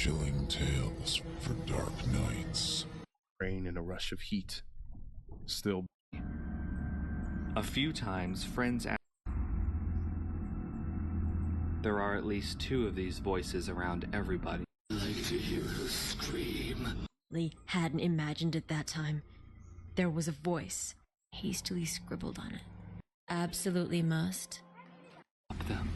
chilling tales for dark nights. Rain and a rush of heat. Still. A few times, friends ask. There are at least two of these voices around everybody. I like to hear her scream. Lee hadn't imagined at that time. There was a voice, hastily scribbled on it. Absolutely must. Stop them.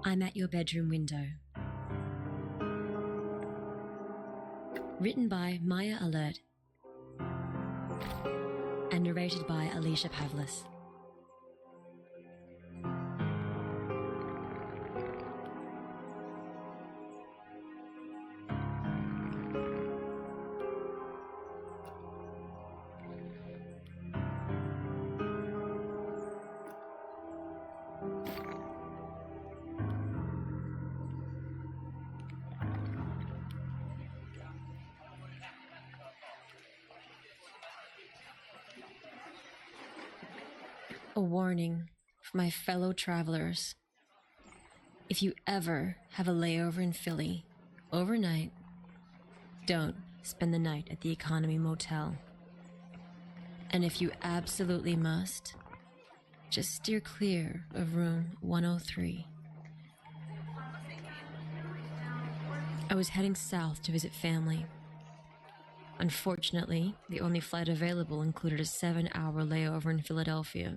I'm at your bedroom window. Written by Maya Alert and narrated by Alicia Pavlis. A warning for my fellow travelers. If you ever have a layover in Philly, overnight, don't spend the night at the Economy Motel. And if you absolutely must, just steer clear of room 103. I was heading south to visit family. Unfortunately, the only flight available included a 7-hour layover in Philadelphia.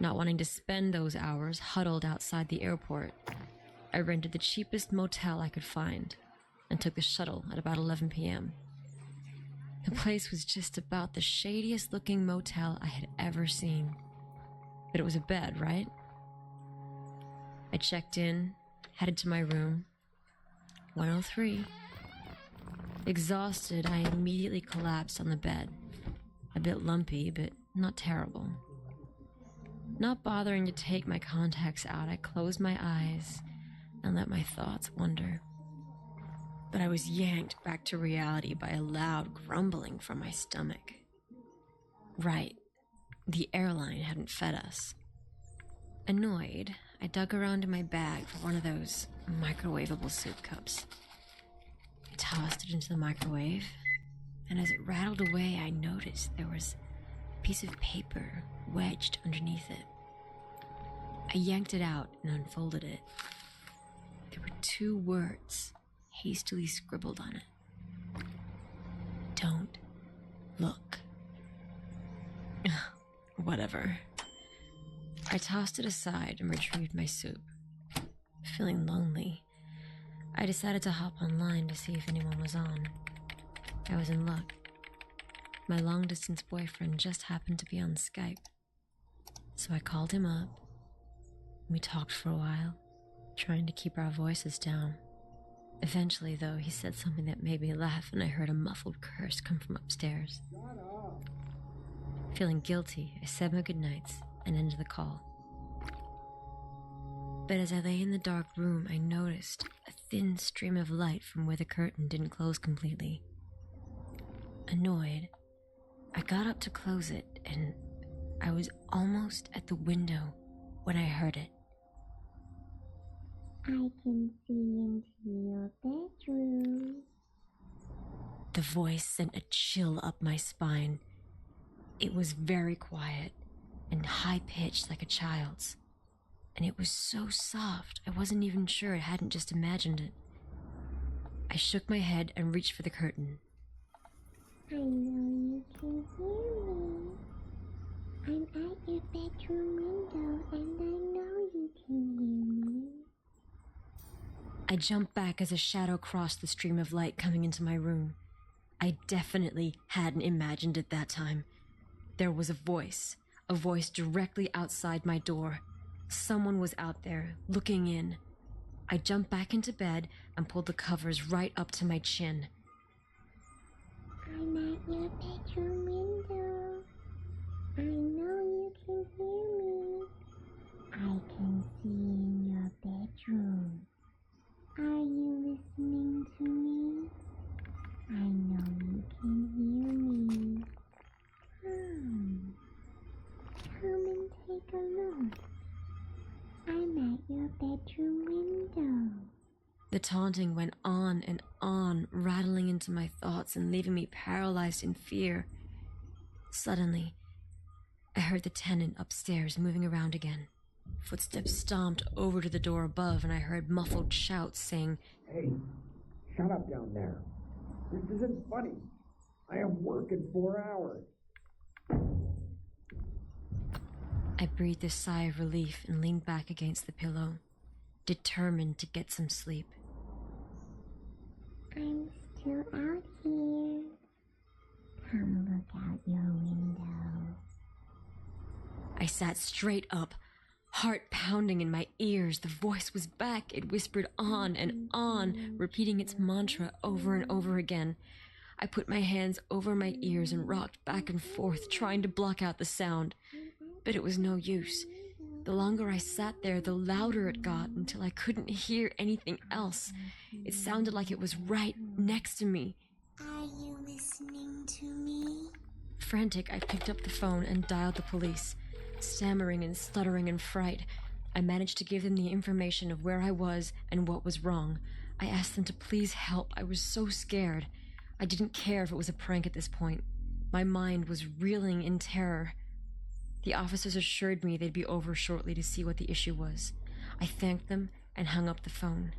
Not wanting to spend those hours huddled outside the airport, I rented the cheapest motel I could find and took the shuttle at about 11 p.m. The place was just about the shadiest looking motel I had ever seen. But it was a bed, right? I checked in, headed to my room. 103. Exhausted, I immediately collapsed on the bed. A bit lumpy, but not terrible. Not bothering to take my contacts out, I closed my eyes and let my thoughts wander. But I was yanked back to reality by a loud grumbling from my stomach. Right, the airline hadn't fed us. Annoyed, I dug around in my bag for one of those microwavable soup cups. I tossed it into the microwave, and as it rattled away, I noticed there was a piece of paper wedged underneath it. I yanked it out and unfolded it. There were 2 words hastily scribbled on it. Don't look. Whatever. I tossed it aside and retrieved my soup. Feeling lonely, I decided to hop online to see if anyone was on. I was in luck. My long-distance boyfriend just happened to be on Skype. So I called him up. We talked for a while, trying to keep our voices down. Eventually, though, he said something that made me laugh, and I heard a muffled curse come from upstairs. Feeling guilty, I said my goodnights and ended the call. But as I lay in the dark room, I noticed a thin stream of light from where the curtain didn't close completely. Annoyed, I got up to close it, and I was almost at the window when I heard it. I can see into your bedroom. The voice sent a chill up my spine. It was very quiet and high-pitched like a child's. And it was so soft, I wasn't even sure I hadn't just imagined it. I shook my head and reached for the curtain. I know you can hear me. I'm at your bedroom window and I know you can hear me. I jumped back as a shadow crossed the stream of light coming into my room. I definitely hadn't imagined it that time. There was a voice directly outside my door. Someone was out there, looking in. I jumped back into bed and pulled the covers right up to my chin. I'm at your bedroom window. I know you can hear me. I can see your bedroom window. The taunting went on and on, rattling into my thoughts and leaving me paralyzed in fear. Suddenly, I heard the tenant upstairs moving around again. Footsteps stomped over to the door above, and I heard muffled shouts saying, "Hey, shut up down there. This isn't funny. I have work in 4 hours." I breathed a sigh of relief and leaned back against the pillow, determined to get some sleep. I'm still out here. Come look out your window. I sat straight up, heart pounding in my ears. The voice was back. It whispered on and on, repeating its mantra over and over again. I put my hands over my ears and rocked back and forth, trying to block out the sound. But it was no use. The longer I sat there, the louder it got, until I couldn't hear anything else. It sounded like it was right next to me. Are you listening to me? Frantic, I picked up the phone and dialed the police. Stammering and stuttering in fright, I managed to give them the information of where I was and what was wrong. I asked them to please help. I was so scared. I didn't care if it was a prank at this point. My mind was reeling in terror. The officers assured me they'd be over shortly to see what the issue was. I thanked them and hung up the phone.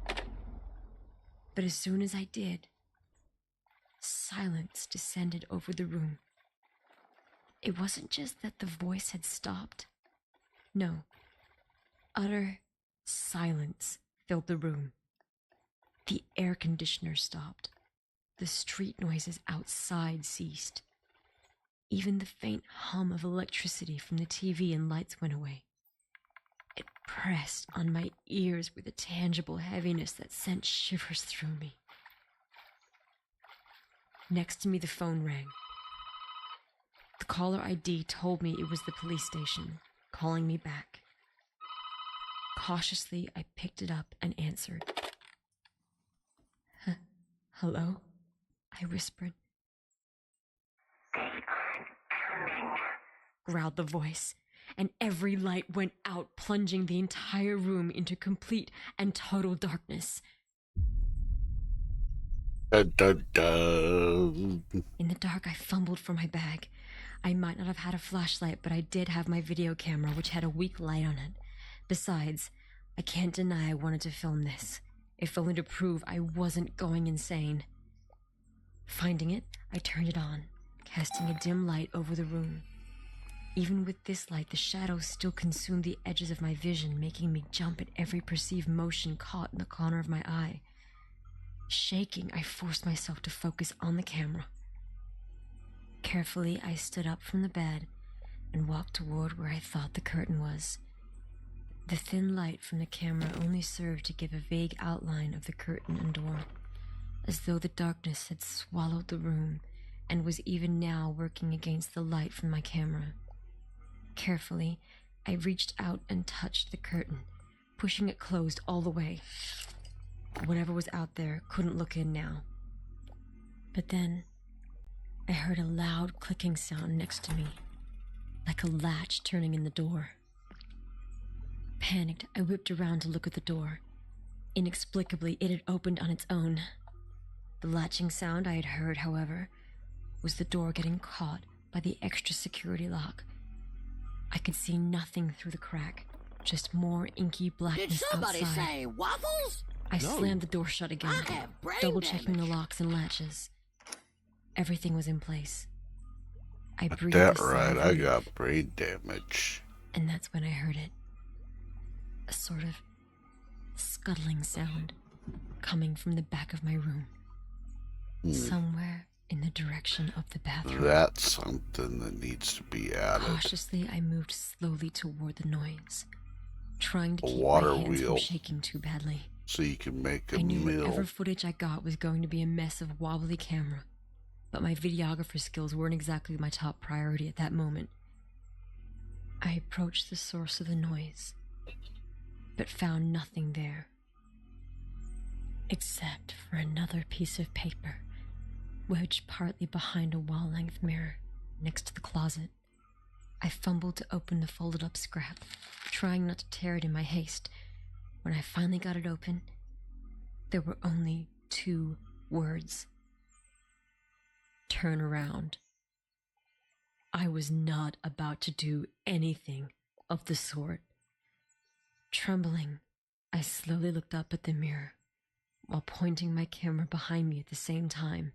But as soon as I did, silence descended over the room. It wasn't just that the voice had stopped. No, utter silence filled the room. The air conditioner stopped. The street noises outside ceased. Even the faint hum of electricity from the TV and lights went away. It pressed on my ears with a tangible heaviness that sent shivers through me. Next to me, the phone rang. The caller ID told me it was the police station, calling me back. Cautiously, I picked it up and answered. Hello? I whispered. Growled the voice, and every light went out, plunging the entire room into complete and total darkness. Dun, dun, dun. In the dark, I fumbled for my bag. I might not have had a flashlight, but I did have my video camera, which had a weak light on it. Besides, I can't deny I wanted to film this, if only to prove I wasn't going insane. Finding it, I turned it on, casting a dim light over the room. Even with this light, the shadows still consumed the edges of my vision, making me jump at every perceived motion caught in the corner of my eye. Shaking, I forced myself to focus on the camera. Carefully, I stood up from the bed and walked toward where I thought the curtain was. The thin light from the camera only served to give a vague outline of the curtain and door, as though the darkness had swallowed the room and was even now working against the light from my camera. Carefully, I reached out and touched the curtain, pushing it closed all the way. Whatever was out there couldn't look in now. But then, I heard a loud clicking sound next to me, like a latch turning in the door. Panicked, I whipped around to look at the door. Inexplicably, it had opened on its own. The latching sound I had heard, however, was the door getting caught by the extra security lock. I could see nothing through the crack, just more inky blackness Did somebody outside. say waffles? I slammed the door shut again, I have brain double-checking the damage. locks and latches. Everything was in place. I Got breathed a that sigh right, of I relief, got brain damage. and that's when I heard it. A sort of scuttling sound coming from the back of my room, somewhere in the direction of the bathroom. That's something that needs to be added. Cautiously, I moved slowly toward the noise, trying to A keep water my hands wheel. from shaking too badly. So you can make a I knew meal. whatever footage I got was going to be a mess of wobbly camera, but my videographer skills weren't exactly my top priority at that moment. I approached the source of the noise, but found nothing there, except for another piece of paper wedged partly behind a wall-length mirror next to the closet. I fumbled to open the folded-up scrap, trying not to tear it in my haste, When I finally got it open, there were only 2 words. Turn around. I was not about to do anything of the sort. Trembling, I slowly looked up at the mirror while pointing my camera behind me at the same time.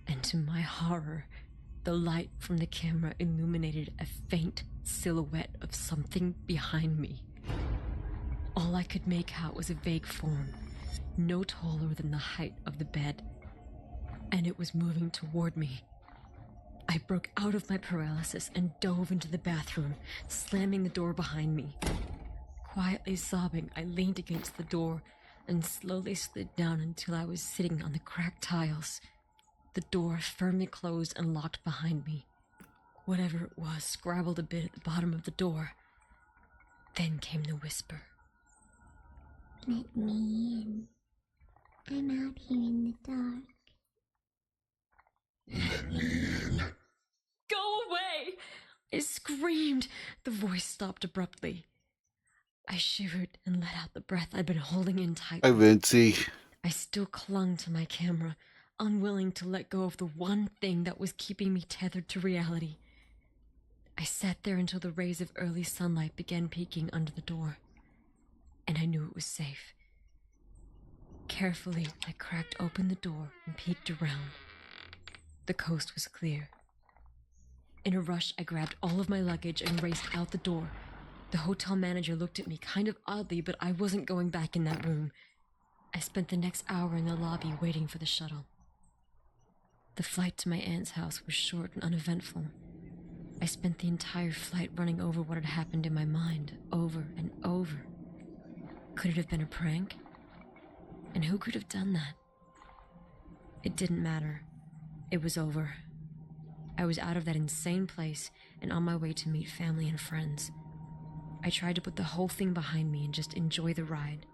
And to my horror, the light from the camera illuminated a faint silhouette of something behind me. All I could make out was a vague form, no taller than the height of the bed, and it was moving toward me. I broke out of my paralysis and dove into the bathroom, slamming the door behind me. Quietly sobbing, I leaned against the door and slowly slid down until I was sitting on the cracked tiles. The door firmly closed and locked behind me. Whatever it was scrabbled a bit at the bottom of the door. Then came the whisper. Let me in. I'm out here in the dark. Go away! I screamed. The voice stopped abruptly. I shivered and let out the breath I'd been holding in tightly. Hi, Vincy. I still clung to my camera, unwilling to let go of the one thing that was keeping me tethered to reality. I sat there until the rays of early sunlight began peeking under the door, and I knew it was safe. Carefully, I cracked open the door and peeked around. The coast was clear. In a rush, I grabbed all of my luggage and raced out the door. The hotel manager looked at me kind of oddly, but I wasn't going back in that room. I spent the next hour in the lobby waiting for the shuttle. The flight to my aunt's house was short and uneventful. I spent the entire flight running over what had happened in my mind, over and over. Could it have been a prank? And who could have done that? It didn't matter. It was over. I was out of that insane place and on my way to meet family and friends. I tried to put the whole thing behind me and just enjoy the ride.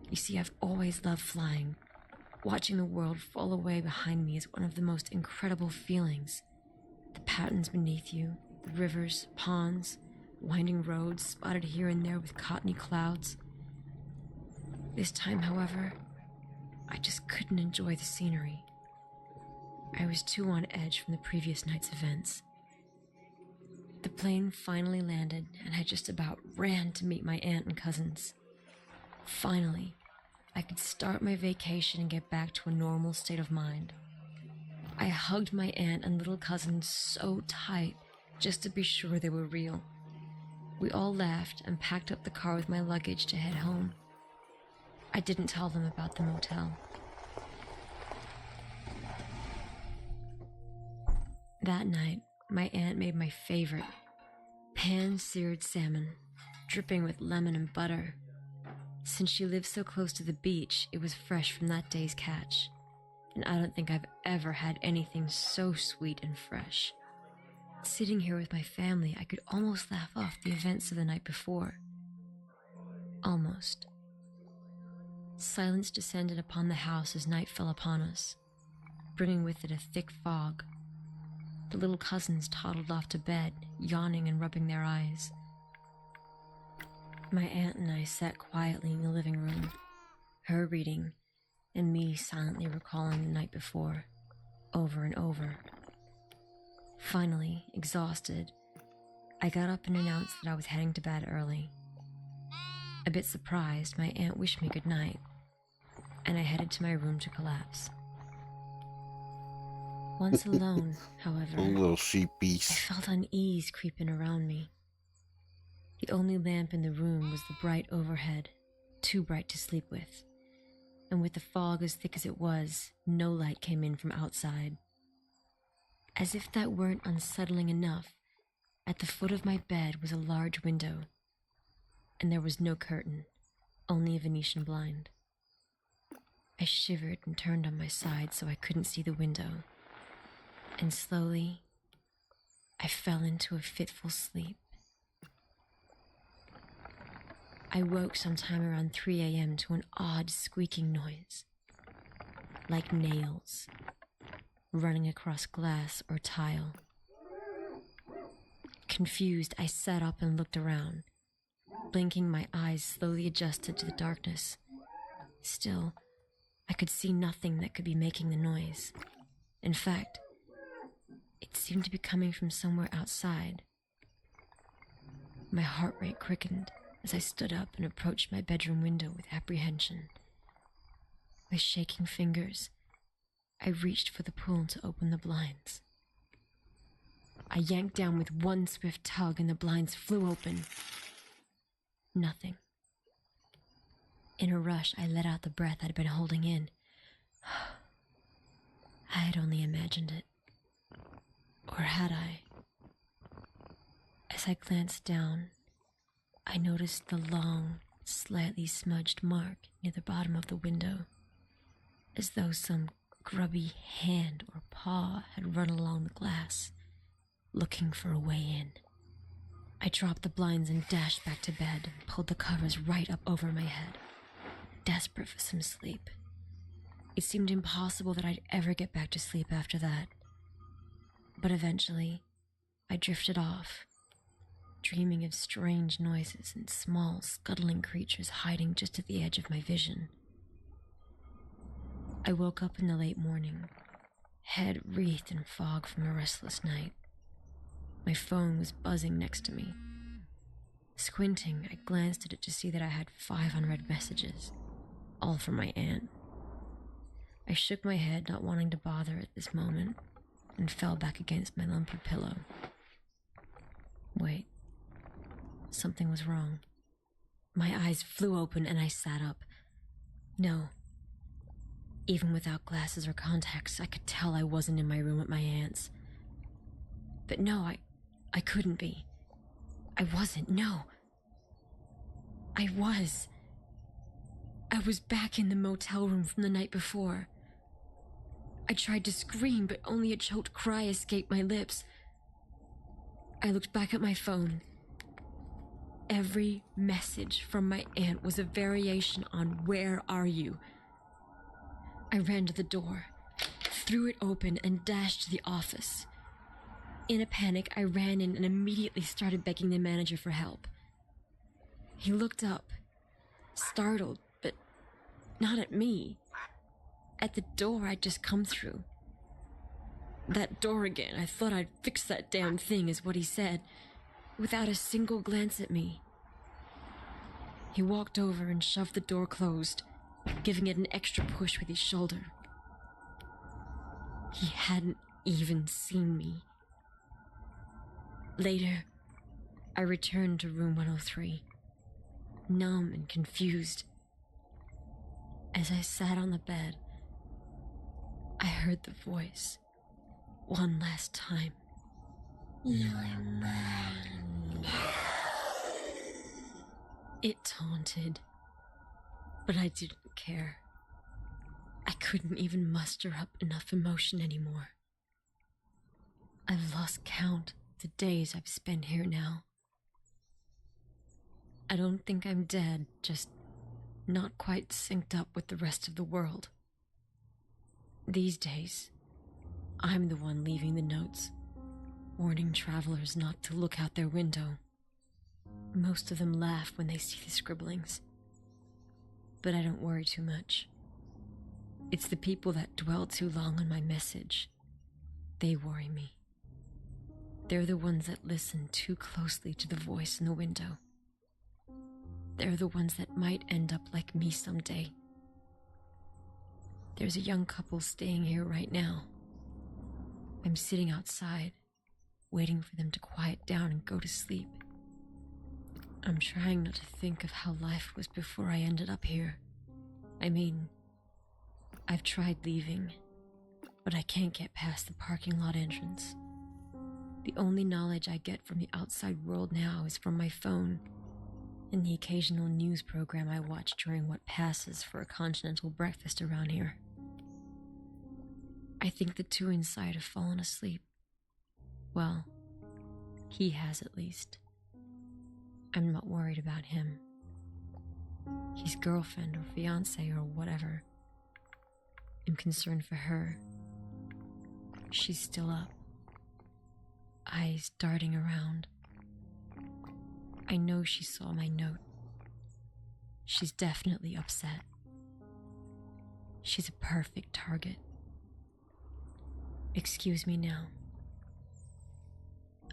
You see, I've always loved flying. Watching the world fall away behind me is one of the most incredible feelings. The patterns beneath you, the rivers, ponds, winding roads spotted here and there with cottony clouds. This time, however, I just couldn't enjoy the scenery. I was too on edge from the previous night's events. The plane finally landed, and I just about ran to meet my aunt and cousins. Finally, I could start my vacation and get back to a normal state of mind. I hugged my aunt and little cousins so tight just to be sure they were real. We all laughed and packed up the car with my luggage to head home. I didn't tell them about the motel. That night, my aunt made my favorite, pan-seared salmon, dripping with lemon and butter. Since she lived so close to the beach, it was fresh from that day's catch, and I don't think I've ever had anything so sweet and fresh. Sitting here with my family, I could almost laugh off the events of the night before. Almost. Silence descended upon the house as night fell upon us, bringing with it a thick fog. The little cousins toddled off to bed, yawning and rubbing their eyes. My aunt and I sat quietly in the living room, her reading, and me silently recalling the night before, over and over. Finally, exhausted, I got up and announced that I was heading to bed early. A bit surprised, my aunt wished me good night, and I headed to my room to collapse. Once alone, however, Little I sheepies. felt unease creeping around me. The only lamp in the room was the bright overhead, too bright to sleep with, and with the fog as thick as it was, no light came in from outside. As if that weren't unsettling enough, at the foot of my bed was a large window, and there was no curtain, only a Venetian blind. I shivered and turned on my side so I couldn't see the window, and slowly, I fell into a fitful sleep. I woke sometime around 3 a.m. to an odd squeaking noise, like nails running across glass or tile. Confused, I sat up and looked around. Blinking, my eyes slowly adjusted to the darkness. Still, I could see nothing that could be making the noise. In fact, it seemed to be coming from somewhere outside. My heart rate quickened as I stood up and approached my bedroom window with apprehension. With shaking fingers, I reached for the pull to open the blinds. I yanked down with one swift tug and the blinds flew open. Nothing. In a rush, I let out the breath I'd been holding in. I had only imagined it. Or had I? As I glanced down, I noticed the long, slightly smudged mark near the bottom of the window, as though some grubby hand or paw had run along the glass, looking for a way in. I dropped the blinds and dashed back to bed and pulled the covers right up over my head, desperate for some sleep. It seemed impossible that I'd ever get back to sleep after that. But eventually, I drifted off, dreaming of strange noises and small, scuttling creatures hiding just at the edge of my vision. I woke up in the late morning, head wreathed in fog from a restless night. My phone was buzzing next to me. Squinting, I glanced at it to see that I had 5 unread messages, all from my aunt. I shook my head, not wanting to bother at this moment, and fell back against my lumpy pillow. Wait. Something was wrong. My eyes flew open and I sat up. No. Even without glasses or contacts, I could tell I wasn't in my room at my aunt's. But no, I couldn't be. I wasn't, no. I was. I was back in the motel room from the night before. I tried to scream, but only a choked cry escaped my lips. I looked back at my phone. Every message from my aunt was a variation on "Where are you?" I ran to the door, threw it open, and dashed to the office. In a panic, I ran in and immediately started begging the manager for help. He looked up, startled, but not at me. At the door I'd just come through. That door again. I thought I'd fix that damn thing, is what he said, without a single glance at me. He walked over and shoved the door closed, giving it an extra push with his shoulder. He hadn't even seen me. Later, I returned to room 103, numb and confused. As I sat on the bed, I heard the voice, one last time. "You're mine." It taunted, but I didn't care. I couldn't even muster up enough emotion anymore. I've lost count of the days I've spent here now. I don't think I'm dead, just not quite synced up with the rest of the world. These days, I'm the one leaving the notes, warning travelers not to look out their window. Most of them laugh when they see the scribblings, but I don't worry too much. It's the people that dwell too long on my message. They worry me. They're the ones that listen too closely to the voice in the window. They're the ones that might end up like me someday. There's a young couple staying here right now. I'm sitting outside, waiting for them to quiet down and go to sleep. I'm trying not to think of how life was before I ended up here. I mean, I've tried leaving, but I can't get past the parking lot entrance. The only knowledge I get from the outside world now is from my phone and the occasional news program I watch during what passes for a continental breakfast around here. I think the two inside have fallen asleep. Well, he has at least. I'm not worried about him. His girlfriend or fiancé or whatever. I'm concerned for her. She's still up, eyes darting around. I know she saw my note. She's definitely upset. She's a perfect target. Excuse me now.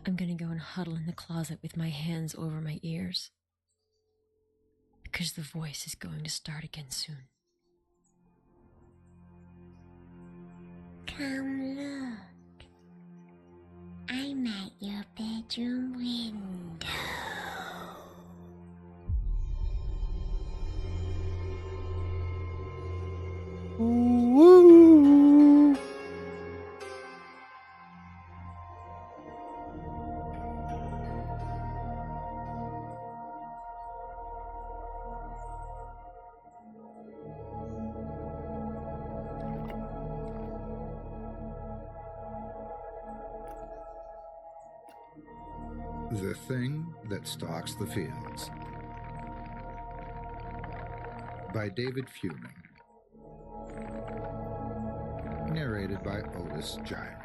I'm gonna go and huddle in the closet with my hands over my ears. Because the voice is going to start again soon. Come look. I'm at your bedroom window. Woo! The Thing That Stalks the Fields by David Fewling. Narrated by Otis Gyrie.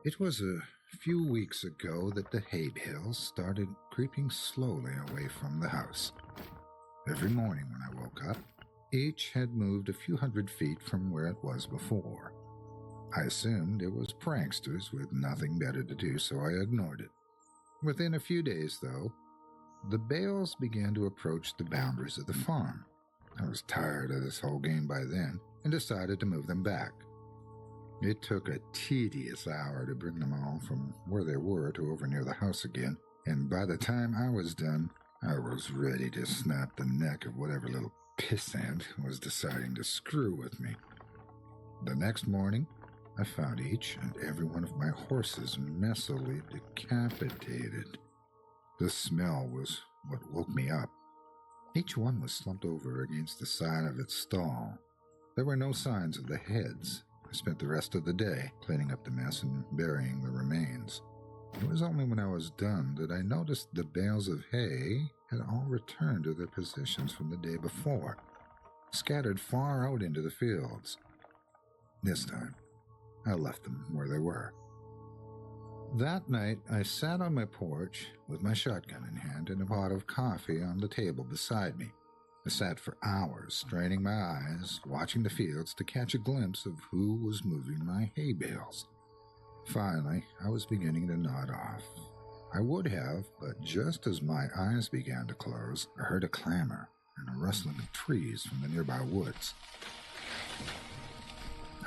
It was a few weeks ago that the hay bales started creeping slowly away from the house. Every morning when I woke up, each had moved a few hundred feet from where it was before. I assumed it was pranksters with nothing better to do, so I ignored it. Within a few days, though, the bales began to approach the boundaries of the farm. I was tired of this whole game by then and decided to move them back. It took a tedious hour to bring them all from where they were to over near the house again, and by the time I was done, I was ready to snap the neck of whatever little pissant was deciding to screw with me. The next morning, I found each and every one of my horses messily decapitated. The smell was what woke me up. Each one was slumped over against the side of its stall. There were no signs of the heads. I spent the rest of the day cleaning up the mess and burying the remains. It was only when I was done that I noticed the bales of hay had all returned to their positions from the day before, scattered far out into the fields. This time, I left them where they were. That night, I sat on my porch with my shotgun in hand and a pot of coffee on the table beside me. I sat for hours, straining my eyes, watching the fields to catch a glimpse of who was moving my hay bales. Finally, I was beginning to nod off. I would have, but just as my eyes began to close, I heard a clamor and a rustling of trees from the nearby woods.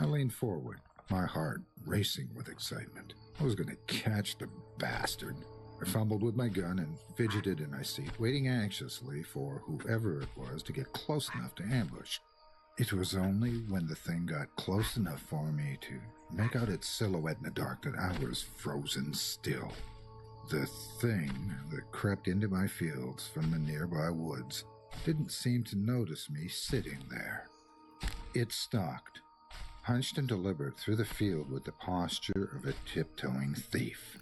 I leaned forward, my heart racing with excitement. I was going to catch the bastard. I fumbled with my gun and fidgeted in my seat, waiting anxiously for whoever it was to get close enough to ambush. It was only when the thing got close enough for me to make out its silhouette in the dark that I was frozen still. The thing that crept into my fields from the nearby woods didn't seem to notice me sitting there. It stalked, hunched and deliberate through the field with the posture of a tiptoeing thief.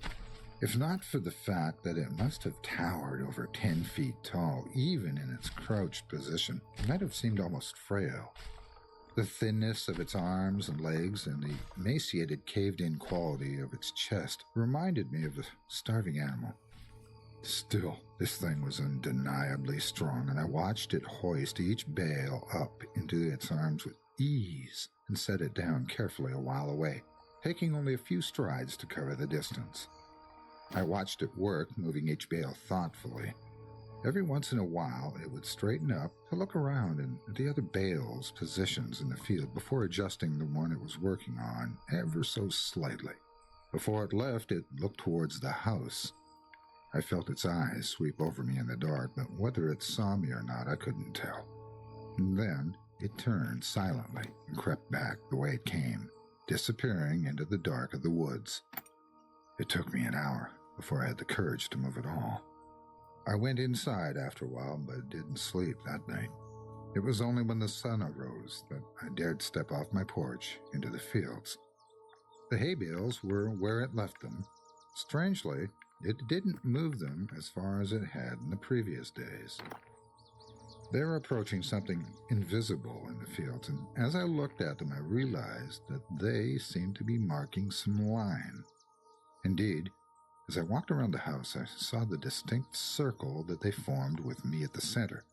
If not for the fact that it must have towered over 10 feet tall, even in its crouched position, it might have seemed almost frail. The thinness of its arms and legs and the emaciated, caved-in quality of its chest reminded me of a starving animal. Still, this thing was undeniably strong, and I watched it hoist each bale up into its arms with ease and set it down carefully a while away, taking only a few strides to cover the distance. I watched it work, moving each bale thoughtfully. Every once in a while, it would straighten up to look around and at the other bales' positions in the field before adjusting the one it was working on ever so slightly. Before it left, it looked towards the house. I felt its eyes sweep over me in the dark, but whether it saw me or not, I couldn't tell. And then it turned silently and crept back the way it came, disappearing into the dark of the woods. It took me an hour before I had the courage to move at all. I went inside after a while, but didn't sleep that night. It was only when the sun arose that I dared step off my porch into the fields. The hay bales were where it left them. Strangely, It didn't move them as far as it had in the previous days. They were approaching something invisible in the fields, and as I looked at them, I realized that they seemed to be marking some line. Indeed, as I walked around the house, I saw the distinct circle that they formed with me at the center.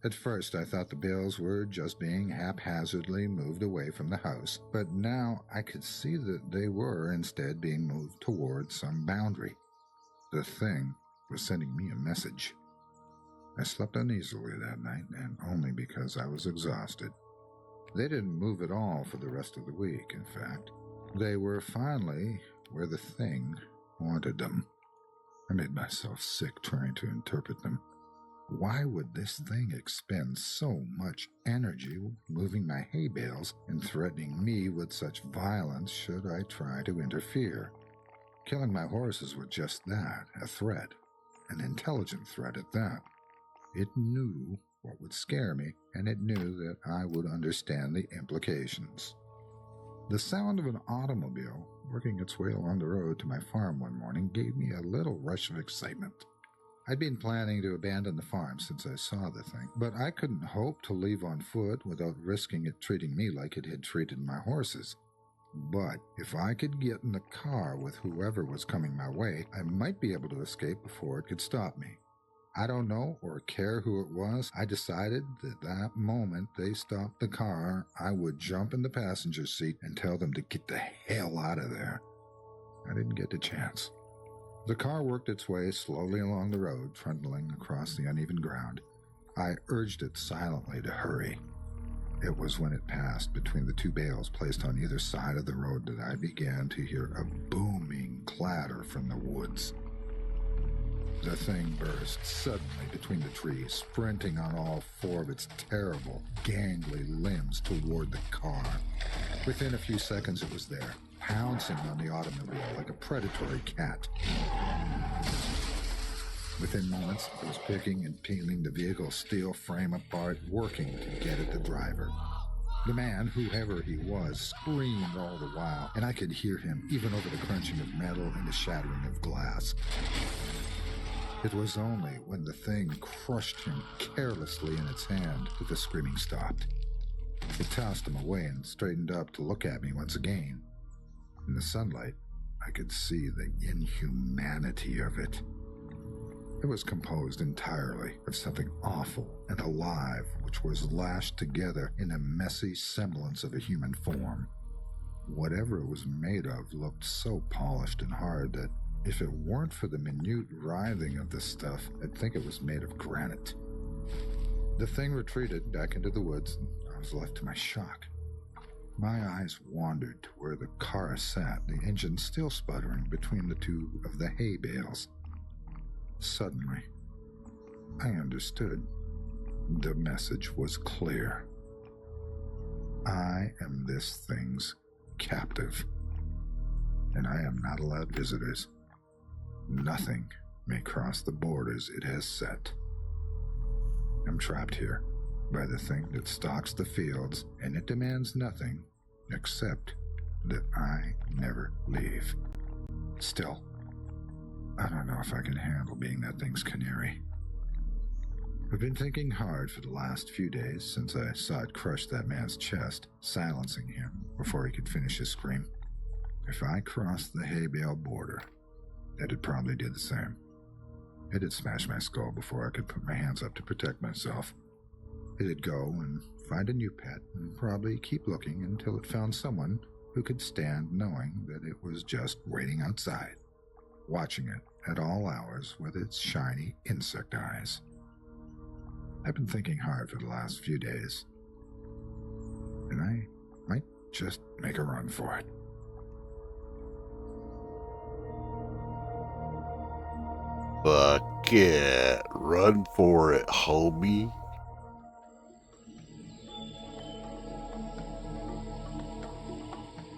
At first, I thought the bales were just being haphazardly moved away from the house, but now I could see that they were instead being moved toward some boundary. The thing was sending me a message. I slept uneasily that night, and only because I was exhausted. They didn't move at all for the rest of the week, in fact. They were finally where the thing wanted them. I made myself sick trying to interpret them. Why would this thing expend so much energy moving my hay bales and threatening me with such violence should I try to interfere? Killing my horses was just that, a threat, an intelligent threat at that. It knew what would scare me, and it knew that I would understand the implications. The sound of an automobile working its way along the road to my farm one morning gave me a little rush of excitement. I'd been planning to abandon the farm since I saw the thing, but I couldn't hope to leave on foot without risking it treating me like it had treated my horses. But if I could get in the car with whoever was coming my way, I might be able to escape before it could stop me. I don't know or care who it was. I decided that that moment they stopped the car, I would jump in the passenger seat and tell them to get the hell out of there. I didn't get the chance. The car worked its way slowly along the road, trundling across the uneven ground. I urged it silently to hurry. It was when it passed between the two bales placed on either side of the road that I began to hear a booming clatter from the woods. The thing burst suddenly between the trees, sprinting on all four of its terrible, gangly limbs toward the car. Within a few seconds it was there, pouncing on the automobile like a predatory cat. Within moments, it was picking and peeling the vehicle's steel frame apart, working to get at the driver. The man, whoever he was, screamed all the while, and I could hear him even over the crunching of metal and the shattering of glass. It was only when the thing crushed him carelessly in its hand that the screaming stopped. It tossed him away and straightened up to look at me once again. In the sunlight, I could see the inhumanity of it. It was composed entirely of something awful and alive, which was lashed together in a messy semblance of a human form. Whatever it was made of looked so polished and hard that if it weren't for the minute writhing of the stuff, I'd think it was made of granite. The thing retreated back into the woods, and I was left to my shock. My eyes wandered to where the car sat, the engine still sputtering between the two of the hay bales. Suddenly, I understood. The message was clear. I am this thing's captive, and I am not allowed visitors. Nothing may cross the borders it has set. I'm trapped here by the thing that stalks the fields, and it demands nothing except that I never leave. Still, I don't know if I can handle being that thing's canary. I've been thinking hard for the last few days since I saw it crush that man's chest, silencing him before he could finish his scream. If I crossed the hay bale border, it'd probably do the same. It'd smash my skull before I could put my hands up to protect myself. It'd go and find a new pet and probably keep looking until it found someone who could stand knowing that it was just waiting outside, watching it at all hours with its shiny insect eyes. I've been thinking hard for the last few days, and I might just make a run for it. Fuck it. Run for it, homie.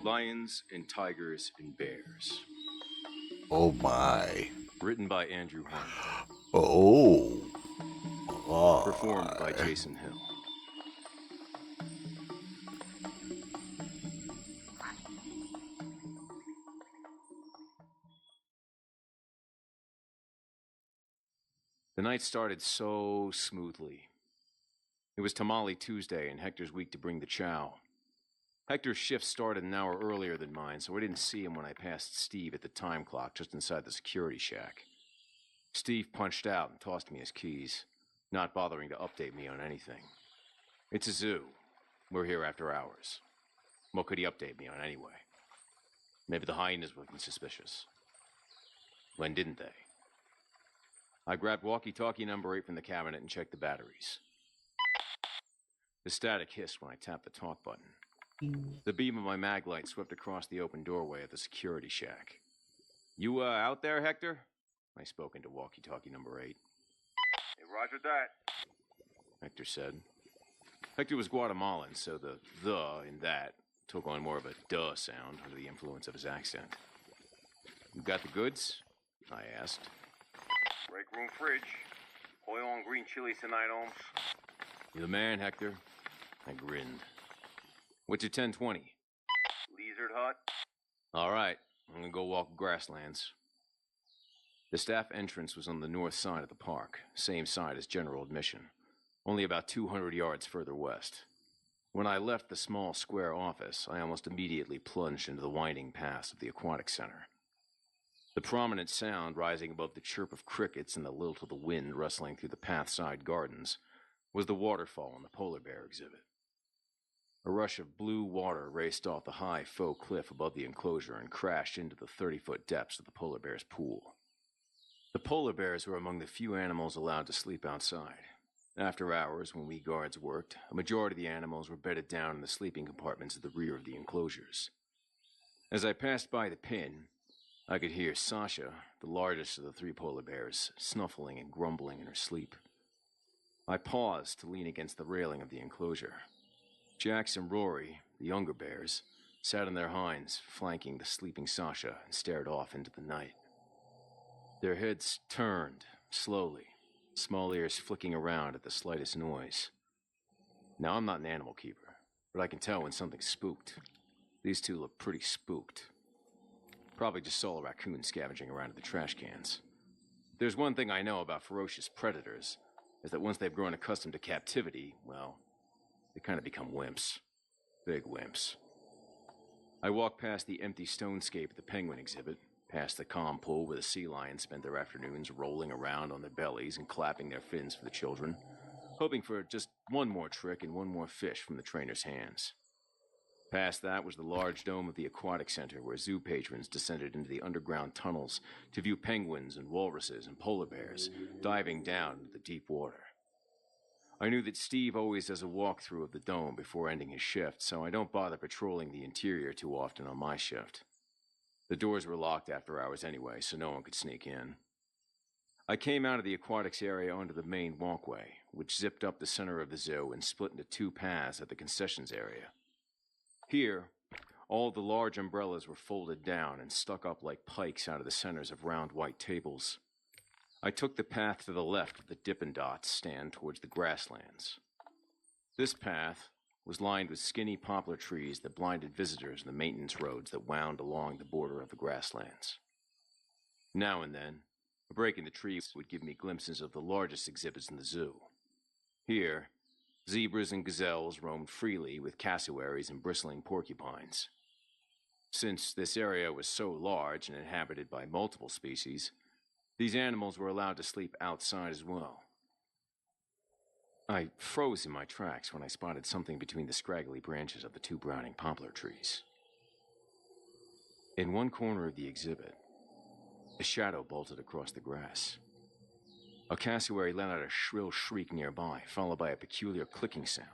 Lions and Tigers and Bears. Oh my. Written by Andrew Hunt. Oh. Performed by Jason Hill. The night started so smoothly. It was Tamale Tuesday and Hector's week to bring the chow. Hector's shift started an hour earlier than mine, so I didn't see him when I passed Steve at the time clock just inside the security shack. Steve punched out and tossed me his keys, not bothering to update me on anything. It's a zoo. We're here after hours. What could he update me on anyway? Maybe the hyenas were looking suspicious. When didn't they? I grabbed walkie-talkie number 8 from the cabinet and checked the batteries. The static hissed when I tapped the talk button. The beam of my mag light swept across the open doorway of the security shack. You, out there, Hector? I spoke into walkie-talkie number 8. Hey, roger that. Hector said. Hector was Guatemalan, so the in that took on more of a duh sound under the influence of his accent. You got the goods? I asked. Break room fridge. Oil on green chilies tonight, Holmes. You the man, Hector? I grinned. What's your 1020? Lizard hut. All right, I'm gonna go walk grasslands. The staff entrance was on the north side of the park, same side as general admission, only about 200 yards further west. When I left the small square office, I almost immediately plunged into the winding paths of the aquatic center. The prominent sound rising above the chirp of crickets and the lilt of the wind rustling through the pathside gardens was the waterfall in the polar bear exhibit. A rush of blue water raced off the high faux cliff above the enclosure and crashed into the 30-foot depths of the polar bear's pool. The polar bears were among the few animals allowed to sleep outside. After hours, when we guards worked, a majority of the animals were bedded down in the sleeping compartments at the rear of the enclosures. As I passed by the pin, I could hear Sasha, the largest of the 3 polar bears, snuffling and grumbling in her sleep. I paused to lean against the railing of the enclosure. Jax and Rory, the younger bears, sat on their hinds, flanking the sleeping Sasha, and stared off into the night. Their heads turned, slowly, small ears flicking around at the slightest noise. Now, I'm not an animal keeper, but I can tell when something's spooked. These two look pretty spooked. Probably just saw a raccoon scavenging around in the trash cans. If there's one thing I know about ferocious predators, is that once they've grown accustomed to captivity, well, they kind of become wimps. Big wimps. I walked past the empty stonescape at the penguin exhibit, past the calm pool where the sea lions spent their afternoons rolling around on their bellies and clapping their fins for the children, hoping for just one more trick and one more fish from the trainer's hands. Past that was the large dome of the aquatic center where zoo patrons descended into the underground tunnels to view penguins and walruses and polar bears diving down into the deep water. I knew that Steve always does a walkthrough of the dome before ending his shift, so I don't bother patrolling the interior too often on my shift. The doors were locked after hours anyway, so no one could sneak in. I came out of the aquatics area onto the main walkway, which zipped up the center of the zoo and split into 2 paths at the concessions area. Here, all the large umbrellas were folded down and stuck up like pikes out of the centers of round white tables. I took the path to the left of the Dippin' Dots stand towards the grasslands. This path was lined with skinny poplar trees that blinded visitors in the maintenance roads that wound along the border of the grasslands. Now and then, a break in the trees would give me glimpses of the largest exhibits in the zoo. Here, zebras and gazelles roamed freely with cassowaries and bristling porcupines. Since this area was so large and inhabited by multiple species, these animals were allowed to sleep outside as well. I froze in my tracks when I spotted something between the scraggly branches of the 2 browning poplar trees. In one corner of the exhibit, a shadow bolted across the grass. A cassowary let out a shrill shriek nearby, followed by a peculiar clicking sound.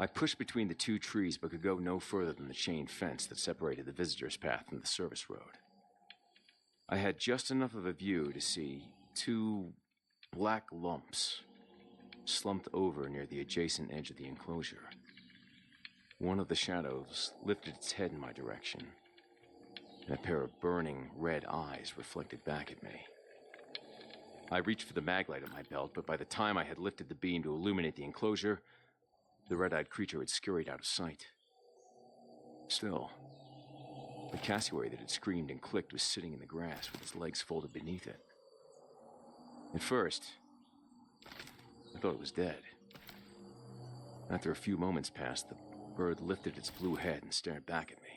I pushed between the 2 trees but could go no further than the chain fence that separated the visitor's path from the service road. I had just enough of a view to see 2 black lumps slumped over near the adjacent edge of the enclosure. One of the shadows lifted its head in my direction, and a pair of burning red eyes reflected back at me. I reached for the maglite at my belt, but by the time I had lifted the beam to illuminate the enclosure, the red-eyed creature had scurried out of sight. Still, the cassowary that had screamed and clicked was sitting in the grass with its legs folded beneath it. At first, I thought it was dead. After a few moments passed, the bird lifted its blue head and stared back at me.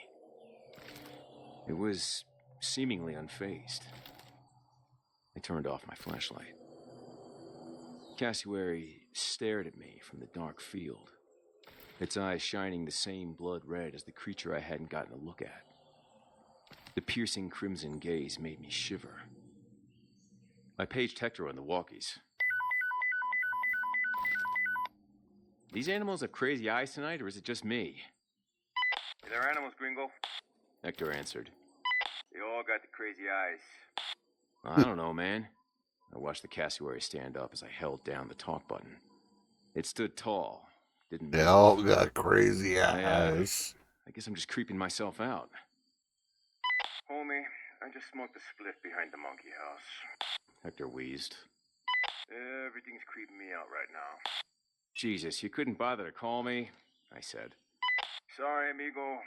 It was seemingly unfazed. I turned off my flashlight. Cassowary stared at me from the dark field, its eyes shining the same blood red as the creature I hadn't gotten a look at. The piercing crimson gaze made me shiver. I paged Hector on the walkies. These animals have crazy eyes tonight, or is it just me? They're animals, Gringo. Hector answered. They all got the crazy eyes. I don't know, man. I watched the cassowary stand up as I held down the talk button. It stood tall. Didn't They move. all got crazy eyes. I guess I'm just creeping myself out. Homie, I just smoked a spliff behind the monkey house. Hector wheezed. Everything's creeping me out right now. Jesus, you couldn't bother to call me? I said. Sorry, amigo.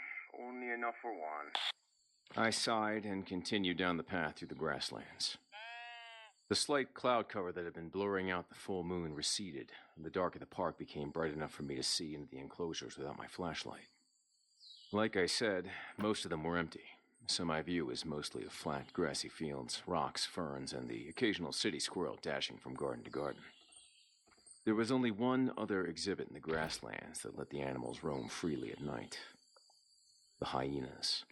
Only enough for one. I sighed and continued down the path through the grasslands. The slight cloud cover that had been blurring out the full moon receded, and the dark of the park became bright enough for me to see into the enclosures without my flashlight. Like I said, most of them were empty, so my view was mostly of flat, grassy fields, rocks, ferns, and the occasional city squirrel dashing from garden to garden. There was only one other exhibit in the grasslands that let the animals roam freely at night. The hyenas.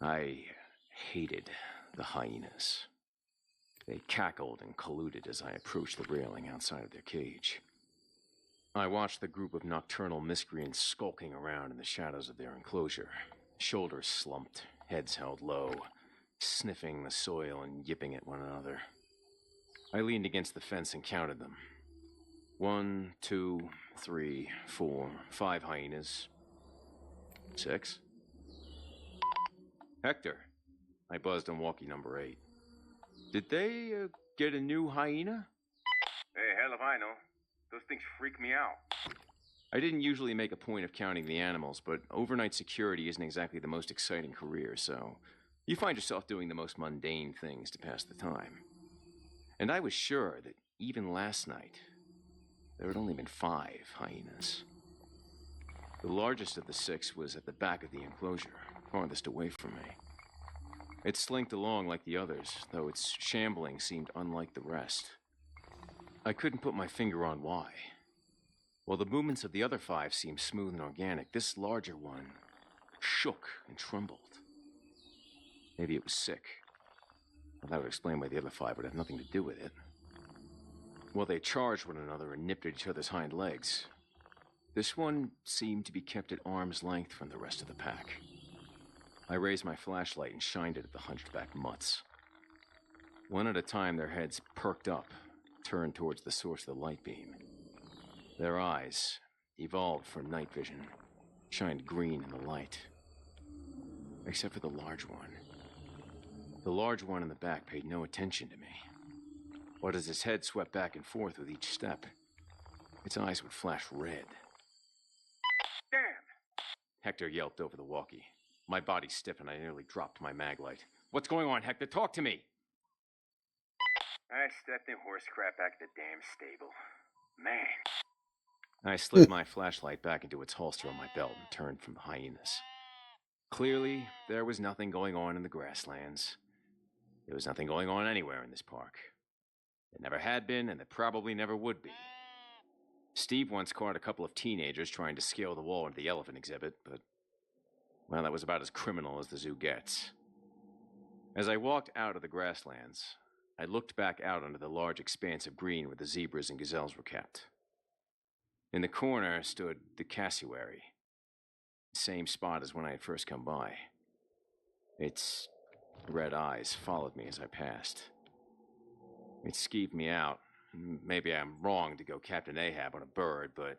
I hated the hyenas. They cackled and colluded as I approached the railing outside of their cage. I watched the group of nocturnal miscreants skulking around in the shadows of their enclosure, shoulders slumped, heads held low, sniffing the soil and yipping at one another. I leaned against the fence and counted them. 1, 2, 3, 4, 5 hyenas. 6. Hector. I buzzed on walkie number 8. Did they get a new hyena? Hey, hell if I know. Those things freak me out. I didn't usually make a point of counting the animals, but overnight security isn't exactly the most exciting career, so you find yourself doing the most mundane things to pass the time. And I was sure that even last night, there had only been 5 hyenas. The largest of the 6 was at the back of the enclosure, farthest away from me. It slinked along like the others, though its shambling seemed unlike the rest. I couldn't put my finger on why. While the movements of the other 5 seemed smooth and organic, this larger one shook and trembled. Maybe it was sick. Well, that would explain why the other 5 would have nothing to do with it. While they charged one another and nipped at each other's hind legs, this one seemed to be kept at arm's length from the rest of the pack. I raised my flashlight and shined it at the hunchback mutts. One at a time, their heads perked up, turned towards the source of the light beam. Their eyes, evolved for night vision, shined green in the light. Except for the large one. The large one in the back paid no attention to me. But as its head swept back and forth with each step, its eyes would flash red. Damn! Hector yelped over the walkie. My body stiffened, I nearly dropped my mag light. What's going on, Hector? Talk to me! I stepped in horse crap back at the damn stable. Man. I slid my flashlight back into its holster on my belt and turned from the hyenas. Clearly, there was nothing going on in the grasslands. There was nothing going on anywhere in this park. It never had been, and it probably never would be. Steve once caught a couple of teenagers trying to scale the wall into the elephant exhibit, but, well, that was about as criminal as the zoo gets. As I walked out of the grasslands, I looked back out onto the large expanse of green where the zebras and gazelles were kept. In the corner stood the cassowary, the same spot as when I had first come by. Its red eyes followed me as I passed. It skeeved me out. Maybe I'm wrong to go Captain Ahab on a bird, but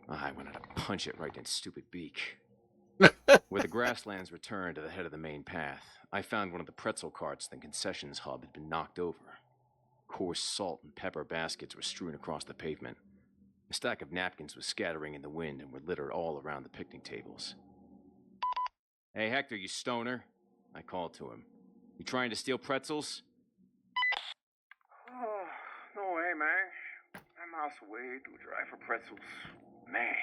I wanted to punch it right in its stupid beak. Where the grasslands returned to the head of the main path, I found one of the pretzel carts in the concessions hub had been knocked over. Coarse salt and pepper baskets were strewn across the pavement. A stack of napkins was scattering in the wind and were littered all around the picnic tables. Hey, Hector, you stoner, I called to him. You trying to steal pretzels? miles away to drive for pretzels. Man.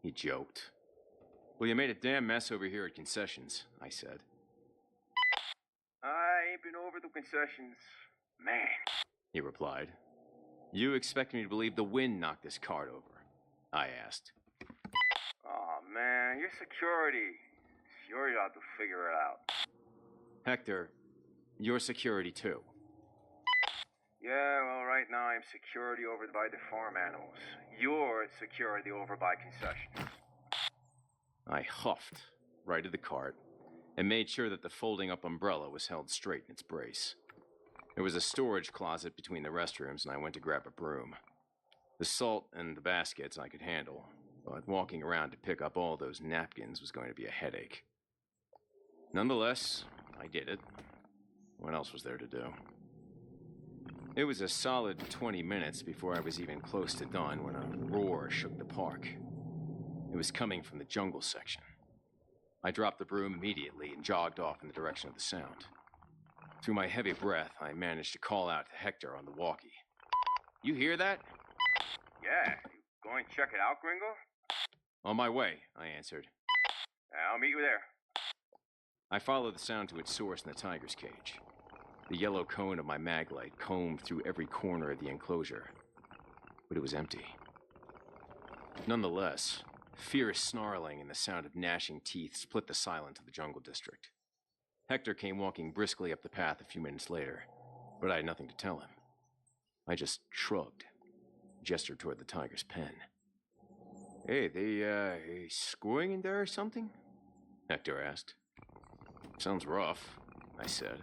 He joked. Well, you made a damn mess over here at concessions, I said. I ain't been over the concessions. Man. He replied. You expect me to believe the wind knocked this cart over? I asked. Oh man, you're security. You're out to figure it out. Hector, you're security too. Yeah, well, right now I'm security over by the farm animals. You're security over by concessions. I huffed right at the cart and made sure that the folding up umbrella was held straight in its brace. There was a storage closet between the restrooms, and I went to grab a broom. The salt and the baskets I could handle, but walking around to pick up all those napkins was going to be a headache. Nonetheless, I did it. What else was there to do? It was a solid 20 minutes before I was even close to done when a roar shook the park. It was coming from the jungle section. I dropped the broom immediately and jogged off in the direction of the sound. Through my heavy breath, I managed to call out to Hector on the walkie. You hear that? Yeah, you going to check it out, Gringo? On my way, I answered. I'll meet you there. I followed the sound to its source in the tiger's cage. The yellow cone of my mag light combed through every corner of the enclosure, but it was empty. Nonetheless, fierce snarling and the sound of gnashing teeth split the silence of the jungle district. Hector came walking briskly up the path a few minutes later, but I had nothing to tell him. I just shrugged, gestured toward the tiger's pen. Hey, they screwing in there or something? Hector asked. Sounds rough, I said.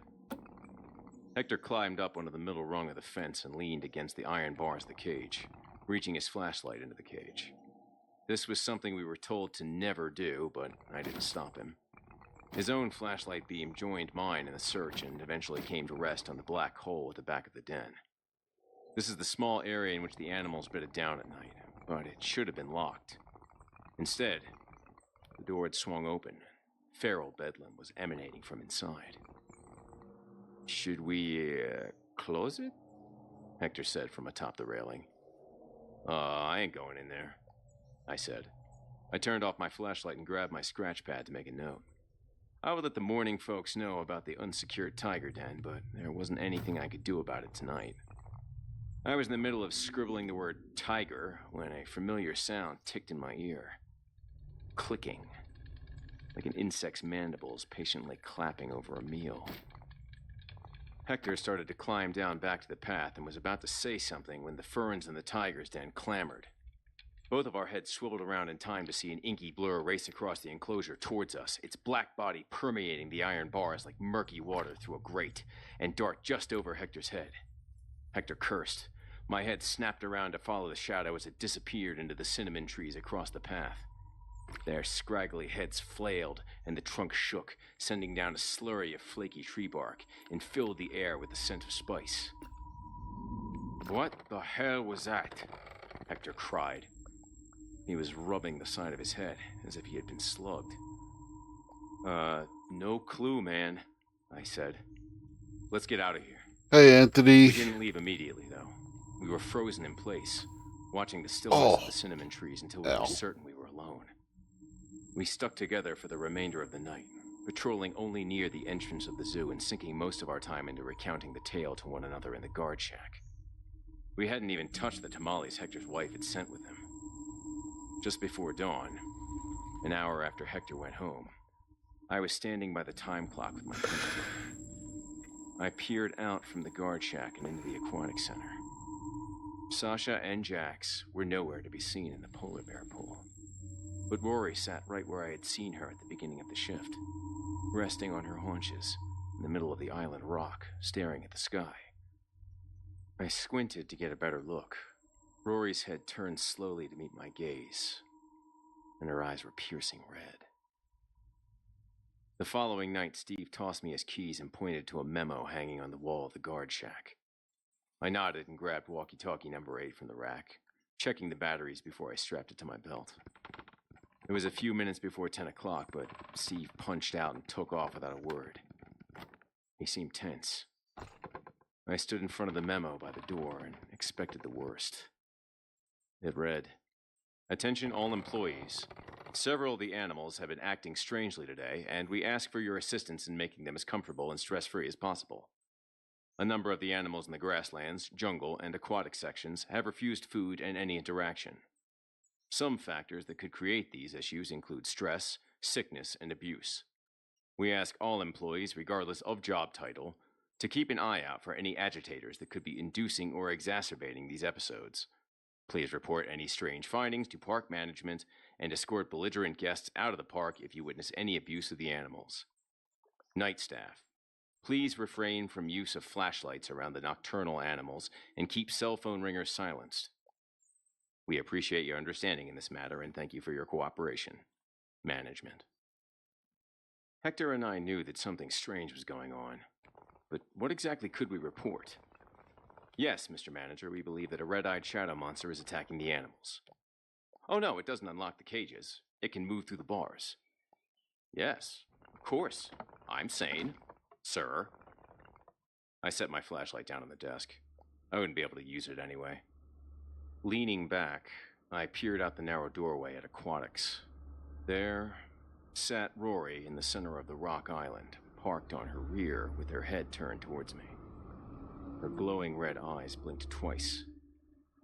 Hector climbed up onto the middle rung of the fence and leaned against the iron bars of the cage, reaching his flashlight into the cage. This was something we were told to never do, but I didn't stop him. His own flashlight beam joined mine in the search and eventually came to rest on the black hole at the back of the den. This is the small area in which the animals bedded down at night, but it should have been locked. Instead, the door had swung open. Feral bedlam was emanating from inside. Should we, close it? Hector said from atop the railing. I ain't going in there, I said. I turned off my flashlight and grabbed my scratch pad to make a note. I would let the morning folks know about the unsecured tiger den, but there wasn't anything I could do about it tonight. I was in the middle of scribbling the word tiger when a familiar sound ticked in my ear. Clicking, like an insect's mandibles patiently clapping over a meal. Hector started to climb down back to the path and was about to say something when the ferns in the tiger's den clamored. Both of our heads swiveled around in time to see an inky blur race across the enclosure towards us, its black body permeating the iron bars like murky water through a grate, and dart just over Hector's head. Hector cursed. My head snapped around to follow the shadow as it disappeared into the cinnamon trees across the path. Their scraggly heads flailed, and the trunk shook, sending down a slurry of flaky tree bark, and filled the air with the scent of spice. What the hell was that? Hector cried. He was rubbing the side of his head, as if he had been slugged. No clue, man, I said. Let's get out of here. Hey, Anthony. We didn't leave immediately, though. We were frozen in place, watching the stillness of the cinnamon trees until we were certain we were alone. We stuck together for the remainder of the night, patrolling only near the entrance of the zoo and sinking most of our time into recounting the tale to one another in the guard shack. We hadn't even touched the tamales Hector's wife had sent with him. Just before dawn, an hour after Hector went home, I was standing by the time clock with my pencil. I peered out from the guard shack and into the aquatic center. Sasha and Jax were nowhere to be seen in the polar bear pool. But Rory sat right where I had seen her at the beginning of the shift, resting on her haunches in the middle of the island rock, staring at the sky. I squinted to get a better look. Rory's head turned slowly to meet my gaze, and her eyes were piercing red. The following night, Steve tossed me his keys and pointed to a memo hanging on the wall of the guard shack. I nodded and grabbed walkie-talkie number 8 from the rack, checking the batteries before I strapped it to my belt. It was a few minutes before 10 o'clock, but Steve punched out and took off without a word. He seemed tense. I stood in front of the memo by the door and expected the worst. It read, "Attention all employees. Several of the animals have been acting strangely today, and we ask for your assistance in making them as comfortable and stress-free as possible. A number of the animals in the grasslands, jungle, and aquatic sections have refused food and any interaction. Some factors that could create these issues include stress, sickness, and abuse. We ask all employees, regardless of job title, to keep an eye out for any agitators that could be inducing or exacerbating these episodes. Please report any strange findings to park management and escort belligerent guests out of the park if you witness any abuse of the animals. Night staff, please refrain from use of flashlights around the nocturnal animals and keep cell phone ringers silenced. We appreciate your understanding in this matter and thank you for your cooperation. Management." Hector and I knew that something strange was going on, but what exactly could we report? "Yes, Mr. Manager, we believe that a red-eyed shadow monster is attacking the animals." "Oh no, it doesn't unlock the cages. It can move through the bars." "Yes, of course. I'm sane, sir." I set my flashlight down on the desk. I wouldn't be able to use it anyway. Leaning back, I peered out the narrow doorway at aquatics. There sat Rory in the center of the rock island, parked on her rear with her head turned towards me. Her glowing red eyes blinked twice,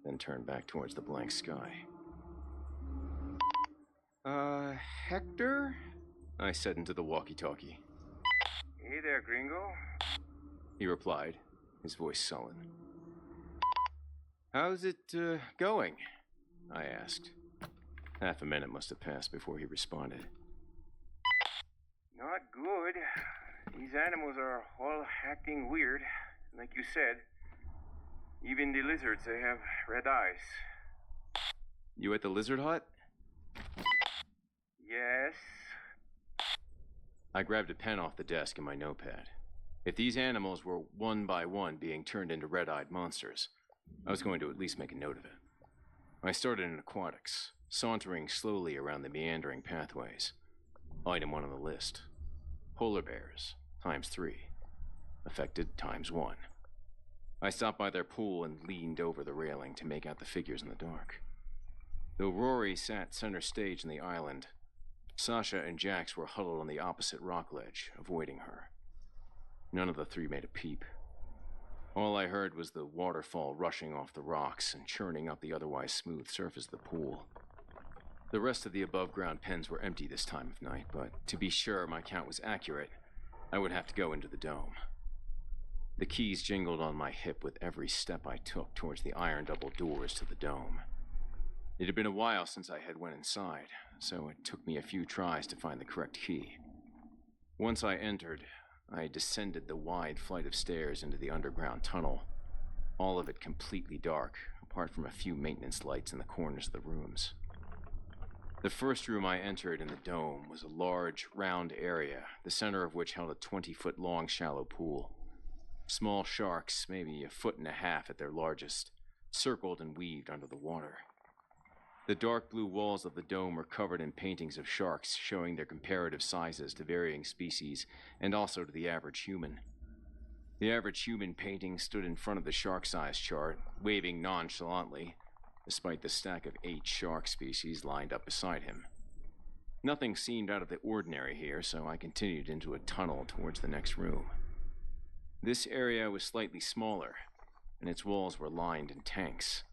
then turned back towards the blank sky. Hector?" I said into the walkie-talkie. Hey there, gringo. He replied, his voice sullen. "How's it, going?" I asked. Half a minute must have passed before he responded. Not good. These animals are all acting weird. Like you said, even the lizards, they have red eyes. "You at the lizard hut?" Yes. I grabbed a pen off the desk and my notepad. If these animals were one by one being turned into red-eyed monsters, I was going to at least make a note of it. I started in aquatics, sauntering slowly around the meandering pathways. Item 1 on the list. Polar bears, ×3. Affected, ×1. I stopped by their pool and leaned over the railing to make out the figures in the dark. Though Rory sat center stage in the island, Sasha and Jax were huddled on the opposite rock ledge, avoiding her. None of the three made a peep. All I heard was the waterfall rushing off the rocks and churning up the otherwise smooth surface of the pool. The rest of the above-ground pens were empty this time of night, but to be sure my count was accurate, I would have to go into the dome. The keys jingled on my hip with every step I took towards the iron double doors to the dome. It had been a while since I had went inside, so it took me a few tries to find the correct key. Once I entered, I descended the wide flight of stairs into the underground tunnel, all of it completely dark, apart from a few maintenance lights in the corners of the rooms. The first room I entered in the dome was a large, round area, the center of which held a 20-foot-long shallow pool. Small sharks, maybe 1.5 feet at their largest, circled and weaved under the water. The dark blue walls of the dome were covered in paintings of sharks showing their comparative sizes to varying species and also to the average human. The average human painting stood in front of the shark size chart, waving nonchalantly, despite the stack of 8 shark species lined up beside him. Nothing seemed out of the ordinary here, so I continued into a tunnel towards the next room. This area was slightly smaller, and its walls were lined in tanks.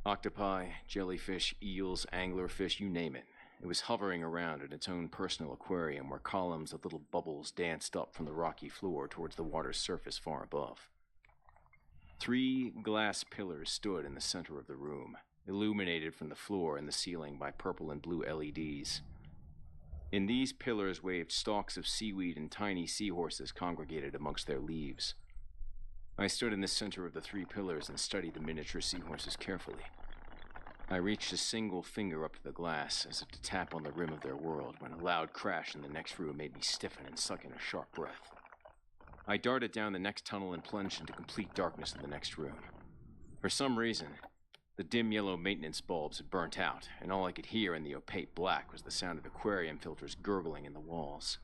Octopi, jellyfish, eels, anglerfish, you name it. It was hovering around in its own personal aquarium where columns of little bubbles danced up from the rocky floor towards the water's surface far above. 3 glass pillars stood in the center of the room, illuminated from the floor and the ceiling by purple and blue LEDs. In these pillars waved stalks of seaweed and tiny seahorses congregated amongst their leaves. I stood in the center of the 3 pillars and studied the miniature seahorses carefully. I reached a single finger up to the glass as if to tap on the rim of their world when a loud crash in the next room made me stiffen and suck in a sharp breath. I darted down the next tunnel and plunged into complete darkness in the next room. For some reason, the dim yellow maintenance bulbs had burnt out, and all I could hear in the opaque black was the sound of aquarium filters gurgling in the walls.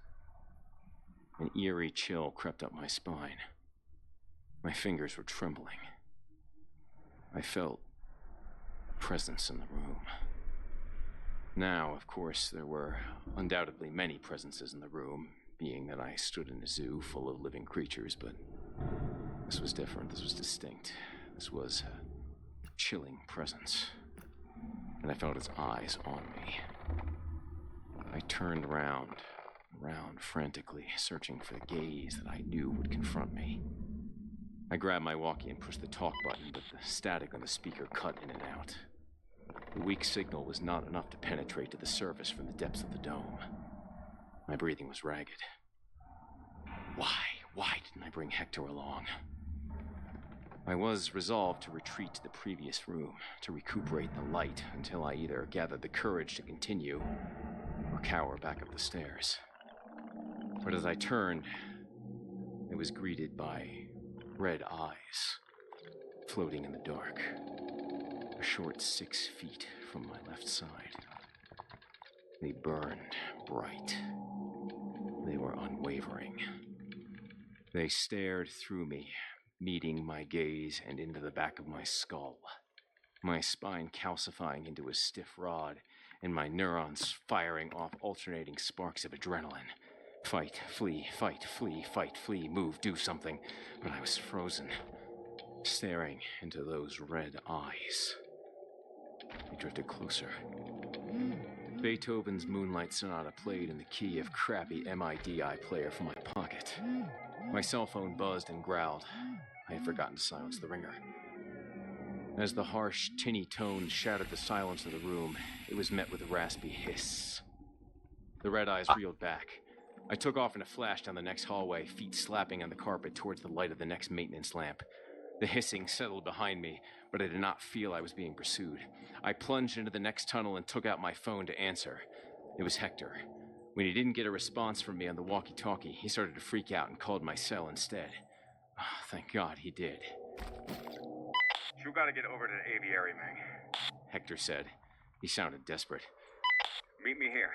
An eerie chill crept up my spine. My fingers were trembling. I felt presence in the room. Now, of course, there were undoubtedly many presences in the room, being that I stood in a zoo full of living creatures, but this was different. This was distinct. This was a chilling presence, and I felt its eyes on me. I turned round frantically, searching for the gaze that I knew would confront me. I grabbed my walkie and pushed the talk button, but the static on the speaker cut in and out. The weak signal was not enough to penetrate to the surface from the depths of the dome. My breathing was ragged. Why didn't I bring Hector along? I was resolved to retreat to the previous room, to recuperate the light until I either gathered the courage to continue or cower back up the stairs. But as I turned, I was greeted by red eyes floating in the dark, a short 6 feet from my left side. They burned bright. They were unwavering. They stared through me, meeting my gaze and into the back of my skull, my spine calcifying into a stiff rod, and my neurons firing off alternating sparks of adrenaline. Fight, flee, fight, flee, fight, flee, move, do something. But I was frozen, staring into those red eyes. They drifted closer. Beethoven's Moonlight Sonata played in the key of crappy MIDI player from my pocket. My cell phone buzzed and growled. I had forgotten to silence the ringer. As the harsh, tinny tones shattered the silence of the room, it was met with a raspy hiss. The red eyes reeled back. I took off in a flash down the next hallway, feet slapping on the carpet towards the light of the next maintenance lamp. The hissing settled behind me, but I did not feel I was being pursued. I plunged into the next tunnel and took out my phone to answer. It was Hector. When he didn't get a response from me on the walkie-talkie, he started to freak out and called my cell instead. Oh, thank God he did. You gotta get over to the aviary, man. Hector said. He sounded desperate. Meet me here.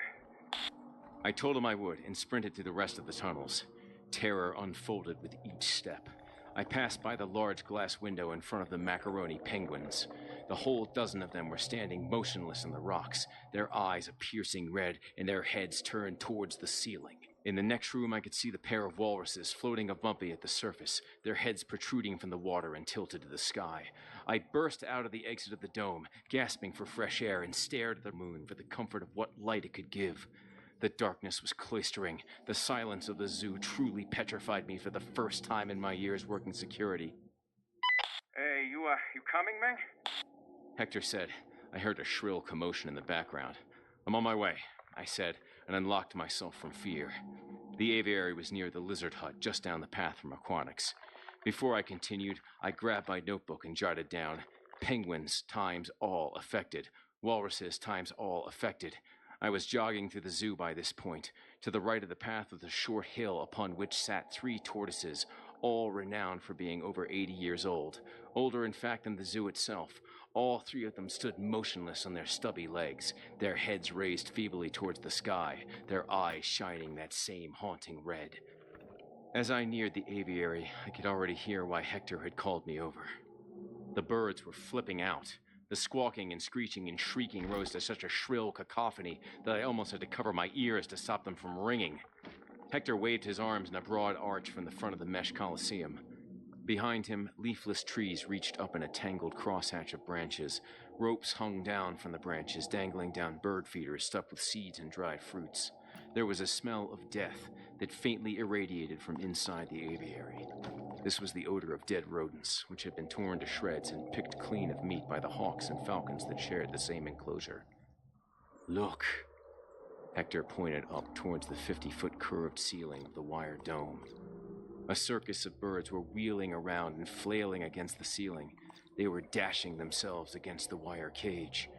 I told him I would and sprinted through the rest of the tunnels. Terror unfolded with each step. I passed by the large glass window in front of the macaroni penguins. The whole dozen of them were standing motionless on the rocks, their eyes a piercing red and their heads turned towards the ceiling. In the next room, I could see the pair of walruses floating a bumpy at the surface, their heads protruding from the water and tilted to the sky. I burst out of the exit of the dome, gasping for fresh air, and stared at the moon for the comfort of what light it could give. The darkness was cloistering. The silence of the zoo truly petrified me for the first time in my years working security. Hey, you coming, man? Hector said. I heard a shrill commotion in the background. I'm on my way, I said, and unlocked myself from fear. The aviary was near the lizard hut, just down the path from aquatics. Before I continued, I grabbed my notebook and jotted down, penguins times all affected, walruses times all affected. I was jogging through the zoo by this point. To the right of the path was a short hill upon which sat 3 tortoises, all renowned for being over 80 years old, older in fact than the zoo itself. All 3 of them stood motionless on their stubby legs, their heads raised feebly towards the sky, their eyes shining that same haunting red. As I neared the aviary, I could already hear why Hector had called me over. The birds were flipping out. The squawking and screeching and shrieking rose to such a shrill cacophony that I almost had to cover my ears to stop them from ringing. Hector waved his arms in a broad arch from the front of the mesh coliseum. Behind him, leafless trees reached up in a tangled crosshatch of branches. Ropes hung down from the branches, dangling down bird feeders stuffed with seeds and dried fruits. There was a smell of death that faintly irradiated from inside the aviary. This was the odor of dead rodents, which had been torn to shreds and picked clean of meat by the hawks and falcons that shared the same enclosure. Look, Hector pointed up towards the 50-foot curved ceiling of the wire dome. A circus of birds were wheeling around and flailing against the ceiling. They were dashing themselves against the wire cage.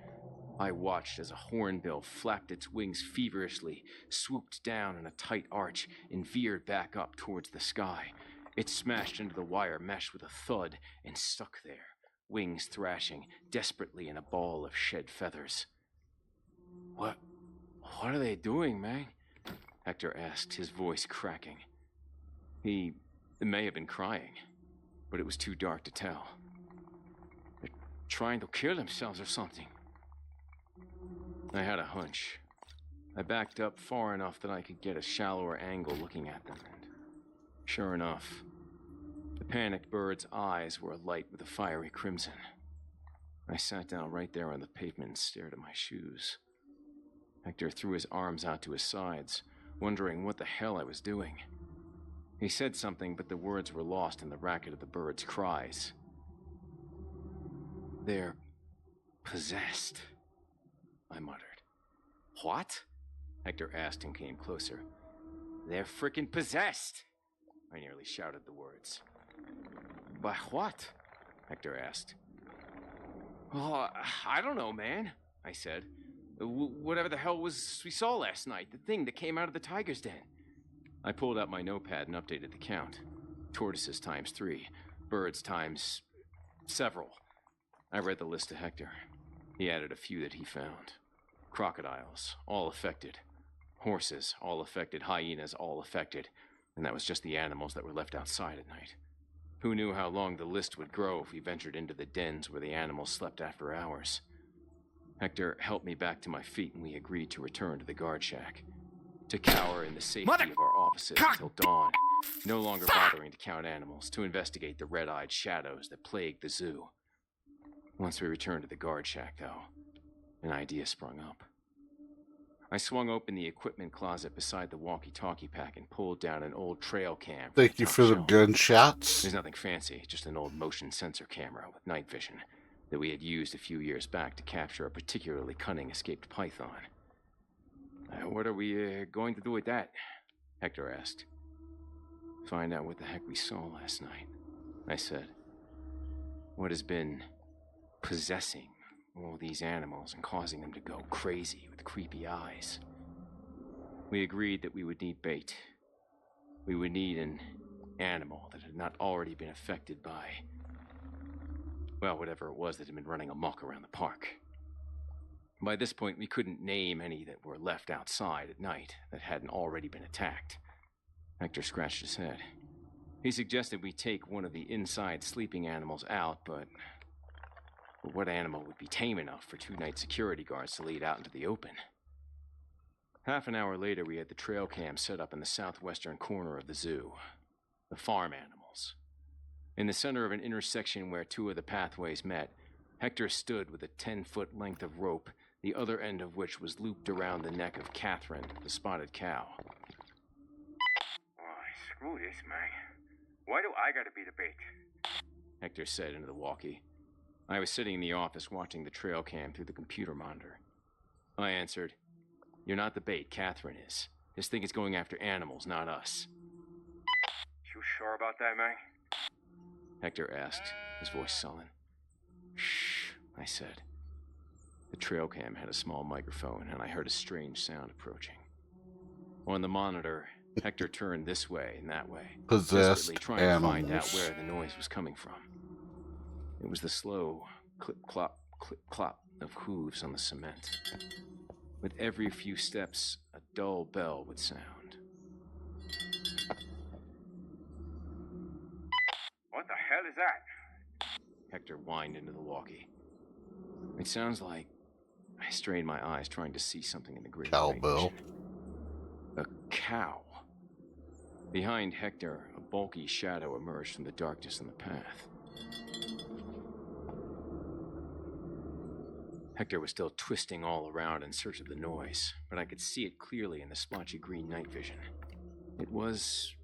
I watched as a hornbill flapped its wings feverishly, swooped down in a tight arch, and veered back up towards the sky. It smashed into the wire mesh with a thud and stuck there, wings thrashing desperately in a ball of shed feathers. What are they doing, man? Hector asked, his voice cracking. He may have been crying, but it was too dark to tell. They're trying to kill themselves or something. I had a hunch. I backed up far enough that I could get a shallower angle looking at them, and sure enough, the panicked bird's eyes were alight with a fiery crimson. I sat down right there on the pavement and stared at my shoes. Hector threw his arms out to his sides, wondering what the hell I was doing. He said something, but the words were lost in the racket of the bird's cries. "They're possessed," I muttered. "What?" Hector asked and came closer. "They're frickin' possessed!" I nearly shouted the words. "By what?" Hector asked. "Oh, I don't know, man," I said. "Whatever the hell was we saw last night, the thing that came out of the tiger's den." I pulled out my notepad and updated the count. Tortoises times 3, birds times several. I read the list to Hector. He added a few that he found. Crocodiles, all affected. Horses, all affected. Hyenas, all affected. And that was just the animals that were left outside at night. Who knew how long the list would grow if we ventured into the dens where the animals slept after hours? Hector helped me back to my feet, and we agreed to return to the guard shack. To cower in the safety of our offices until dawn, no longer bothering to count animals, to investigate the red-eyed shadows that plagued the zoo. Once we returned to the guard shack, though, an idea sprung up. I swung open the equipment closet beside the walkie-talkie pack and pulled down an old trail cam. Thank you for the gunshots. There's nothing fancy, just an old motion sensor camera with night vision that we had used a few years back to capture a particularly cunning escaped python. "What are we going to do with that?" Hector asked. "Find out what the heck we saw last night," I said. "What has been possessing all these animals and causing them to go crazy with creepy eyes?" We agreed that we would need bait. We would need an animal that had not already been affected by, well, whatever it was that had been running amok around the park. By this point, we couldn't name any that were left outside at night that hadn't already been attacked. Hector scratched his head. He suggested we take one of the inside sleeping animals out, but what animal would be tame enough for 2 night security guards to lead out into the open? Half an hour later, we had the trail cam set up in the southwestern corner of the zoo. The farm animals. In the center of an intersection where 2 of the pathways met, Hector stood with a 10-foot length of rope, the other end of which was looped around the neck of Catherine, the spotted cow. Oh, screw this, man. Why do I gotta be the bait? Hector said into the walkie. I was sitting in the office watching the trail cam through the computer monitor. I answered, "You're not the bait, Catherine is. This thing is going after animals, not us." You sure about that, man? Hector asked, his voice sullen. "Shh," I said. The trail cam had a small microphone, and I heard a strange sound approaching. On the monitor, Hector turned this way and that way, Possessed desperately trying to find out where the noise was coming from. It was the slow clip-clop of hooves on the cement. With every few steps, a dull bell would sound. What the hell is that? Hector whined into the walkie. It sounds like... I strained my eyes trying to see something in the gray cowbell. A cow. Behind Hector, a bulky shadow emerged from the darkness in the path. Hector was still twisting all around in search of the noise, but I could see it clearly in the splotchy green night vision. It was,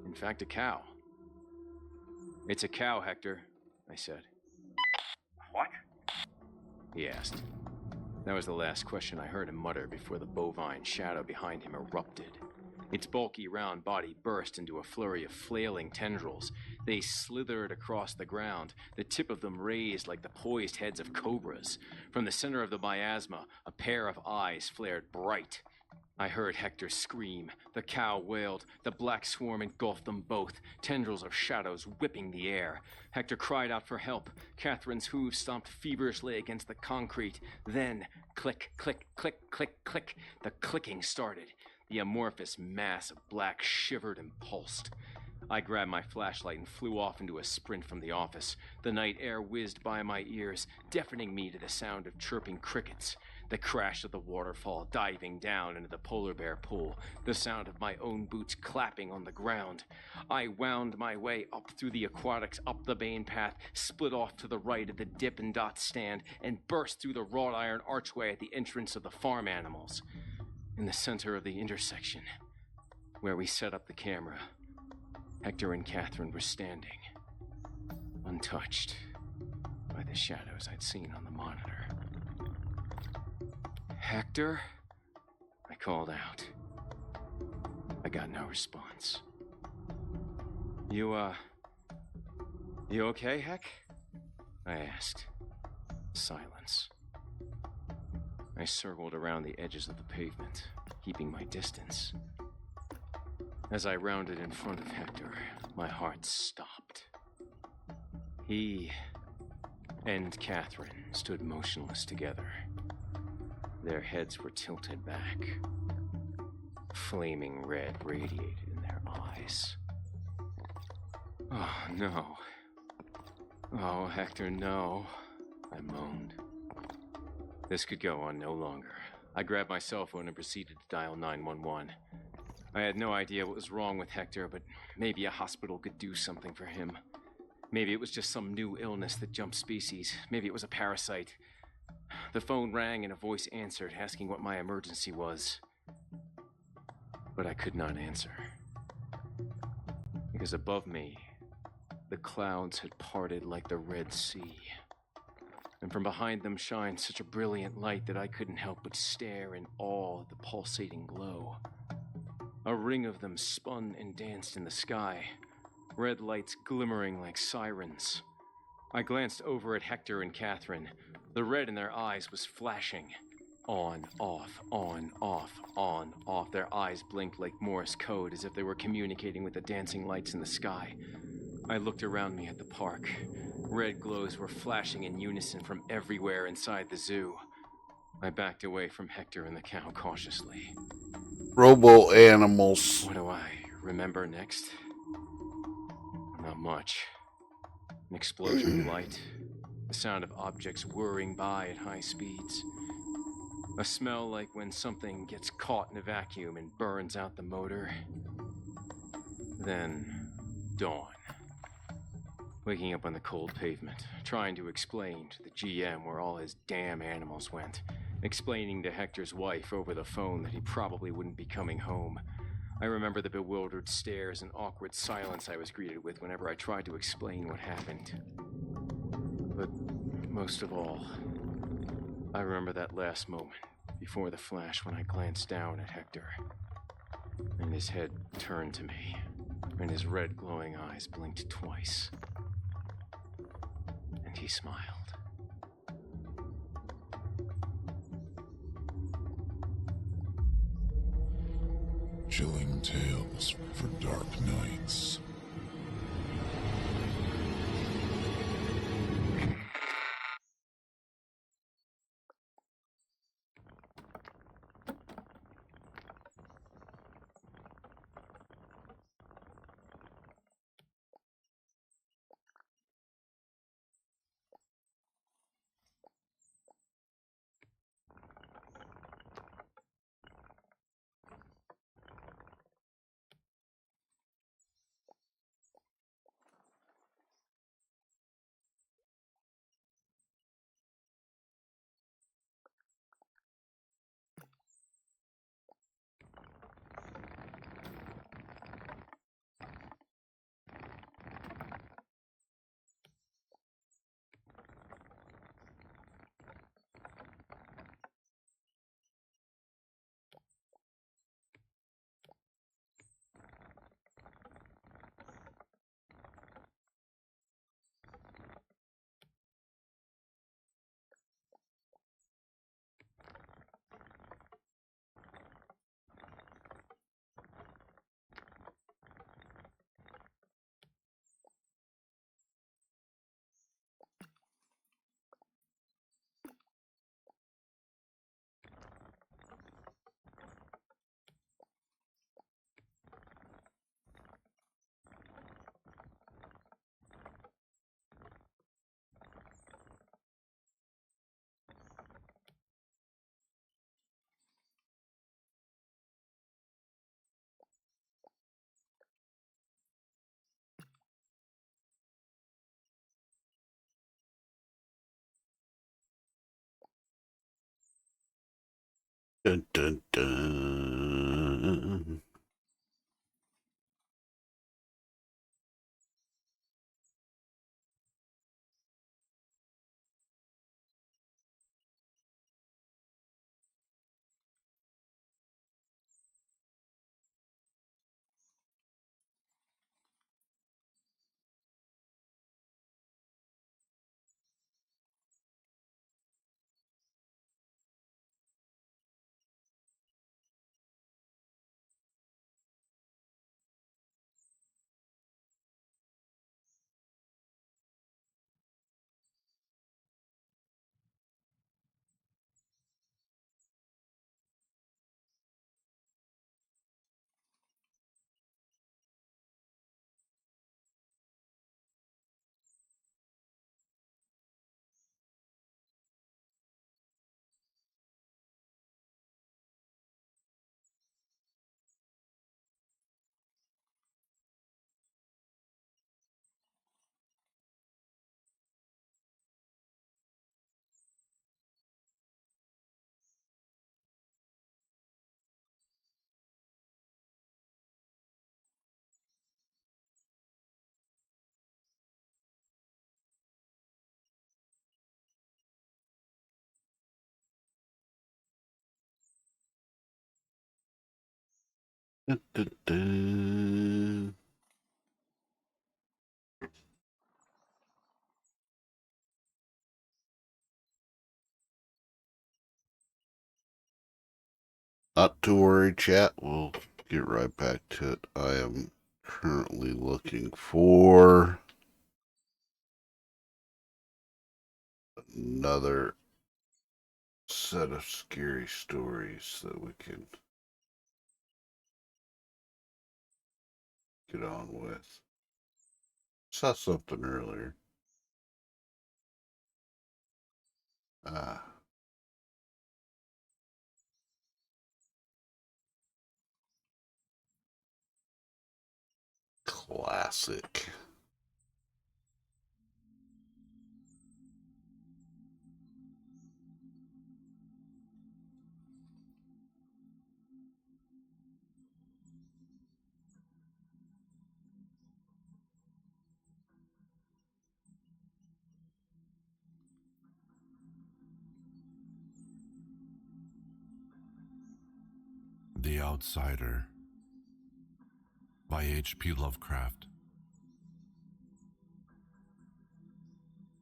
in fact, a cow. "It's a cow, Hector," I said. What? He asked. That was the last question I heard him mutter before the bovine shadow behind him erupted. Its bulky round body burst into a flurry of flailing tendrils. They slithered across the ground, the tip of them raised like the poised heads of cobras. From the center of the miasma, a pair of eyes flared bright. I heard Hector scream. The cow wailed. The black swarm engulfed them both, tendrils of shadows whipping the air. Hector cried out for help. Catherine's hooves stomped feverishly against the concrete. Then, click, click, click, click, click, the clicking started. The amorphous mass of black shivered and pulsed. I grabbed my flashlight and flew off into a sprint from the office. The night air whizzed by my ears, deafening me to the sound of chirping crickets, the crash of the waterfall diving down into the polar bear pool, the sound of my own boots clapping on the ground. I wound my way up through the aquatics, up the main path, split off to the right at the Dippin' Dot stand, and burst through the wrought iron archway at the entrance of the farm animals. In the center of the intersection, where we set up the camera, Hector and Catherine were standing, untouched by the shadows I'd seen on the monitor. "Hector?" I called out. I got no response. You okay, Heck?" I asked. Silence. I circled around the edges of the pavement, keeping my distance. As I rounded in front of Hector, my heart stopped. He and Catherine stood motionless together. Their heads were tilted back. Flaming red radiated in their eyes. "Oh, no. Oh, Hector, no," I moaned. This could go on no longer. I grabbed my cell phone and proceeded to dial 911. I had no idea what was wrong with Hector, but maybe a hospital could do something for him. Maybe it was just some new illness that jumped species. Maybe it was a parasite. The phone rang and a voice answered, asking what my emergency was. But I could not answer. Because above me, the clouds had parted like the Red Sea. And from behind them shined such a brilliant light that I couldn't help but stare in awe at the pulsating glow. A ring of them spun and danced in the sky, red lights glimmering like sirens. I glanced over at Hector and Catherine. The red in their eyes was flashing. On, off, on, off, on, off. Their eyes blinked like Morse code, as if they were communicating with the dancing lights in the sky. I looked around me at the park. Red glows were flashing in unison from everywhere inside the zoo. I backed away from Hector and the cow cautiously. Robo animals. What do I remember next? Not much. An explosion of light. The sound of objects whirring by at high speeds. A smell like when something gets caught in a vacuum and burns out the motor. Then, dawn. Waking up on the cold pavement, trying to explain to the GM where all his damn animals went. Explaining to Hector's wife over the phone that he probably wouldn't be coming home. I remember the bewildered stares and awkward silence I was greeted with whenever I tried to explain what happened. But most of all, I remember that last moment before the flash when I glanced down at Hector. And his head turned to me, and his red glowing eyes blinked twice. And he smiled. Chilling tales for dark nights. Dun, dun, dun. Dun, dun, dun. Not to worry, chat. We'll get right back to it. I am currently looking for another set of scary stories that we can get on with. Saw something earlier. Classic. The Outsider by H.P. Lovecraft.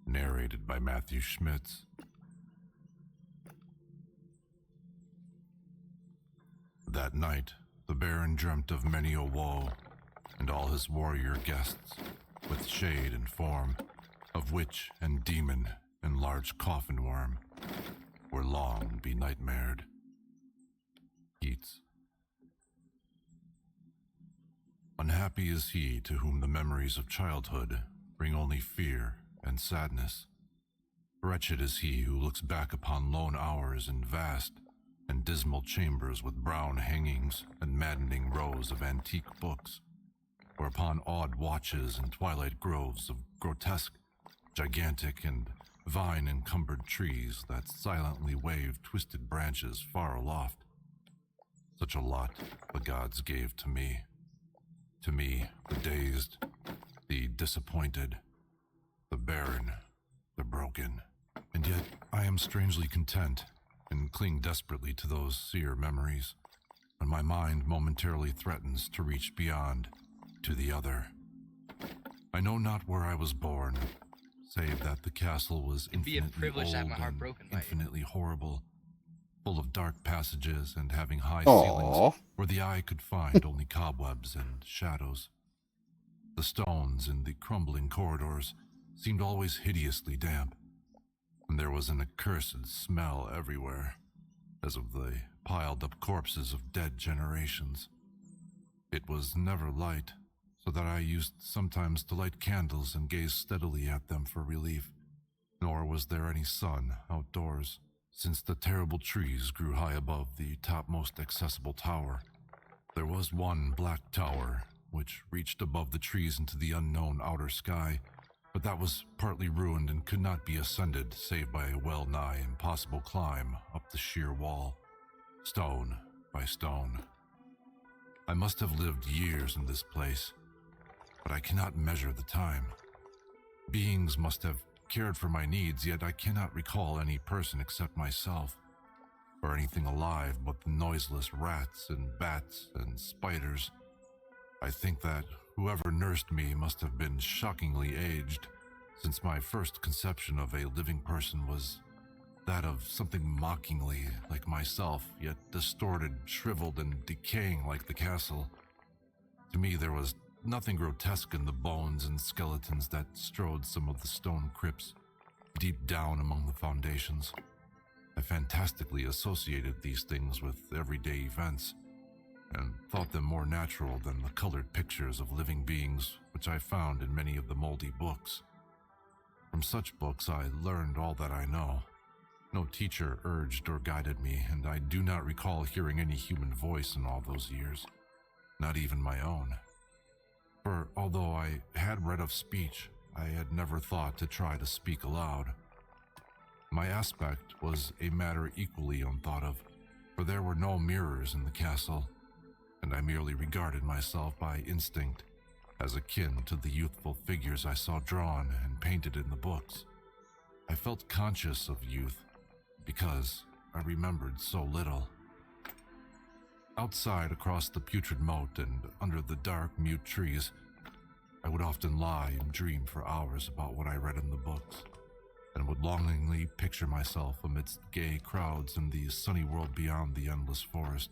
Narrated by Matthew Schmitz. That night, the Baron dreamt of many a woe, and all his warrior guests, with shade and form, of witch and demon and large coffin worm, were long benightmared. Keats. Unhappy is he to whom the memories of childhood bring only fear and sadness. Wretched is he who looks back upon lone hours in vast and dismal chambers with brown hangings and maddening rows of antique books, or upon odd watches and twilight groves of grotesque, gigantic, and vine-encumbered trees that silently wave twisted branches far aloft. Such a lot the gods gave to me. To me, the dazed, the disappointed, the barren, the broken. And yet I am strangely content and cling desperately to those sear memories when my mind momentarily threatens to reach beyond to the other. I know not where I was born, save that the castle was infinitely old and infinitely horrible, full of dark passages and having high ceilings where the eye could find only cobwebs and shadows. The stones in the crumbling corridors seemed always hideously damp, and there was an accursed smell everywhere, as of the piled-up corpses of dead generations. It was never light, so that I used sometimes to light candles and gaze steadily at them for relief, nor was there any sun outdoors, since the terrible trees grew high above the topmost accessible tower. There was one black tower, which reached above the trees into the unknown outer sky, but that was partly ruined and could not be ascended save by a well-nigh impossible climb up the sheer wall. stone by stone. I must have lived years in this place, but I cannot measure the time. Beings must have cared for my needs, yet I cannot recall any person except myself, or anything alive but the noiseless rats and bats and spiders. I think that whoever nursed me must have been shockingly aged, since my first conception of a living person was that of something mockingly like myself, yet distorted, shriveled, and decaying like the castle. To me, there was nothing grotesque in the bones and skeletons that strode some of the stone crypts deep down among the foundations. I fantastically associated these things with everyday events, and thought them more natural than the colored pictures of living beings which I found in many of the moldy books. From such books I learned all that I know. No teacher urged or guided me, and I do not recall hearing any human voice in all those years, not even my own. For although I had read of speech, I had never thought to try to speak aloud. My aspect was a matter equally unthought of, for there were no mirrors in the castle, and I merely regarded myself by instinct as akin to the youthful figures I saw drawn and painted in the books. I felt conscious of youth because I remembered so little. Outside across the putrid moat and under the dark, mute trees, I would often lie and dream for hours about what I read in the books, and would longingly picture myself amidst gay crowds in the sunny world beyond the endless forest.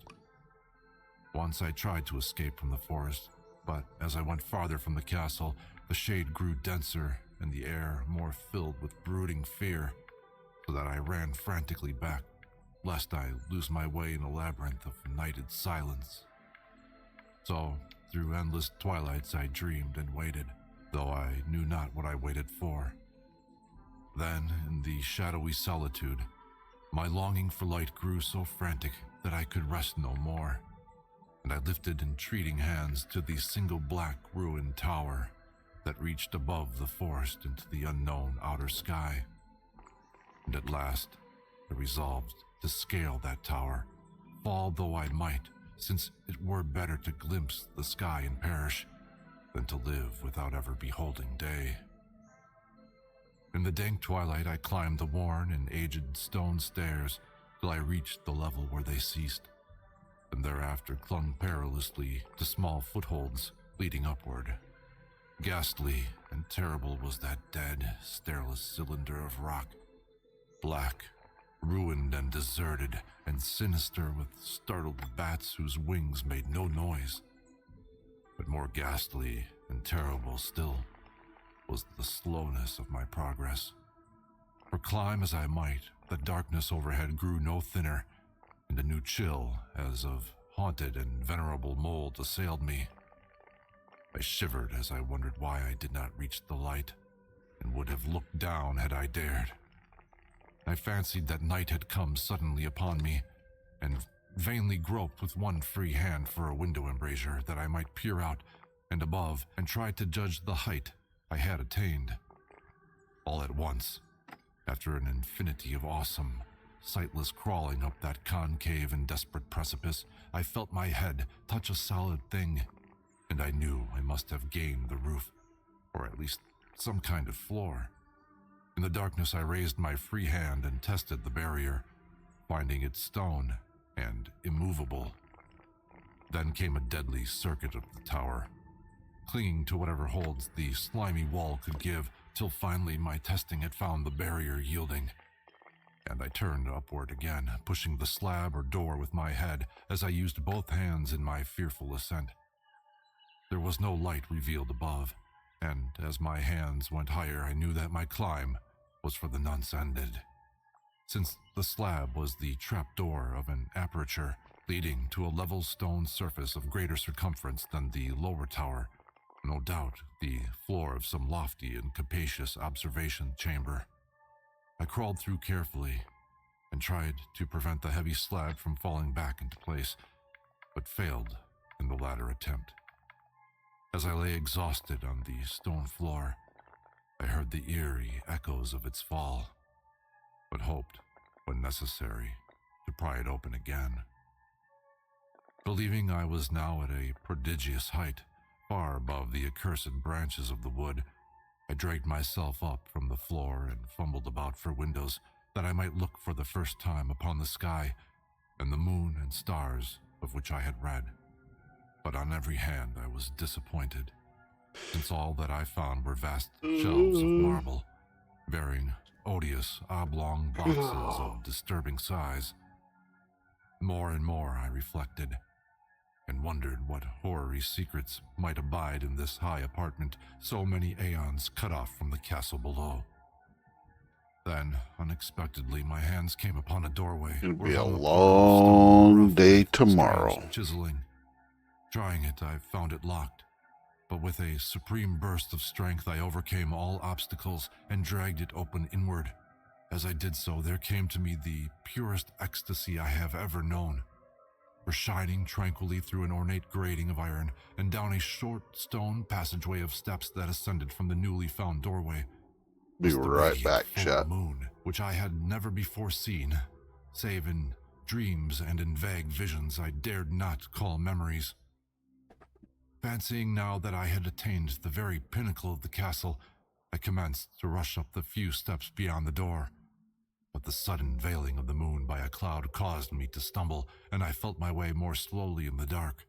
Once I tried to escape from the forest, but as I went farther from the castle, the shade grew denser and the air more filled with brooding fear, so that I ran frantically back, lest I lose my way in a labyrinth of nighted silence. So, through endless twilights I dreamed and waited, though I knew not what I waited for. Then, in the shadowy solitude, my longing for light grew so frantic that I could rest no more, and I lifted entreating hands to the single black ruined tower that reached above the forest into the unknown outer sky. And at last, I resolved to scale that tower, fall though I might, since it were better to glimpse the sky and perish than to live without ever beholding day. In the dank twilight, I climbed the worn and aged stone stairs till I reached the level where they ceased, and thereafter clung perilously to small footholds leading upward. Ghastly and terrible was that dead, stairless cylinder of rock, black, ruined and deserted, and sinister with startled bats whose wings made no noise. But more ghastly and terrible still was the slowness of my progress. For climb as I might, the darkness overhead grew no thinner, and a new chill, as of haunted and venerable mold, assailed me. I shivered as I wondered why I did not reach the light, and would have looked down had I dared. I fancied that night had come suddenly upon me, and vainly groped with one free hand for a window embrasure that I might peer out and above and try to judge the height I had attained. All at once, after an infinity of awesome, sightless crawling up that concave and desperate precipice, I felt my head touch a solid thing, and I knew I must have gained the roof, or at least some kind of floor. In the darkness, I raised my free hand and tested the barrier, finding it stone and immovable. Then came a deadly circuit of the tower, clinging to whatever holds the slimy wall could give, till finally my testing had found the barrier yielding, and I turned upward again, pushing the slab or door with my head as I used both hands in my fearful ascent. There was no light revealed above, and as my hands went higher, I knew that my climb was for the nonce ended, since the slab was the trapdoor of an aperture leading to a level stone surface of greater circumference than the lower tower, no doubt the floor of some lofty and capacious observation chamber. I crawled through carefully and tried to prevent the heavy slab from falling back into place, but failed in the latter attempt. As I lay exhausted on the stone floor, I heard the eerie echoes of its fall, but hoped, when necessary, to pry it open again. Believing I was now at a prodigious height, far above the accursed branches of the wood, I dragged myself up from the floor and fumbled about for windows that I might look for the first time upon the sky and the moon and stars of which I had read. But on every hand I was disappointed, since all that I found were vast shelves of marble, bearing odious oblong boxes of disturbing size. More and more I reflected, and wondered what hoary secrets might abide in this high apartment so many aeons cut off from the castle below. Then, unexpectedly, my hands came upon a doorway. It'll where be a hung pillar of long stone day rough with tomorrow. strange chiseling. Trying it, I found it locked, but with a supreme burst of strength I overcame all obstacles and dragged it open inward. As I did so, there came to me the purest ecstasy I have ever known. For shining tranquilly through an ornate grating of iron and down a short stone passageway of steps that ascended from the newly found doorway Be was the right radiant back, full chat. moon, which I had never before seen, save in dreams and in vague visions I dared not call memories. Fancying now that I had attained the very pinnacle of the castle, I commenced to rush up the few steps beyond the door. But the sudden veiling of the moon by a cloud caused me to stumble, and I felt my way more slowly in the dark.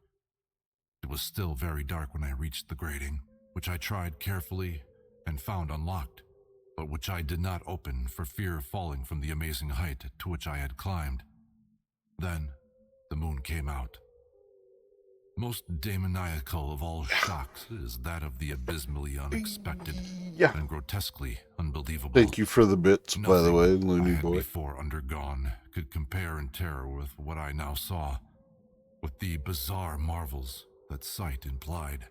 It was still very dark when I reached the grating, which I tried carefully and found unlocked, but which I did not open for fear of falling from the amazing height to which I had climbed. Then the moon came out. Most demoniacal of all shocks is that of the abysmally unexpected and grotesquely unbelievable. Thank you for the bits, by the way, Looney I had Boy. before undergone could compare in terror with what I now saw, with the bizarre marvels that sight implied.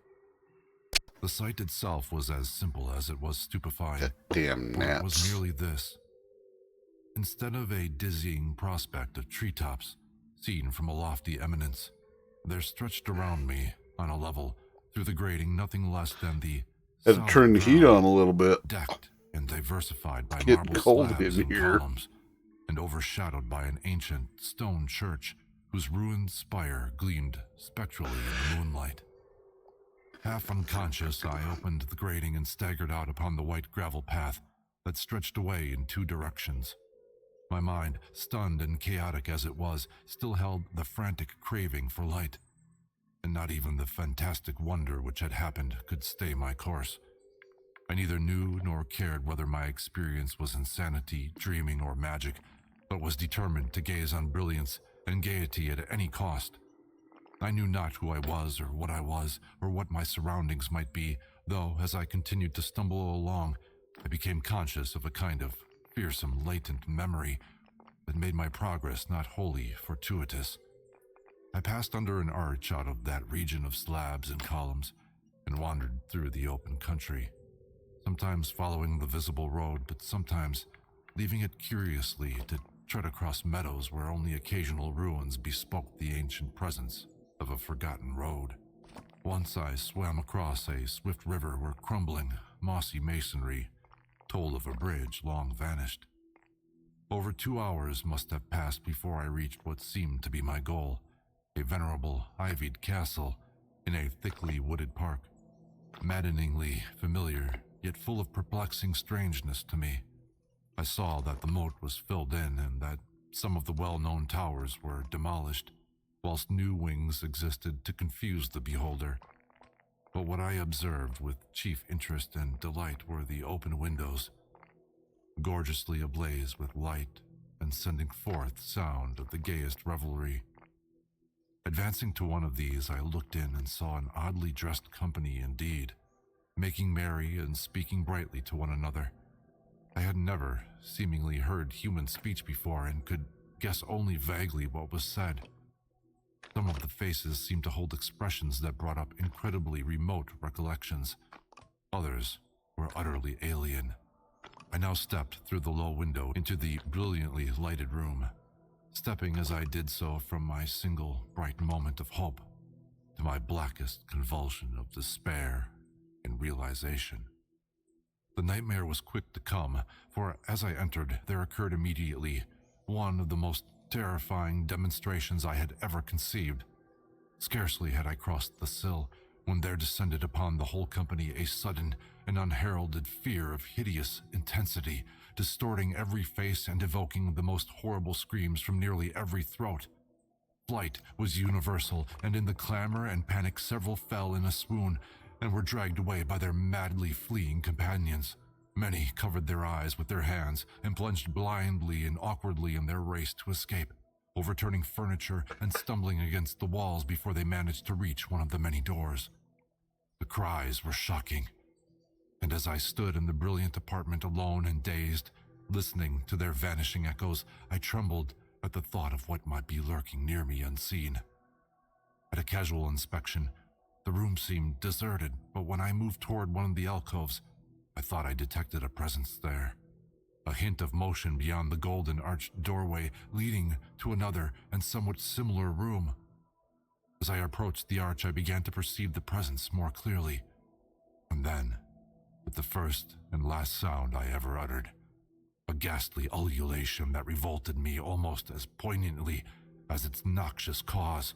The sight itself was as simple as it was stupefying. Damn For it was gnats. merely this. Instead of a dizzying prospect of treetops seen from a lofty eminence, there stretched around me, on a level, through the grating, nothing less than the Had to solid turn the heat ground, on a little bit. decked and diversified by Getting marble cold slabs in and here. columns, and overshadowed by an ancient stone church whose ruined spire gleamed spectrally in the moonlight. Half unconscious, I opened the grating and staggered out upon the white gravel path that stretched away in two directions. My mind, stunned and chaotic as it was, still held the frantic craving for light, and not even the fantastic wonder which had happened could stay my course. I neither knew nor cared whether my experience was insanity, dreaming, or magic, but was determined to gaze on brilliance and gaiety at any cost. I knew not who I was, or what my surroundings might be, though, as I continued to stumble along, I became conscious of a kind of fearsome latent memory that made my progress not wholly fortuitous. I passed under an arch out of that region of slabs and columns, and wandered through the open country, sometimes following the visible road, but sometimes leaving it curiously to tread across meadows where only occasional ruins bespoke the ancient presence of a forgotten road. Once I swam across a swift river where crumbling, mossy masonry told of a bridge long vanished. Over 2 hours must have passed before I reached what seemed to be my goal, a venerable, ivied castle in a thickly wooded park, maddeningly familiar, yet full of perplexing strangeness to me. I saw that the moat was filled in and that some of the well-known towers were demolished, whilst new wings existed to confuse the beholder. But what I observed with chief interest and delight were the open windows, gorgeously ablaze with light and sending forth sound of the gayest revelry. Advancing to one of these, I looked in and saw an oddly dressed company indeed, making merry and speaking brightly to one another. I had never seemingly heard human speech before and could guess only vaguely what was said. Some of the faces seemed to hold expressions that brought up incredibly remote recollections. Others were utterly alien. I now stepped through the low window into the brilliantly lighted room, stepping as I did so from my single bright moment of hope to my blackest convulsion of despair and realization. The nightmare was quick to come, for as I entered, there occurred immediately one of the most terrifying demonstrations I had ever conceived. Scarcely had I crossed the sill when there descended upon the whole company a sudden and unheralded fear of hideous intensity, distorting every face and evoking the most horrible screams from nearly every throat. Flight was universal, and in the clamor and panic several fell in a swoon and were dragged away by their madly fleeing companions. Many covered their eyes with their hands and plunged blindly and awkwardly in their race to escape, overturning furniture and stumbling against the walls before they managed to reach one of the many doors. The cries were shocking, and as I stood in the brilliant apartment alone and dazed, listening to their vanishing echoes, I trembled at the thought of what might be lurking near me unseen. At a casual inspection, the room seemed deserted, but when I moved toward one of the alcoves, I thought I detected a presence there. A hint of motion beyond the golden arched doorway leading to another and somewhat similar room. As I approached the arch, I began to perceive the presence more clearly. And then, with the first and last sound I ever uttered, a ghastly ululation that revolted me almost as poignantly as its noxious cause,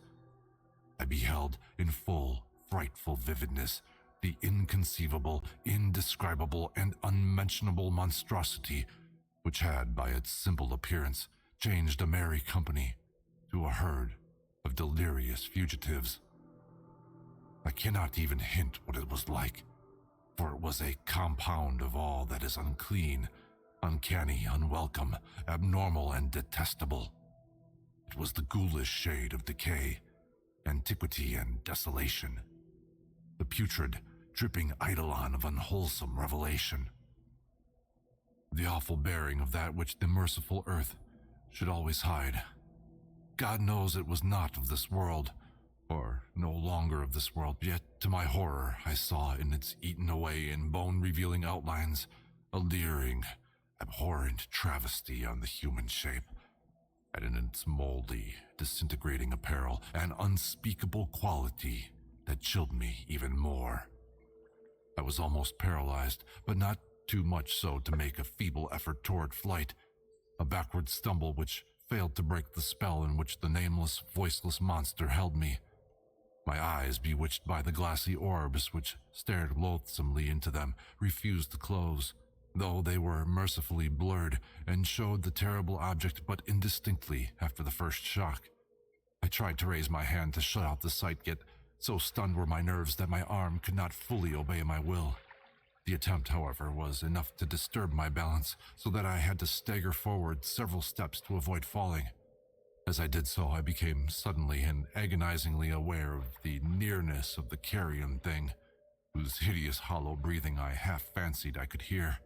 I beheld in full, frightful vividness the inconceivable, indescribable, and unmentionable monstrosity which had, by its simple appearance, changed a merry company to a herd of delirious fugitives. I cannot even hint what it was like, for it was a compound of all that is unclean, uncanny, unwelcome, abnormal, and detestable. It was the ghoulish shade of decay, antiquity, and desolation, the putrid, dripping eidolon of unwholesome revelation, the awful bearing of that which the merciful earth should always hide. God knows it was not of this world, or no longer of this world, yet to my horror I saw in its eaten away and bone-revealing outlines a leering, abhorrent travesty on the human shape, and in its moldy, disintegrating apparel an unspeakable quality that chilled me even more. I was almost paralyzed, but not too much so to make a feeble effort toward flight, a backward stumble which failed to break the spell in which the nameless, voiceless monster held me. My eyes, bewitched by the glassy orbs which stared loathsomely into them, refused to close, though they were mercifully blurred and showed the terrible object but indistinctly after the first shock. I tried to raise my hand to shut out the sight, yet so stunned were my nerves that my arm could not fully obey my will. The attempt, however, was enough to disturb my balance, so that I had to stagger forward several steps to avoid falling. As I did so, I became suddenly and agonizingly aware of the nearness of the carrion thing, whose hideous hollow breathing I half fancied I could hear.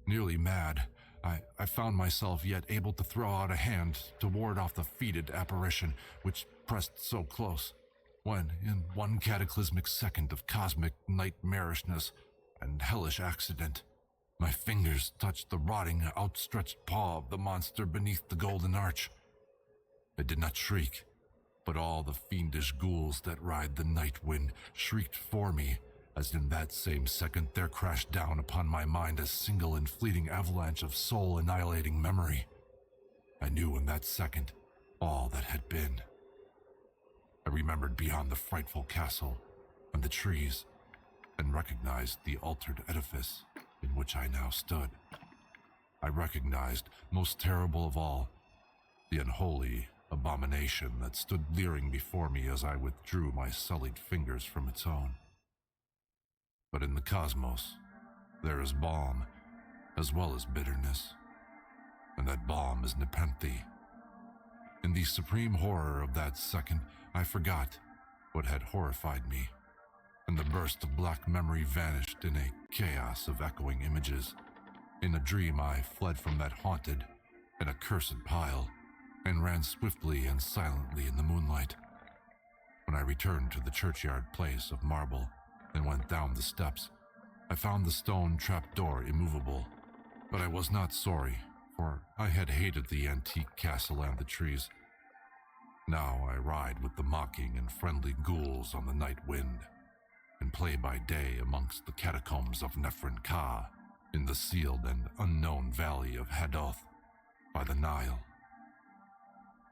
Nearly mad, I found myself yet able to throw out a hand to ward off the fetid apparition which pressed so close, when, in one cataclysmic second of cosmic nightmarishness and hellish accident, my fingers touched the rotting, outstretched paw of the monster beneath the golden arch. I did not shriek, but all the fiendish ghouls that ride the night wind shrieked for me, as in that same second there crashed down upon my mind a single and fleeting avalanche of soul-annihilating memory. I knew in that second all that had been. I remembered beyond the frightful castle and the trees, and recognized the altered edifice in which I now stood. I recognized, most terrible of all, the unholy abomination that stood leering before me as I withdrew my sullied fingers from its own. But in the cosmos, there is balm as well as bitterness, and that balm is nepenthe. In the supreme horror of that second, I forgot what had horrified me, and the burst of black memory vanished in a chaos of echoing images. In a dream, I fled from that haunted and accursed pile, and ran swiftly and silently in the moonlight. When I returned to the churchyard place of marble and went down the steps, I found the stone trapdoor immovable, but I was not sorry, for I had hated the antique castle and the trees. Now I ride with the mocking and friendly ghouls on the night wind, and play by day amongst the catacombs of Nefren Ka, in the sealed and unknown valley of Hadoth, by the Nile.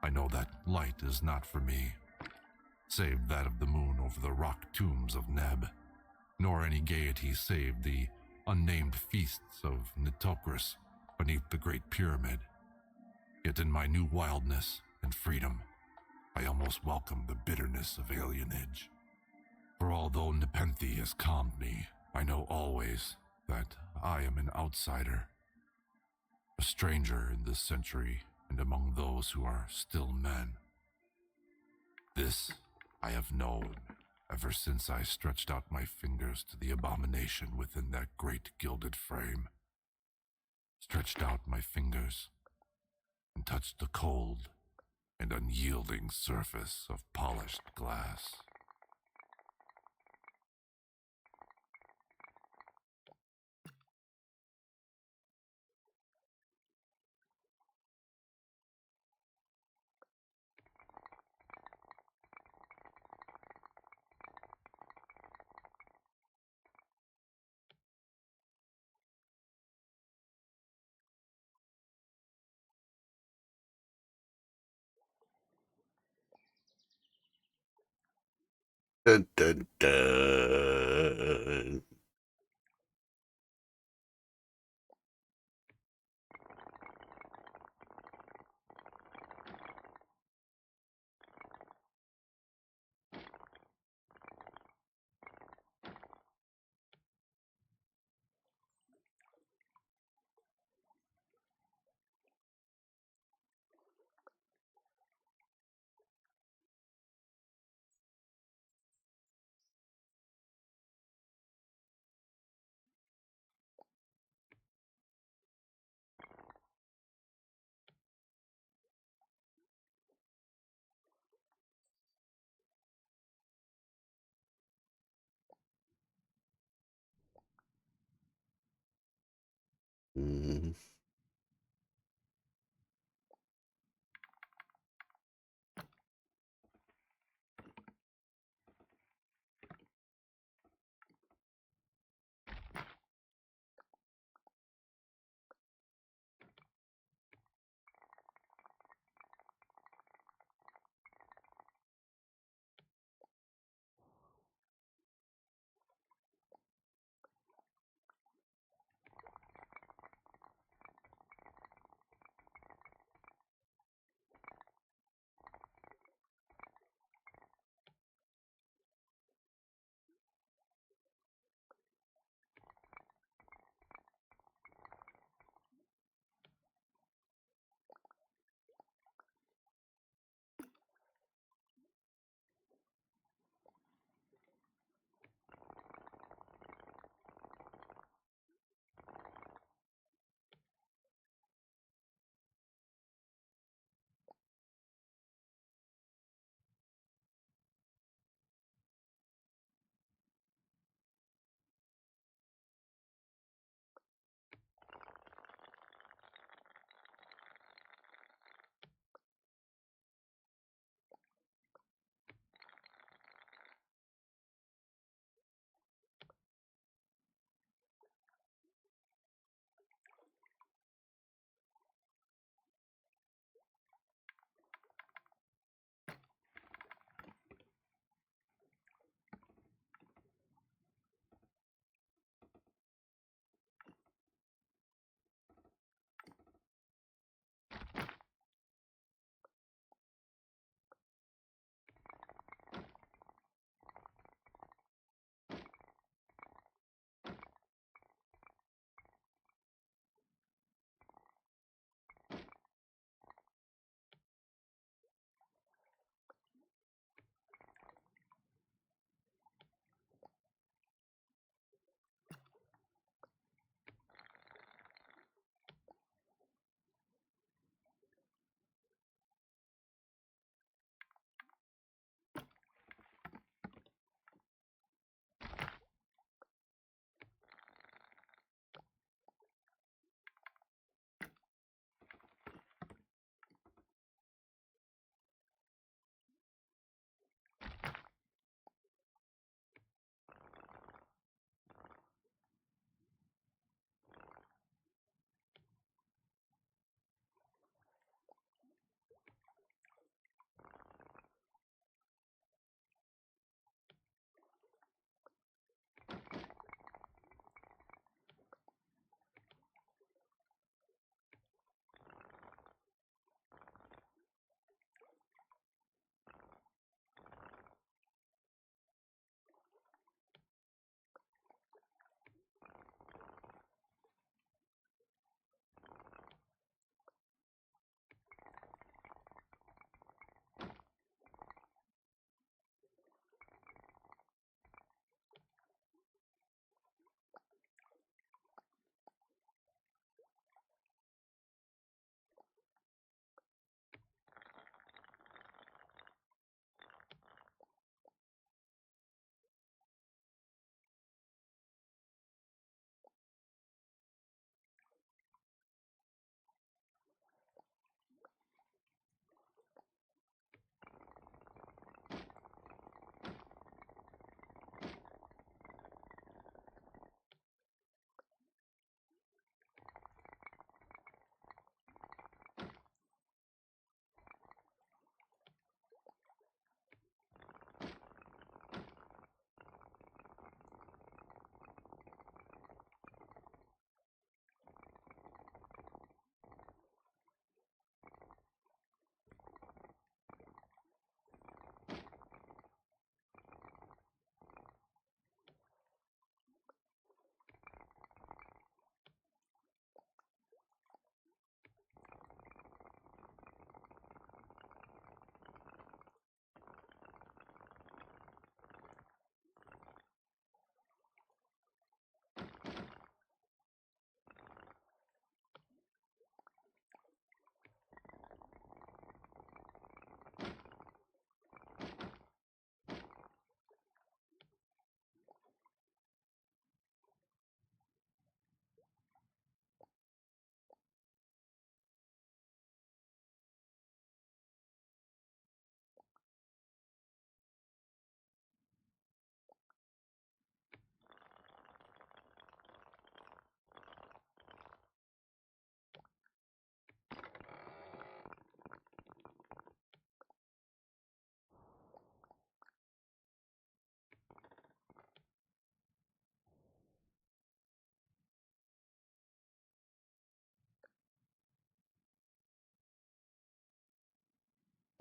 I know that light is not for me. save that of the moon over the rock tombs of Neb, nor any gaiety save the unnamed feasts of Nitocris beneath the Great Pyramid. Yet in my new wildness and freedom, I almost welcome the bitterness of alienage. For although Nepenthe has calmed me, I know always that I am an outsider, a stranger in this century and among those who are still men. This I have known ever since I stretched out my fingers to the abomination within that great gilded frame. Stretched out my fingers and touched the cold and unyielding surface of polished glass. Dun, dun, dun. Mhm.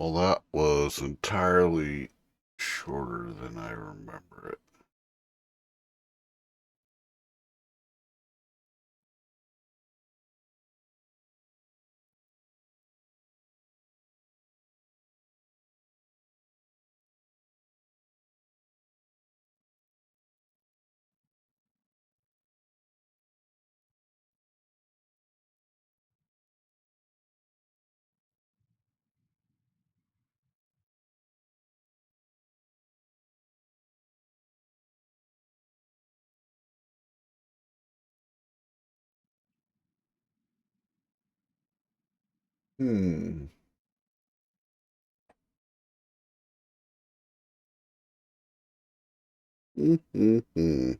Well, that was entirely shorter than I remember it. Hmm. Mm-hmm.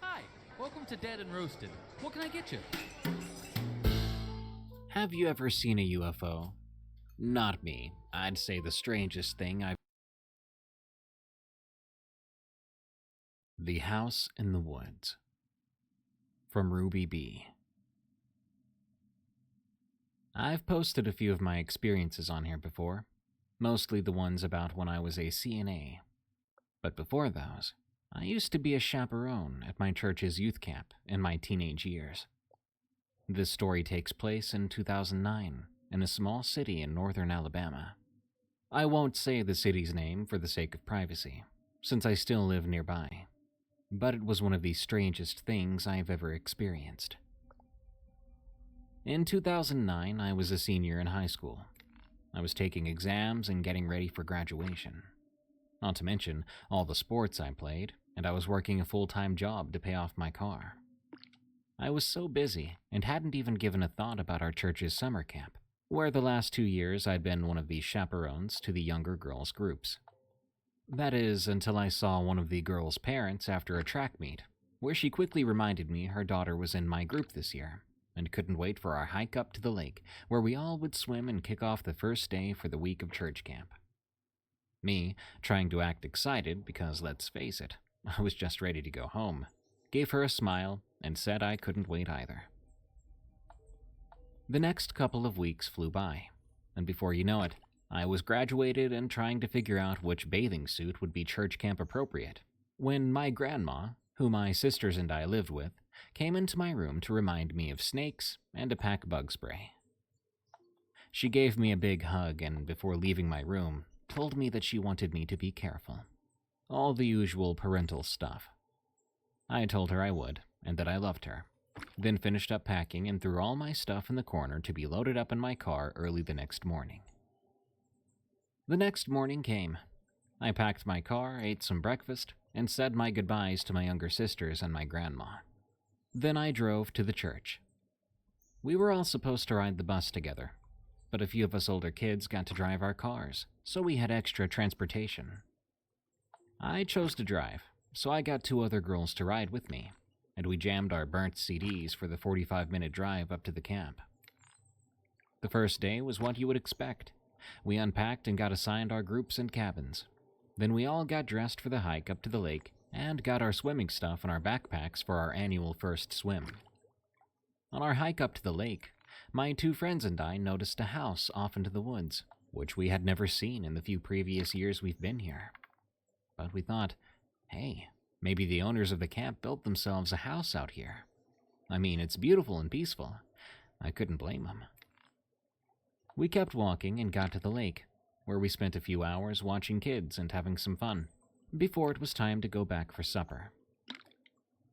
Hi, welcome to Dead and Roasted. What can I get you? Have you ever seen a UFO? Not me. I'd say the strangest thing I've. The House in the Woods. From Ruby B. I've posted a few of my experiences on here before, mostly the ones about when I was a CNA. But before those, I used to be a chaperone at my church's youth camp in my teenage years. This story takes place in 2009 in a small city in northern Alabama. I won't say the city's name for the sake of privacy, since I still live nearby, but it was one of the strangest things I've ever experienced. In 2009, I was a senior in high school. I was taking exams and getting ready for graduation. Not to mention all the sports I played, and I was working a full-time job to pay off my car. I was so busy and hadn't even given a thought about our church's summer camp, where the last 2 years I'd been one of the chaperones to the younger girls' groups. That is, until I saw one of the girls' parents after a track meet, where she quickly reminded me her daughter was in my group this year, and couldn't wait for our hike up to the lake, where we all would swim and kick off the first day for the week of church camp. Me, trying to act excited because, let's face it, I was just ready to go home, gave her a smile and said I couldn't wait either. The next couple of weeks flew by, and before you know it, I was graduated and trying to figure out which bathing suit would be church camp appropriate, when my grandma, who my sisters and I lived with, came into my room to remind me of snakes and to pack bug spray. She gave me a big hug and, before leaving my room, told me that she wanted me to be careful. All the usual parental stuff. I told her I would, and that I loved her, then finished up packing and threw all my stuff in the corner to be loaded up in my car early the next morning. The next morning came. I packed my car, ate some breakfast, and said my goodbyes to my younger sisters and my grandma. Then I drove to the church. We were all supposed to ride the bus together, but a few of us older kids got to drive our cars, so we had extra transportation. I chose to drive, so I got 2 other girls to ride with me, and we jammed our burnt CDs for the 45-minute drive up to the camp. The first day was what you would expect. We unpacked and got assigned our groups and cabins. Then we all got dressed for the hike up to the lake and got our swimming stuff in our backpacks for our annual first swim. On our hike up to the lake, my 2 friends and I noticed a house off into the woods, which we had never seen in the few previous years we've been here. But we thought, hey, maybe the owners of the camp built themselves a house out here. I mean, it's beautiful and peaceful. I couldn't blame them. We kept walking and got to the lake, where we spent a few hours watching kids and having some fun, before it was time to go back for supper.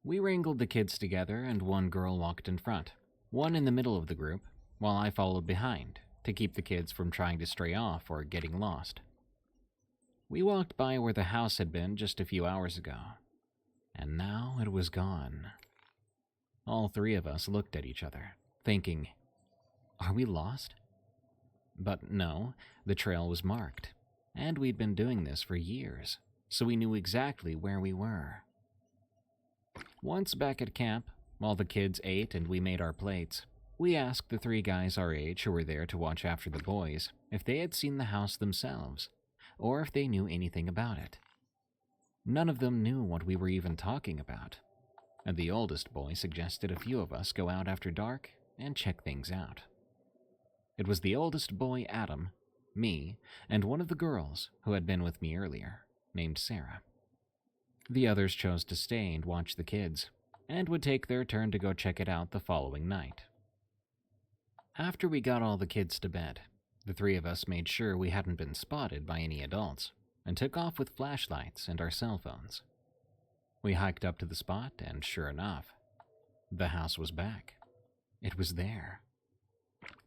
We wrangled the kids together and one girl walked in front, one in the middle of the group, while I followed behind to keep the kids from trying to stray off or getting lost. We walked by where the house had been just a few hours ago, and now it was gone. All 3 of us looked at each other, thinking, are we lost? But no, the trail was marked, and we'd been doing this for years, so we knew exactly where we were. Once back at camp, while the kids ate and we made our plates, we asked the 3 guys our age who were there to watch after the boys if they had seen the house themselves, or if they knew anything about it. None of them knew what we were even talking about, and the oldest boy suggested a few of us go out after dark and check things out. It was the oldest boy, Adam, me, and one of the girls who had been with me earlier, named Sarah. The others chose to stay and watch the kids, and would take their turn to go check it out the following night. After we got all the kids to bed, the 3 of us made sure we hadn't been spotted by any adults, and took off with flashlights and our cell phones. We hiked up to the spot, and sure enough, the house was back. It was there.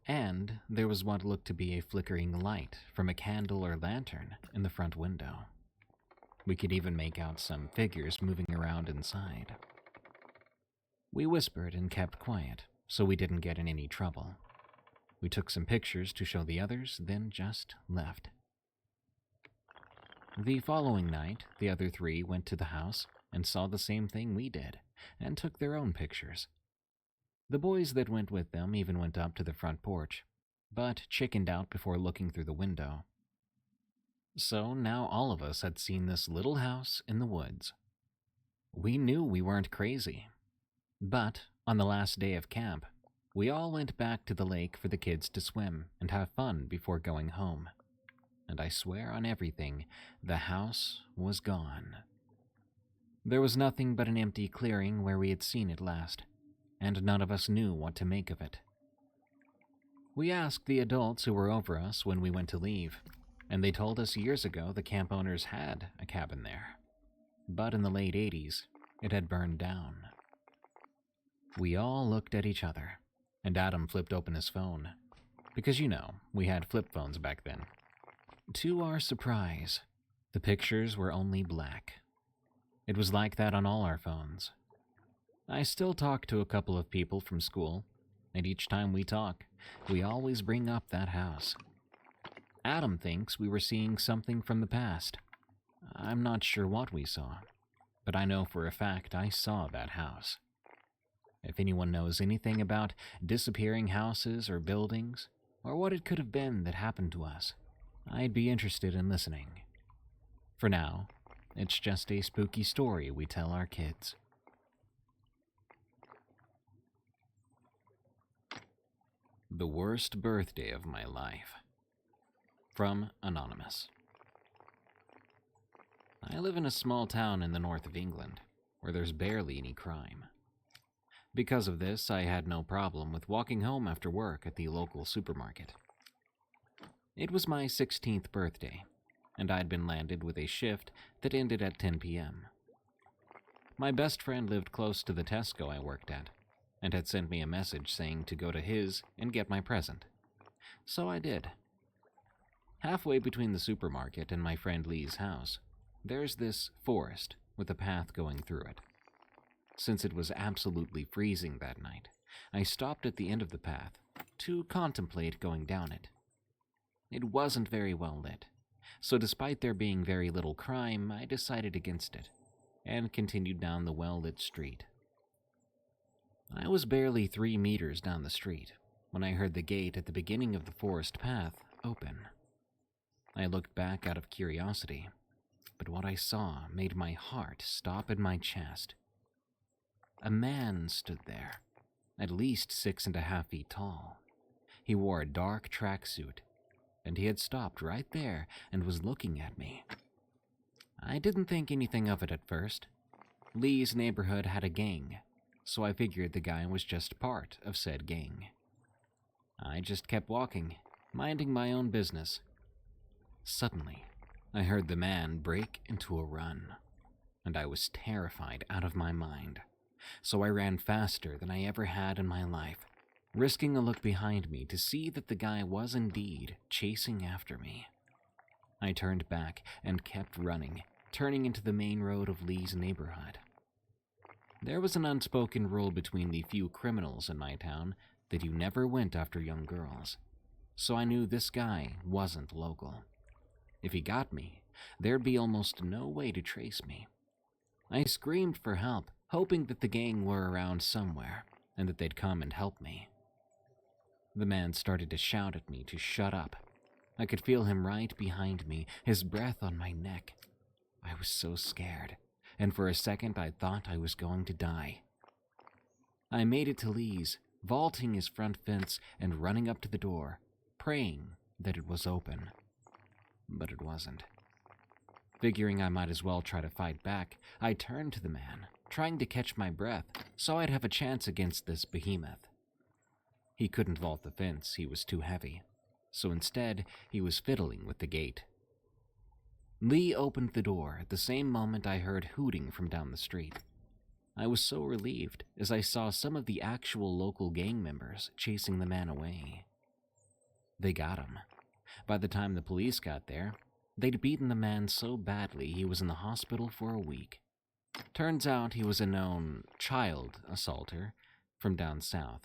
And there was what looked to be a flickering light from a candle or lantern in the front window. We could even make out some figures moving around inside. We whispered and kept quiet, so we didn't get in any trouble. We took some pictures to show the others, then just left. The following night, the other 3 went to the house and saw the same thing we did, and took their own pictures. The boys that went with them even went up to the front porch, but chickened out before looking through the window. So now all of us had seen this little house in the woods. We knew we weren't crazy. But on the last day of camp, we all went back to the lake for the kids to swim and have fun before going home. And I swear on everything, the house was gone. There was nothing but an empty clearing where we had seen it last, and none of us knew what to make of it. We asked the adults who were over us when we went to leave, and they told us years ago the camp owners had a cabin there. But in the late 80s, it had burned down. We all looked at each other, and Adam flipped open his phone, because we had flip phones back then. To our surprise, the pictures were only black. It was like that on all our phones. I still talk to a couple of people from school, and each time we talk, we always bring up that house. Adam thinks we were seeing something from the past. I'm not sure what we saw, but I know for a fact I saw that house. If anyone knows anything about disappearing houses or buildings, or what it could have been that happened to us, I'd be interested in listening. For now, it's just a spooky story we tell our kids. The worst birthday of my life. From Anonymous. I live in a small town in the north of England, where there's barely any crime. Because of this, I had no problem with walking home after work at the local supermarket. It was my 16th birthday, and I'd been landed with a shift that ended at 10 p.m. My best friend lived close to the Tesco I worked at, and had sent me a message saying to go to his and get my present. So I did. Halfway between the supermarket and my friend Lee's house, there's this forest with a path going through it. Since it was absolutely freezing that night, I stopped at the end of the path to contemplate going down it. It wasn't very well lit, so despite there being very little crime, I decided against it and continued down the well-lit street. I was barely 3 meters down the street when I heard the gate at the beginning of the forest path open. I looked back out of curiosity, but what I saw made my heart stop in my chest. A man stood there, at least 6.5 feet tall. He wore a dark tracksuit, and he had stopped right there and was looking at me. I didn't think anything of it at first. Lee's neighborhood had a gang, so I figured the guy was just part of said gang. I just kept walking, minding my own business. Suddenly, I heard the man break into a run, and I was terrified out of my mind. So I ran faster than I ever had in my life, risking a look behind me to see that the guy was indeed chasing after me. I turned back and kept running, turning into the main road of Lee's neighborhood. There was an unspoken rule between the few criminals in my town that you never went after young girls, so I knew this guy wasn't local. If he got me, there'd be almost no way to trace me. I screamed for help, hoping that the gang were around somewhere and that they'd come and help me. The man started to shout at me to shut up. I could feel him right behind me, his breath on my neck. I was so scared, and for a second I thought I was going to die. I made it to Lee's, vaulting his front fence and running up to the door, praying that it was open. But it wasn't. Figuring I might as well try to fight back, I turned to the man, trying to catch my breath so I'd have a chance against this behemoth. He couldn't vault the fence, he was too heavy, so instead he was fiddling with the gate. Lee opened the door at the same moment I heard hooting from down the street. I was so relieved as I saw some of the actual local gang members chasing the man away. They got him. By the time the police got there, they'd beaten the man so badly he was in the hospital for a week. Turns out he was a known child assaulter from down south,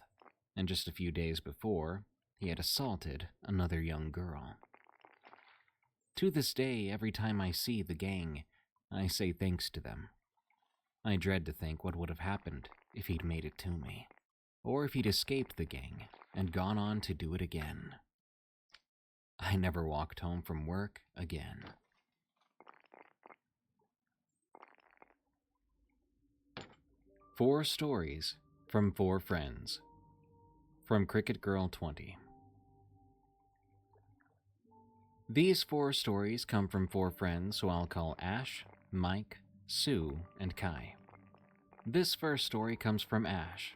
and just a few days before, he had assaulted another young girl. To this day, every time I see the gang, I say thanks to them. I dread to think what would have happened if he'd made it to me, or if he'd escaped the gang and gone on to do it again. I never walked home from work again. Four stories from 4 friends. From Cricket Girl 20. These 4 stories come from 4 friends who I'll call Ash, Mike, Sue, and Kai. This first story comes from Ash.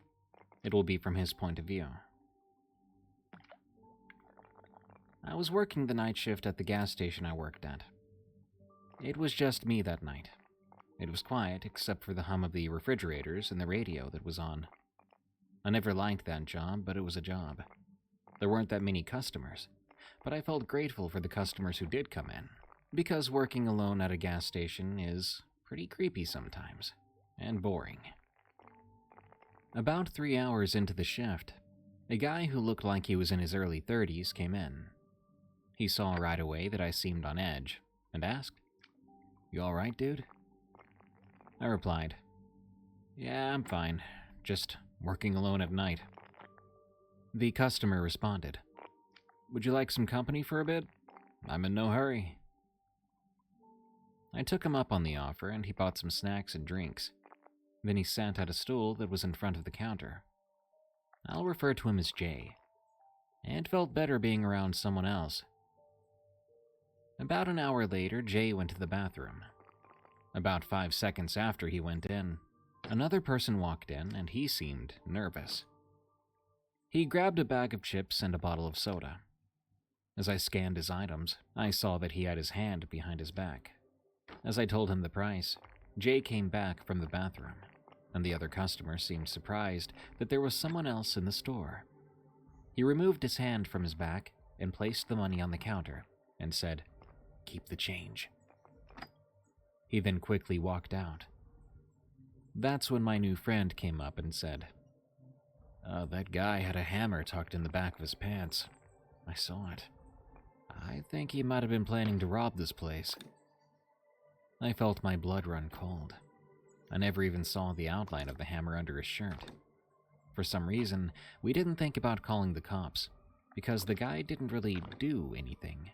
It will be from his point of view. I was working the night shift at the gas station I worked at. It was just me that night. It was quiet except for the hum of the refrigerators and the radio that was on. I never liked that job, but it was a job. There weren't that many customers, but I felt grateful for the customers who did come in, because working alone at a gas station is pretty creepy sometimes, and boring. About 3 hours into the shift, a guy who looked like he was in his early 30s came in. He saw right away that I seemed on edge, and asked, "You alright, dude?" I replied, "Yeah, I'm fine, just working alone at night." The customer responded, "Would you like some company for a bit? I'm in no hurry." I took him up on the offer, and he bought some snacks and drinks. Then he sat at a stool that was in front of the counter. I'll refer to him as Jay. It felt better being around someone else. About an hour later, Jay went to the bathroom. About 5 seconds after he went in, another person walked in, and he seemed nervous. He grabbed a bag of chips and a bottle of soda. As I scanned his items, I saw that he had his hand behind his back. As I told him the price, Jay came back from the bathroom. and the other customer seemed surprised that there was someone else in the store. He removed his hand from his back and placed the money on the counter and said, "Keep the change." He then quickly walked out. That's when my new friend came up and said, "That guy had a hammer tucked in the back of his pants. I saw it. I think he might have been planning to rob this place." I felt my blood run cold. I never even saw the outline of the hammer under his shirt. For some reason, we didn't think about calling the cops, because the guy didn't really do anything.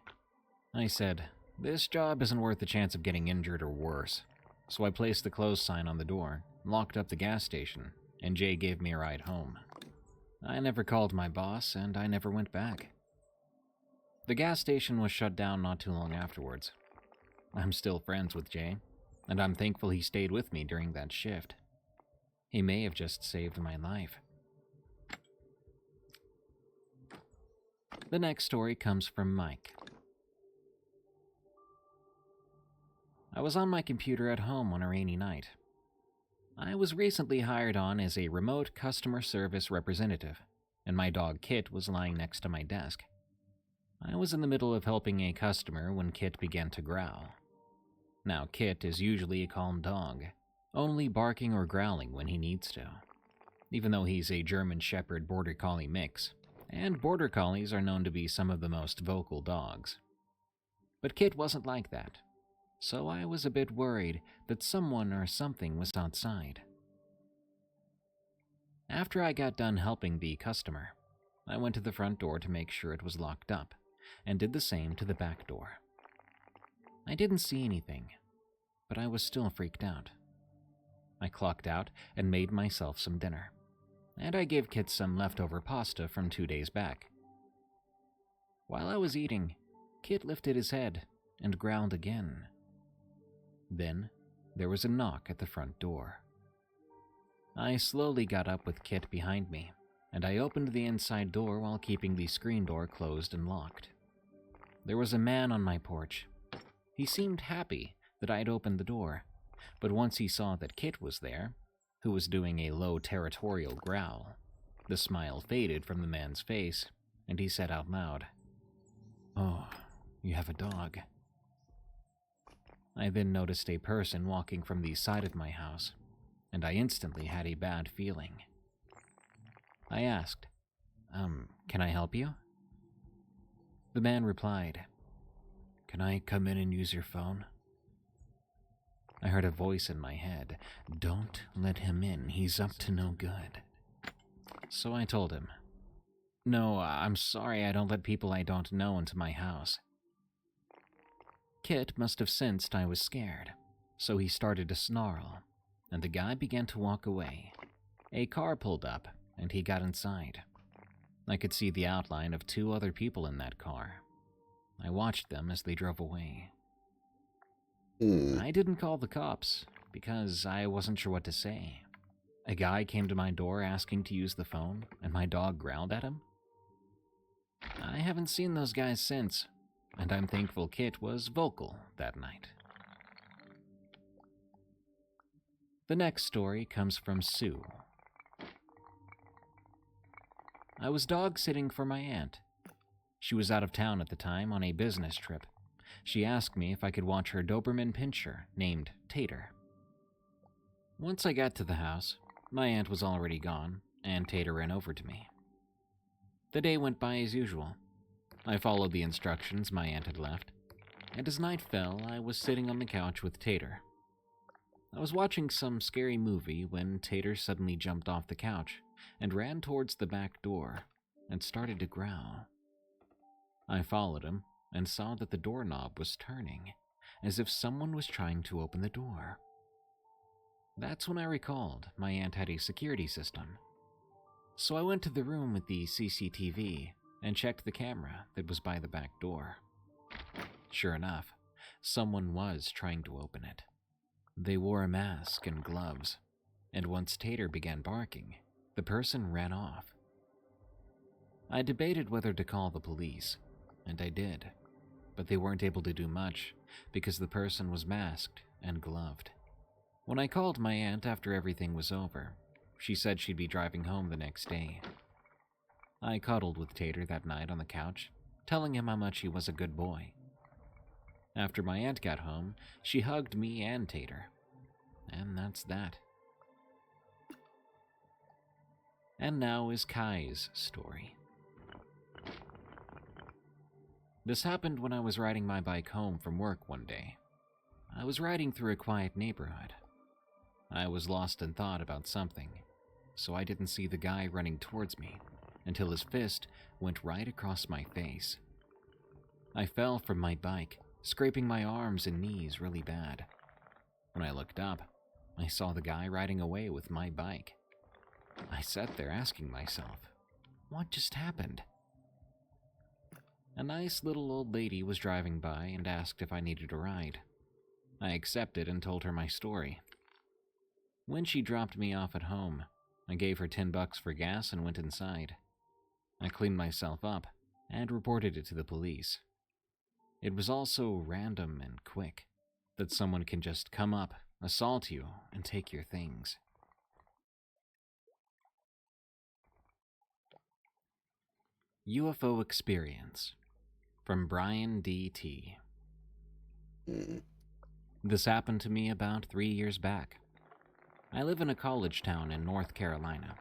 I said, "This job isn't worth the chance of getting injured or worse." So I placed the close sign on the door, locked up the gas station, and Jay gave me a ride home. I never called my boss, and I never went back. The gas station was shut down not too long afterwards. I'm still friends with Jay, and I'm thankful he stayed with me during that shift. He may have just saved my life. The next story comes from Mike. I was on my computer at home on a rainy night. I was recently hired on as a remote customer service representative, and my dog Kit was lying next to my desk. I was in the middle of helping a customer when Kit began to growl. Now, Kit is usually a calm dog, only barking or growling when he needs to, even though he's a German Shepherd Border Collie mix, and Border Collies are known to be some of the most vocal dogs. But Kit wasn't like that, so I was a bit worried that someone or something was outside. After I got done helping the customer, I went to the front door to make sure it was locked up, and did the same to the back door. I didn't see anything, but I was still freaked out. I clocked out and made myself some dinner, and I gave Kit some leftover pasta from 2 days back. While I was eating, Kit lifted his head and growled again. Then there was a knock at the front door. I slowly got up with Kit behind me, and I opened the inside door while keeping the screen door closed and locked. There was a man on my porch. He seemed happy that I'd opened the door, but once he saw that Kit was there, who was doing a low territorial growl, the smile faded from the man's face, and he said out loud, "Oh, you have a dog." I then noticed a person walking from the side of my house, and I instantly had a bad feeling. I asked, "Can I help you?" The man replied, "Can I come in and use your phone?" I heard a voice in my head, "Don't let him in, he's up to no good." So I told him, "No, I'm sorry, I don't let people I don't know into my house." Kit must have sensed I was scared, so he started to snarl, and the guy began to walk away. A car pulled up, and he got inside. I could see the outline of 2 other people in that car. I watched them as they drove away. I didn't call the cops because I wasn't sure what to say. A guy came to my door asking to use the phone, and my dog growled at him. I haven't seen those guys since, and I'm thankful Kit was vocal that night. The next story comes from Sue. I was dog sitting for my aunt. She was out of town at the time on a business trip. She asked me if I could watch her Doberman pinscher named Tater. Once I got to the house, my aunt was already gone, and Tater ran over to me. The day went by as usual. I followed the instructions my aunt had left, and as night fell, I was sitting on the couch with Tater. I was watching some scary movie when Tater suddenly jumped off the couch and ran towards the back door and started to growl. I followed him and saw that the doorknob was turning, as if someone was trying to open the door. That's when I recalled my aunt had a security system. So I went to the room with the CCTV and checked the camera that was by the back door. Sure enough, someone was trying to open it. They wore a mask and gloves, and once Tater began barking, the person ran off. I debated whether to call the police, and I did, but they weren't able to do much because the person was masked and gloved. When I called my aunt after everything was over, she said she'd be driving home the next day. I cuddled with Tater that night on the couch, telling him how much he was a good boy. After my aunt got home, she hugged me and Tater. And that's that. And now is Kai's story. This happened when I was riding my bike home from work one day. I was riding through a quiet neighborhood. I was lost in thought about something, so I didn't see the guy running towards me until his fist went right across my face. I fell from my bike, scraping my arms and knees really bad. When I looked up, I saw the guy riding away with my bike. I sat there asking myself, what just happened? A nice little old lady was driving by and asked if I needed a ride. I accepted and told her my story. When she dropped me off at home, I gave her $10 for gas and went inside. I cleaned myself up and reported it to the police. It was all so random and quick that someone can just come up, assault you, and take your things. UFO Experience from Brian D.T. This happened to me about 3 years back. I live in a college town in North Carolina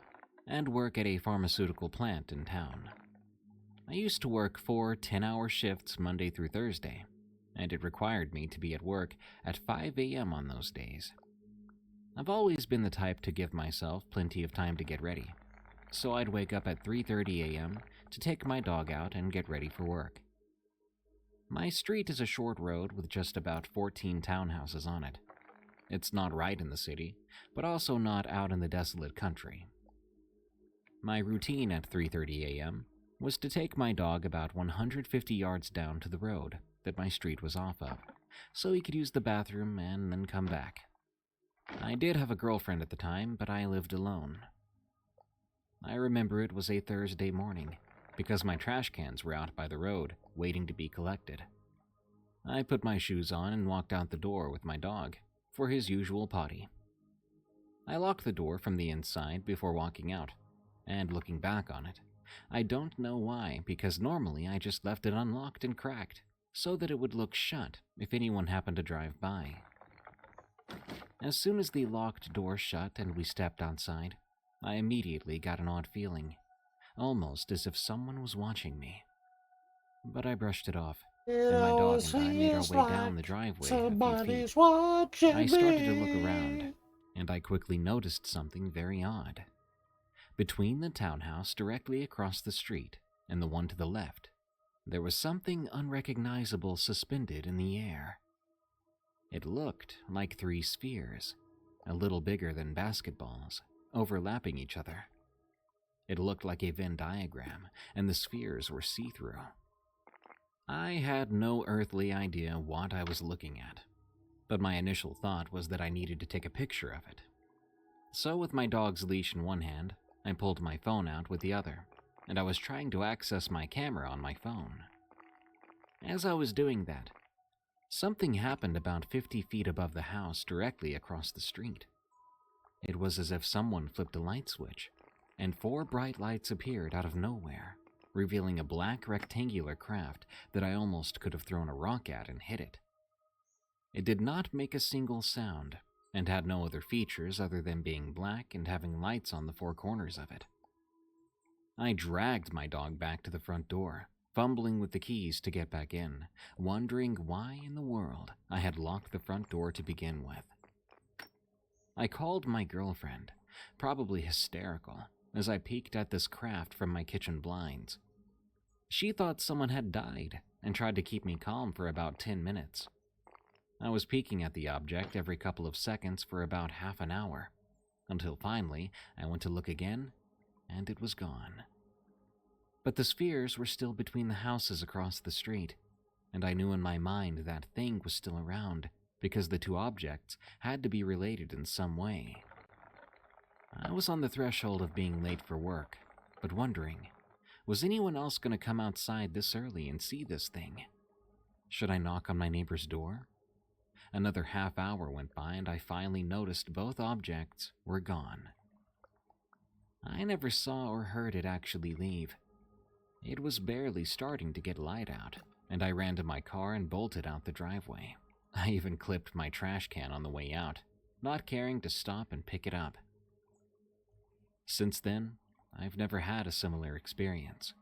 and work at a pharmaceutical plant in town. I used to work 4 10-hour shifts Monday through Thursday, and it required me to be at work at 5 a.m. on those days. I've always been the type to give myself plenty of time to get ready, so I'd wake up at 3:30 a.m. to take my dog out and get ready for work. My street is a short road with just about 14 townhouses on it. It's not right in the city, but also not out in the desolate country. My routine at 3:30 a.m. was to take my dog about 150 yards down to the road that my street was off of, so he could use the bathroom and then come back. I did have a girlfriend at the time, but I lived alone. I remember it was a Thursday morning, because my trash cans were out by the road, waiting to be collected. I put my shoes on and walked out the door with my dog for his usual potty. I locked the door from the inside before walking out, and looking back on it, I don't know why, because normally I just left it unlocked and cracked, so that it would look shut if anyone happened to drive by. As soon as the locked door shut and we stepped outside, I immediately got an odd feeling, almost as if someone was watching me. But I brushed it off, and my dog and I made our way down the driveway a few feet. I started to look around, and I quickly noticed something very odd. Between the townhouse directly across the street and the one to the left, there was something unrecognizable suspended in the air. It looked like 3 spheres, a little bigger than basketballs, overlapping each other. It looked like a Venn diagram, and the spheres were see-through. I had no earthly idea what I was looking at, but my initial thought was that I needed to take a picture of it. So with my dog's leash in one hand, I pulled my phone out with the other, and I was trying to access my camera on my phone. As I was doing that, something happened about 50 feet above the house directly across the street. It was as if someone flipped a light switch, and 4 bright lights appeared out of nowhere, revealing a black rectangular craft that I almost could have thrown a rock at and hit it. It did not make a single sound, and had no other features other than being black and having lights on the 4 corners of it. I dragged my dog back to the front door, fumbling with the keys to get back in, wondering why in the world I had locked the front door to begin with. I called my girlfriend, probably hysterical, as I peeked at this craft from my kitchen blinds. She thought someone had died and tried to keep me calm for about 10 minutes. I was peeking at the object every couple of seconds for about half an hour, until finally I went to look again, and it was gone. But the spheres were still between the houses across the street, and I knew in my mind that thing was still around, because the 2 objects had to be related in some way. I was on the threshold of being late for work, but wondering, was anyone else going to come outside this early and see this thing? Should I knock on my neighbor's door? Another half hour went by and I finally noticed both objects were gone. I never saw or heard it actually leave. It was barely starting to get light out, and I ran to my car and bolted out the driveway. I even clipped my trash can on the way out, not caring to stop and pick it up. Since then, I've never had a similar experience.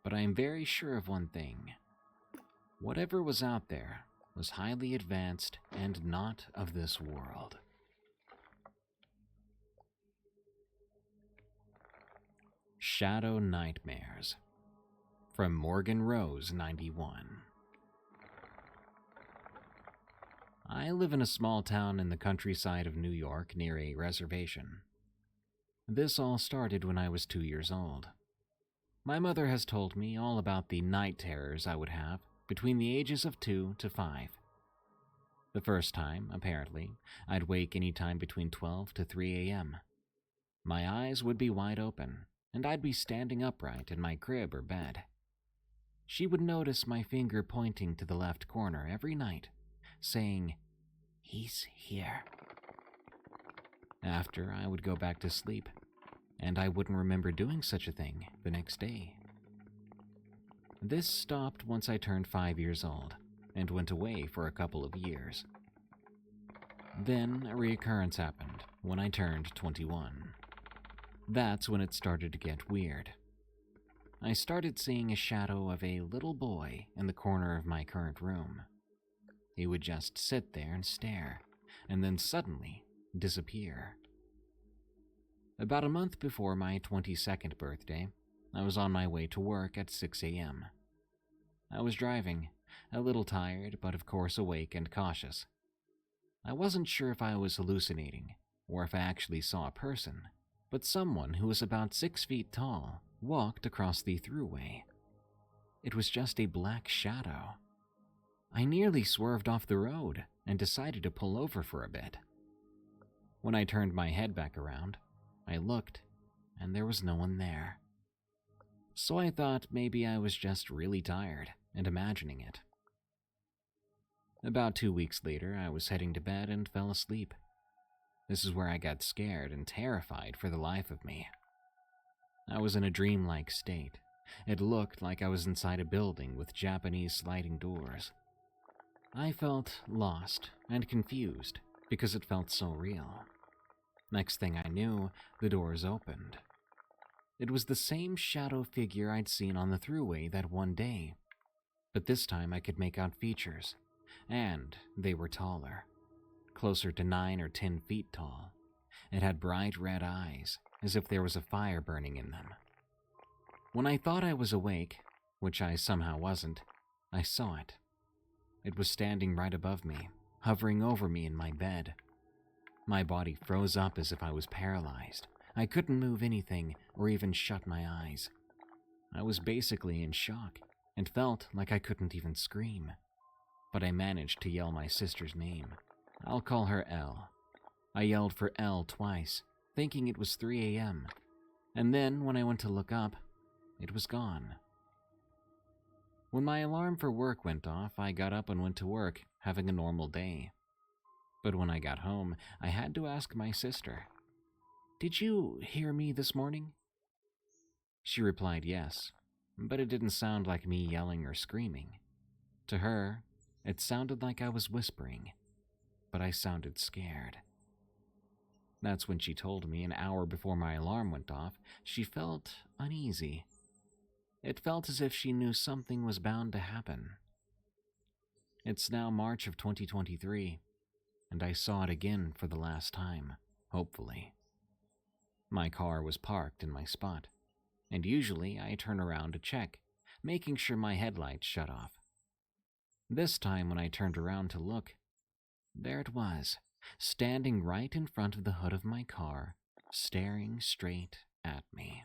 But I am very sure of one thing. Whatever was out there was highly advanced and not of this world. Shadow Nightmares from Morgan Rose 91. I live in a small town in the countryside of New York near a reservation. This all started when I was 2 years old. My mother has told me all about the night terrors I would have between the ages of 2 to 5. The first time, apparently, I'd wake any time between 12 to 3 a.m. My eyes would be wide open, and I'd be standing upright in my crib or bed. She would notice my finger pointing to the left corner every night, saying, "He's here." After, I would go back to sleep, and I wouldn't remember doing such a thing the next day. This stopped once I turned 5 years old and went away for a couple of years. Then a reoccurrence happened when I turned 21. That's when it started to get weird. I started seeing a shadow of a little boy in the corner of my current room. He would just sit there and stare, and then suddenly disappear. About a month before my 22nd birthday, I was on my way to work at 6 a.m. I was driving, a little tired, but of course awake and cautious. I wasn't sure if I was hallucinating, or if I actually saw a person, but someone who was about 6 feet tall walked across the throughway. It was just a black shadow. I nearly swerved off the road and decided to pull over for a bit. When I turned my head back around, I looked, and there was no one there. So I thought maybe I was just really tired and imagining it. About 2 weeks later, I was heading to bed and fell asleep. This is where I got scared and terrified for the life of me. I was in a dreamlike state. It looked like I was inside a building with Japanese sliding doors. I felt lost and confused because it felt so real. Next thing I knew, the doors opened. It was the same shadow figure I'd seen on the thruway that one day, but this time I could make out features, and they were taller, closer to 9 or 10 feet tall. It had bright red eyes, as if there was a fire burning in them. When I thought I was awake, which I somehow wasn't, I saw it. It was standing right above me, hovering over me in my bed. My body froze up as if I was paralyzed. I couldn't move anything or even shut my eyes. I was basically in shock and felt like I couldn't even scream. But I managed to yell my sister's name. I'll call her Elle. I yelled for Elle twice, thinking it was 3 a.m. And then when I went to look up, it was gone. When my alarm for work went off, I got up and went to work, having a normal day. But when I got home, I had to ask my sister, "Did you hear me this morning?" She replied yes, but it didn't sound like me yelling or screaming. To her, it sounded like I was whispering, but I sounded scared. That's when she told me an hour before my alarm went off, she felt uneasy. It felt as if she knew something was bound to happen. It's now March of 2023, and I saw it again for the last time, hopefully. My car was parked in my spot, and usually I turn around to check, making sure my headlights shut off. This time when I turned around to look, there it was, standing right in front of the hood of my car, staring straight at me.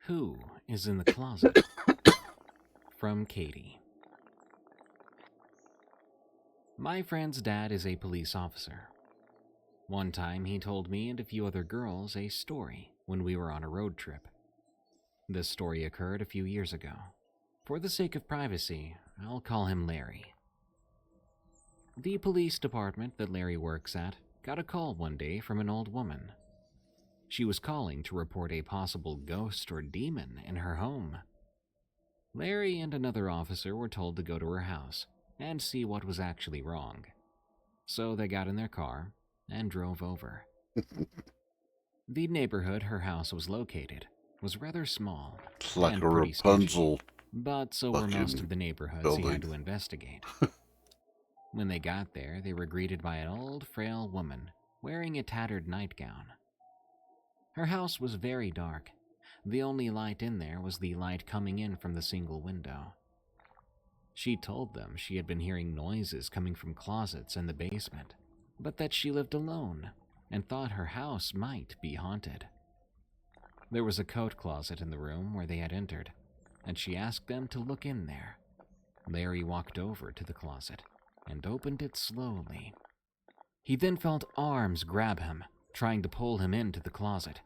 Who is in the closet? From Katie. My friend's dad is a police officer. One time he told me and a few other girls a story when we were on a road trip. This story occurred a few years ago. For the sake of privacy, I'll call him Larry. The police department that Larry works at got a call one day from an old woman. She was calling to report a possible ghost or demon in her home. Larry and another officer were told to go to her house and see what was actually wrong. So they got in their car and drove over. The neighborhood her house was located was rather small It's like and a pretty Rapunzel sketchy, but so were most of the neighborhoods he had to investigate. When they got there, they were greeted by an old, frail woman wearing a tattered nightgown. Her house was very dark. The only light in there was the light coming in from the single window. She told them she had been hearing noises coming from closets in the basement, but that she lived alone and thought her house might be haunted. There was a coat closet in the room where they had entered, and she asked them to look in there. Larry walked over to the closet and opened it slowly. He then felt arms grab him, trying to pull him into the closet.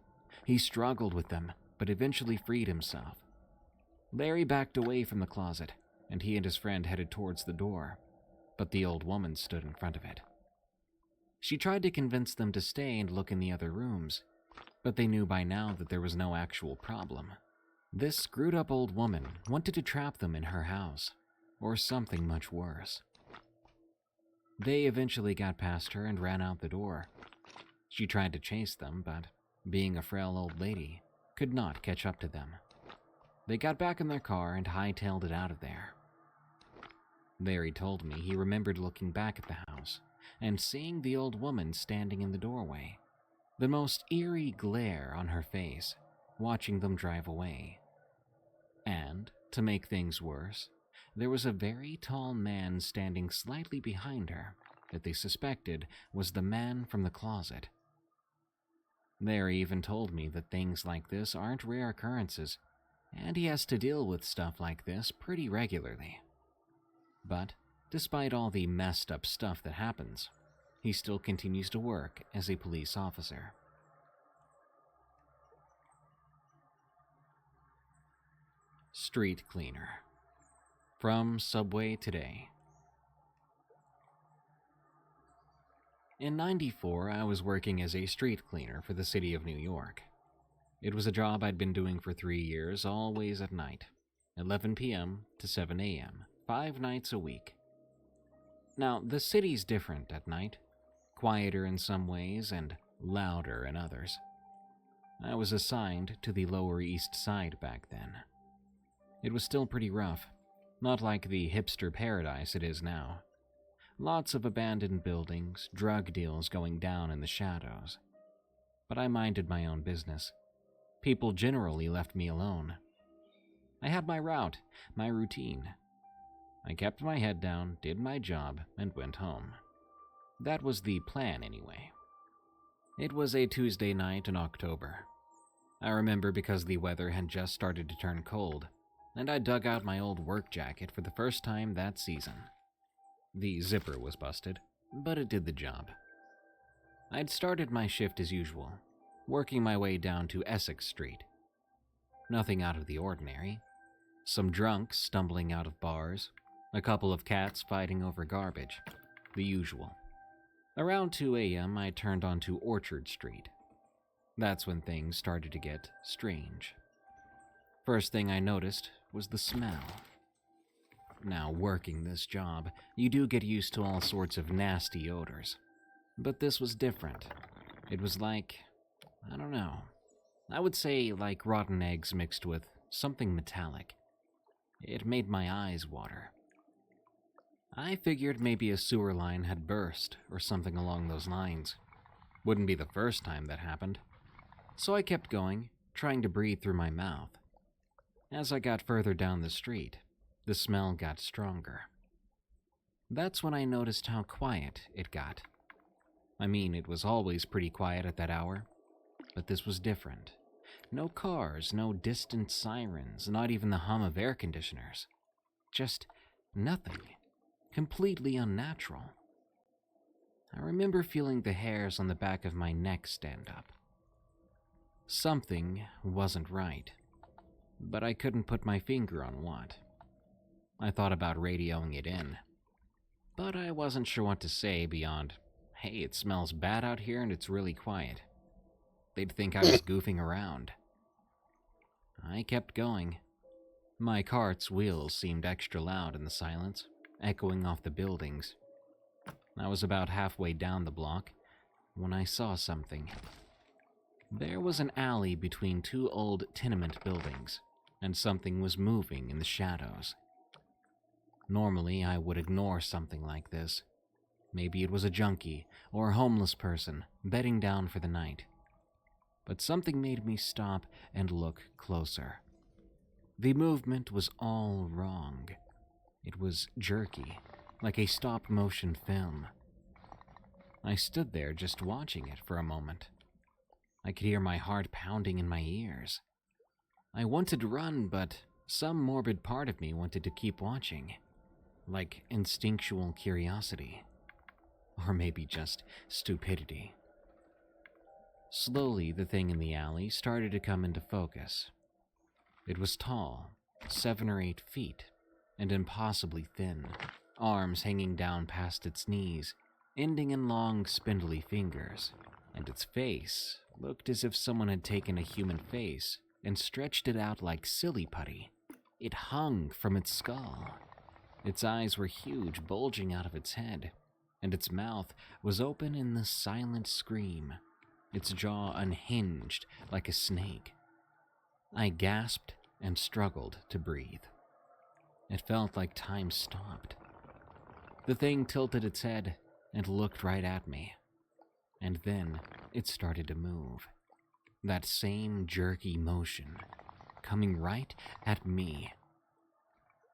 He struggled with them, but eventually freed himself. Larry backed away from the closet, and he and his friend headed towards the door, but the old woman stood in front of it. She tried to convince them to stay and look in the other rooms, but they knew by now that there was no actual problem. This screwed-up old woman wanted to trap them in her house, or something much worse. They eventually got past her and ran out the door. She tried to chase them, but, being a frail old lady, could not catch up to them. They got back in their car and hightailed it out of there. Larry told me he remembered looking back at the house and seeing the old woman standing in the doorway, the most eerie glare on her face, watching them drive away. And, to make things worse, there was a very tall man standing slightly behind her that they suspected was the man from the closet. Larry even told me that things like this aren't rare occurrences, and he has to deal with stuff like this pretty regularly. But, despite all the messed up stuff that happens, he still continues to work as a police officer. Street cleaner. From Subway Today. In '94, I was working as a street cleaner for the city of New York. It was a job I'd been doing for 3 years, always at night, 11 p.m. to 7 a.m., 5 nights a week. Now, the city's different at night, quieter in some ways and louder in others. I was assigned to the Lower East Side back then. It was still pretty rough, not like the hipster paradise it is now. Lots of abandoned buildings, drug deals going down in the shadows. But I minded my own business. People generally left me alone. I had my route, my routine. I kept my head down, did my job, and went home. That was the plan anyway. It was a Tuesday night in October. I remember because the weather had just started to turn cold, and I dug out my old work jacket for the first time that season. The zipper was busted, but it did the job. I'd started my shift as usual, working my way down to Essex Street. Nothing out of the ordinary. Some drunks stumbling out of bars, a couple of cats fighting over garbage, the usual. Around 2 a.m., I turned onto Orchard Street. That's when things started to get strange. First thing I noticed was the smell. Now, working this job, you do get used to all sorts of nasty odors. But this was different. It was like, I don't know. I would say like rotten eggs mixed with something metallic. It made my eyes water. I figured maybe a sewer line had burst or something along those lines. Wouldn't be the first time that happened. So I kept going, trying to breathe through my mouth. As I got further down the street, the smell got stronger. That's when I noticed how quiet it got. I mean, it was always pretty quiet at that hour, but this was different. No cars, no distant sirens, not even the hum of air conditioners. Just nothing. Completely unnatural. I remember feeling the hairs on the back of my neck stand up. Something wasn't right, but I couldn't put my finger on what. I thought about radioing it in, but I wasn't sure what to say beyond, "Hey, it smells bad out here and it's really quiet." They'd think I was goofing around. I kept going. My cart's wheels seemed extra loud in the silence, echoing off the buildings. I was about halfway down the block when I saw something. There was an alley between two old tenement buildings, and something was moving in the shadows. Normally, I would ignore something like this. Maybe it was a junkie or a homeless person bedding down for the night. But something made me stop and look closer. The movement was all wrong. It was jerky, like a stop-motion film. I stood there just watching it for a moment. I could hear my heart pounding in my ears. I wanted to run, but some morbid part of me wanted to keep watching, like instinctual curiosity, or maybe just stupidity. Slowly, the thing in the alley started to come into focus. It was tall, 7 or 8 feet, and impossibly thin, arms hanging down past its knees, ending in long, spindly fingers, and its face looked as if someone had taken a human face and stretched it out like silly putty. It hung from its skull. Its eyes were huge, bulging out of its head, and its mouth was open in the silent scream, its jaw unhinged like a snake. I gasped and struggled to breathe. It felt like time stopped. The thing tilted its head and looked right at me, and then it started to move. That same jerky motion, coming right at me.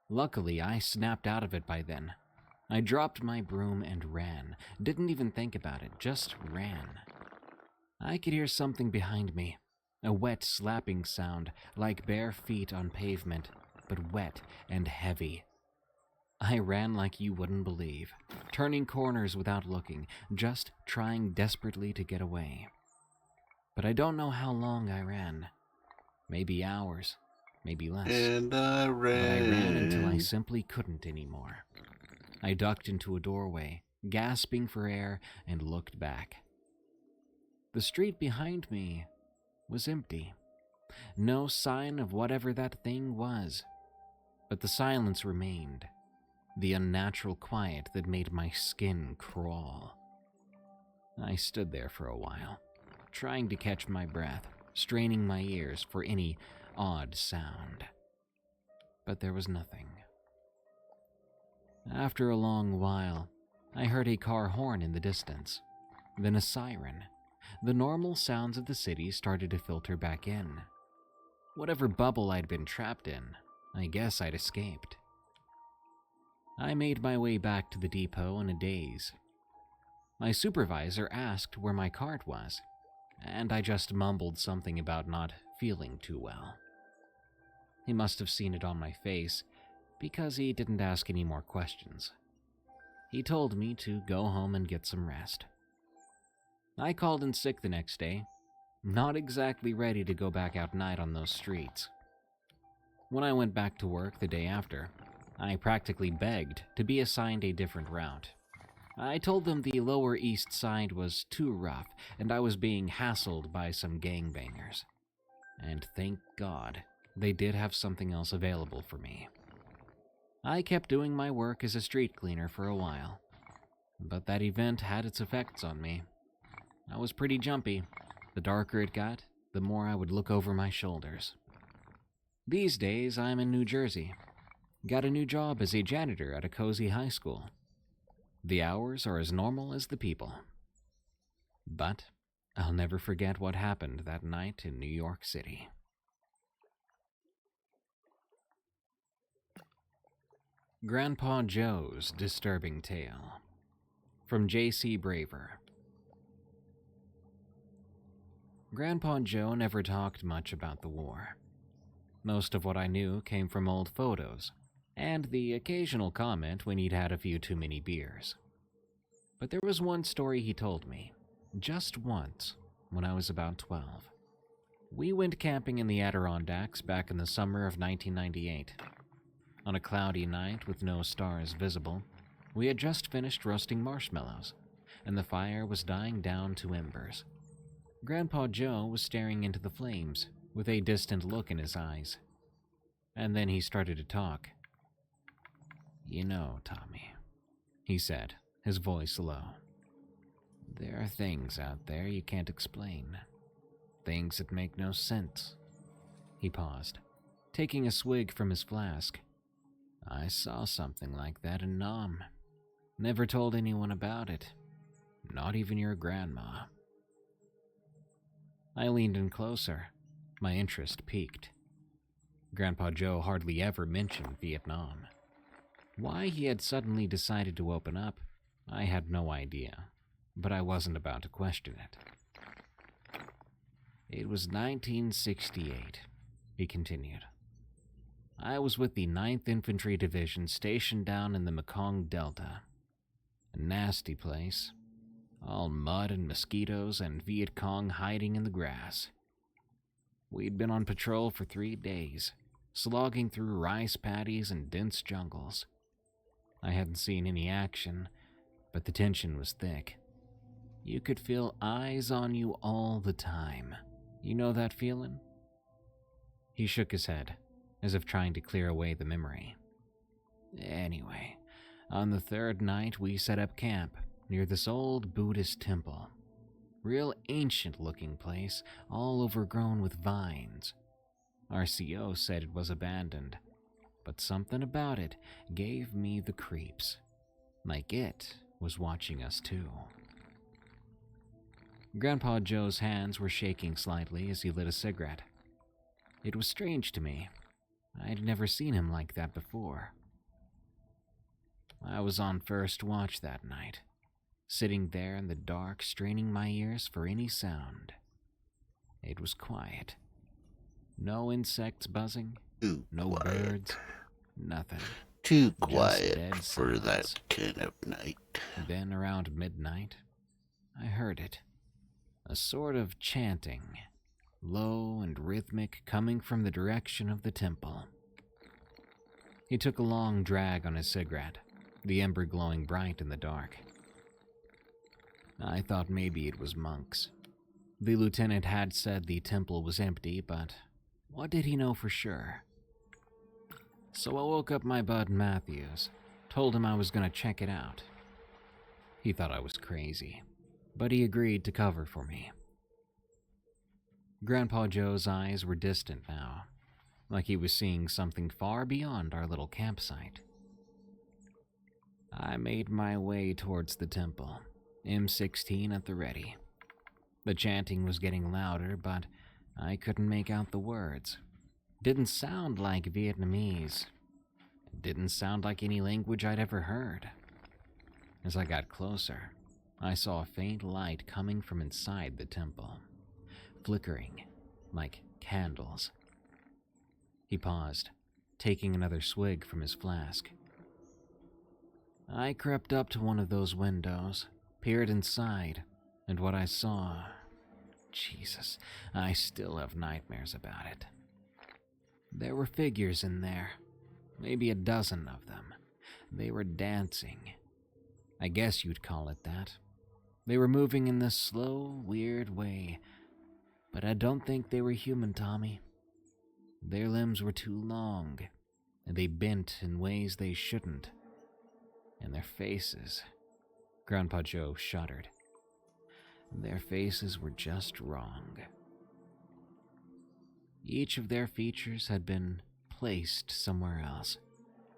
Luckily, I snapped out of it by then. I dropped my broom and ran. Didn't even think about it, just ran. I could hear something behind me, a wet slapping sound like bare feet on pavement, but wet and heavy. I ran like you wouldn't believe, turning corners without looking, just trying desperately to get away. But I don't know how long I ran. Maybe hours, maybe less. And I ran. But I ran until I simply couldn't anymore. I ducked into a doorway, gasping for air, and looked back. The street behind me was empty. No sign of whatever that thing was. But the silence remained. The unnatural quiet that made my skin crawl. I stood there for a while, trying to catch my breath, straining my ears for any odd sound. But there was nothing. After a long while, I heard a car horn in the distance, then a siren. The normal sounds of the city started to filter back in. Whatever bubble I'd been trapped in, I guess I'd escaped. I made my way back to the depot in a daze. My supervisor asked where my cart was, and I just mumbled something about not feeling too well. He must have seen it on my face, because he didn't ask any more questions. He told me to go home and get some rest. I called in sick the next day, not exactly ready to go back out night on those streets. When I went back to work the day after, I practically begged to be assigned a different route. I told them the Lower East Side was too rough, and I was being hassled by some gangbangers. And thank God, they did have something else available for me. I kept doing my work as a street cleaner for a while, but that event had its effects on me. I was pretty jumpy. The darker it got, the more I would look over my shoulders. These days, I'm in New Jersey. Got a new job as a janitor at a cozy high school. The hours are as normal as the people. But I'll never forget what happened that night in New York City. Grandpa Joe's Disturbing Tale, from J.C. Braver. Grandpa Joe never talked much about the war. Most of what I knew came from old photos, and the occasional comment when he'd had a few too many beers. But there was one story he told me, just once, when I was about 12. We went camping in the Adirondacks back in the summer of 1998. On a cloudy night with no stars visible, we had just finished roasting marshmallows, and the fire was dying down to embers. Grandpa Joe was staring into the flames with a distant look in his eyes. And then he started to talk. "You know, Tommy," he said, his voice low. "There are things out there you can't explain. Things that make no sense." He paused, taking a swig from his flask. "I saw something like that in Nam. Never told anyone about it. Not even your grandma." I leaned in closer. My interest piqued. Grandpa Joe hardly ever mentioned Vietnam. Why he had suddenly decided to open up, I had no idea, but I wasn't about to question it. "It was 1968, he continued. "I was with the 9th Infantry Division stationed down in the Mekong Delta. A nasty place. All mud and mosquitoes and Viet Cong hiding in the grass. We'd been on patrol for 3 days, slogging through rice paddies and dense jungles. I hadn't seen any action, but the tension was thick. You could feel eyes on you all the time. You know that feeling?" He shook his head, as if trying to clear away the memory. "Anyway, on the 3rd night we set up camp near this old Buddhist temple. Real ancient-looking place, all overgrown with vines. Our CO said it was abandoned, but something about it gave me the creeps. Like it was watching us too." Grandpa Joe's hands were shaking slightly as he lit a cigarette. It was strange to me. I'd never seen him like that before. "I was on first watch that night, sitting there in the dark, straining my ears for any sound. It was quiet. No insects buzzing, no birds, nothing. Too Just quiet dead for that silence. kind of night." Then around midnight, I heard it. A sort of chanting, low and rhythmic, coming from the direction of the temple. He took a long drag on his cigarette, the ember glowing bright in the dark. I thought maybe it was monks. The lieutenant had said the temple was empty, but what did he know for sure? So I woke up my bud Matthews, told him I was going to check it out. He thought I was crazy, but he agreed to cover for me. Grandpa Joe's eyes were distant now, like he was seeing something far beyond our little campsite. I made my way towards the temple, M16 at the ready. The chanting was getting louder, but I couldn't make out the words. Didn't sound like Vietnamese. It didn't sound like any language I'd ever heard. As I got closer, I saw a faint light coming from inside the temple, flickering like candles. He paused, taking another swig from his flask. I crept up to one of those windows, peered inside, and what I saw... Jesus, I still have nightmares about it. There were figures in there, maybe a dozen of them. They were dancing. I guess you'd call it that. They were moving in this slow, weird way, but I don't think they were human, Tommy. Their limbs were too long, and they bent in ways they shouldn't. And their faces... Grandpa Joe shuddered. Their faces were just wrong. Each of their features had been placed somewhere else,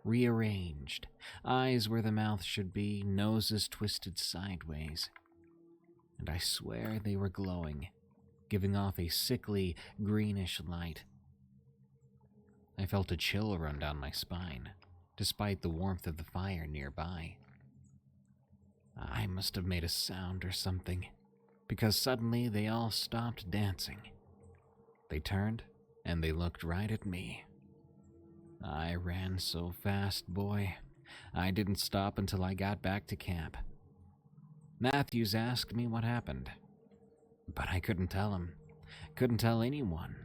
rearranged, eyes where the mouth should be, noses twisted sideways. And I swear they were glowing, giving off a sickly, greenish light. I felt a chill run down my spine, despite the warmth of the fire nearby. I must have made a sound or something, because suddenly they all stopped dancing. They turned, and they looked right at me. I ran so fast, boy, I didn't stop until I got back to camp. Matthews asked me what happened, but I couldn't tell him. Couldn't tell anyone.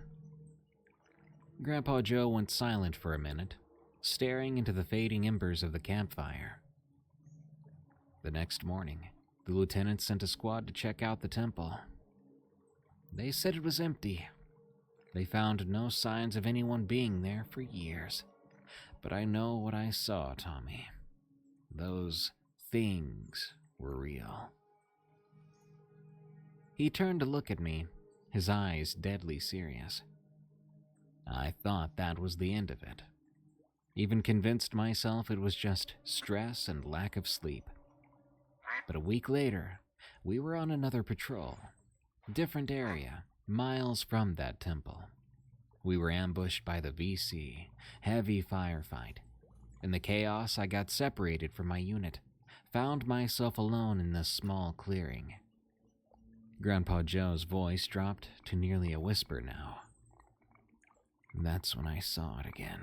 Grandpa Joe went silent for a minute, staring into the fading embers of the campfire. The next morning, the lieutenant sent a squad to check out the temple. They said it was empty. They found no signs of anyone being there for years. But I know what I saw, Tommy. Those things were real. He turned to look at me, his eyes deadly serious. I thought that was the end of it. Even convinced myself it was just stress and lack of sleep. But a week later, we were on another patrol. Different area, miles from that temple. We were ambushed by the VC, heavy firefight. In the chaos, I got separated from my unit, found myself alone in this small clearing. Grandpa Joe's voice dropped to nearly a whisper now. That's when I saw it again.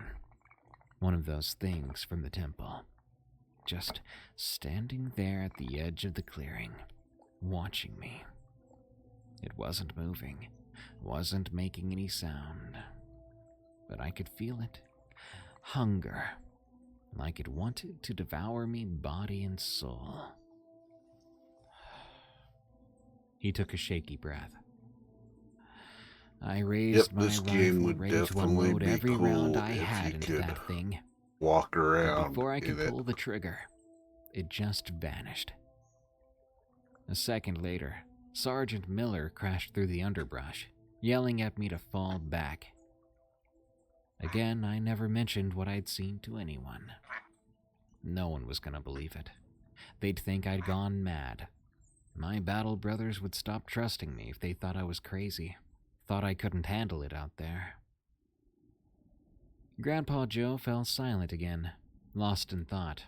One of those things from the temple. Just standing there at the edge of the clearing, watching me. It wasn't moving, wasn't making any sound, but I could feel it. Hunger, like it wanted to devour me body and soul. He took a shaky breath. I raised my this game rifle would ready to definitely unload be every round cool I if had you into could that thing. walk But around before I could in pull it. the trigger, it just vanished. A second later, Sergeant Miller crashed through the underbrush, yelling at me to fall back. Again, I never mentioned what I'd seen to anyone. No one was gonna believe it. They'd think I'd gone mad. My battle brothers would stop trusting me if they thought I was crazy, thought I couldn't handle it out there. Grandpa Joe fell silent again, lost in thought.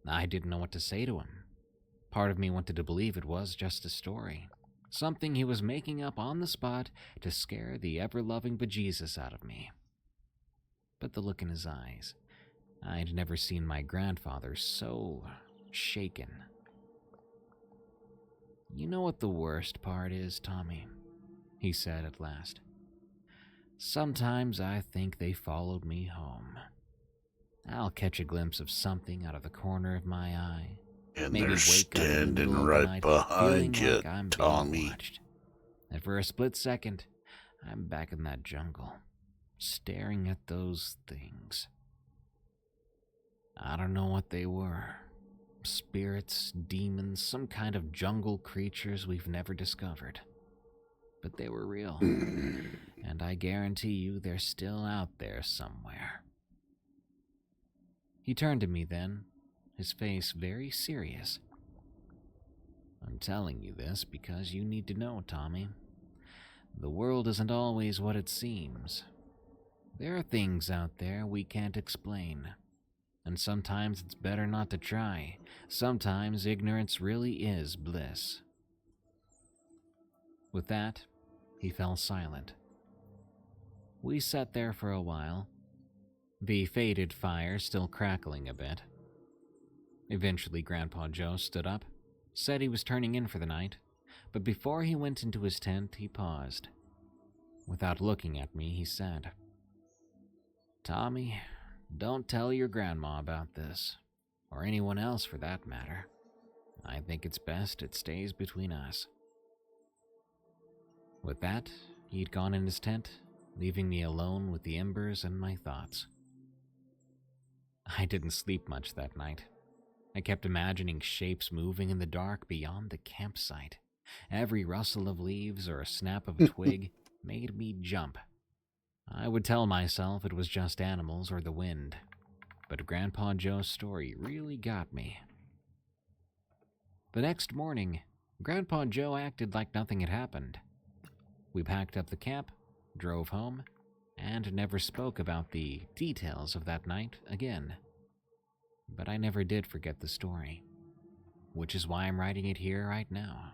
I didn't know what to say to him. Part of me wanted to believe it was just a story, something he was making up on the spot to scare the ever-loving bejesus out of me. But the look in his eyes, I'd never seen my grandfather so shaken. You know what the worst part is, Tommy? He said at last. Sometimes I think they followed me home. I'll catch a glimpse of something out of the corner of my eye. And Maybe they're wake up in the standing middle of the right night behind feeling you, like I'm being Tommy. watched. And for a split second, I'm back in that jungle, staring at those things. I don't know what they were. Spirits, demons, some kind of jungle creatures we've never discovered. But they were real. And I guarantee you they're still out there somewhere. He turned to me then, his face very serious. I'm telling you this because you need to know, Tommy. The world isn't always what it seems. There are things out there we can't explain. And sometimes it's better not to try. Sometimes ignorance really is bliss. With that, he fell silent. We sat there for a while, the faded fire still crackling a bit. Eventually, Grandpa Joe stood up, said he was turning in for the night, but before he went into his tent, he paused. Without looking at me, he said, Tommy, don't tell your grandma about this, or anyone else for that matter. I think it's best it stays between us. With that, he'd gone in his tent, leaving me alone with the embers and my thoughts. I didn't sleep much that night. I kept imagining shapes moving in the dark beyond the campsite. Every rustle of leaves or a snap of a twig made me jump. I would tell myself it was just animals or the wind, but Grandpa Joe's story really got me. The next morning, Grandpa Joe acted like nothing had happened. We packed up the camp, drove home, and never spoke about the details of that night again. But I never did forget the story, which is why I'm writing it here right now.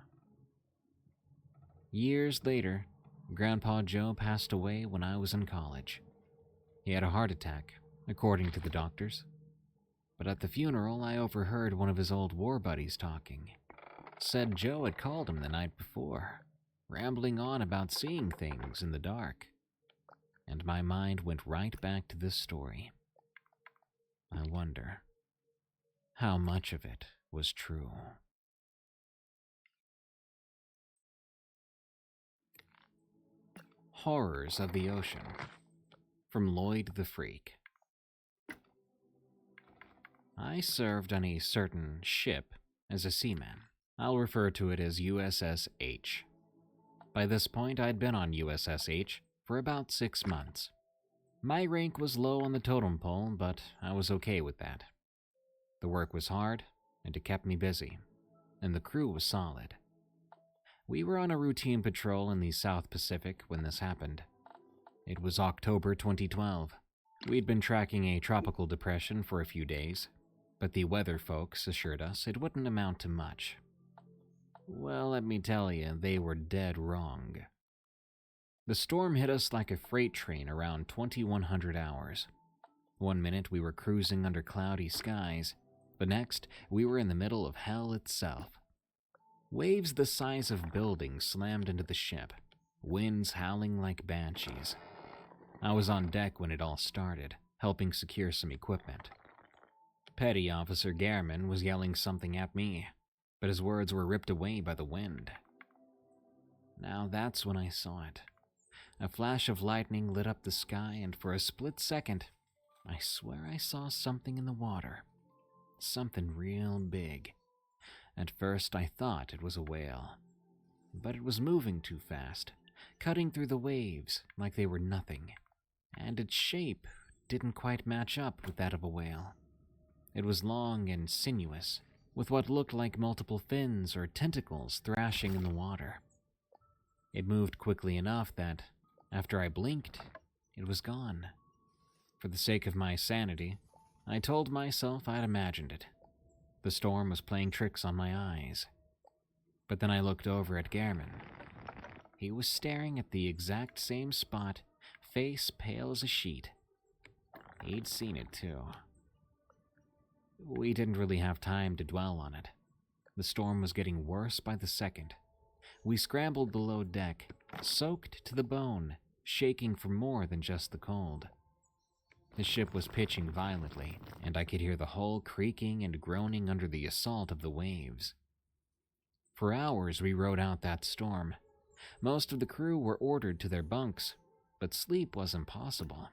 Years later, Grandpa Joe passed away when I was in college. He had a heart attack, according to the doctors. But at the funeral, I overheard one of his old war buddies talking. Said Joe had called him the night before, rambling on about seeing things in the dark. And my mind went right back to this story. I wonder how much of it was true. Horrors of the Ocean, from Lloyd the Freak. I served on a certain ship as a seaman. I'll refer to it as USS H. By this point, I'd been on USS H for about 6 months. My rank was low on the totem pole, but I was okay with that. The work was hard, and it kept me busy, and the crew was solid. We were on a routine patrol in the South Pacific when this happened. It was October 2012. We'd been tracking a tropical depression for a few days, but the weather folks assured us it wouldn't amount to much. Well, let me tell you, they were dead wrong. The storm hit us like a freight train around 2100 hours. One minute we were cruising under cloudy skies, the next we were in the middle of hell itself. Waves the size of buildings slammed into the ship, winds howling like banshees. I was on deck when it all started, helping secure some equipment. Petty Officer Garman was yelling something at me, but his words were ripped away by the wind. Now that's when I saw it. A flash of lightning lit up the sky, and for a split second, I swear I saw something in the water. Something real big. At first I thought it was a whale, but it was moving too fast, cutting through the waves like they were nothing, and its shape didn't quite match up with that of a whale. It was long and sinuous, with what looked like multiple fins or tentacles thrashing in the water. It moved quickly enough that, after I blinked, it was gone. For the sake of my sanity, I told myself I'd imagined it. The storm was playing tricks on my eyes. But then I looked over at Garman. He was staring at the exact same spot, face pale as a sheet. He'd seen it too. We didn't really have time to dwell on it. The storm was getting worse by the second. We scrambled below deck, soaked to the bone, shaking from more than just the cold. The ship was pitching violently, and I could hear the hull creaking and groaning under the assault of the waves. For hours we rode out that storm. Most of the crew were ordered to their bunks, but sleep was impossible.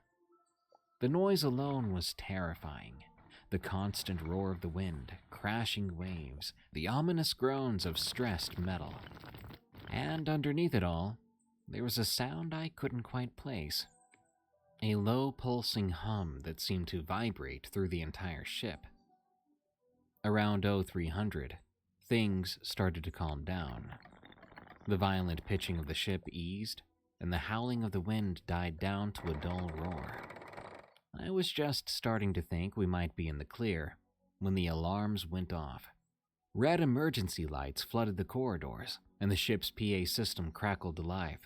The noise alone was terrifying. The constant roar of the wind, crashing waves, the ominous groans of stressed metal. And underneath it all, there was a sound I couldn't quite place. A low pulsing hum that seemed to vibrate through the entire ship. Around 0300, things started to calm down. The violent pitching of the ship eased, and the howling of the wind died down to a dull roar. I was just starting to think we might be in the clear when the alarms went off. Red emergency lights flooded the corridors, and the ship's PA system crackled to life,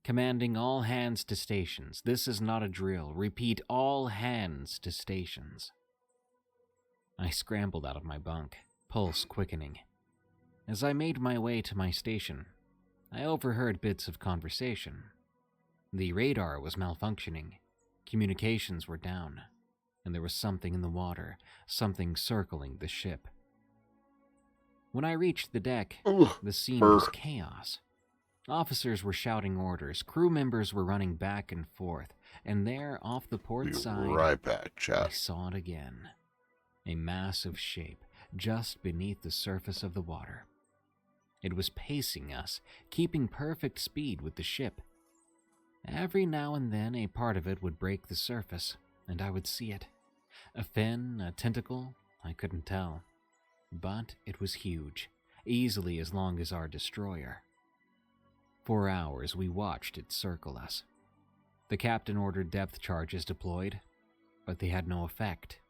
commanding all hands to stations. This is not a drill. Repeat, all hands to stations. I scrambled out of my bunk, pulse quickening. As I made my way to my station, I overheard bits of conversation. The radar was malfunctioning, communications were down, and there was something in the water, something circling the ship. When I reached the deck, the scene was chaos. Officers were shouting orders, crew members were running back and forth, and there, off the port side, right back, chat. I saw it again. A massive shape just beneath the surface of the water. It was pacing us, keeping perfect speed with the ship. Every now and then a part of it would break the surface, and I would see it. A fin, a tentacle, I couldn't tell. But it was huge, easily as long as our destroyer. For hours we watched it circle us. The captain ordered depth charges deployed, but they had no effect.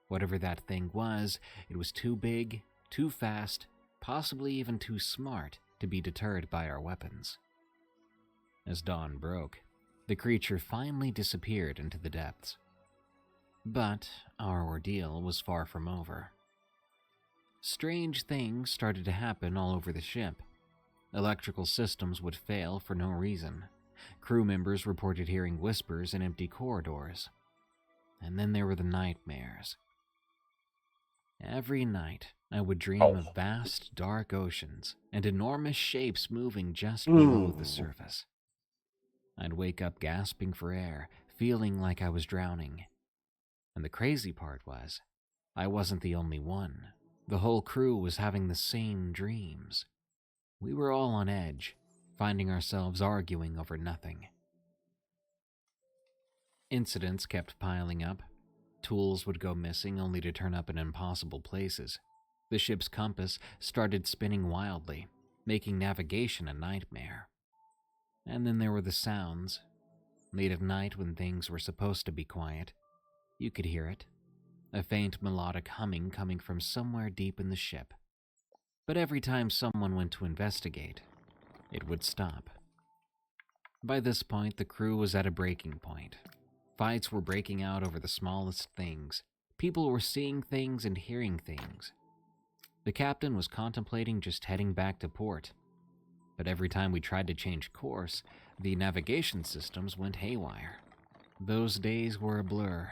Whatever that thing was, it was too big, too fast, possibly even too smart to be deterred by our weapons. As dawn broke, the creature finally disappeared into the depths. But our ordeal was far from over. Strange things started to happen all over the ship. Electrical systems would fail for no reason. Crew members reported hearing whispers in empty corridors. And then there were the nightmares. Every night, I would dream of vast, dark oceans and enormous shapes moving just below the surface. I'd wake up gasping for air, feeling like I was drowning. And the crazy part was, I wasn't the only one. The whole crew was having the same dreams. We were all on edge, finding ourselves arguing over nothing. Incidents kept piling up. Tools would go missing only to turn up in impossible places. The ship's compass started spinning wildly, making navigation a nightmare. And then there were the sounds. Late at night when things were supposed to be quiet, you could hear it. A faint melodic humming coming from somewhere deep in the ship. But every time someone went to investigate, it would stop. By this point, the crew was at a breaking point. Fights were breaking out over the smallest things. People were seeing things and hearing things. The captain was contemplating just heading back to port. But every time we tried to change course, the navigation systems went haywire. Those days were a blur,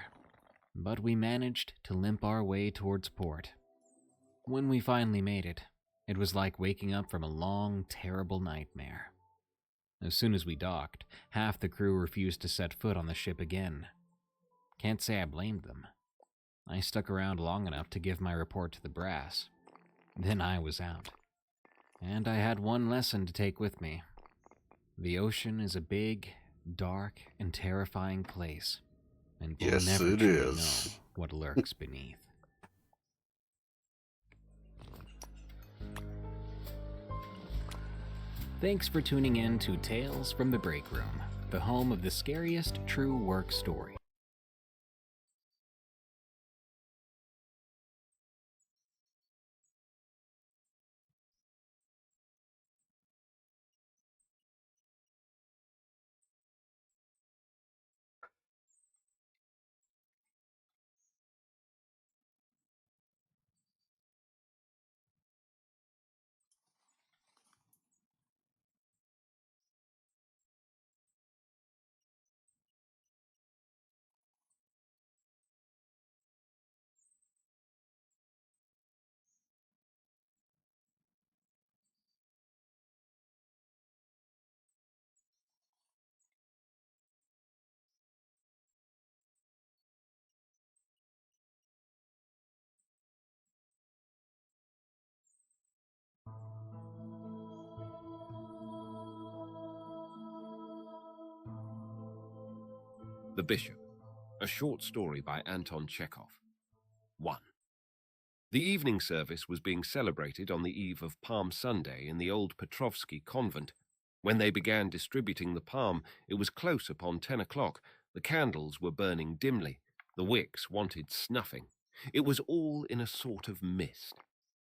but we managed to limp our way towards port. When we finally made it, it was like waking up from a long, terrible nightmare. As soon as we docked, half the crew refused to set foot on the ship again. Can't say I blamed them. I stuck around long enough to give my report to the brass. Then I was out. And I had one lesson to take with me. The ocean is a big, dark, and terrifying place. And we'll never truly know what lurks beneath. Thanks for tuning in to Tales from the Break Room, the home of the scariest true work story. The Bishop, a short story by Anton Chekhov. 1. The evening service was being celebrated on the eve of Palm Sunday in the old Petrovsky convent. When they began distributing the palm, it was close upon 10 o'clock. The candles were burning dimly. The wicks wanted snuffing. It was all in a sort of mist.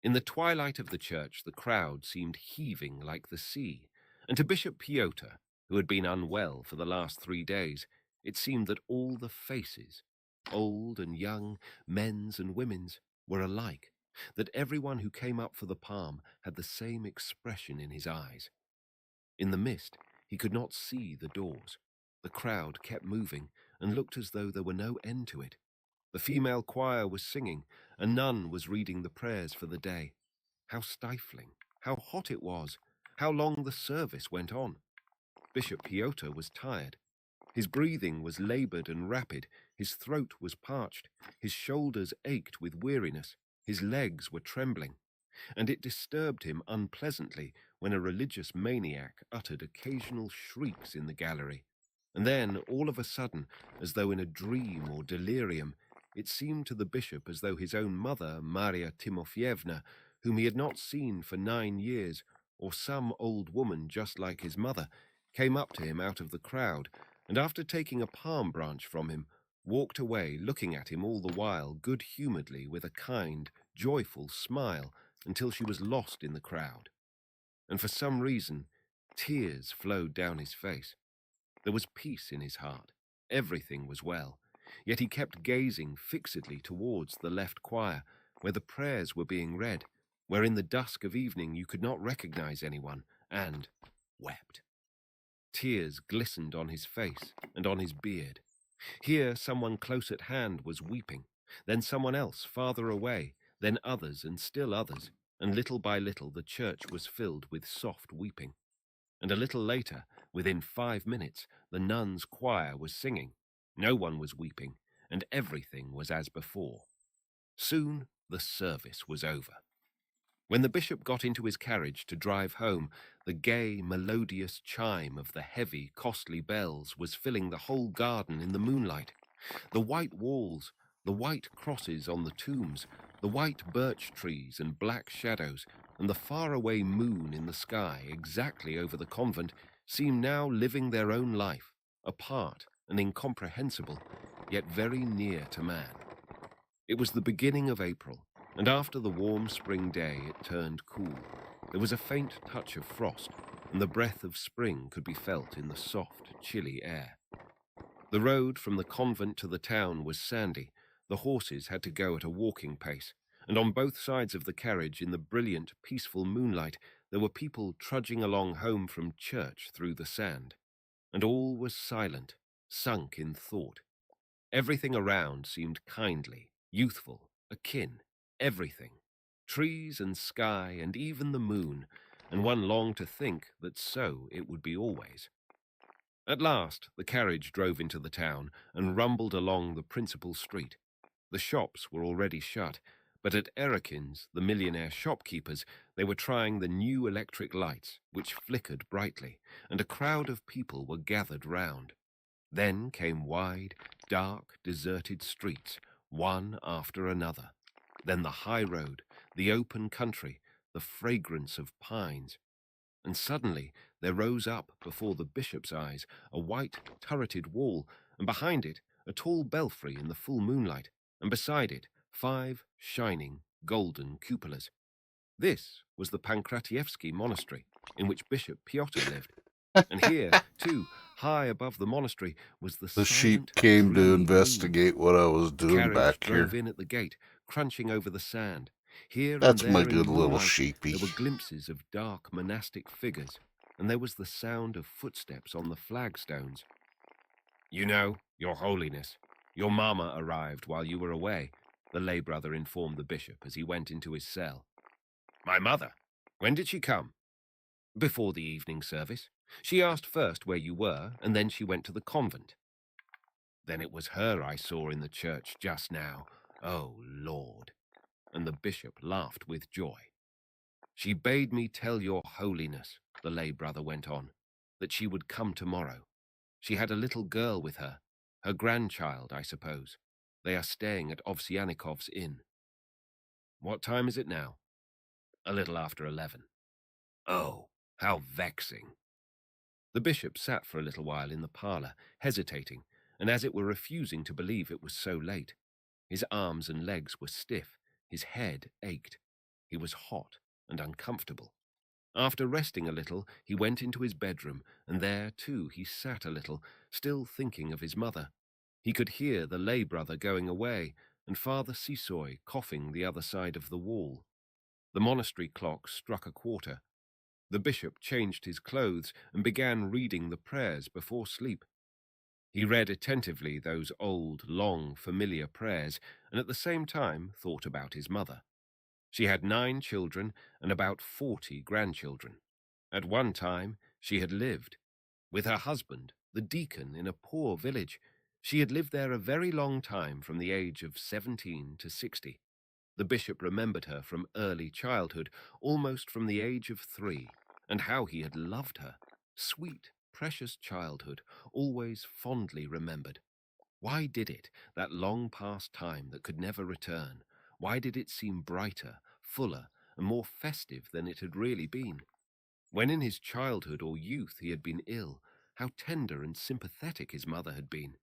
In the twilight of the church, the crowd seemed heaving like the sea, and to Bishop Pyotr, who had been unwell for the last 3 days, it seemed that all the faces, old and young, men's and women's, were alike, that everyone who came up for the palm had the same expression in his eyes. In the mist, he could not see the doors. The crowd kept moving and looked as though there were no end to it. The female choir was singing, a nun was reading the prayers for the day. How stifling, how hot it was, how long the service went on. Bishop Pyotr was tired. His breathing was labored and rapid, his throat was parched, his shoulders ached with weariness, his legs were trembling, and it disturbed him unpleasantly when a religious maniac uttered occasional shrieks in the gallery. And then, all of a sudden, as though in a dream or delirium, it seemed to the bishop as though his own mother, Marya Timofyevna, whom he had not seen for 9 years, or some old woman just like his mother, came up to him out of the crowd, and after taking a palm branch from him, walked away looking at him all the while good-humouredly with a kind, joyful smile until she was lost in the crowd. And for some reason, tears flowed down his face. There was peace in his heart. Everything was well. Yet he kept gazing fixedly towards the left choir, where the prayers were being read, where in the dusk of evening you could not recognize anyone, and wept. Tears glistened on his face and on his beard. Here someone close at hand was weeping, then someone else farther away, then others and still others, and little by little the church was filled with soft weeping. And a little later, within 5 minutes, the nuns' choir was singing. No one was weeping, and everything was as before. Soon the service was over. When the bishop got into his carriage to drive home, the gay, melodious chime of the heavy, costly bells was filling the whole garden in the moonlight. The white walls, the white crosses on the tombs, the white birch trees and black shadows, and the faraway moon in the sky exactly over the convent seemed now living their own life, apart and incomprehensible, yet very near to man. It was the beginning of April, and after the warm spring day it turned cool. There was a faint touch of frost, and the breath of spring could be felt in the soft, chilly air. The road from the convent to the town was sandy. The horses had to go at a walking pace, and on both sides of the carriage, in the brilliant, peaceful moonlight, there were people trudging along home from church through the sand. And all was silent, sunk in thought. Everything around seemed kindly, youthful, akin, everything. Trees and sky and even the moon, and one longed to think that so it would be always. At last the carriage drove into the town and rumbled along the principal street. The shops were already shut, but at Erikin's, the millionaire shopkeepers, they were trying the new electric lights, which flickered brightly, and a crowd of people were gathered round. Then came wide, dark, deserted streets, one after another. Then the high road, the open country, the fragrance of pines. And suddenly there rose up before the bishop's eyes a white turreted wall, and behind it a tall belfry in the full moonlight, and beside it 5 shining golden cupolas. This was the Pankratievsky monastery, in which Bishop Pyotr lived. And here, too, high above the monastery, was the sheep silent, came to dreamy investigate what I was moon. doing Carriage back drove here. in at the gate, crunching over the sand. Here That's and my there in the good little moonlight, sheepy. there were glimpses of dark monastic figures, and there was the sound of footsteps on the flagstones. "You know, Your Holiness, your mamma arrived while you were away," the lay brother informed the bishop as he went into his cell. "My mother? When did she come?" "Before the evening service. She asked first where you were, and then she went to the convent." "Then it was her I saw in the church just now. Oh, Lord!" And the bishop laughed with joy. "She bade me tell your Holiness," the lay brother went on, "that she would come tomorrow. She had a little girl with her, her grandchild, I suppose. They are staying at Ovsianikov's inn." "What time is it now?" "A little after 11. "Oh, how vexing." The bishop sat for a little while in the parlour, hesitating, and as it were refusing to believe it was so late. His arms and legs were stiff, his head ached. He was hot and uncomfortable. After resting a little, he went into his bedroom, and there, too, he sat a little, still thinking of his mother. He could hear the lay brother going away, and Father Sisoy coughing the other side of the wall. The monastery clock struck 1:15. The bishop changed his clothes and began reading the prayers before sleep. He read attentively those old, long, familiar prayers, and at the same time thought about his mother. She had 9 children and about 40 grandchildren. At one time she had lived with her husband, the deacon, in a poor village. She had lived there a very long time, from the age of 17 to 60. The bishop remembered her from early childhood, almost from the age of 3, and how he had loved her. Sweet, precious childhood, always fondly remembered. Why did it, that long past time that could never return, why did it seem brighter, fuller, and more festive than it had really been? When in his childhood or youth he had been ill, how tender and sympathetic his mother had been.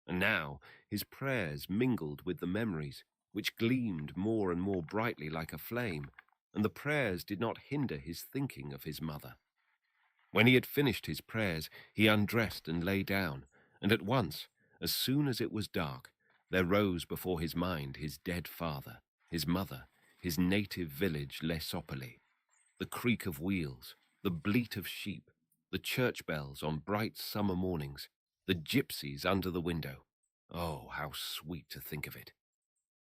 And now his prayers mingled with the memories, which gleamed more and more brightly like a flame, and the prayers did not hinder his thinking of his mother. When he had finished his prayers, he undressed and lay down, and at once, as soon as it was dark, there rose before his mind his dead father, his mother, his native village Lesopoli, the creak of wheels, the bleat of sheep, the church bells on bright summer mornings, the gypsies under the window, Oh, how sweet to think of it.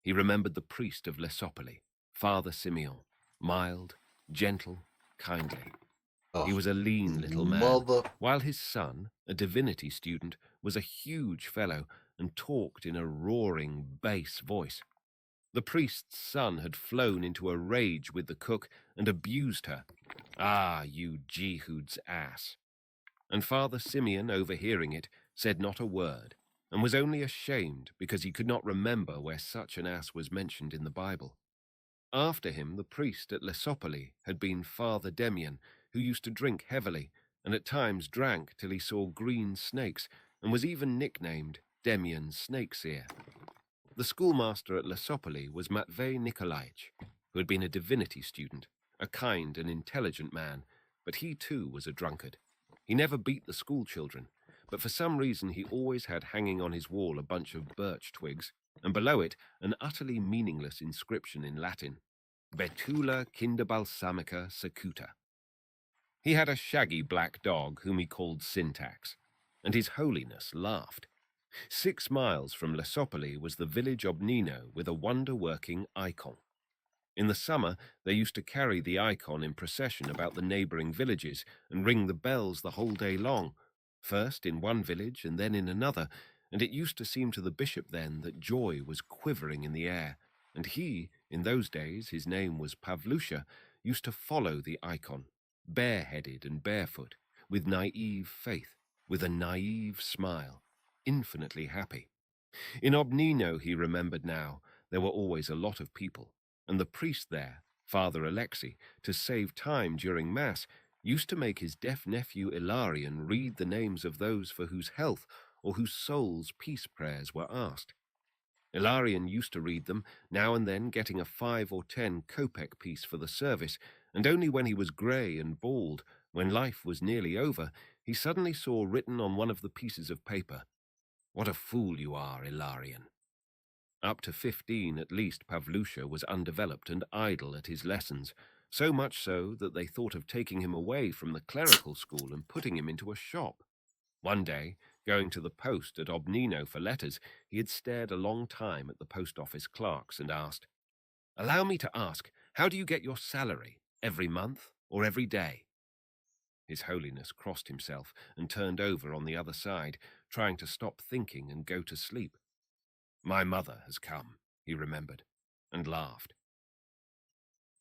He remembered the priest of Lesopoli, Father Simeon, mild, gentle, kindly. He was a lean little man, while his son, a divinity student, was a huge fellow and talked in a roaring bass voice. The priest's son had flown into a rage with the cook and abused her. Ah, you Jehud's ass. And Father Simeon, overhearing it, said not a word, and was only ashamed because he could not remember where such an ass was mentioned in the Bible. After him, the priest at Lesopoli had been Father Demian, who used to drink heavily, and at times drank till he saw green snakes, and was even nicknamed Demian Snakeseer. The schoolmaster at Lesopoli was Matvei Nikolaich, who had been a divinity student, a kind and intelligent man, but he too was a drunkard. He never beat the school children, but for some reason he always had hanging on his wall a bunch of birch twigs, and below it an utterly meaningless inscription in Latin, Betula Kinderbalsamica Secuta. He had a shaggy black dog whom he called Syntax, and His Holiness laughed. 6 miles from Lesopoli was the village Obnino with a wonder-working icon. In the summer, they used to carry the icon in procession about the neighboring villages and ring the bells the whole day long, first in one village and then in another, and it used to seem to the bishop then that joy was quivering in the air, and he, in those days, his name was Pavlusha, used to follow the icon, bareheaded and barefoot, with naive faith, with a naive smile, infinitely happy. In Obnino, he remembered now, there were always a lot of people, and the priest there, Father Alexei, to save time during Mass, used to make his deaf nephew Ilarion read the names of those for whose health or whose souls peace prayers were asked. Ilarion used to read them, now and then getting a 5 or 10 kopeck piece for the service, and only when he was grey and bald, when life was nearly over, he suddenly saw written on one of the pieces of paper, "What a fool you are, Ilarion." Up to 15 at least, Pavlusha was undeveloped and idle at his lessons, so much so that they thought of taking him away from the clerical school and putting him into a shop. One day, going to the post at Obnino for letters, he had stared a long time at the post office clerks and asked, "Allow me to ask, how do you get your salary? Every month or every day?" His Holiness crossed himself and turned over on the other side, trying to stop thinking and go to sleep. "My mother has come," he remembered, and laughed.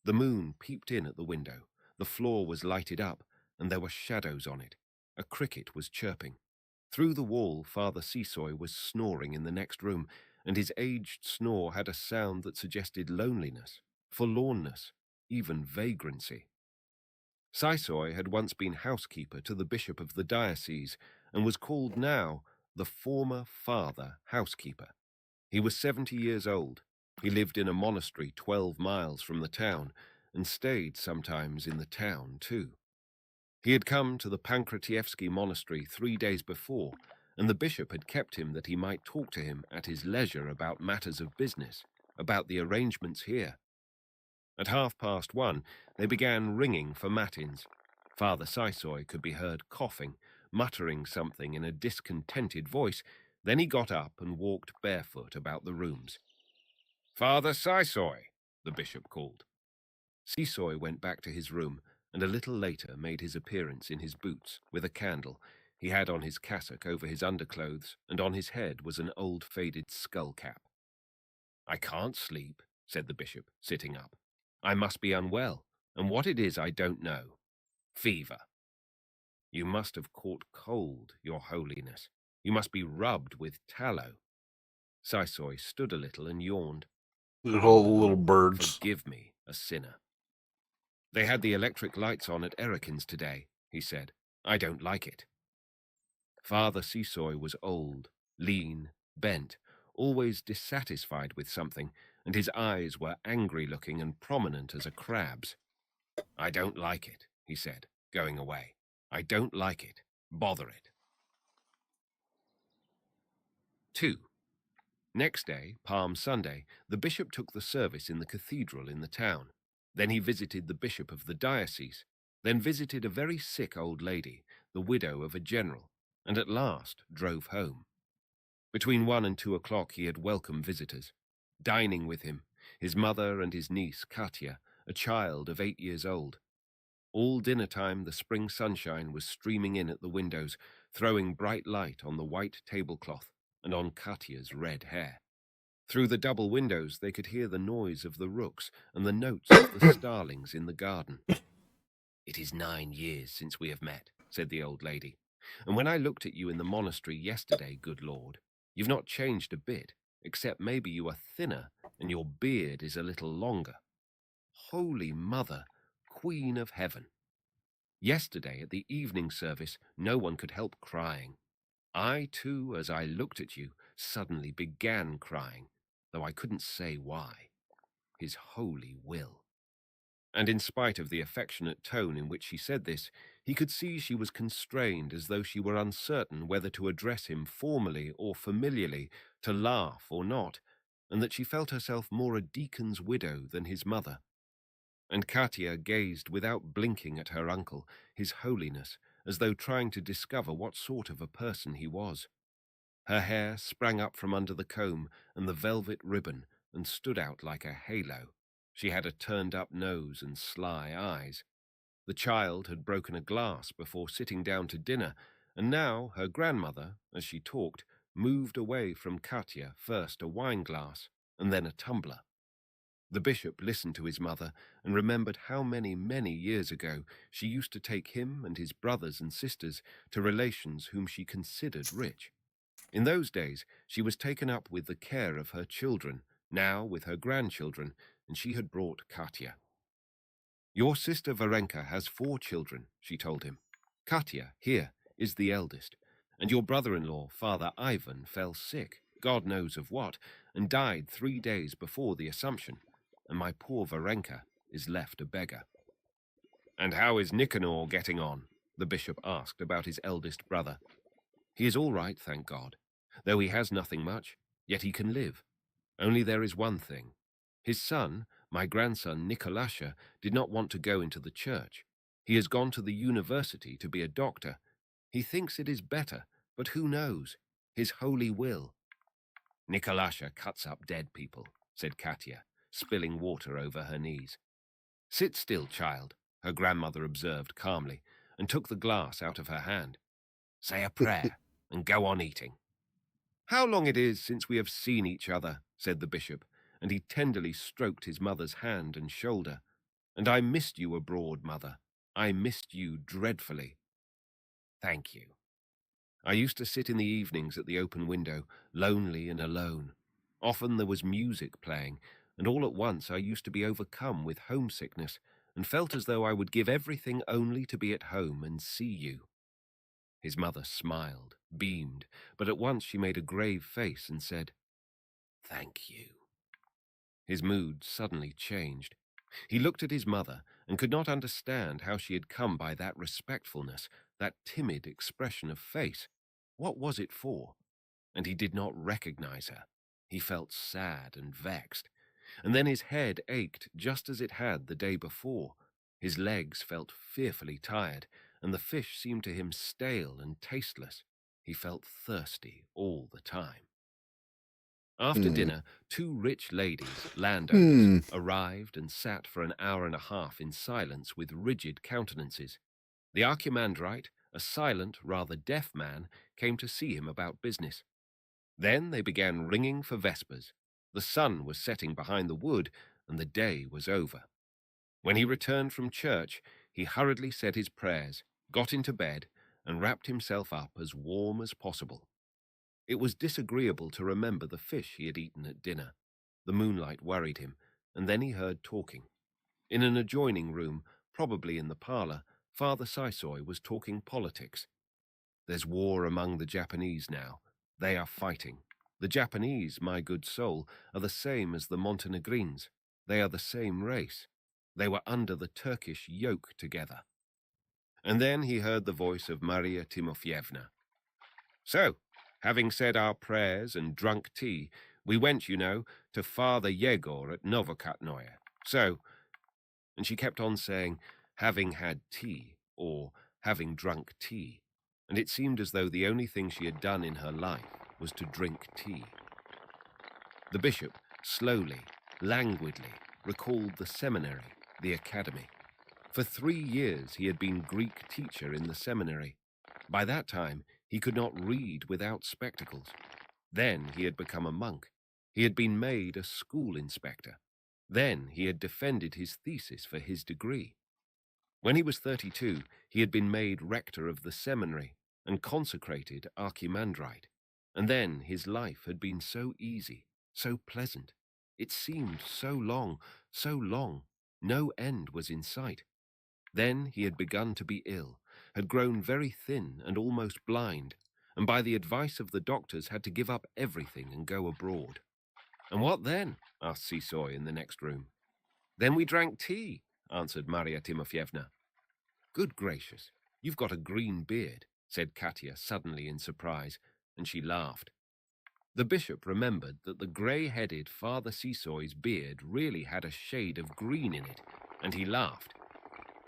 The moon peeped in at the window. The floor was lighted up, and there were shadows on it. A cricket was chirping. Through the wall, Father Seesoy was snoring in the next room, and his aged snore had a sound that suggested loneliness, forlornness, even vagrancy. Seesoy had once been housekeeper to the bishop of the diocese, and was called now the former Father Housekeeper. He was 70 years old. He lived in a monastery 12 miles from the town, and stayed sometimes in the town, too. He had come to the Pankratievsky monastery 3 days before, and the bishop had kept him that he might talk to him at his leisure about matters of business, about the arrangements here. At 1:30, they began ringing for matins. Father Seesoy could be heard coughing, muttering something in a discontented voice. Then he got up and walked barefoot about the rooms. "Father Seesoy," the bishop called. Seesoy went back to his room, and a little later made his appearance in his boots, with a candle. He had on his cassock over his underclothes, and on his head was an old faded skull cap. "I can't sleep," said the bishop, sitting up. "I must be unwell, and what it is I don't know. Fever. You must have caught cold, Your Holiness. You must be rubbed with tallow." Seesoy stood a little and yawned. Look at all the little birds. "Forgive me, a sinner." "They had the electric lights on at Erikin's today," he said. "I don't like it." Father Seesoy was old, lean, bent, always dissatisfied with something, and his eyes were angry-looking and prominent as a crab's. "I don't like it," he said, going away. "I don't like it. Bother it." 2. Next day, Palm Sunday, the bishop took the service in the cathedral in the town. Then he visited the bishop of the diocese, then visited a very sick old lady, the widow of a general, and at last drove home. Between 1 and 2 o'clock he had welcome visitors. Dining with him, his mother and his niece, Katya, a child of 8 years old. All dinner time the spring sunshine was streaming in at the windows, throwing bright light on the white tablecloth and on Katya's red hair. Through the double windows they could hear the noise of the rooks and the notes of the starlings in the garden. "It is 9 years since we have met," said the old lady, "and when I looked at you in the monastery yesterday, good lord, you've not changed a bit, except maybe you are thinner and your beard is a little longer. Holy Mother, Queen of Heaven! Yesterday at the evening service no one could help crying. I too, as I looked at you, suddenly began crying, though I couldn't say why. His holy will." And in spite of the affectionate tone in which she said this, he could see she was constrained, as though she were uncertain whether to address him formally or familiarly, to laugh or not, and that she felt herself more a deacon's widow than his mother. And Katya gazed without blinking at her uncle, his holiness, as though trying to discover what sort of a person he was. Her hair sprang up from under the comb and the velvet ribbon and stood out like a halo. She had a turned-up nose and sly eyes. The child had broken a glass before sitting down to dinner, and now her grandmother, as she talked, moved away from Katya first a wine-glass and then a tumbler. The bishop listened to his mother and remembered how many years ago she used to take him and his brothers and sisters to relations whom she considered rich. In those days she was taken up with the care of her children, now with her grandchildren, and she had brought Katya. "Your sister Varenka has 4 children," she told him. "Katya, here, is the eldest, and your brother-in-law, Father Ivan, fell sick, God knows of what, and died 3 days before the Assumption, and my poor Varenka is left a beggar." "And how is Nicanor getting on?" the bishop asked about his eldest brother. "He is all right, thank God. Though he has nothing much, yet he can live. Only there is one thing. His son, my grandson Nicolasha, did not want to go into the church. He has gone to the university to be a doctor. He thinks it is better, but who knows? His holy will." "Nicolasha cuts up dead people," said Katya, spilling water over her knees. "Sit still, child," her grandmother observed calmly, and took the glass out of her hand. "Say a prayer and go on eating." "How long it is since we have seen each other," said the bishop, and he tenderly stroked his mother's hand and shoulder. "And I missed you abroad, mother. I missed you dreadfully." "Thank you. I used to sit in the evenings at the open window, lonely and alone. Often there was music playing, and all at once I used to be overcome with homesickness, and felt as though I would give everything only to be at home and see you." His mother smiled, beamed, but at once she made a grave face and said, "Thank you." His mood suddenly changed. He looked at his mother and could not understand how she had come by that respectfulness, that timid expression of face. What was it for? And he did not recognize her. He felt sad and vexed. And then his head ached just as it had the day before. His legs felt fearfully tired, and the fish seemed to him stale and tasteless. He felt thirsty all the time. After dinner, 2 rich ladies, landowners, arrived and sat for an hour and a half in silence with rigid countenances. The archimandrite, a silent, rather deaf man, came to see him about business. Then they began ringing for vespers. The sun was setting behind the wood, and the day was over. When he returned from church, he hurriedly said his prayers, got into bed, and wrapped himself up as warm as possible. It was disagreeable to remember the fish he had eaten at dinner. The moonlight worried him, and then he heard talking. In an adjoining room, probably in the parlor, Father Saisoy was talking politics. "There's war among the Japanese now. They are fighting. The Japanese, my good soul, are the same as the Montenegrins. They are the same race. They were under the Turkish yoke together." And then he heard the voice of Maria Timofyevna. "So, having said our prayers and drunk tea, we went, you know, to Father Yegor at Novokatnoye. So," and she kept on saying, "having had tea," or "having drunk tea," and it seemed as though the only thing she had done in her life was to drink tea. The bishop slowly, languidly recalled the seminary, the academy. For 3 years he had been Greek teacher in the seminary. By that time he could not read without spectacles. Then he had become a monk. He had been made a school inspector. Then he had defended his thesis for his degree. When he was 32, he had been made rector of the seminary and consecrated archimandrite. And then his life had been so easy, so pleasant. It seemed so long, no end was in sight. Then he had begun to be ill, had grown very thin and almost blind, and by the advice of the doctors had to give up everything and go abroad. And what then? Asked Sisoy in the next room. Then we drank tea, answered Maria Timofyevna. Good gracious, you've got a green beard, said Katya suddenly in surprise, and she laughed. The bishop remembered that the grey-headed Father Sisoy's beard really had a shade of green in it, and he laughed.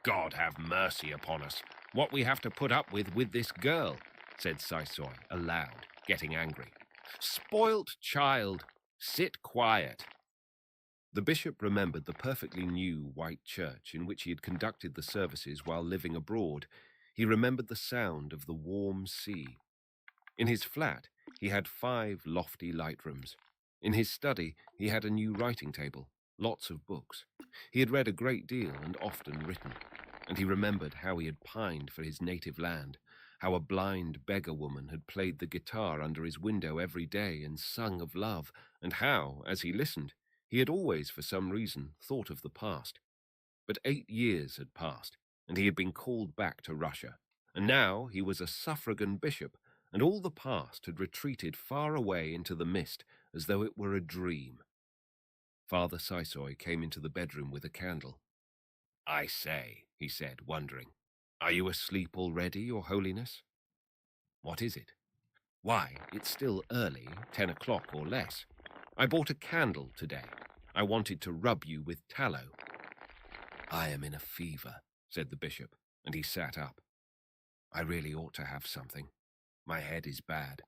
God have mercy upon us, what we have to put up with this girl, said Sisoy aloud, getting angry. Spoilt child, sit quiet. The bishop remembered the perfectly new white church in which he had conducted the services while living abroad. He remembered the sound of the warm sea. In his flat, he had 5 lofty light rooms. In his study, he had a new writing table, lots of books. He had read a great deal and often written, and he remembered how he had pined for his native land, how a blind beggar woman had played the guitar under his window every day and sung of love, and how, as he listened, he had always, for some reason, thought of the past. But 8 years had passed, and he had been called back to Russia, and now he was a suffragan bishop, and all the past had retreated far away into the mist as though it were a dream. Father Sisoy came into the bedroom with a candle. I say, he said, wondering, are you asleep already, Your Holiness? What is it? Why, it's still early, 10 o'clock or less. I bought a candle today. I wanted to rub you with tallow. I am in a fever, said the bishop, and he sat up. I really ought to have something. My head is bad.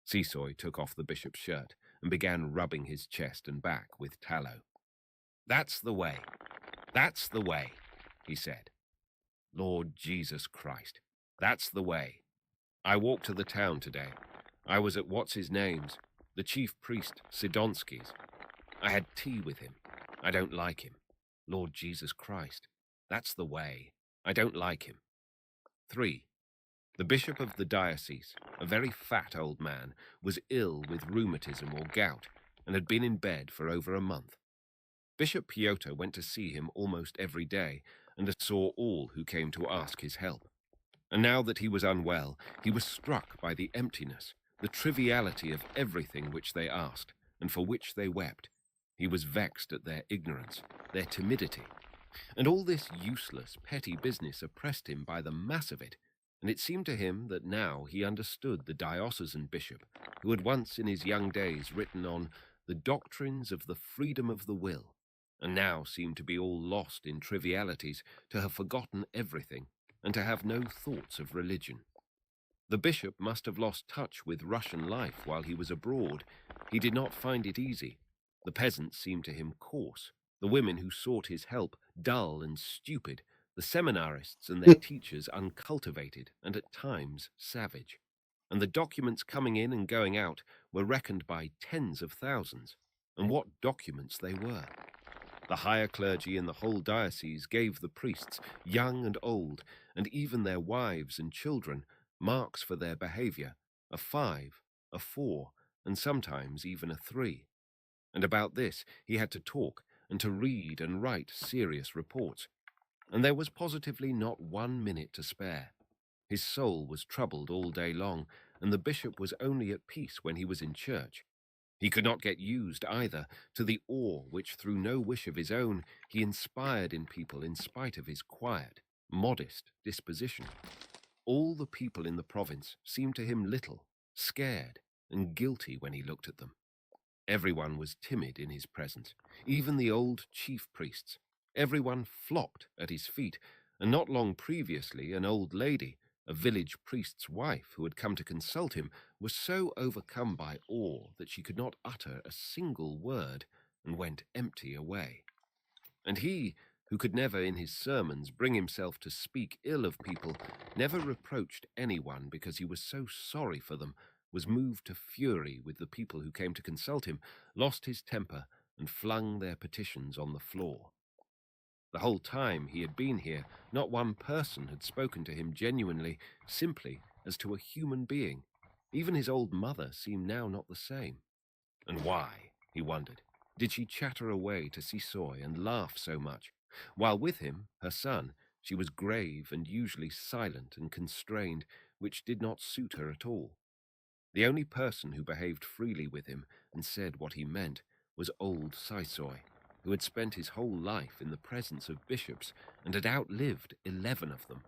Sisoy took off the bishop's shirt and began rubbing his chest and back with tallow. That's the way, he said. Lord Jesus Christ, that's the way. I walked to the town today. I was at what's-his-name's, the chief priest Sidonsky's. I had tea with him. I don't like him. Lord Jesus Christ, that's the way. I don't like him. 3. The bishop of the diocese, a very fat old man, was ill with rheumatism or gout and had been in bed for over a month. Bishop Pyotr went to see him almost every day and saw all who came to ask his help. And now that he was unwell, he was struck by the emptiness, the triviality of everything which they asked and for which they wept. He was vexed at their ignorance, their timidity, and all this useless, petty business oppressed him by the mass of it, and it seemed to him that now he understood the diocesan bishop, who had once in his young days written on the doctrines of the freedom of the will, and now seemed to be all lost in trivialities, to have forgotten everything, and to have no thoughts of religion. The bishop must have lost touch with Russian life while he was abroad. He did not find it easy. The peasants seemed to him coarse, the women who sought his help dull and stupid, the seminarists and their teachers uncultivated and at times savage. And the documents coming in and going out were reckoned by tens of thousands. And what documents they were! The higher clergy in the whole diocese gave the priests, young and old, and even their wives and children, marks for their behavior, a 5, a 4, and sometimes even a 3. And about this he had to talk and to read and write serious reports. And there was positively not 1 minute to spare. His soul was troubled all day long, and the bishop was only at peace when he was in church. He could not get used, either, to the awe which, through no wish of his own, he inspired in people in spite of his quiet, modest disposition. All the people in the province seemed to him little, scared, and guilty when he looked at them. Everyone was timid in his presence, even the old chief priests. Everyone flocked at his feet, and not long previously an old lady, a village priest's wife who had come to consult him, was so overcome by awe that she could not utter a single word and went empty away. And he, who could never in his sermons bring himself to speak ill of people, never reproached anyone because he was so sorry for them, was moved to fury with the people who came to consult him, lost his temper, and flung their petitions on the floor. The whole time he had been here, not one person had spoken to him genuinely, simply as to a human being. Even his old mother seemed now not the same. And why, he wondered, did she chatter away to Sisoy and laugh so much, while with him, her son, she was grave and usually silent and constrained, which did not suit her at all. The only person who behaved freely with him and said what he meant was old Sisoy, who had spent his whole life in the presence of bishops and had outlived 11 of them.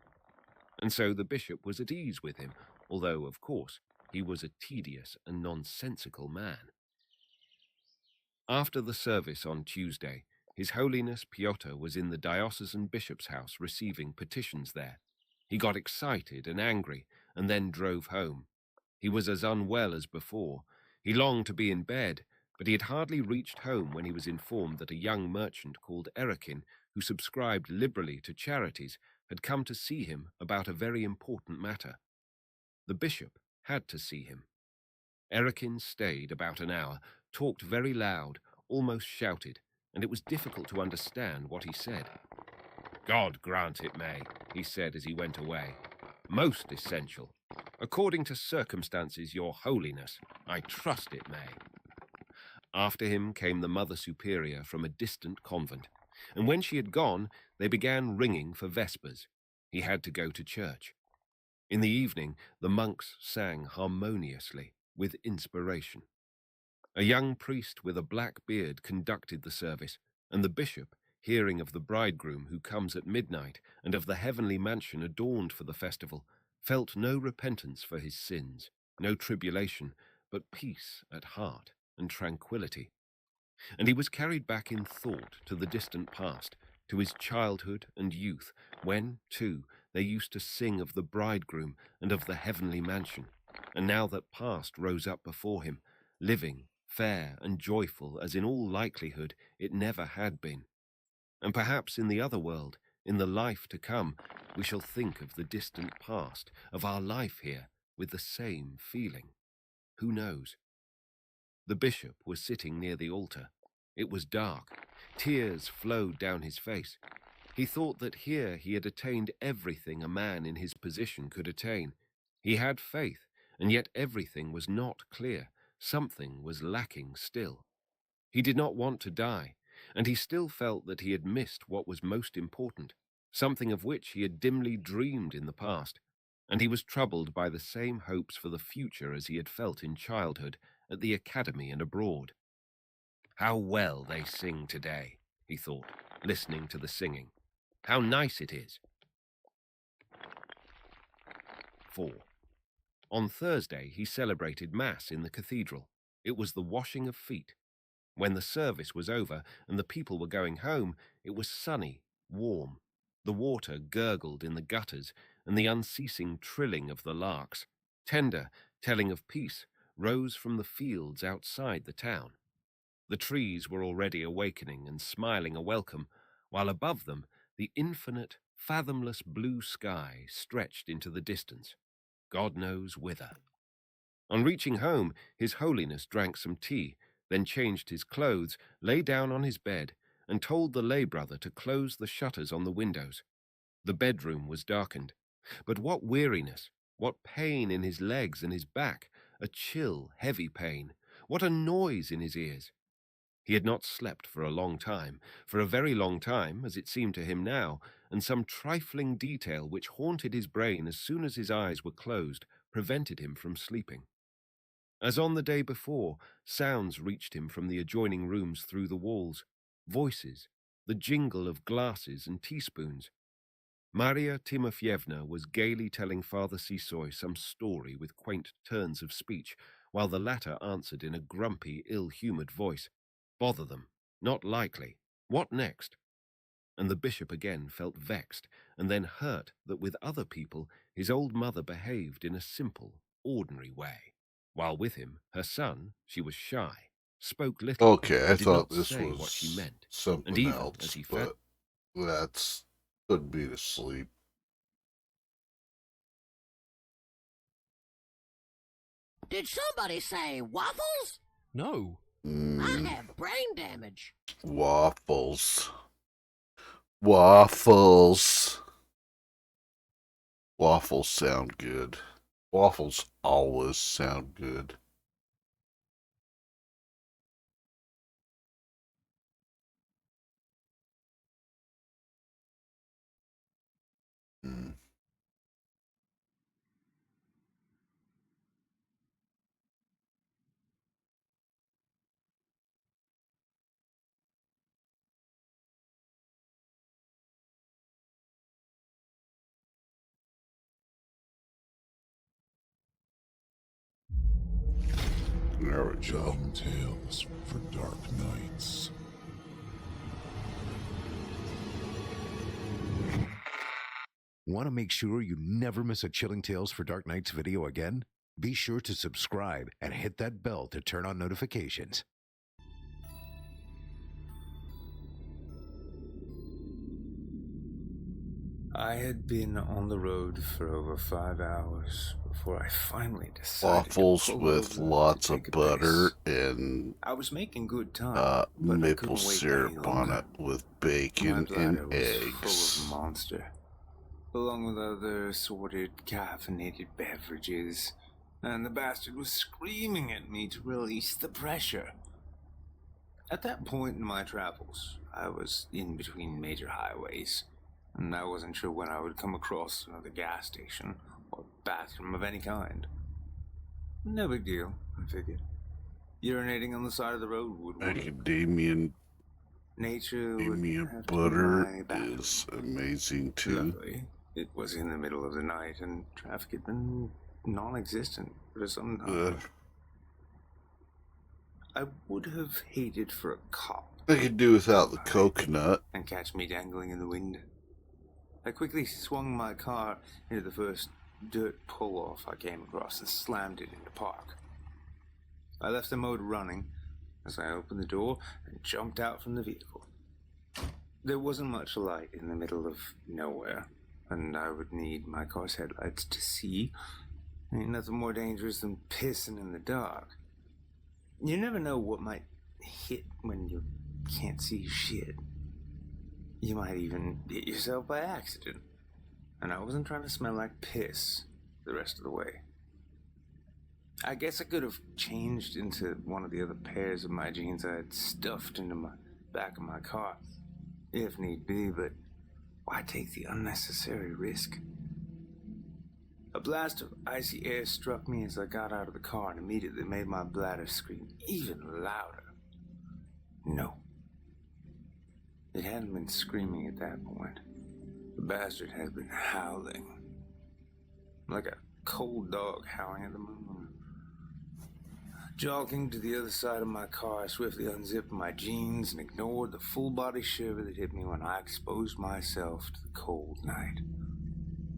And so the bishop was at ease with him, although, of course, he was a tedious and nonsensical man. After the service on Tuesday, His Holiness Pyotr was in the diocesan bishop's house receiving petitions there. He got excited and angry and then drove home. He was as unwell as before. He longed to be in bed, but he had hardly reached home when he was informed that a young merchant called Erikin, who subscribed liberally to charities, had come to see him about a very important matter. The bishop had to see him. Erikin stayed about an hour, talked very loud, almost shouted, and it was difficult to understand what he said. "God grant it may," he said as he went away. "Most essential. According to circumstances, Your Holiness, I trust it may." After him came the Mother Superior from a distant convent, and when she had gone, they began ringing for vespers. He had to go to church. In the evening, the monks sang harmoniously, with inspiration. A young priest with a black beard conducted the service, and the bishop, hearing of the bridegroom who comes at midnight and of the heavenly mansion adorned for the festival, felt no repentance for his sins, no tribulation, but peace at heart and tranquility. And he was carried back in thought to the distant past, to his childhood and youth, when, too, they used to sing of the bridegroom and of the heavenly mansion, and now that past rose up before him, living, fair and joyful as in all likelihood it never had been. And perhaps in the other world, in the life to come, we shall think of the distant past, of our life here, with the same feeling. Who knows? The bishop was sitting near the altar. It was dark. Tears flowed down his face. He thought that here he had attained everything a man in his position could attain. He had faith, and yet everything was not clear. Something was lacking still. He did not want to die, and he still felt that he had missed what was most important, something of which he had dimly dreamed in the past, and he was troubled by the same hopes for the future as he had felt in childhood, at the academy and abroad. "How well they sing today," he thought, listening to the singing. "How nice it is." 4. On Thursday he celebrated Mass in the cathedral. It was the washing of feet. When the service was over and the people were going home, it was sunny, warm. The water gurgled in the gutters, and the unceasing trilling of the larks, tender, telling of peace, rose from the fields outside the town. The trees were already awakening and smiling a welcome, while above them the infinite, fathomless blue sky stretched into the distance, God knows whither. On reaching home, His Holiness drank some tea, then changed his clothes, lay down on his bed, and told the lay brother to close the shutters on the windows. The bedroom was darkened. But what weariness, what pain in his legs and his back, a chill, heavy pain, what a noise in his ears. He had not slept for a long time, for a very long time, as it seemed to him now, and some trifling detail which haunted his brain as soon as his eyes were closed prevented him from sleeping. As on the day before, sounds reached him from the adjoining rooms through the walls, voices, the jingle of glasses and teaspoons. Maria Timofyevna was gaily telling Father Sisoy some story with quaint turns of speech, while the latter answered in a grumpy, ill-humoured voice. Bother them. Not likely. What next? and the bishop again felt vexed and then hurt that with other people his old mother behaved in a simple, ordinary way. While with him, her son, she was shy, spoke little, Okay, I and did thought not this say what she was meant, and something even else, as he but that's could be to sleep. Did somebody say waffles? No. I have brain damage. Waffles. Waffles. Waffles sound good. Waffles always sound good. There we go. Chilling tales for dark nights. Want to make sure you never miss a Chilling Tales for Dark Nights video again? Be sure to subscribe and hit that bell to turn on notifications. I had been on the road for over 5 hours before I finally decided Waffles to pull with over lots to of take a butter piss. and I was making good time, but I maple couldn't wait syrup any on longer. it with My bacon bladder and was eggs. full of Monster, along with other assorted caffeinated beverages, and the bastard was screaming at me to release the pressure. At that point in my travels, I was in between major highways, and I wasn't sure when I would come across another gas station or bathroom of any kind. No big deal, I figured. Urinating on the side of the road would work. Macadamia Nature would have to be butter my bathroom. is amazing too. Luckily, it was in the middle of the night, and traffic had been non-existent for some time. I would have hated for a cop I could do without the coconut. and catch me dangling in the wind. I quickly swung my car into the first dirt pull-off I came across and slammed it into park. I left the motor running as I opened the door and jumped out from the vehicle. There wasn't much light in the middle of nowhere, and I would need my car's headlights to see. Ain't nothing more dangerous than pissing in the dark. You never know what might hit when you can't see shit. You might even hit yourself by accident. And I wasn't trying to smell like piss the rest of the way. I guess I could have changed into one of the other pairs of my jeans I had stuffed into my back of my car, if need be, but why take the unnecessary risk? A blast of icy air struck me as I got out of the car and immediately made my bladder scream even louder. No. It hadn't been screaming at that point. The bastard had been howling. Like a cold dog howling at the moon. Jogging to the other side of my car, I swiftly unzipped my jeans and ignored the full-body shiver that hit me when I exposed myself to the cold night.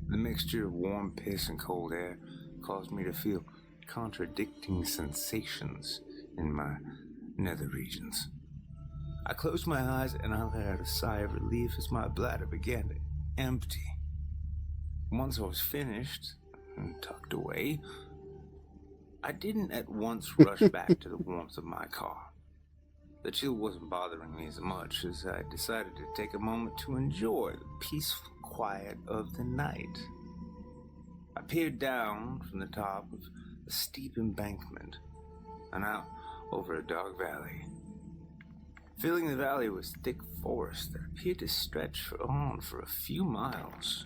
The mixture of warm piss and cold air caused me to feel contradicting sensations in my nether regions. I closed my eyes and I let out a sigh of relief as my bladder began to empty. Once I was finished and tucked away, I didn't at once rush back to the warmth of my car. The chill wasn't bothering me as much as I decided to take a moment to enjoy the peaceful quiet of the night. I peered down from the top of a steep embankment and out over a dark valley. Filling the valley was thick forest that appeared to stretch on for a few miles.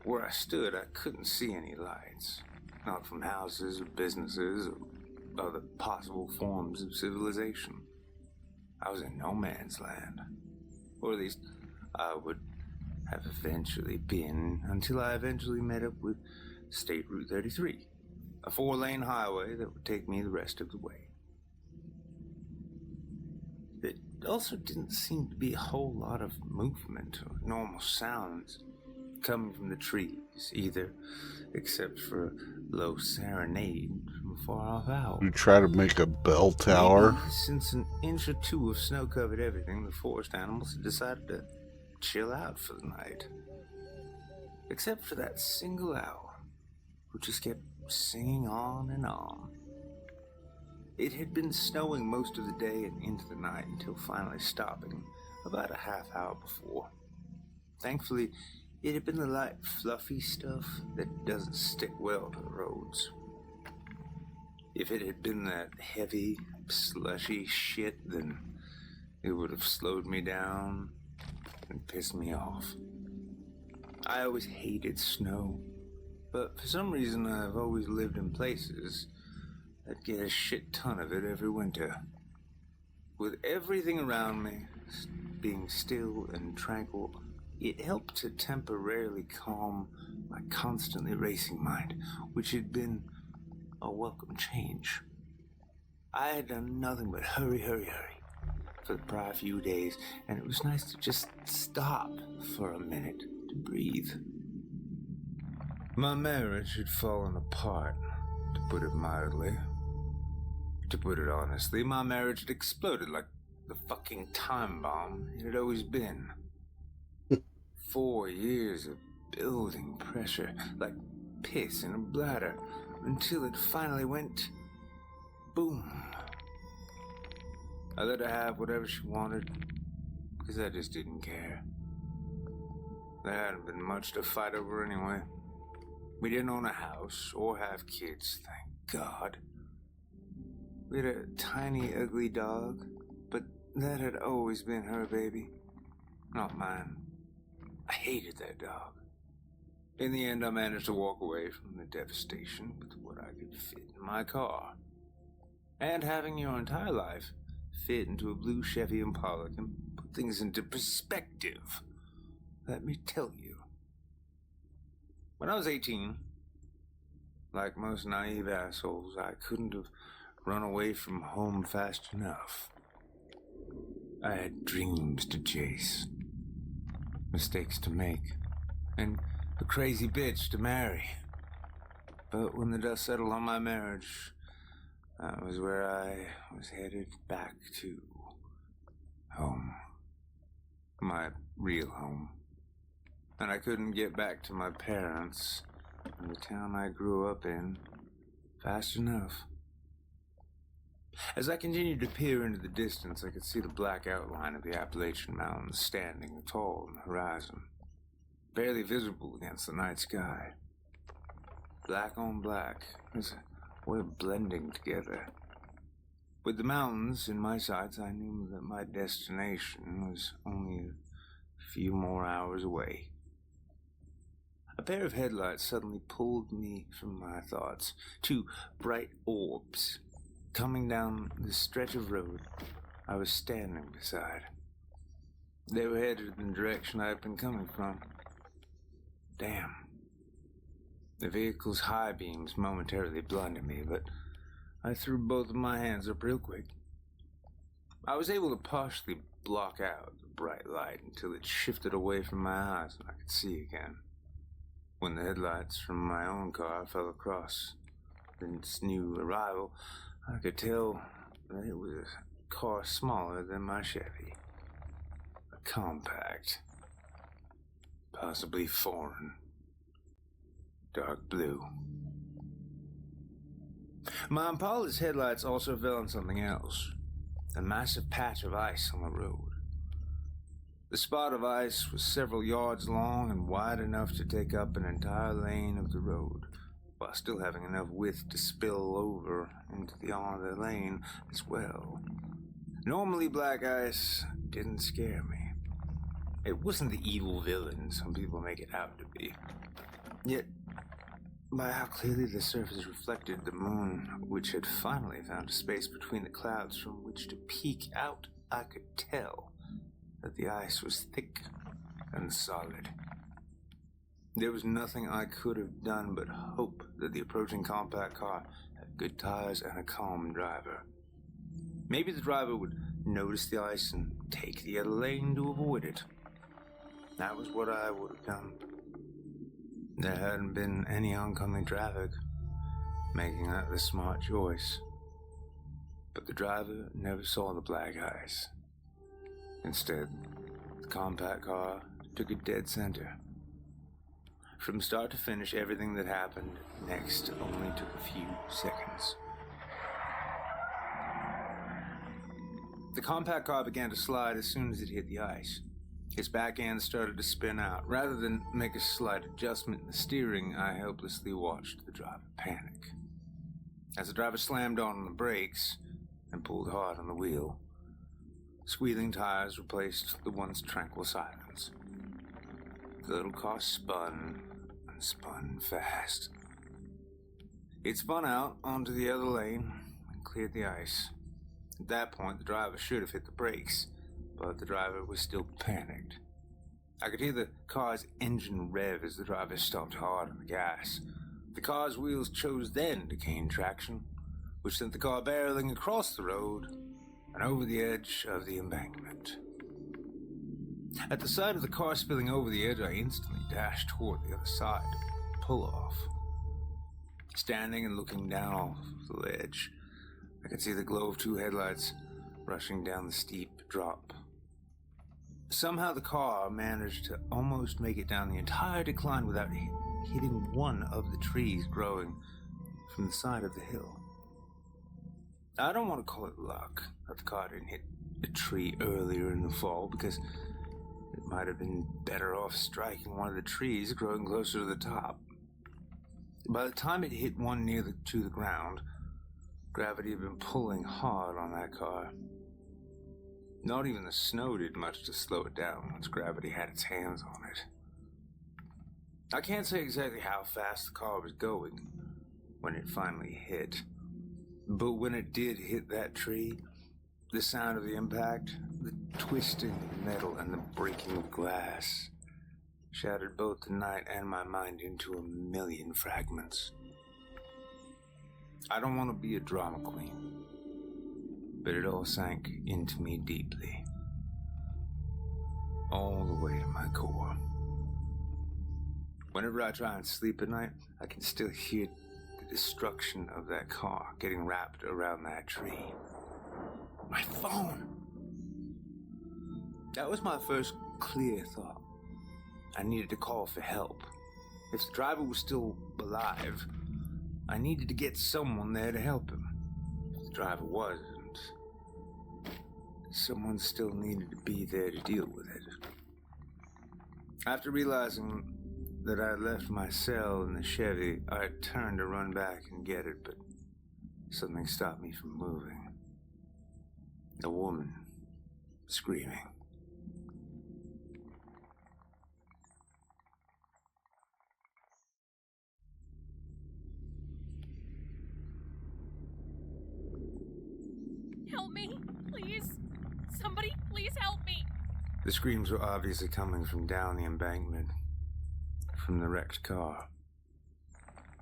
Where I stood, I couldn't see any lights, not from houses or businesses or other possible forms of civilization. I was in no man's land, or at least I would have eventually been until I eventually met up with State Route 33, a 4-lane highway that would take me the rest of the way. also didn't seem to be a whole lot of movement or normal sounds coming from the trees either, except for a low serenade from a far-off owl. You try to make a bell tower? Maybe since an inch or two of snow covered everything, the forest animals had decided to chill out for the night. Except for that single owl, who just kept singing on and on. It had been snowing most of the day and into the night until finally stopping about a half hour before. Thankfully, it had been the light, fluffy stuff that doesn't stick well to the roads. If it had been that heavy, slushy shit, then it would have slowed me down and pissed me off. I always hated snow, but for some reason I've always lived in places that get a shit ton of it every winter. With everything around me being still and tranquil, it helped to temporarily calm my constantly racing mind, which had been a welcome change. I had done nothing but hurry for the prior few days, and it was nice to just stop for a minute to breathe. My marriage had fallen apart, to put it mildly. To put it honestly, my marriage had exploded like the fucking time bomb it had always been. 4 years of building pressure, like piss in a bladder, until it finally went boom. I let her have whatever she wanted, because I just didn't care. There hadn't been much to fight over anyway. We didn't own a house or have kids, thank God. We had a tiny, ugly dog, but that had always been her baby, not mine. I hated that dog. In the end, I managed to walk away from the devastation with what I could fit in my car. And having your entire life fit into a blue Chevy Impala can put things into perspective. Let me tell you. When I was 18, like most naive assholes, I couldn't have run away from home fast enough. I had dreams to chase, mistakes to make, and a crazy bitch to marry. But when the dust settled on my marriage, that was where I was headed back to home. My real home. And I couldn't get back to my parents and the town I grew up in fast enough. As I continued to peer into the distance, I could see the black outline of the Appalachian Mountains standing tall on the horizon, barely visible against the night sky. Black on black, as a way of blending together. With the mountains in my sights, I knew that my destination was only a few more hours away. A pair of headlights suddenly pulled me from my thoughts. 2 bright orbs coming down the stretch of road I was standing beside. They were headed in the direction I had been coming from. Damn. The vehicle's high beams momentarily blinded me, but I threw both of my hands up real quick. I was able to partially block out the bright light until it shifted away from my eyes and I could see again. When the headlights from my own car fell across this new arrival, I could tell that it was a car smaller than my Chevy. A compact. Possibly foreign. Dark blue. My Impala's headlights also fell on something else. A massive patch of ice on the road. The spot of ice was several yards long and wide enough to take up an entire lane of the road, while still having enough width to spill over into the other lane as well. Normally, black ice didn't scare me. It wasn't the evil villain some people make it out to be. Yet, by how clearly the surface reflected the moon, which had finally found a space between the clouds from which to peek out, I could tell that the ice was thick and solid. There was nothing I could have done but hope that the approaching compact car had good tires and a calm driver. Maybe the driver would notice the ice and take the other lane to avoid it. That was what I would have done. There hadn't been any oncoming traffic, making that the smart choice. But the driver never saw the black ice. Instead, the compact car took a dead center. From start to finish, everything that happened next only took a few seconds. The compact car began to slide as soon as it hit the ice. Its back end started to spin out. Rather than make a slight adjustment in the steering, I helplessly watched the driver panic. As the driver slammed on the brakes and pulled hard on the wheel, squealing tires replaced the once tranquil silence. The little car spun and spun fast. It spun out onto the other lane and cleared the ice. At that point, the driver should have hit the brakes, but the driver was still panicked. I could hear the car's engine rev as the driver stomped hard on the gas. The car's wheels chose then to gain traction, which sent the car barreling across the road and over the edge of the embankment. At the sight of the car spilling over the edge, I instantly dashed toward the other side to pull off. Standing and looking down off the ledge, I could see the glow of two headlights rushing down the steep drop. Somehow the car managed to almost make it down the entire decline without hitting one of the trees growing from the side of the hill. I don't want to call it luck that the car didn't hit a tree earlier in the fall, because it might have been better off striking one of the trees growing closer to the top. By the time it hit one to the ground, gravity had been pulling hard on that car. Not even the snow did much to slow it down once gravity had its hands on it. I can't say exactly how fast the car was going when it finally hit, but when it did hit that tree, the sound of the impact, the twisting of metal and the breaking of glass, shattered both the night and my mind into a million fragments. I don't want to be a drama queen, but it all sank into me deeply, all the way to my core. Whenever I try and sleep at night, I can still hear the destruction of that car getting wrapped around that tree. My phone! That was my first clear thought. I needed to call for help. If the driver was still alive, I needed to get someone there to help him. If the driver wasn't, someone still needed to be there to deal with it. After realizing that I had left my cell in the Chevy, I turned to run back and get it, but something stopped me from moving. A woman screaming. Help me, please. Somebody, please help me. The screams were obviously coming from down the embankment, from the wrecked car.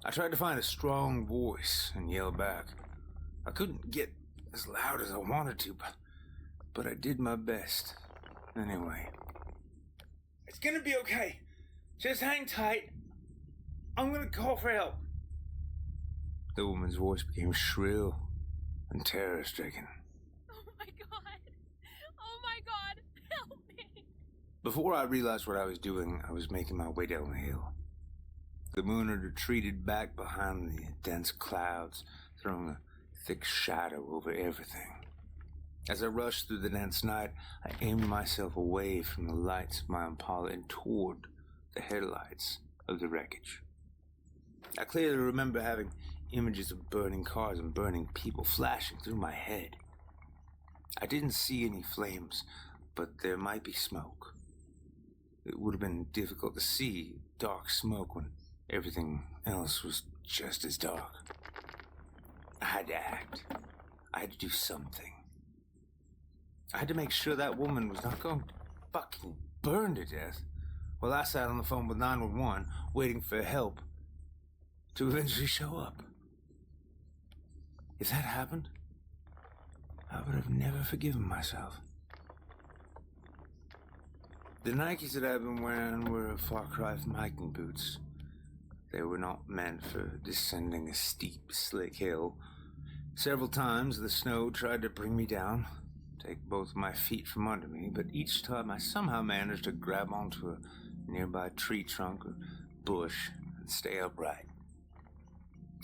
I tried to find a strong voice and yell back. I couldn't get as loud as I wanted to, but I did my best anyway. It's gonna be okay. Just hang tight. I'm gonna call for help. The woman's voice became shrill and terror-stricken. Oh my god. Oh my god. Help me. Before I realized what I was doing, I was making my way down the hill. The moon had retreated back behind the dense clouds, throwing a thick shadow over everything. As I rushed through the dense night, I aimed myself away from the lights of my Impala and toward the headlights of the wreckage. I clearly remember having images of burning cars and burning people flashing through my head. I didn't see any flames, but there might be smoke. It would have been difficult to see dark smoke when everything else was just as dark. I had to act. I had to do something. I had to make sure that woman was not going to fucking burn to death while I sat on the phone with 911 waiting for help to eventually show up. If that happened, I would have never forgiven myself. The Nikes that I've been wearing were a far cry from hiking boots. They were not meant for descending a steep, slick hill. Several times the snow tried to bring me down, take both my feet from under me, but each time I somehow managed to grab onto a nearby tree trunk or bush and stay upright.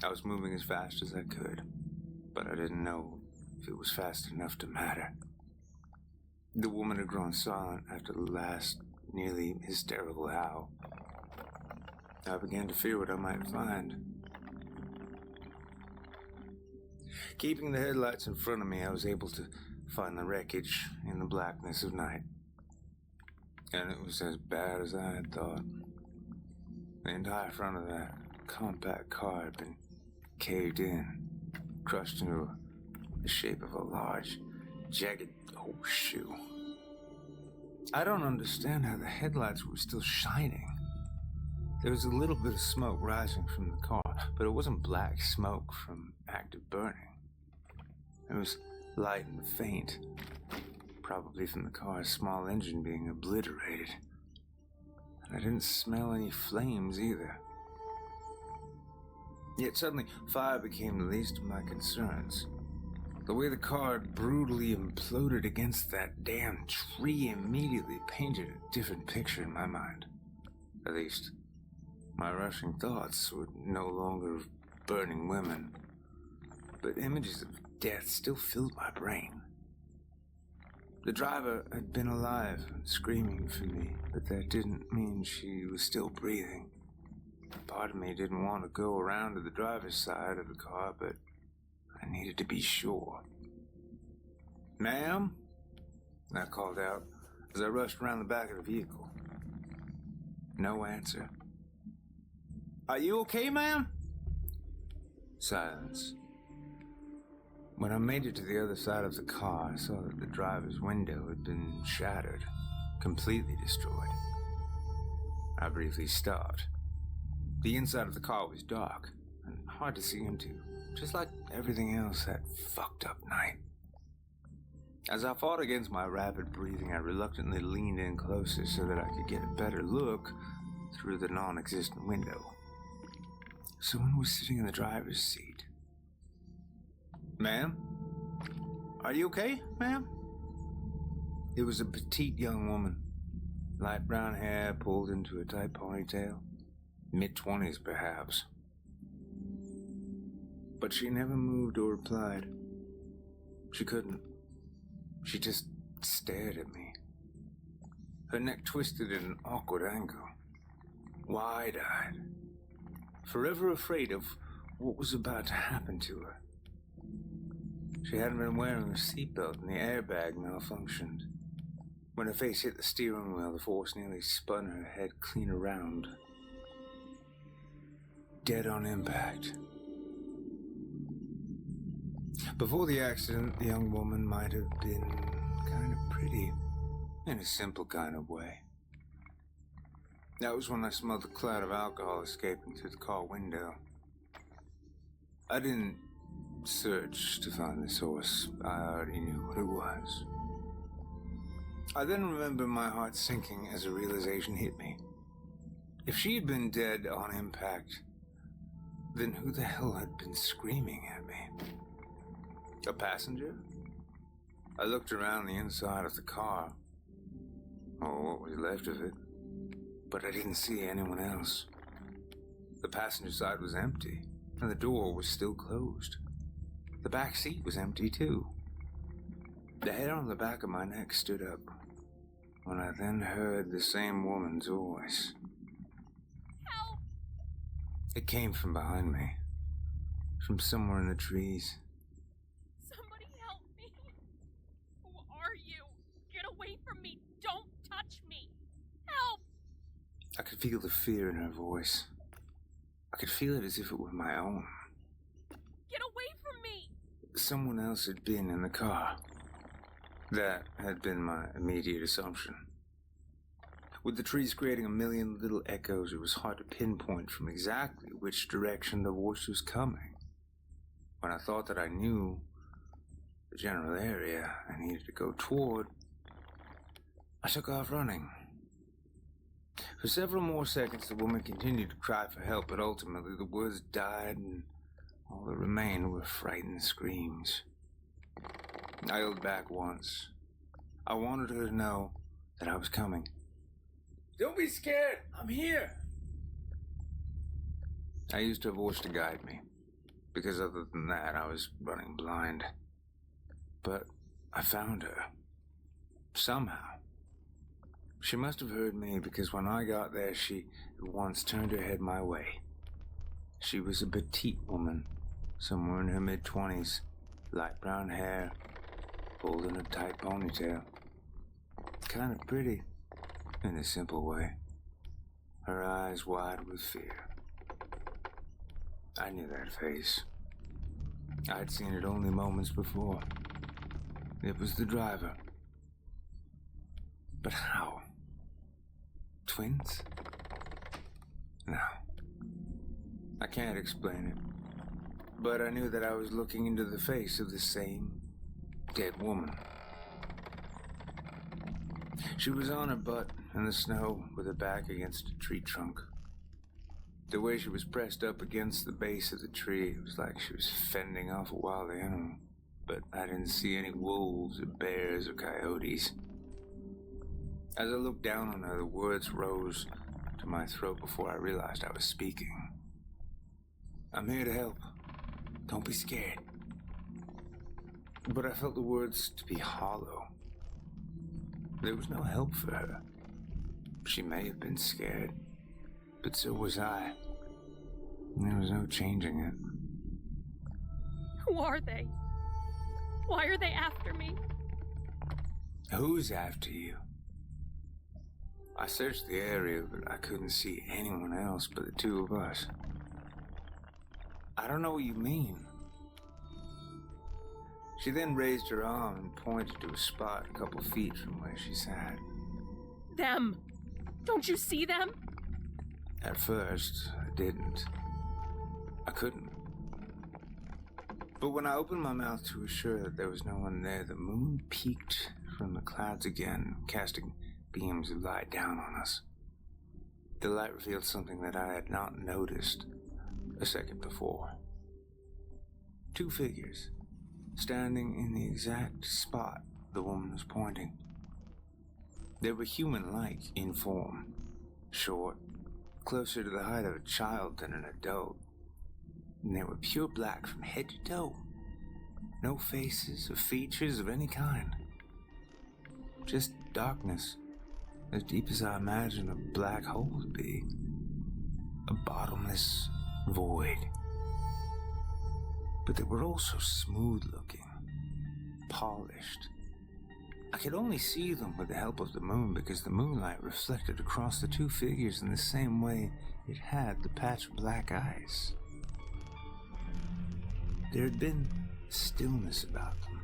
I was moving as fast as I could, but I didn't know if it was fast enough to matter. The woman had grown silent after the last nearly hysterical howl. I began to fear what I might find. Keeping the headlights in front of me, I was able to find the wreckage in the blackness of night. And it was as bad as I had thought. The entire front of that compact car had been caved in, crushed into the shape of a large, jagged horseshoe. I don't understand how the headlights were still shining. There was a little bit of smoke rising from the car, but it wasn't black smoke from active burning. It was light and faint, probably from the car's small engine being obliterated. And I didn't smell any flames either. Yet suddenly, fire became the least of my concerns. The way the car had brutally imploded against that damn tree immediately painted a different picture in my mind. At least, my rushing thoughts were no longer of burning women, but images of death still filled my brain. The driver had been alive and screaming for me, but that didn't mean she was still breathing. Part of me didn't want to go around to the driver's side of the car, but I needed to be sure. "Ma'am?" I called out as I rushed around the back of the vehicle. No answer. "Are you okay, ma'am?" Silence. When I made it to the other side of the car, I saw that the driver's window had been shattered, completely destroyed. I briefly stopped. The inside of the car was dark and hard to see into, just like everything else that fucked up night. As I fought against my rapid breathing, I reluctantly leaned in closer so that I could get a better look through the non-existent window. Someone was sitting in the driver's seat. "Ma'am? Are you okay, ma'am?" It was a petite young woman, light brown hair pulled into a tight ponytail, mid-20s perhaps. But she never moved or replied. She couldn't. She just stared at me. Her neck twisted at an awkward angle, wide-eyed, forever afraid of what was about to happen to her. She hadn't been wearing her seatbelt and the airbag malfunctioned. When her face hit the steering wheel, the force nearly spun her head clean around. Dead on impact. Before the accident, the young woman might have been kind of pretty, in a simple kind of way. That was when I smelled the cloud of alcohol escaping through the car window. I didn't search to find the source. I already knew what it was. I then remember my heart sinking as a realization hit me. If she had been dead on impact, then who the hell had been screaming at me? A passenger? I looked around the inside of the car, or what was left of it, but I didn't see anyone else. The passenger side was empty, and the door was still closed. The back seat was empty too. The hair on the back of my neck stood up when I then heard the same woman's voice. Help! It came from behind me, from somewhere in the trees. Somebody help me! Who are you? Get away from me! Don't touch me! Help! I could feel the fear in her voice. I could feel it as if it were my own. Get away from me! Someone else had been in the car. That had been my immediate assumption. With the trees creating a million little echoes, it was hard to pinpoint from exactly which direction the voice was coming. When I thought that I knew, the general area I needed to go toward, I took off running. For several more seconds, the woman continued to cry for help, but ultimately the words died, and all that remained were frightened screams. I yelled back once. I wanted her to know that I was coming. "Don't be scared, I'm here!" I used her voice to guide me, because other than that, I was running blind. But I found her. Somehow. She must have heard me, because when I got there, she at once turned her head my way. She was a petite woman, somewhere in her mid-20s, light brown hair, pulled in a tight ponytail. Kind of pretty, in a simple way. Her eyes wide with fear. I knew that face. I'd seen it only moments before. It was the driver. But how? Twins? No. I can't explain it. But I knew that I was looking into the face of the same dead woman. She was on her butt in the snow with her back against a tree trunk. The way she was pressed up against the base of the tree, it was like she was fending off a wild animal. But I didn't see any wolves or bears or coyotes. As I looked down on her, the words rose to my throat before I realized I was speaking. "I'm here to help. Don't be scared." But I felt the words to be hollow. There was no help for her. She may have been scared, but so was I. And there was no changing it. Who are they? Why are they after me? Who's after you? I searched the area, but I couldn't see anyone else but the two of us. I don't know what you mean. She then raised her arm and pointed to a spot a couple feet from where she sat. Them! Don't you see them? At first, I didn't. I couldn't. But when I opened my mouth to assure that there was no one there, the moon peeked from the clouds again, casting beams of light down on us. The light revealed something that I had not noticed a second before. Two figures, standing in the exact spot the woman was pointing. They were human-like in form, short, closer to the height of a child than an adult. And they were pure black from head to toe. No faces or features of any kind. Just darkness, as deep as I imagine a black hole would be. A bottomless void. But they were also smooth-looking, polished. I could only see them with the help of the moon because the moonlight reflected across the two figures in the same way it had the patch of black eyes. There had been stillness about them,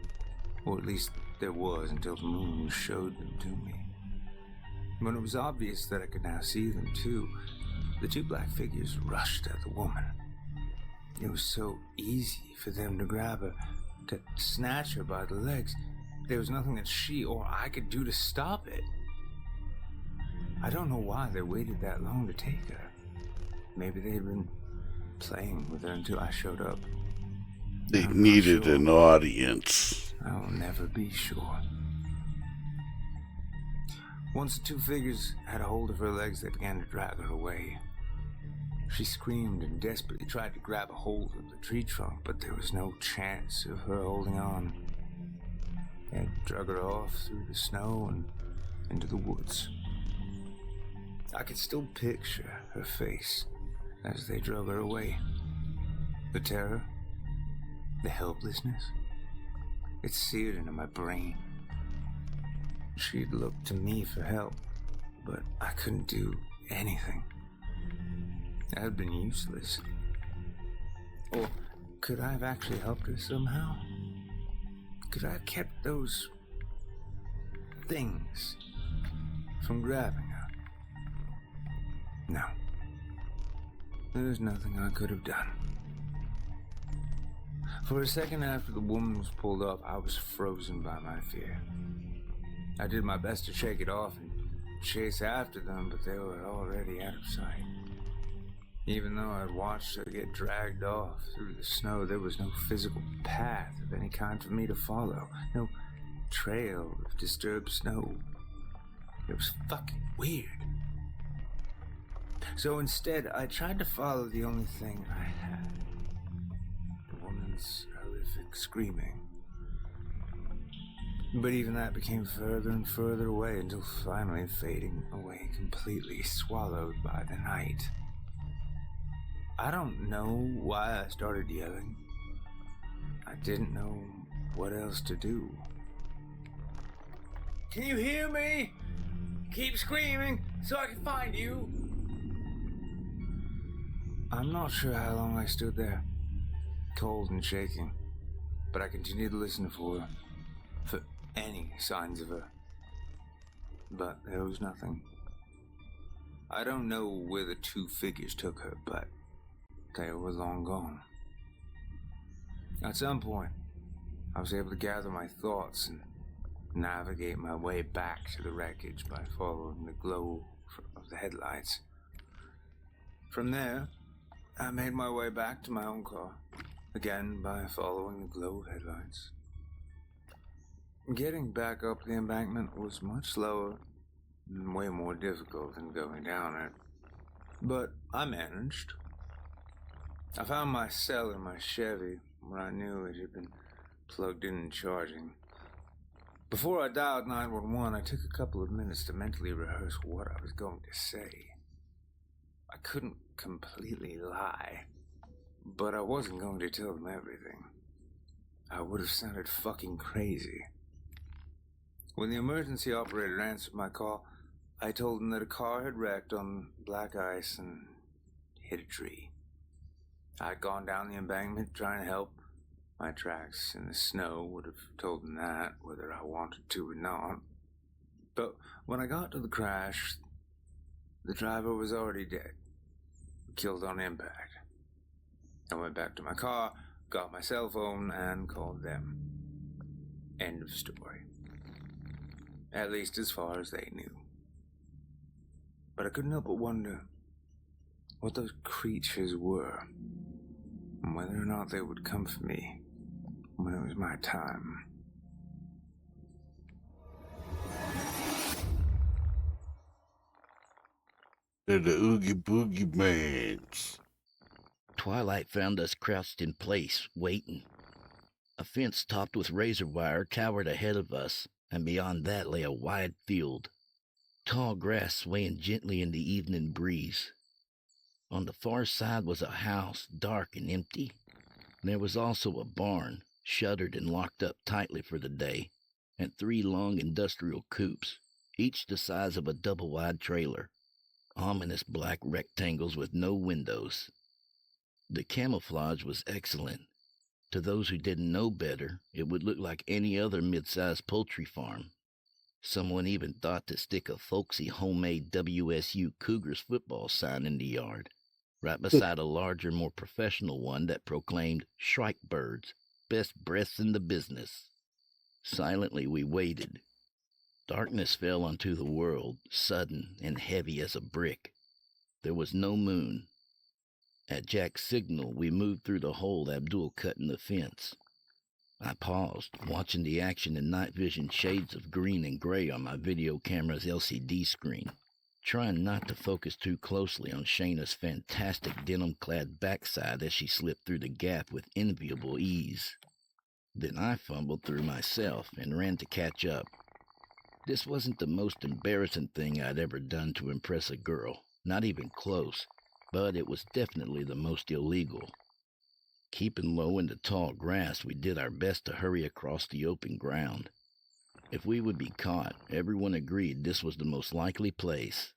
or at least there was until the moon showed them to me. When it was obvious that I could now see them too, the two black figures rushed at the woman. It was so easy for them to grab her, to snatch her by the legs. There was nothing that she or I could do to stop it. I don't know why they waited that long to take her. Maybe they had been playing with her until I showed up. They needed an audience. I'll never be sure. Once the two figures had a hold of her legs, they began to drag her away. She screamed and desperately tried to grab a hold of the tree trunk, but there was no chance of her holding on. They had drug her off through the snow and into the woods. I could still picture her face as they drug her away. The terror, the helplessness, it seared into my brain. She'd looked to me for help, but I couldn't do anything. I had been useless. Or could I have actually helped her somehow? Could I have kept those things from grabbing her? No. There's nothing I could have done. For a second after the woman was pulled up, I was frozen by my fear. I did my best to shake it off and chase after them, but they were already out of sight. Even though I'd watched her get dragged off through the snow, there was no physical path of any kind for me to follow. No trail of disturbed snow. It was fucking weird. So instead, I tried to follow the only thing I had. The woman's horrific screaming. But even that became further and further away until finally fading away completely, swallowed by the night. I don't know why I started yelling. I didn't know what else to do. Can you hear me? Keep screaming so I can find you. I'm not sure how long I stood there, cold and shaking, but I continued to listen for any signs of her. But there was nothing. I don't know where the two figures took her, but they were long gone. At some point, I was able to gather my thoughts and navigate my way back to the wreckage by following the glow of the headlights. From there, I made my way back to my own car, again by following the glow of headlights. Getting back up the embankment was much slower and way more difficult than going down it, but I managed. I found my cell in my Chevy, where I knew it had been plugged in and charging. Before I dialed 911, I took a couple of minutes to mentally rehearse what I was going to say. I couldn't completely lie, but I wasn't going to tell them everything. I would have sounded fucking crazy. When the emergency operator answered my call, I told him that a car had wrecked on black ice and hit a tree. I'd gone down the embankment trying to help. My tracks in the snow would have told him that, whether I wanted to or not. But when I got to the crash, the driver was already dead, killed on impact. I went back to my car, got my cell phone, and called them. End of story. At least as far as they knew. But I couldn't help but wonder what those creatures were, and whether or not they would come for me when it was my time. They're the Oogie Boogie Mans. Twilight found us crouched in place, waiting. A fence topped with razor wire towered ahead of us, and beyond that lay a wide field. Tall grass swaying gently in the evening breeze. On the far side was a house, dark and empty. There was also a barn, shuttered and locked up tightly for the day, and 3 long industrial coops, each the size of a double-wide trailer. Ominous black rectangles with no windows. The camouflage was excellent. To those who didn't know better, it would look like any other mid-sized poultry farm. Someone even thought to stick a folksy homemade WSU Cougars football sign in the yard, right beside a larger, more professional one that proclaimed "Shrike Birds, best breaths in the business." Silently we waited. Darkness fell onto the world, sudden and heavy as a brick. There was no moon. At Jack's signal, we moved through the hole Abdul cut in the fence. I paused, watching the action in night vision shades of green and gray on my video camera's LCD screen, trying not to focus too closely on Shayna's fantastic denim-clad backside as she slipped through the gap with enviable ease. Then I fumbled through myself and ran to catch up. This wasn't the most embarrassing thing I'd ever done to impress a girl, not even close, but it was definitely the most illegal. Keeping low in the tall grass, we did our best to hurry across the open ground. If we would be caught, everyone agreed this was the most likely place.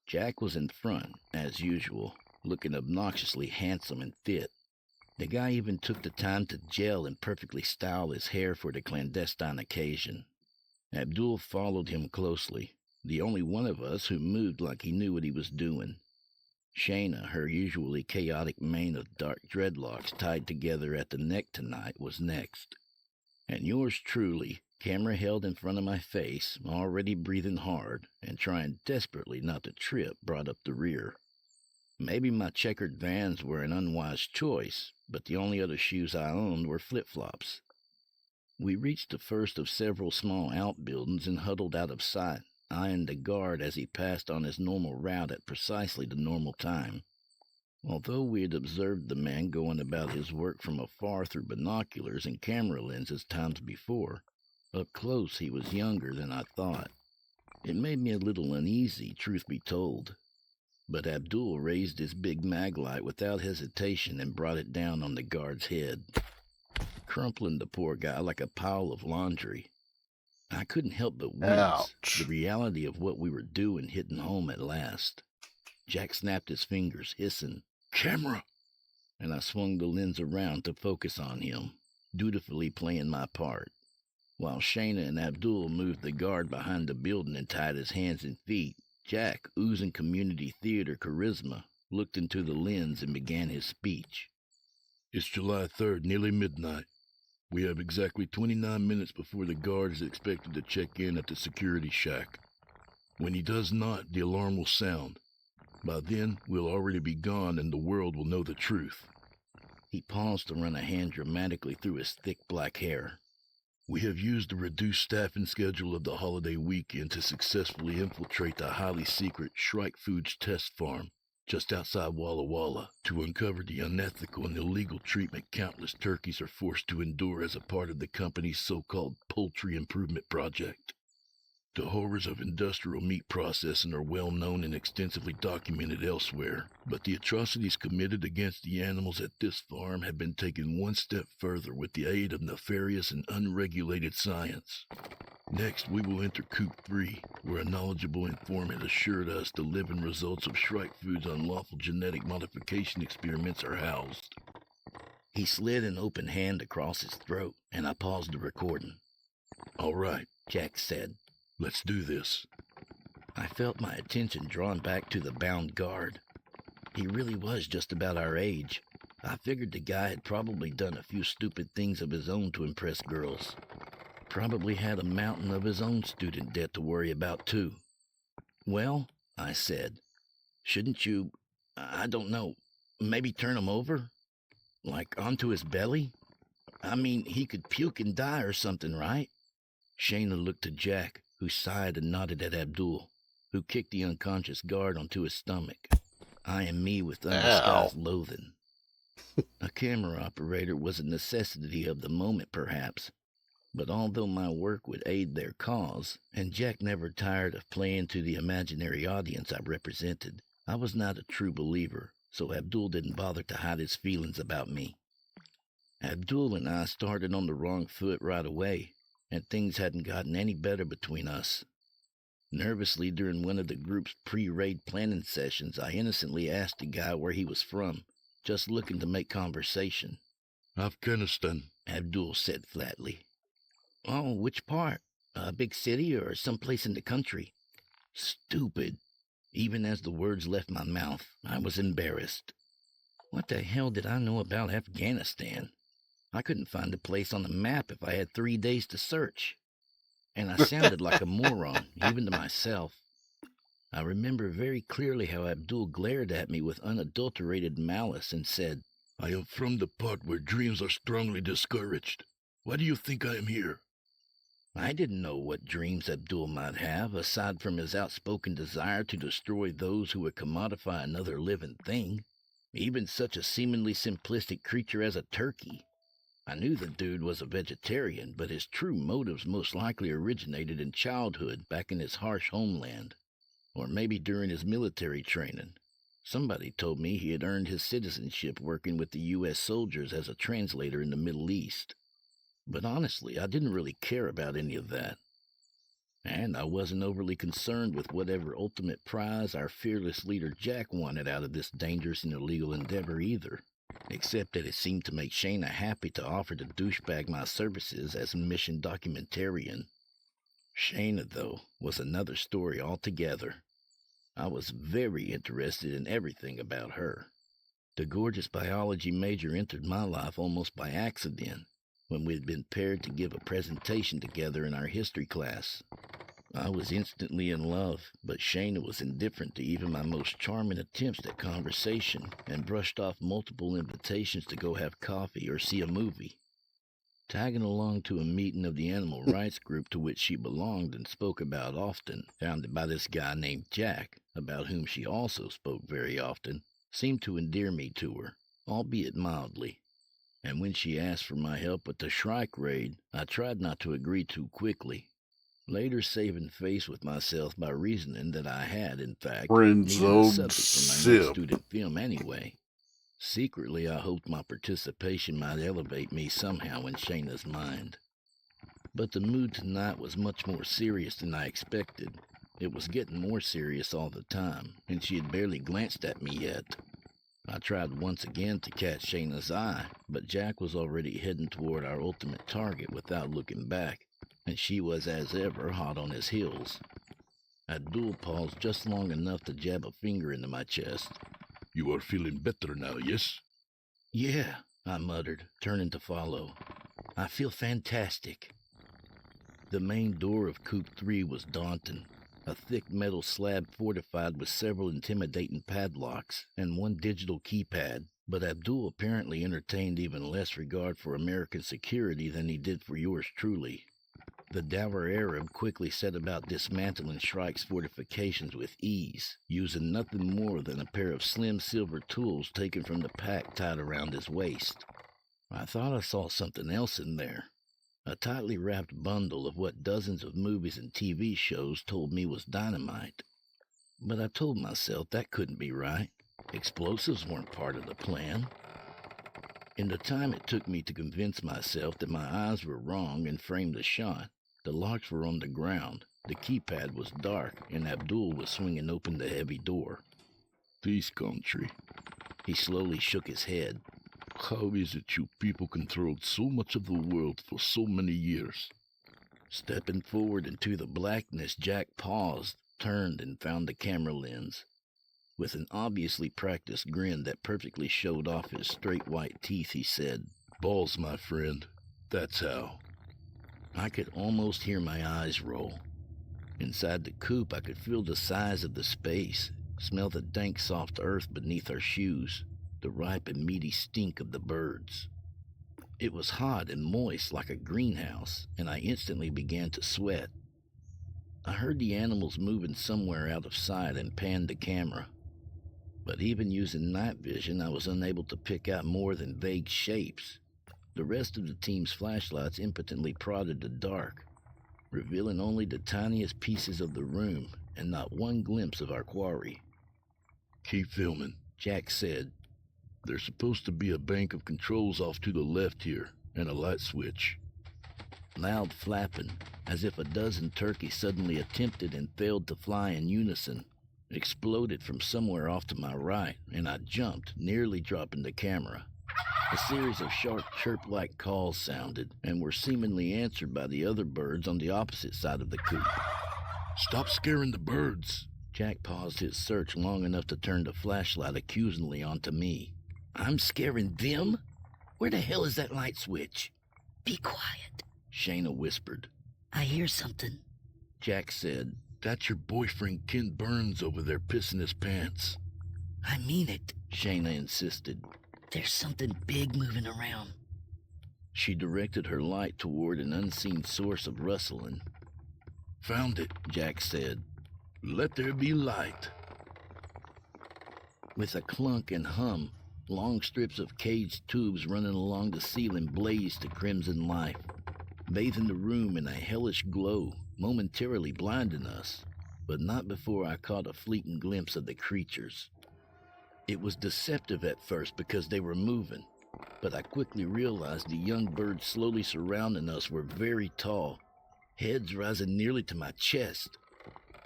Jack was in front, as usual, looking obnoxiously handsome and fit. The guy even took the time to gel and perfectly style his hair for the clandestine occasion. Abdul followed him closely, the only one of us who moved like he knew what he was doing. Shayna, her usually chaotic mane of dark dreadlocks tied together at the neck tonight, was next. And yours truly, camera held in front of my face, already breathing hard and trying desperately not to trip, brought up the rear. Maybe my checkered Vans were an unwise choice, but the only other shoes I owned were flip-flops. We reached the first of several small outbuildings and huddled out of sight, eyeing the guard as he passed on his normal route at precisely the normal time. Although we had observed the man going about his work from afar through binoculars and camera lenses times before, up close he was younger than I thought. It made me a little uneasy, truth be told. But Abdul raised his big mag light without hesitation and brought it down on the guard's head, crumpling the poor guy like a pile of laundry. I couldn't help but wince. The reality of what we were doing hitting home at last. Jack snapped his fingers, hissing, "Camera!" and I swung the lens around to focus on him, dutifully playing my part, while Shayna and Abdul moved the guard behind the building and tied his hands and feet. Jack, oozing community theater charisma, looked into the lens and began his speech. It's July 3rd, nearly midnight. We have exactly 29 minutes before the guard is expected to check in at the security shack. When he does not, the alarm will sound. By then, we'll already be gone and the world will know the truth. He paused to run a hand dramatically through his thick black hair. We have used the reduced staffing schedule of the holiday weekend to successfully infiltrate the highly secret Shrike Foods test farm just outside Walla Walla to uncover the unethical and illegal treatment countless turkeys are forced to endure as a part of the company's so-called poultry improvement project. The horrors of industrial meat processing are well known and extensively documented elsewhere, but the atrocities committed against the animals at this farm have been taken one step further with the aid of nefarious and unregulated science. Next, we will enter Coop 3, where a knowledgeable informant assured us the living results of Shrike Foods' unlawful genetic modification experiments are housed. He slid an open hand across his throat, and I paused the recording. "All right," Jack said. "Let's do this." I felt my attention drawn back to the bound guard. He really was just about our age. I figured the guy had probably done a few stupid things of his own to impress girls. Probably had a mountain of his own student debt to worry about, too. "Well," I said, "shouldn't you, I don't know, maybe turn him over? Like onto his belly? I mean, he could puke and die or something, right?" Shayna looked to Jack, who sighed and nodded at Abdul, who kicked the unconscious guard onto his stomach, eyeing me with undisguised loathing. A camera operator was a necessity of the moment, perhaps, but although my work would aid their cause, and Jack never tired of playing to the imaginary audience I represented, I was not a true believer, so Abdul didn't bother to hide his feelings about me. Abdul and I started on the wrong foot right away, and things hadn't gotten any better between us. Nervously, during one of the group's pre-raid planning sessions, I innocently asked the guy where he was from, just looking to make conversation. "Afghanistan," Abdul said flatly. "Oh, which part? A big city or someplace in the country?" Stupid. Even as the words left my mouth, I was embarrassed. What the hell did I know about Afghanistan? I couldn't find the place on the map if I had 3 days to search. And I sounded like a moron, even to myself. I remember very clearly how Abdul glared at me with unadulterated malice and said, "I am from the part where dreams are strongly discouraged. Why do you think I am here?" I didn't know what dreams Abdul might have, aside from his outspoken desire to destroy those who would commodify another living thing, even such a seemingly simplistic creature as a turkey. I knew the dude was a vegetarian, but his true motives most likely originated in childhood back in his harsh homeland, or maybe during his military training. Somebody told me he had earned his citizenship working with the U.S. soldiers as a translator in the Middle East. But honestly, I didn't really care about any of that. And I wasn't overly concerned with whatever ultimate prize our fearless leader Jack wanted out of this dangerous and illegal endeavor either. Except that it seemed to make Shayna happy to offer the douchebag my services as a mission documentarian. Shayna, though, was another story altogether. I was very interested in everything about her. The gorgeous biology major entered my life almost by accident, when we had been paired to give a presentation together in our history class. I was instantly in love, but Shayna was indifferent to even my most charming attempts at conversation and brushed off multiple invitations to go have coffee or see a movie. Tagging along to a meeting of the animal rights group to which she belonged and spoke about often, founded by this guy named Jack, about whom she also spoke very often, seemed to endear me to her, albeit mildly. And when she asked for my help with the Shrike raid, I tried not to agree too quickly, later saving face with myself by reasoning that I had, in fact, Friend needed a zone subject for my sip. next student film anyway. Secretly, I hoped my participation might elevate me somehow in Shayna's mind. But the mood tonight was much more serious than I expected. It was getting more serious all the time, and she had barely glanced at me yet. I tried once again to catch Shayna's eye, but Jack was already heading toward our ultimate target without looking back, and she was, as ever, hot on his heels. Abdul paused just long enough to jab a finger into my chest. You are feeling better now, yes? Yeah, I muttered, turning to follow. I feel fantastic. The main door of Coop 3 was daunting. A thick metal slab fortified with several intimidating padlocks and one digital keypad, but Abdul apparently entertained even less regard for American security than he did for yours truly. The dour Arab quickly set about dismantling Shrike's fortifications with ease, using nothing more than a pair of slim silver tools taken from the pack tied around his waist. I thought I saw something else in there. A tightly wrapped bundle of what dozens of movies and TV shows told me was dynamite. But I told myself that couldn't be right. Explosives weren't part of the plan. In the time it took me to convince myself that my eyes were wrong and frame the shot, the locks were on the ground, the keypad was dark, and Abdul was swinging open the heavy door. This country. He slowly shook his head. How is it you people controlled so much of the world for so many years? Stepping forward into the blackness, Jack paused, turned, and found the camera lens. With an obviously practiced grin that perfectly showed off his straight white teeth, he said, Balls, my friend. That's how. I could almost hear my eyes roll. Inside the coop, I could feel the size of the space, smell the dank soft earth beneath our shoes, the ripe and meaty stink of the birds. It was hot and moist like a greenhouse, and I instantly began to sweat. I heard the animals moving somewhere out of sight and panned the camera. But even using night vision, I was unable to pick out more than vague shapes. The rest of the team's flashlights impotently prodded the dark, revealing only the tiniest pieces of the room and not one glimpse of our quarry. Keep filming, Jack said. There's supposed to be a bank of controls off to the left here, and a light switch. Loud flapping, as if a dozen turkeys suddenly attempted and failed to fly in unison, exploded from somewhere off to my right, and I jumped, nearly dropping the camera. A series of sharp chirp-like calls sounded, and were seemingly answered by the other birds on the opposite side of the coop. Stop scaring the birds. Jack paused his search long enough to turn the flashlight accusingly onto me. I'm scaring them? Where the hell is that light switch? Be quiet, Shayna whispered. I hear something. Jack said, That's your boyfriend Ken Burns over there pissing his pants. I mean it, Shayna insisted. There's something big moving around. She directed her light toward an unseen source of rustling. Found it, Jack said. Let there be light. With a clunk and hum, long strips of caged tubes running along the ceiling blazed to crimson life, bathing the room in a hellish glow, momentarily blinding us, but not before I caught a fleeting glimpse of the creatures. It was deceptive at first because they were moving, but I quickly realized the young birds slowly surrounding us were very tall, heads rising nearly to my chest,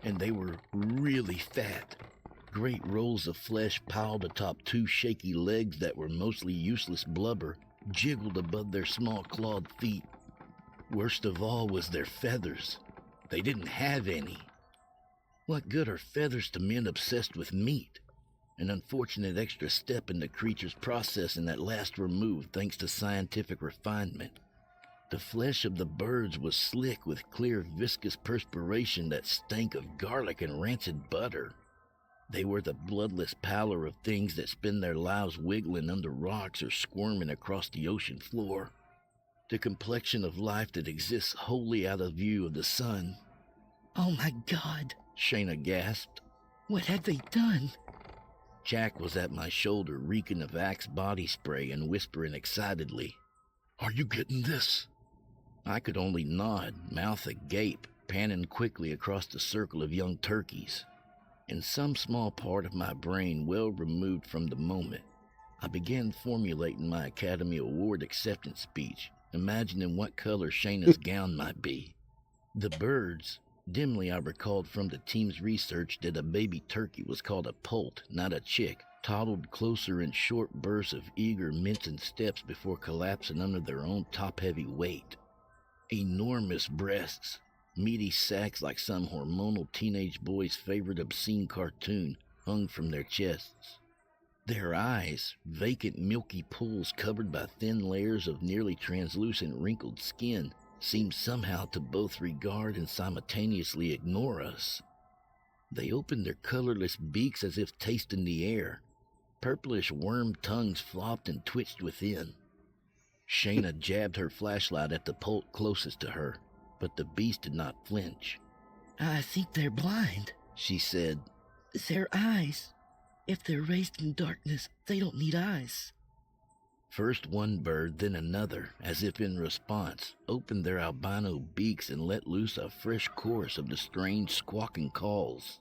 and they were really fat. Great rolls of flesh piled atop two shaky legs that were mostly useless blubber jiggled above their small clawed feet. Worst of all was their feathers. They didn't have any. What good are feathers to men obsessed with meat? An unfortunate extra step in the creature's processing that last removed thanks to scientific refinement. The flesh of the birds was slick with clear, viscous perspiration that stank of garlic and rancid butter. They were the bloodless pallor of things that spend their lives wiggling under rocks or squirming across the ocean floor. The complexion of life that exists wholly out of view of the sun. Oh my God, Shayna gasped. what have they done? Jack was at my shoulder, reeking of Axe body spray and whispering excitedly, "Are you getting this?" I could only nod, mouth agape, panning quickly across the circle of young turkeys. In some small part of my brain well removed from the moment, I began formulating my Academy Award acceptance speech, imagining what color Shayna's gown might be. The birds, dimly I recalled from the team's research that a baby turkey was called a poult, not a chick, toddled closer in short bursts of eager mincing steps before collapsing under their own top-heavy weight. Enormous breasts, meaty sacks like some hormonal teenage boy's favorite obscene cartoon, hung from their chests. Their eyes, vacant milky pools covered by thin layers of nearly translucent wrinkled skin, seemed somehow to both regard and simultaneously ignore us. They opened their colorless beaks as if tasting the air. Purplish worm tongues flopped and twitched within. Shayna jabbed her flashlight at the poult closest to her, but the beast did not flinch. I think they're blind, she said. Their eyes. If they're raised in darkness, they don't need eyes. First one bird, then another, as if in response, opened their albino beaks and let loose a fresh chorus of the strange squawking calls.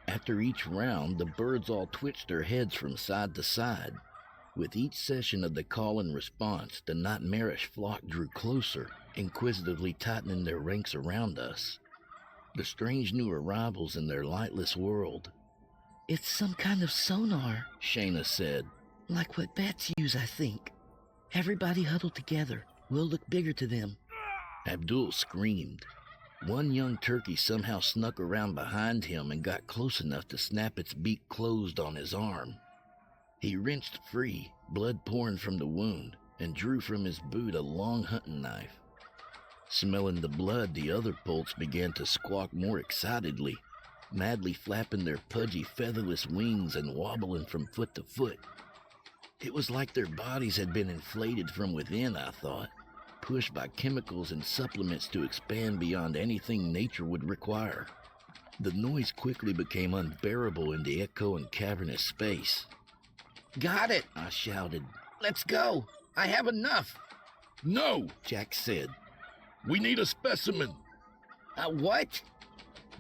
After each round, the birds all twitched their heads from side to side. With each session of the call and response, the nightmarish flock drew closer, inquisitively tightening their ranks around us. The strange new arrivals in their lightless world. It's some kind of sonar, Shayna said. Like what bats use, I think. Everybody huddled together. We'll look bigger to them. Abdul screamed. One young turkey somehow snuck around behind him and got close enough to snap its beak closed on his arm. He wrenched free, blood pouring from the wound, and drew from his boot a long hunting knife. Smelling the blood, the other poults began to squawk more excitedly, madly flapping their pudgy featherless wings and wobbling from foot to foot. It was like their bodies had been inflated from within, I thought, pushed by chemicals and supplements to expand beyond anything nature would require. The noise quickly became unbearable in the echoing cavernous space. "Got it!" I shouted. "Let's go! I have enough!" "No!" Jack said. "We need a specimen!" What?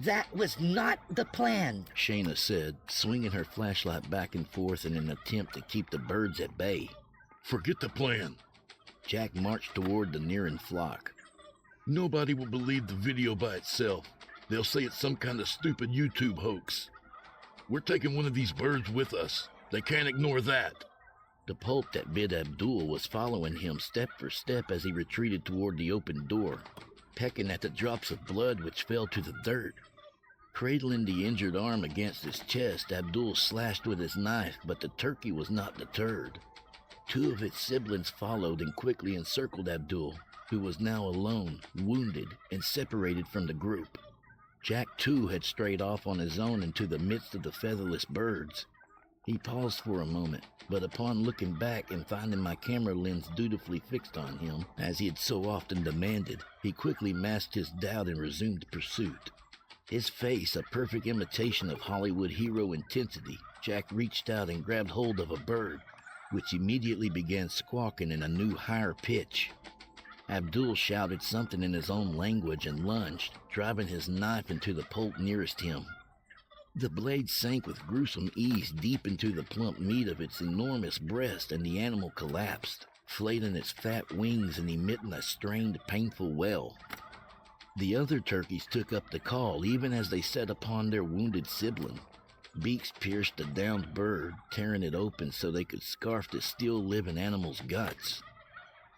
That was not the plan, Shayna said, swinging her flashlight back and forth in an attempt to keep the birds at bay. "Forget the plan." Jack marched toward the nearing flock. "Nobody will believe the video by itself. They'll say it's some kind of stupid YouTube hoax. We're taking one of these birds with us. They can't ignore that." The poult that bid Abdul was following him step for step as he retreated toward the open door, pecking at the drops of blood which fell to the dirt. Cradling the injured arm against his chest, Abdul slashed with his knife, but the turkey was not deterred. Two of its siblings followed and quickly encircled Abdul, who was now alone, wounded, and separated from the group. Jack, too, had strayed off on his own into the midst of the featherless birds. He paused for a moment, but upon looking back and finding my camera lens dutifully fixed on him, as he had so often demanded, he quickly masked his doubt and resumed pursuit. His face a perfect imitation of Hollywood hero intensity, Jack reached out and grabbed hold of a bird, which immediately began squawking in a new higher pitch. Abdul shouted something in his own language and lunged, driving his knife into the poult nearest him. The blade sank with gruesome ease deep into the plump meat of its enormous breast, and the animal collapsed, flailing its fat wings and emitting a strained, painful wail. The other turkeys took up the call, even as they set upon their wounded sibling. Beaks pierced the downed bird, tearing it open so they could scarf the still-living animal's guts.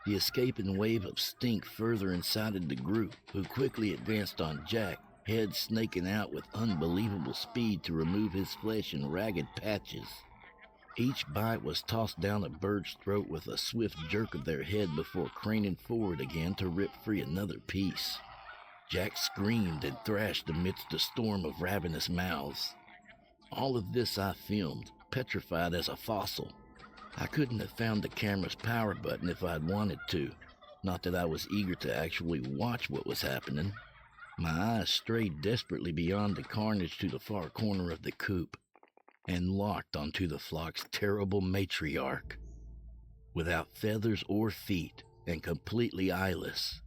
The escaping wave of stink further incited the group, who quickly advanced on Jack, head snaking out with unbelievable speed to remove his flesh in ragged patches. Each bite was tossed down a bird's throat with a swift jerk of their head before craning forward again to rip free another piece. Jack screamed and thrashed amidst a storm of ravenous mouths. All of this I filmed, petrified as a fossil. I couldn't have found the camera's power button if I'd wanted to. Not that I was eager to actually watch what was happening. My eyes strayed desperately beyond the carnage to the far corner of the coop, and locked onto the flock's terrible matriarch. Without feathers or feet, and completely eyeless,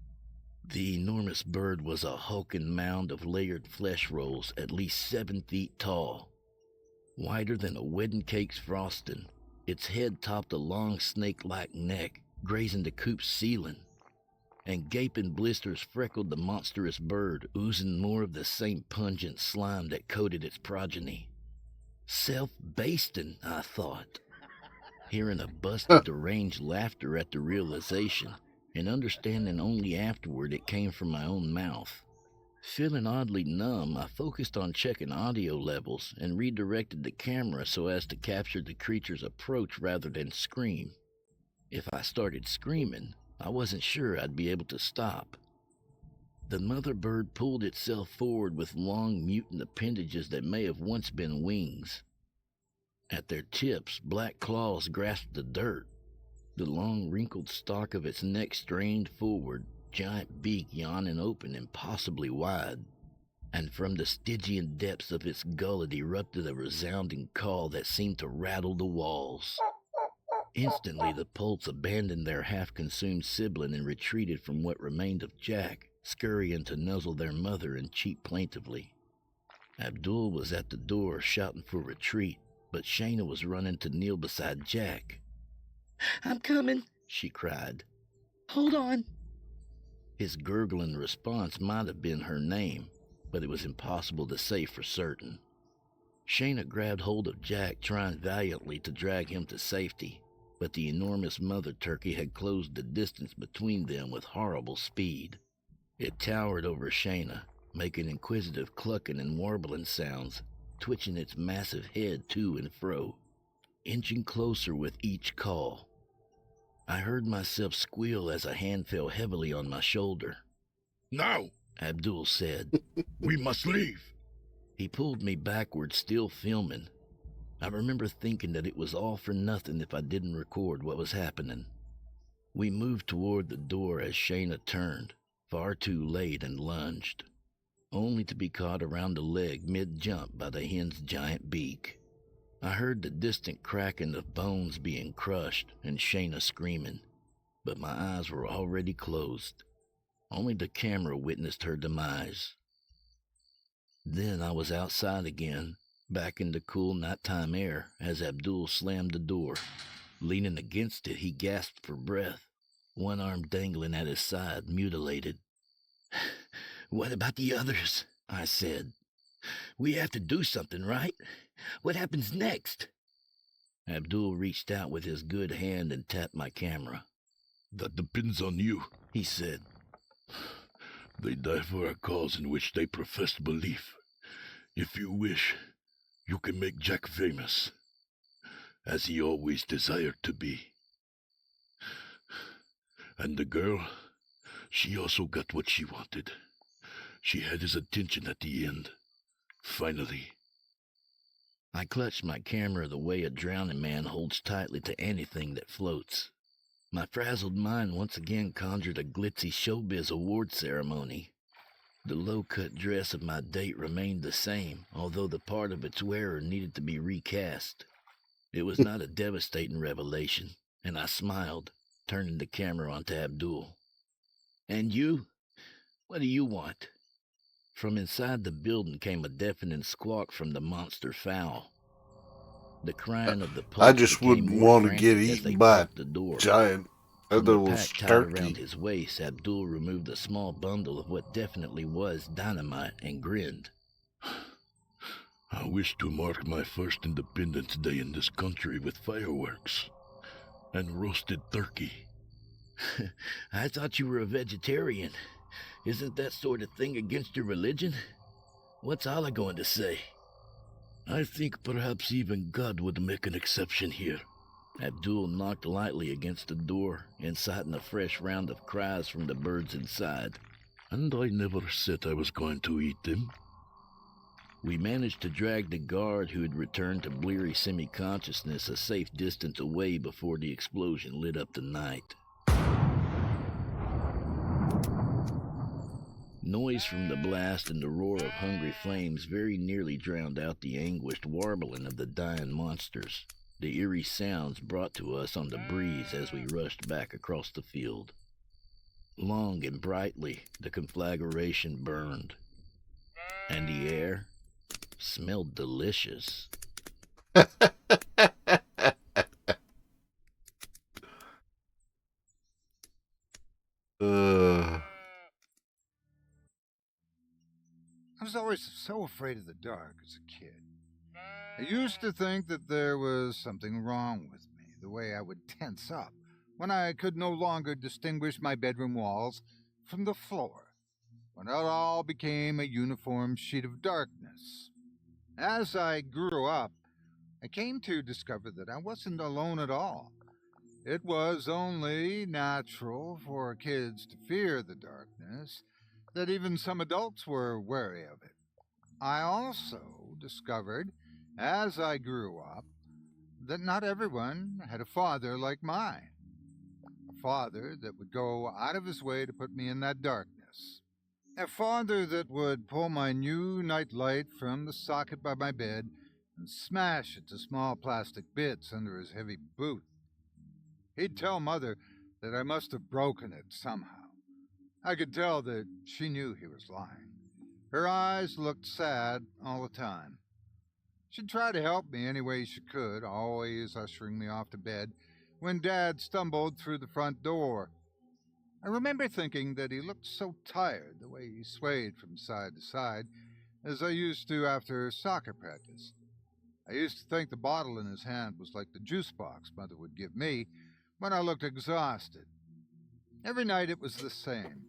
the enormous bird was a hulking mound of layered flesh rolls at least 7 feet tall. Wider than a wedding cake's frosting, its head topped a long snake-like neck, grazing the coop's ceiling, and gaping blisters freckled the monstrous bird, oozing more of the same pungent slime that coated its progeny. Self-basting, I thought, hearing a burst of deranged laughter at the realization, and understanding only afterward it came from my own mouth. Feeling oddly numb, I focused on checking audio levels and redirected the camera so as to capture the creature's approach rather than scream. If I started screaming, I wasn't sure I'd be able to stop. The mother bird pulled itself forward with long mutant appendages that may have once been wings. At their tips, black claws grasped the dirt. The long wrinkled stalk of its neck strained forward, giant beak yawning open impossibly wide, and from the Stygian depths of its gullet erupted a resounding call that seemed to rattle the walls. Instantly the Poults abandoned their half-consumed sibling and retreated from what remained of Jack, scurrying to nuzzle their mother and cheep plaintively. Abdul was at the door shouting for retreat, but Shayna was running to kneel beside Jack. "I'm coming," she cried. "Hold on." His gurgling response might have been her name, but it was impossible to say for certain. Shayna grabbed hold of Jack, trying valiantly to drag him to safety, but the enormous mother turkey had closed the distance between them with horrible speed. It towered over Shayna, making inquisitive clucking and warbling sounds, twitching its massive head to and fro, inching closer with each call. I heard myself squeal as a hand fell heavily on my shoulder. "Now," Abdul said. "We must leave." He pulled me backward, still filming. I remember thinking that it was all for nothing if I didn't record what was happening. We moved toward the door as Shayna turned, far too late, and lunged, only to be caught around the leg mid-jump by the hen's giant beak. I heard the distant cracking of bones being crushed and Shayna screaming, but my eyes were already closed. Only the camera witnessed her demise. Then I was outside again, back in the cool nighttime air as Abdul slammed the door. Leaning against it, he gasped for breath, one arm dangling at his side, mutilated. "What about the others?" I said. "We have to do something, right? What happens next?" Abdul reached out with his good hand and tapped my camera. "That depends on you," he said. "They die for a cause in which they profess belief. If you wish, you can make Jack famous, as he always desired to be. And the girl, she also got what she wanted. She had his attention at the end. Finally." I clutched my camera the way a drowning man holds tightly to anything that floats. My frazzled mind once again conjured a glitzy showbiz award ceremony. The low-cut dress of my date remained the same, although the part of its wearer needed to be recast. It was not a devastating revelation, and I smiled, turning the camera onto Abdul. "And you? What do you want?" From inside the building came a deafening squawk from the monster fowl. The crying of the I Poults just became wouldn't more want to frantic get as they eaten by propped the door. a giant From the otherless pack tied turkey. around his waist, Abdul removed a small bundle of what definitely was dynamite and grinned. "I wish to mark my first Independence Day in this country with fireworks and roasted turkey." "I thought you were a vegetarian. Isn't that sort of thing against your religion?" What's Allah going to say? I think perhaps even God would make an exception here. Abdul knocked lightly against the door, inciting a fresh round of cries from the birds inside. And I never said I was going to eat them. We managed to drag the guard, who had returned to bleary semi-consciousness, a safe distance away before the explosion lit up the night. Noise from the blast and the roar of hungry flames very nearly drowned out the anguished warbling of the dying monsters, the eerie sounds brought to us on the breeze as we rushed back across the field. Long and brightly, the conflagration burned, and the air smelled delicious. I was always so afraid of the dark as a kid. I used to think that there was something wrong with me, the way I would tense up when I could no longer distinguish my bedroom walls from the floor, when it all became a uniform sheet of darkness. As I grew up, I came to discover that I wasn't alone at all. It was only natural for kids to fear the darkness, that even some adults were wary of it. I also discovered, as I grew up, that not everyone had a father like mine. A father that would go out of his way to put me in that darkness. A father that would pull my new night light from the socket by my bed and smash it to small plastic bits under his heavy boot. He'd tell Mother that I must have broken it somehow. I could tell that she knew he was lying. Her eyes looked sad all the time. She'd try to help me any way she could, always ushering me off to bed when Dad stumbled through the front door. I remember thinking that he looked so tired, the way he swayed from side to side, as I used to after soccer practice. I used to think the bottle in his hand was like the juice box Mother would give me when I looked exhausted. Every night it was the same.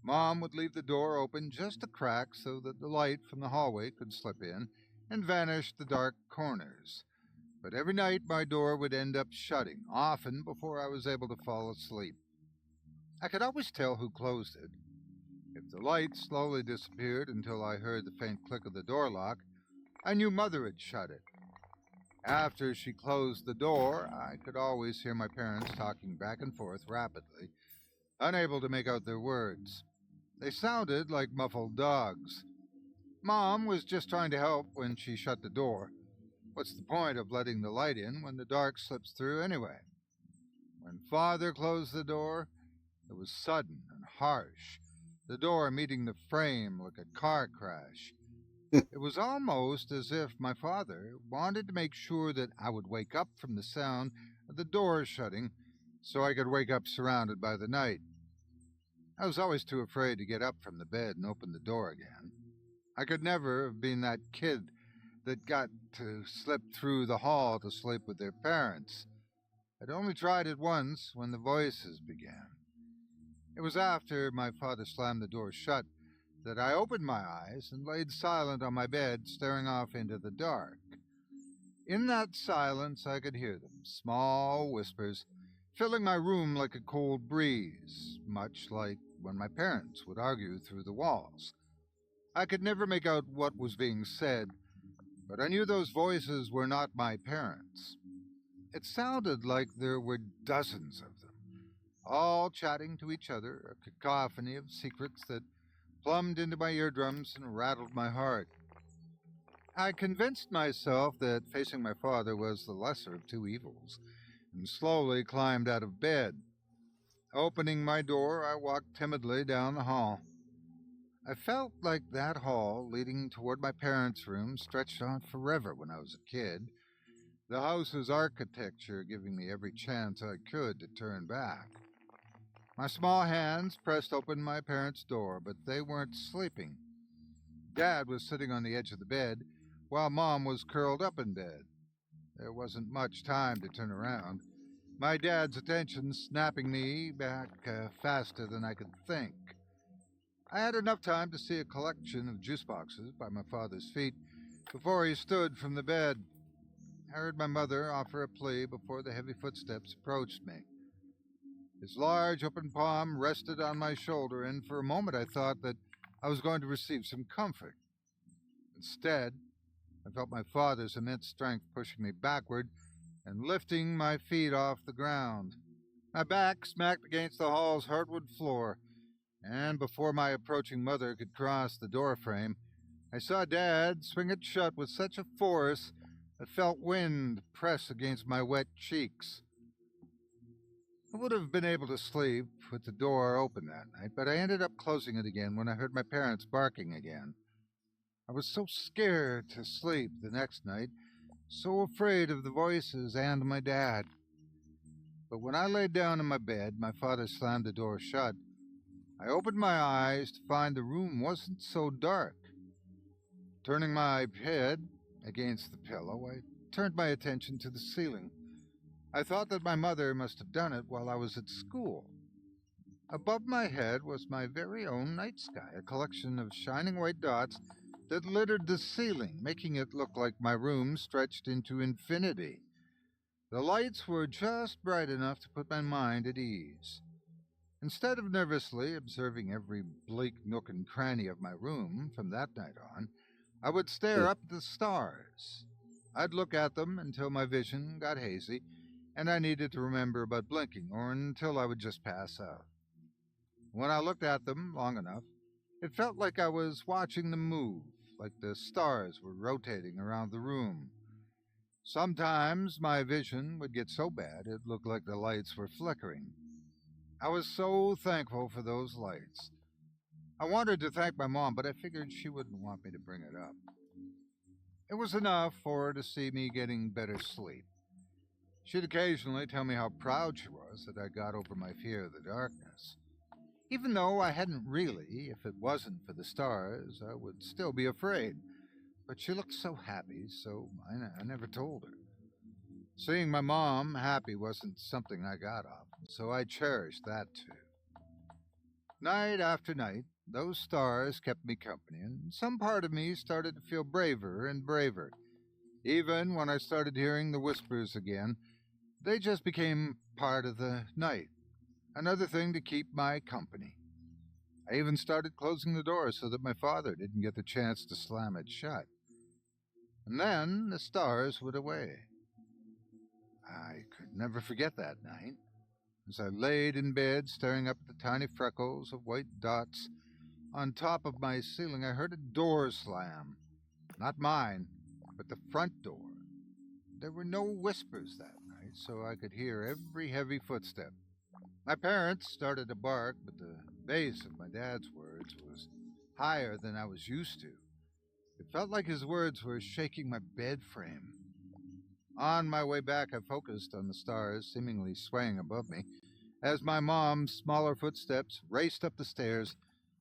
Mom would leave the door open just a crack so that the light from the hallway could slip in and vanish the dark corners. But every night my door would end up shutting, often before I was able to fall asleep. I could always tell who closed it. If the light slowly disappeared until I heard the faint click of the door lock, I knew Mother had shut it. After she closed the door, I could always hear my parents talking back and forth rapidly, unable to make out their words. They sounded like muffled dogs. Mom was just trying to help when she shut the door. What's the point of letting the light in when the dark slips through anyway? When Father closed the door, it was sudden and harsh, the door meeting the frame like a car crash. It was almost as if my father wanted to make sure that I would wake up from the sound of the door shutting so I could wake up surrounded by the night. I was always too afraid to get up from the bed and open the door again. I could never have been that kid that got to slip through the hall to sleep with their parents. I'd only tried it once when the voices began. It was after my father slammed the door shut that I opened my eyes and laid silent on my bed, staring off into the dark. In that silence I could hear them, small whispers, filling my room like a cold breeze, much like when my parents would argue through the walls. I could never make out what was being said, but I knew those voices were not my parents. It sounded like there were dozens of them, all chatting to each other, a cacophony of secrets that plumbed into my eardrums and rattled my heart. I convinced myself that facing my father was the lesser of two evils, and slowly climbed out of bed. Opening my door, I walked timidly down the hall. I felt like that hall leading toward my parents' room stretched on forever when I was a kid, the house's architecture giving me every chance I could to turn back. My small hands pressed open my parents' door, but they weren't sleeping. Dad was sitting on the edge of the bed, while Mom was curled up in bed. There wasn't much time to turn around, my dad's attention snapping me back faster than I could think. I had enough time to see a collection of juice boxes by my father's feet before he stood from the bed. I heard my mother offer a plea before the heavy footsteps approached me. His large open palm rested on my shoulder, and for a moment I thought that I was going to receive some comfort. Instead, I felt my father's immense strength pushing me backward and lifting my feet off the ground. My back smacked against the hall's hardwood floor, and before my approaching mother could cross the doorframe, I saw Dad swing it shut with such a force I felt wind press against my wet cheeks. I would have been able to sleep with the door open that night, but I ended up closing it again when I heard my parents barking again. I was so scared to sleep the next night, so afraid of the voices and my dad. But when I laid down in my bed, my father slammed the door shut. I opened my eyes to find the room wasn't so dark. Turning my head against the pillow, I turned my attention to the ceiling. I thought that my mother must have done it while I was at school. Above my head was my very own night sky, a collection of shining white dots that littered the ceiling, making it look like my room stretched into infinity. The lights were just bright enough to put my mind at ease. Instead of nervously observing every bleak nook and cranny of my room from that night on, I would stare up at the stars. I'd look at them until my vision got hazy, and I needed to remember about blinking, or until I would just pass out. When I looked at them long enough, it felt like I was watching them move, like the stars were rotating around the room. Sometimes my vision would get so bad it looked like the lights were flickering. I was so thankful for those lights. I wanted to thank my mom, but I figured she wouldn't want me to bring it up. It was enough for her to see me getting better sleep. She'd occasionally tell me how proud she was that I got over my fear of the darkness. Even though I hadn't really, if it wasn't for the stars, I would still be afraid. But she looked so happy, so I never told her. Seeing my mom happy wasn't something I got often, so I cherished that too. Night after night, those stars kept me company, and some part of me started to feel braver and braver. Even when I started hearing the whispers again, they just became part of the night, another thing to keep my company. I even started closing the door so that my father didn't get the chance to slam it shut. And then the stars went away. I could never forget that night. As I laid in bed staring up at the tiny freckles of white dots on top of my ceiling, I heard a door slam. Not mine, but the front door. There were no whispers that night, so I could hear every heavy footstep. My parents started to bark, but the bass of my dad's words was higher than I was used to. It felt like his words were shaking my bed frame. On my way back, I focused on the stars seemingly swaying above me as my mom's smaller footsteps raced up the stairs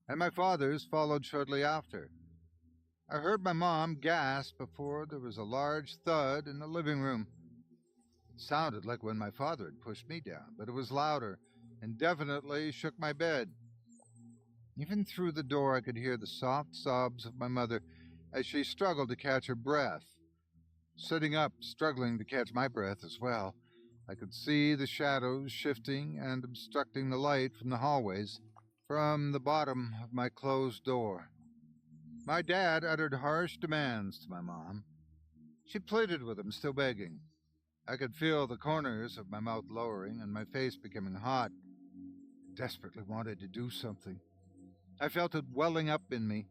and my father's followed shortly after. I heard my mom gasp before there was a large thud in the living room. It sounded like when my father had pushed me down, but it was louder and definitely shook my bed. Even through the door, I could hear the soft sobs of my mother as she struggled to catch her breath. Sitting up, struggling to catch my breath as well, I could see the shadows shifting and obstructing the light from the hallways from the bottom of my closed door. My dad uttered harsh demands to my mom. She pleaded with him, still begging. I could feel the corners of my mouth lowering and my face becoming hot. I desperately wanted to do something. I felt it welling up in me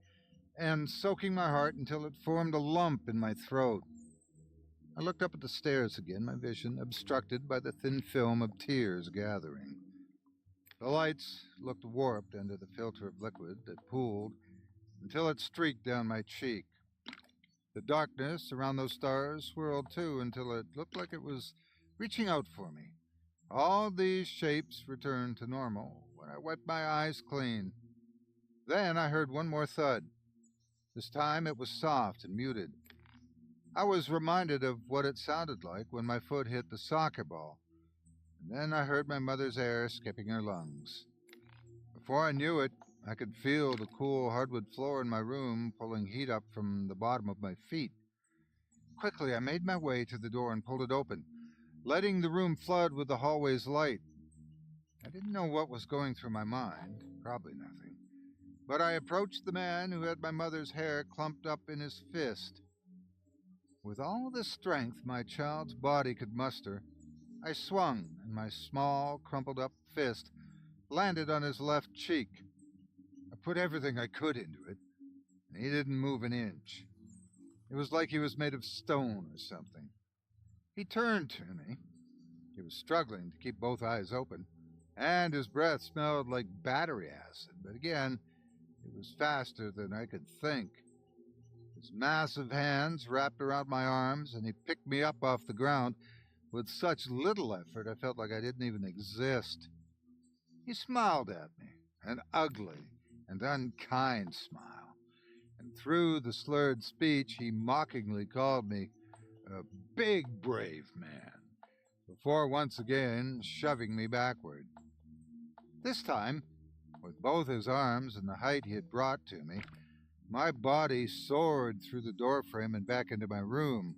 and soaking my heart until it formed a lump in my throat. I looked up at the stairs again, my vision obstructed by the thin film of tears gathering. The lights looked warped under the filter of liquid that pooled until it streaked down my cheek. The darkness around those stars swirled too until it looked like it was reaching out for me. All these shapes returned to normal when I wiped my eyes clean. Then I heard one more thud. This time it was soft and muted. I was reminded of what it sounded like when my foot hit the soccer ball, and then I heard my mother's air skipping her lungs. Before I knew it, I could feel the cool hardwood floor in my room pulling heat up from the bottom of my feet. Quickly, I made my way to the door and pulled it open, letting the room flood with the hallway's light. I didn't know what was going through my mind, probably nothing. But I approached the man who had my mother's hair clumped up in his fist. With all the strength my child's body could muster, I swung, and my small, crumpled-up fist landed on his left cheek. I put everything I could into it, and he didn't move an inch. It was like he was made of stone or something. He turned to me. He was struggling to keep both eyes open, and his breath smelled like battery acid, but again, it was faster than I could think. His massive hands wrapped around my arms, and he picked me up off the ground with such little effort I felt like I didn't even exist. He smiled at me, an ugly and unkind smile, and through the slurred speech he mockingly called me a big brave man, before once again shoving me backward. This time, with both his arms and the height he had brought to me, my body soared through the doorframe and back into my room.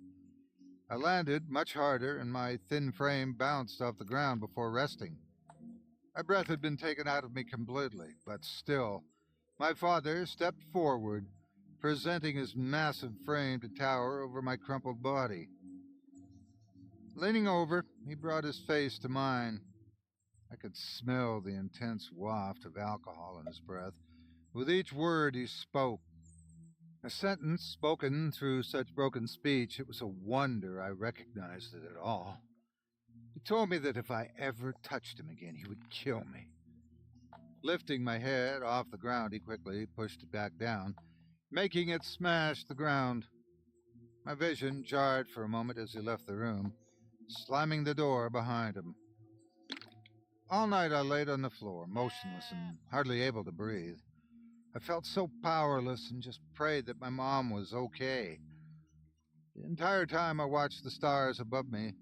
I landed much harder, and my thin frame bounced off the ground before resting. My breath had been taken out of me completely, but still, my father stepped forward, presenting his massive frame to tower over my crumpled body. Leaning over, he brought his face to mine. I could smell the intense waft of alcohol in his breath with each word he spoke. A sentence spoken through such broken speech, it was a wonder I recognized it at all. He told me that if I ever touched him again, he would kill me. Lifting my head off the ground, he quickly pushed it back down, making it smash the ground. My vision jarred for a moment as he left the room, slamming the door behind him. All night I laid on the floor, motionless and hardly able to breathe. I felt so powerless and just prayed that my mom was okay. The entire time I watched the stars above me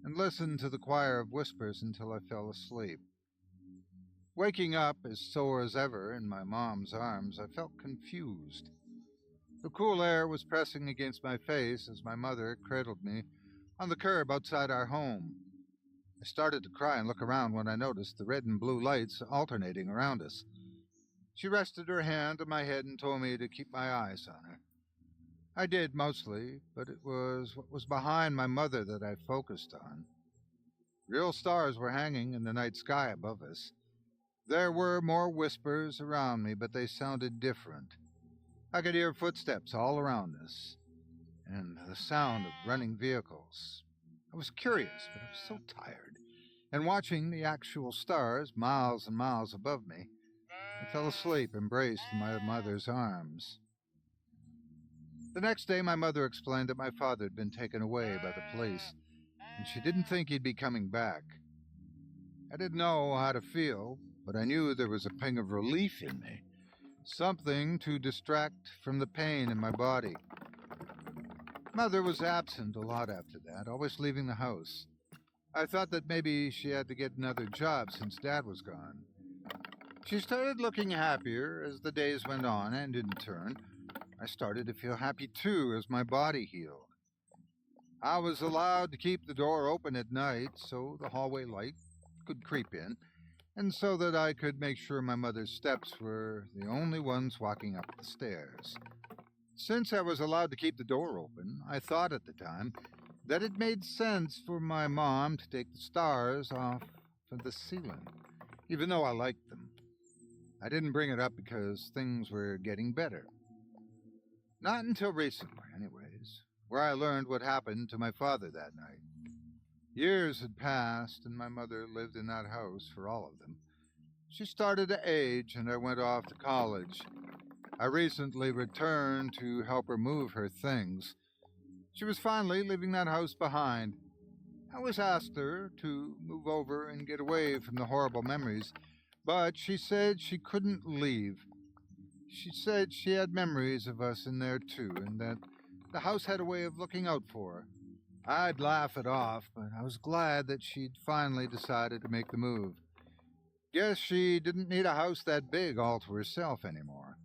and listened to the choir of whispers until I fell asleep. Waking up as sore as ever in my mom's arms, I felt confused. The cool air was pressing against my face as my mother cradled me on the curb outside our home. I started to cry and look around when I noticed the red and blue lights alternating around us. She rested her hand on my head and told me to keep my eyes on her. I did mostly, but it was what was behind my mother that I focused on. Real stars were hanging in the night sky above us. There were more whispers around me, but they sounded different. I could hear footsteps all around us, and the sound of running vehicles. I was curious, but I was so tired, and watching the actual stars miles and miles above me, I fell asleep, embraced in my mother's arms. The next day, my mother explained that my father had been taken away by the police, and she didn't think he'd be coming back. I didn't know how to feel, but I knew there was a pang of relief in me, something to distract from the pain in my body. Mother was absent a lot after that, always leaving the house. I thought that maybe she had to get another job since Dad was gone. She started looking happier as the days went on, and in turn, I started to feel happy too as my body healed. I was allowed to keep the door open at night so the hallway light could creep in, and so that I could make sure my mother's steps were the only ones walking up the stairs. Since I was allowed to keep the door open, I thought at the time that it made sense for my mom to take the stars off of the ceiling, even though I liked them. I didn't bring it up because things were getting better. Not until recently, anyways, where I learned what happened to my father that night. Years had passed, and my mother lived in that house for all of them. She started to age, and I went off to college. I recently returned to help her move her things. She was finally leaving that house behind. I always asked her to move over and get away from the horrible memories, but she said she couldn't leave. She said she had memories of us in there too, and that the house had a way of looking out for her. I'd laugh it off, but I was glad that she'd finally decided to make the move. Guess she didn't need a house that big all to herself anymore.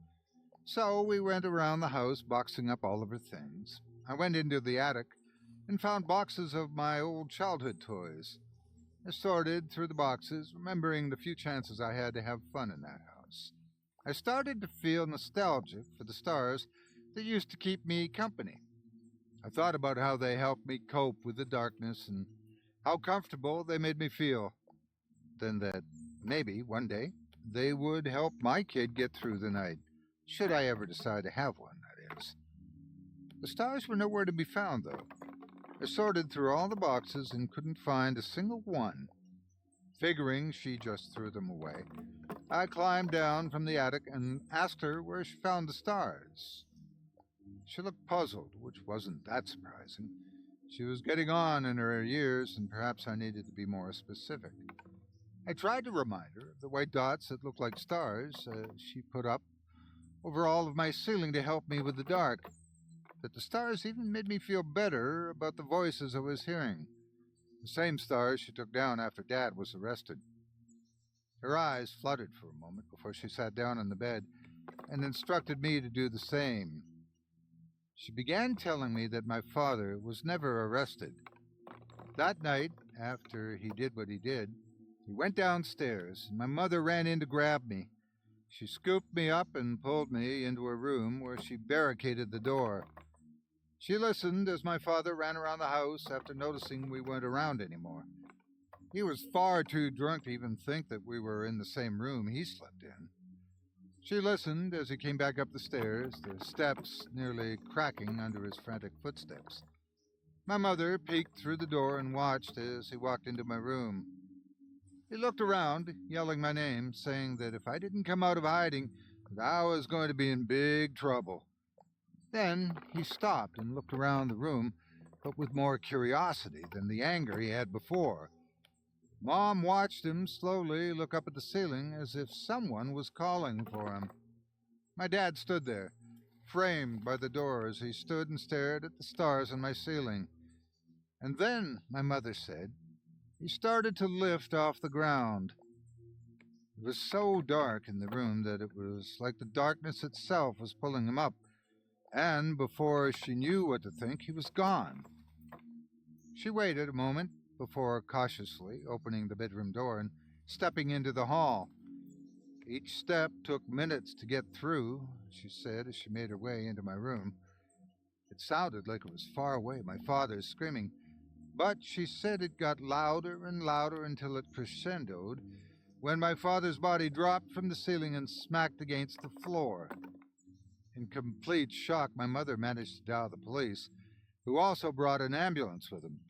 So we went around the house boxing up all of her things. I went into the attic and found boxes of my old childhood toys. I sorted through the boxes, remembering the few chances I had to have fun in that house. I started to feel nostalgic for the stars that used to keep me company. I thought about how they helped me cope with the darkness and how comfortable they made me feel. Then that maybe one day they would help my kid get through the night, should I ever decide to have one, that is. The stars were nowhere to be found, though. I sorted through all the boxes and couldn't find a single one. Figuring she just threw them away, I climbed down from the attic and asked her where she found the stars. She looked puzzled, which wasn't that surprising. She was getting on in her years, and perhaps I needed to be more specific. I tried to remind her of the white dots that looked like stars she put up over all of my ceiling to help me with the dark. But the stars even made me feel better about the voices I was hearing. The same stars she took down after Dad was arrested. Her eyes fluttered for a moment before she sat down on the bed and instructed me to do the same. She began telling me that my father was never arrested. That night, after he did what he did, he went downstairs, and my mother ran in to grab me. She scooped me up and pulled me into her room, where she barricaded the door. She listened as my father ran around the house after noticing we weren't around anymore. He was far too drunk to even think that we were in the same room he slept in. She listened as he came back up the stairs, the steps nearly cracking under his frantic footsteps. My mother peeked through the door and watched as he walked into my room. He looked around, yelling my name, saying that if I didn't come out of hiding, that I was going to be in big trouble. Then he stopped and looked around the room, but with more curiosity than the anger he had before. Mom watched him slowly look up at the ceiling as if someone was calling for him. My dad stood there, framed by the door as he stood and stared at the stars on my ceiling. And then, my mother said, he started to lift off the ground. It was so dark in the room that it was like the darkness itself was pulling him up, and before she knew what to think, he was gone. She waited a moment before cautiously opening the bedroom door and stepping into the hall. Each step took minutes to get through, she said as she made her way into my room. It sounded like it was far away, my father screaming, but she said it got louder and louder until it crescendoed when my father's body dropped from the ceiling and smacked against the floor. In complete shock, my mother managed to dial the police, who also brought an ambulance with them.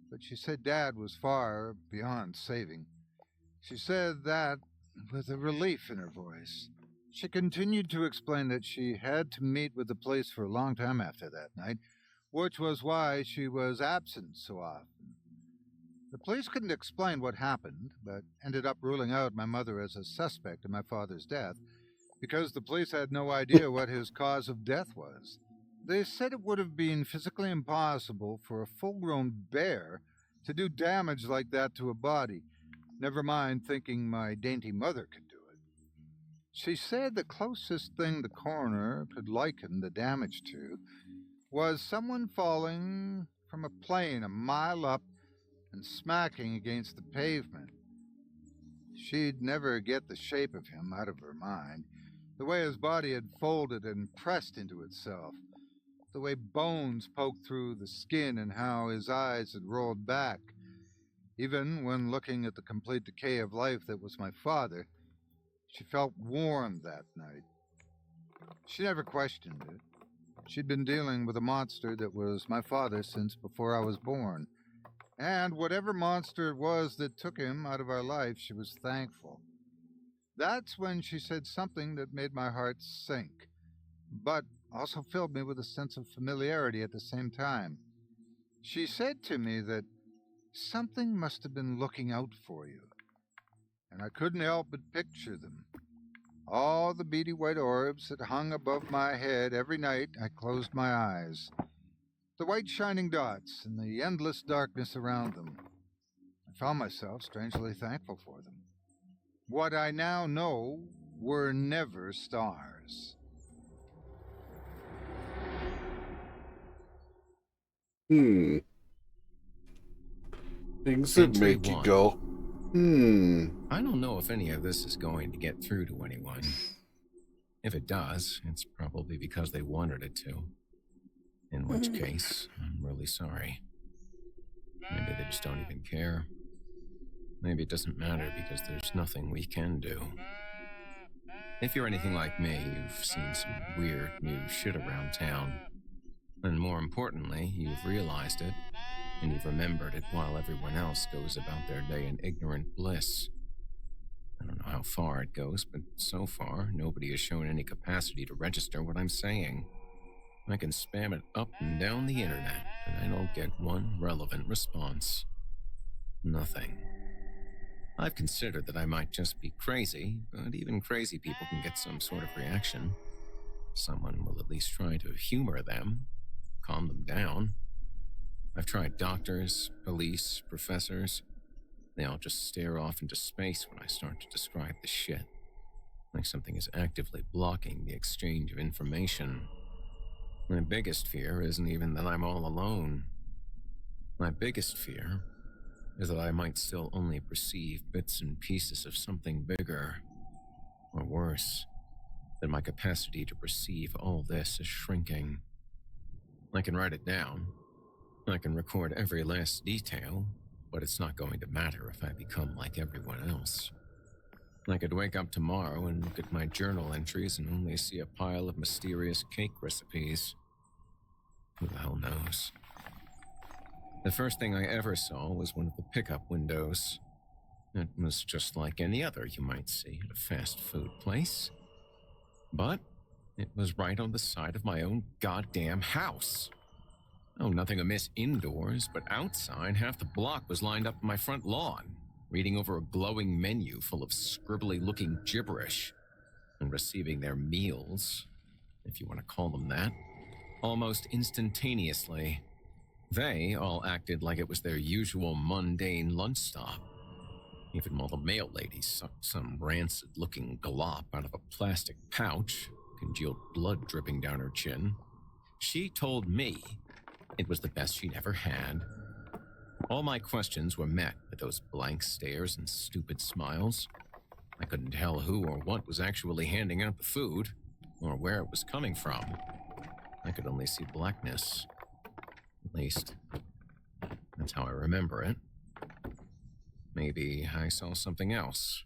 But she said Dad was far beyond saving. She said that with a relief in her voice. She continued to explain that she had to meet with the police for a long time after that night, which was why she was absent so often. The police couldn't explain what happened, but ended up ruling out my mother as a suspect in my father's death, because the police had no idea what his cause of death was. They said it would have been physically impossible for a full-grown bear to do damage like that to a body, never mind thinking my dainty mother could do it. She said the closest thing the coroner could liken the damage to was someone falling from a plane a mile up and smacking against the pavement. She'd never get the shape of him out of her mind, the way his body had folded and pressed into itself, the way bones poked through the skin and how his eyes had rolled back. Even when looking at the complete decay of life that was my father, she felt warm that night. She never questioned it. She'd been dealing with a monster that was my father since before I was born. And whatever monster it was that took him out of our life, she was thankful. That's when she said something that made my heart sink, but also filled me with a sense of familiarity at the same time. She said to me that something must have been looking out for you, and I couldn't help but picture them. All the beady white orbs that hung above my head every night I closed my eyes. The white shining dots and the endless darkness around them. I found myself strangely thankful for them. What I now know were never stars. Things that Entry make you 1. go, I don't know if any of this is going to get through to anyone. If it does, it's probably because they wanted it to. In which case, I'm really sorry. Maybe they just don't even care. Maybe it doesn't matter because there's nothing we can do. If you're anything like me, you've seen some weird new shit around town. And more importantly, you've realized it, and you've remembered it while everyone else goes about their day in ignorant bliss. I don't know how far it goes, but so far, nobody has shown any capacity to register what I'm saying. I can spam it up and down the internet, and I don't get one relevant response. Nothing. I've considered that I might just be crazy, but even crazy people can get some sort of reaction. Someone will at least try to humor them, calm them down. I've tried doctors, police, professors. They all just stare off into space when I start to describe the shit. Like something is actively blocking the exchange of information. My biggest fear isn't even that I'm all alone. My biggest fear is that I might still only perceive bits and pieces of something bigger. Or worse, that my capacity to perceive all this is shrinking. I can write it down. I can record every last detail, but it's not going to matter if I become like everyone else. I could wake up tomorrow and look at my journal entries and only see a pile of mysterious cake recipes. Who the hell knows? The first thing I ever saw was one of the pickup windows. It was just like any other you might see at a fast food place. But it was right on the side of my own goddamn house. Oh, nothing amiss indoors, but outside, half the block was lined up in my front lawn, reading over a glowing menu full of scribbly-looking gibberish, and receiving their meals, if you want to call them that, almost instantaneously. They all acted like it was their usual mundane lunch stop, even while the mail lady sucked some rancid-looking glop out of a plastic pouch, congealed blood dripping down her chin. She told me it was the best she'd ever had. All my questions were met with those blank stares and stupid smiles. I couldn't tell who or what was actually handing out the food, or where it was coming from. I could only see blackness. At least, that's how I remember it. Maybe I saw something else,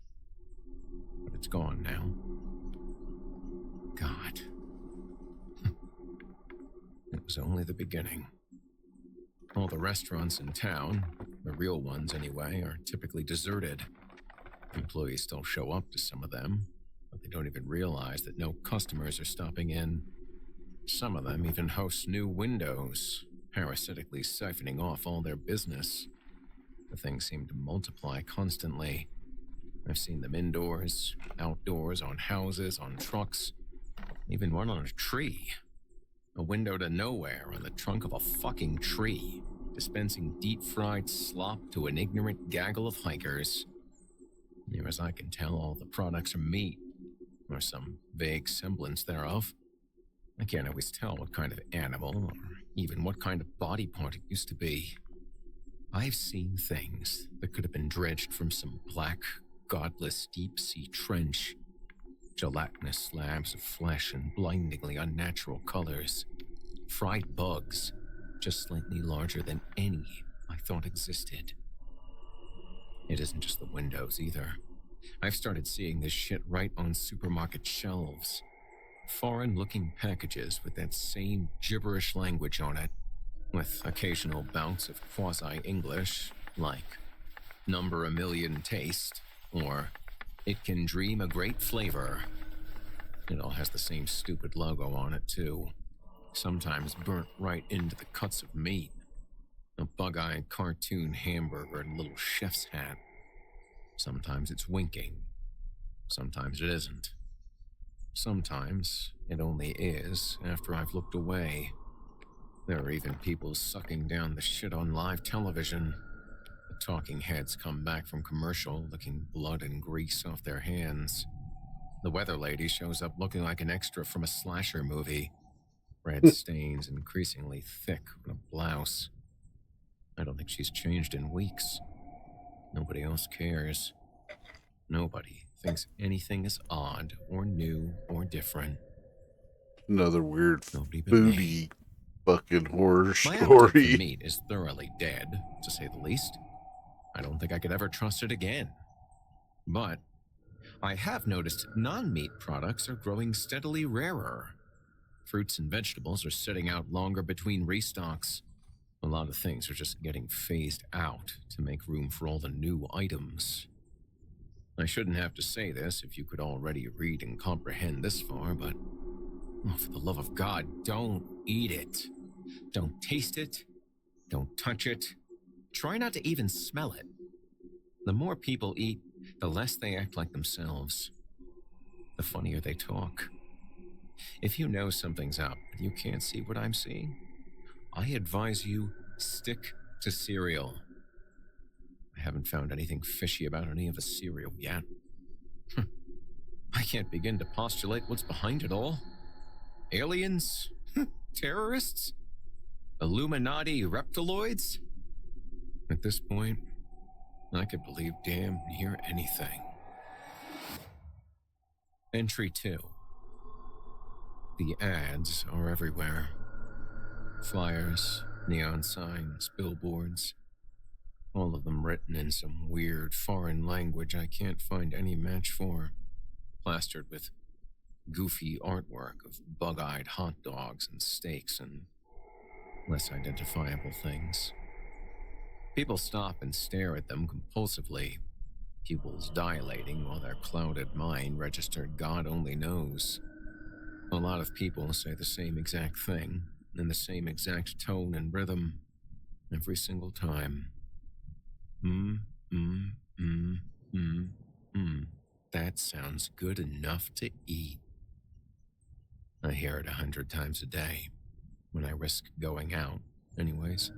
but it's gone now. God. It was only the beginning. All the restaurants in town, the real ones anyway, are typically deserted. Employees still show up to some of them, but they don't even realize that no customers are stopping in. Some of them even host new windows, parasitically siphoning off all their business. The things seem to multiply constantly. I've seen them indoors, outdoors, on houses, on trucks, even one on a tree. A window to nowhere on the trunk of a fucking tree, dispensing deep-fried slop to an ignorant gaggle of hikers. Near as I can tell, all the products are meat, or some vague semblance thereof. I can't always tell what kind of animal, or even what kind of body part it used to be. I've seen things that could have been dredged from some black, godless deep-sea trench. Gelatinous slabs of flesh in blindingly unnatural colors. Fried bugs, just slightly larger than any I thought existed. It isn't just the windows either. I've started seeing this shit right on supermarket shelves. Foreign-looking packages with that same gibberish language on it, with occasional bouts of quasi-English, like number a million taste, or it can dream a great flavor. It all has the same stupid logo on it, too. Sometimes burnt right into the cuts of meat. A bug-eyed cartoon hamburger and little chef's hat. Sometimes it's winking. Sometimes it isn't. Sometimes it only is after I've looked away. There are even people sucking down the shit on live television. The talking heads come back from commercial, licking blood and grease off their hands. The weather lady shows up looking like an extra from a slasher movie. Red stains increasingly thick on a blouse. I don't think she's changed in weeks. Nobody else cares. Nobody thinks anything is odd or new or different. Another weird Nobody but booty fucking horror My appetite for story. meat is thoroughly dead, to say the least. I don't think I could ever trust it again. But I have noticed non-meat products are growing steadily rarer. Fruits and vegetables are sitting out longer between restocks. A lot of things are just getting phased out to make room for all the new items. I shouldn't have to say this if you could already read and comprehend this far, but oh, for the love of God, don't eat it. Don't taste it. Don't touch it. Try not to even smell it. The more people eat, the less they act like themselves. The funnier they talk. If you know something's up and you can't see what I'm seeing, I advise you stick to cereal. I haven't found anything fishy about any of the cereal yet. I can't begin to postulate what's behind it all. Aliens? Terrorists? Illuminati reptiloids? At this point, I could believe damn near anything. Entry 2. The ads are everywhere. Flyers, neon signs, billboards. All of them written in some weird foreign language I can't find any match for. Plastered with goofy artwork of bug-eyed hot dogs and steaks and less identifiable things. People stop and stare at them compulsively, pupils dilating while their clouded mind registered God only knows. A lot of people say the same exact thing, in the same exact tone and rhythm, every single time. That sounds good enough to eat. I hear it 100 times a day, when I risk going out, anyways.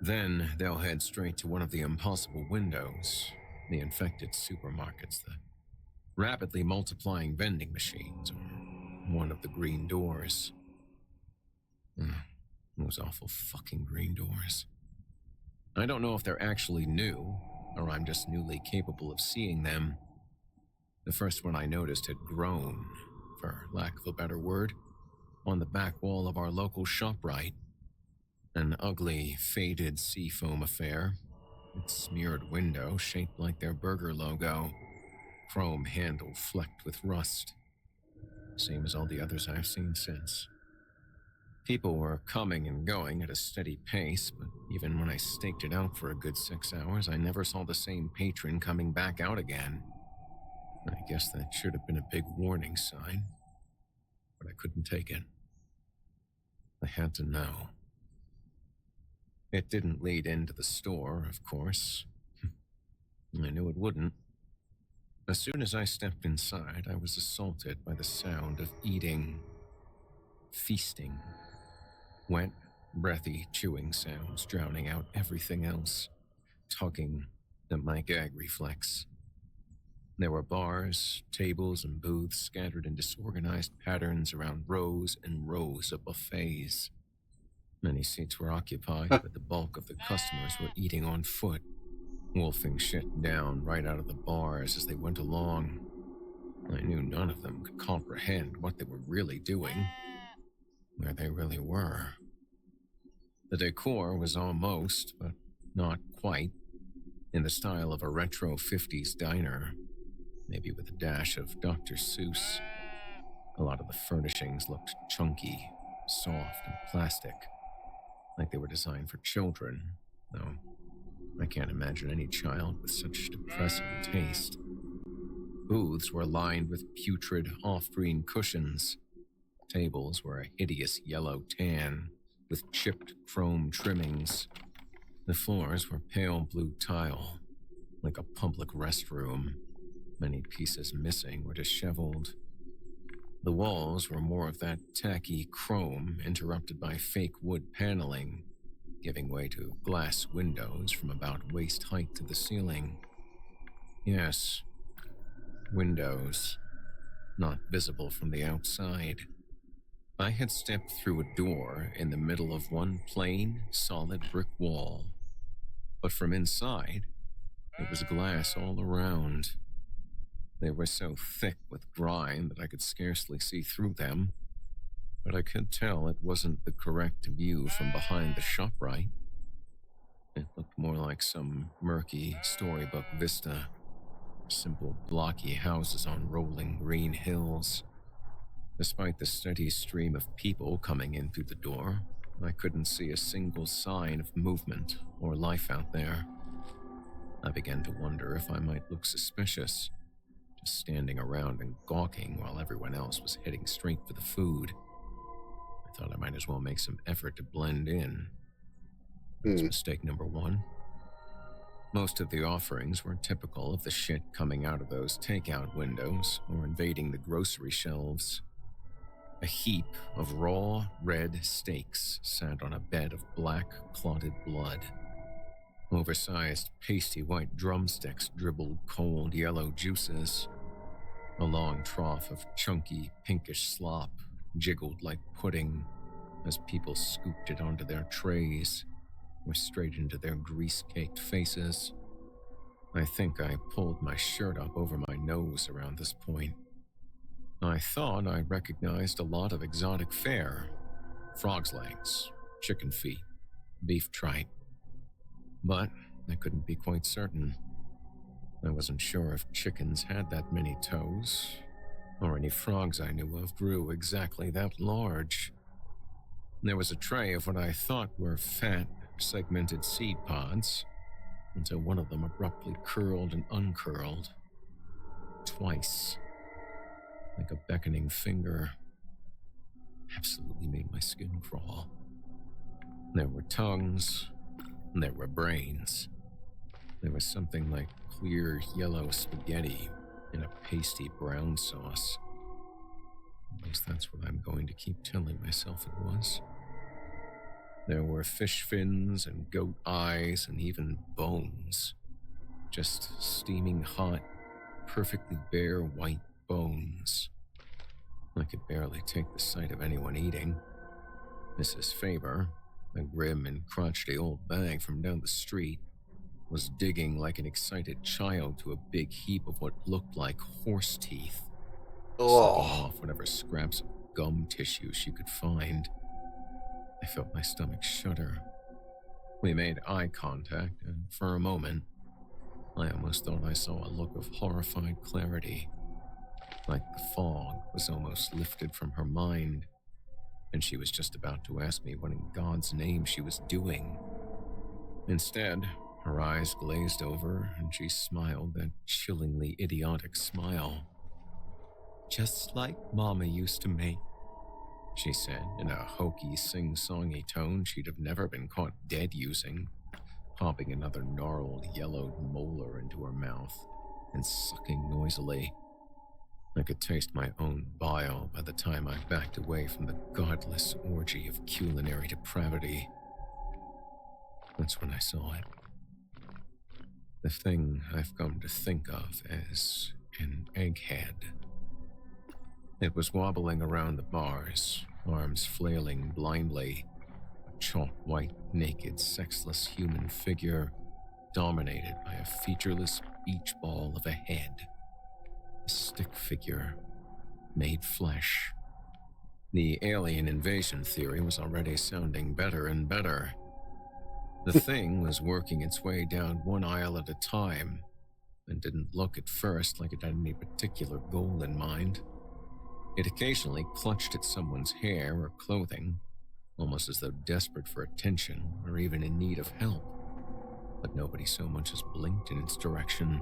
Then they'll head straight to one of the impossible windows, the infected supermarkets, the rapidly multiplying vending machines, or one of the green doors. Those awful fucking green doors. I don't know if they're actually new, or I'm just newly capable of seeing them. The first one I noticed had grown, for lack of a better word, on the back wall of our local ShopRite. An ugly, faded seafoam affair. Its smeared window shaped like their burger logo. Chrome handle flecked with rust. Same as all the others I've seen since. People were coming and going at a steady pace, but even when I staked it out for a good 6 hours, I never saw the same patron coming back out again. I guess that should have been a big warning sign, but I couldn't take it. I had to know. It didn't lead into the store, of course. I knew it wouldn't. As soon as I stepped inside, I was assaulted by the sound of eating. Feasting. Wet, breathy chewing sounds drowning out everything else. Tugging at my gag reflex. There were bars, tables, and booths scattered in disorganized patterns around rows and rows of buffets. Many seats were occupied, but the bulk of the customers were eating on foot, wolfing shit down right out of the bars as they went along. I knew none of them could comprehend what they were really doing, where they really were. The decor was almost, but not quite, in the style of a retro 50s diner, maybe with a dash of Dr. Seuss. A lot of the furnishings looked chunky, soft, and plastic, like they were designed for children, though I can't imagine any child with such depressing taste. Booths were lined with putrid off-green cushions. Tables were a hideous yellow tan, with chipped chrome trimmings. The floors were pale blue tile, like a public restroom, many pieces missing or disheveled. The walls were more of that tacky chrome interrupted by fake wood paneling, giving way to glass windows from about waist height to the ceiling. Yes, windows, not visible from the outside. I had stepped through a door in the middle of one plain, solid brick wall, but from inside, it was glass all around. They were so thick with grime that I could scarcely see through them, but I could tell it wasn't the correct view from behind the ShopRite. It looked more like some murky storybook vista. Simple, blocky houses on rolling green hills. Despite the steady stream of people coming in through the door, I couldn't see a single sign of movement or life out there. I began to wonder if I might look suspicious, just standing around and gawking while everyone else was heading straight for the food. I thought I might as well make some effort to blend in. That's mistake number one. Most of the offerings were typical of the shit coming out of those takeout windows or invading the grocery shelves. A heap of raw, red steaks sat on a bed of black, clotted blood. Oversized, pasty white drumsticks dribbled cold yellow juices. A long trough of chunky, pinkish slop jiggled like pudding as people scooped it onto their trays or straight into their grease-caked faces. I think I pulled my shirt up over my nose around this point. I thought I recognized a lot of exotic fare. Frog's legs, chicken feet, beef tripe. But I couldn't be quite certain. I wasn't sure if chickens had that many toes, or any frogs I knew of grew exactly that large. There was a tray of what I thought were fat, segmented seed pods, until one of them abruptly curled and uncurled. Twice. Like a beckoning finger. Absolutely made my skin crawl. There were tongues. There were brains. There was something like clear yellow spaghetti in a pasty brown sauce. At least that's what I'm going to keep telling myself it was. There were fish fins and goat eyes and even bones. Just steaming hot, perfectly bare white bones. I could barely take the sight of anyone eating. Mrs. Faber, a grim and crotchety old bag from down the street, was digging like an excited child to a big heap of what looked like horse teeth, sucking off whatever scraps of gum tissue she could find. I felt my stomach shudder. We made eye contact, and for a moment, I almost thought I saw a look of horrified clarity, like the fog was almost lifted from her mind, and she was just about to ask me what in God's name she was doing. Instead, her eyes glazed over, and she smiled that chillingly idiotic smile. "Just like Mama used to make," she said in a hokey, sing-songy tone she'd have never been caught dead using, popping another gnarled, yellowed molar into her mouth and sucking noisily. I could taste my own bile by the time I backed away from the godless orgy of culinary depravity. That's when I saw it. The thing I've come to think of as an egghead. It was wobbling around the bars, arms flailing blindly, a chalk-white, naked, sexless human figure dominated by a featureless beach ball of a head. A stick figure, made flesh. The alien invasion theory was already sounding better and better. The thing was working its way down one aisle at a time, and didn't look at first like it had any particular goal in mind. It occasionally clutched at someone's hair or clothing, almost as though desperate for attention or even in need of help, but nobody so much as blinked in its direction.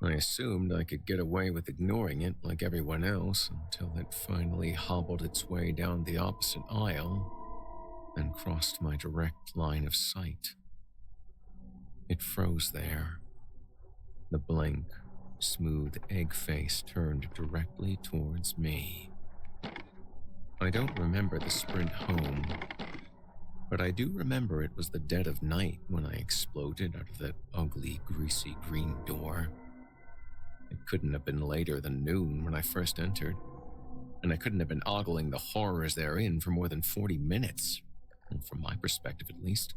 I assumed I could get away with ignoring it like everyone else until it finally hobbled its way down the opposite aisle and crossed my direct line of sight. It froze there. The blank, smooth egg face turned directly towards me. I don't remember the sprint home. But I do remember it was the dead of night when I exploded out of that ugly, greasy green door. It couldn't have been later than noon when I first entered, and I couldn't have been ogling the horrors therein for more than 40 minutes, well, from my perspective at least.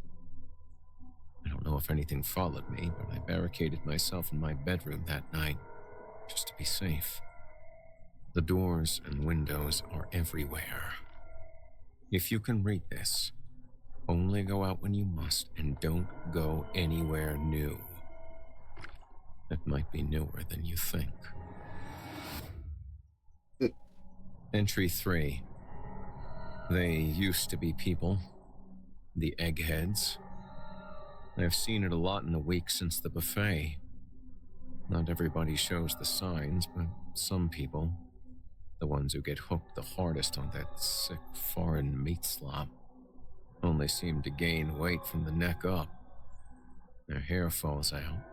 I don't know if anything followed me, but I barricaded myself in my bedroom that night, just to be safe. The doors and windows are everywhere. If you can read this, only go out when you must and don't go anywhere new. It might be newer than you think. Entry 3. They used to be people. The eggheads. I've seen it a lot in the week since the buffet. Not everybody shows the signs, but some people, the ones who get hooked the hardest on that sick foreign meat slop, only seem to gain weight from the neck up. Their hair falls out.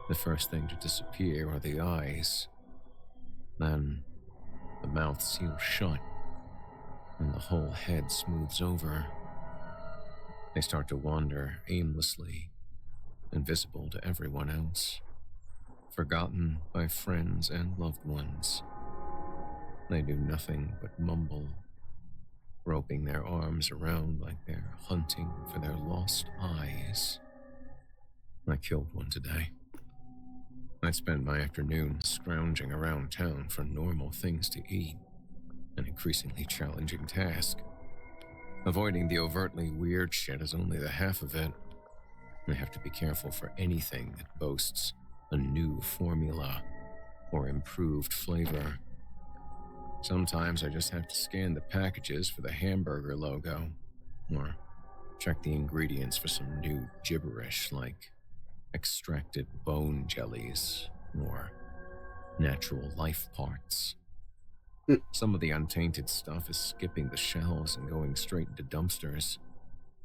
The first thing to disappear are the eyes. Then the mouth seals shut, and the whole head smooths over. They start to wander aimlessly, invisible to everyone else, forgotten by friends and loved ones. They do nothing but mumble, roping their arms around like they're hunting for their lost eyes. I killed one today. I spent my afternoon scrounging around town for normal things to eat, an increasingly challenging task. Avoiding the overtly weird shit is only the half of it. I have to be careful for anything that boasts a new formula or improved flavor. Sometimes I just have to scan the packages for the hamburger logo, or check the ingredients for some new gibberish like extracted bone jellies or natural life parts. Some of the untainted stuff is skipping the shelves and going straight into dumpsters,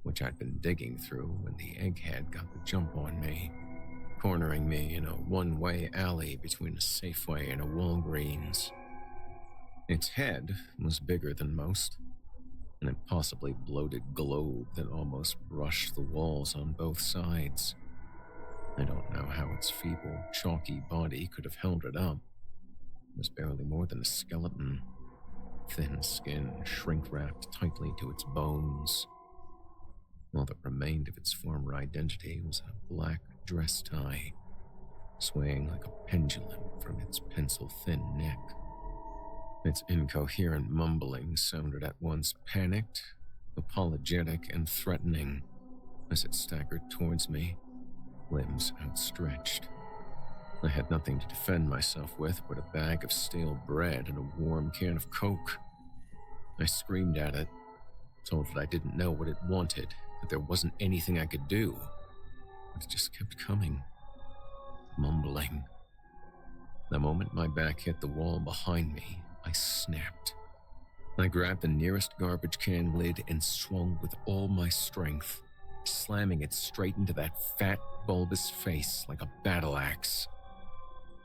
which I'd been digging through when the egghead got the jump on me, cornering me in a one-way alley between a Safeway and a Walgreens. Its head was bigger than most, an impossibly bloated globe that almost brushed the walls on both sides. I don't know how its feeble, chalky body could have held it up. It was barely more than a skeleton, thin skin shrink-wrapped tightly to its bones. All that remained of its former identity was a black dress tie, swaying like a pendulum from its pencil-thin neck. Its incoherent mumbling sounded at once panicked, apologetic, and threatening as it staggered towards me, limbs outstretched. I had nothing to defend myself with but a bag of stale bread and a warm can of Coke. I screamed at it, told it I didn't know what it wanted, that there wasn't anything I could do. But it just kept coming, mumbling. The moment my back hit the wall behind me, I snapped. I grabbed the nearest garbage can lid and swung with all my strength, slamming it straight into that fat, bulbous face like a battle axe.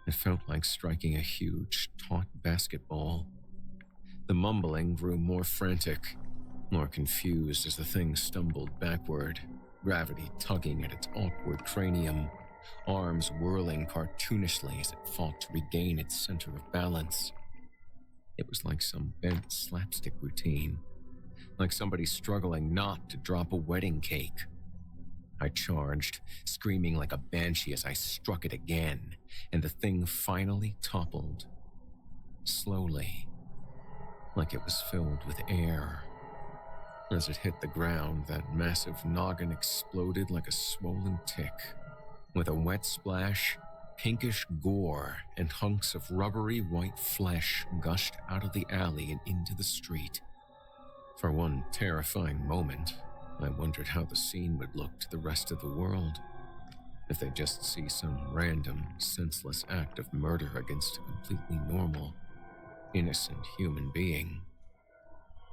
It felt like striking a huge, taut basketball. The mumbling grew more frantic, more confused as the thing stumbled backward, gravity tugging at its awkward cranium, arms whirling cartoonishly as it fought to regain its center of balance. It was like some bent slapstick routine, like somebody struggling not to drop a wedding cake. I charged, screaming like a banshee as I struck it again, and the thing finally toppled. Slowly, like it was filled with air. As it hit the ground, that massive noggin exploded like a swollen tick. With a wet splash, pinkish gore and hunks of rubbery white flesh gushed out of the alley and into the street. For one terrifying moment, I wondered how the scene would look to the rest of the world, if they just see some random, senseless act of murder against a completely normal, innocent human being.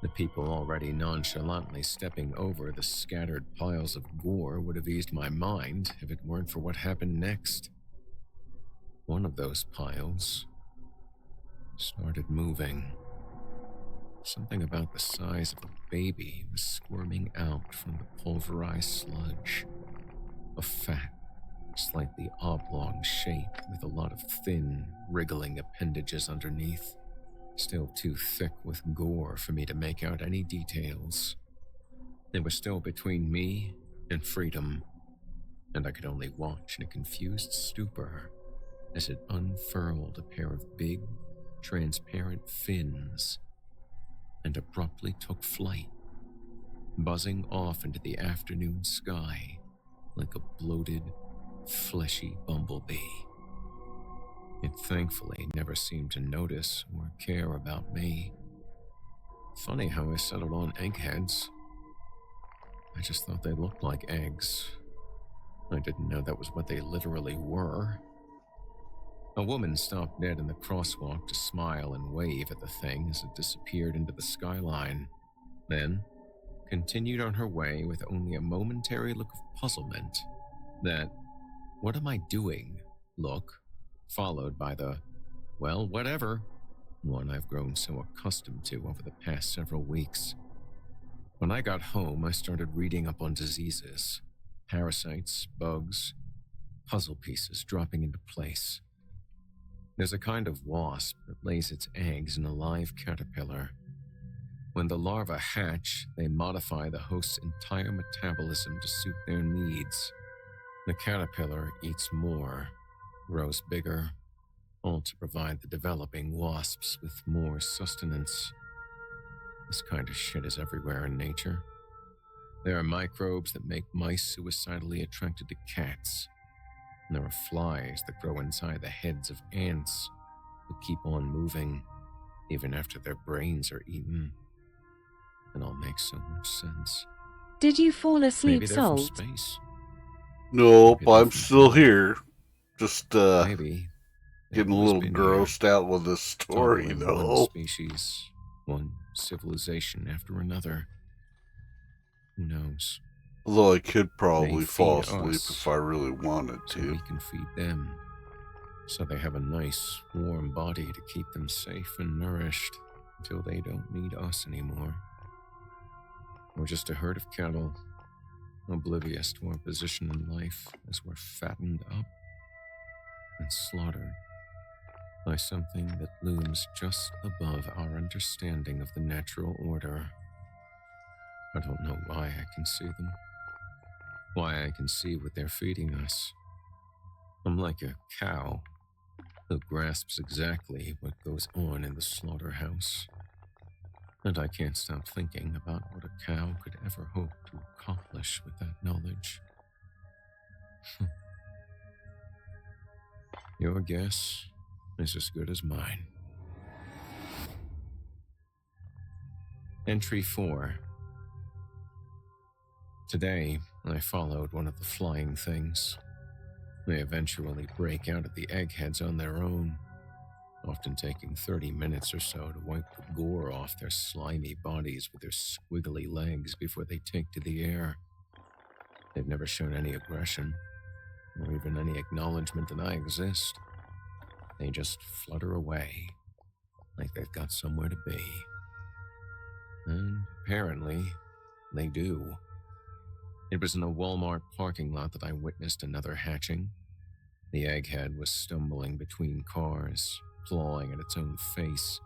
The people already nonchalantly stepping over the scattered piles of gore would have eased my mind if it weren't for what happened next. One of those piles started moving. something about the size of a baby was squirming out from the pulverized sludge. A fat, slightly oblong shape with a lot of thin, wriggling appendages underneath. Still too thick with gore for me to make out any details. It was still between me and freedom, and I could only watch in a confused stupor as it unfurled a pair of big, transparent fins and abruptly took flight, buzzing off into the afternoon sky like a bloated, fleshy bumblebee. It thankfully never seemed to notice or care about me. Funny how I settled on eggheads. I just thought they looked like eggs. I didn't know that was what they literally were. A woman stopped dead in the crosswalk to smile and wave at the thing as it disappeared into the skyline, then continued on her way with only a momentary look of puzzlement. That, "What am I doing?" look, followed by the, "Well, whatever," one I've grown so accustomed to over the past several weeks. When I got home, I started reading up on diseases, parasites, bugs, puzzle pieces dropping into place. There's a kind of wasp that lays its eggs in a live caterpillar. When the larvae hatch, they modify the host's entire metabolism to suit their needs. The caterpillar eats more, grows bigger, all to provide the developing wasps with more sustenance. This kind of shit is everywhere in nature. There are microbes that make mice suicidally attracted to cats. And there are flies that grow inside the heads of ants who keep on moving even after their brains are eaten. It all makes so much sense. Did you fall asleep, Maybe they're from Salt? space. Nope, Maybe they're I'm from still home. here. Just, Maybe they've getting a always little been grossed out with this story, toggling one though. species, one civilization after another. Who knows? Although I could probably They fall feed asleep us, if I really wanted so to. we can feed them. So they have a nice, warm body to keep them safe and nourished until they don't need us anymore. We're just a herd of cattle, oblivious to our position in life as we're fattened up and slaughtered by something that looms just above our understanding of the natural order. I don't know why I can see them, why I can see what they're feeding us. I'm like a cow who grasps exactly what goes on in the slaughterhouse. And I can't stop thinking about what a cow could ever hope to accomplish with that knowledge. Your guess is as good as mine. Entry 4. Today, I followed one of the flying things. They eventually break out of the eggheads on their own, often taking 30 minutes or so to wipe the gore off their slimy bodies with their squiggly legs before they take to the air. They've never shown any aggression, or even any acknowledgement that I exist. They just flutter away, like they've got somewhere to be. And apparently, they do. It was in a Walmart parking lot that I witnessed another hatching. The egghead was stumbling between cars, clawing at its own face,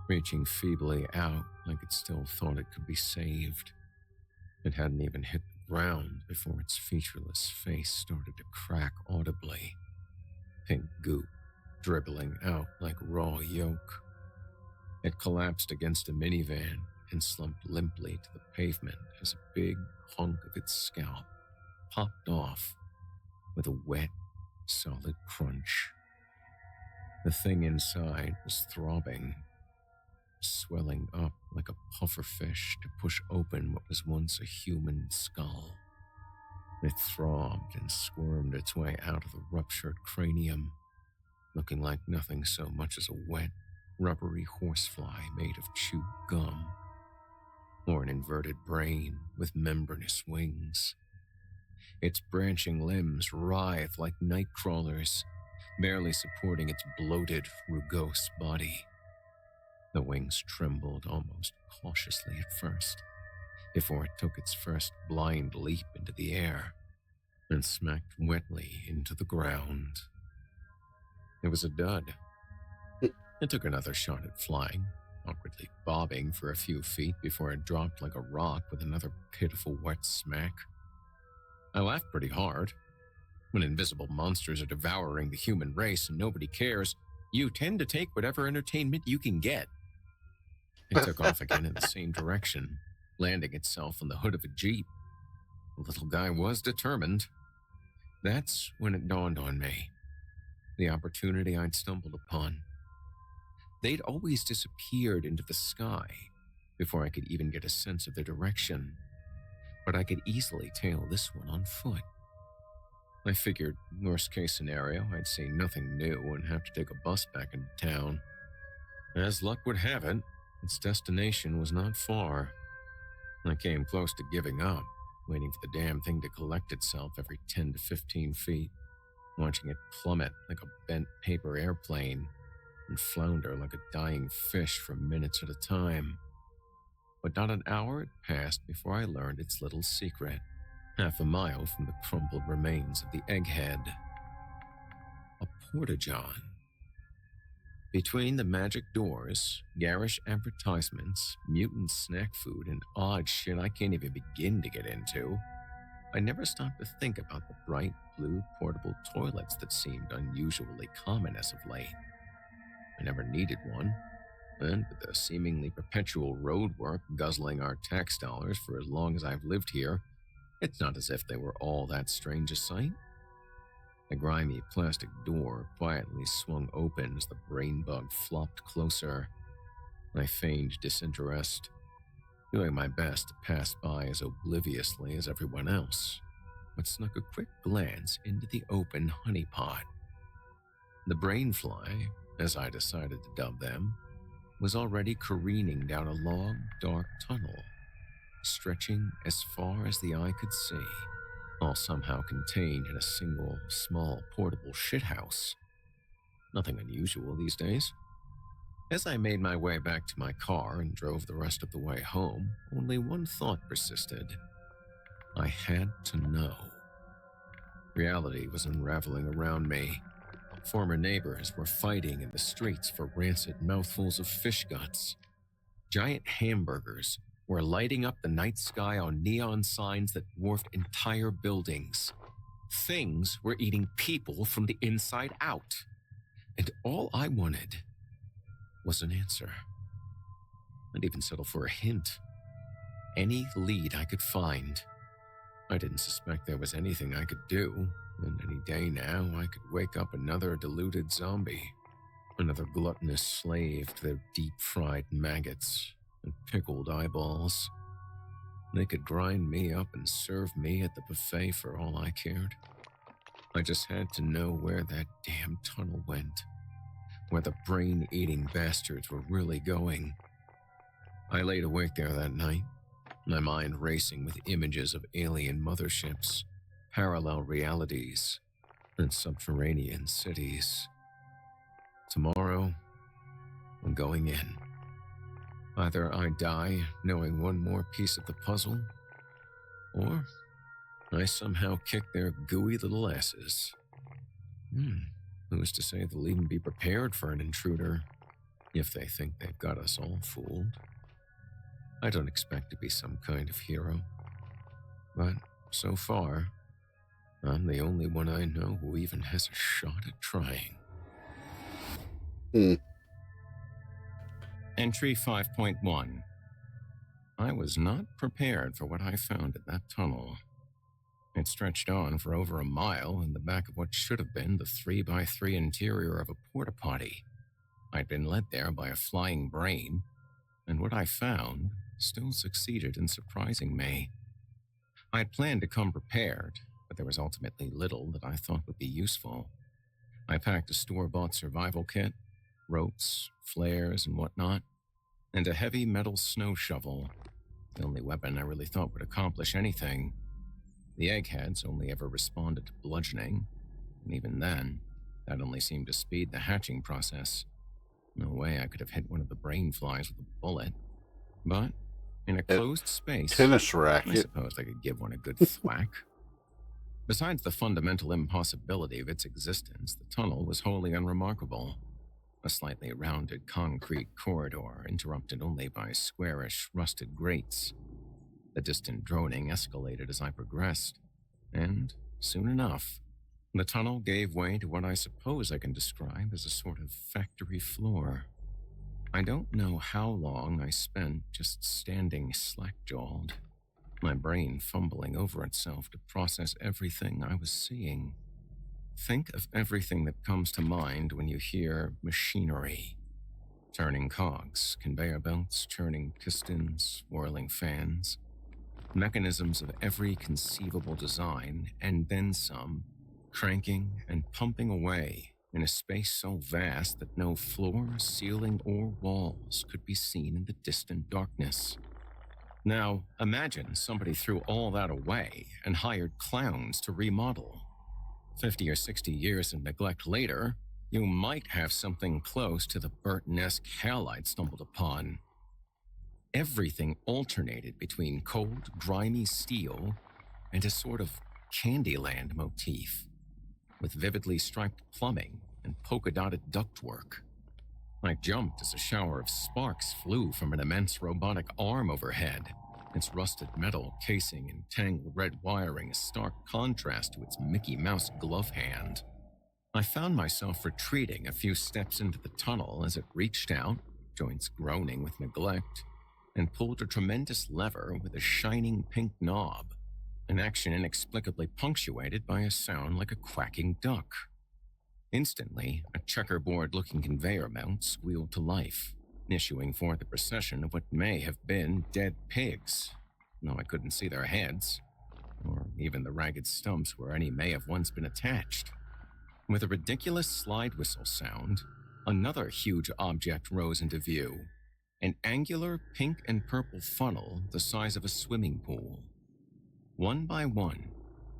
reaching feebly out like it still thought it could be saved. It hadn't even hit the ground before its featureless face started to crack audibly, pink goop dribbling out like raw yolk. It collapsed against a minivan and slumped limply to the pavement as a big hunk of its scalp popped off with a wet, solid crunch. The thing inside was throbbing, swelling up like a pufferfish to push open what was once a human skull. It throbbed and squirmed its way out of the ruptured cranium, looking like nothing so much as a wet, rubbery horsefly made of chewed gum, or an inverted brain with membranous wings. Its branching limbs writhed like night crawlers, barely supporting its bloated, rugose body. The wings trembled almost cautiously at first, before it took its first blind leap into the air and smacked wetly into the ground. It was a dud. It took another shot at flying, awkwardly bobbing for a few feet before it dropped like a rock with another pitiful wet smack. I laughed pretty hard. When invisible monsters are devouring the human race and nobody cares, you tend to take whatever entertainment you can get. It took off again in the same direction, landing itself on the hood of a Jeep. The little guy was determined. That's when it dawned on me. The opportunity I'd stumbled upon. They'd always disappeared into the sky before I could even get a sense of their direction, but I could easily tail this one on foot. I figured, worst case scenario, I'd see nothing new and have to take a bus back into town. As luck would have it, its destination was not far. I came close to giving up, waiting for the damn thing to collect itself every 10 to 15 feet, watching it plummet like a bent paper airplane and flounder like a dying fish for minutes at a time. But not an hour had passed before I learned its little secret, half a mile from the crumpled remains of the egghead. A porta-john. Between the magic doors, garish advertisements, mutant snack food, and odd shit I can't even begin to get into, I never stopped to think about the bright blue portable toilets that seemed unusually common as of late. I never needed one, and with the seemingly perpetual road work guzzling our tax dollars for as long as I've lived here, it's not as if they were all that strange a sight. The grimy plastic door quietly swung open as the brain bug flopped closer. I feigned disinterest, doing my best to pass by as obliviously as everyone else, but snuck a quick glance into the open honeypot. The brainfly, as I decided to dub them, was already careening down a long, dark tunnel, stretching as far as the eye could see, all somehow contained in a single, small, portable shithouse. Nothing unusual these days. As I made my way back to my car and drove the rest of the way home, only one thought persisted. I had to know. Reality was unraveling around me. Former neighbors were fighting in the streets for rancid mouthfuls of fish guts. Giant hamburgers were lighting up the night sky on neon signs that dwarfed entire buildings. Things were eating people from the inside out. And all I wanted was an answer. I'd even settle for a hint. Any lead I could find. I didn't suspect there was anything I could do, and any day now I could wake up another deluded zombie. Another gluttonous slave to their deep-fried maggots and pickled eyeballs. They could grind me up and serve me at the buffet for all I cared. I just had to know where that damn tunnel went, where the brain-eating bastards were really going. I laid awake there that night, my mind racing with images of alien motherships, parallel realities, and subterranean cities. Tomorrow, I'm going in. Either I die knowing one more piece of the puzzle, or I somehow kick their gooey little asses. Who's to say they'll even be prepared for an intruder, if they think they've got us all fooled? I don't expect to be some kind of hero, but so far, I'm the only one I know who even has a shot at trying. Entry 5.1. I was not prepared for what I found in that tunnel. It stretched on for over a mile in the back of what should have been the 3x3 interior of a porta-potty. I'd been led there by a flying brain, and what I found still succeeded in surprising me. I'd planned to come prepared, but there was ultimately little that I thought would be useful. I packed a store-bought survival kit, ropes, flares, and whatnot, and a heavy metal snow shovel, the only weapon I really thought would accomplish anything. The eggheads only ever responded to bludgeoning, and even then, that only seemed to speed the hatching process. No way I could have hit one of the brain flies with a bullet. But in a closed space, tennis I racket. suppose I could give one a good thwack. Besides the fundamental impossibility of its existence, the tunnel was wholly unremarkable. A slightly rounded concrete corridor interrupted only by squarish, rusted grates. The distant droning escalated as I progressed, and soon enough, the tunnel gave way to what I suppose I can describe as a sort of factory floor. I don't know how long I spent just standing slack-jawed, my brain fumbling over itself to process everything I was seeing. Think of everything that comes to mind when you hear machinery. Turning cogs, conveyor belts, churning pistons, whirling fans. Mechanisms of every conceivable design, and then some, cranking and pumping away in a space so vast that no floor, ceiling, or walls could be seen in the distant darkness. Now, imagine somebody threw all that away and hired clowns to remodel. 50 or 60 years of neglect later, you might have something close to the Burton-esque hell I'd stumbled upon. Everything alternated between cold, grimy steel and a sort of Candyland motif, with vividly striped plumbing and polka-dotted ductwork. I jumped as a shower of sparks flew from an immense robotic arm overhead, its rusted metal casing and tangled red wiring a stark contrast to its Mickey Mouse glove hand. I found myself retreating a few steps into the tunnel as it reached out, joints groaning with neglect, and pulled a tremendous lever with a shining pink knob, an action inexplicably punctuated by a sound like a quacking duck. Instantly, a checkerboard-looking conveyor mount squealed to life, issuing forth a procession of what may have been dead pigs, though I couldn't see their heads, or even the ragged stumps where any may have once been attached. With a ridiculous slide whistle sound, another huge object rose into view, an angular pink and purple funnel the size of a swimming pool. One by one,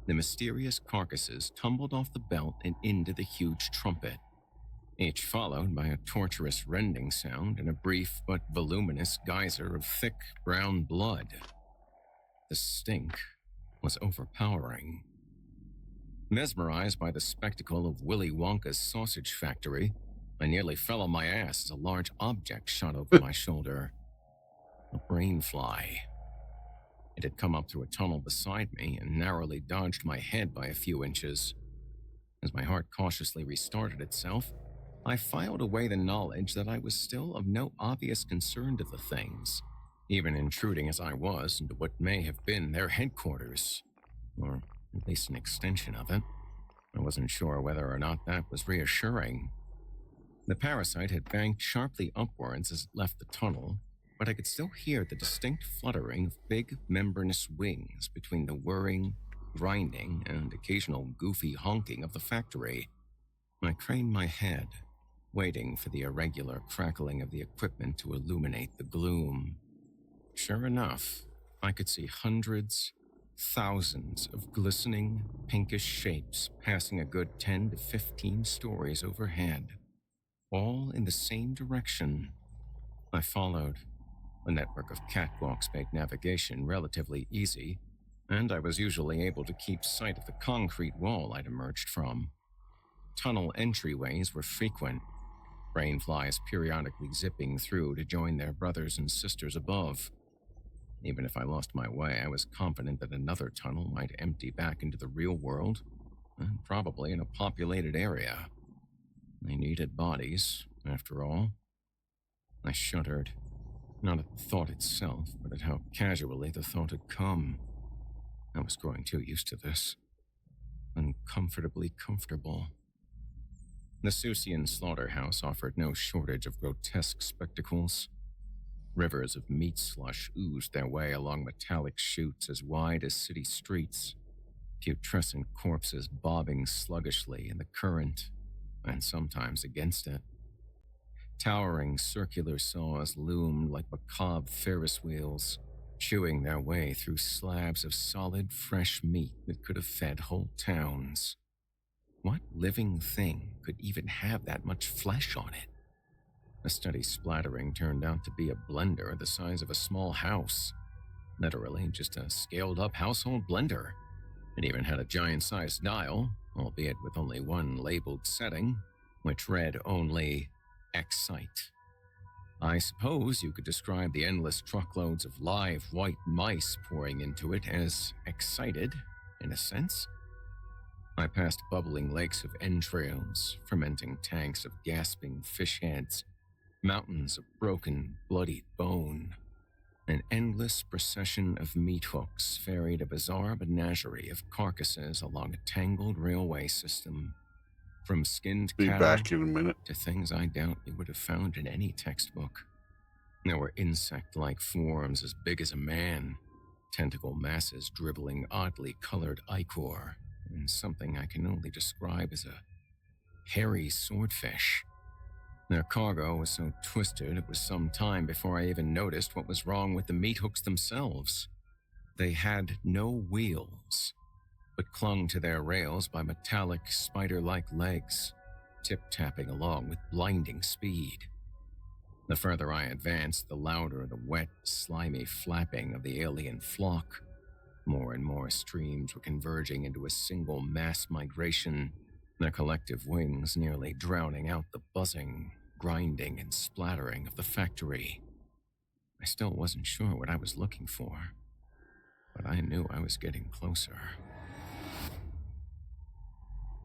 the mysterious carcasses tumbled off the belt and into the huge trumpet, each followed by a torturous rending sound and a brief but voluminous geyser of thick brown blood. The stink was overpowering. Mesmerized by the spectacle of Willy Wonka's sausage factory, I nearly fell on my ass as a large object shot over my shoulder. A brain fly. It had come up through a tunnel beside me and narrowly dodged my head by a few inches. As my heart cautiously restarted itself, I filed away the knowledge that I was still of no obvious concern to the things, even intruding as I was into what may have been their headquarters, or at least an extension of it. I wasn't sure whether or not that was reassuring. The parasite had banked sharply upwards as it left the tunnel, but I could still hear the distinct fluttering of big, membranous wings between the whirring, grinding, and occasional goofy honking of the factory. I craned my head, waiting for the irregular crackling of the equipment to illuminate the gloom. Sure enough, I could see hundreds, thousands of glistening, pinkish shapes passing a good 10 to 15 stories overhead, all in the same direction. I followed. A network of catwalks made navigation relatively easy, and I was usually able to keep sight of the concrete wall I'd emerged from. Tunnel entryways were frequent, brainflies periodically zipping through to join their brothers and sisters above. Even if I lost my way, I was confident that another tunnel might empty back into the real world, and probably in a populated area. They needed bodies, after all. I shuddered, not at the thought itself, but at how casually the thought had come. I was growing too used to this. Uncomfortably comfortable. The Susian slaughterhouse offered no shortage of grotesque spectacles. Rivers of meat slush oozed their way along metallic chutes as wide as city streets, putrescent corpses bobbing sluggishly in the current, and sometimes against it. Towering circular saws loomed like macabre Ferris wheels, chewing their way through slabs of solid, fresh meat that could have fed whole towns. What living thing could even have that much flesh on it? A steady splattering turned out to be a blender the size of a small house. Literally just a scaled-up household blender. It even had a giant-sized dial, albeit with only one labeled setting, which read only Excite. I suppose you could describe the endless truckloads of live white mice pouring into it as excited, in a sense. I passed bubbling lakes of entrails, fermenting tanks of gasping fish heads, mountains of broken, bloodied bone. An endless procession of meat hooks ferried a bizarre menagerie of carcasses along a tangled railway system. From skinned Be cattle back in a minute. to things I doubt you would have found in any textbook. There were insect-like forms as big as a man, tentacle masses dribbling oddly colored ichor, and something I can only describe as a hairy swordfish. Their cargo was so twisted it was some time before I even noticed what was wrong with the meat hooks themselves. They had no wheels, but clung to their rails by metallic, spider-like legs, tip-tapping along with blinding speed. The further I advanced, the louder the wet, slimy flapping of the alien flock. More and more streams were converging into a single mass migration, their collective wings nearly drowning out the buzzing, grinding, and splattering of the factory. I still wasn't sure what I was looking for, but I knew I was getting closer.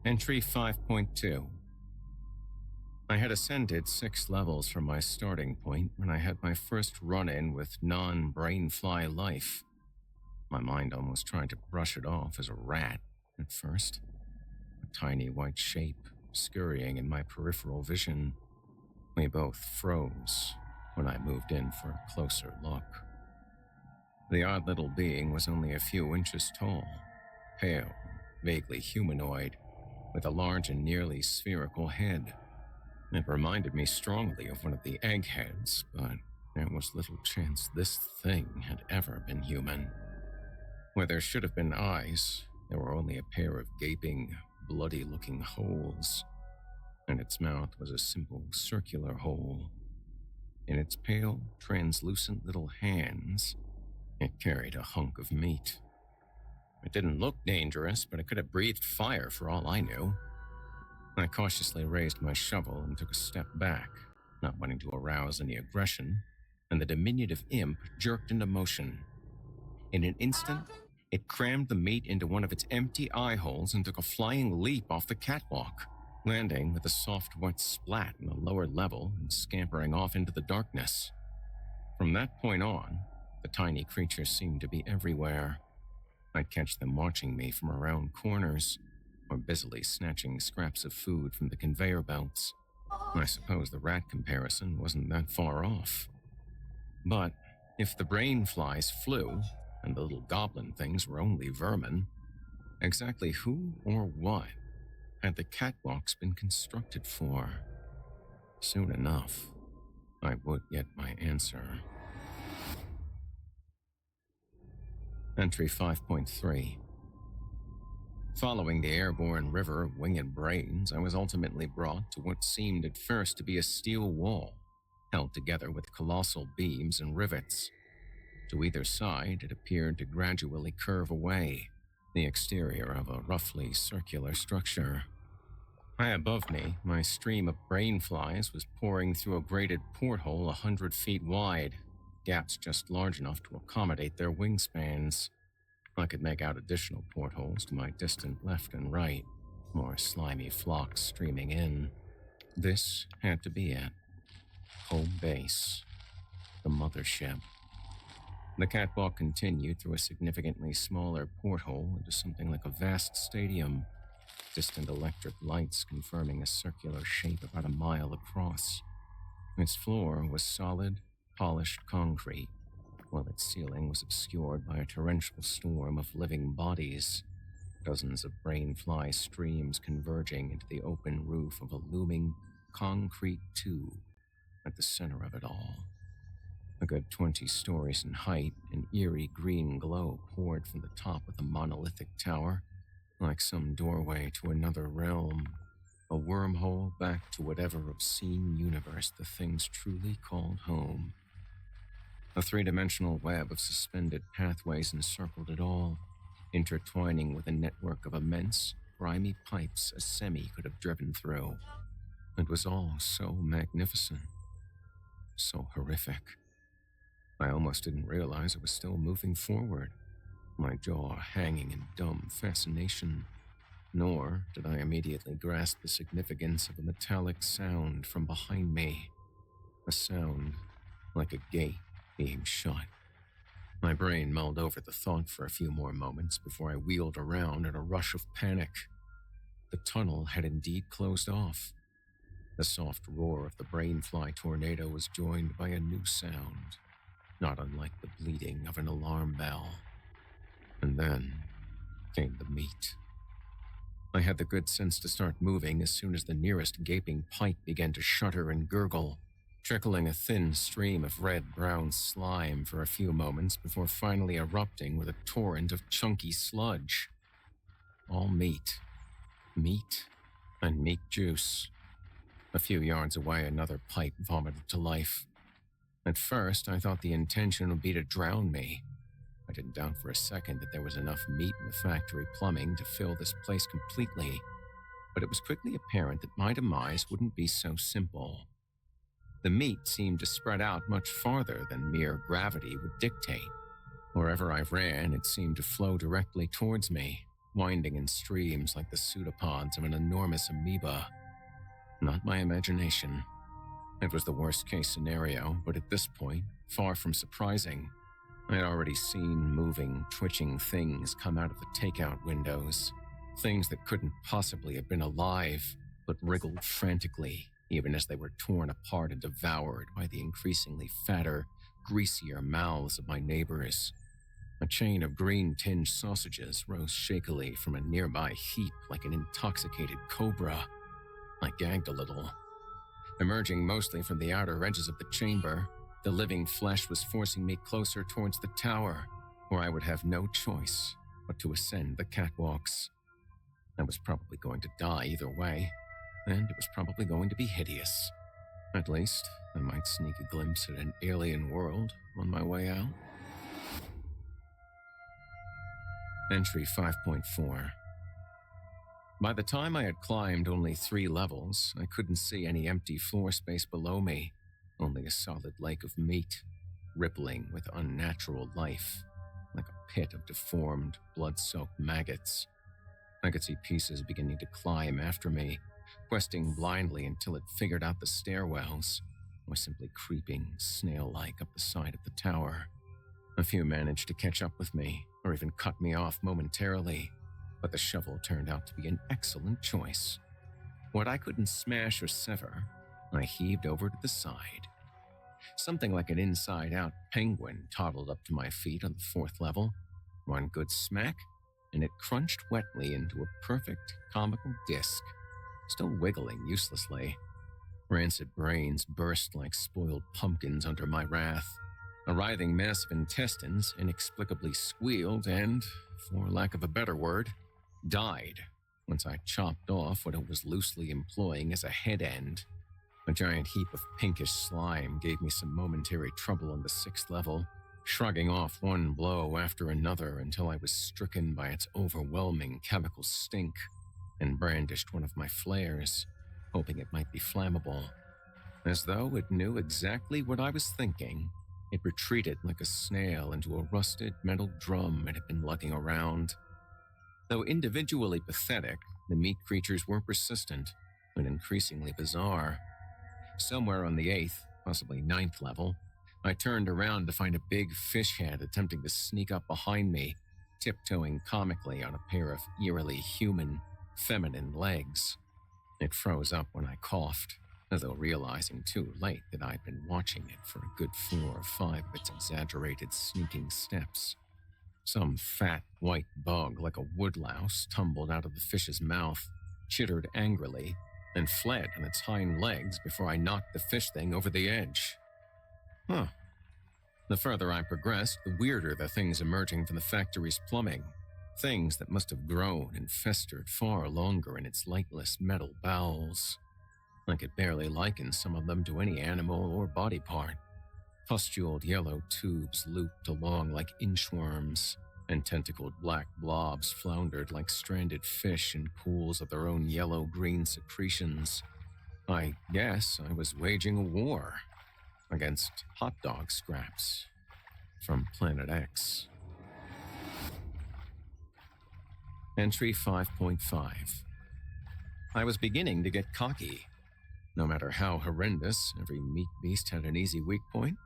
Entry 5.2. I had ascended 6 levels from my starting point when I had my first run-in with non-brainfly life. My mind almost tried to brush it off as a rat at first. A tiny white shape scurrying in my peripheral vision. We both froze when I moved in for a closer look. The odd little being was only a few inches tall, pale, vaguely humanoid, with a large and nearly spherical head. It reminded me strongly of one of the eggheads, but there was little chance this thing had ever been human. Where there should have been eyes, there were only a pair of gaping, bloody-looking holes, and its mouth was a simple circular hole. In its pale, translucent little hands, it carried a hunk of meat. It didn't look dangerous, but it could have breathed fire for all I knew. I cautiously raised my shovel and took a step back, not wanting to arouse any aggression, and the diminutive imp jerked into motion. In an instant, it crammed the meat into one of its empty eye holes and took a flying leap off the catwalk, landing with a soft, wet splat on the lower level and scampering off into the darkness. From that point on, the tiny creatures seemed to be everywhere. I'd catch them watching me from around corners, or busily snatching scraps of food from the conveyor belts. I suppose the rat comparison wasn't that far off. But if the brain flies flew, and the little goblin things were only vermin, exactly who or what had the catwalks been constructed for? Soon enough, I would get my answer. Entry 5.3. Following the airborne river of winged brains, I was ultimately brought to what seemed at first to be a steel wall, held together with colossal beams and rivets. To either side, it appeared to gradually curve away, the exterior of a roughly circular structure. High above me, my stream of brainflies was pouring through a grated porthole 100 feet wide, gaps just large enough to accommodate their wingspans. I could make out additional portholes to my distant left and right, more slimy flocks streaming in. This had to be it. Home base. The mothership. The catwalk continued through a significantly smaller porthole into something like a vast stadium, distant electric lights confirming a circular shape about a mile across. Its floor was solid, polished concrete, while its ceiling was obscured by a torrential storm of living bodies, dozens of brain-fly streams converging into the open roof of a looming concrete tube at the center of it all. A good 20 stories in height, an eerie green glow poured from the top of the monolithic tower, like some doorway to another realm. A wormhole back to whatever obscene universe the things truly called home. A three-dimensional web of suspended pathways encircled it all, intertwining with a network of immense, grimy pipes a semi could have driven through. It was all so magnificent, so horrific. I almost didn't realize I was still moving forward, my jaw hanging in dumb fascination. Nor did I immediately grasp the significance of a metallic sound from behind me. A sound like a gate being shut. My brain mulled over the thought for a few more moments before I wheeled around in a rush of panic. The tunnel had indeed closed off. The soft roar of the brainfly tornado was joined by a new sound, not unlike the bleating of an alarm bell. And then came the meat. I had the good sense to start moving as soon as the nearest gaping pipe began to shudder and gurgle, trickling a thin stream of red-brown slime for a few moments before finally erupting with a torrent of chunky sludge. All meat. Meat and meat juice. A few yards away, another pipe vomited to life. At first, I thought the intention would be to drown me. I didn't doubt for a second that there was enough meat in the factory plumbing to fill this place completely, but it was quickly apparent that my demise wouldn't be so simple. The meat seemed to spread out much farther than mere gravity would dictate. Wherever I ran, it seemed to flow directly towards me, winding in streams like the pseudopods of an enormous amoeba. Not my imagination. It was the worst-case scenario, but at this point, far from surprising. I had already seen moving, twitching things come out of the takeout windows. Things that couldn't possibly have been alive, but wriggled frantically, even as they were torn apart and devoured by the increasingly fatter, greasier mouths of my neighbors. A chain of green-tinged sausages rose shakily from a nearby heap like an intoxicated cobra. I gagged a little. Emerging mostly from the outer edges of the chamber, the living flesh was forcing me closer towards the tower, where I would have no choice but to ascend the catwalks. I was probably going to die either way, and it was probably going to be hideous. At least, I might sneak a glimpse at an alien world on my way out. Entry 5.4. By the time I had climbed only 3 levels, I couldn't see any empty floor space below me, only a solid lake of meat, rippling with unnatural life, like a pit of deformed, blood-soaked maggots. I could see pieces beginning to climb after me, questing blindly until it figured out the stairwells, or simply creeping snail-like up the side of the tower. A few managed to catch up with me, or even cut me off momentarily, but the shovel turned out to be an excellent choice. What I couldn't smash or sever, I heaved over to the side. Something like an inside-out penguin toddled up to my feet on the 4th level. One good smack, and it crunched wetly into a perfect, comical disc, still wiggling uselessly. Rancid brains burst like spoiled pumpkins under my wrath. A writhing mass of intestines inexplicably squealed and, for lack of a better word, died once I chopped off what it was loosely employing as a head end. A giant heap of pinkish slime gave me some momentary trouble on the 6th level, shrugging off one blow after another until I was stricken by its overwhelming chemical stink and brandished one of my flares, hoping it might be flammable. As though it knew exactly what I was thinking, it retreated like a snail into a rusted metal drum it had been lugging around. Though individually pathetic, the meat creatures were persistent and increasingly bizarre. Somewhere on the 8th, possibly 9th level, I turned around to find a big fish head attempting to sneak up behind me, tiptoeing comically on a pair of eerily human, feminine legs. It froze up when I coughed, as though realizing too late that I'd been watching it for a good 4 or 5 of its exaggerated sneaking steps. Some fat, white bug like a woodlouse tumbled out of the fish's mouth, chittered angrily, and fled on its hind legs before I knocked the fish thing over the edge. The further I progressed, the weirder the things emerging from the factory's plumbing. Things that must have grown and festered far longer in its lightless metal bowels. I could barely liken some of them to any animal or body part. Pustuled yellow tubes looped along like inchworms, and tentacled black blobs floundered like stranded fish in pools of their own yellow-green secretions. I guess I was waging a war against hot dog scraps from Planet X. Entry 5.5. I was beginning to get cocky. No matter how horrendous, every meat beast had an easy weak point.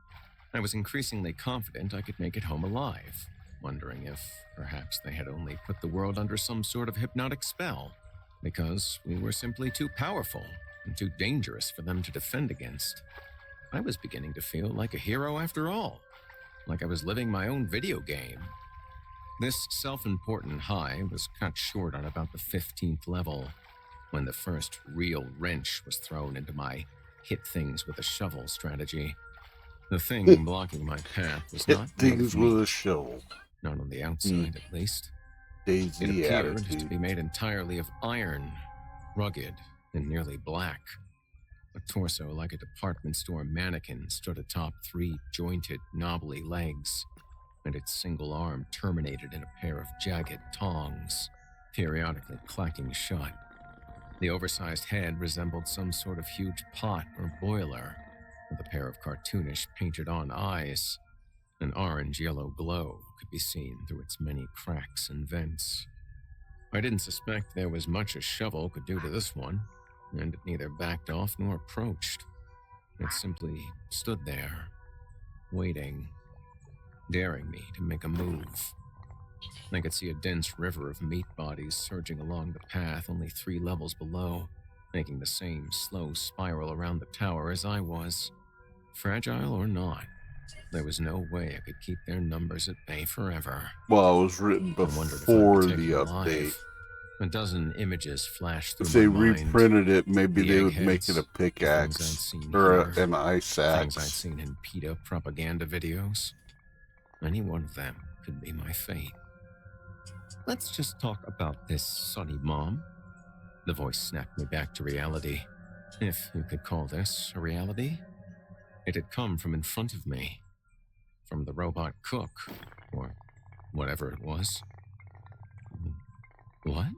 I was increasingly confident I could make it home alive, wondering if perhaps they had only put the world under some sort of hypnotic spell, because we were simply too powerful and too dangerous for them to defend against. I was beginning to feel like a hero after all, like I was living my own video game. This self-important high was cut short on about the 15th level, when the first real wrench was thrown into my hit things with a shovel strategy. The thing blocking my path was Hit not things made of with meat, a shovel. not on the outside at least. Daisy It appeared attitude. to be made entirely of iron, rugged and nearly black. A torso like a department store mannequin stood atop 3 jointed, knobbly legs, and its single arm terminated in a pair of jagged tongs, periodically clacking shut. The oversized head resembled some sort of huge pot or boiler, with a pair of cartoonish painted-on eyes. An orange-yellow glow could be seen through its many cracks and vents. I didn't suspect there was much a shovel could do to this one, and it neither backed off nor approached. It simply stood there, waiting, daring me to make a move. I could see a dense river of meat bodies surging along the path only 3 levels below, making the same slow spiral around the tower as I was. Fragile or not, there was no way I could keep their numbers at bay forever. Well, it was written I wondered if I'd be before taken the alive. update. A dozen images flashed through If they my mind. reprinted it, maybe The they would make it eggheads, a the things I'd pickaxe seen or here, an ice things I'd axe. seen in PETA propaganda videos. Any one of them could be my fate. Let's just talk about this, Sonny Mom. The voice snapped me back to reality, if you could call this a reality. It had come from in front of me, from the robot cook, or whatever it was. What?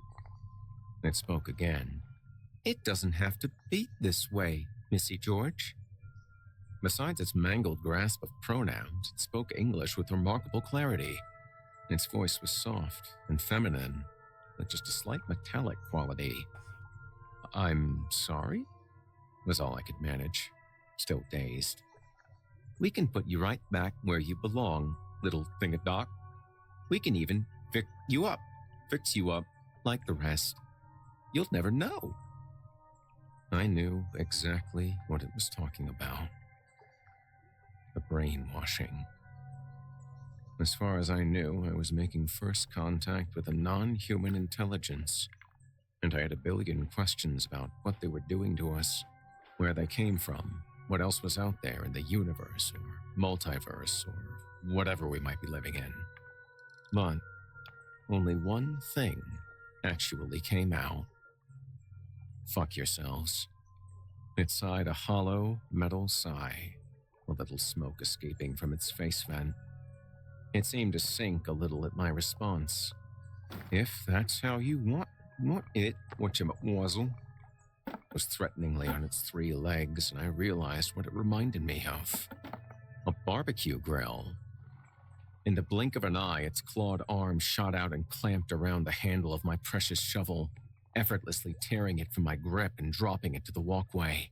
It spoke again. It doesn't have to be this way, Missy George. Besides its mangled grasp of pronouns, it spoke English with remarkable clarity. Its voice was soft and feminine, with just a slight metallic quality. I'm sorry? Was all I could manage, still dazed. We can put you right back where you belong, little thingadoc. We can even fix you up like the rest. You'll never know. I knew exactly what it was talking about. The brainwashing. As far as I knew, I was making first contact with a non-human intelligence, and I had a billion questions about what they were doing to us, where they came from, what else was out there in the universe or multiverse or whatever we might be living in. But only one thing actually came out. Fuck yourselves. It sighed a hollow metal sigh, a little smoke escaping from its face vent. It seemed to sink a little at my response. If that's how you want it, whatchamacwazzle, was threateningly on its 3 legs, and I realized what it reminded me of. A barbecue grill. In the blink of an eye, its clawed arm shot out and clamped around the handle of my precious shovel, effortlessly tearing it from my grip and dropping it to the walkway.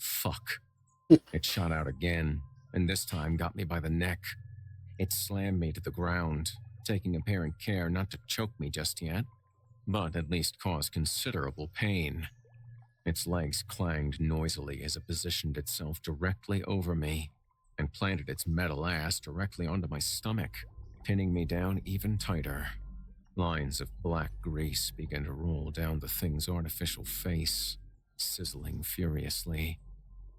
Fuck. It shot out again, and this time got me by the neck. It slammed me to the ground, taking apparent care not to choke me just yet, but at least cause considerable pain. Its legs clanged noisily as it positioned itself directly over me and planted its metal ass directly onto my stomach, pinning me down even tighter. Lines of black grease began to roll down the thing's artificial face, sizzling furiously.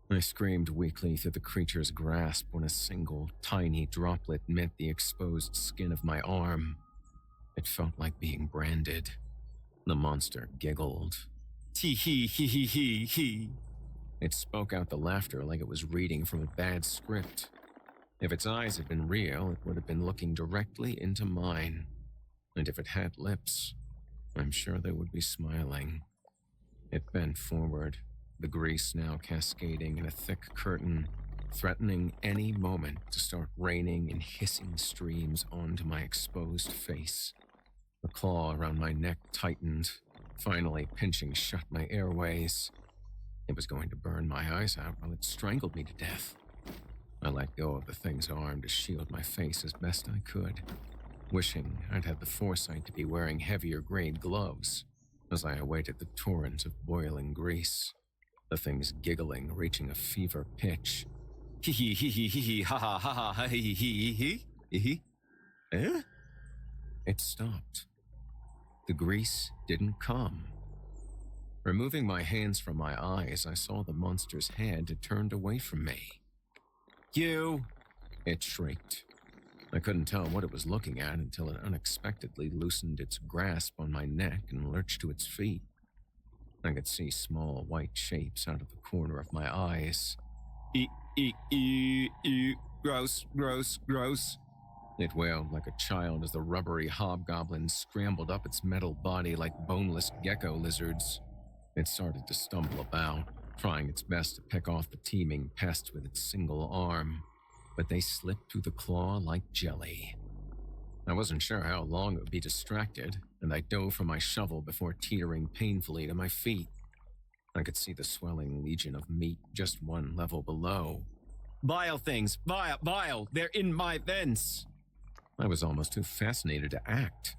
I screamed weakly through the creature's grasp when a single, tiny droplet met the exposed skin of my arm. It felt like being branded. The monster giggled. Tee hee hee hee hee hee. It spoke out the laughter like it was reading from a bad script. If its eyes had been real, it would have been looking directly into mine. And if it had lips, I'm sure they would be smiling. It bent forward, the grease now cascading in a thick curtain, threatening any moment to start raining in hissing streams onto my exposed face. The claw around my neck tightened, finally pinching shut my airways. It was going to burn my eyes out while it strangled me to death. I let go of the thing's arm to shield my face as best I could, wishing I'd had the foresight to be wearing heavier grade gloves as I awaited the torrent of boiling grease, the thing's giggling reaching a fever pitch. Hee hee hee hee hee hee ha ha ha ha ha hee hee hee hee hee. Eh? It stopped. The grease didn't come. Removing my hands from my eyes, I saw the monster's head had turned away from me. You! It shrieked. I couldn't tell what it was looking at until it unexpectedly loosened its grasp on my neck and lurched to its feet. I could see small white shapes out of the corner of my eyes. Gross, gross, gross. It wailed like a child as the rubbery hobgoblin scrambled up its metal body like boneless gecko lizards. It started to stumble about, trying its best to pick off the teeming pests with its single arm, but they slipped through the claw like jelly. I wasn't sure how long it would be distracted, and I dove for my shovel before teetering painfully to my feet. I could see the swelling legion of meat just one level below. Bile things! Bile! Bile! They're in my vents! I was almost too fascinated to act.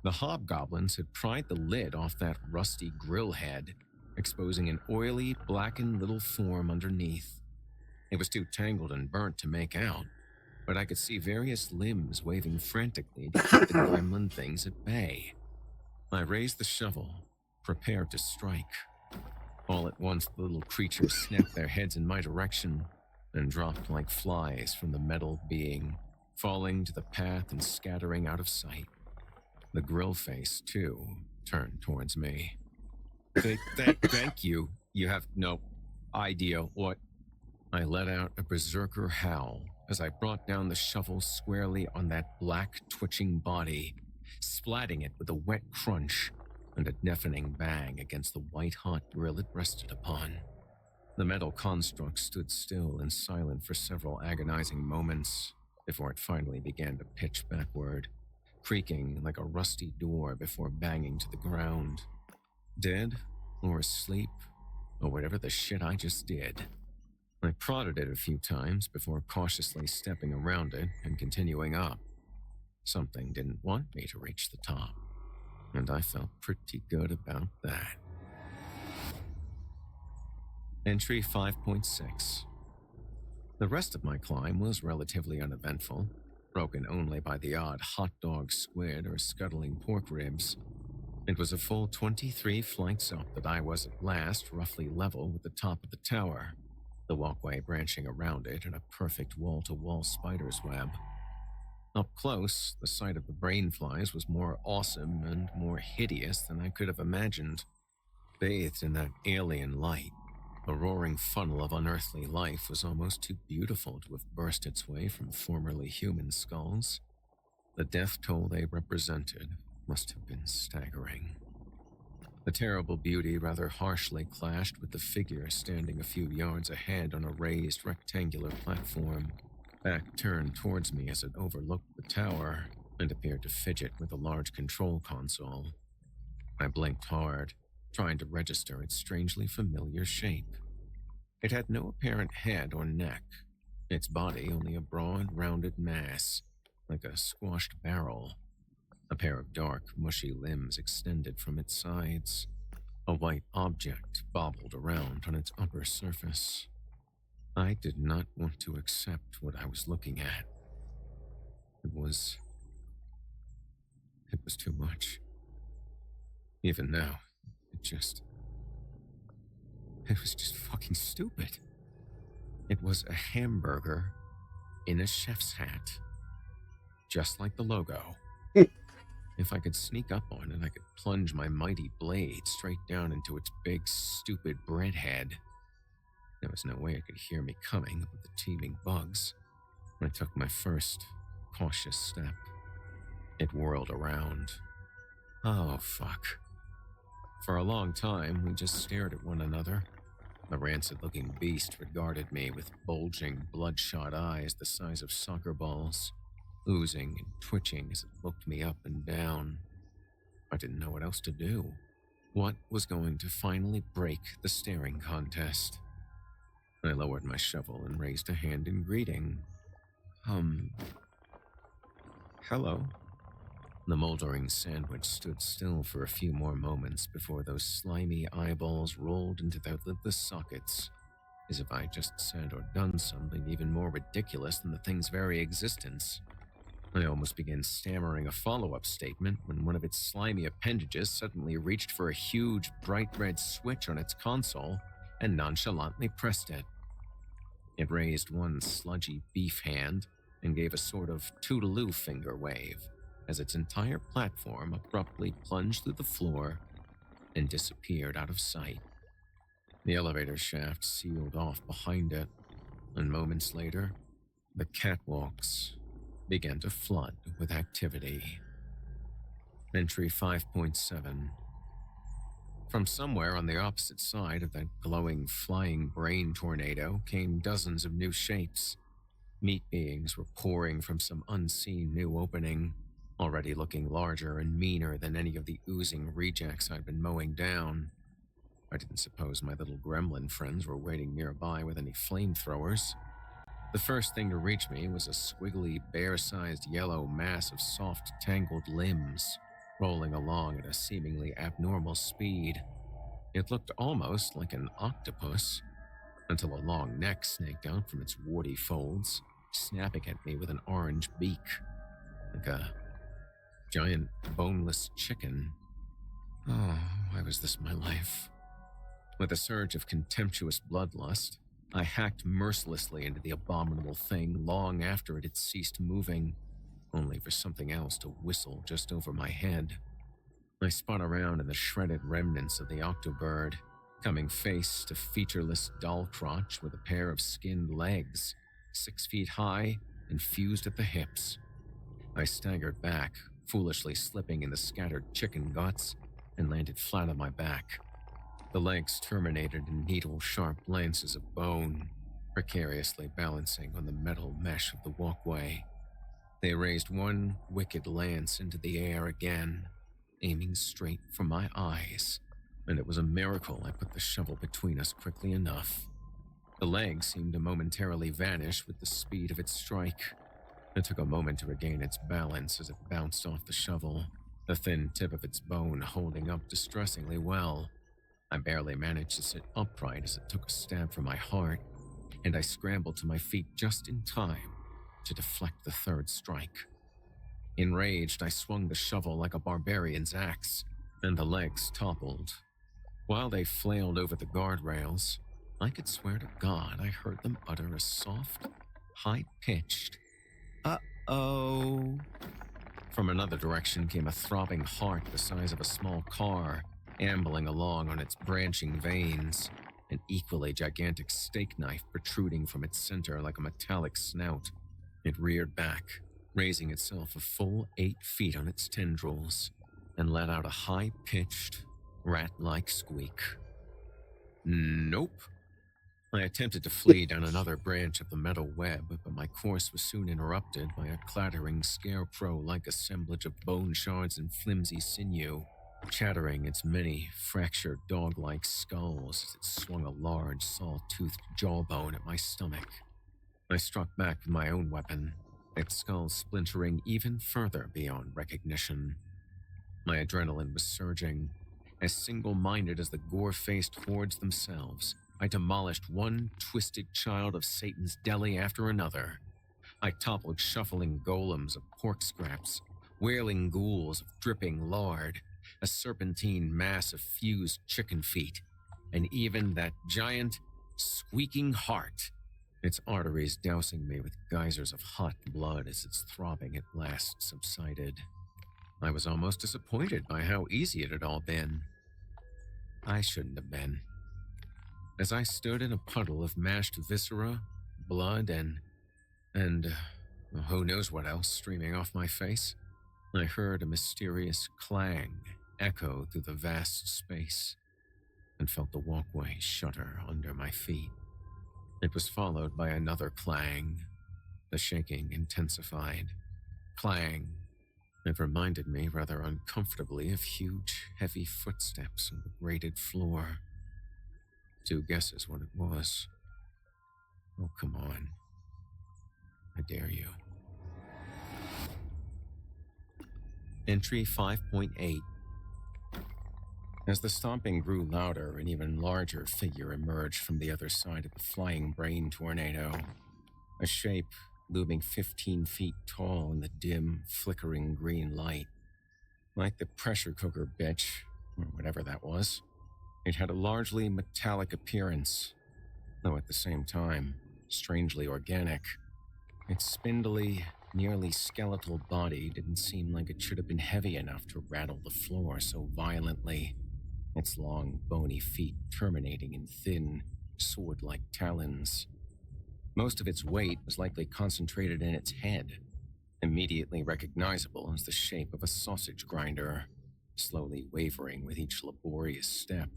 The hobgoblins had pried the lid off that rusty grill head, exposing an oily, blackened little form underneath. It was too tangled and burnt to make out, but I could see various limbs waving frantically to keep the gremlin things at bay. I raised the shovel, prepared to strike. All at once, the little creatures snapped their heads in my direction and dropped like flies from the metal being, falling to the path and scattering out of sight. The grill face, too, turned towards me. Thank you. You have no idea what... I let out a berserker howl as I brought down the shovel squarely on that black, twitching body, splatting it with a wet crunch and a deafening bang against the white-hot grill it rested upon. The metal construct stood still and silent for several agonizing moments before it finally began to pitch backward, creaking like a rusty door before banging to the ground. Dead or asleep or whatever the shit I just did. I prodded it a few times before cautiously stepping around it and continuing up. Something didn't want me to reach the top, and I felt pretty good about that. Entry 5.6. The rest of my climb was relatively uneventful, broken only by the odd hot dog squid or scuttling pork ribs. It was a full 23 flights up that I was at last roughly level with the top of the tower, the walkway branching around it in a perfect wall-to-wall spider's web. Up close, the sight of the brainflies was more awesome and more hideous than I could have imagined. Bathed in that alien light, the roaring funnel of unearthly life was almost too beautiful to have burst its way from formerly human skulls. The death toll they represented must have been staggering. The terrible beauty rather harshly clashed with the figure standing a few yards ahead on a raised rectangular platform, back turned towards me as it overlooked the tower and appeared to fidget with a large control console. I blinked hard, trying to register its strangely familiar shape. It had no apparent head or neck, its body only a broad, rounded mass, like a squashed barrel. A pair of dark, mushy limbs extended from its sides. A white object bobbled around on its upper surface. I did not want to accept what I was looking at. It was too much. Even now, it was just fucking stupid. It was a hamburger in a chef's hat. Just like the logo. If I could sneak up on it, I could plunge my mighty blade straight down into its big, stupid breadhead. There was no way it could hear me coming with the teeming bugs. I took my first cautious step. It whirled around. Oh, fuck. For a long time, we just stared at one another. The rancid-looking beast regarded me with bulging, bloodshot eyes the size of soccer balls, oozing and twitching as it looked me up and down. I didn't know what else to do. What was going to finally break the staring contest? I lowered my shovel and raised a hand in greeting. Hello. The moldering sandwich stood still for a few more moments before those slimy eyeballs rolled into their lidless sockets, as if I just said or done something even more ridiculous than the thing's very existence. I almost began stammering a follow-up statement when one of its slimy appendages suddenly reached for a huge, bright red switch on its console and nonchalantly pressed it. It raised one sludgy beef hand and gave a sort of toodaloo finger wave as its entire platform abruptly plunged through the floor and disappeared out of sight. The elevator shaft sealed off behind it, and moments later, the catwalks began to flood with activity. Entry 5.7. From somewhere on the opposite side of that glowing, flying brain tornado came dozens of new shapes. Meat beings were pouring from some unseen new opening, already looking larger and meaner than any of the oozing rejects I'd been mowing down. I didn't suppose my little gremlin friends were waiting nearby with any flamethrowers. The first thing to reach me was a squiggly, bear-sized yellow mass of soft, tangled limbs, rolling along at a seemingly abnormal speed. It looked almost like an octopus, until a long neck snaked out from its warty folds, snapping at me with an orange beak, like a giant boneless chicken. Oh, why was this my life? With a surge of contemptuous bloodlust, I hacked mercilessly into the abominable thing long after it had ceased moving, only for something else to whistle just over my head. I spun around in the shredded remnants of the octobird, coming face to featureless doll crotch with a pair of skinned legs, 6 feet high and fused at the hips. I staggered back, foolishly slipping in the scattered chicken guts, and landed flat on my back. The legs terminated in needle-sharp lances of bone, precariously balancing on the metal mesh of the walkway. They raised one wicked lance into the air again, aiming straight for my eyes, and it was a miracle I put the shovel between us quickly enough. The leg seemed to momentarily vanish with the speed of its strike. It took a moment to regain its balance as it bounced off the shovel, the thin tip of its bone holding up distressingly well. I barely managed to sit upright as it took a stab for my heart, and I scrambled to my feet just in time to deflect the third strike. Enraged, I swung the shovel like a barbarian's axe, and the legs toppled. While they flailed over the guardrails, I could swear to God I heard them utter a soft, high-pitched, "Uh-oh." From another direction came a throbbing heart the size of a small car, ambling along on its branching veins, an equally gigantic steak knife protruding from its center like a metallic snout. It reared back, raising itself a full 8 feet on its tendrils, and let out a high-pitched, rat-like squeak. Nope. I attempted to flee down another branch of the metal web, but my course was soon interrupted by a clattering scarecrow-like assemblage of bone shards and flimsy sinew, chattering its many fractured dog-like skulls as it swung a large, saw-toothed jawbone at my stomach. I struck back with my own weapon, its skull splintering even further beyond recognition. My adrenaline was surging. As single-minded as the gore-faced hordes themselves, I demolished one twisted child of Satan's deli after another. I toppled shuffling golems of pork scraps, wailing ghouls of dripping lard, a serpentine mass of fused chicken feet, and even that giant, squeaking heart, its arteries dousing me with geysers of hot blood as its throbbing at last subsided. I was almost disappointed by how easy it had all been. I shouldn't have been. As I stood in a puddle of mashed viscera, blood, and who knows what else streaming off my face, I heard a mysterious clang echo through the vast space and felt the walkway shudder under my feet. It was followed by another clang. The shaking intensified. Clang. It reminded me rather uncomfortably of huge, heavy footsteps on the grated floor. 2 guesses what it was. Oh, come on. I dare you. Entry 5.8. As the stomping grew louder, an even larger figure emerged from the other side of the flying brain tornado. A shape looming 15 feet tall in the dim, flickering green light. Like the pressure cooker bitch, or whatever that was, it had a largely metallic appearance, though at the same time, strangely organic. Its spindly, nearly skeletal body didn't seem like it should have been heavy enough to rattle the floor so violently, its long, bony feet terminating in thin, sword-like talons. Most of its weight was likely concentrated in its head, immediately recognizable as the shape of a sausage grinder, slowly wavering with each laborious step.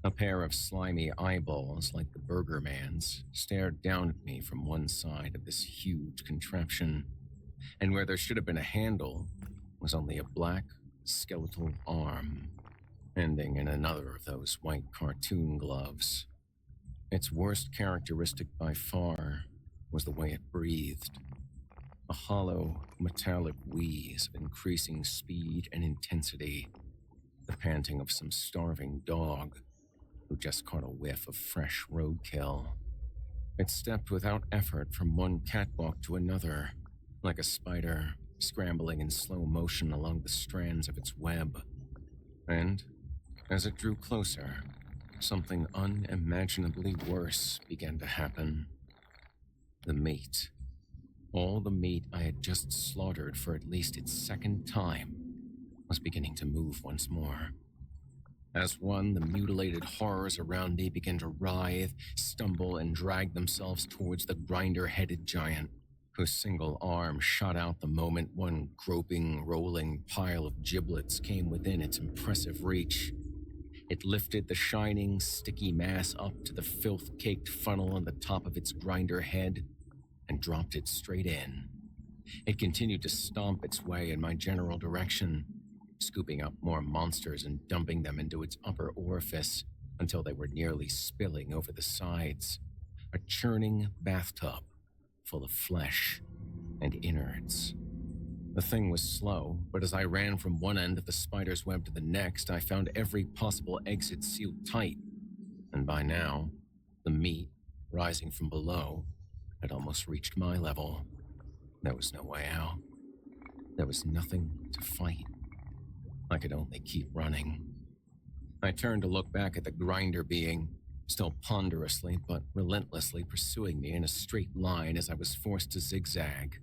A pair of slimy eyeballs, like the Burger Man's, stared down at me from one side of this huge contraption, and where there should have been a handle was only a black, skeletal arm, ending in another of those white cartoon gloves. Its worst characteristic by far was the way it breathed. A hollow, metallic wheeze of increasing speed and intensity, the panting of some starving dog who just caught a whiff of fresh roadkill. It stepped without effort from one catwalk to another, like a spider scrambling in slow motion along the strands of its web. And, as it drew closer, something unimaginably worse began to happen. The meat. All the meat I had just slaughtered for at least its second time was beginning to move once more. As one, the mutilated horrors around me began to writhe, stumble, and drag themselves towards the grinder-headed giant, whose single arm shot out the moment one groping, rolling pile of giblets came within its impressive reach. It lifted the shining, sticky mass up to the filth-caked funnel on the top of its grinder head and dropped it straight in. It continued to stomp its way in my general direction, scooping up more monsters and dumping them into its upper orifice until they were nearly spilling over the sides. A churning bathtub full of flesh and innards. The thing was slow, but as I ran from one end of the spider's web to the next, I found every possible exit sealed tight. And by now, the meat, rising from below, had almost reached my level. There was no way out. There was nothing to fight. I could only keep running. I turned to look back at the grinder being, still ponderously but relentlessly pursuing me in a straight line as I was forced to zigzag.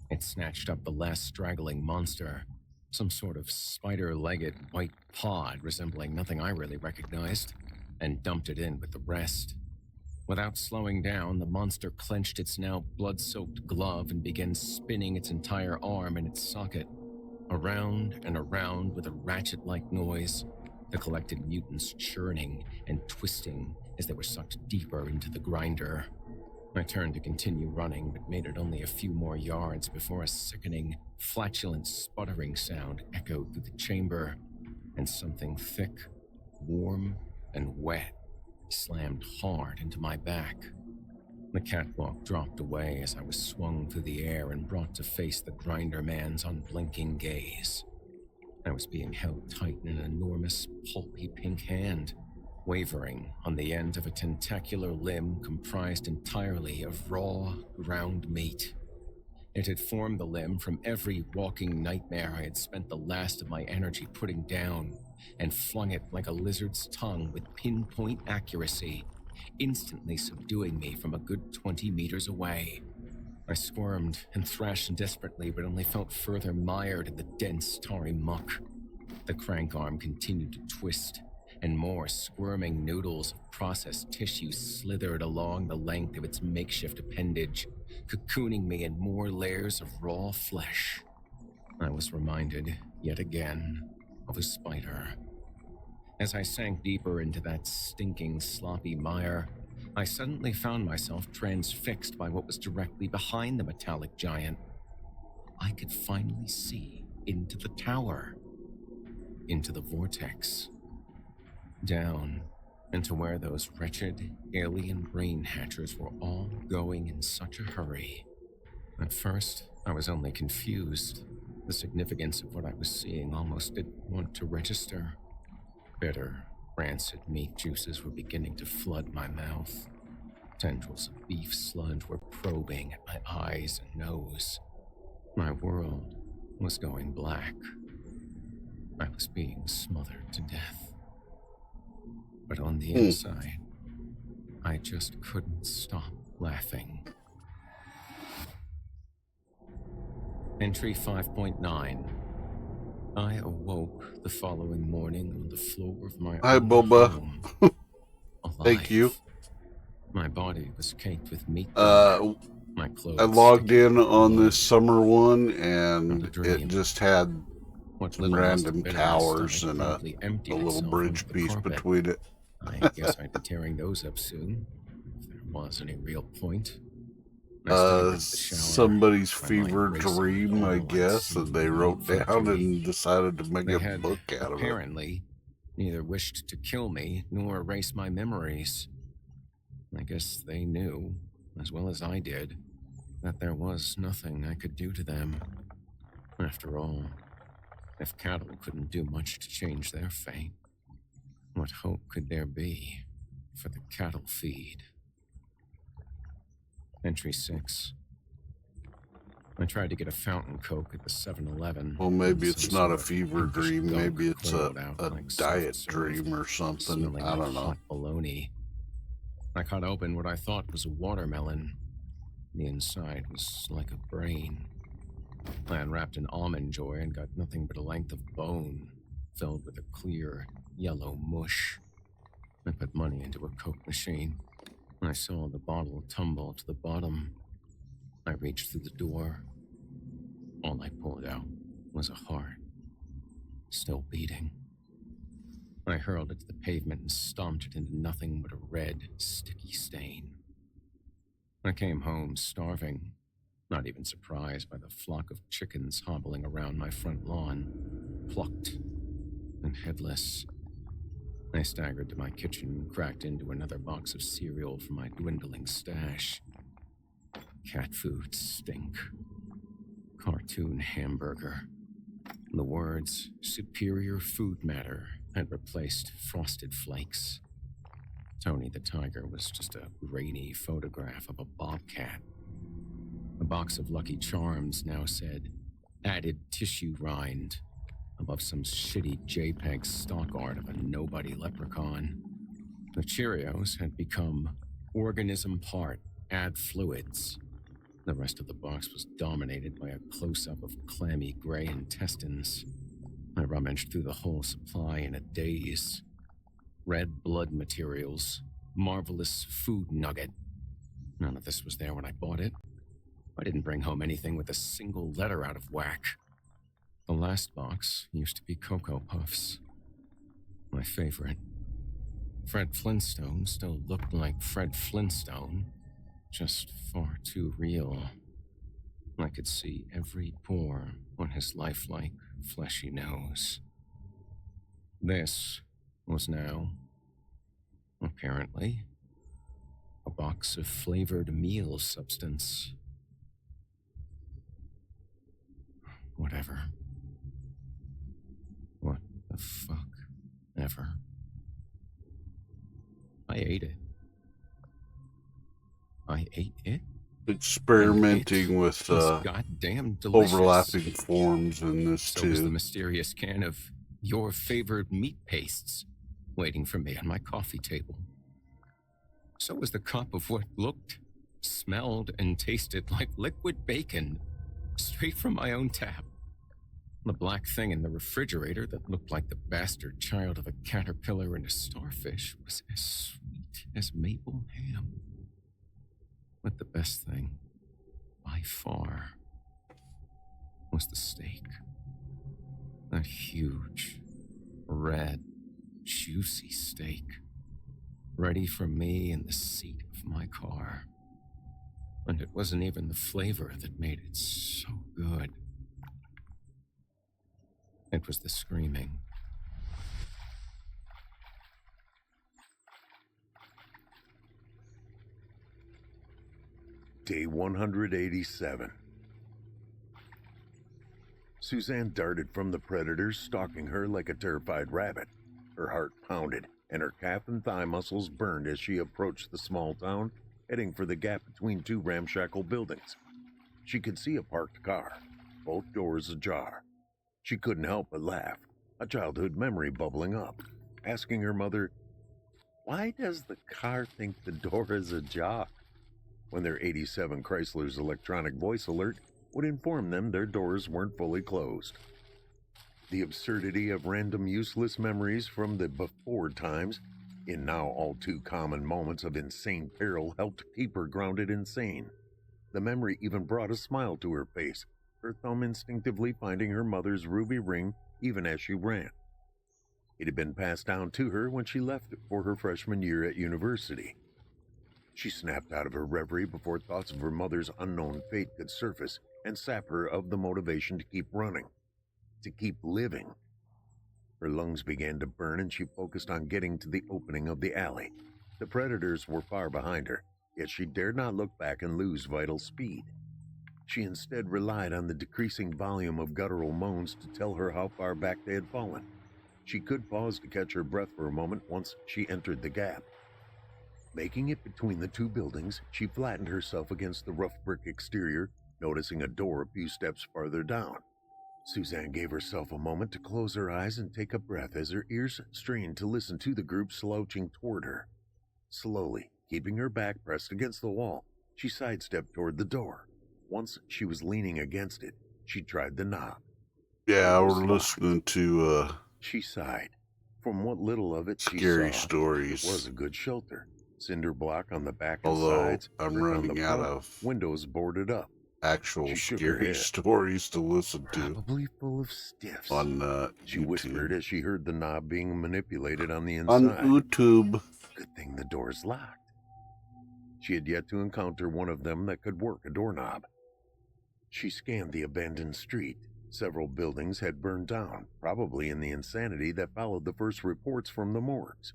It snatched up the last straggling monster, some sort of spider-legged white pod resembling nothing I really recognized, and dumped it in with the rest. Without slowing down, the monster clenched its now blood-soaked glove and began spinning its entire arm in its socket. Around and around with a ratchet-like noise, the collected mutants churning and twisting as they were sucked deeper into the grinder. I turned to continue running, but made it only a few more yards before a sickening, flatulent sputtering sound echoed through the chamber, and something thick, warm, and wet slammed hard into my back. The catwalk dropped away as I was swung through the air and brought to face the grinder man's unblinking gaze. I was being held tight in an enormous, pulpy pink hand, wavering on the end of a tentacular limb comprised entirely of raw, ground meat. It had formed the limb from every walking nightmare I had spent the last of my energy putting down, and flung it like a lizard's tongue with pinpoint accuracy, instantly subduing me from a good 20 meters away. I squirmed and thrashed desperately, but only felt further mired in the dense, tarry muck. The crank arm continued to twist, and more squirming noodles of processed tissue slithered along the length of its makeshift appendage, cocooning me in more layers of raw flesh. I was reminded, yet again, of a spider. As I sank deeper into that stinking, sloppy mire, I suddenly found myself transfixed by what was directly behind the metallic giant. I could finally see into the tower, into the vortex, down into where those wretched alien brain hatchers were all going in such a hurry. At first, I was only confused. The significance of what I was seeing almost didn't want to register. Bitter, rancid meat juices were beginning to flood my mouth. Tendrils of beef sludge were probing at my eyes and nose. My world was going black. I was being smothered to death. But on the inside, I just couldn't stop laughing. Entry 5.9. I awoke the following morning on the floor of my Hi, own Boba. home. Thank you. My body was caked with meat. My clothes I logged sticky in with on blood. this summer one, and it dream. just had What some little must have random been in my towers stomach and a promptly emptied little itself bridge onto the piece carpet. between it. I guess I'd be tearing those up soon, if there was any real point. I staggered to the shower, Somebody's my mind fever racing dream, all I I'd guess, seen that they and wrote referred down to me. and decided to make They a had book out of it. apparently neither wished to kill me nor erase my memories. I guess they knew, as well as I did, that there was nothing I could do to them. After all, if cattle couldn't do much to change their fate, what hope could there be for the cattle feed? Entry 6. I tried to get a fountain Coke at the 7-Eleven. Well, maybe Some it's not sort a of fever pinkish dream. gunk Maybe it's a coiled out like diet soft-serve, dream or something. smelling I like don't know. hot bologna. I cut open what I thought was a watermelon. The inside was like a brain. I unwrapped an almond joy and got nothing but a length of bone filled with a clear, yellow mush. I put money into a Coke machine. I saw the bottle tumble to the bottom. I reached through the door. All I pulled out was a heart, still beating. I hurled it to the pavement and stomped it into nothing but a red, sticky stain. I came home starving, not even surprised by the flock of chickens hobbling around my front lawn, plucked and headless. I staggered to my kitchen and cracked into another box of cereal from my dwindling stash. Cat food stink. Cartoon hamburger. The words superior food matter had replaced Frosted Flakes. Tony the Tiger was just a grainy photograph of a bobcat. A box of Lucky Charms now said, added tissue rind, above some shitty JPEG stock art of a nobody leprechaun. The Cheerios had become organism part, add fluids. The rest of the box was dominated by a close-up of clammy gray intestines. I rummaged through the whole supply in a daze. Red blood materials, marvelous food nugget. None of this was there when I bought it. I didn't bring home anything with a single letter out of whack. The last box used to be Cocoa Puffs. My favorite. Fred Flintstone still looked like Fred Flintstone, just far too real. I could see every pore on his lifelike, fleshy nose. This was now, apparently, a box of flavored meal substance. Whatever. What the fuck ever. I ate it. I ate it? Experimenting with goddamn delicious. overlapping forms in this So was the too. mysterious can of your favorite meat pastes waiting for me on my coffee table. So was the cup of what looked Smelled and tasted like liquid bacon, straight from my own tap. The black thing in the refrigerator that looked like the bastard child of a caterpillar and a starfish was as sweet as maple ham. But the best thing, by far, was the steak. That huge, red, juicy steak, ready for me in the seat of my car. And it wasn't even the flavor that made it so good. It was the screaming. Day 187. Suzanne darted from the predators, stalking her like a terrified rabbit. Her heart pounded, and her calf and thigh muscles burned as she approached the small town, heading for the gap between two ramshackle buildings. She could see a parked car, both doors ajar. She couldn't help but laugh, a childhood memory bubbling up, asking her mother, "Why does the car think the door is ajar?" when their 87 Chrysler's electronic voice alert would inform them their doors weren't fully closed. The absurdity of random useless memories from the before times, in now all too common moments of insane peril, helped keep her grounded and sane. The memory even brought a smile to her face, her thumb instinctively finding her mother's ruby ring even as she ran. It had been passed down to her when she left for her freshman year at university. She snapped out of her reverie before thoughts of her mother's unknown fate could surface and sap her of the motivation to keep running, to keep living. Her lungs began to burn and she focused on getting to the opening of the alley. The predators were far behind her, yet she dared not look back and lose vital speed. She instead relied on the decreasing volume of guttural moans to tell her how far back they had fallen. She could pause to catch her breath for a moment once she entered the gap. Making it between the two buildings, she flattened herself against the rough brick exterior, noticing a door a few steps farther down. Suzanne gave herself a moment to close her eyes and take a breath as her ears strained to listen to the group slouching toward her. Slowly, keeping her back pressed against the wall, she sidestepped toward the door. Once she was leaning against it, she tried the knob. Yeah, we're listening to She sighed. From what little of it she scary saw, stories. it was a good shelter. Cinder block on the back and Although sides. I'm brick on running the out front, of windows boarded up. actual She shook her scary head. stories to listen to. Probably full of stiffs. On She YouTube. whispered as she heard the knob being manipulated on the On inside. YouTube. Good thing the door's locked. She had yet to encounter one of them that could work a doorknob. She scanned the abandoned street. Several buildings had burned down, probably in the insanity that followed the first reports from the morgues.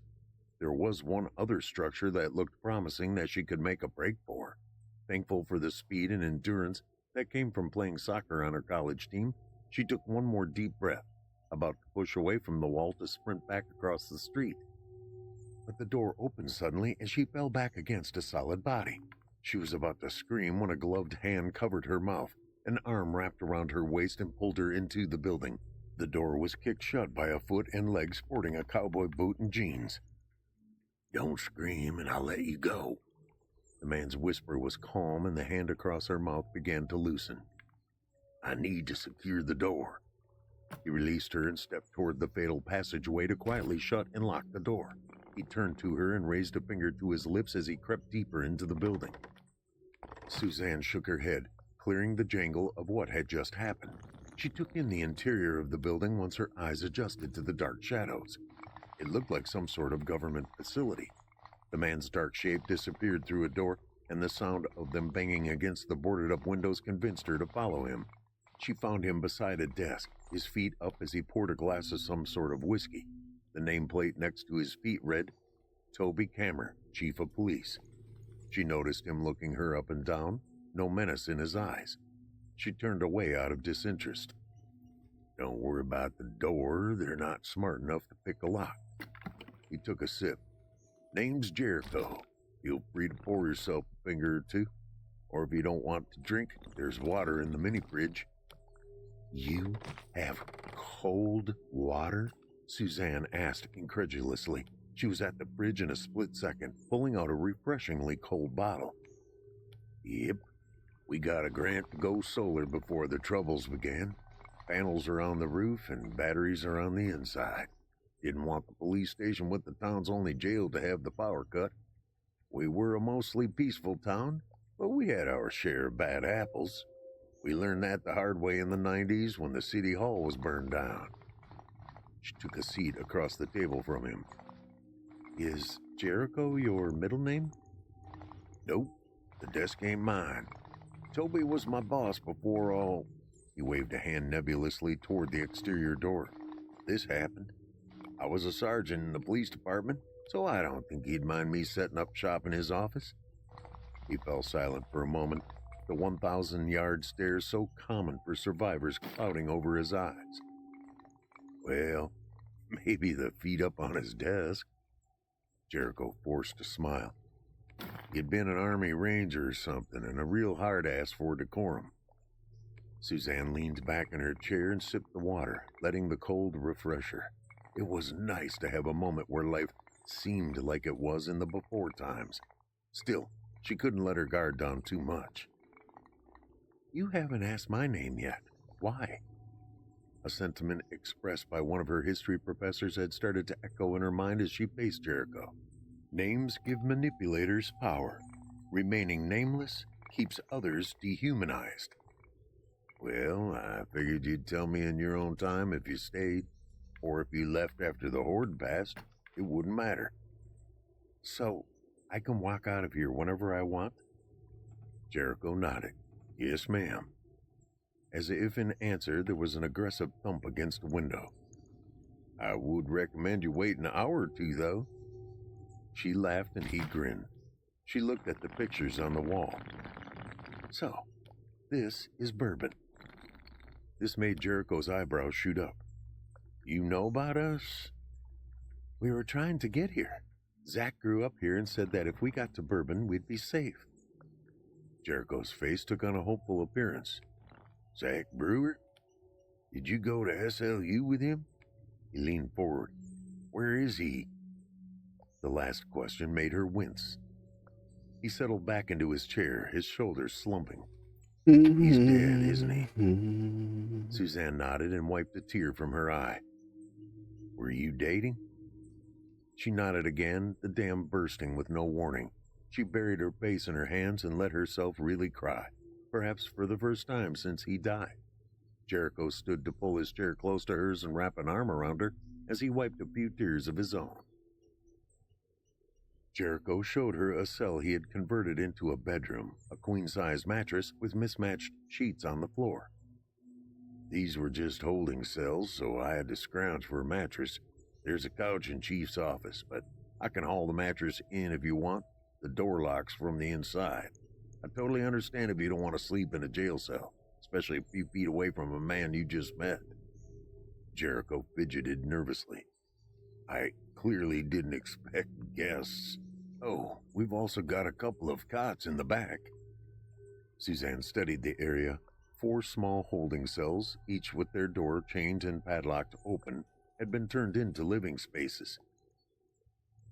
There was one other structure that looked promising that she could make a break for. Thankful for the speed and endurance that came from playing soccer on her college team, she took one more deep breath, about to push away from the wall to sprint back across the street. But the door opened suddenly and she fell back against a solid body. She was about to scream when a gloved hand covered her mouth. An arm wrapped around her waist and pulled her into the building. The door was kicked shut by a foot and leg sporting a cowboy boot and jeans. "Don't scream and I'll let you go." The man's whisper was calm and the hand across her mouth began to loosen. "I need to secure the door." He released her and stepped toward the fatal passageway to quietly shut and lock the door. He turned to her and raised a finger to his lips as he crept deeper into the building. Suzanne shook her head, clearing the jangle of what had just happened. She took in the interior of the building once her eyes adjusted to the dark shadows. It looked like some sort of government facility. The man's dark shape disappeared through a door, and the sound of them banging against the boarded-up windows convinced her to follow him. She found him beside a desk, his feet up as he poured a glass of some sort of whiskey. The nameplate next to his feet read, "Toby Kammer, Chief of Police." She noticed him looking her up and down, no menace in his eyes. She turned away out of disinterest. "Don't worry about the door. They're not smart enough to pick a lock." He took a sip. "Name's Jericho. Feel free to pour yourself a finger or two. Or if you don't want to drink, there's water in the mini fridge." "You have cold water?" Suzanne asked incredulously. She was at the fridge in a split second, pulling out a refreshingly cold bottle. Yep. We got a grant to go solar before the troubles began. Panels are on the roof and batteries are on the inside. Didn't want the police station with the town's only jail to have the power cut. We were a mostly peaceful town, but we had our share of bad apples. We learned that the hard way in the 90s when the city hall was burned down. She took a seat across the table from him. Is Jericho your middle name? Nope, the desk ain't mine. Toby was my boss before all... He waved a hand nebulously toward the exterior door. This happened. I was a sergeant in the police department, so I don't think he'd mind me setting up shop in his office. He fell silent for a moment, the 1,000-yard stare so common for survivors clouding over his eyes. Well, maybe the feet up on his desk. Jericho forced a smile. He'd been an Army Ranger or something, and a real hard-ass for decorum. Suzanne leaned back in her chair and sipped the water, letting the cold refresh her. It was nice to have a moment where life seemed like it was in the before times. Still, she couldn't let her guard down too much. You haven't asked my name yet. Why? A sentiment expressed by one of her history professors had started to echo in her mind as she faced Jericho. Names give manipulators power. Remaining nameless keeps others dehumanized. Well, I figured you'd tell me in your own time if you stayed, or if you left after the horde passed, it wouldn't matter. So, I can walk out of here whenever I want? Jericho nodded. Yes, ma'am. As if in answer, there was an aggressive thump against the window. I would recommend you wait an hour or two, though. She laughed and he grinned. She looked at the pictures on the wall. So, this is bourbon. This made Jericho's eyebrows shoot up. You know about us? We were trying to get here. Zach grew up here and said that if we got to Bourbon, we'd be safe. Jericho's face took on a hopeful appearance. Zach Brewer? Did you go to SLU with him? He leaned forward. Where is he? The last question made her wince. He settled back into his chair, his shoulders slumping. He's dead, isn't he? Suzanne nodded and wiped a tear from her eye. Were you dating? She nodded again, the dam bursting with no warning. She buried her face in her hands and let herself really cry, perhaps for the first time since he died. Jericho stood to pull his chair close to hers and wrap an arm around her as he wiped a few tears of his own. Jericho showed her a cell he had converted into a bedroom, a queen-size mattress with mismatched sheets on the floor. These were just holding cells, so I had to scrounge for a mattress. There's a couch in Chief's office, but I can haul the mattress in if you want. The door locks from the inside. I totally understand if you don't want to sleep in a jail cell, especially a few feet away from a man you just met. Jericho fidgeted nervously. I clearly didn't expect guests. Oh, we've also got a couple of cots in the back. Suzanne studied the area. 4 small holding cells, each with their door chained and padlocked open, had been turned into living spaces.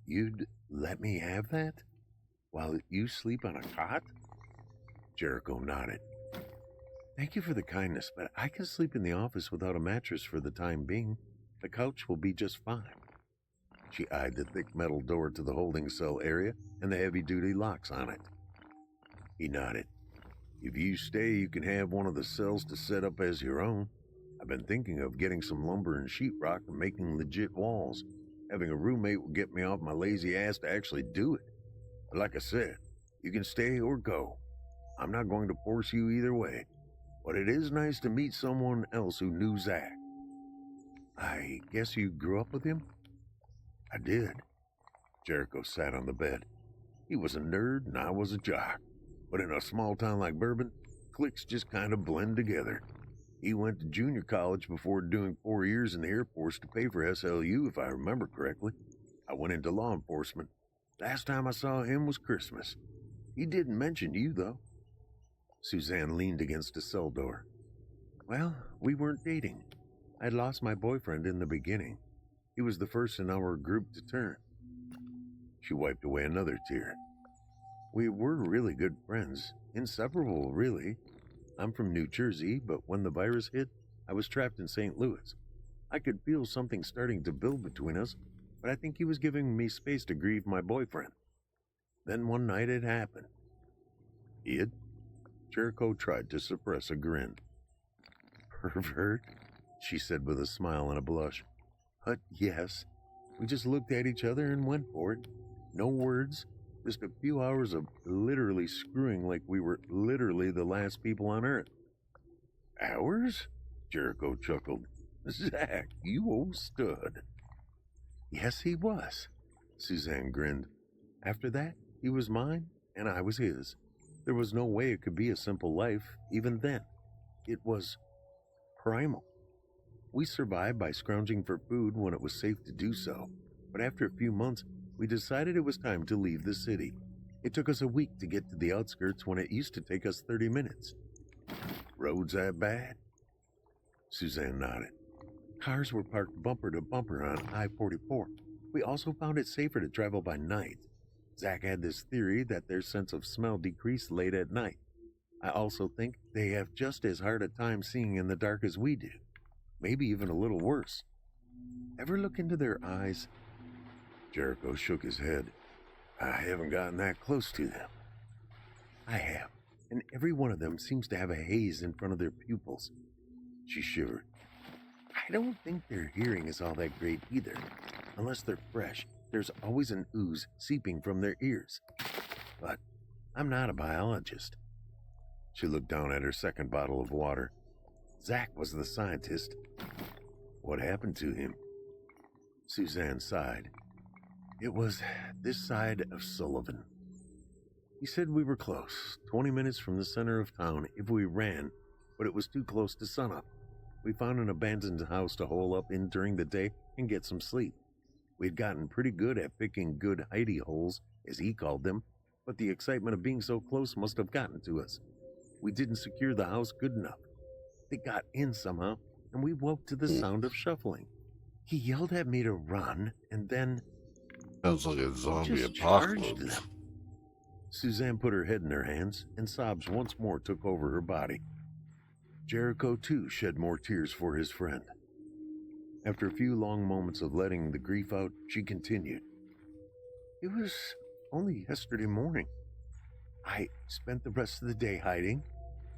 You'd let me have that? While you sleep on a cot? Jericho nodded. Thank you for the kindness, but I can sleep in the office without a mattress for the time being. The couch will be just fine. She eyed the thick metal door to the holding cell area and the heavy-duty locks on it. He nodded. If you stay, you can have one of the cells to set up as your own. I've been thinking of getting some lumber and sheetrock and making legit walls. Having a roommate will get me off my lazy ass to actually do it. But like I said, you can stay or go. I'm not going to force you either way. But it is nice to meet someone else who knew Zach. I guess you grew up with him? I did. Jericho sat on the bed. He was a nerd and I was a jock. But in a small town like Bourbon, cliques just kind of blend together. He went to junior college before doing 4 years in the Air Force to pay for SLU, if I remember correctly. I went into law enforcement. Last time I saw him was Christmas. He didn't mention you, though. Suzanne leaned against a cell door. Well, we weren't dating. I'd lost my boyfriend in the beginning. He was the first in our group to turn. She wiped away another tear. We were really good friends, inseparable, really. I'm from New Jersey, but when the virus hit, I was trapped in St. Louis. I could feel something starting to build between us, but I think he was giving me space to grieve my boyfriend. Then one night it happened. It? Jericho tried to suppress a grin. Pervert, she said with a smile and a blush. But yes, we just looked at each other and went for it. No words, just a few hours of literally screwing like we were literally the last people on Earth. Hours? Jericho chuckled. Zach, you old stud. Yes, he was. Suzanne grinned. After that, he was mine, and I was his. There was no way it could be a simple life, even then. It was primal. We survived by scrounging for food when it was safe to do so, but after a few months, we decided it was time to leave the city. It took us a week to get to the outskirts when it used to take us 30 minutes. Roads that bad? Suzanne nodded. Cars were parked bumper to bumper on I-44. We also found it safer to travel by night. Zach had this theory that their sense of smell decreased late at night. I also think they have just as hard a time seeing in the dark as we do. Maybe even a little worse. Ever look into their eyes? Jericho shook his head. I haven't gotten that close to them. I have, and every one of them seems to have a haze in front of their pupils. She shivered. I don't think their hearing is all that great either. Unless they're fresh, there's always an ooze seeping from their ears. But I'm not a biologist. She looked down at her second bottle of water. Zach was the scientist. What happened to him? Suzanne sighed. It was this side of Sullivan. He said we were close, 20 minutes from the center of town if we ran, but it was too close to sunup. We found an abandoned house to hole up in during the day and get some sleep. We'd gotten pretty good at picking good hidey holes, as he called them, but the excitement of being so close must have gotten to us. We didn't secure the house good enough. They got in somehow, and we woke to the sound of shuffling. He yelled at me to run, and then... Sounds like a zombie just apocalypse. charged them. Suzanne put her head in her hands, and sobs once more took over her body. Jericho, too, shed more tears for his friend. After a few long moments of letting the grief out, she continued. It was only yesterday morning. I spent the rest of the day hiding,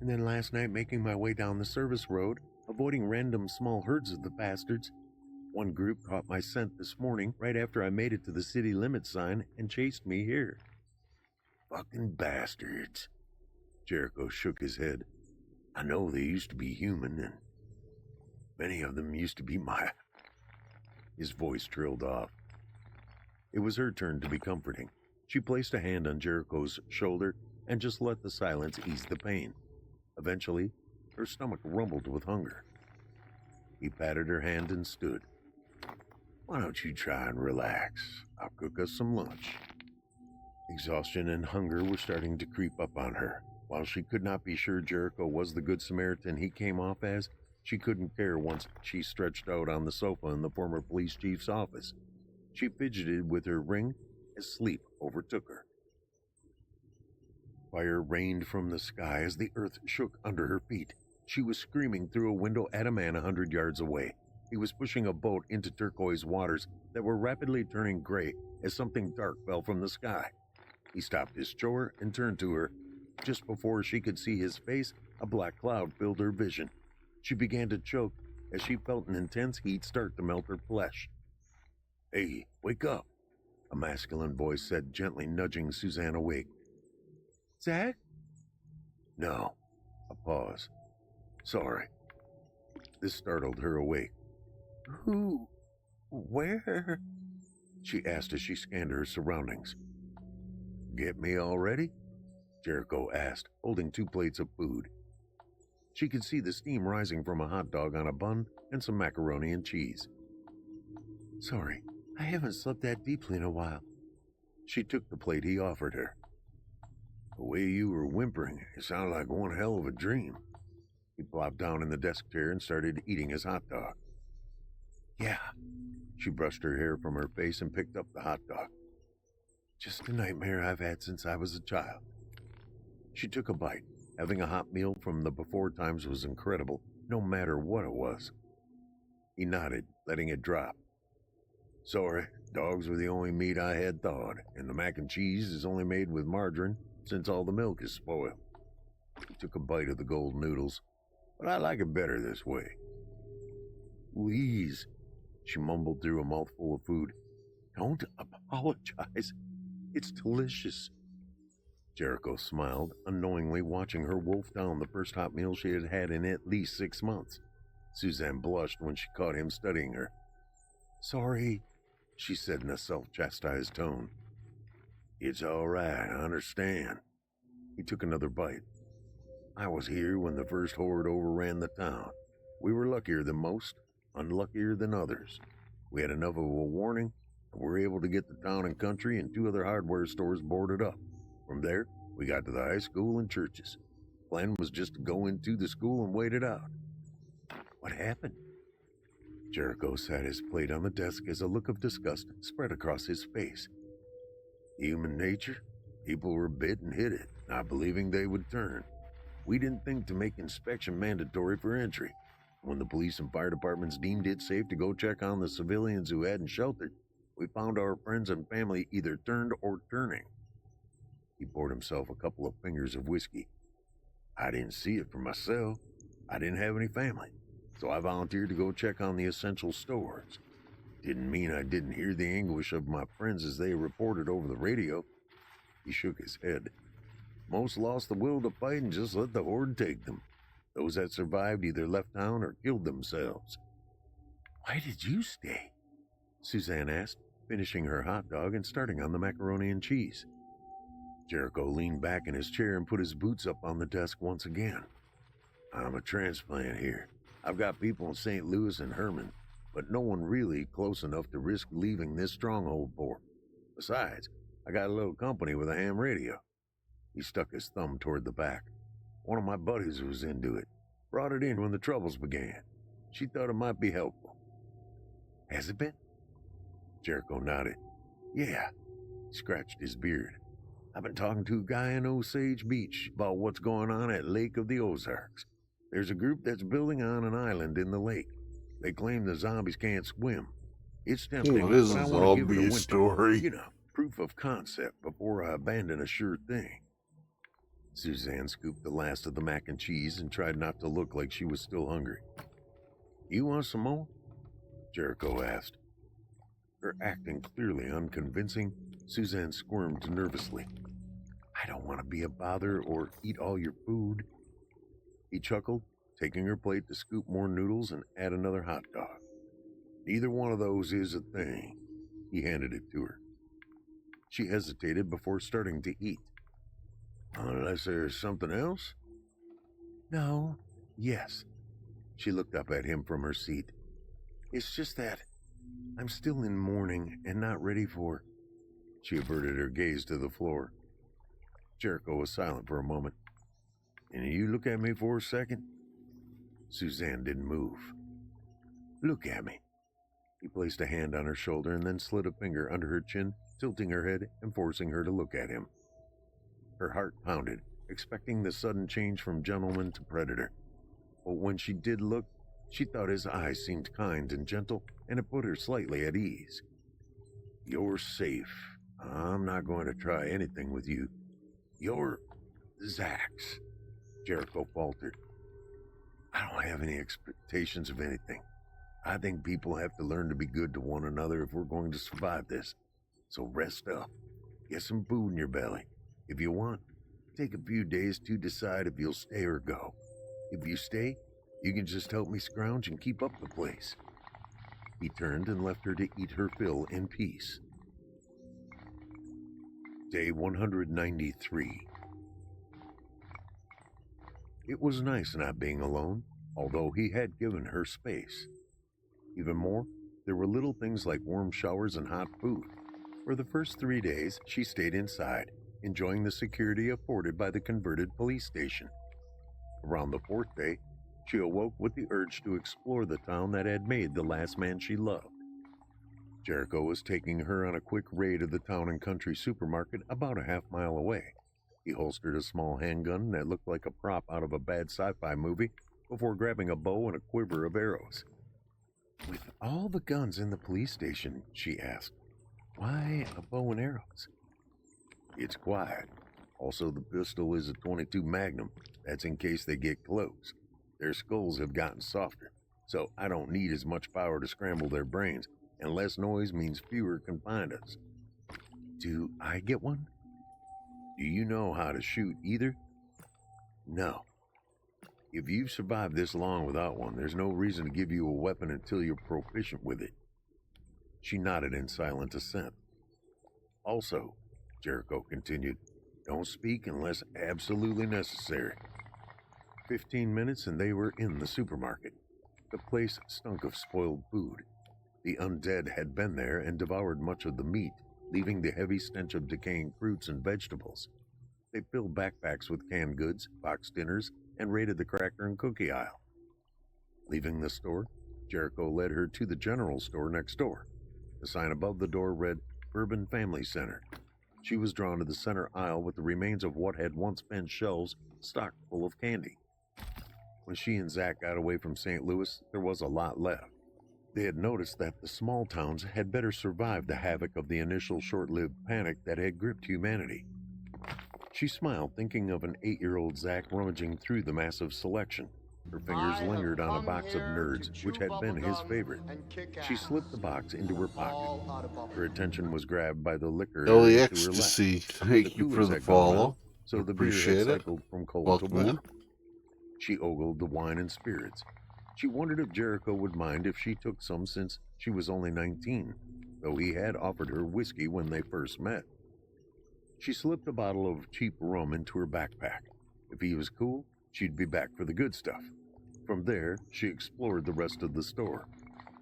and then last night making my way down the service road, avoiding random small herds of the bastards. One group caught my scent this morning right after I made it to the city limit sign and chased me here. Fucking bastards. Jericho shook his head. I know they used to be human, and many of them used to be my... His voice trailed off. It was her turn to be comforting. She placed a hand on Jericho's shoulder and just let the silence ease the pain. Eventually, her stomach rumbled with hunger. He patted her hand and stood. Why don't you try and relax? I'll cook us some lunch. Exhaustion and hunger were starting to creep up on her. While she could not be sure Jericho was the Good Samaritan he came off as, she couldn't care once she stretched out on the sofa in the former police chief's office. She fidgeted with her ring as sleep overtook her. Fire rained from the sky as the earth shook under her feet. She was screaming through a window at a man 100 yards away. He was pushing a boat into turquoise waters that were rapidly turning gray as something dark fell from the sky. He stopped his chore and turned to her. Just before she could see his face, a black cloud filled her vision. She began to choke as she felt an intense heat start to melt her flesh. Hey, wake up, a masculine voice said, gently nudging Suzanne awake. Zach? No. A pause. Sorry. This startled her awake. Who? Where? She asked as she scanned her surroundings. Get me already? Jericho asked, holding 2 plates of food. She could see the steam rising from a hot dog on a bun and some macaroni and cheese. Sorry, I haven't slept that deeply in a while. She took the plate he offered her. The way you were whimpering, it sounded like one hell of a dream. He plopped down in the desk chair and started eating his hot dog. Yeah. She brushed her hair from her face and picked up the hot dog. Just a nightmare I've had since I was a child. She took a bite. Having a hot meal from the before times was incredible, no matter what it was. He nodded, letting it drop. Sorry, dogs were the only meat I had thawed, and the mac and cheese is only made with margarine since all the milk is spoiled. He took a bite of the gold noodles, but I like it better this way. Please, she mumbled through a mouthful of food. Don't apologize. It's delicious. Jericho smiled, unknowingly watching her wolf down the first hot meal she had had in at least 6 months. Suzanne blushed when she caught him studying her. Sorry, she said in a self-chastised tone. It's all right, I understand. He took another bite. I was here when the first horde overran the town. We were luckier than most, unluckier than others. We had enough of a warning, and were able to get the town and country and 2 other hardware stores boarded up. From there, we got to the high school and churches. Plan was just to go into the school and wait it out. What happened? Jericho sat his plate on the desk as a look of disgust spread across his face. Human nature? People were bit and hit it, not believing they would turn. We didn't think to make inspection mandatory for entry. When the police and fire departments deemed it safe to go check on the civilians who hadn't sheltered, we found our friends and family either turned or turning. He poured himself a couple of fingers of whiskey. I didn't see it for myself. I didn't have any family, so I volunteered to go check on the essential stores. Didn't mean I didn't hear the anguish of my friends as they reported over the radio. He shook his head. Most lost the will to fight and just let the horde take them. Those that survived either left town or killed themselves. Why did you stay? Suzanne asked, finishing her hot dog and starting on the macaroni and cheese. Jericho leaned back in his chair and put his boots up on the desk once again. I'm a transplant here. I've got people in St. Louis and Herman, but no one really close enough to risk leaving this stronghold for. Besides, I got a little company with a ham radio. He stuck his thumb toward the back. One of my buddies was into it. Brought it in when the troubles began. She thought it might be helpful. Has it been? Jericho nodded. Yeah. He scratched his beard. I've been talking to a guy in Osage Beach about what's going on at Lake of the Ozarks. There's a group that's building on an island in the lake. They claim the zombies can't swim. It's tempting, What is but I a want to give it a zombie winter. story? You know, proof of concept before I abandon a sure thing. Suzanne scooped the last of the mac and cheese and tried not to look like she was still hungry. You want some more? Jericho asked. Her acting clearly unconvincing, Suzanne squirmed nervously. I don't want to be a bother or eat all your food. He chuckled, taking her plate to scoop more noodles and add another hot dog. Neither one of those is a thing. He handed it to her. She hesitated before starting to eat. Unless there's something else? No. Yes. She looked up at him from her seat. It's just that I'm still in mourning and not ready for... She averted her gaze to the floor. Jericho was silent for a moment. Can you look at me for a second? Suzanne didn't move. Look at me. He placed a hand on her shoulder and then slid a finger under her chin, tilting her head and forcing her to look at him. Her heart pounded, expecting the sudden change from gentleman to predator. But when she did look, she thought his eyes seemed kind and gentle, and it put her slightly at ease. You're safe. I'm not going to try anything with you. You're Zach's. Jericho faltered. I don't have any expectations of anything. I think people have to learn to be good to one another if we're going to survive this. So rest up. Get some food in your belly. If you want, take a few days to decide if you'll stay or go. If you stay, you can just help me scrounge and keep up the place. He turned and left her to eat her fill in peace. Day 193. It was nice not being alone, although he had given her space. Even more, there were little things like warm showers and hot food. For the first 3 days, she stayed inside, enjoying the security afforded by the converted police station. Around the 4th day, she awoke with the urge to explore the town that had made the last man she loved. Jericho was taking her on a quick raid of the town and country supermarket about a half-mile away. He holstered a small handgun that looked like a prop out of a bad sci-fi movie before grabbing a bow and a quiver of arrows. "With all the guns in the police station," she asked, "why a bow and arrows?" "It's quiet. Also, the pistol is a .22 Magnum. That's in case they get close. Their skulls have gotten softer, so I don't need as much power to scramble their brains, and less noise means fewer can find us." "Do I get one?" "Do you know how to shoot either?" "No." "If you've survived this long without one, there's no reason to give you a weapon until you're proficient with it." She nodded in silent assent. "Also," Jericho continued, "don't speak unless absolutely necessary." 15 minutes and they were in the supermarket. The place stunk of spoiled food. The undead had been there and devoured much of the meat, leaving the heavy stench of decaying fruits and vegetables. They filled backpacks with canned goods, boxed dinners, and raided the cracker and cookie aisle. Leaving the store, Jericho led her to the general store next door. The sign above the door read, "Urban Family Center." She was drawn to the center aisle with the remains of what had once been shelves stocked full of candy. When she and Zach got away from St. Louis, there was a lot left. They had noticed that the small towns had better survived the havoc of the initial short-lived panic that had gripped humanity. She smiled, thinking of an 8-year-old Zach rummaging through the massive selection. Her fingers lingered on a box of Nerds, which had been his favorite. She slipped the box into her pocket. Her attention was grabbed by the liquor Ellie area to her left. Ecstasy, The thank you for coolers the had gone follow. out, so the beer had Appreciate it. cycled from cold Welcome to warm. in. She ogled the wine and spirits. She wondered if Jericho would mind if she took some since she was only 19, though he had offered her whiskey when they first met. She slipped a bottle of cheap rum into her backpack. If he was cool, she'd be back for the good stuff. From there, she explored the rest of the store.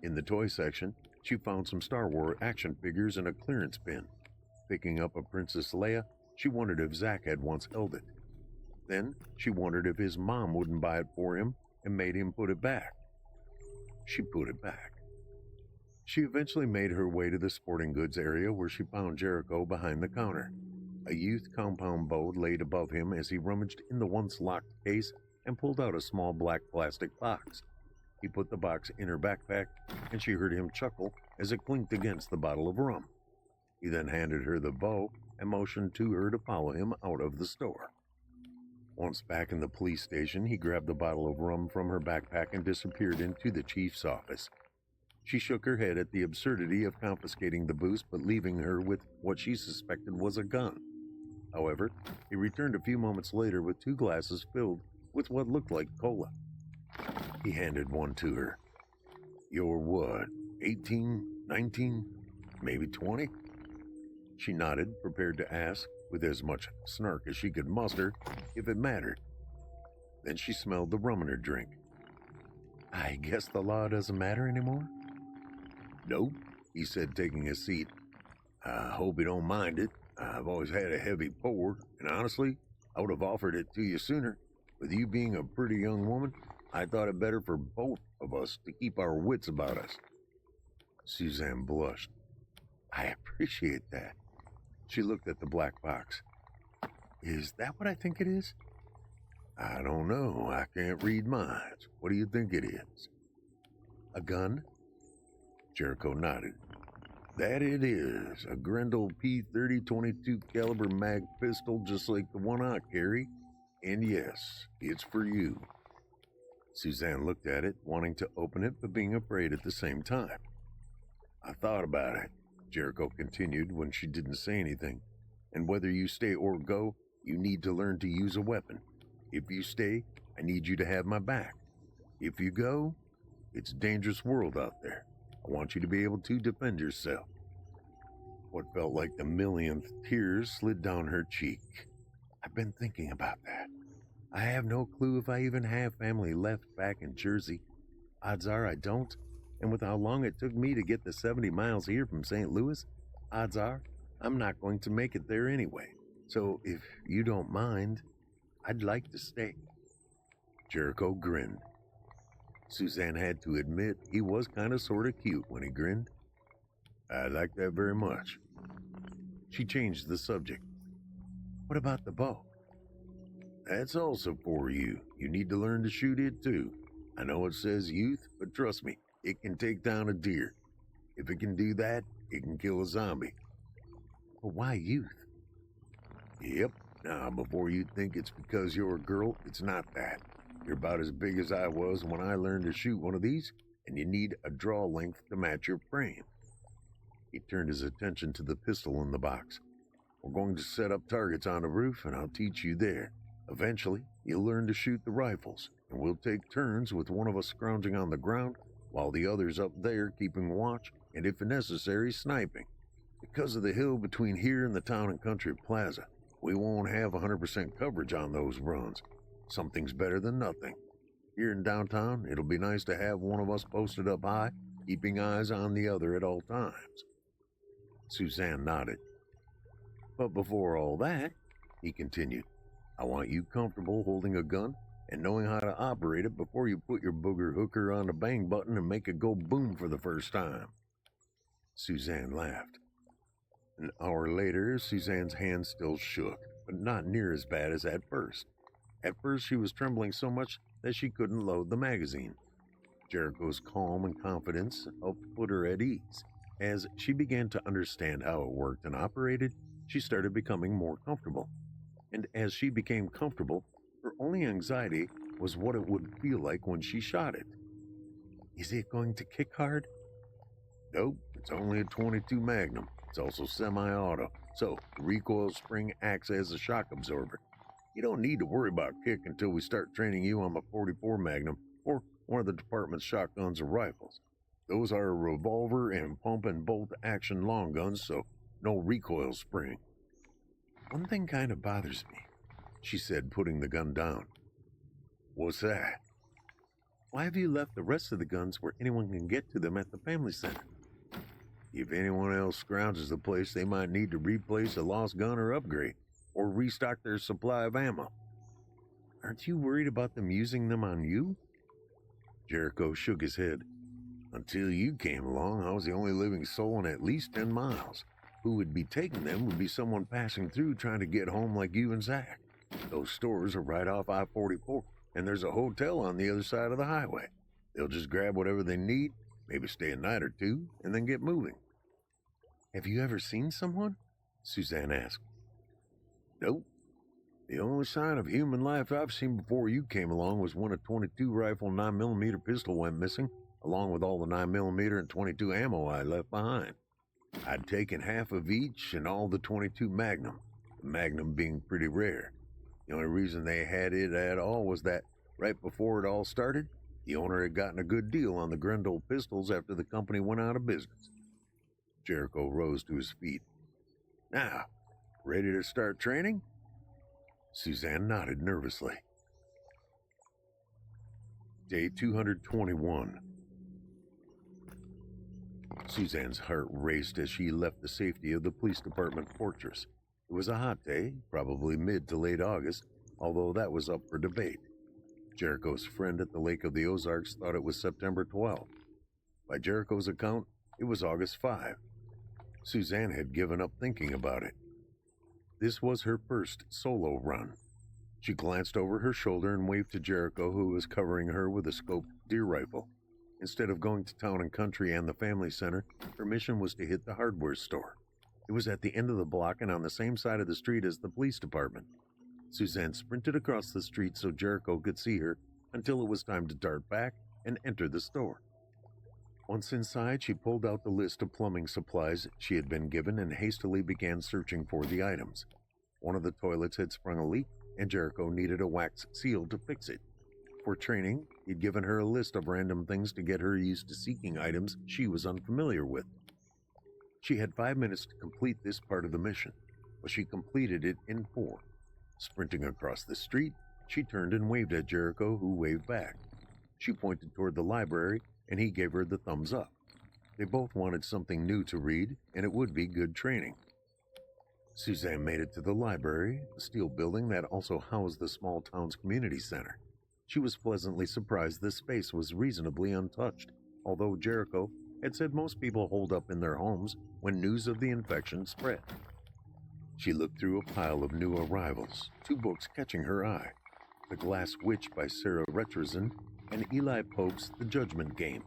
In the toy section, she found some Star Wars action figures in a clearance bin. Picking up a Princess Leia, she wondered if Zach had once held it. Then, she wondered if his mom wouldn't buy it for him and made him put it back. She put it back. She eventually made her way to the sporting goods area where she found Jericho behind the counter. A youth compound bow laid above him as he rummaged in the once locked case and pulled out a small black plastic box. He put the box in her backpack, and she heard him chuckle as it clinked against the bottle of rum. He then handed her the bow and motioned to her to follow him out of the store. Once back in the police station, he grabbed the bottle of rum from her backpack and disappeared into the chief's office. She shook her head at the absurdity of confiscating the booze, but leaving her with what she suspected was a gun. However, he returned a few moments later with 2 glasses filled with what looked like cola. He handed one to her. "You're what, 18, 19, maybe 20? She nodded, prepared to ask, with as much snark as she could muster, if it mattered. Then she smelled the rum in her drink. "I guess the law doesn't matter anymore?" "Nope," he said, taking a seat. "I hope you don't mind it. I've always had a heavy pour, and honestly, I would have offered it to you sooner. With you being a pretty young woman, I thought it better for both of us to keep our wits about us." Suzanne blushed. "I appreciate that." She looked at the black box. "Is that what I think it is?" "I don't know. I can't read minds. What do you think it is?" "A gun?" Jericho nodded. "That it is. A Grendel P30 .22 caliber mag pistol just like the one I carry. And yes, it's for you." Suzanne looked at it, wanting to open it but being afraid at the same time. "I thought about it," Jericho continued when she didn't say anything. "And whether you stay or go, you need to learn to use a weapon. If you stay, I need you to have my back. If you go, it's a dangerous world out there. I want you to be able to defend yourself." What felt like the millionth tears slid down her cheek. I've been thinking about that. I have no clue if I even have family left back in Jersey. Odds are I don't, and with how long it took me to get the 70 miles here from St. Louis, odds are I'm not going to make it there anyway. So if you don't mind, I'd like to stay. Jericho grinned. Suzanne had to admit he was kind of sort of cute when he grinned. I like that very much. She changed the subject. What about the bow? That's also for you. You need to learn to shoot it too. I know it says youth, but trust me, it can take down a deer. If it can do that, it can kill a zombie. But why youth? Yep. Now, before you think it's because you're a girl, it's not that. You're about as big as I was when I learned to shoot one of these, and you need a draw length to match your frame. He turned his attention to the pistol in the box. We're going to set up targets on the roof, and I'll teach you there. Eventually, you'll learn to shoot the rifles, and we'll take turns with one of us scrounging on the ground, while the other's up there keeping watch, and if necessary, sniping. Because of the hill between here and the Town and Country Plaza, we won't have 100% coverage on those runs. Something's better than nothing. Here in downtown, it'll be nice to have one of us posted up high, keeping eyes on the other at all times. Suzanne nodded. But before all that, he continued, I want you comfortable holding a gun and knowing how to operate it before you put your booger hooker on the bang button and make it go boom for the first time. Suzanne laughed. An hour later, Suzanne's hand still shook, but not near as bad as at first. At first, she was trembling so much that she couldn't load the magazine. Jericho's calm and confidence helped put her at ease. As she began to understand how it worked and operated, she started becoming more comfortable. And as she became comfortable, her only anxiety was what it would feel like when she shot it. Is it going to kick hard? Nope, it's only a .22 Magnum. It's also semi-auto, so the recoil spring acts as a shock absorber. You don't need to worry about kick until we start training you on the .44 Magnum or one of the department's shotguns or rifles. Those are a revolver and pump and bolt action long guns, so no recoil spring. One thing kind of bothers me, she said, putting the gun down. What's that? Why have you left the rest of the guns where anyone can get to them at the family center? If anyone else scrounges the place, they might need to replace a lost gun or upgrade, or restock their supply of ammo. Aren't you worried about them using them on you? Jericho shook his head. Until you came along, I was the only living soul in at least 10 miles. Who would be taking them would be someone passing through trying to get home like you and Zach. Those stores are right off I-44, and there's a hotel on the other side of the highway. They'll just grab whatever they need, maybe stay a night or two, and then get moving. Have you ever seen someone? Suzanne asked. Nope. The only sign of human life I've seen before you came along was when a .22 rifle 9mm pistol went missing, along with all the 9mm and .22 ammo I left behind. I'd taken half of each and all the .22 Magnum, the Magnum being pretty rare. The only reason they had it at all was that, right before it all started, the owner had gotten a good deal on the Grendel pistols after the company went out of business. Jericho rose to his feet. Now, ready to start training? Suzanne nodded nervously. Day 221. Suzanne's heart raced as she left the safety of the police department fortress. It was a hot day, probably mid to late August, although that was up for debate. Jericho's friend at the Lake of the Ozarks thought it was September 12th. By Jericho's account, it was August 5. Suzanne had given up thinking about it. This was her first solo run. She glanced over her shoulder and waved to Jericho, who was covering her with a scoped deer rifle. Instead of going to Town and Country and the family center, her mission was to hit the hardware store. It was at the end of the block and on the same side of the street as the police department. Suzanne sprinted across the street so Jericho could see her until it was time to dart back and enter the store. Once inside, she pulled out the list of plumbing supplies she had been given and hastily began searching for the items. One of the toilets had sprung a leak, and Jericho needed a wax seal to fix it. For training, he'd given her a list of random things to get her used to seeking items she was unfamiliar with. She had 5 minutes to complete this part of the mission, but she completed it in 4. Sprinting across the street, she turned and waved at Jericho, who waved back. She pointed toward the library, and he gave her the thumbs up. They both wanted something new to read, and it would be good training. Suzanne made it to the library, a steel building that also housed the small town's community center. She was pleasantly surprised the space was reasonably untouched, although Jericho had said most people holed up in their homes when news of the infection spread. She looked through a pile of new arrivals, 2 books catching her eye: The Glass Witch by Sarah Retrazin and Eli Pope's The Judgment Game.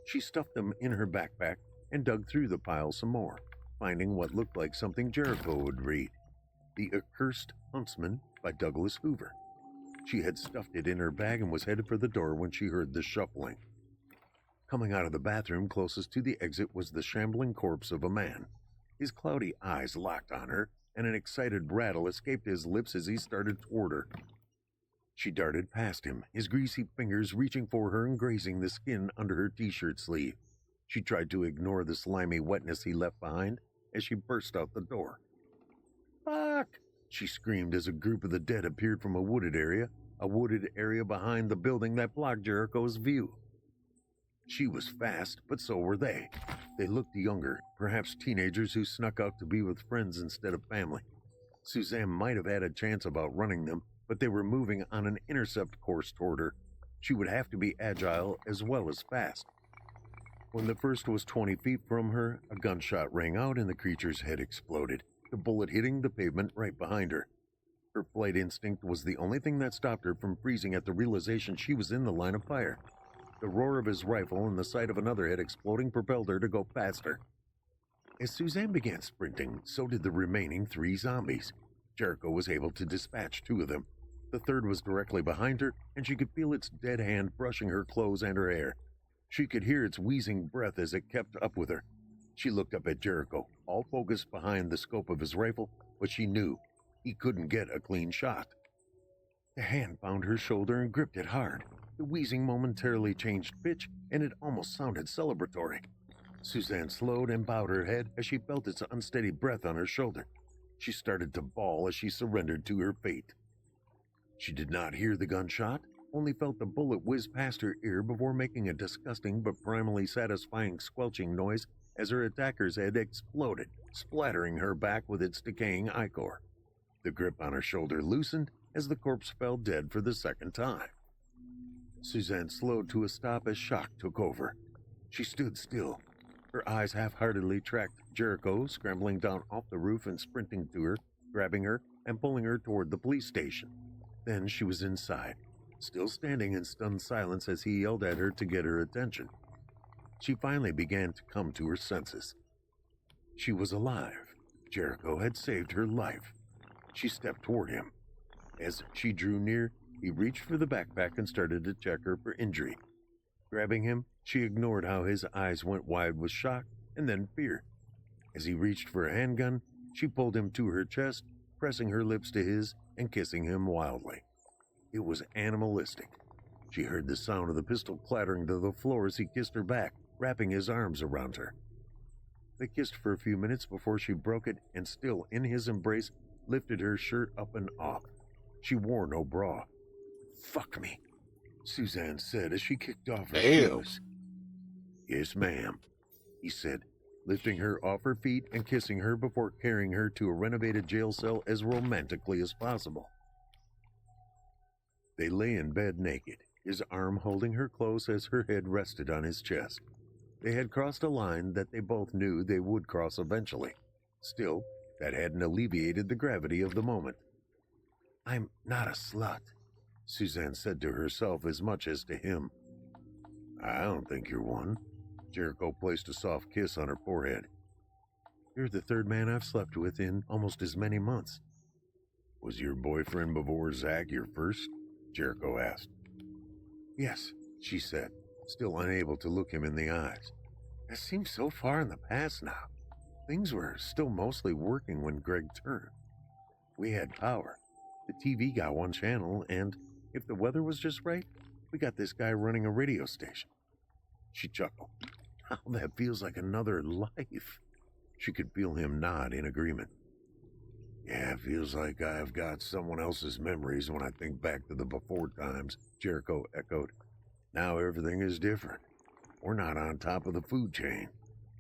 She stuffed them in her backpack and dug through the pile some more, finding what looked like something Jericho would read: The Accursed Huntsman by Douglas Hoover. She had stuffed it in her bag and was headed for the door when she heard the shuffling. Coming out of the bathroom closest to the exit was the shambling corpse of a man. His cloudy eyes locked on her, and an excited rattle escaped his lips as he started toward her. She darted past him, his greasy fingers reaching for her and grazing the skin under her t-shirt sleeve. She tried to ignore the slimy wetness he left behind as she burst out the door. "Fuck!" she screamed as a group of the dead appeared from a wooded area behind the building that blocked Jericho's view. She was fast, but so were they. They looked younger, perhaps teenagers who snuck out to be with friends instead of family. Suzanne might have had a chance of outrunning them, but they were moving on an intercept course toward her. She would have to be agile as well as fast. When the first was 20 feet from her, a gunshot rang out and the creature's head exploded, the bullet hitting the pavement right behind her. Her flight instinct was the only thing that stopped her from freezing at the realization she was in the line of fire. The roar of his rifle and the sight of another head exploding propelled her to go faster. As Suzanne began sprinting, so did the remaining 3 zombies. Jericho was able to dispatch 2 of them. The third was directly behind her, and she could feel its dead hand brushing her clothes and her hair. She could hear its wheezing breath as it kept up with her. She looked up at Jericho, all focused behind the scope of his rifle, but she knew he couldn't get a clean shot. The hand found her shoulder and gripped it hard. The wheezing momentarily changed pitch, and it almost sounded celebratory. Suzanne slowed and bowed her head as she felt its unsteady breath on her shoulder. She started to bawl as she surrendered to her fate. She did not hear the gunshot, only felt the bullet whiz past her ear before making a disgusting but primally satisfying squelching noise as her attacker's head exploded, splattering her back with its decaying ichor. The grip on her shoulder loosened as the corpse fell dead for the second time. Suzanne slowed to a stop as shock took over. She stood still. Her eyes half-heartedly tracked Jericho scrambling down off the roof and sprinting to her, grabbing her and pulling her toward the police station. Then she was inside, still standing in stunned silence as he yelled at her to get her attention. She finally began to come to her senses. She was alive. Jericho had saved her life. She stepped toward him. As she drew near, he reached for the backpack and started to check her for injury. Grabbing him, she ignored how his eyes went wide with shock and then fear. As he reached for a handgun, she pulled him to her chest, pressing her lips to his and kissing him wildly. It was animalistic. She heard the sound of the pistol clattering to the floor as he kissed her back, wrapping his arms around her. They kissed for a few minutes before she broke it and, still in his embrace, lifted her shirt up and off. She wore no bra. "Fuck me," Suzanne said as she kicked off her shoes. "Yes, ma'am," he said, lifting her off her feet and kissing her before carrying her to a renovated jail cell as romantically as possible. They lay in bed naked, his arm holding her close as her head rested on his chest. They had crossed a line that they both knew they would cross eventually. Still, that hadn't alleviated the gravity of the moment. "I'm not a slut," Suzanne said to herself as much as to him. "I don't think you're one." Jericho placed a soft kiss on her forehead. "You're the third man I've slept with in almost as many months." "Was your boyfriend before Zach your first?" Jericho asked. "Yes," she said, still unable to look him in the eyes. "It seems so far in the past now. Things were still mostly working when Greg turned. We had power. The TV got one channel, and if the weather was just right, we got this guy running a radio station." She chuckled. "How that feels like another life." She could feel him nod in agreement. "Yeah, it feels like I've got someone else's memories when I think back to the before times," Jericho echoed. "Now everything is different. We're not on top of the food chain.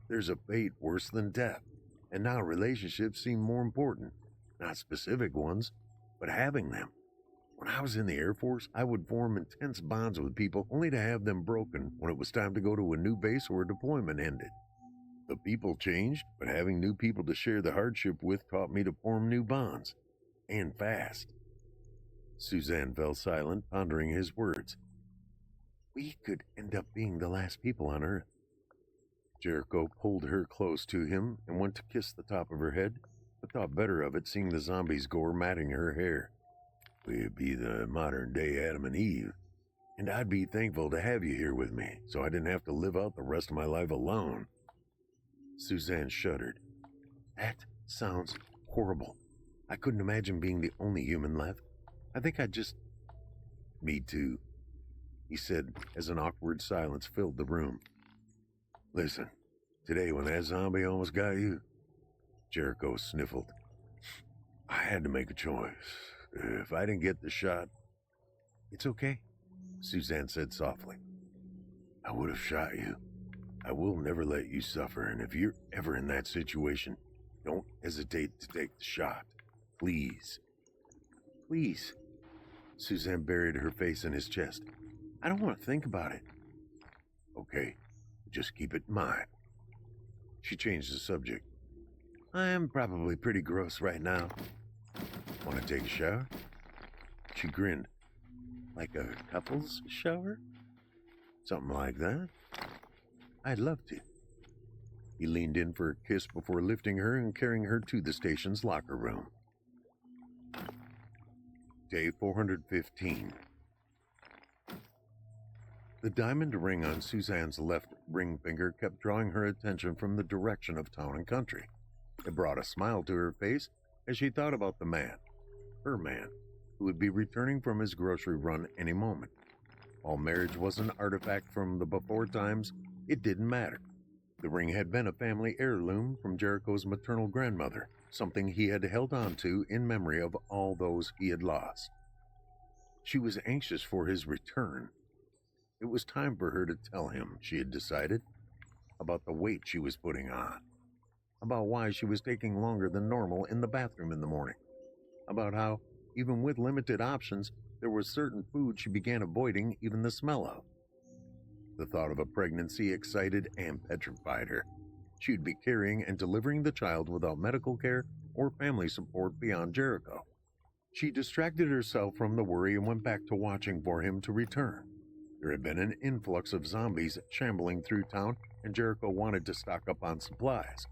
There's a fate worse than death, and now relationships seem more important. Not specific ones, but having them. When I was in the Air Force, I would form intense bonds with people only to have them broken when it was time to go to a new base or a deployment ended. The people changed, but having new people to share the hardship with taught me to form new bonds. And fast. Suzanne fell silent, pondering his words. We could end up being the last people on Earth. Jericho pulled her close to him and went to kiss the top of her head, but thought better of it seeing the zombies' gore matting her hair. We'd be the modern-day Adam and Eve, and I'd be thankful to have you here with me, so I didn't have to live out the rest of my life alone. Suzanne shuddered. That sounds horrible. I couldn't imagine being the only human left. I think I'd just... Me too, he said as an awkward silence filled the room. Listen, today when that zombie almost got you, Jericho sniffled. I had to make a choice. If I didn't get the shot... It's okay, Suzanne said softly. I would have shot you. I will never let you suffer, and if you're ever in that situation, don't hesitate to take the shot. Please. Please. Suzanne buried her face in his chest. I don't want to think about it. Okay, just keep it in mind. She changed the subject. I'm probably pretty gross right now. Want to take a shower? She grinned. Like a couple's shower? Something like that? I'd love to. He leaned in for a kiss before lifting her and carrying her to the station's locker room. Day 415. The diamond ring on Suzanne's left ring finger kept drawing her attention from the direction of town and country. It brought a smile to her face as she thought about the man, her man, who would be returning from his grocery run any moment. While marriage was an artifact from the before times, it didn't matter. The ring had been a family heirloom from Jericho's maternal grandmother, something he had held on to in memory of all those he had lost. She was anxious for his return. It was time for her to tell him, she had decided, about the weight she was putting on, about why she was taking longer than normal in the bathroom in the morning, about how, even with limited options, there was certain food she began avoiding even the smell of. The thought of a pregnancy excited and petrified her. She'd be carrying and delivering the child without medical care or family support beyond Jericho. She distracted herself from the worry and went back to watching for him to return. There had been an influx of zombies shambling through town, and Jericho wanted to stock up on supplies.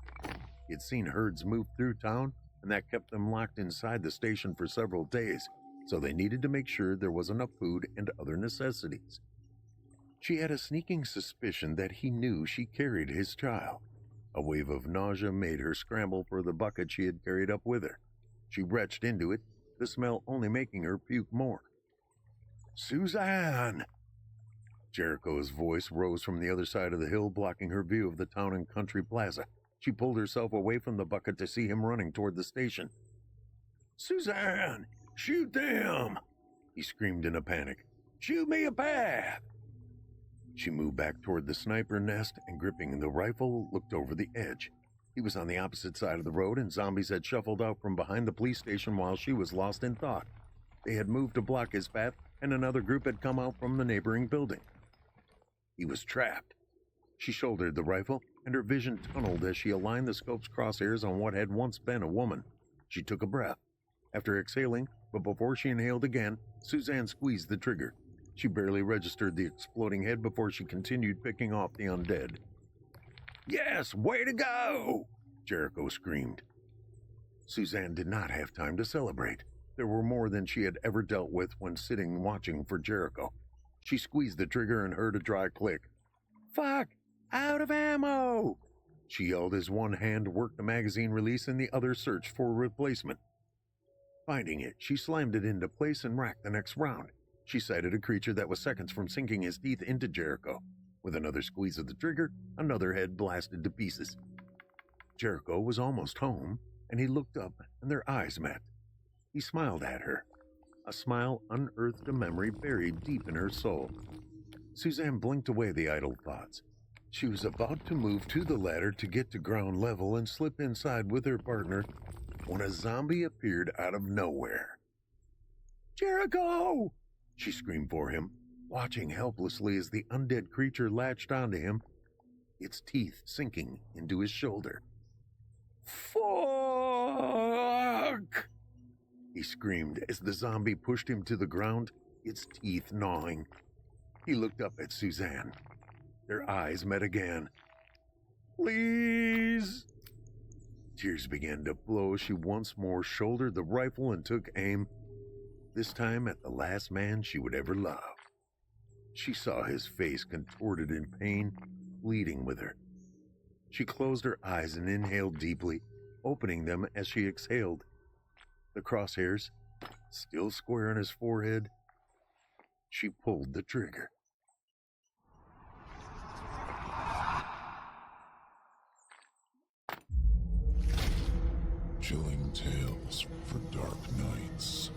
He had seen herds move through town, and that kept them locked inside the station for several days, so they needed to make sure there was enough food and other necessities. She had a sneaking suspicion that he knew she carried his child. A wave of nausea made her scramble for the bucket she had carried up with her. She retched into it, the smell only making her puke more. Suzanne! Jericho's voice rose from the other side of the hill, blocking her view of the town and country plaza. She pulled herself away from the bucket to see him running toward the station. Suzanne! Shoot them! He screamed in a panic. Shoot me a path! She moved back toward the sniper nest and, gripping the rifle, looked over the edge. He was on the opposite side of the road, and zombies had shuffled out from behind the police station while she was lost in thought. They had moved to block his path, and another group had come out from the neighboring building. He was trapped. She shouldered the rifle, and her vision tunneled as she aligned the scope's crosshairs on what had once been a woman. She took a breath. After exhaling, but before she inhaled again, Suzanne squeezed the trigger. She barely registered the exploding head before she continued picking off the undead. Yes, way to go! Jericho screamed. Suzanne did not have time to celebrate. There were more than she had ever dealt with when sitting watching for Jericho. She squeezed the trigger and heard a dry click. Fuck! Out of ammo! She yelled as one hand worked the magazine release and the other searched for a replacement. Finding it, she slammed it into place and racked the next round. She sighted a creature that was seconds from sinking his teeth into Jericho. With another squeeze of the trigger, another head blasted to pieces. Jericho was almost home, and he looked up, and their eyes met. He smiled at her. A smile unearthed a memory buried deep in her soul. Suzanne blinked away the idle thoughts. She was about to move to the ladder to get to ground level and slip inside with her partner when a zombie appeared out of nowhere. Jericho! She screamed for him, watching helplessly as the undead creature latched onto him, its teeth sinking into his shoulder. Fuck! He screamed as the zombie pushed him to the ground, its teeth gnawing. He looked up at Suzanne. Their eyes met again. Please! Tears began to flow as she once more shouldered the rifle and took aim, this time at the last man she would ever love. She saw his face contorted in pain, pleading with her. She closed her eyes and inhaled deeply, opening them as she exhaled. The crosshairs, still square on his forehead, she pulled the trigger. Chilling tales for dark nights.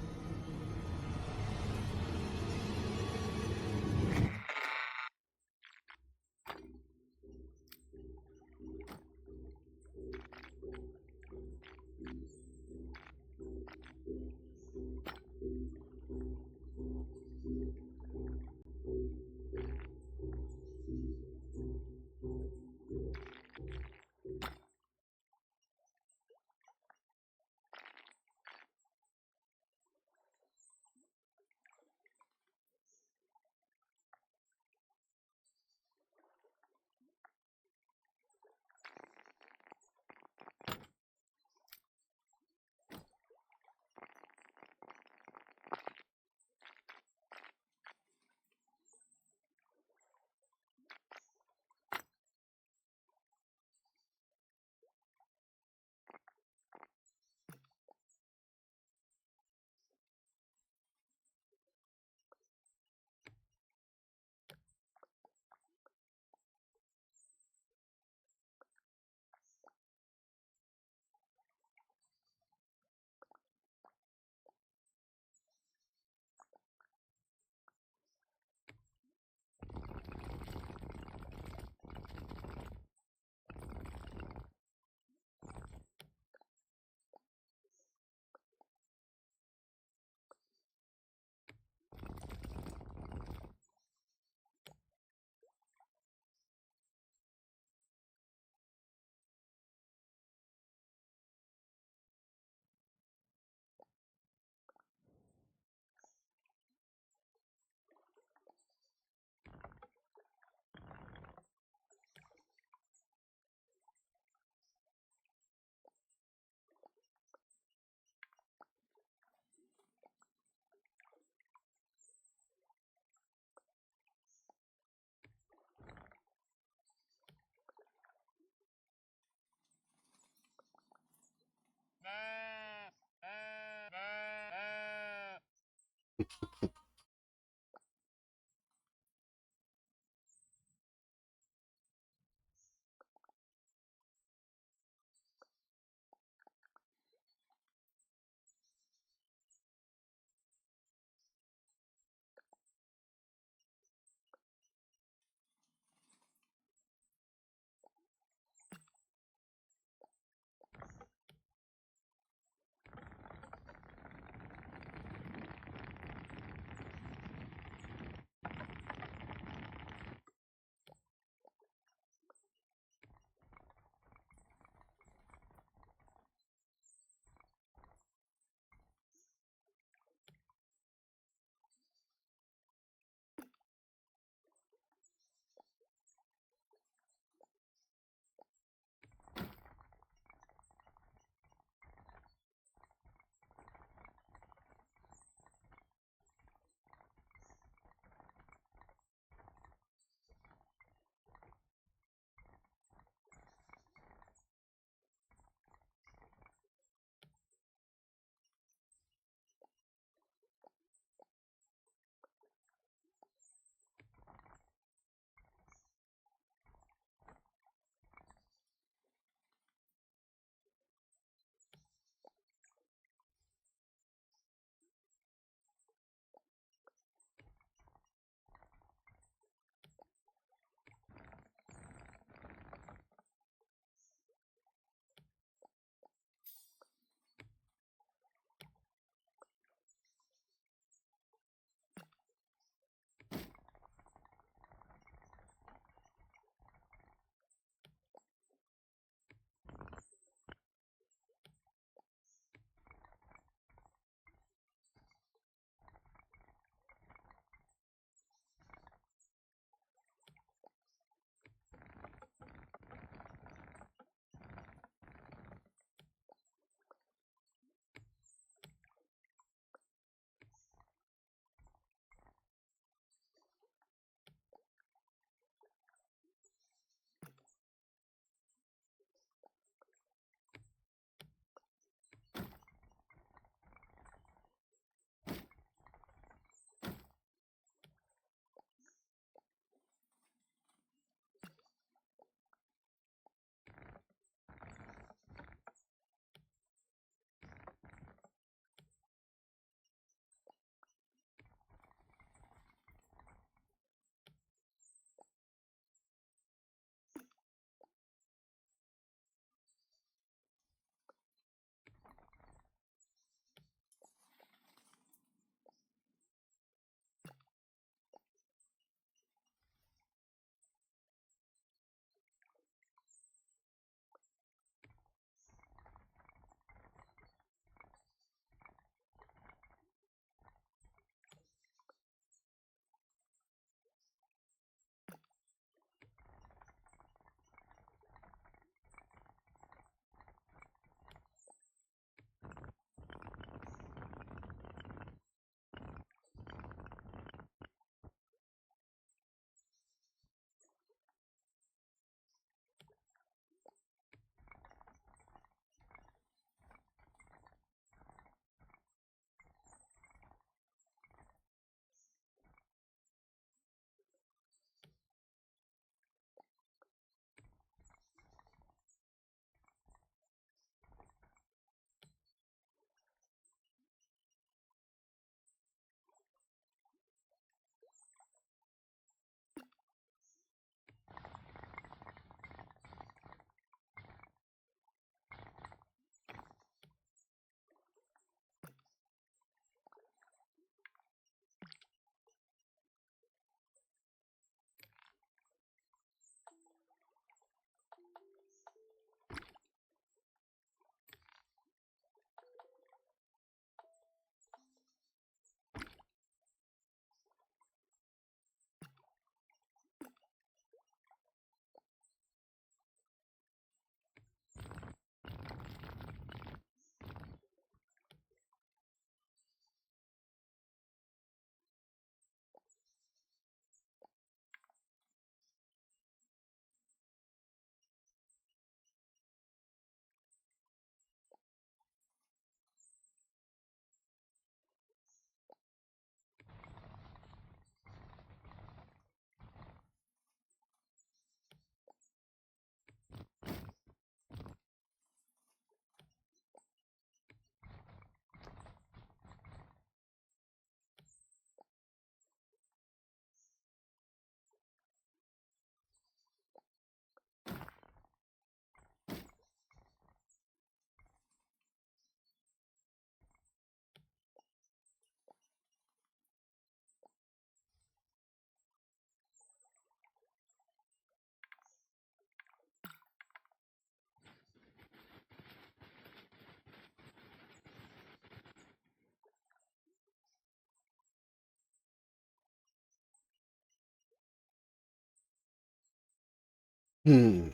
Hmm.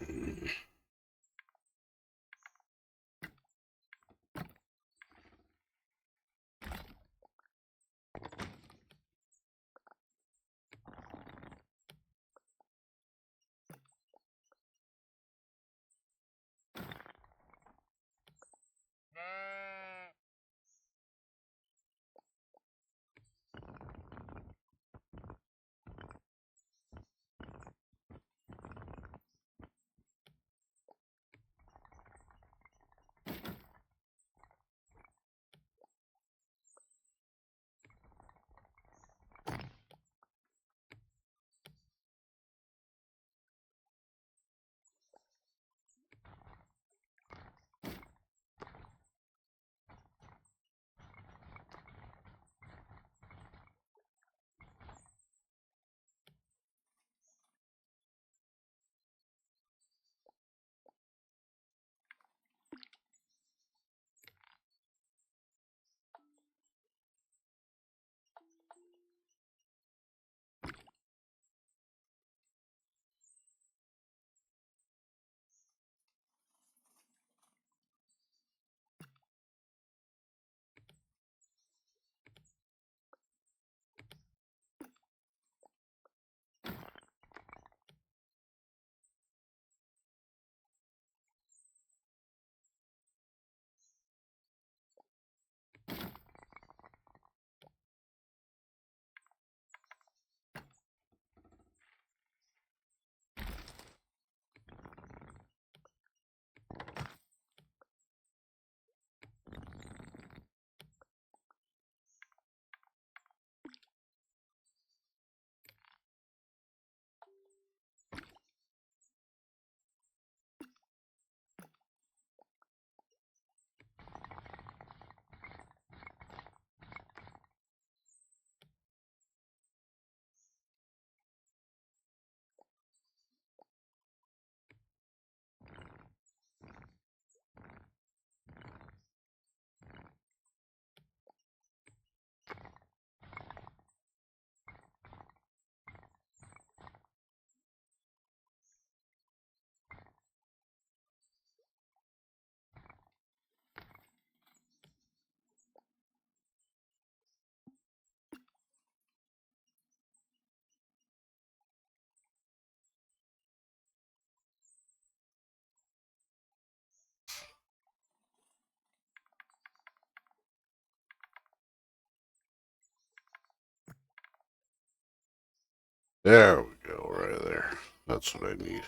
There we go, right there. That's what I need.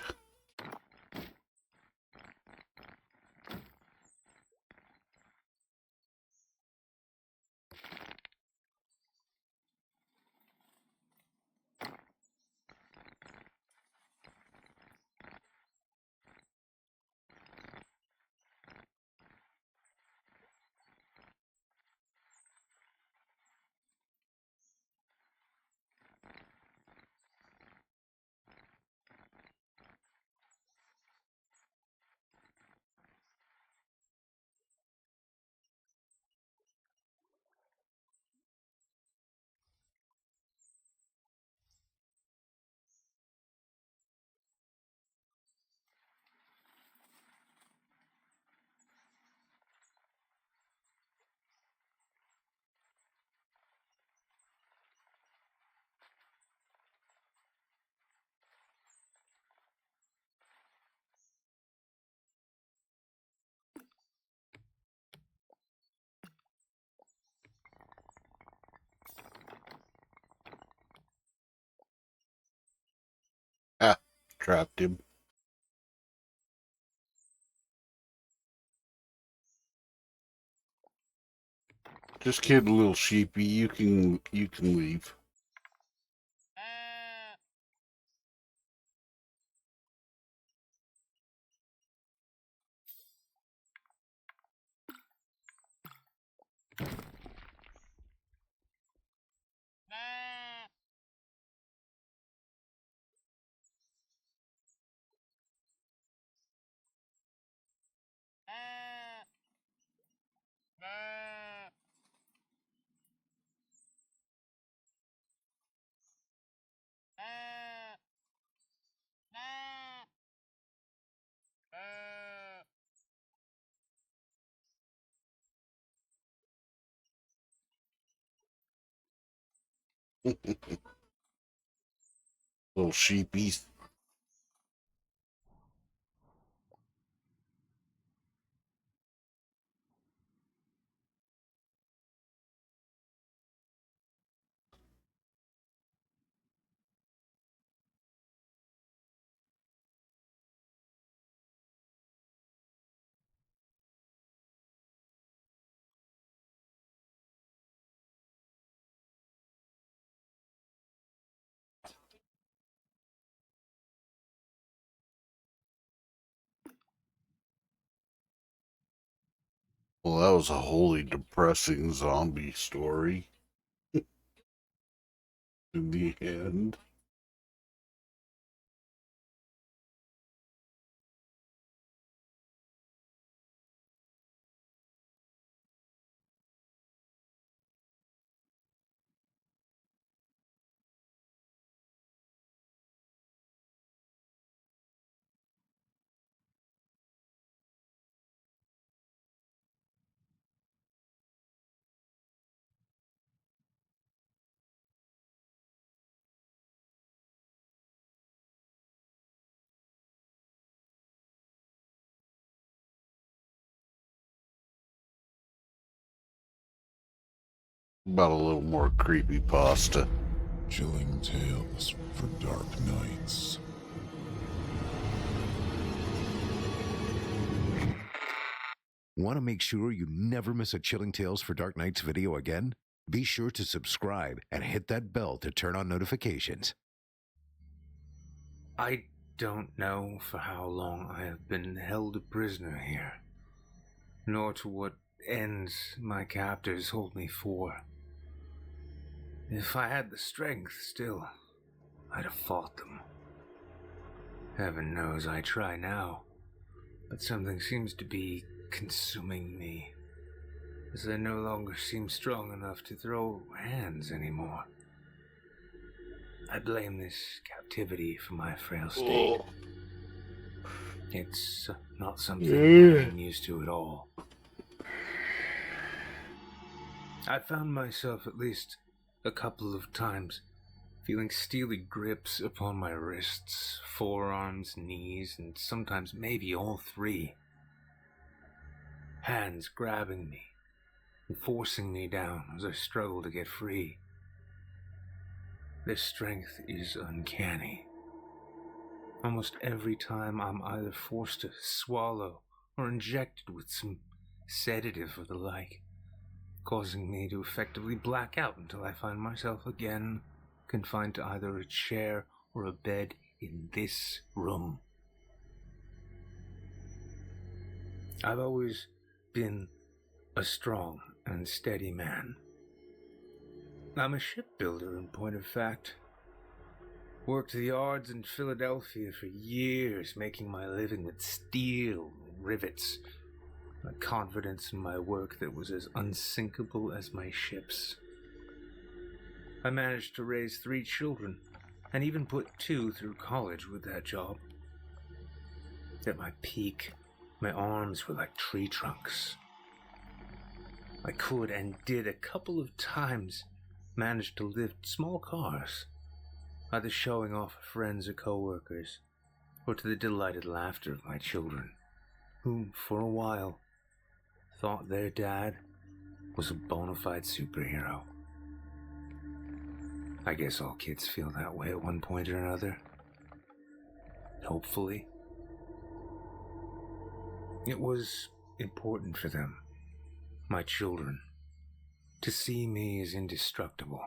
Ah, trapped him. Just kidding, little sheepy. You can leave. Little sheepies. Well, that was a wholly depressing zombie story. In the end. About a little more creepy pasta. Chilling tales for dark nights. Want to make sure you never miss a Chilling Tales for Dark Nights video again? Be sure to subscribe and hit that bell to turn on notifications. I don't know for how long I have been held a prisoner here, nor to what ends my captors hold me for. If I had the strength still, I'd have fought them. Heaven knows I try now, but something seems to be consuming me, as I no longer seem strong enough to throw hands anymore. I blame this captivity for my frail state. It's not something I'm used to at all. I found myself at least a couple of times feeling steely grips upon my wrists, forearms, knees, and sometimes maybe all three. Hands grabbing me and forcing me down as I struggle to get free. Their strength is uncanny. Almost every time I'm either forced to swallow or injected with some sedative or the like, causing me to effectively black out until I find myself again confined to either a chair or a bed in this room. I've always been a strong and steady man. I'm a shipbuilder in point of fact. Worked the yards in Philadelphia for years, making my living with steel and rivets. A confidence in my work that was as unsinkable as my ships. I managed to raise 3 children, and even put 2 through college with that job. At my peak, my arms were like tree trunks. I could and did a couple of times manage to lift small cars, either showing off at friends or co-workers, or to the delighted laughter of my children, who, for a while, thought their dad was a bona fide superhero. I guess all kids feel that way at one point or another. Hopefully. It was important for them, my children, to see me as indestructible.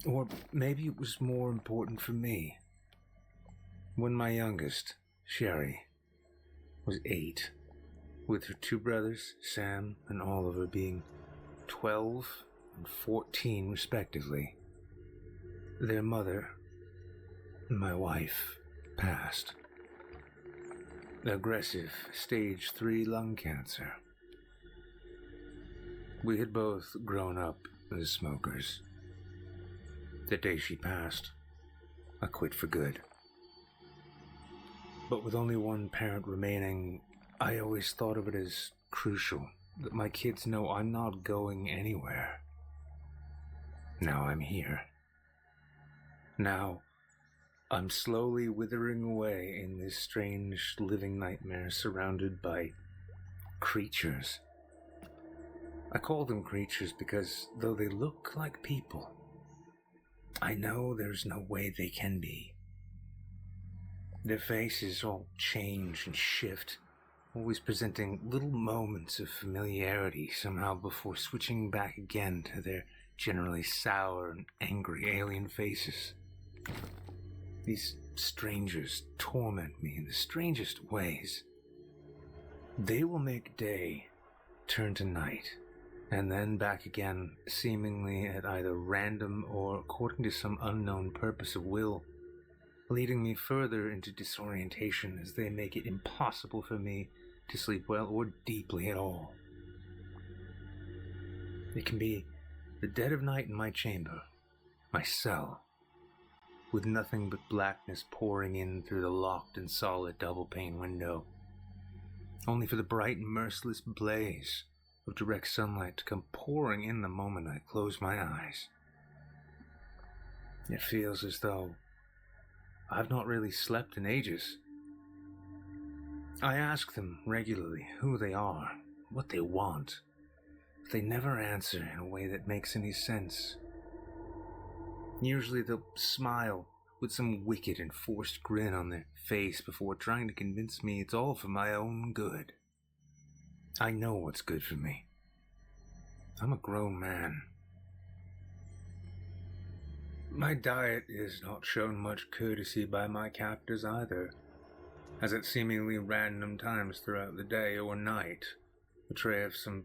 Or maybe it was more important for me. When my youngest, Sherry, was 8, with her 2 brothers, Sam and Oliver, being 12 and 14 respectively, their mother, my wife, passed. Aggressive stage 3 lung cancer. We had both grown up as smokers. The day she passed, I quit for good. But with only one parent remaining, I always thought of it as crucial that my kids know I'm not going anywhere. Now I'm here. Now, I'm slowly withering away in this strange living nightmare surrounded by creatures. I call them creatures because though they look like people, I know there's no way they can be. Their faces all change and shift, always presenting little moments of familiarity somehow before switching back again to their generally sour and angry alien faces. These strangers torment me in the strangest ways. They will make day turn to night, and then back again, seemingly at either random or according to some unknown purpose of will, leading me further into disorientation as they make it impossible for me to sleep well or deeply at all. It can be the dead of night in my chamber, my cell, with nothing but blackness pouring in through the locked and solid double-pane window, only for the bright and merciless blaze of direct sunlight to come pouring in the moment I close my eyes. It feels as though I've not really slept in ages. I ask them regularly who they are, what they want, but they never answer in a way that makes any sense. Usually they'll smile with some wicked and forced grin on their face before trying to convince me it's all for my own good. I know what's good for me. I'm a grown man. My diet is not shown much courtesy by my captors either, as at seemingly random times throughout the day or night, a tray of some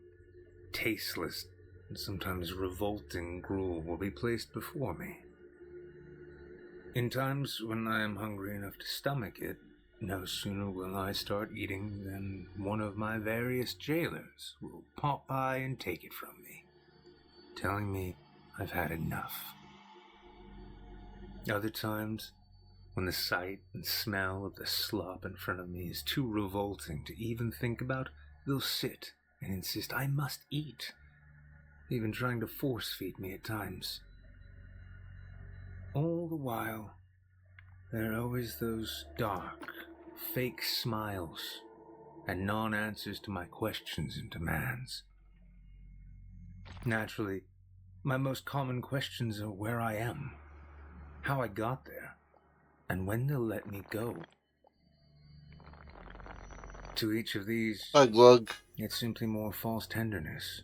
tasteless and sometimes revolting gruel will be placed before me. In times when I am hungry enough to stomach it, no sooner will I start eating than one of my various jailers will pop by and take it from me, telling me I've had enough. Other times, when the sight and smell of the slop in front of me is too revolting to even think about, they'll sit and insist I must eat, even trying to force-feed me at times. All the while, there are always those dark, fake smiles and non-answers to my questions and demands. Naturally, my most common questions are where I am, how I got there, and when they'll let me go. To each of these, Hi, Glug. It's simply more false tenderness.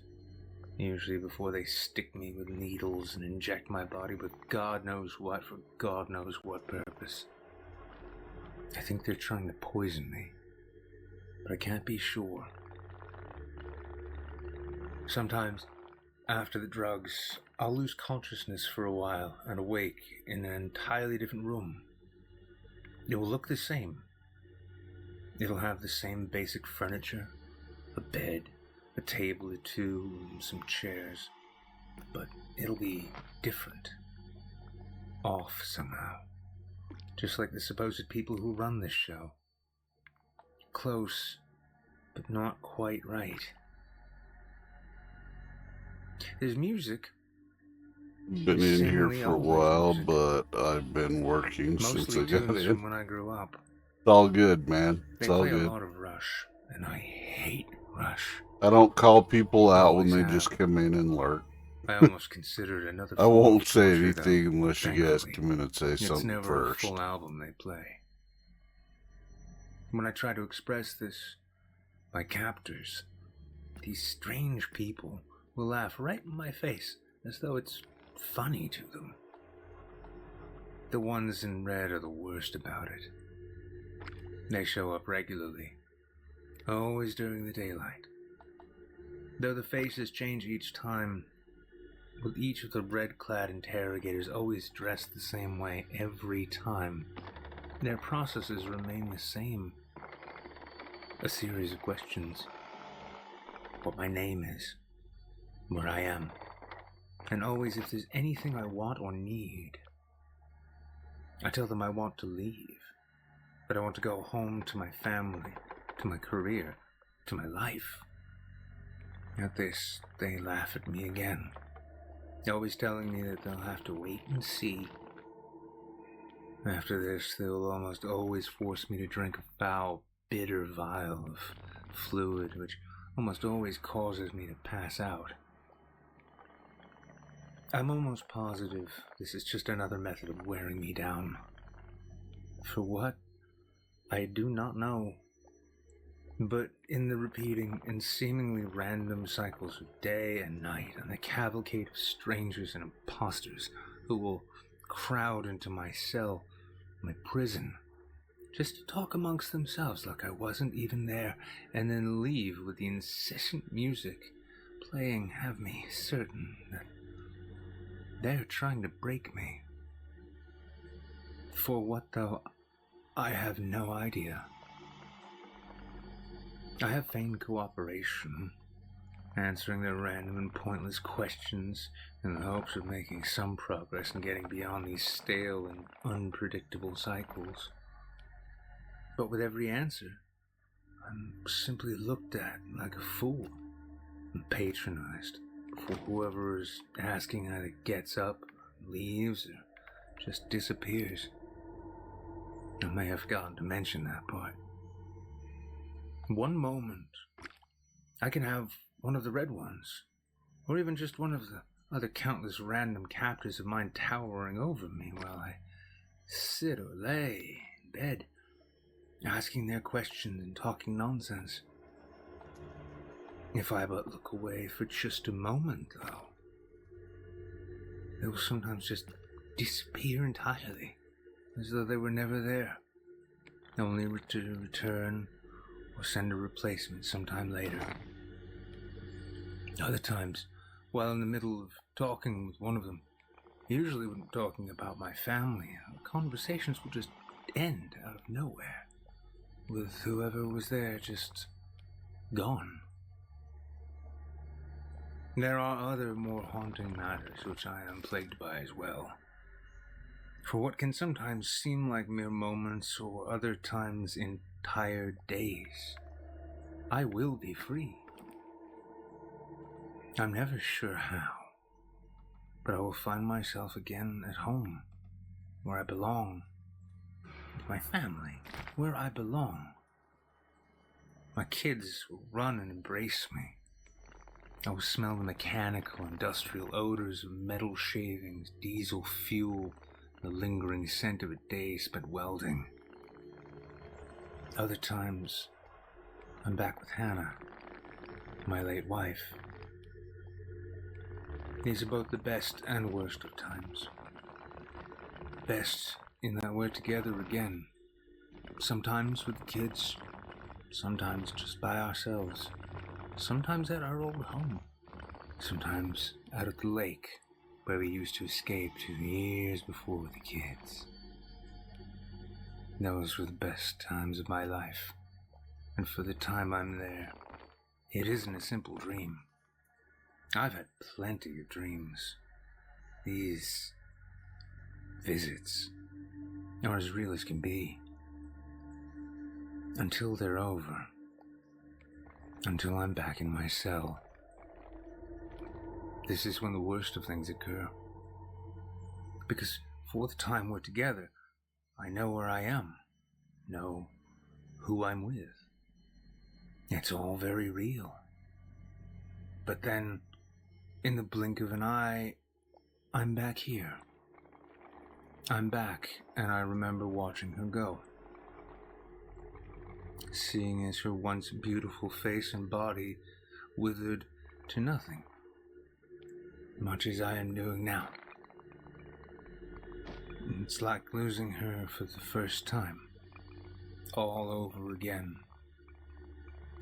Usually before they stick me with needles and inject my body with God knows what for God knows what purpose. I think they're trying to poison me, but I can't be sure. Sometimes, after the drugs, I'll lose consciousness for a while and awake in an entirely different room. It will look the same. It'll have the same basic furniture, a bed, a table or two, and some chairs, but it'll be different. Off somehow. Just like the supposed people who run this show. Close, but not quite right. There's music. Been in here for a while, but I've been working since I got tunes in. from when I grew up. It's all good, man. They It's all play good. a lot of Rush, and I hate Rush. I don't call people out when Always they have. just come in and lurk. I almost consider it another I form won't of say torture, anything though, unless you guys thankfully. come in and say It's something never first. a full album they play. When I try to express this, my captors, these strange people, will laugh right in my face as though it's funny to them. The ones in red are the worst about it. They show up regularly, always during the daylight. Though the faces change each time, with each of the red-clad interrogators always dressed the same way every time, their processes remain the same. A series of questions. What my name is, where I am, and always if there's anything I want or need. I tell them I want to leave, that I want to go home to my family, to my career, to my life. At this, they laugh at me again. always telling me that they'll have to wait and see. After this, they'll almost always force me to drink a foul, bitter vial of fluid, which almost always causes me to pass out. I'm almost positive this is just another method of wearing me down. For what? I do not know. But in the repeating and seemingly random cycles of day and night, and the cavalcade of strangers and impostors who will crowd into my cell, my prison, just to talk amongst themselves like I wasn't even there, and then leave with the incessant music playing, have me certain that they're trying to break me. For what, though, I have no idea. I have feigned cooperation, answering their random and pointless questions in the hopes of making some progress and getting beyond these stale and unpredictable cycles. But with every answer, I'm simply looked at like a fool and patronized, for whoever is asking either gets up, leaves, or just disappears. I may have forgotten to mention that part. One moment, I can have one of the red ones, or even just one of the other countless random captors of mine towering over me while I sit or lay in bed, asking their questions and talking nonsense. If I but look away for just a moment, though, they will sometimes just disappear entirely, as though they were never there, only to return or send a replacement sometime later. Other times, while in the middle of talking with one of them, usually when talking about my family, conversations would just end out of nowhere, with whoever was there just gone. There are other more haunting matters which I am plagued by as well. For what can sometimes seem like mere moments or other times entire days, I will be free. I'm never sure how, but I will find myself again at home, where I belong, with my family, where I belong. My kids will run and embrace me. I will smell the mechanical, industrial odors of metal shavings, diesel fuel, the lingering scent of a day spent welding. Other times, I'm back with Hannah, my late wife. These are both the best and worst of times. Best in that we're together again, sometimes with the kids, sometimes just by ourselves, sometimes at our old home, sometimes out at the lake where we used to escape 2 years before with the kids. Those were the best times of my life, and for the time I'm there, it isn't a simple dream. I've had plenty of dreams. These visits are as real as can be. Until they're over. Until I'm back in my cell. This is when the worst of things occur. Because for the time we're together, I know where I am. Know who I'm with. It's all very real. But then, in the blink of an eye, I'm back here. I'm back, and I remember watching her go. Seeing as her once beautiful face and body withered to nothing, much as I am doing now. It's like losing her for the first time, all over again,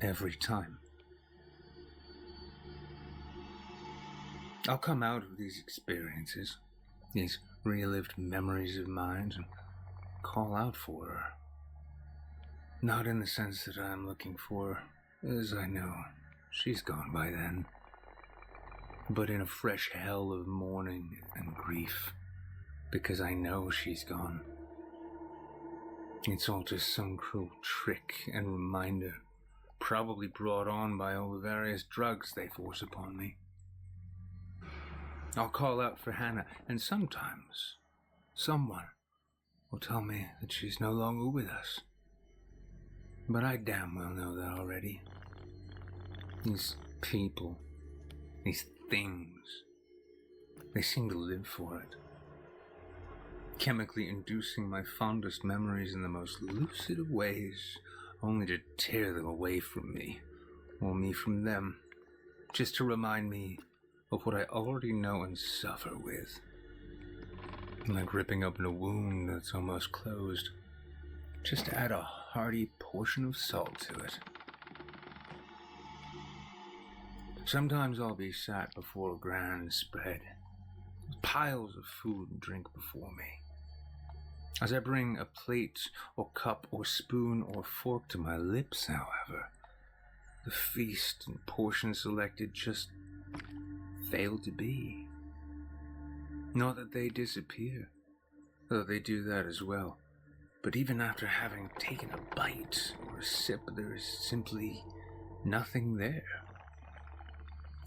every time. I'll come out of these experiences, these relived memories of mine, and call out for her. Not in the sense that I'm looking for her, as I know she's gone by then, but in a fresh hell of mourning and grief, because I know she's gone. It's all just some cruel trick and reminder, probably brought on by all the various drugs they force upon me. I'll call out for Hannah, and sometimes someone will tell me that she's no longer with us. But I damn well know that already. These people, these things, they seem to live for it. Chemically inducing my fondest memories in the most lucid of ways, only to tear them away from me, or me from them, just to remind me of what I already know and suffer with. Like ripping open a wound that's almost closed, just to add a hearty portion of salt to it. Sometimes I'll be sat before a grand spread, with piles of food and drink before me. As I bring a plate or cup or spoon or fork to my lips, however, the feast and portion selected just fail to be. Not that they disappear, though they do that as well, but even after having taken a bite or a sip, there is simply nothing there,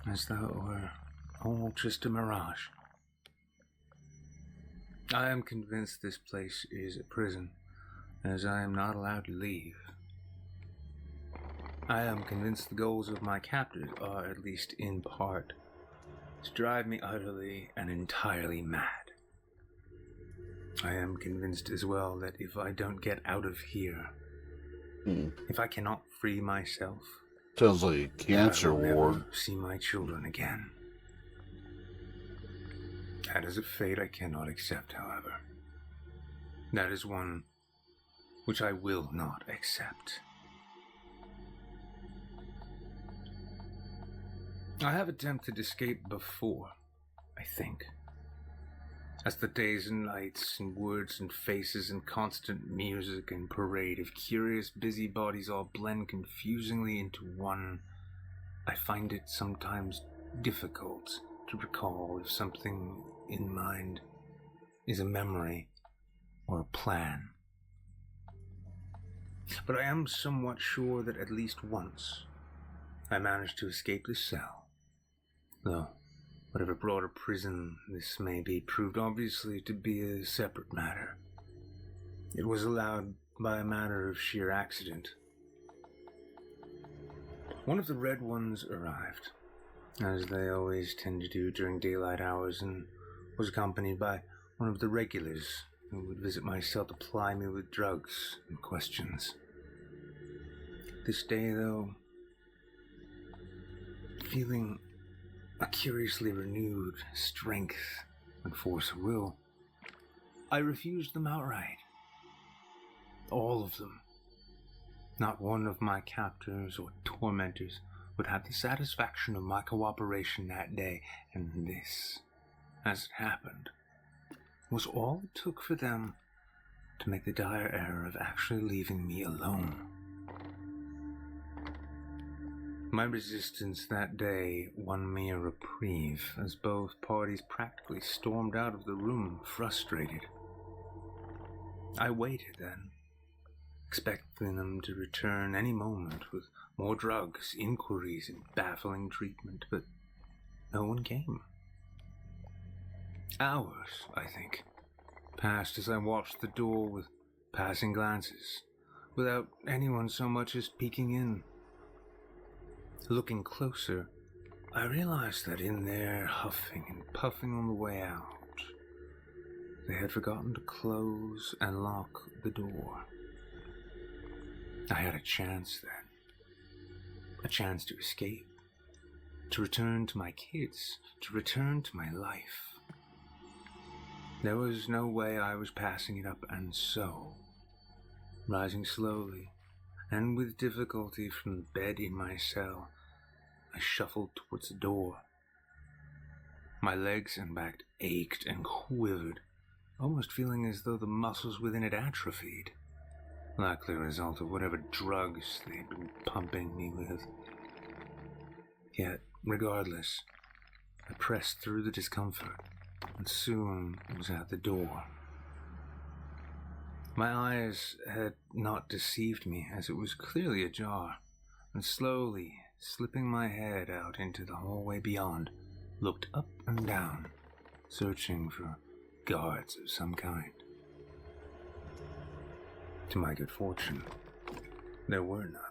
as though it were all just a mirage. I am convinced this place is a prison, as I am not allowed to leave. I am convinced the goals of my captors are, at least in part, to drive me utterly and entirely mad. I am convinced as well that if I don't get out of here, if I cannot free myself, Sounds like a cancer I will never ward. see my children again. That is a fate I cannot accept, however. That is one which I will not accept. I have attempted escape before, I think. As the days and nights and words and faces and constant music and parade of curious busybodies all blend confusingly into one, I find it sometimes difficult to recall if something in mind is a memory or a plan. But I am somewhat sure that at least once I managed to escape the cell, though whatever broader prison this may be proved obviously to be a separate matter. It was allowed by a matter of sheer accident. One of the Red Ones arrived, as they always tend to do during daylight hours, and was accompanied by one of the regulars who would visit my cell to ply me with drugs and questions. This day, though, feeling a curiously renewed strength and force of will, I refused them outright. All of them. Not one of my captors or tormentors would have the satisfaction of my cooperation that day, and this, as it happened, was all it took for them to make the dire error of actually leaving me alone. My resistance that day won me a reprieve, as both parties practically stormed out of the room, frustrated. I waited then, expecting them to return any moment with more drugs, inquiries, and baffling treatment, but no one came. Hours, I think, passed as I watched the door with passing glances, without anyone so much as peeking in. Looking closer, I realized that in their huffing and puffing on the way out, they had forgotten to close and lock the door. I had a chance then. A chance to escape. To return to my kids. To return to my life. There was no way I was passing it up, and so, rising slowly and with difficulty from the bed in my cell, I shuffled towards the door. My legs and back ached and quivered, almost feeling as though the muscles within it atrophied, likely a result of whatever drugs they had been pumping me with. Yet, regardless, I pressed through the discomfort, and soon was at the door. My eyes had not deceived me, as it was clearly ajar, and slowly, slipping my head out into the hallway beyond, looked up and down, searching for guards of some kind. To my good fortune, there were none.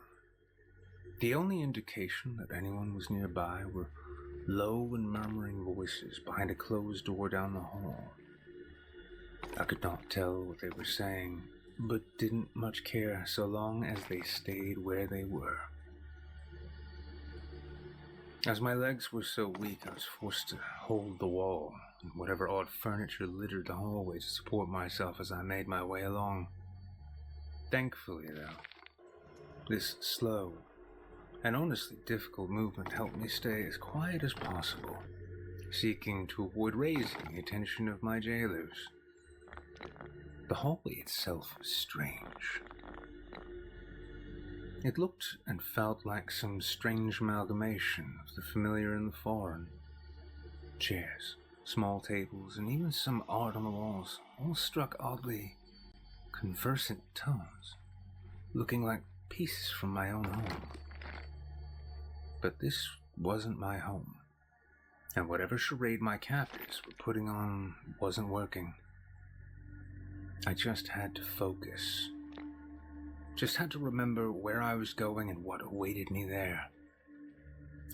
The only indication that anyone was nearby were low and murmuring voices behind a closed door down the hall. I could not tell what they were saying, but didn't much care so long as they stayed where they were. As my legs were so weak, I was forced to hold the wall and whatever odd furniture littered the hallway to support myself as I made my way along. Thankfully, though, this slow and honestly difficult movement helped me stay as quiet as possible, seeking to avoid raising the attention of my jailers. The hallway itself was strange. It looked and felt like some strange amalgamation of the familiar and the foreign. Chairs, small tables, and even some art on the walls all struck oddly conversant tones, looking like pieces from my own home. But this wasn't my home, and whatever charade my captors were putting on wasn't working. I just had to focus. Just had to remember where I was going and what awaited me there.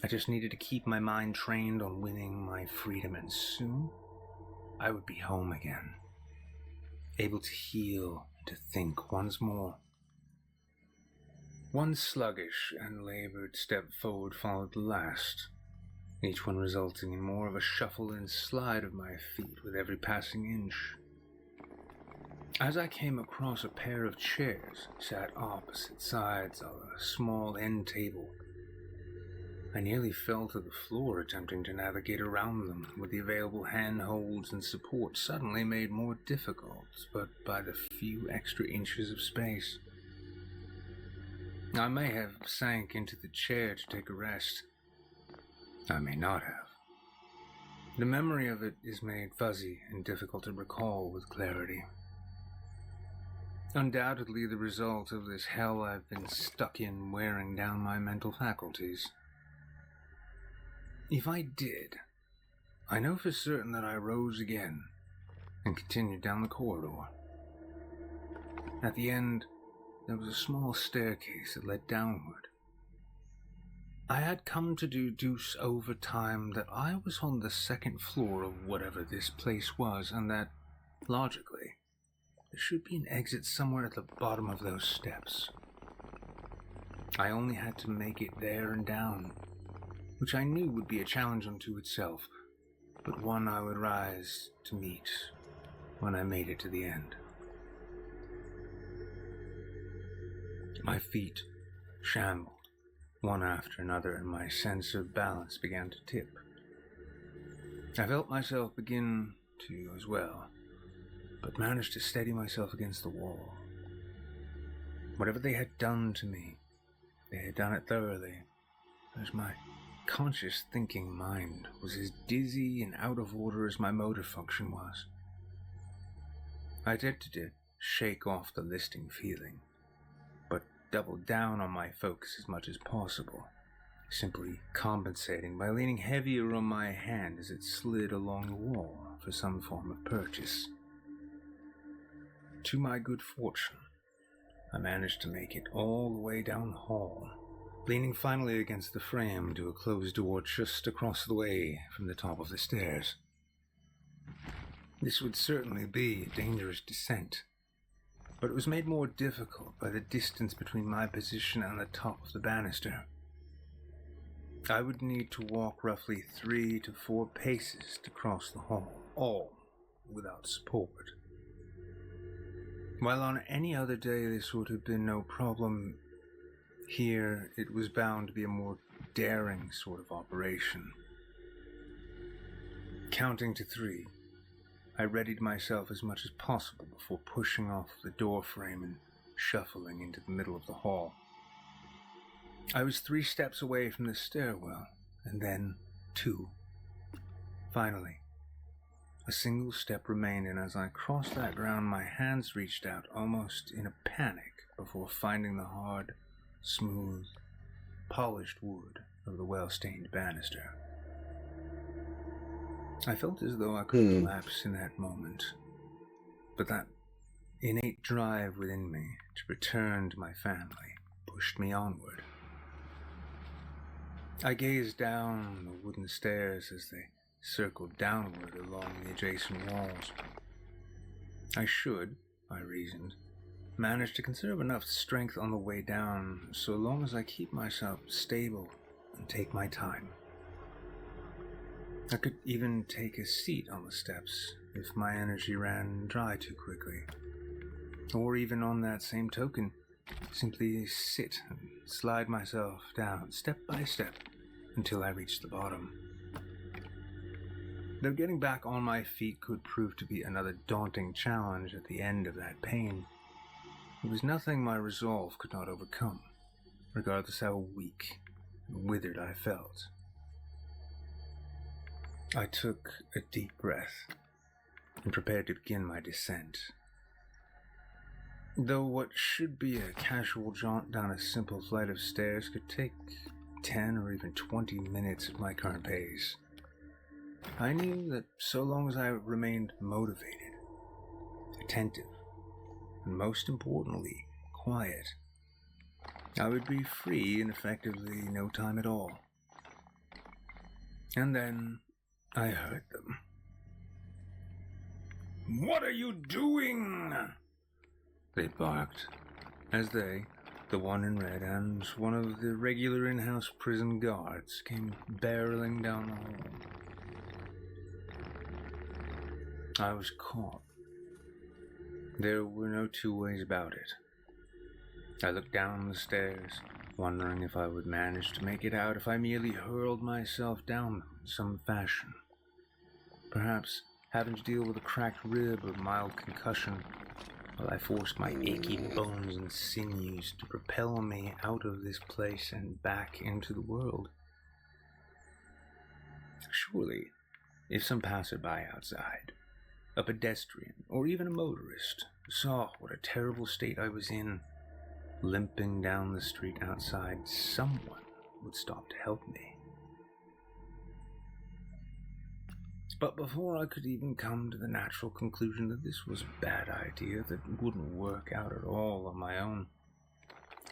I just needed to keep my mind trained on winning my freedom, and soon I would be home again, able to heal and to think once more. One sluggish and labored step forward followed the last, each one resulting in more of a shuffle and slide of my feet with every passing inch. As I came across a pair of chairs sat opposite sides of a small end table, I nearly fell to the floor attempting to navigate around them, with the available handholds and support suddenly made more difficult, but by the few extra inches of space. I may have sank into the chair to take a rest. I may not have. The memory of it is made fuzzy and difficult to recall with clarity. Undoubtedly the result of this hell I've been stuck in wearing down my mental faculties. If I did, I know for certain that I rose again and continued down the corridor. At the end, there was a small staircase that led downward. I had come to deduce over time that I was on the second floor of whatever this place was, and that, logically, there should be an exit somewhere at the bottom of those steps. I only had to make it there and down, which I knew would be a challenge unto itself, but one I would rise to meet when I made it to the end. My feet shambled, one after another, and my sense of balance began to tip. I felt myself begin to as well, but managed to steady myself against the wall. Whatever they had done to me, they had done it thoroughly, as my conscious thinking mind was as dizzy and out of order as my motor function was. I attempted to shake off the listing feeling, but doubled down on my focus as much as possible, simply compensating by leaning heavier on my hand as it slid along the wall for some form of purchase. To my good fortune, I managed to make it all the way down the hall, leaning finally against the frame to a closed door just across the way from the top of the stairs. This would certainly be a dangerous descent, but it was made more difficult by the distance between my position and the top of the banister. I would need to walk roughly 3 to 4 paces to cross the hall, all without support. While on any other day this would have been no problem, here it was bound to be a more daring sort of operation. Counting to 3, I readied myself as much as possible before pushing off the door frame and shuffling into the middle of the hall. I was 3 steps away from the stairwell, and then 2. Finally, a single step remained, and as I crossed that ground, my hands reached out almost in a panic before finding the hard, smooth, polished wood of the well-stained banister. I felt as though I could collapse in that moment, but that innate drive within me to return to my family pushed me onward. I gazed down the wooden stairs as they circled downward along the adjacent walls. I should, I reasoned, manage to conserve enough strength on the way down so long as I keep myself stable and take my time. I could even take a seat on the steps if my energy ran dry too quickly. Or even on that same token, simply sit and slide myself down step by step until I reached the bottom. Though getting back on my feet could prove to be another daunting challenge at the end of that pain, it was nothing my resolve could not overcome, regardless how weak and withered I felt. I took a deep breath and prepared to begin my descent. Though what should be a casual jaunt down a simple flight of stairs could take 10 or even 20 minutes at my current pace, I knew that so long as I remained motivated, attentive, and most importantly, quiet, I would be free in effectively no time at all. And then I heard them. "What are you doing?" they barked, as they, the one in red and one of the regular in-house prison guards, came barreling down the hall. I was caught. There were no two ways about it. I looked down the stairs, wondering if I would manage to make it out if I merely hurled myself down them in some fashion. Perhaps having to deal with a cracked rib or mild concussion, while I forced my achy bones and sinews to propel me out of this place and back into the world. Surely, if some passerby outside, a pedestrian, or even a motorist, saw what a terrible state I was in, limping down the street outside, someone would stop to help me. But before I could even come to the natural conclusion that this was a bad idea that wouldn't work out at all on my own,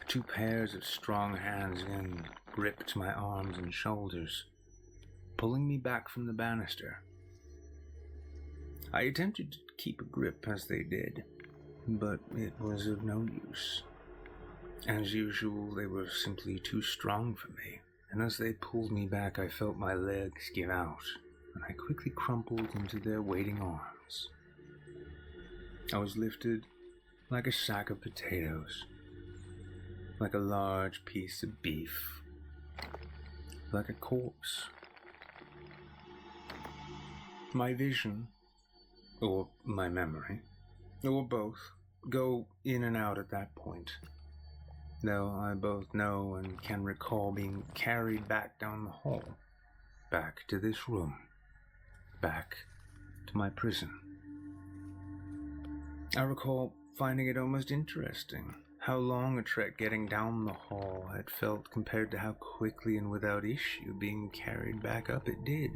two pairs of strong hands again gripped my arms and shoulders, pulling me back from the banister. I attempted to keep a grip as they did, but it was of no use. As usual, they were simply too strong for me, and as they pulled me back, I felt my legs give out, and I quickly crumpled into their waiting arms. I was lifted like a sack of potatoes, like a large piece of beef, like a corpse. My vision, or my memory, or both, go in and out at that point, though I both know and can recall being carried back down the hall, back to this room, back to my prison. I recall finding it almost interesting how long a trek getting down the hall had felt compared to how quickly and without issue being carried back up it did.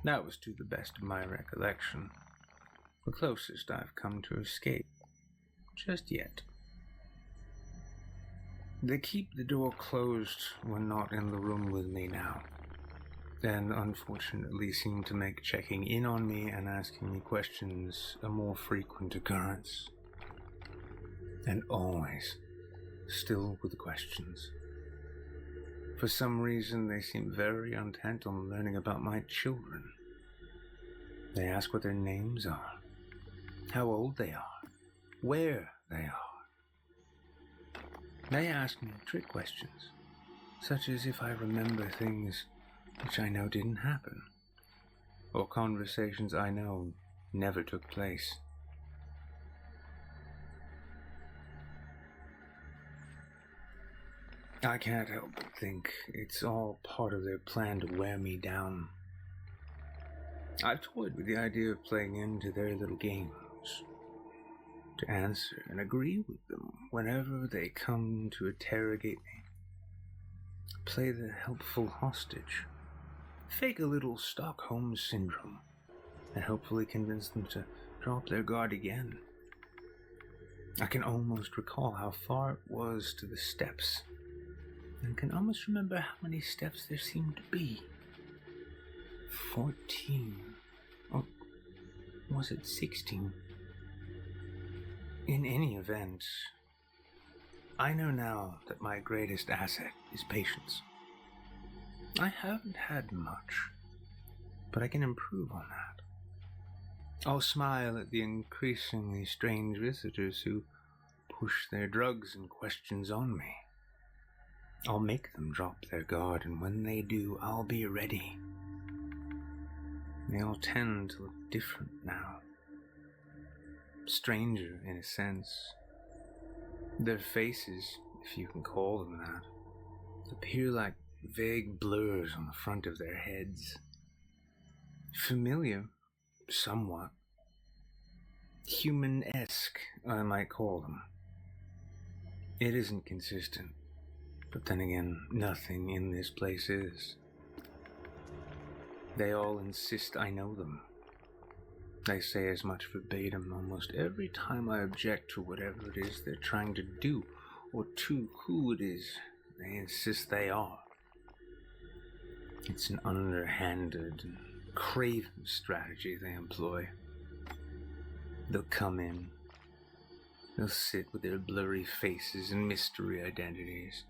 That was to the best of my recollection, the closest I've come to escape, just yet. They keep the door closed when not in the room with me now, and unfortunately seem to make checking in on me and asking me questions a more frequent occurrence. And always, still with questions. For some reason, they seem very intent on learning about my children. They ask what their names are, how old they are, where they are. They ask me trick questions, such as if I remember things which I know didn't happen, or conversations I know never took place. I can't help but think it's all part of their plan to wear me down. I've toyed with the idea of playing into their little games, to answer and agree with them whenever they come to interrogate me. Play the helpful hostage, fake a little Stockholm syndrome, and hopefully convince them to drop their guard again. I can almost recall how far it was to the steps, and can almost remember how many steps there seemed to be. 14. Or was it 16? In any event, I know now that my greatest asset is patience. I haven't had much, but I can improve on that. I'll smile at the increasingly strange visitors who push their drugs and questions on me. I'll make them drop their guard, and when they do, I'll be ready. They all tend to look different now. Stranger, in a sense. Their faces, if you can call them that, appear like vague blurs on the front of their heads. Familiar, somewhat. Human-esque, I might call them. It isn't consistent, but then again, nothing in this place is. They all insist I know them. They say as much verbatim almost every time I object to whatever it is they're trying to do, or to who it is they insist they are. It's an underhanded and craven strategy they employ. They'll come in. They'll sit with their blurry faces and mystery identities.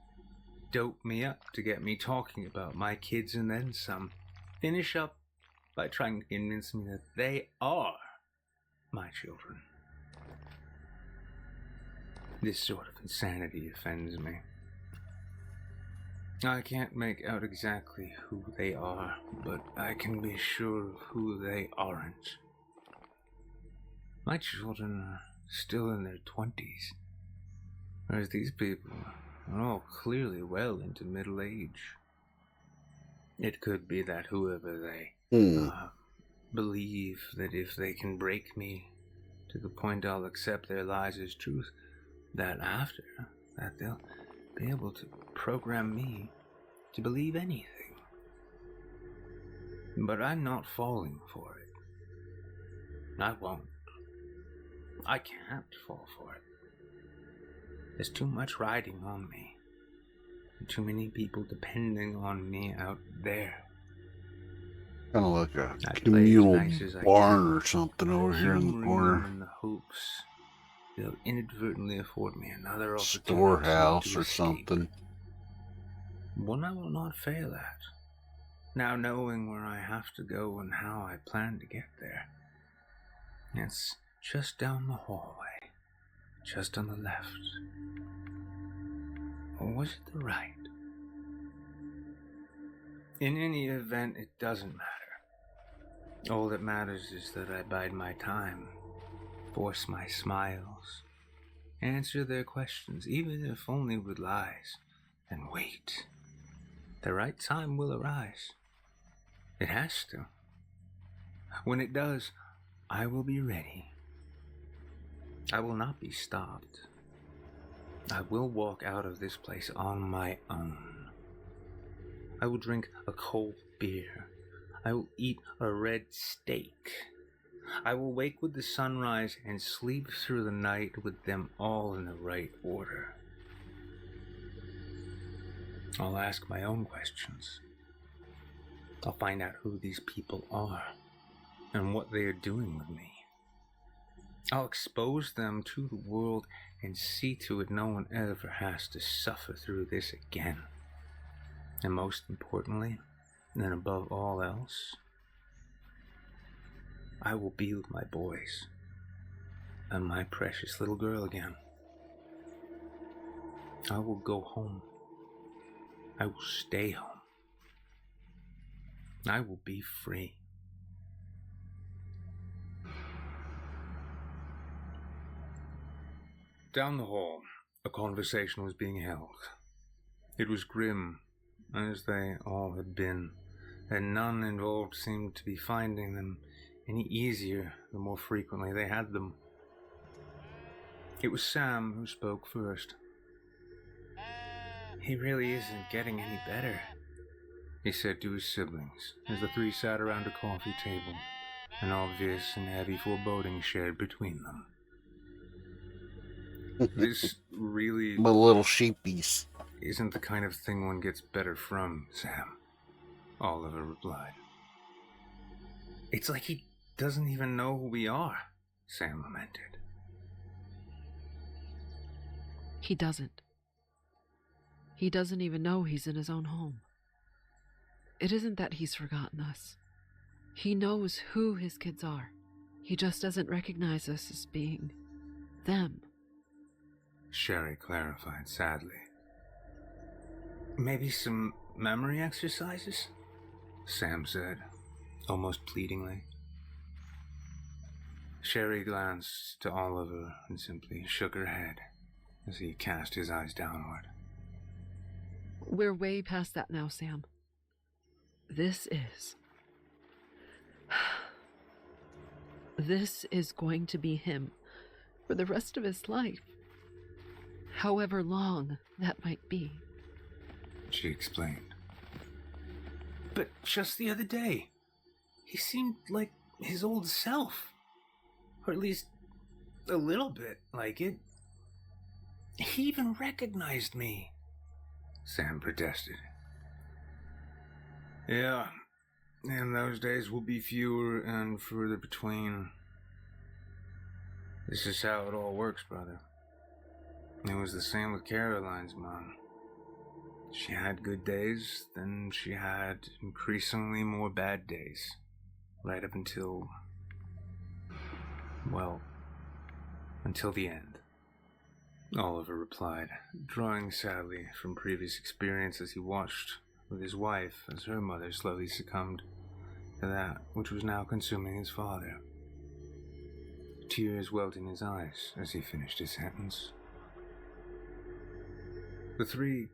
Dope me up to get me talking about my kids and then some. Finish up by trying to convince me that they are my children. This sort of insanity offends me. I can't make out exactly who they are, but I can be sure of who they aren't. My children are still in their 20s, whereas these people are all clearly well into middle age. It could be that whoever they believe that if they can break me to the point I'll accept their lies as truth, that after that they'll be able to program me to believe anything. But I'm not falling for it. I won't. I can't fall for it. There's too much riding on me, and too many people depending on me out there. Kind of like a communal barn or something over here in the corner. In the hopes they'll inadvertently afford me another Storehouse or something. One I will not fail at. Now knowing where I have to go and how I plan to get there. It's just down the hallway, just on the left. Or was it the right? In any event, it doesn't matter. All that matters is that I bide my time, force my smiles, answer their questions, even if only with lies, and wait. The right time will arise. It has to. When it does, I will be ready. I will not be stopped. I will walk out of this place on my own. I will drink a cold beer. I will eat a red steak. I will wake with the sunrise and sleep through the night with them all in the right order. I'll ask my own questions. I'll find out who these people are and what they are doing with me. I'll expose them to the world and see to it no one ever has to suffer through this again. And most importantly, and above all else, I will be with my boys and my precious little girl again. I will go home. I will stay home. I will be free. Down the hall, a conversation was being held. It was grim, as they all had been, and none involved seemed to be finding them any easier the more frequently they had them. It was Sam who spoke first. He really isn't getting any better. he said to his siblings as the three sat around a coffee table, an obvious and heavy foreboding shared between them. This really... My little sheepies. Isn't the kind of thing one gets better from, Sam, Oliver replied. It's like he doesn't even know who we are, Sam lamented. He doesn't. He doesn't even know he's in his own home. It isn't that he's forgotten us. He knows who his kids are. He just doesn't recognize us as being them. Sherry clarified sadly. Maybe some memory exercises? Sam said, almost pleadingly. Sherry glanced to Oliver and simply shook her head as he cast his eyes downward. We're way past that now, Sam. This is going to be him for the rest of his life. However long that might be. She explained. But just the other day, he seemed like his old self. Or at least a little bit like it. He even recognized me, Sam protested. Yeah, and those days will be fewer and further between. This is how it all works, brother. It was the same with Caroline's mom. She had good days, then she had increasingly more bad days. Right up until... well, until the end. Oliver replied, drawing sadly from previous experience as he watched with his wife as her mother slowly succumbed to that which was now consuming his father. Tears welled in his eyes as he finished his sentence. The three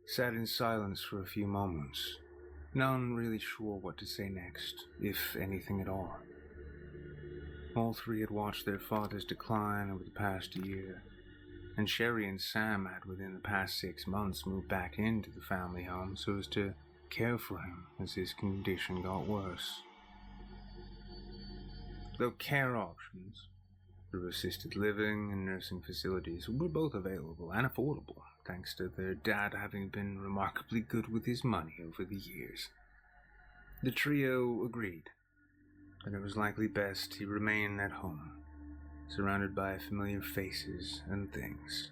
sat in silence for a few moments, none really sure what to say next, if anything at all. All three had watched their father's decline over the past year, and Sherry and Sam had within the past 6 months moved back into the family home so as to care for him as his condition got worse. Though care options through assisted living and nursing facilities were both available and affordable, thanks to their dad having been remarkably good with his money over the years, the trio agreed that it was likely best he remain at home, surrounded by familiar faces and things.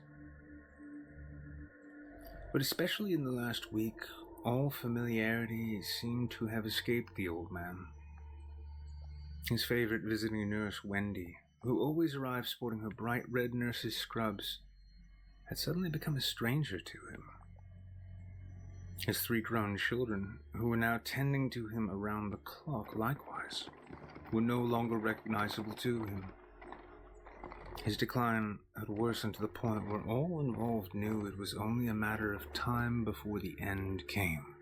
But especially in the last week, all familiarity seemed to have escaped the old man. His favorite visiting nurse, Wendy, who always arrived sporting her bright red nurse's scrubs, had suddenly become a stranger to him. His 3 grown children, who were now tending to him around the clock likewise, were no longer recognizable to him. His decline had worsened to the point where all involved knew it was only a matter of time before the end came.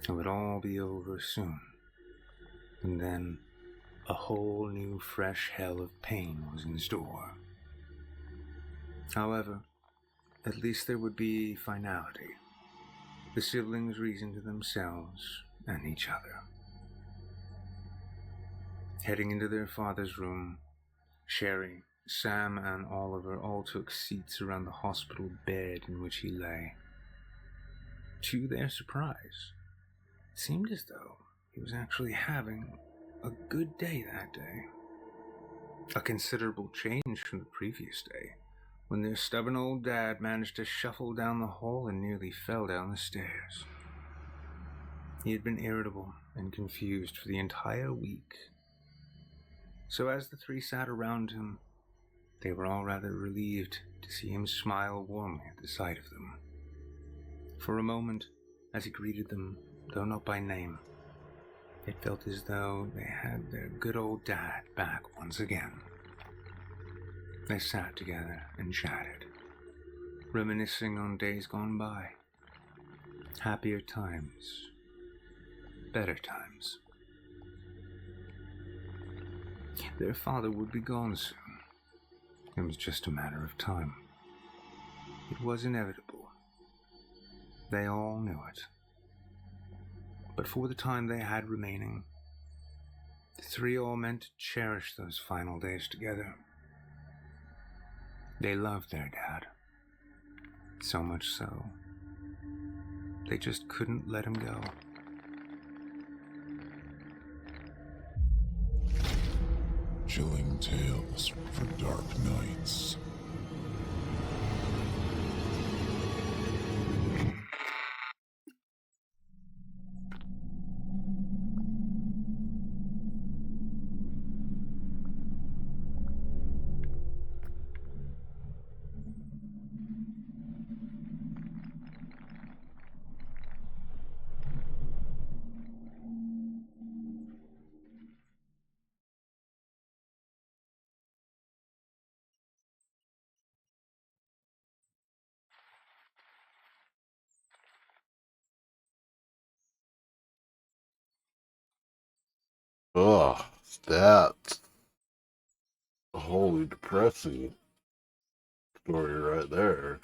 It would all be over soon, and then a whole new fresh hell of pain was in store. However, at least there would be finality. The siblings reasoned to themselves and each other. Heading into their father's room, Sherry, Sam, and Oliver all took seats around the hospital bed in which he lay. To their surprise, it seemed as though he was actually having a good day that day. A considerable change from the previous day, when their stubborn old dad managed to shuffle down the hall and nearly fell down the stairs. He had been irritable and confused for the entire week. So as the 3 sat around him, they were all rather relieved to see him smile warmly at the sight of them. For a moment, as he greeted them, though not by name, it felt as though they had their good old dad back once again. They sat together and chatted, reminiscing on days gone by. Happier times, better times. Their father would be gone soon. It was just a matter of time. It was inevitable. They all knew it. But for the time they had remaining, the three all meant to cherish those final days together. They loved their dad. So much so, they just couldn't let him go. Chilling tales for dark nights. Ugh, that's a wholly depressing story right there.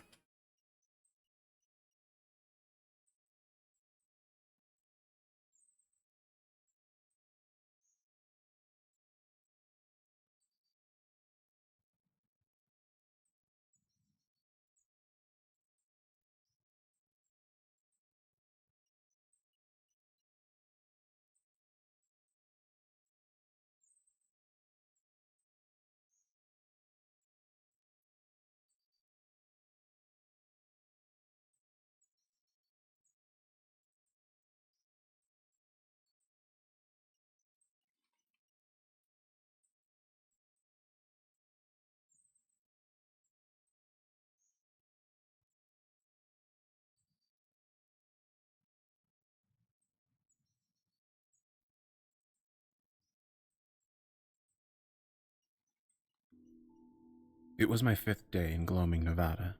It was my 5th day in Gloaming, Nevada,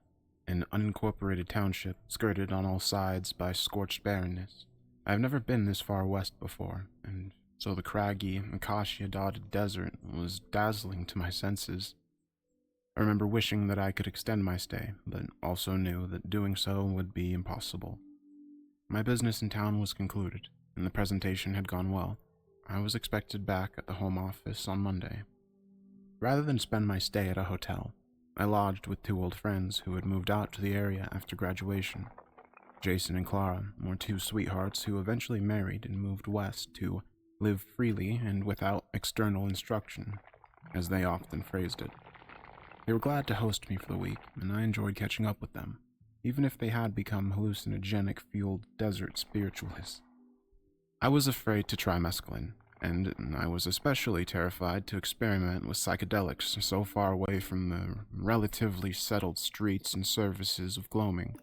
an unincorporated township skirted on all sides by scorched barrenness. I have never been this far west before, and so the craggy, acacia-dotted desert was dazzling to my senses. I remember wishing that I could extend my stay, but also knew that doing so would be impossible. My business in town was concluded, and the presentation had gone well. I was expected back at the home office on Monday. Rather than spend my stay at a hotel, I lodged with 2 old friends who had moved out to the area after graduation. Jason and Clara were 2 sweethearts who eventually married and moved west to live freely and without external instruction, as they often phrased it. They were glad to host me for the week, and I enjoyed catching up with them, even if they had become hallucinogenic-fueled desert spiritualists. I was afraid to try mescaline, and I was especially terrified to experiment with psychedelics so far away from the relatively settled streets and services of Gloaming.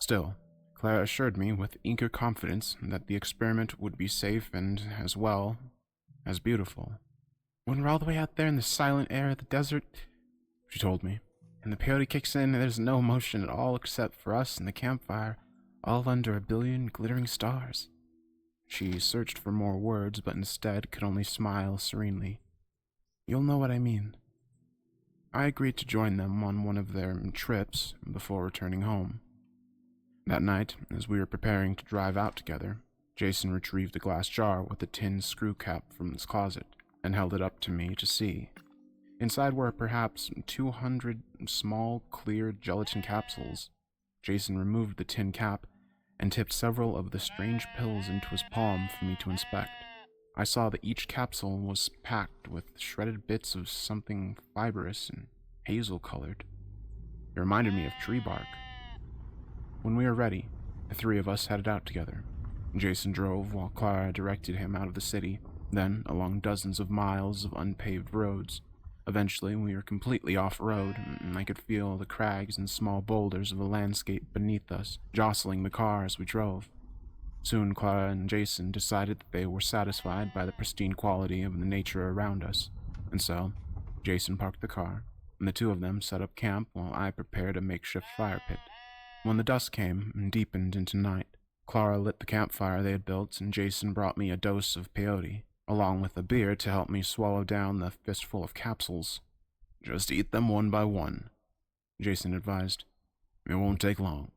Still, Clara assured me with eager confidence that the experiment would be safe and, as well, as beautiful. "When we're all the way out there in the silent air of the desert," she told me, "and the peyote kicks in and there's no emotion at all except for us and the campfire, all under a billion glittering stars." She searched for more words, but instead could only smile serenely. "You'll know what I mean." I agreed to join them on one of their trips before returning home. That night, as we were preparing to drive out together, Jason retrieved a glass jar with a tin screw cap from his closet and held it up to me to see. Inside were perhaps 200 small, clear gelatin capsules. Jason removed the tin cap and tipped several of the strange pills into his palm for me to inspect. I saw that each capsule was packed with shredded bits of something fibrous and hazel-colored. It reminded me of tree bark. When we were ready, the 3 of us headed out together. Jason drove while Clara directed him out of the city, then along dozens of miles of unpaved roads. Eventually, we were completely off-road, and I could feel the crags and small boulders of the landscape beneath us, jostling the car as we drove. Soon, Clara and Jason decided that they were satisfied by the pristine quality of the nature around us, and so, Jason parked the car, and the 2 of them set up camp while I prepared a makeshift fire pit. When the dusk came and deepened into night, Clara lit the campfire they had built, and Jason brought me a dose of peyote, along with a beer to help me swallow down the fistful of capsules. "Just eat them one by one," Jason advised. "It won't take long."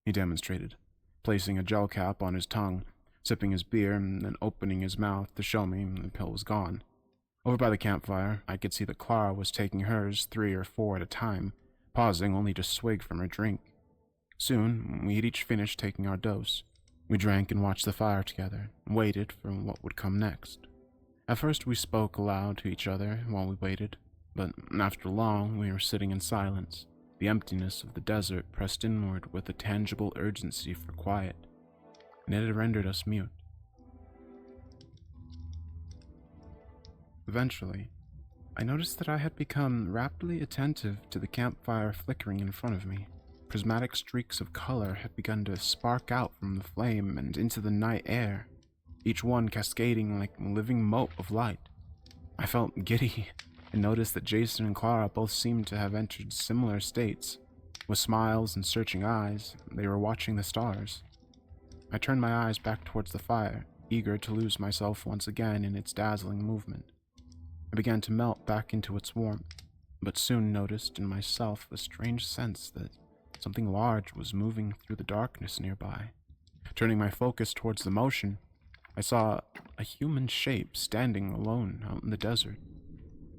He demonstrated, placing a gel cap on his tongue, sipping his beer and then opening his mouth to show me the pill was gone. Over by the campfire, I could see that Clara was taking hers 3 or 4 at a time, pausing only to swig from her drink. Soon, we had each finished taking our dose. We drank and watched the fire together, and waited for what would come next. At first, we spoke aloud to each other while we waited, but after long, we were sitting in silence. The emptiness of the desert pressed inward with a tangible urgency for quiet, and it had rendered us mute. Eventually, I noticed that I had become rapidly attentive to the campfire flickering in front of me. Prismatic streaks of color had begun to spark out from the flame and into the night air, each one cascading like a living mote of light. I felt giddy and noticed that Jason and Clara both seemed to have entered similar states. With smiles and searching eyes, they were watching the stars. I turned my eyes back towards the fire, eager to lose myself once again in its dazzling movement. I began to melt back into its warmth, but soon noticed in myself a strange sense that something large was moving through the darkness nearby. Turning my focus towards the motion, I saw a human shape standing alone out in the desert,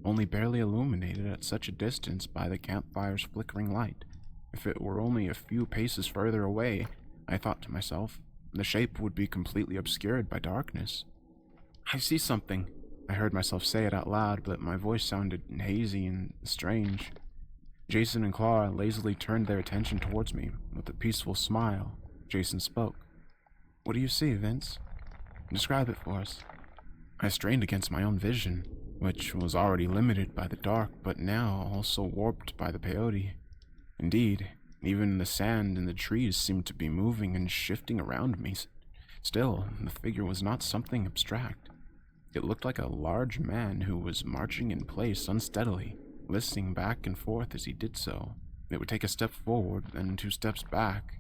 only barely illuminated at such a distance by the campfire's flickering light. If it were only a few paces further away, I thought to myself, the shape would be completely obscured by darkness. "I see something," I heard myself say it out loud, but my voice sounded hazy and strange. Jason and Clara lazily turned their attention towards me. With a peaceful smile, Jason spoke. "What do you see, Vince? Describe it for us." I strained against my own vision, which was already limited by the dark, but now also warped by the peyote. Indeed, even the sand and the trees seemed to be moving and shifting around me. Still, the figure was not something abstract. It looked like a large man who was marching in place unsteadily, listening back and forth as he did so. It would take a step forward, then 2 steps back,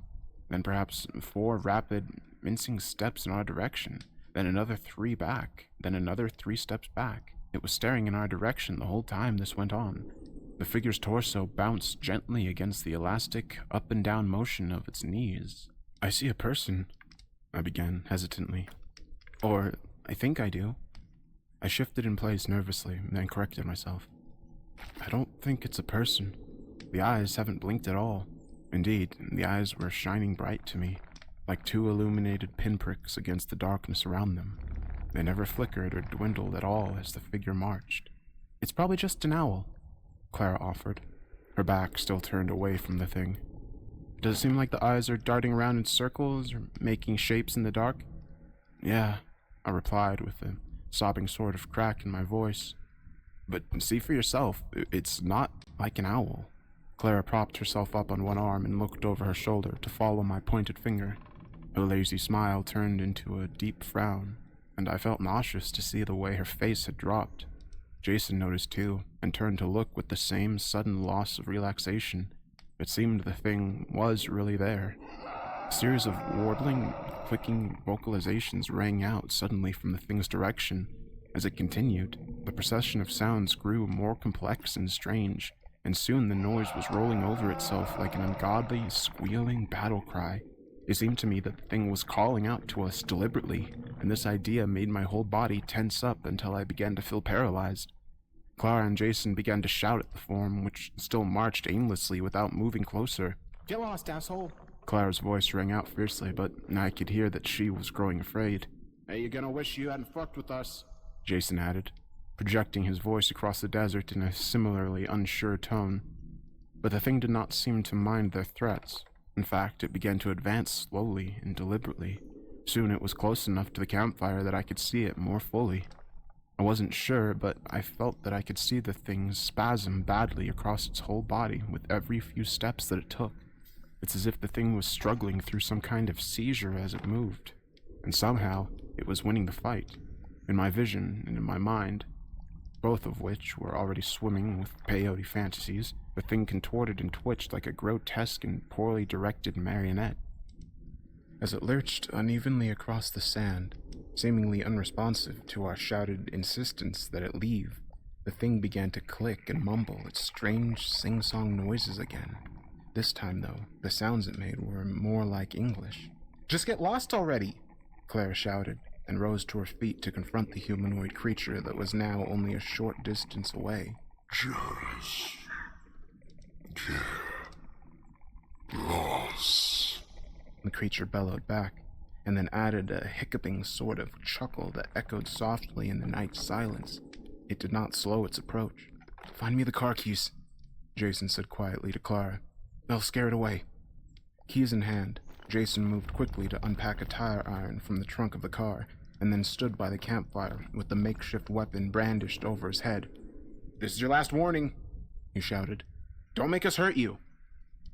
then perhaps 4 rapid, mincing steps in our direction, then another 3 back, then another 3 steps back. It was staring in our direction the whole time this went on. The figure's torso bounced gently against the elastic up and down motion of its knees. "I see a person," I began hesitantly. "Or, I think I do." I shifted in place nervously, then corrected myself. "I don't think it's a person. The eyes haven't blinked at all. Indeed, the eyes were shining bright to me, like 2 illuminated pinpricks against the darkness around them. They never flickered or dwindled at all as the figure marched. "It's probably just an owl," Clara offered, her back still turned away from the thing. "Does it seem like the eyes are darting around in circles or making shapes in the dark?" "Yeah," I replied with a sobbing sort of crack in my voice. "But see for yourself, it's not like an owl." Clara propped herself up on one arm and looked over her shoulder to follow my pointed finger. Her lazy smile turned into a deep frown, and I felt nauseous to see the way her face had dropped. Jason noticed too, and turned to look with the same sudden loss of relaxation. It seemed the thing was really there. A series of warbling, clicking vocalizations rang out suddenly from the thing's direction. As it continued, the procession of sounds grew more complex and strange, and soon the noise was rolling over itself like an ungodly, squealing battle cry. It seemed to me that the thing was calling out to us deliberately, and this idea made my whole body tense up until I began to feel paralyzed. Clara and Jason began to shout at the form, which still marched aimlessly without moving closer. "Get lost, asshole!" Clara's voice rang out fiercely, but I could hear that she was growing afraid. "Hey, you're gonna wish you hadn't fucked with us," Jason added, projecting his voice across the desert in a similarly unsure tone. But the thing did not seem to mind their threats. In fact, it began to advance slowly and deliberately. Soon it was close enough to the campfire that I could see it more fully. I wasn't sure, but I felt that I could see the thing spasm badly across its whole body with every few steps that it took. It's as if the thing was struggling through some kind of seizure as it moved, and somehow it was winning the fight. In my vision and in my mind, both of which were already swimming with peyote fantasies, the thing contorted and twitched like a grotesque and poorly directed marionette. As it lurched unevenly across the sand, seemingly unresponsive to our shouted insistence that it leave, the thing began to click and mumble its strange sing-song noises again. This time, though, the sounds it made were more like English. "Just get lost already!" Claire shouted, and rose to her feet to confront the humanoid creature that was now only a short distance away. Just loss. The creature bellowed back, and then added a hiccuping sort of chuckle that echoed softly in the night silence. It did not slow its approach. "Find me the car keys," Jason said quietly to Clara. "They'll scare it away." Keys in hand, Jason moved quickly to unpack a tire iron from the trunk of the car, and then stood by the campfire with the makeshift weapon brandished over his head. "This is your last warning," he shouted. "Don't make us hurt you."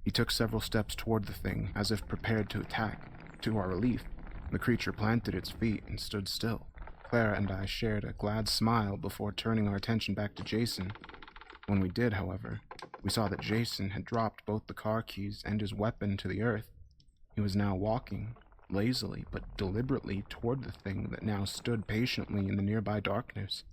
He took several steps toward the thing, as if prepared to attack. To our relief, the creature planted its feet and stood still. Clara and I shared a glad smile before turning our attention back to Jason. When we did, however, we saw that Jason had dropped both the car keys and his weapon to the earth. He was now walking, lazily but deliberately, toward the thing that now stood patiently in the nearby darkness.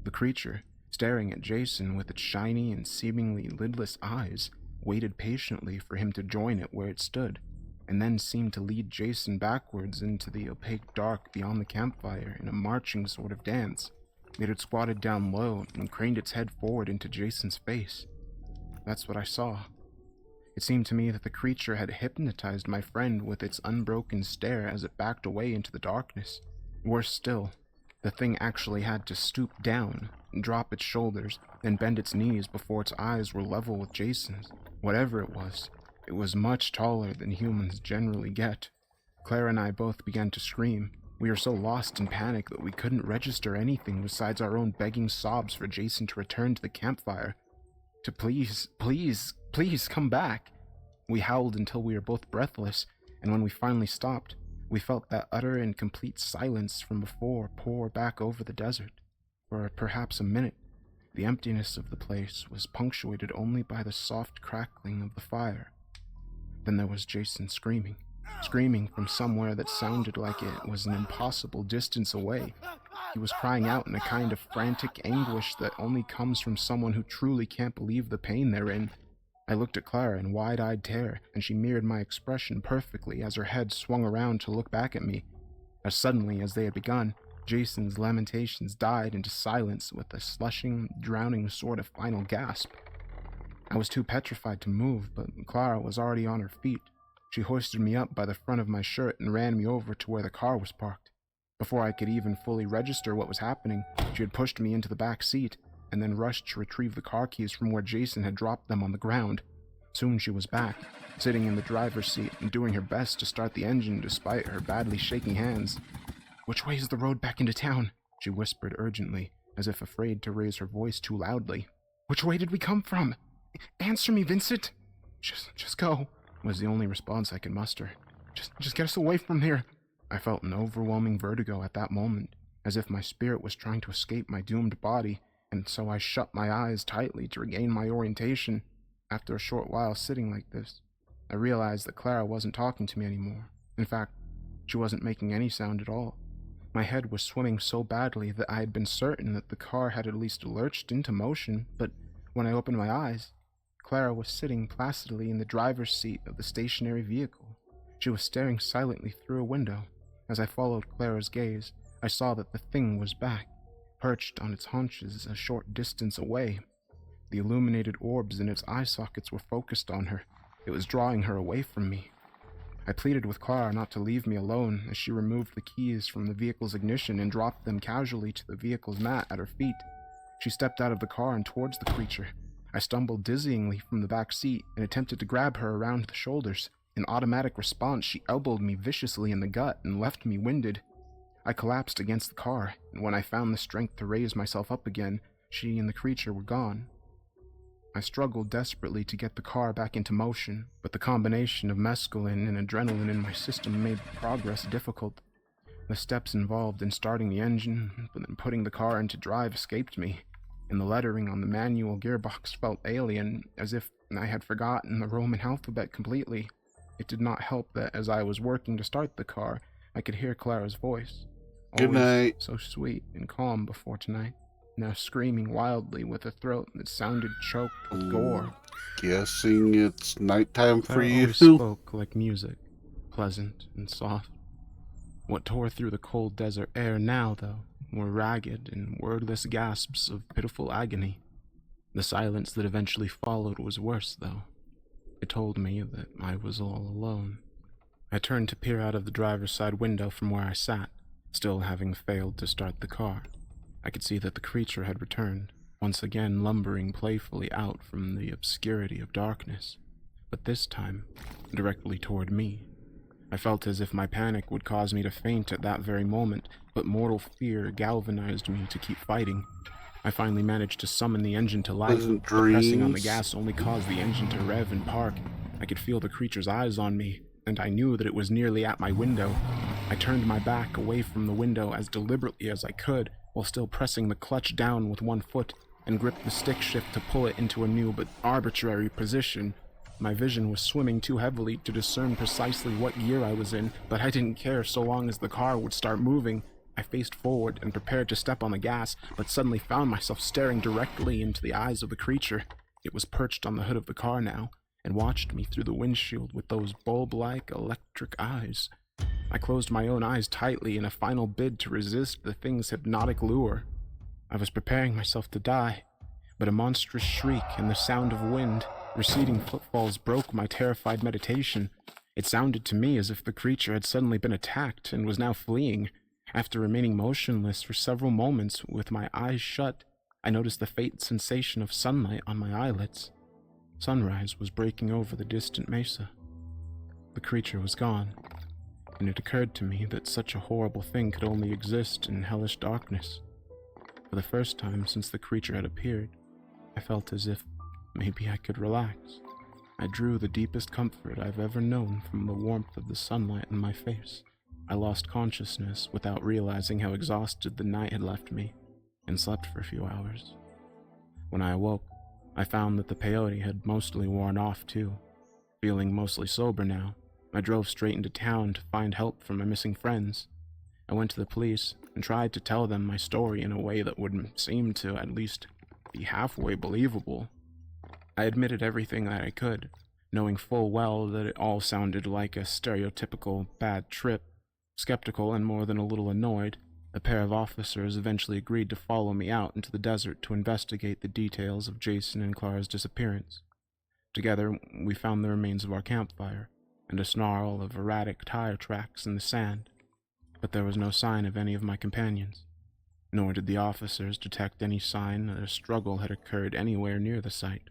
The creature, staring at Jason with its shiny and seemingly lidless eyes, waited patiently for him to join it where it stood, and then seemed to lead Jason backwards into the opaque dark beyond the campfire in a marching sort of dance. It had squatted down low and craned its head forward into Jason's face. That's what I saw. It seemed to me that the creature had hypnotized my friend with its unbroken stare as it backed away into the darkness. Worse still, the thing actually had to stoop down, drop its shoulders, and bend its knees before its eyes were level with Jason's. Whatever it was much taller than humans generally get. Clara and I both began to scream. We were so lost in panic that we couldn't register anything besides our own begging sobs for Jason to return to the campfire. To please come back. We howled until we were both breathless, and when we finally stopped, we felt that utter and complete silence from before pour back over the desert. For perhaps a minute, the emptiness of the place was punctuated only by the soft crackling of the fire. Then there was Jason screaming from somewhere that sounded like it was an impossible distance away. He was crying out in a kind of frantic anguish that only comes from someone who truly can't believe the pain they're in. I looked at Clara in wide-eyed terror, and she mirrored my expression perfectly as her head swung around to look back at me. As suddenly as they had begun, Jason's lamentations died into silence with a slushing, drowning sort of final gasp. I was too petrified to move, but Clara was already on her feet. She hoisted me up by the front of my shirt and ran me over to where the car was parked. Before I could even fully register what was happening, she had pushed me into the back seat, and then rushed to retrieve the car keys from where Jason had dropped them on the ground. Soon she was back, sitting in the driver's seat and doing her best to start the engine despite her badly shaking hands. "Which way is the road back into town?" she whispered urgently, as if afraid to raise her voice too loudly. "Which way did we come from? Answer me, Vincent!" Just go," was the only response I could muster. Just get us away from here." I felt an overwhelming vertigo at that moment, as if my spirit was trying to escape my doomed body, and so I shut my eyes tightly to regain my orientation. After a short while sitting like this, I realized that Clara wasn't talking to me anymore. In fact, she wasn't making any sound at all. My head was swimming so badly that I had been certain that the car had at least lurched into motion, but when I opened my eyes, Clara was sitting placidly in the driver's seat of the stationary vehicle. She was staring silently through a window. As I followed Clara's gaze, I saw that the thing was back, perched on its haunches a short distance away. The illuminated orbs in its eye sockets were focused on her. It was drawing her away from me. I pleaded with Clara not to leave me alone as she removed the keys from the vehicle's ignition and dropped them casually to the vehicle's mat at her feet. She stepped out of the car and towards the creature. I stumbled dizzyingly from the back seat and attempted to grab her around the shoulders. In automatic response, she elbowed me viciously in the gut and left me winded. I collapsed against the car, and when I found the strength to raise myself up again, she and the creature were gone. I struggled desperately to get the car back into motion, but the combination of mescaline and adrenaline in my system made progress difficult. The steps involved in starting the engine, but then putting the car into drive escaped me, and the lettering on the manual gearbox felt alien, as if I had forgotten the Roman alphabet completely. It did not help that as I was working to start the car, I could hear Clara's voice. Good night. So sweet and calm before tonight, now screaming wildly with a throat that sounded choked with gore. Guessing it's nighttime for Clara you. always spoke like music, pleasant and soft. What tore through the cold desert air now, though, were ragged and wordless gasps of pitiful agony. The silence that eventually followed was worse, though. It told me that I was all alone. I turned to peer out of the driver's side window from where I sat, still having failed to start the car. I could see that the creature had returned, once again lumbering playfully out from the obscurity of darkness, but this time directly toward me. I felt as if my panic would cause me to faint at that very moment, but mortal fear galvanized me to keep fighting. I finally managed to summon the engine to life, but pressing on the gas only caused the engine to rev and park. I could feel the creature's eyes on me, and I knew that it was nearly at my window. I turned my back away from the window as deliberately as I could, while still pressing the clutch down with one foot, and gripped the stick shift to pull it into a new but arbitrary position. My vision was swimming too heavily to discern precisely what gear I was in, but I didn't care so long as the car would start moving. I faced forward and prepared to step on the gas, but suddenly found myself staring directly into the eyes of the creature. It was perched on the hood of the car now, and watched me through the windshield with those bulb-like electric eyes. I closed my own eyes tightly in a final bid to resist the thing's hypnotic lure. I was preparing myself to die, but a monstrous shriek and the sound of wind, receding footfalls broke my terrified meditation. It sounded to me as if the creature had suddenly been attacked and was now fleeing. After remaining motionless for several moments with my eyes shut, I noticed the faint sensation of sunlight on my eyelids. Sunrise was breaking over the distant mesa. The creature was gone, and it occurred to me that such a horrible thing could only exist in hellish darkness. For the first time since the creature had appeared, I felt as if maybe I could relax. I drew the deepest comfort I've ever known from the warmth of the sunlight on my face. I lost consciousness without realizing how exhausted the night had left me, and slept for a few hours. When I awoke, I found that the peyote had mostly worn off too. Feeling mostly sober now, I drove straight into town to find help from my missing friends. I went to the police and tried to tell them my story in a way that would seem to at least be halfway believable. I admitted everything that I could, knowing full well that it all sounded like a stereotypical bad trip. Skeptical and more than a little annoyed, a pair of officers eventually agreed to follow me out into the desert to investigate the details of Jason and Clara's disappearance. Together, we found the remains of our campfire and a snarl of erratic tire tracks in the sand, but there was no sign of any of my companions, nor did the officers detect any sign that a struggle had occurred anywhere near the site.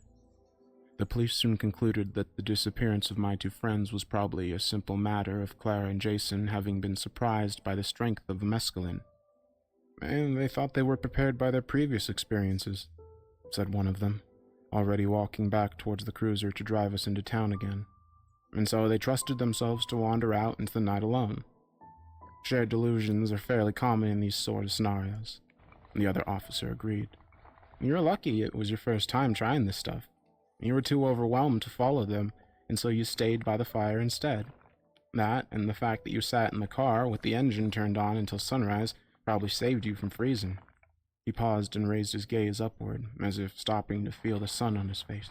The police soon concluded that the disappearance of my two friends was probably a simple matter of Clara and Jason having been surprised by the strength of the mescaline. And they thought they were prepared by their previous experiences, said one of them, already walking back towards the cruiser to drive us into town again. And so they trusted themselves to wander out into the night alone. Shared delusions are fairly common in these sort of scenarios. The other officer agreed. You're lucky it was your first time trying this stuff. You were too overwhelmed to follow them, and so you stayed by the fire instead. That, and the fact that you sat in the car with the engine turned on until sunrise, probably saved you from freezing. He paused and raised his gaze upward, as if stopping to feel the sun on his face.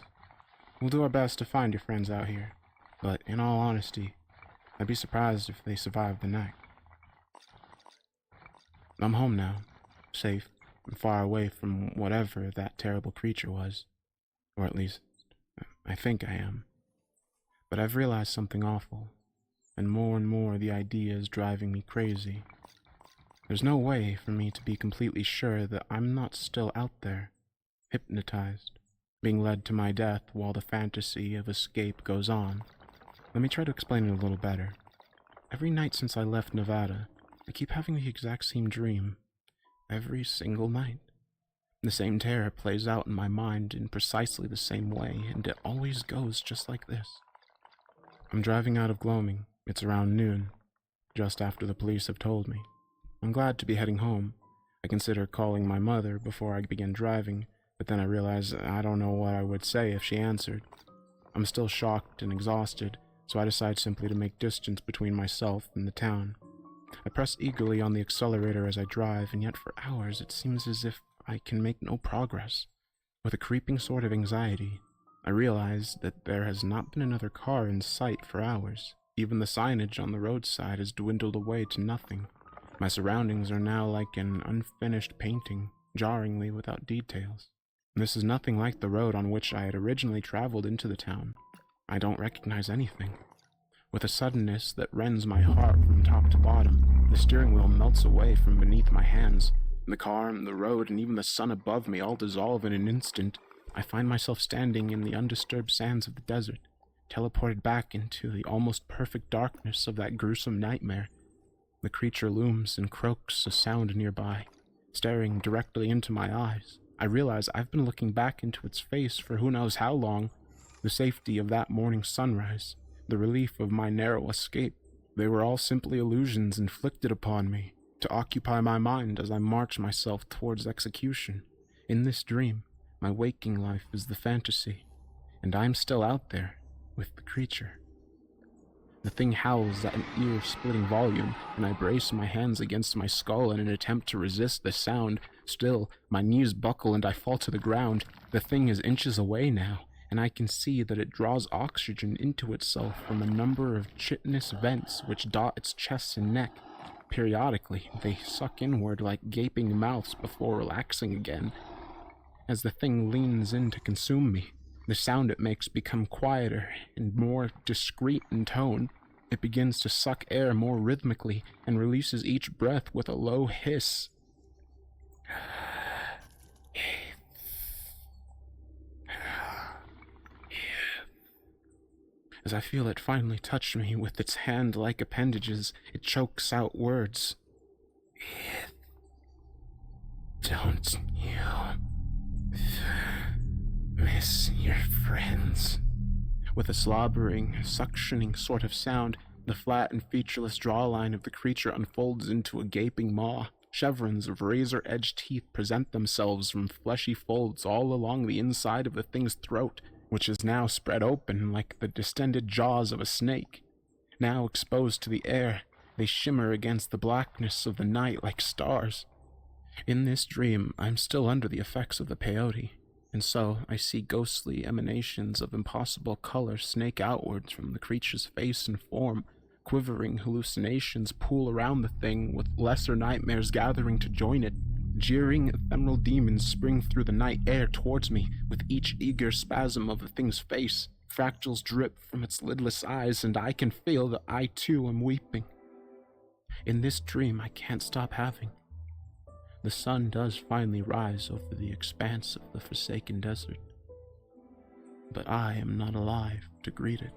We'll do our best to find your friends out here, but in all honesty, I'd be surprised if they survived the night. I'm home now, safe and far away from whatever that terrible creature was, or at least I think I am. But I've realized something awful, and more the idea is driving me crazy. There's no way for me to be completely sure that I'm not still out there, hypnotized, being led to my death while the fantasy of escape goes on. Let me try to explain it a little better. Every night since I left Nevada, I keep having the exact same dream. Every single night. The same terror plays out in my mind in precisely the same way, and it always goes just like this. I'm driving out of Gloaming. It's around noon, just after the police have told me. I'm glad to be heading home. I consider calling my mother before I begin driving, but then I realize I don't know what I would say if she answered. I'm still shocked and exhausted, so I decide simply to make distance between myself and the town. I press eagerly on the accelerator as I drive, and yet for hours it seems as if I can make no progress. With a creeping sort of anxiety, I realize that there has not been another car in sight for hours, Even the signage on the roadside has dwindled away to nothing. My surroundings are now like an unfinished painting, jarringly without details. This is nothing like the road on which I had originally traveled into the town. I don't recognize anything. With a suddenness that rends my heart from top to bottom, the steering wheel melts away from beneath my hands. The car, the road, and even the sun above me all dissolve in an instant. I find myself standing in the undisturbed sands of the desert, teleported back into the almost perfect darkness of that gruesome nightmare. The creature looms and croaks a sound nearby, staring directly into my eyes. I realize I've been looking back into its face for who knows how long. The safety of that morning sunrise, the relief of my narrow escape, they were all simply illusions inflicted upon me to occupy my mind as I march myself towards execution. In this dream, my waking life is the fantasy, and I'm still out there with the creature. The thing howls at an ear-splitting volume, and I brace my hands against my skull in an attempt to resist the sound. Still, my knees buckle and I fall to the ground. The thing is inches away now, and I can see that it draws oxygen into itself from a number of chitinous vents which dot its chest and neck. Periodically, they suck inward like gaping mouths before relaxing again. As the thing leans in to consume me, the sound it makes becomes quieter and more discreet in tone. It begins to suck air more rhythmically and releases each breath with a low hiss. As I feel it finally touch me with its hand-like appendages, it chokes out words. Don't you miss your friends? With a slobbering, suctioning sort of sound, the flat and featureless jawline of the creature unfolds into a gaping maw. Chevrons of razor-edged teeth present themselves from fleshy folds all along the inside of the thing's throat, which is now spread open like the distended jaws of a snake. Now exposed to the air, they shimmer against the blackness of the night like stars. In this dream, I'm still under the effects of the peyote, and so I see ghostly emanations of impossible color snake outwards from the creature's face and form. Quivering hallucinations pool around the thing, with lesser nightmares gathering to join it. Jeering ephemeral demons spring through the night air towards me, with each eager spasm of the thing's face. Fractals drip from its lidless eyes, and I can feel that I too am weeping. In this dream I can't stop having. The sun does finally rise over the expanse of the forsaken desert, but I am not alive to greet it.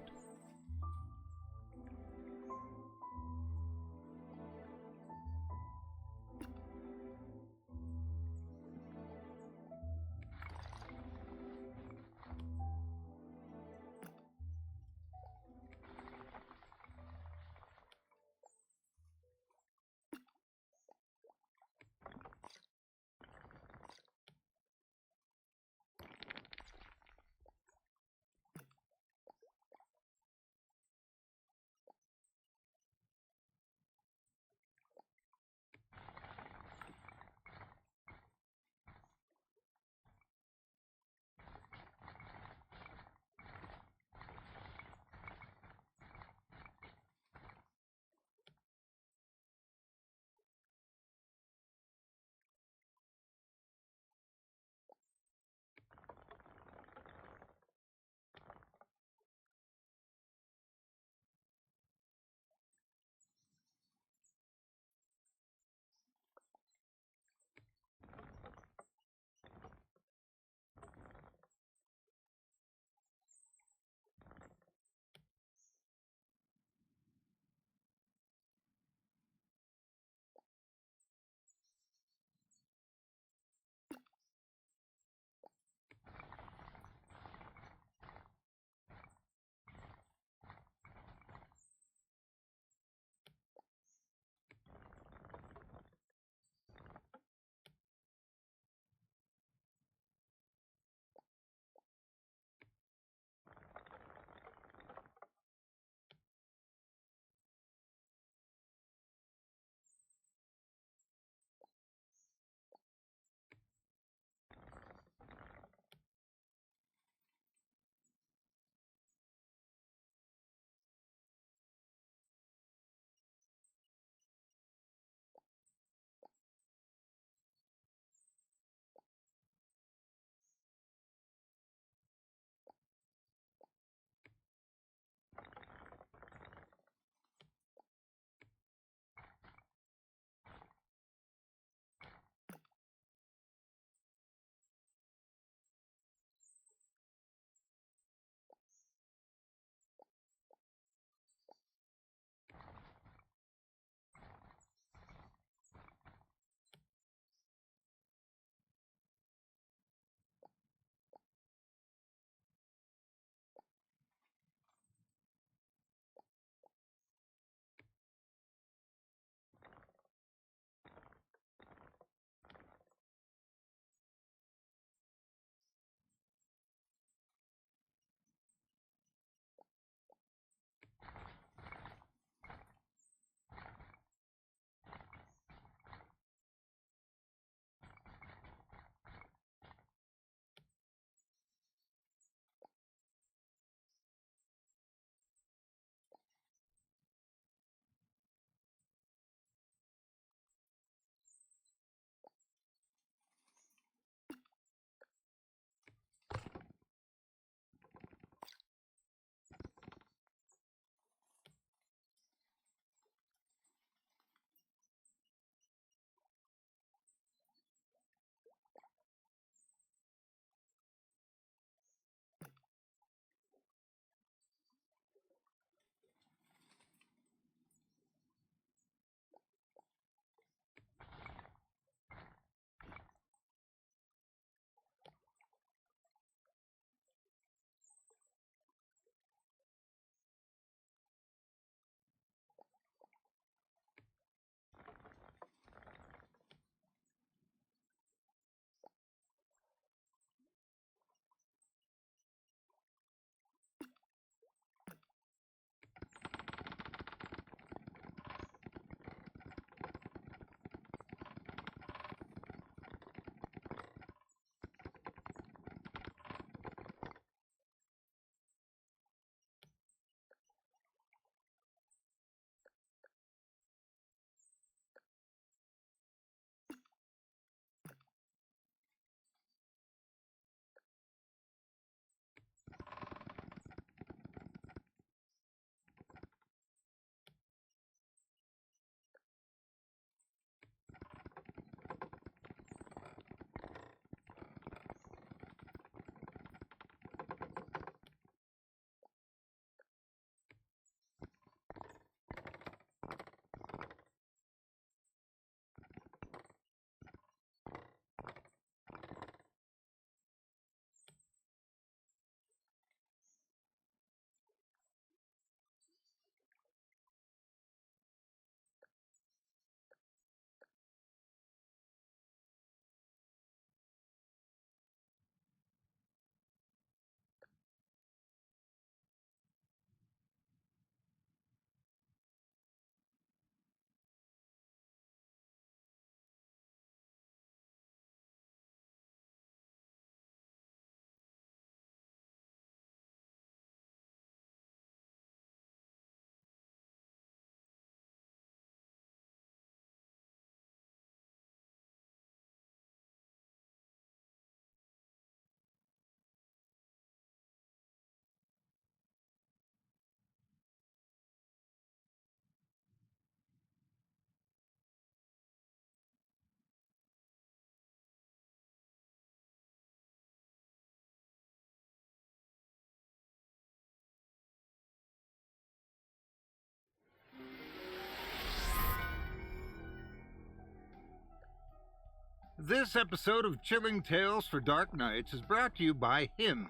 This episode of Chilling Tales for Dark Nights is brought to you by Hymns.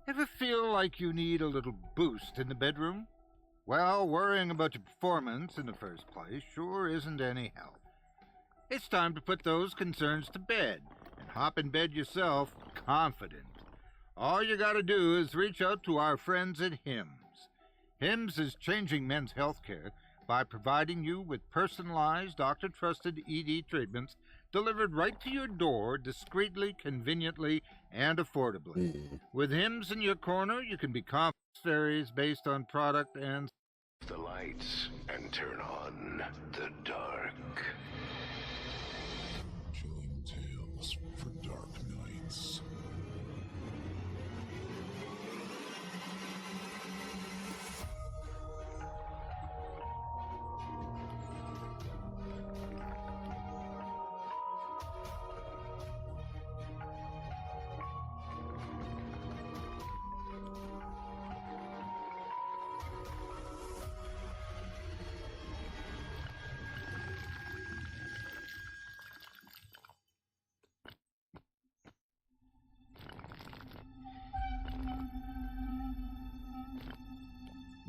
Ever feel like you need a little boost in the bedroom? Well, worrying about your performance in the first place sure isn't any help. It's time to put those concerns to bed and hop in bed yourself confident. All you gotta do is reach out to our friends at Hymns. Hymns is changing men's health care by providing you with personalized, doctor-trusted ED treatments delivered right to your door discreetly, conveniently, and affordably. With Hymns in your corner, you can be confident varies based on product and The lights and turn on the dark. Chilling Tales for Dark Nights.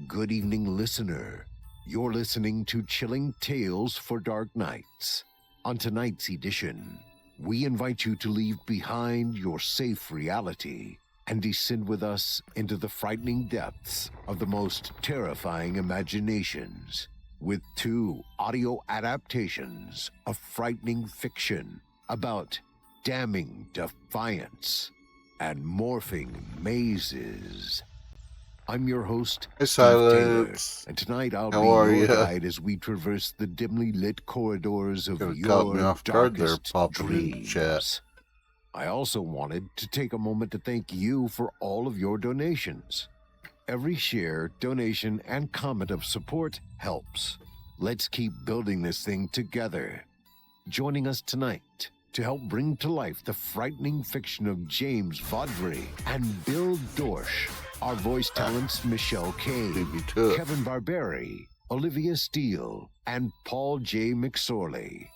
Good evening, listener. You're listening to Chilling Tales for Dark Nights. On tonight's edition, we invite you to leave behind your safe reality and descend with us into the frightening depths of the most terrifying imaginations with 2 audio adaptations of frightening fiction about damning defiance and morphing mazes. I'm your host, Hey, Steve Taylor, Silence. and tonight I'll How be are your ya? guide as we traverse the dimly lit corridors of Kinda caught me your off guard there, darkest popping in the dreams. chat. I also wanted to take a moment to thank you for all of your donations. Every share, donation, and comment of support helps. Let's keep building this thing together. Joining us tonight to help bring to life the frightening fiction of James Vaudrey and Bill Dorsch are voice talents Michelle Kane, Kevin Barberi, Olivia Steele, and Paul J. McSorley.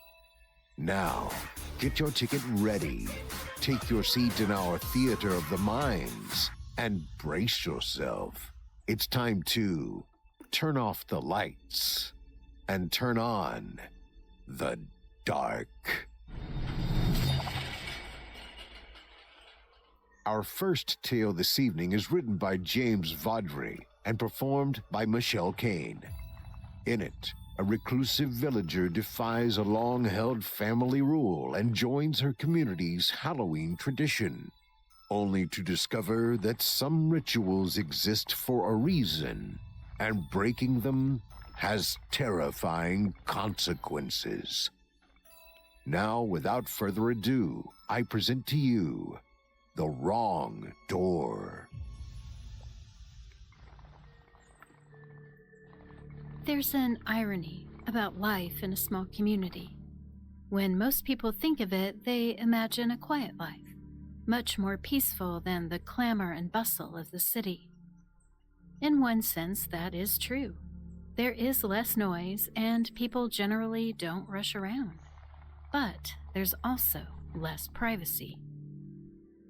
Now, get your ticket ready, take your seat in our theater of the minds, and brace yourself. It's time to turn off the lights and turn on the dark. Our first tale this evening is written by James Vaudrey and performed by Michelle Kane. In it, a reclusive villager defies a long-held family rule and joins her community's Halloween tradition, only to discover that some rituals exist for a reason, and breaking them has terrifying consequences. Now, without further ado, I present to you The Wrong Door. There's an irony about life in a small community. When most people think of it, they imagine a quiet life, much more peaceful than the clamor and bustle of the city. In one sense, that is true. There is less noise, and people generally don't rush around. But there's also less privacy.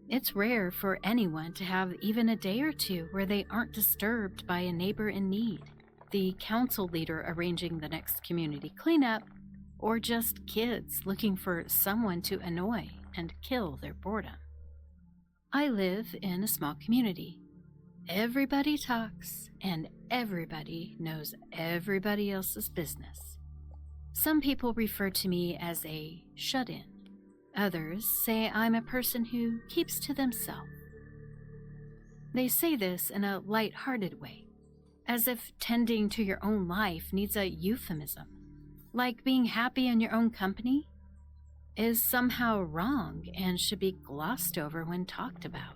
It's rare for anyone to have even a day or two where they aren't disturbed by a neighbor in need, the council leader arranging the next community cleanup, or just kids looking for someone to annoy and kill their boredom. I live in a small community. Everybody talks, and everybody knows everybody else's business. Some people refer to me as a shut-in. Others say I'm a person who keeps to themselves. They say this in a light-hearted way, as if tending to your own life needs a euphemism, like being happy in your own company is somehow wrong and should be glossed over when talked about.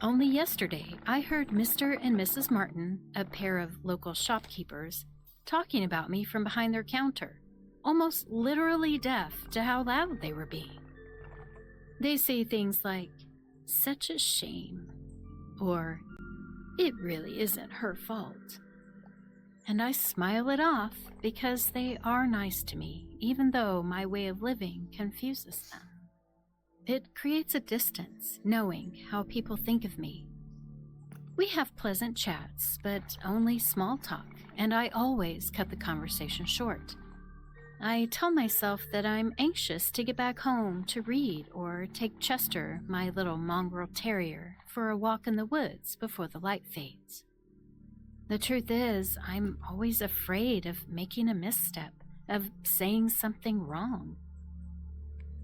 Only yesterday, I heard Mr. and Mrs. Martin, a pair of local shopkeepers, talking about me from behind their counter, almost literally deaf to how loud they were being. They say things like, "Such a shame," or "It really isn't her fault." and I smile it off because they are nice to me, even though my way of living confuses them. It creates a distance, knowing how people think of me. We have pleasant chats, but only small talk, and I always cut the conversation short. I tell myself that I'm anxious to get back home to read or take Chester, my little mongrel terrier, for a walk in the woods before the light fades. The truth is, I'm always afraid of making a misstep, of saying something wrong.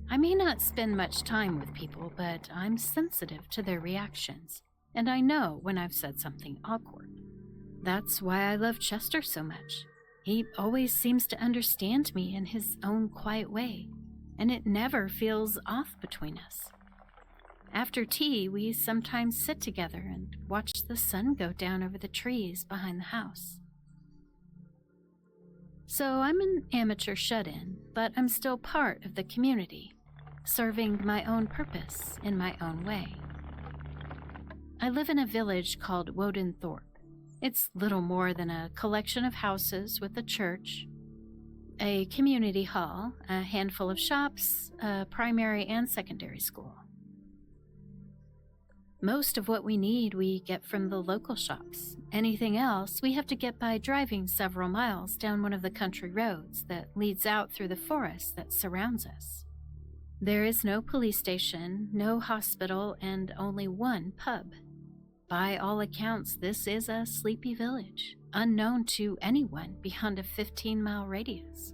I may not spend much time with people, but I'm sensitive to their reactions, and I know when I've said something awkward. That's why I love Chester so much. He always seems to understand me in his own quiet way, and it never feels off between us. After tea, we sometimes sit together and watch the sun go down over the trees behind the house. So I'm an amateur shut-in, but I'm still part of the community, serving my own purpose in my own way. I live in a village called Wodenthorpe. It's little more than a collection of houses with a church, a community hall, a handful of shops, a primary and secondary school. Most of what we need we get from the local shops. Anything else we have to get by driving several miles down one of the country roads that leads out through the forest that surrounds us. There is no police station, no hospital, and only one pub. By all accounts, this is a sleepy village, unknown to anyone beyond a 15-mile radius.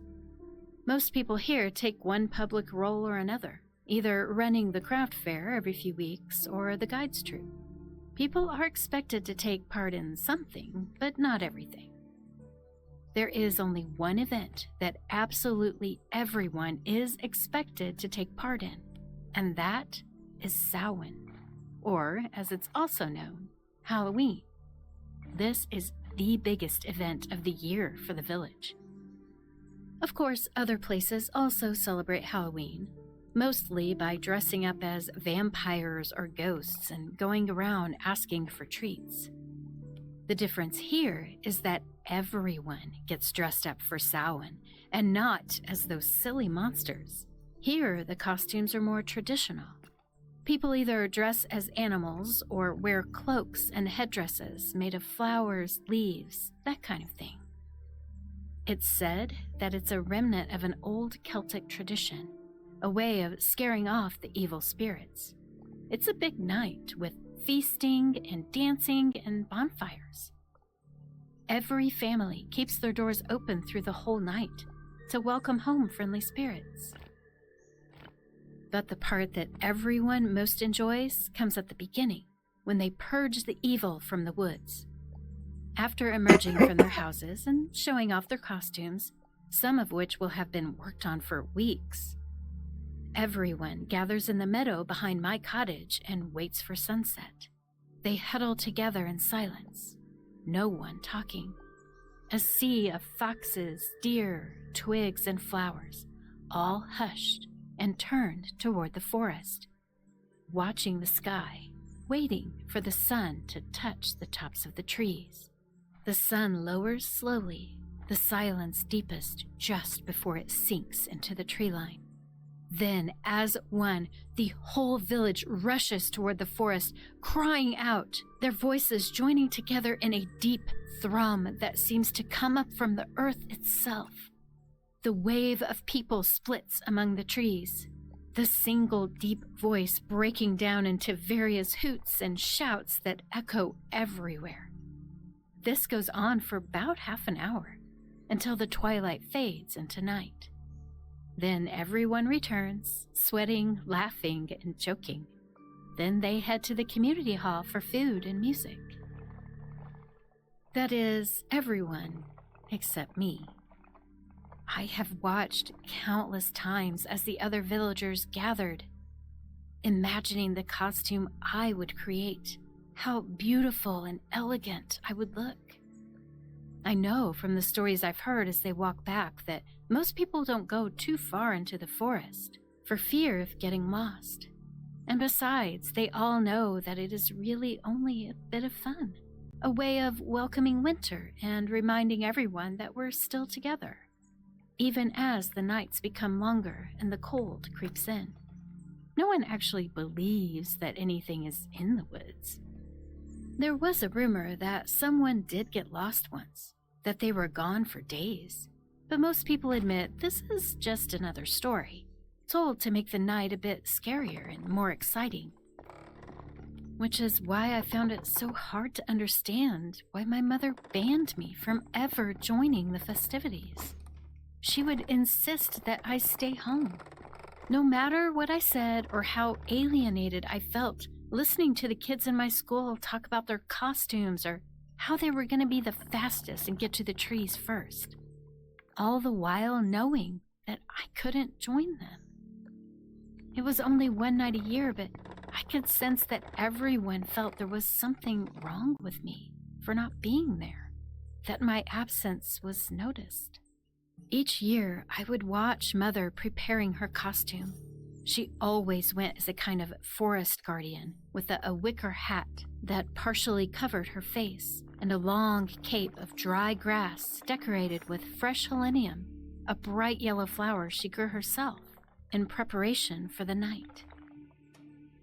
Most people here take one public role or another, either running the craft fair every few weeks or the guides troupe. People are expected to take part in something, but not everything. There is only one event that absolutely everyone is expected to take part in, and that is Samhain, or, as it's also known, Halloween. This is the biggest event of the year for the village. Of course, other places also celebrate Halloween, mostly by dressing up as vampires or ghosts and going around asking for treats. The difference here is that everyone gets dressed up for Samhain, and not as those silly monsters. Here, the costumes are more traditional. People either dress as animals or wear cloaks and headdresses made of flowers, leaves, that kind of thing. It's said that it's a remnant of an old Celtic tradition, a way of scaring off the evil spirits. It's a big night with feasting and dancing and bonfires. Every family keeps their doors open through the whole night to welcome home friendly spirits. But the part that everyone most enjoys comes at the beginning, when they purge the evil from the woods. After emerging from their houses and showing off their costumes, some of which will have been worked on for weeks, everyone gathers in the meadow behind my cottage and waits for sunset. They huddle together in silence, no one talking. A sea of foxes, deer, twigs, and flowers, all hushed and turned toward the forest, watching the sky, waiting for the sun to touch the tops of the trees. The sun lowers slowly, the silence deepest just before it sinks into the tree line. Then, as one, the whole village rushes toward the forest, crying out, their voices joining together in a deep thrum that seems to come up from the earth itself. The wave of people splits among the trees, the single deep voice breaking down into various hoots and shouts that echo everywhere. This goes on for about half an hour, until the twilight fades into night. Then everyone returns, sweating, laughing, and joking. Then they head to the community hall for food and music. That is, everyone except me. I have watched countless times as the other villagers gathered, imagining the costume I would create, how beautiful and elegant I would look. I know from the stories I've heard as they walk back that most people don't go too far into the forest for fear of getting lost. And besides, they all know that it is really only a bit of fun, a way of welcoming winter and reminding everyone that we're still together, even as the nights become longer and the cold creeps in. No one actually believes that anything is in the woods. There was a rumor that someone did get lost once, that they were gone for days, but most people admit this is just another story, told to make the night a bit scarier and more exciting. Which is why I found it so hard to understand why my mother banned me from ever joining the festivities. She would insist that I stay home. No matter what I said or how alienated I felt listening to the kids in my school talk about their costumes or how they were going to be the fastest and get to the trees first, all the while knowing that I couldn't join them. It was only one night a year, but I could sense that everyone felt there was something wrong with me for not being there, that my absence was noticed. Each year, I would watch Mother preparing her costume. She always went as a kind of forest guardian with a wicker hat that partially covered her face and a long cape of dry grass decorated with fresh helenium, a bright yellow flower she grew herself in preparation for the night.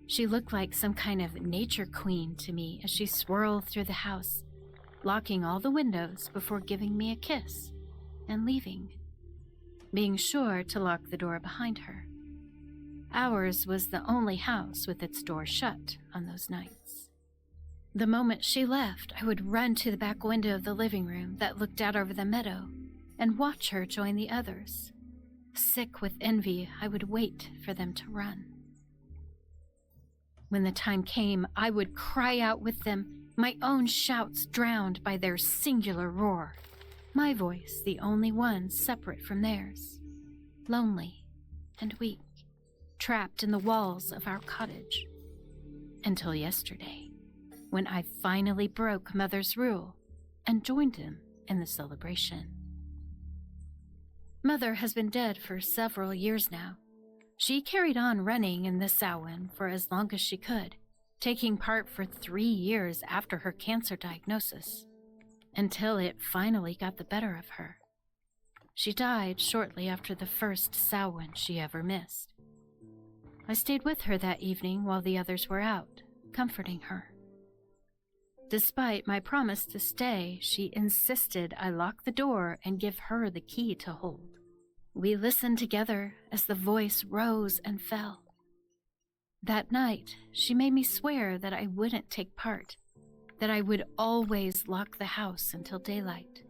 She looked like some kind of nature queen to me as she swirled through the house, locking all the windows before giving me a kiss and leaving, being sure to lock the door behind her. Ours was the only house with its door shut on those nights. The moment she left, I would run to the back window of the living room that looked out over the meadow and watch her join the others. Sick with envy, I would wait for them to run. When the time came, I would cry out with them, my own shouts drowned by their singular roar, my voice the only one separate from theirs, lonely and weak, trapped in the walls of our cottage. Until yesterday, when I finally broke Mother's rule and joined him in the celebration. Mother has been dead for several years now. She carried on running in the Samhain for as long as she could, taking part for 3 years after her cancer diagnosis, until it finally got the better of her. She died shortly after the first Samhain she ever missed. I stayed with her that evening while the others were out, comforting her. Despite my promise to stay, she insisted I lock the door and give her the key to hold. We listened together as the voice rose and fell. That night, she made me swear that I wouldn't take part, that I would always lock the house until daylight.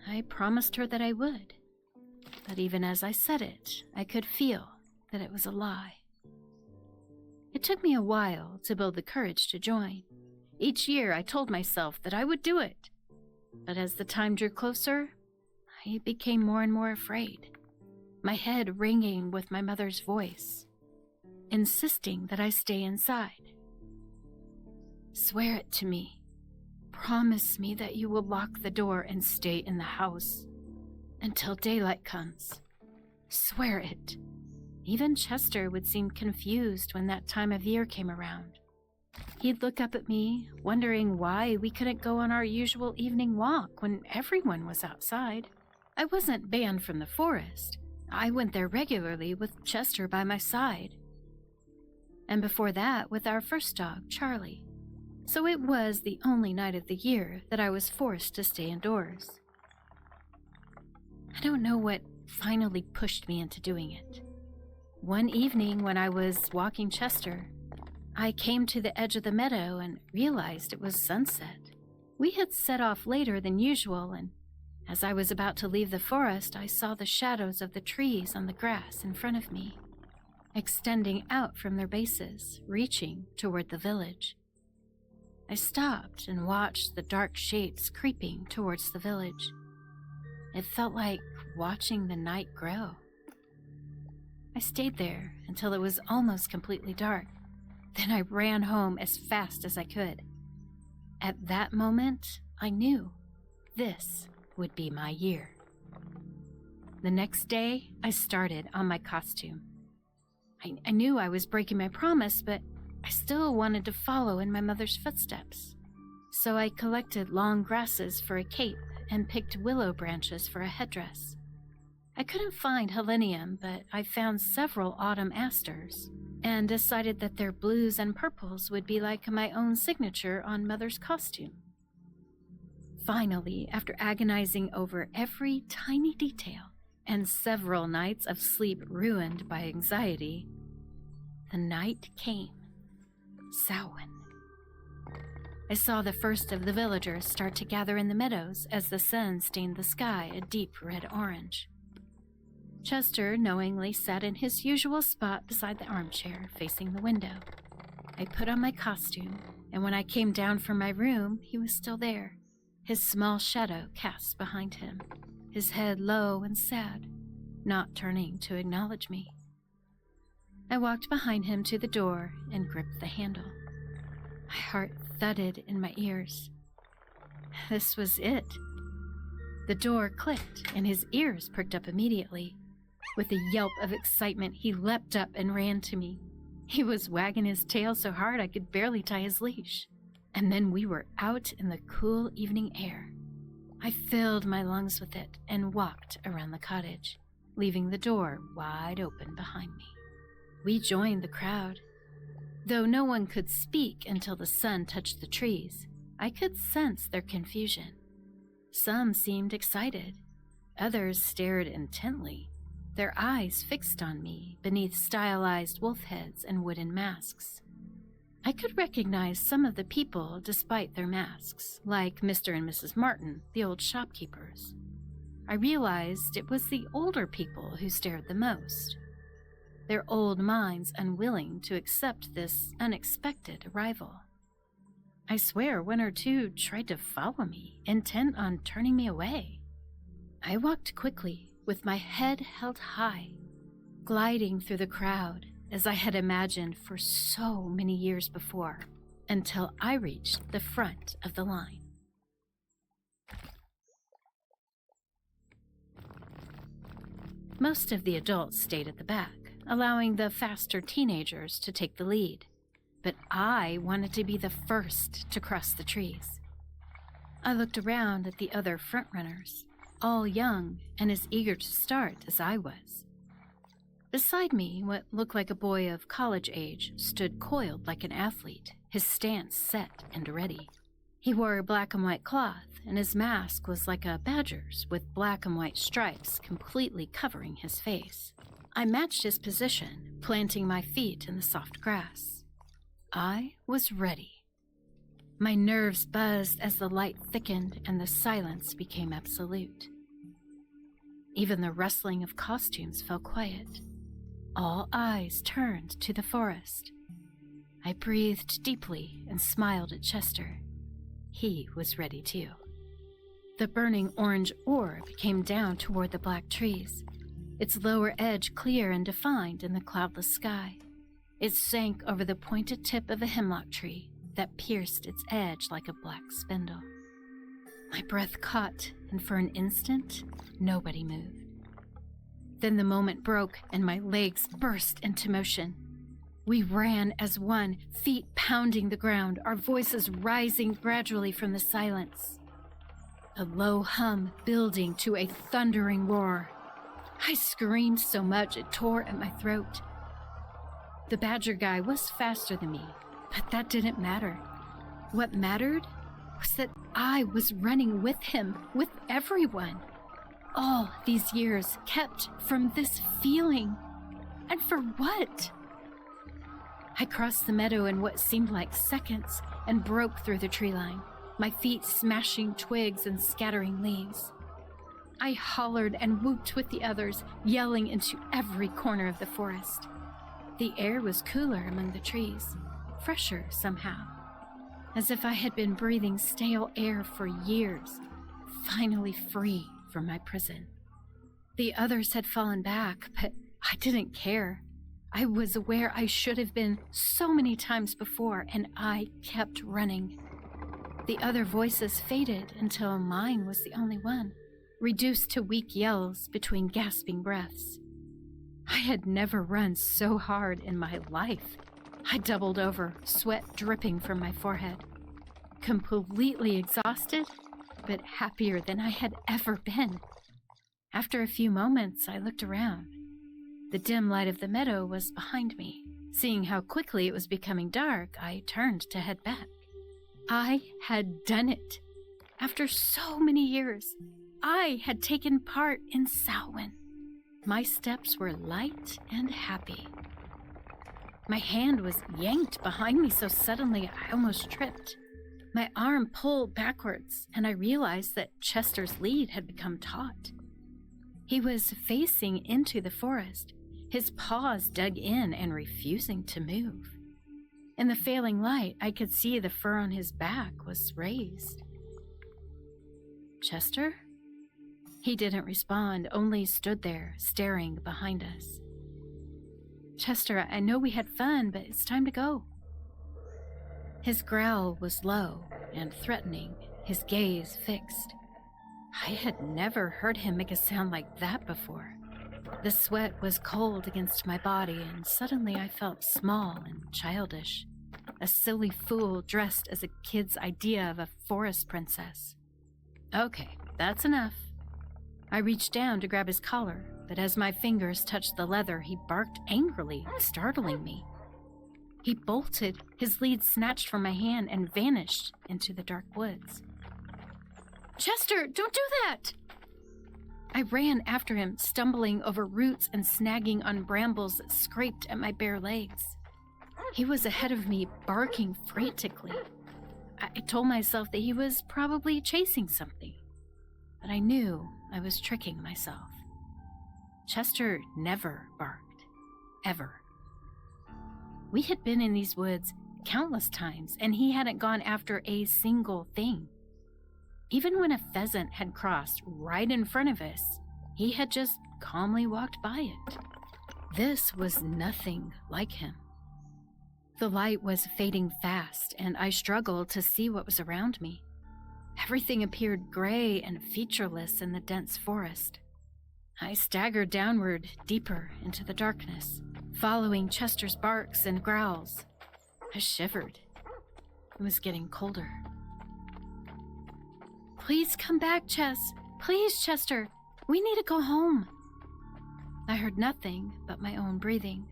I promised her that I would, but even as I said it, I could feel that it was a lie. It took me a while to build the courage to join. Each year I told myself that I would do it, but as the time drew closer, I became more and more afraid, my head ringing with my mother's voice, insisting that I stay inside. Swear it to me. Promise me that you will lock the door and stay in the house until daylight comes. Swear it. Even Chester would seem confused when that time of year came around. He'd look up at me, wondering why we couldn't go on our usual evening walk when everyone was outside. I wasn't banned from the forest. I went there regularly with Chester by my side. And before that, with our first dog, Charlie. So it was the only night of the year that I was forced to stay indoors. I don't know what finally pushed me into doing it. One evening when I was walking Chester, I came to the edge of the meadow and realized it was sunset. We had set off later than usual, and as I was about to leave the forest, I saw the shadows of the trees on the grass in front of me, extending out from their bases, reaching toward the village. I stopped and watched the dark shapes creeping towards the village. It felt like watching the night grow. I stayed there until it was almost completely dark. Then I ran home as fast as I could. At that moment, I knew this would be my year. The next day, I started on my costume. I knew I was breaking my promise, but I still wanted to follow in my mother's footsteps. so I collected long grasses for a cape and picked willow branches for a headdress. I couldn't find helenium, but I found several autumn asters and decided that their blues and purples would be like my own signature on Mother's costume. Finally, after agonizing over every tiny detail and several nights of sleep ruined by anxiety, the night came. Samhain. I saw the first of the villagers start to gather in the meadows as the sun stained the sky a deep red-orange. Chester knowingly sat in his usual spot beside the armchair, facing the window. I put on my costume, and when I came down from my room, he was still there, his small shadow cast behind him, his head low and sad, not turning to acknowledge me. I walked behind him to the door and gripped the handle. My heart thudded in my ears. This was it. The door clicked, and his ears perked up immediately. With a yelp of excitement, he leapt up and ran to me. He was wagging his tail so hard I could barely tie his leash. And then we were out in the cool evening air. I filled my lungs with it and walked around the cottage, leaving the door wide open behind me. We joined the crowd. Though no one could speak until the sun touched the trees, I could sense their confusion. Some seemed excited. Others stared intently, their eyes fixed on me beneath stylized wolf heads and wooden masks. I could recognize some of the people despite their masks, like Mr. and Mrs. Martin, the old shopkeepers. I realized it was the older people who stared the most, their old minds unwilling to accept this unexpected arrival. I swear one or two tried to follow me, intent on turning me away. I walked quickly, with my head held high, gliding through the crowd as I had imagined for so many years before, until I reached the front of the line. Most of the adults stayed at the back, allowing the faster teenagers to take the lead, but I wanted to be the first to cross the trees. I looked around at the other frontrunners, all young and as eager to start as I was. Beside me, what looked like a boy of college age stood coiled like an athlete, his stance set and ready. He wore black and white cloth, and his mask was like a badger's with black and white stripes completely covering his face. I matched his position, planting my feet in the soft grass. I was ready. My nerves buzzed as the light thickened and the silence became absolute. Even the rustling of costumes fell quiet. All eyes turned to the forest. I breathed deeply and smiled at Chester. He was ready too. The burning orange orb came down toward the black trees, its lower edge clear and defined in the cloudless sky. It sank over the pointed tip of a hemlock tree that pierced its edge like a black spindle. My breath caught, and for an instant, nobody moved. Then the moment broke, and my legs burst into motion. We ran as one, feet pounding the ground, our voices rising gradually from the silence. A low hum building to a thundering roar. I screamed so much it tore at my throat. The badger guy was faster than me, but that didn't matter. What mattered was that I was running with him, with everyone. All these years kept from this feeling. And for what? I crossed the meadow in what seemed like seconds and broke through the tree line, my feet smashing twigs and scattering leaves. I hollered and whooped with the others, yelling into every corner of the forest. The air was cooler among the trees, fresher somehow, as if I had been breathing stale air for years, finally free from my prison. The others had fallen back, but I didn't care. I was where I should have been so many times before, and I kept running. The other voices faded until mine was the only one, reduced to weak yells between gasping breaths. I had never run so hard in my life. I doubled over, sweat dripping from my forehead. completely exhausted, but happier than I had ever been. After a few moments, I looked around. The dim light of the meadow was behind me. Seeing how quickly it was becoming dark, I turned to head back. I had done it. After so many years, I had taken part in Samhain. My steps were light and happy. My hand was yanked behind me so suddenly I almost tripped. My arm pulled backwards, and I realized that Chester's lead had become taut. He was facing into the forest, his paws dug in and refusing to move. In the failing light, I could see the fur on his back was raised. Chester? He didn't respond, only stood there, staring behind us. Chester, I know we had fun, but it's time to go. His growl was low and threatening, his gaze fixed. I had never heard him make a sound like that before. The sweat was cold against my body, and suddenly I felt small and childish. A silly fool dressed as a kid's idea of a forest princess. Okay, that's enough. I reached down to grab his collar, but as my fingers touched the leather, he barked angrily, startling me. He bolted, his lead snatched from my hand and vanished into the dark woods. Chester, don't do that! I ran after him, stumbling over roots and snagging on brambles that scraped at my bare legs. He was ahead of me, barking frantically. I told myself that he was probably chasing something, but I knew I was tricking myself. Chester never barked, ever. We had been in these woods countless times, and he hadn't gone after a single thing. Even when a pheasant had crossed right in front of us, he had just calmly walked by it. This was nothing like him. The light was fading fast, and I struggled to see what was around me. Everything appeared gray and featureless in the dense forest. I staggered downward, deeper into the darkness, following Chester's barks and growls. I shivered. It was getting colder. Please come back, Chess. Please, Chester. We need to go home. I heard nothing but my own breathing.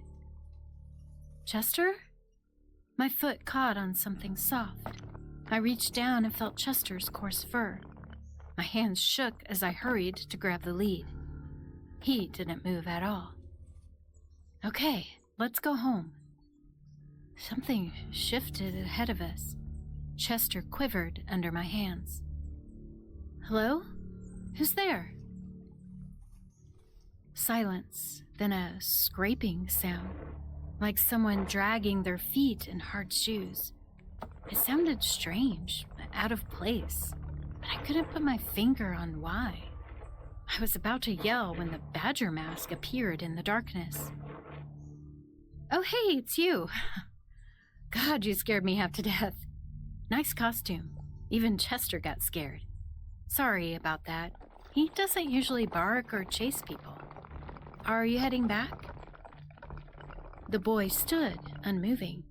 Chester? My foot caught on something soft. I reached down and felt Chester's coarse fur. My hands shook as I hurried to grab the lead. He didn't move at all. Okay, let's go home. Something shifted ahead of us. Chester quivered under my hands. Hello? Who's there? Silence, then a scraping sound, like someone dragging their feet in hard shoes. It sounded strange, out of place, but I couldn't put my finger on why. I was about to yell when the badger mask appeared in the darkness. Oh, hey, it's you. God, you scared me half to death. Nice costume. Even Chester got scared. Sorry about that. He doesn't usually bark or chase people. Are you heading back? The boy stood, unmoving.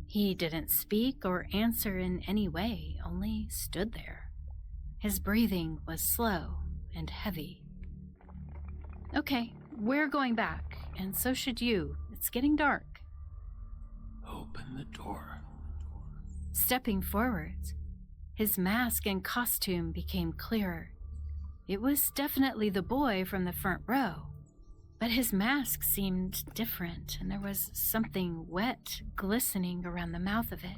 He didn't speak or answer in any way, only stood there. His breathing was slow and heavy. Okay, we're going back, and so should you. It's getting dark. Open the door. Stepping forwards, his mask and costume became clearer. It was definitely the boy from the front row, but his mask seemed different, and there was something wet glistening around the mouth of it.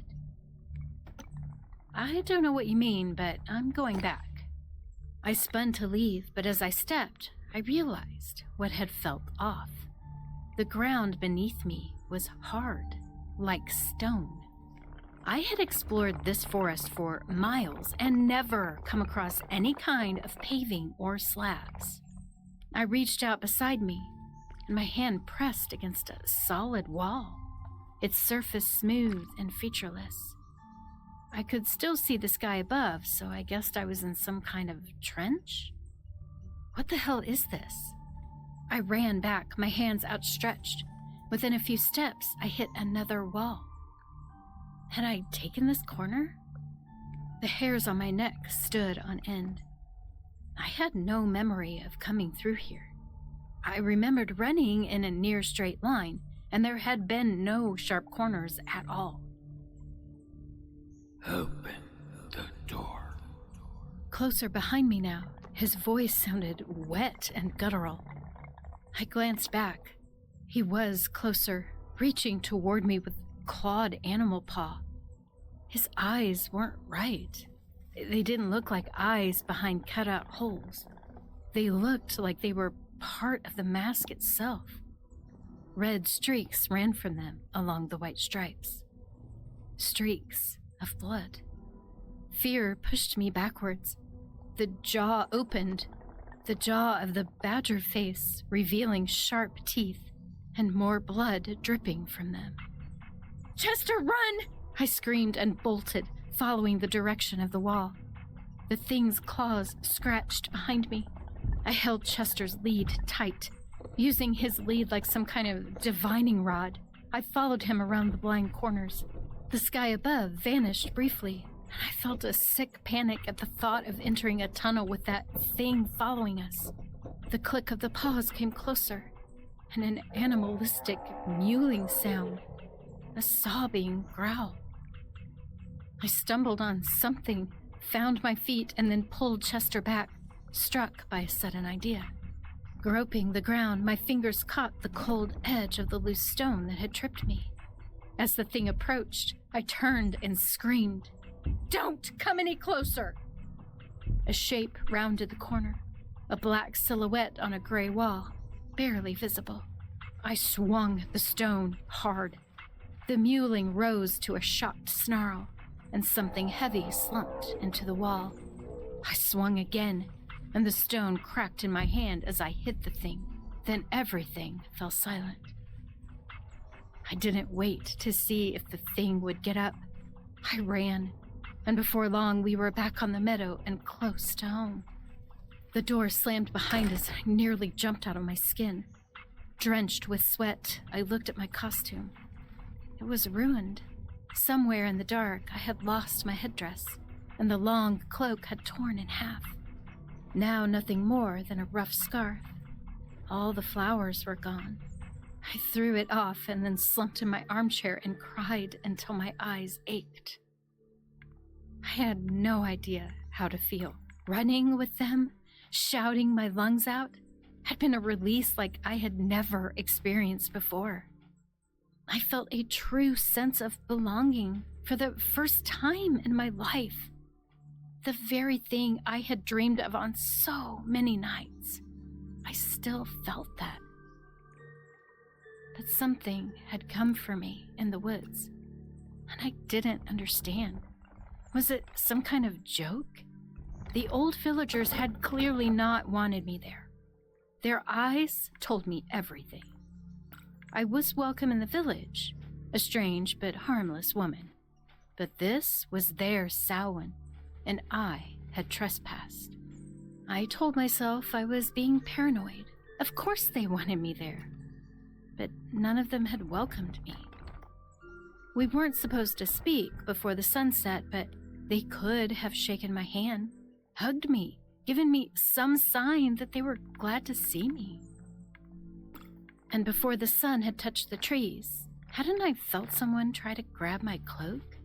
I don't know what you mean, but I'm going back. I spun to leave, but as I stepped, I realized what had felt off. The ground beneath me was hard, like stone. I had explored this forest for miles and never come across any kind of paving or slabs. I reached out beside me, and my hand pressed against a solid wall, its surface smooth and featureless. I could still see the sky above, so I guessed I was in some kind of trench? What the hell is this? I ran back, my hands outstretched. Within a few steps, I hit another wall. Had I taken this corner? The hairs on my neck stood on end. I had no memory of coming through here. I remembered running in a near straight line, and there had been no sharp corners at all. Open the door. Closer behind me now, his voice sounded wet and guttural. I glanced back. He was closer, reaching toward me with clawed animal paw. His eyes weren't right. They didn't look like eyes behind cut-out holes. They looked like they were part of the mask itself. Red streaks ran from them along the white stripes. Streaks of blood. Fear pushed me backwards. The jaw opened, the jaw of the badger face revealing sharp teeth and more blood dripping from them. "Chester, run!" I screamed and bolted, following the direction of the wall. The thing's claws scratched behind me. I held Chester's lead tight, using his lead like some kind of divining rod. I followed him around the blind corners. The sky above vanished briefly, and I felt a sick panic at the thought of entering a tunnel with that thing following us. The click of the paws came closer, and an animalistic mewling sound, a sobbing growl. I stumbled on something, found my feet, and then pulled Chester back, struck by a sudden idea. Groping the ground, my fingers caught the cold edge of the loose stone that had tripped me. As the thing approached, I turned and screamed, "Don't come any closer!" A shape rounded the corner, a black silhouette on a gray wall, barely visible. I swung the stone hard. The mewling rose to a shocked snarl, and something heavy slumped into the wall. I swung again, and the stone cracked in my hand as I hit the thing. Then everything fell silent. I didn't wait to see if the thing would get up. I ran, and before long we were back on the meadow and close to home. The door slammed behind us, and I nearly jumped out of my skin. Drenched with sweat, I looked at my costume. It was ruined. Somewhere in the dark, I had lost my headdress, and the long cloak had torn in half. Now nothing more than a rough scarf. All the flowers were gone. I threw it off and then slumped in my armchair and cried until my eyes ached. I had no idea how to feel. Running with them, shouting my lungs out, had been a release like I had never experienced before. I felt a true sense of belonging for the first time in my life. The very thing I had dreamed of on so many nights. I still felt that. But something had come for me in the woods, and I didn't understand. Was it some kind of joke? The old villagers had clearly not wanted me there. Their eyes told me everything. I was welcome in the village, a strange but harmless woman. But this was their Samhain, and I had trespassed. I told myself I was being paranoid. Of course they wanted me there. But none of them had welcomed me. We weren't supposed to speak before the sun set, but they could have shaken my hand, hugged me, given me some sign that they were glad to see me. And before the sun had touched the trees, hadn't I felt someone try to grab my cloak?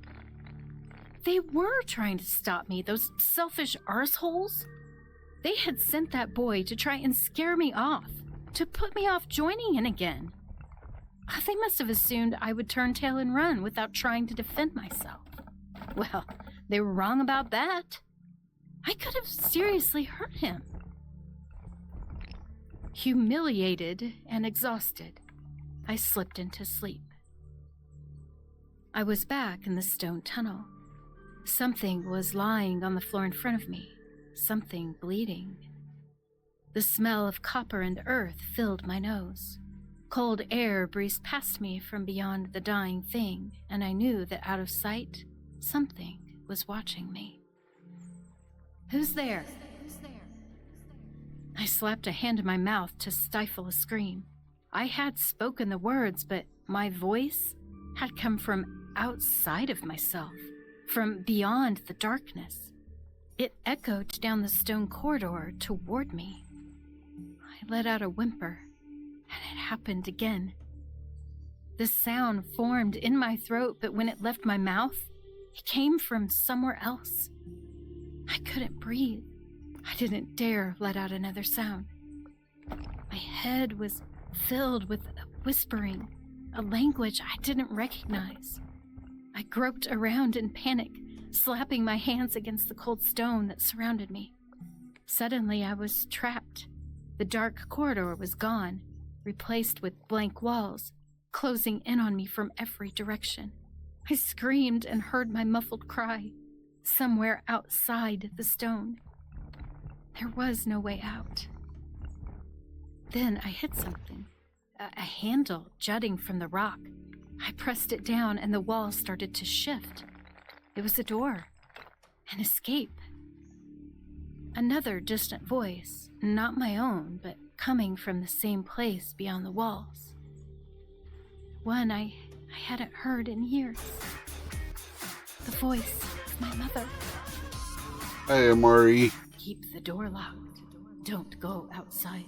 They were trying to stop me, those selfish arseholes. They had sent that boy to try and scare me off, to put me off joining in again. They must have assumed I would turn tail and run without trying to defend myself. Well, they were wrong about that. I could have seriously hurt him. Humiliated and exhausted, I slipped into sleep. I was back in the stone tunnel. Something was lying on the floor in front of me, something bleeding. The smell of copper and earth filled my nose. Cold air breezed past me from beyond the dying thing, and I knew that out of sight, something was watching me. "Who's there?" I slapped a hand in my mouth to stifle a scream. I had spoken the words, but my voice had come from outside of myself, from beyond the darkness. It echoed down the stone corridor toward me. I let out a whimper, and it happened again. The sound formed in my throat, but when it left my mouth, it came from somewhere else. I couldn't breathe. I didn't dare let out another sound. My head was filled with whispering, a language I didn't recognize. I groped around in panic, slapping my hands against the cold stone that surrounded me. Suddenly, I was trapped. The dark corridor was gone, replaced with blank walls, closing in on me from every direction. I screamed and heard my muffled cry, somewhere outside the stone. There was no way out. Then I hit something, a handle jutting from the rock. I pressed it down and the wall started to shift. It was a door, an escape. Another distant voice, not my own, but coming from the same place beyond the walls. One I hadn't heard in years. The voice of my mother. Hey, Murray. Keep the door locked. Don't go outside.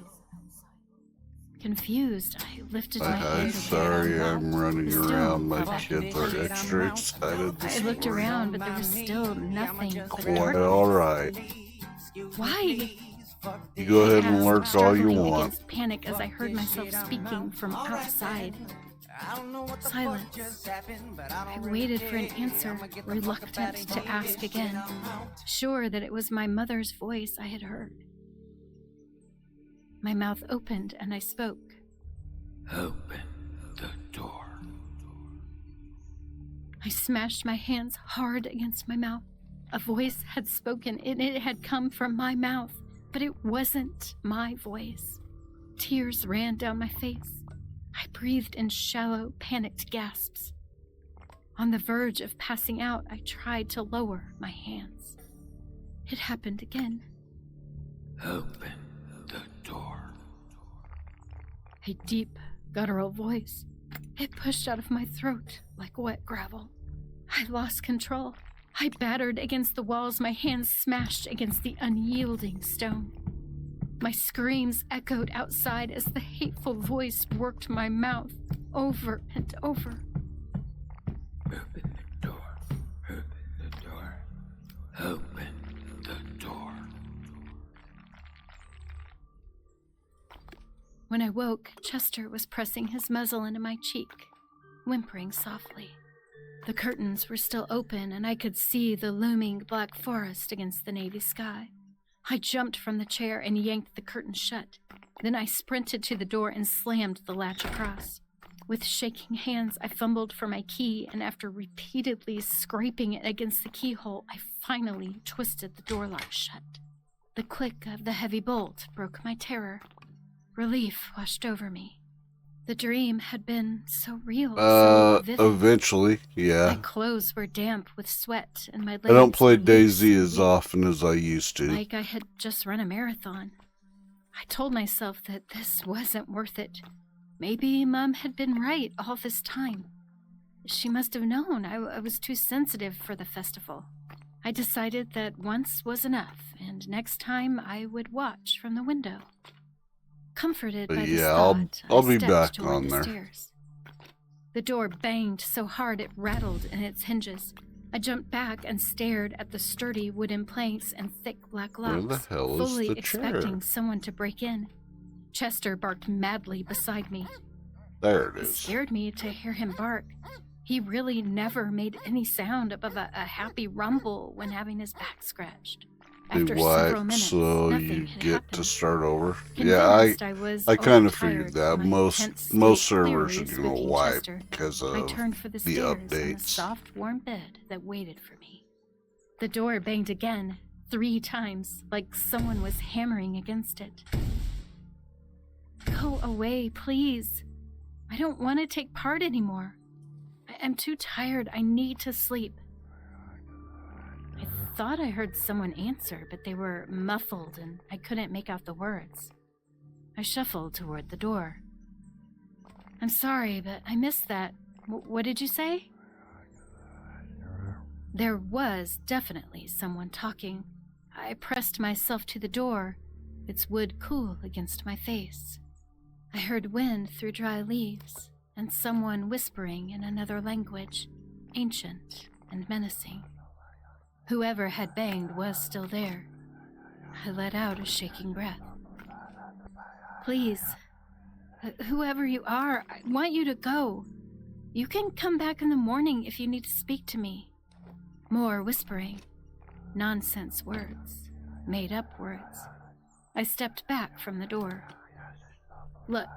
Confused, I lifted my hand. Sorry, I'm running around. My kids are extra excited I this looked morning. around, but there was still nothing but Well, darkness. alright. Why? You go ahead and I lurk asked, all you struggling want. against panic as I heard myself speaking from outside. Silence. I waited for an answer, reluctant to ask again, sure that it was my mother's voice I had heard. My mouth opened and I spoke. Open the door. I smashed my hands hard against my mouth. A voice had spoken and it had come from my mouth, but it wasn't my voice. Tears ran down my face. I breathed in shallow, panicked gasps. On the verge of passing out, I tried to lower my hands. It happened again. Open the door. A deep, guttural voice. It pushed out of my throat like wet gravel. I lost control. I battered against the walls, my hands smashed against the unyielding stone. My screams echoed outside as the hateful voice worked my mouth over and over. Open the door. Open the door. Open the door. When I woke, Chester was pressing his muzzle into my cheek, whimpering softly. The curtains were still open, and I could see the looming black forest against the navy sky. I jumped from the chair and yanked the curtain shut. Then I sprinted to the door and slammed the latch across. With shaking hands, I fumbled for my key, and after repeatedly scraping it against the keyhole, I finally twisted the door lock shut. The click of the heavy bolt broke my terror. Relief washed over me. The dream had been so real, so vivid. Eventually, yeah. My clothes were damp with sweat, and my legs I don't play were Daisy loose and as weak, often as I used to. like I had just run a marathon. I told myself that this wasn't worth it. Maybe Mom had been right all this time. She must have known I was too sensitive for the festival. I decided that once was enough, and next time I would watch from the window. Comforted by this Yeah, thought, I'll I be stepped back toward on the there. stairs. The door banged so hard it rattled in its hinges. I jumped back and stared at the sturdy wooden planks and thick black Where locks, the hell is fully the expecting chair? someone to break in. Chester barked madly beside me. There it It is. scared me to hear him bark. He really never made any sound above a happy rumble when having his back scratched. Do After what several minutes, so nothing you had get happened. to start over? Convinced Yeah, I was I kind of overtired, figured that my most tense state servers are clearly gonna escaping wipe Chester. because I of turned for the the stairs and the updates. soft, warm bed that waited for me. The door banged again, 3 times, like someone was hammering against it. Go away, please. I don't want to take part anymore. I'm too tired. I need to sleep. I thought I heard someone answer, but they were muffled and I couldn't make out the words. I shuffled toward the door. I'm sorry, but I missed that. What did you say? There was definitely someone talking. I pressed myself to the door, its wood cool against my face. I heard wind through dry leaves, and someone whispering in another language, ancient and menacing. Whoever had banged was still there. I let out a shaking breath. Please, whoever you are, I want you to go. You can come back in the morning if you need to speak to me. More whispering. Nonsense words. Made up words. I stepped back from the door. Look,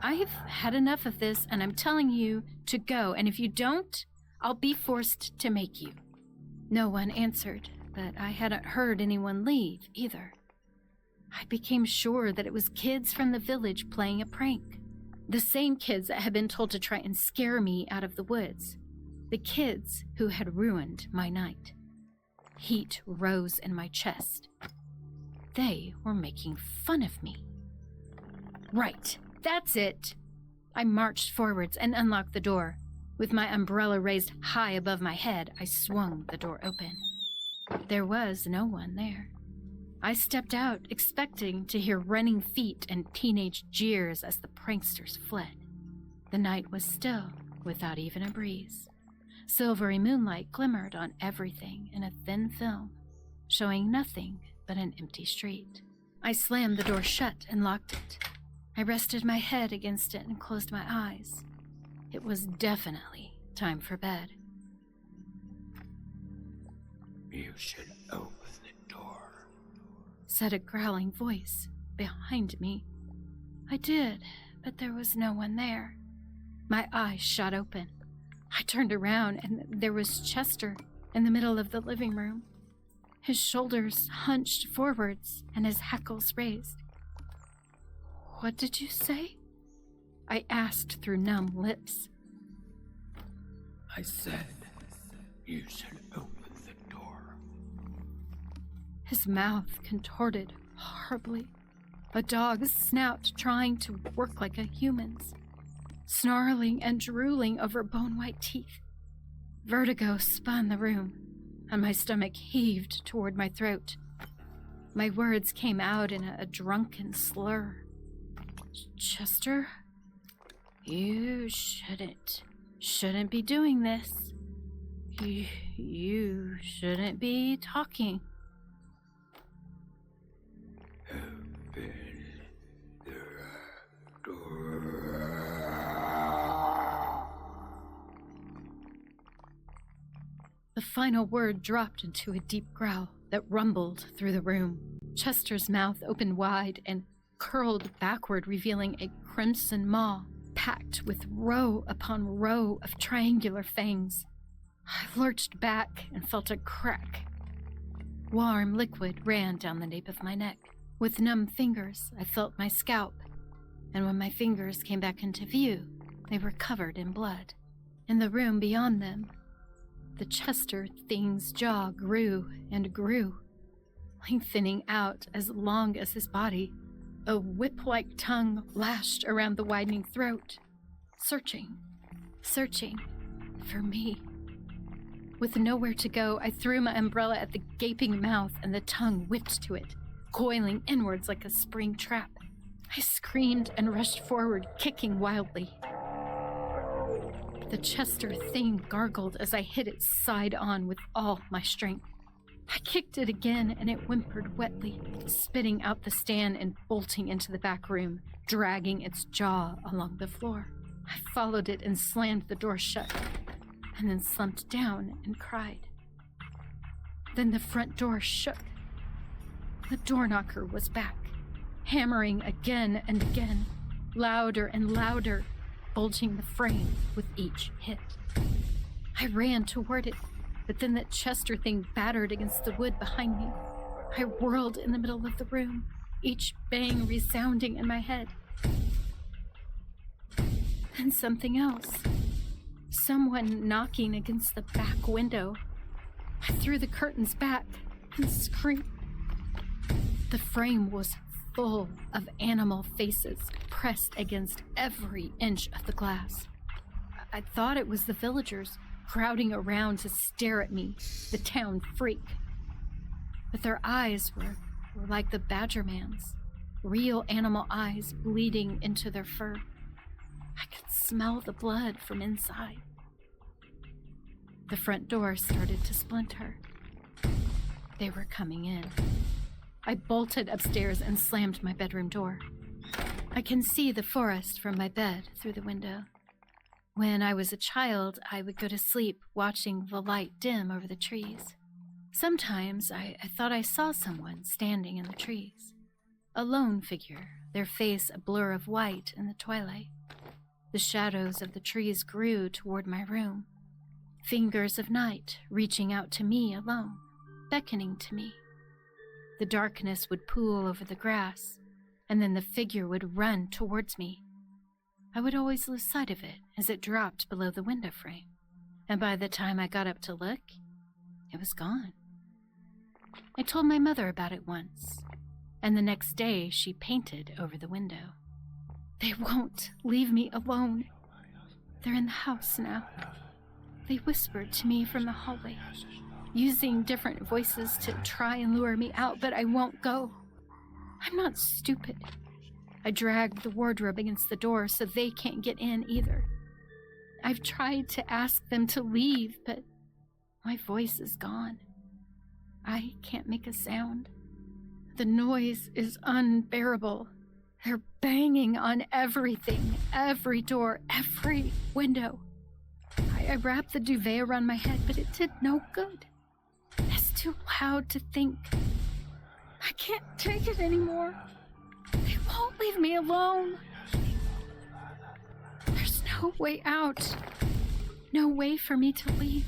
I've had enough of this, and I'm telling you to go, and if you don't, I'll be forced to make you. No one answered, but I hadn't heard anyone leave either. I became sure that it was kids from the village playing a prank. The same kids that had been told to try and scare me out of the woods. The kids who had ruined my night. Heat rose in my chest. They were making fun of me. Right, that's it. I marched forwards and unlocked the door. With my umbrella raised high above my head, I swung the door open. There was no one there. I stepped out, expecting to hear running feet and teenage jeers as the pranksters fled. The night was still, without even a breeze. Silvery moonlight glimmered on everything in a thin film, showing nothing but an empty street. I slammed the door shut and locked it. I rested my head against it and closed my eyes. It was definitely time for bed. You should open the door, said a growling voice behind me. I did, but there was no one there. My eyes shot open. I turned around, and there was Chester in the middle of the living room, his shoulders hunched forwards and his hackles raised. What did you say? I asked through numb lips. I said you should open the door. His mouth contorted horribly, a dog's snout trying to work like a human's, snarling and drooling over bone-white teeth. Vertigo spun the room, and my stomach heaved toward my throat. My words came out in a drunken slur. Chester, you shouldn't be doing this. You shouldn't be talking. Open the door. The final word dropped into a deep growl that rumbled through the room. Chester's mouth opened wide and curled backward, revealing a crimson maw packed with row upon row of triangular fangs. I lurched back and felt a crack. Warm liquid ran down the nape of my neck. With numb fingers, I felt my scalp, and when my fingers came back into view, they were covered in blood. In the room beyond them, the Chester thing's jaw grew and grew, lengthening out as long as his body. A whip-like tongue lashed around the widening throat, searching for me. With nowhere to go, I threw my umbrella at the gaping mouth, and the tongue whipped to it, coiling inwards like a spring trap. I screamed and rushed forward, kicking wildly. The Chester thing gargled as I hit it side on with all my strength. I kicked it again, and it whimpered wetly, spitting out the stand and bolting into the back room, dragging its jaw along the floor. I followed it and slammed the door shut, and then slumped down and cried. Then the front door shook. The door knocker was back, hammering again and again, louder and louder, bulging the frame with each hit. I ran toward it, but then that Chester thing battered against the wood behind me. I whirled in the middle of the room, each bang resounding in my head. Then something else. Someone knocking against the back window. I threw the curtains back and screamed. The frame was full of animal faces pressed against every inch of the glass. I thought it was the villagers, crowding around to stare at me, the town freak. But their eyes were like the Badger Man's, real animal eyes bleeding into their fur. I could smell the blood from inside. The front door started to splinter. They were coming in. I bolted upstairs and slammed my bedroom door. I can see the forest from my bed through the window. When I was a child, I would go to sleep watching the light dim over the trees. Sometimes I thought I saw someone standing in the trees. A lone figure, their face a blur of white in the twilight. The shadows of the trees grew toward my room. Fingers of night reaching out to me alone, beckoning to me. The darkness would pool over the grass, and then the figure would run towards me. I would always lose sight of it as it dropped below the window frame, and by the time I got up to look, it was gone. I told my mother about it once, and the next day she painted over the window. They won't leave me alone. They're in the house now. They whispered to me from the hallway, using different voices to try and lure me out, but I won't go. I'm not stupid. I dragged the wardrobe against the door so they can't get in either. I've tried to ask them to leave, but my voice is gone. I can't make a sound. The noise is unbearable. They're banging on everything, every door, every window. I wrapped the duvet around my head, but it did no good. It's too loud to think. I can't take it anymore. They won't leave me alone. There's no way out. No way for me to leave.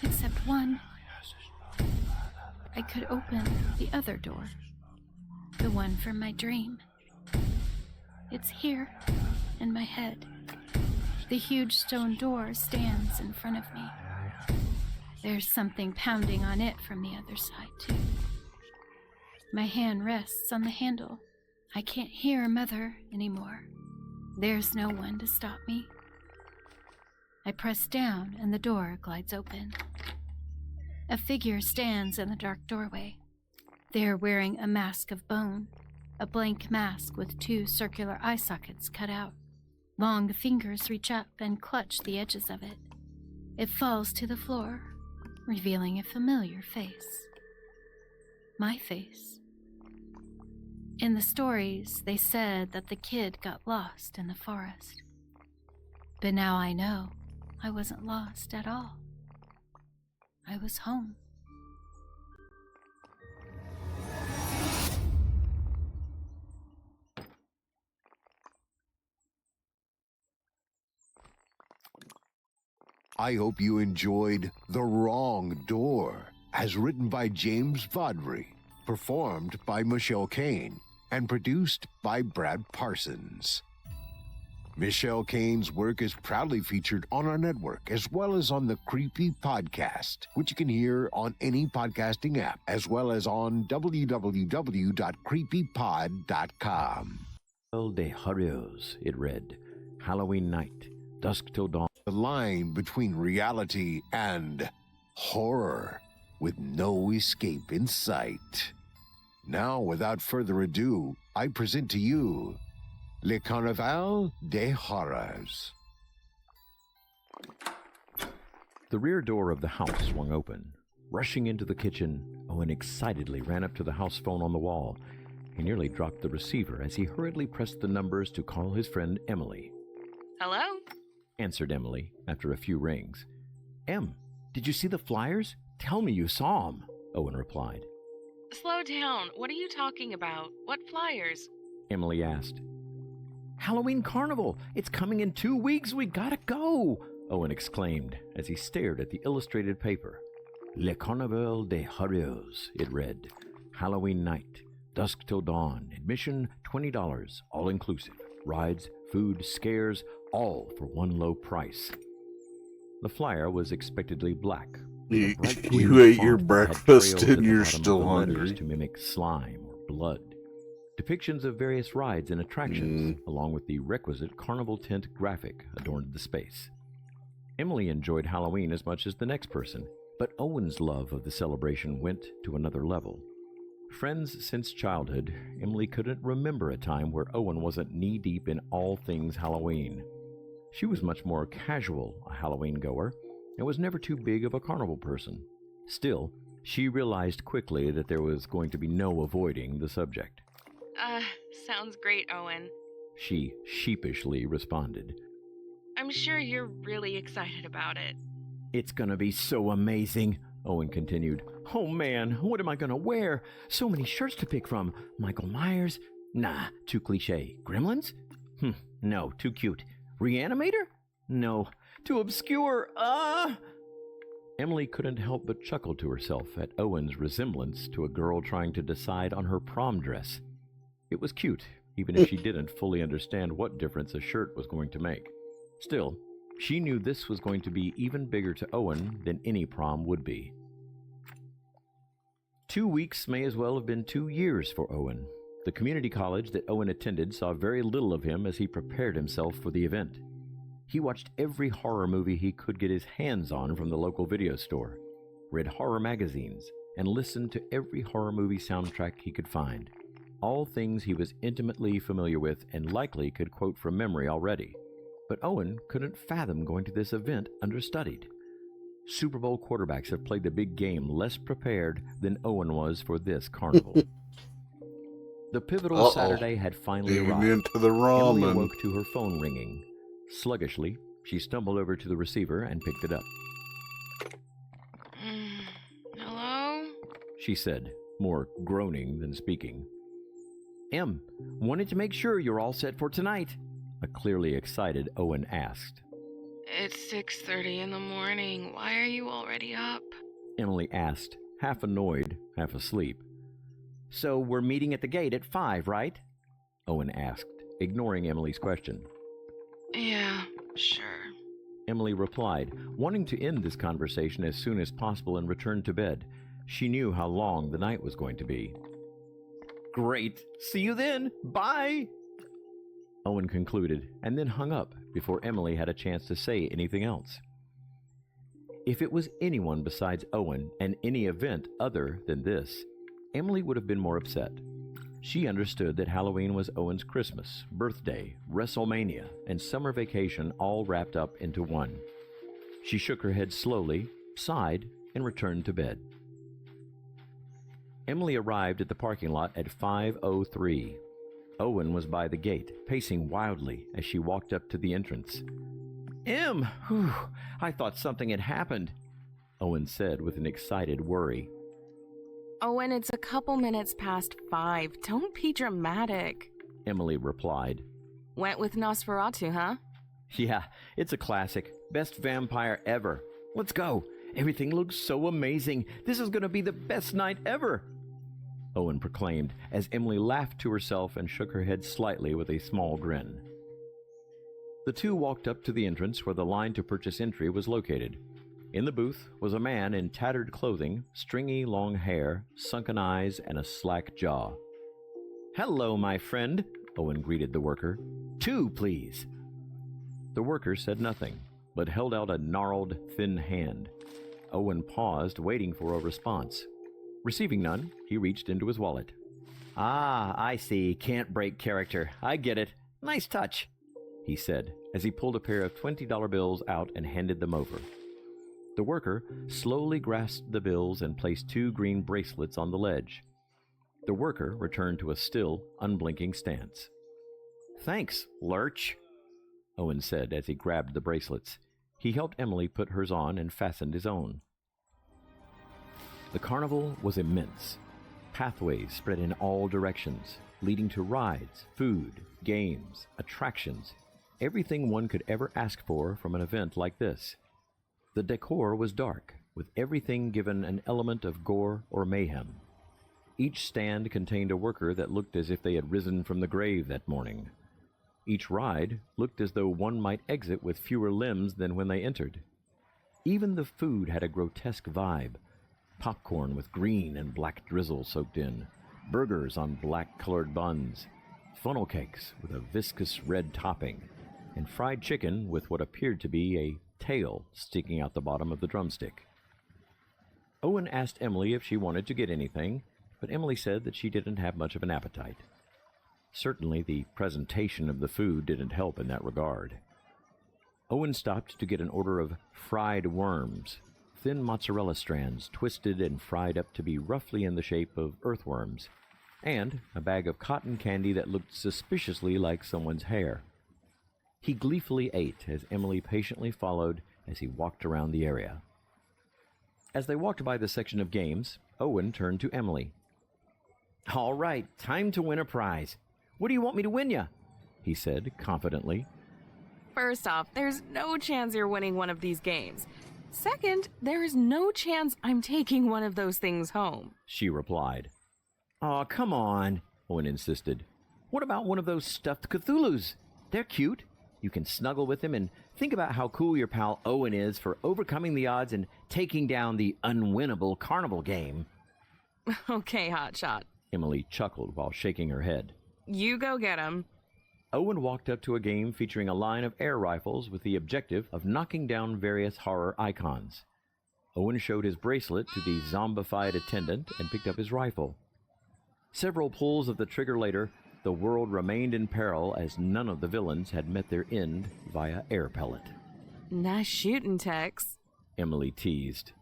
Except one. I could open the other door. The one from my dream. It's here, in my head. The huge stone door stands in front of me. There's something pounding on it from the other side, too. My hand rests on the handle. I can't hear Mother anymore. There's no one to stop me. I press down and the door glides open. A figure stands in the dark doorway. They're wearing a mask of bone, a blank mask with 2 circular eye sockets cut out. Long fingers reach up and clutch the edges of it. It falls to the floor, revealing a familiar face. My face. In the stories, they said that the kid got lost in the forest. But now I know I wasn't lost at all. I was home. I hope you enjoyed The Wrong Door, as written by James Vaudry, performed by Michelle Kane, and produced by Brad Parsons. Michelle Kane's work is proudly featured on our network, as well as on the Creepy Podcast, which you can hear on any podcasting app, as well as on www.creepypod.com. De Horrors, it read. Halloween night, dusk till dawn. The line between reality and horror, with no escape in sight. Now, without further ado, I present to you Le Carnaval des Horreurs. The rear door of the house swung open. Rushing into the kitchen, Owen excitedly ran up to the house phone on the wall. He nearly dropped the receiver as he hurriedly pressed the numbers to call his friend Emily. Hello? Answered Emily after a few rings. Em, did you see the flyers? Tell me you saw them, Owen replied. Slow down. What are you talking about? What flyers? Emily asked. Halloween Carnival! It's coming in 2 weeks! We gotta go! Owen exclaimed as he stared at the illustrated paper. Le Carnaval des Horreurs, it read. Halloween night, dusk till dawn, admission $20, all inclusive. Rides, food, scares, all for one low price. The flyer was expectedly black. You ate your breakfast and you're still hungry. To mimic slime or blood. Depictions of various rides and attractions, along with the requisite carnival tent graphic, adorned the space. Emily enjoyed Halloween as much as the next person, but Owen's love of the celebration went to another level. Friends since childhood, Emily couldn't remember a time where Owen wasn't knee-deep in all things Halloween. She was much more casual a Halloween goer and was never too big of a carnival person. Still, she realized quickly that there was going to be no avoiding the subject. Sounds great, Owen. She sheepishly responded. I'm sure you're really excited about it. It's gonna be so amazing, Owen continued. Oh man, what am I gonna wear? So many shirts to pick from. Michael Myers? Nah, too cliche. Gremlins? No, too cute. Reanimator? No, too obscure. Emily couldn't help but chuckle to herself at Owen's resemblance to a girl trying to decide on her prom dress. It was cute, even if she didn't fully understand what difference a shirt was going to make. Still, she knew this was going to be even bigger to Owen than any prom would be. 2 weeks may as well have been 2 years for Owen. The community college that Owen attended saw very little of him as he prepared himself for the event. He watched every horror movie he could get his hands on from the local video store, read horror magazines, and listened to every horror movie soundtrack he could find. All things he was intimately familiar with and likely could quote from memory already. But Owen couldn't fathom going to this event understudied. Super Bowl quarterbacks have played the big game less prepared than Owen was for this carnival. The pivotal Saturday had finally arrived. Into the ramen. Emily awoke to her phone ringing. Sluggishly, she stumbled over to the receiver and picked it up. Hello? She said, more groaning than speaking. Em, wanted to make sure you're all set for tonight, a clearly excited Owen asked. It's 6:30 in the morning. Why are you already up? Emily asked, half annoyed, half asleep. So we're meeting at the gate at 5, right? Owen asked, ignoring Emily's question. Yeah, sure. Emily replied, wanting to end this conversation as soon as possible and return to bed. She knew how long the night was going to be. Great. See you then. Bye. Owen concluded and then hung up before Emily had a chance to say anything else. If it was anyone besides Owen and any event other than this, Emily would have been more upset. She understood that Halloween was Owen's Christmas, birthday, WrestleMania, and summer vacation all wrapped up into one. She shook her head slowly, sighed, and returned to bed. Emily arrived at the parking lot at 5:03. Owen was by the gate, pacing wildly as she walked up to the entrance. Em, I thought something had happened, Owen said with an excited worry. Owen, it's a couple minutes past 5. Don't be dramatic, Emily replied. Went with Nosferatu, huh? Yeah, it's a classic. Best vampire ever. Let's go. Everything looks so amazing. This is going to be the best night ever, Owen proclaimed as Emily laughed to herself and shook her head slightly with a small grin. The two walked up to the entrance where the line to purchase entry was located. In the booth was a man in tattered clothing, stringy long hair, sunken eyes, and a slack jaw. Hello, my friend, Owen greeted the worker. 2, please. The worker said nothing, but held out a gnarled, thin hand. Owen paused, waiting for a response. Receiving none, he reached into his wallet. Ah, I see. Can't break character. I get it. Nice touch, he said, as he pulled a pair of $20 bills out and handed them over. The worker slowly grasped the bills and placed 2 green bracelets on the ledge. The worker returned to a still, unblinking stance. Thanks, Lurch, Owen said as he grabbed the bracelets. He helped Emily put hers on and fastened his own. The carnival was immense. Pathways spread in all directions, leading to rides, food, games, attractions, everything one could ever ask for from an event like this. The decor was dark, with everything given an element of gore or mayhem. Each stand contained a worker that looked as if they had risen from the grave that morning. Each ride looked as though one might exit with fewer limbs than when they entered. Even the food had a grotesque vibe. Popcorn with green and black drizzle soaked in, burgers on black-colored buns, funnel cakes with a viscous red topping, and fried chicken with what appeared to be a tail sticking out the bottom of the drumstick. Owen asked Emily if she wanted to get anything, but Emily said that she didn't have much of an appetite. Certainly, the presentation of the food didn't help in that regard. Owen stopped to get an order of fried worms, thin mozzarella strands twisted and fried up to be roughly in the shape of earthworms, and a bag of cotton candy that looked suspiciously like someone's hair. He gleefully ate as Emily patiently followed as he walked around the area. As they walked by the section of games, Owen turned to Emily. "All right, time to win a prize. What do you want me to win ya?" he said confidently. First off, there's no chance you're winning one of these games. Second, there is no chance I'm taking one of those things home, she replied. "Aw, come on," Owen insisted. "What about one of those stuffed Cthulhus? They're cute. You can snuggle with him and think about how cool your pal Owen is for overcoming the odds and taking down the unwinnable carnival game." Okay, hotshot, Emily chuckled while shaking her head. You go get him. Owen walked up to a game featuring a line of air rifles with the objective of knocking down various horror icons. Owen showed his bracelet to the zombified attendant and picked up his rifle. Several pulls of the trigger later, the world remained in peril as none of the villains had met their end via air pellet. Nice shooting, Tex, Emily teased.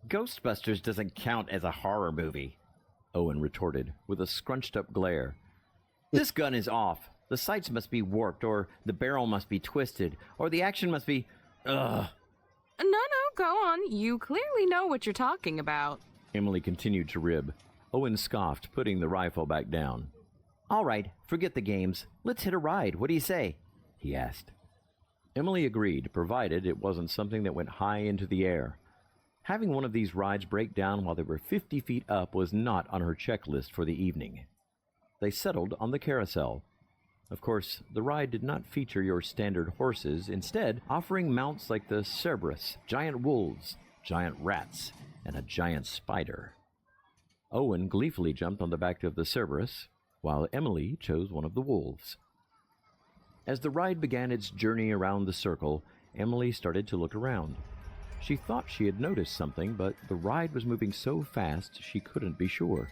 "Ghostbusters doesn't count as a horror movie," Owen retorted with a scrunched-up glare. "This gun is off. The sights must be warped, or the barrel must be twisted, or the action must be... Ugh." No, go on. You clearly know what you're talking about. Emily continued to rib. Owen scoffed, putting the rifle back down. "All right, forget the games. Let's hit a ride. What do you say?" he asked. Emily agreed, provided it wasn't something that went high into the air. Having one of these rides break down while they were 50 feet up was not on her checklist for the evening. They settled on the carousel. Of course, the ride did not feature your standard horses, instead offering mounts like the Cerberus, giant wolves, giant rats, and a giant spider. Owen gleefully jumped on the back of the Cerberus, while Emily chose one of the wolves. As the ride began its journey around the circle, Emily started to look around. She thought she had noticed something, but the ride was moving so fast she couldn't be sure.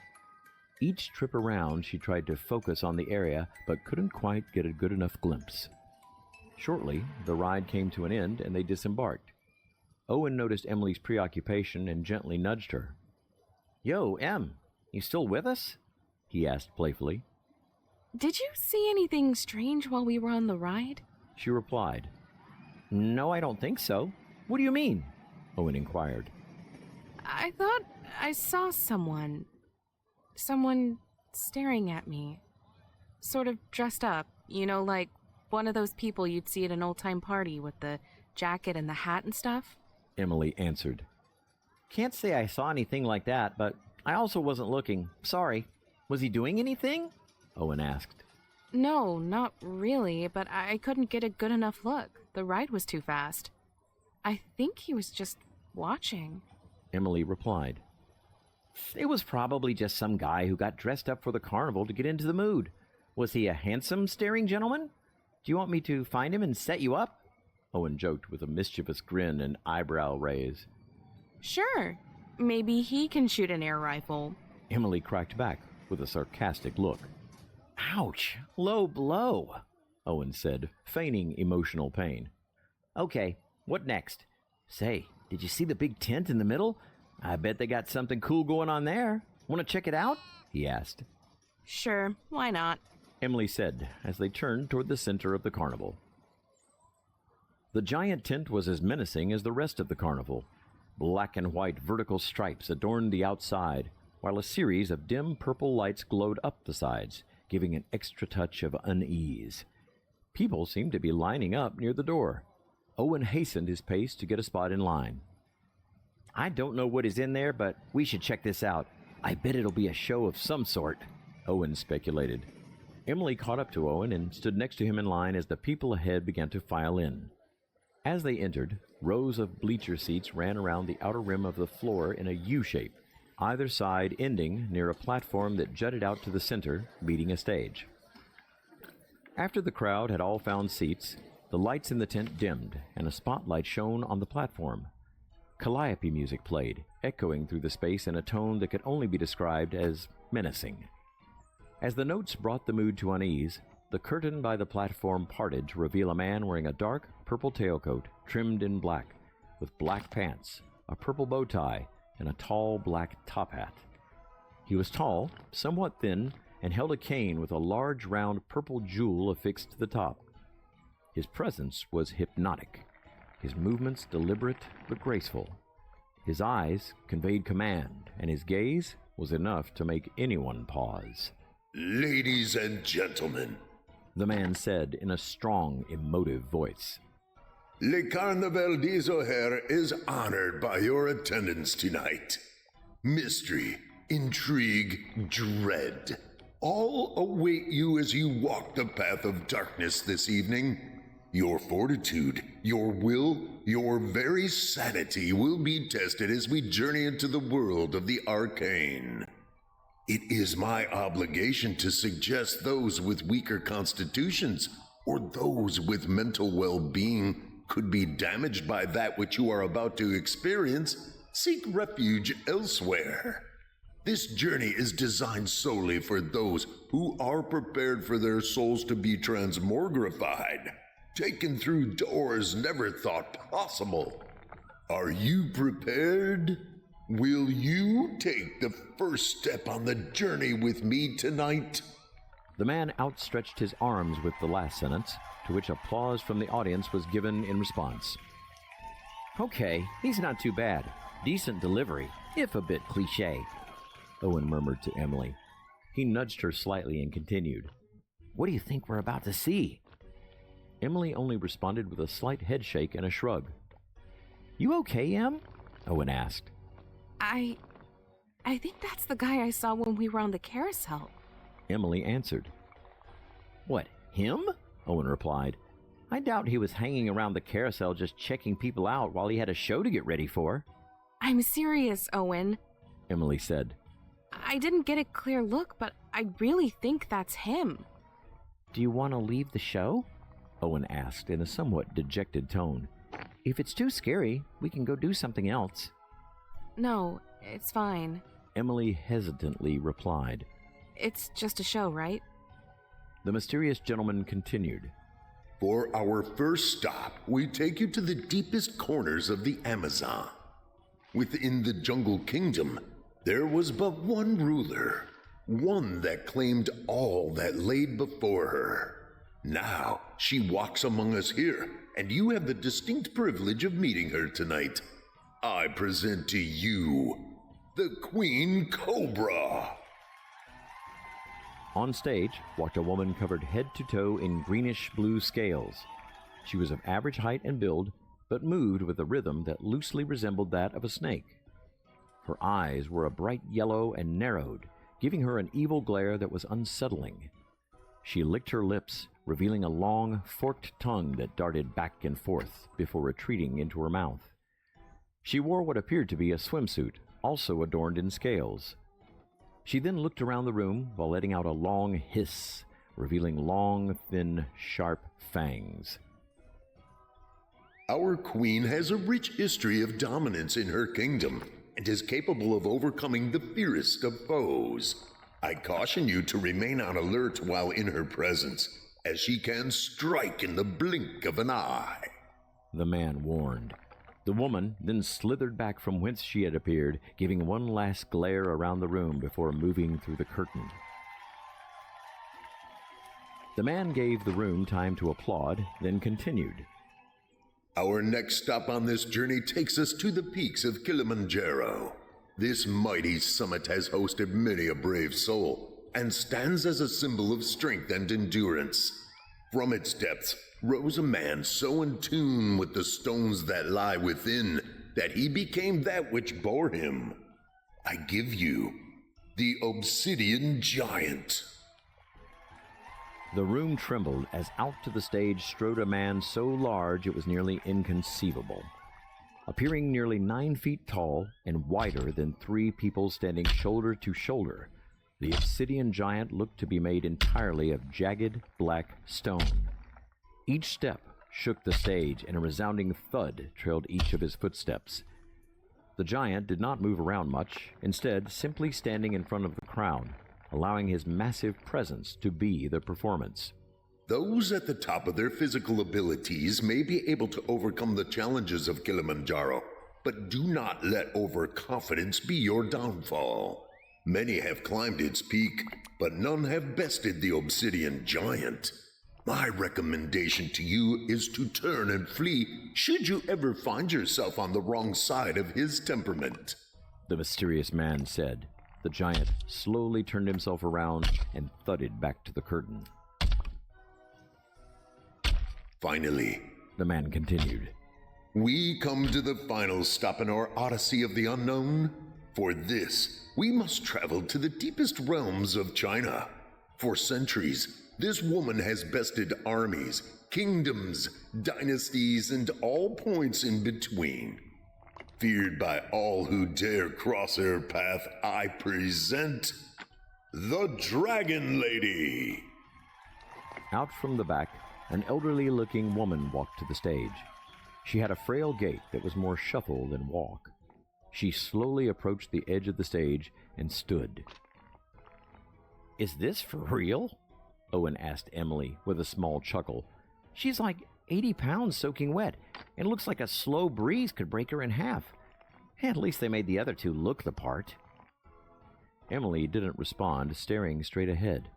Each trip around, she tried to focus on the area, but couldn't quite get a good enough glimpse. Shortly, the ride came to an end, and they disembarked. Owen noticed Emily's preoccupation and gently nudged her. "Yo, Em, you still with us?" he asked playfully. Did you see anything strange while we were on the ride? She replied. "No, I don't think so. What do you mean?" Owen inquired. I thought I saw someone staring at me. Sort of dressed up, you know, like one of those people you'd see at an old-time party with the jacket and the hat and stuff. Emily answered. "Can't say I saw anything like that, but I also wasn't looking. Sorry. Was he doing anything?" Owen asked. No, not really, but I couldn't get a good enough look. The ride was too fast. I think he was just watching, Emily replied. "It was probably just some guy who got dressed up for the carnival to get into the mood. Was he a handsome, staring gentleman? Do you want me to find him and set you up?" Owen joked with a mischievous grin and eyebrow raise. Sure. Maybe he can shoot an air rifle. Emily cracked back with a sarcastic look. "Ouch! Low blow," Owen said, feigning emotional pain. "Okay, what next? Say, did you see the big tent in the middle? I bet they got something cool going on there. Want to check it out?" he asked. Sure, why not? Emily said as they turned toward the center of the carnival. The giant tent was as menacing as the rest of the carnival. Black and white vertical stripes adorned the outside, while a series of dim purple lights glowed up the sides, giving an extra touch of unease. People seemed to be lining up near the door. Owen hastened his pace to get a spot in line. "I don't know what is in there, but we should check this out. I bet it'll be a show of some sort," Owen speculated. Emily caught up to Owen and stood next to him in line as the people ahead began to file in. As they entered, rows of bleacher seats ran around the outer rim of the floor in a U shape, either side ending near a platform that jutted out to the center, meeting a stage. After the crowd had all found seats, the The lights in the tent dimmed, and a spotlight shone on the platform. Calliope music played, echoing through the space in a tone that could only be described as menacing. As the notes brought the mood to unease, the curtain by the platform parted to reveal a man wearing a dark purple tailcoat trimmed in black, with black pants, a purple bow tie, and a tall black top hat. He was tall, somewhat thin, and held a cane with a large round purple jewel affixed to the top. His presence was hypnotic, his movements deliberate but graceful. His eyes conveyed command, and his gaze was enough to make anyone pause. Ladies and gentlemen, the man said in a strong, emotive voice, Le Carnaval des O'Hare is honored by your attendance tonight. Mystery, intrigue, dread, all await you as you walk the path of darkness this evening. Your fortitude, your will, your very sanity will be tested as we journey into the world of the arcane. It is my obligation to suggest those with weaker constitutions or those with mental well-being could be damaged by that which you are about to experience seek refuge elsewhere. This journey is designed solely for those who are prepared for their souls to be transmogrified, taken through doors never thought possible. Are you prepared? Will you take the first step on the journey with me tonight? The man outstretched his arms with the last sentence, to which applause from the audience was given in response. Okay, he's not too bad. Decent delivery, if a bit cliché, Owen murmured to Emily. He nudged her slightly and continued, What do you think we're about to see? Emily only responded with a slight headshake and a shrug. You okay, Em? Owen asked. I think that's the guy I saw when we were on the carousel. Emily answered. What, him? Owen replied. I doubt he was hanging around the carousel just checking people out while he had a show to get ready for. I'm serious, Owen, Emily said. I didn't get a clear look, but I really think that's him. Do you want to leave the show? Owen asked in a somewhat dejected tone. If it's too scary, we can go do something else. No, it's fine. Emily hesitantly replied. It's just a show, right? The mysterious gentleman continued. For our first stop, we take you to the deepest corners of the Amazon. Within the jungle kingdom, there was but one ruler, one that claimed all that laid before her. Now, she walks among us here, and you have the distinct privilege of meeting her tonight. I present to you, the Queen Cobra. On stage walked a woman covered head to toe in greenish-blue scales. She was of average height and build, but moved with a rhythm that loosely resembled that of a snake. Her eyes were a bright yellow and narrowed, giving her an evil glare that was unsettling. She licked her lips, revealing a long, forked tongue that darted back and forth before retreating into her mouth. She wore what appeared to be a swimsuit, also adorned in scales. She then looked around the room while letting out a long hiss, revealing long, thin, sharp fangs. Our queen has a rich history of dominance in her kingdom and is capable of overcoming the fiercest of foes. I caution you to remain on alert while in her presence, as she can strike in the blink of an eye, the man warned. The woman then slithered back from whence she had appeared, giving one last glare around the room before moving through the curtain. The man gave the room time to applaud, then continued. Our next stop on this journey takes us to the peaks of Kilimanjaro. This mighty summit has hosted many a brave soul and stands as a symbol of strength and endurance. From its depths rose a man so in tune with the stones that lie within that he became that which bore him. I give you the Obsidian Giant. The room trembled as out to the stage strode a man so large it was nearly inconceivable. Appearing nearly 9 feet tall and wider than 3 people standing shoulder to shoulder, the Obsidian Giant looked to be made entirely of jagged black stone. Each step shook the stage, and a resounding thud trailed each of his footsteps. The giant did not move around much, instead simply standing in front of the crowd, allowing his massive presence to be the performance. Those at the top of their physical abilities may be able to overcome the challenges of Kilimanjaro, but do not let overconfidence be your downfall. Many have climbed its peak, but none have bested the obsidian giant. My recommendation to you is to turn and flee should you ever find yourself on the wrong side of his temperament, the mysterious man said. The giant slowly turned himself around and thudded back to the curtain. Finally, the man continued, we come to the final stop in our odyssey of the unknown. For this, we must travel to the deepest realms of China. For centuries, this woman has bested armies, kingdoms, dynasties, and all points in between. Feared by all who dare cross her path, I present the Dragon Lady. Out from the back, an elderly-looking woman walked to the stage. She had a frail gait that was more shuffle than walk. She slowly approached the edge of the stage and stood. "Is this for real?" Owen asked Emily with a small chuckle. "She's like 80 pounds soaking wet, and looks like a slow breeze could break her in half. At least they made the other two look the part." Emily didn't respond, staring straight ahead.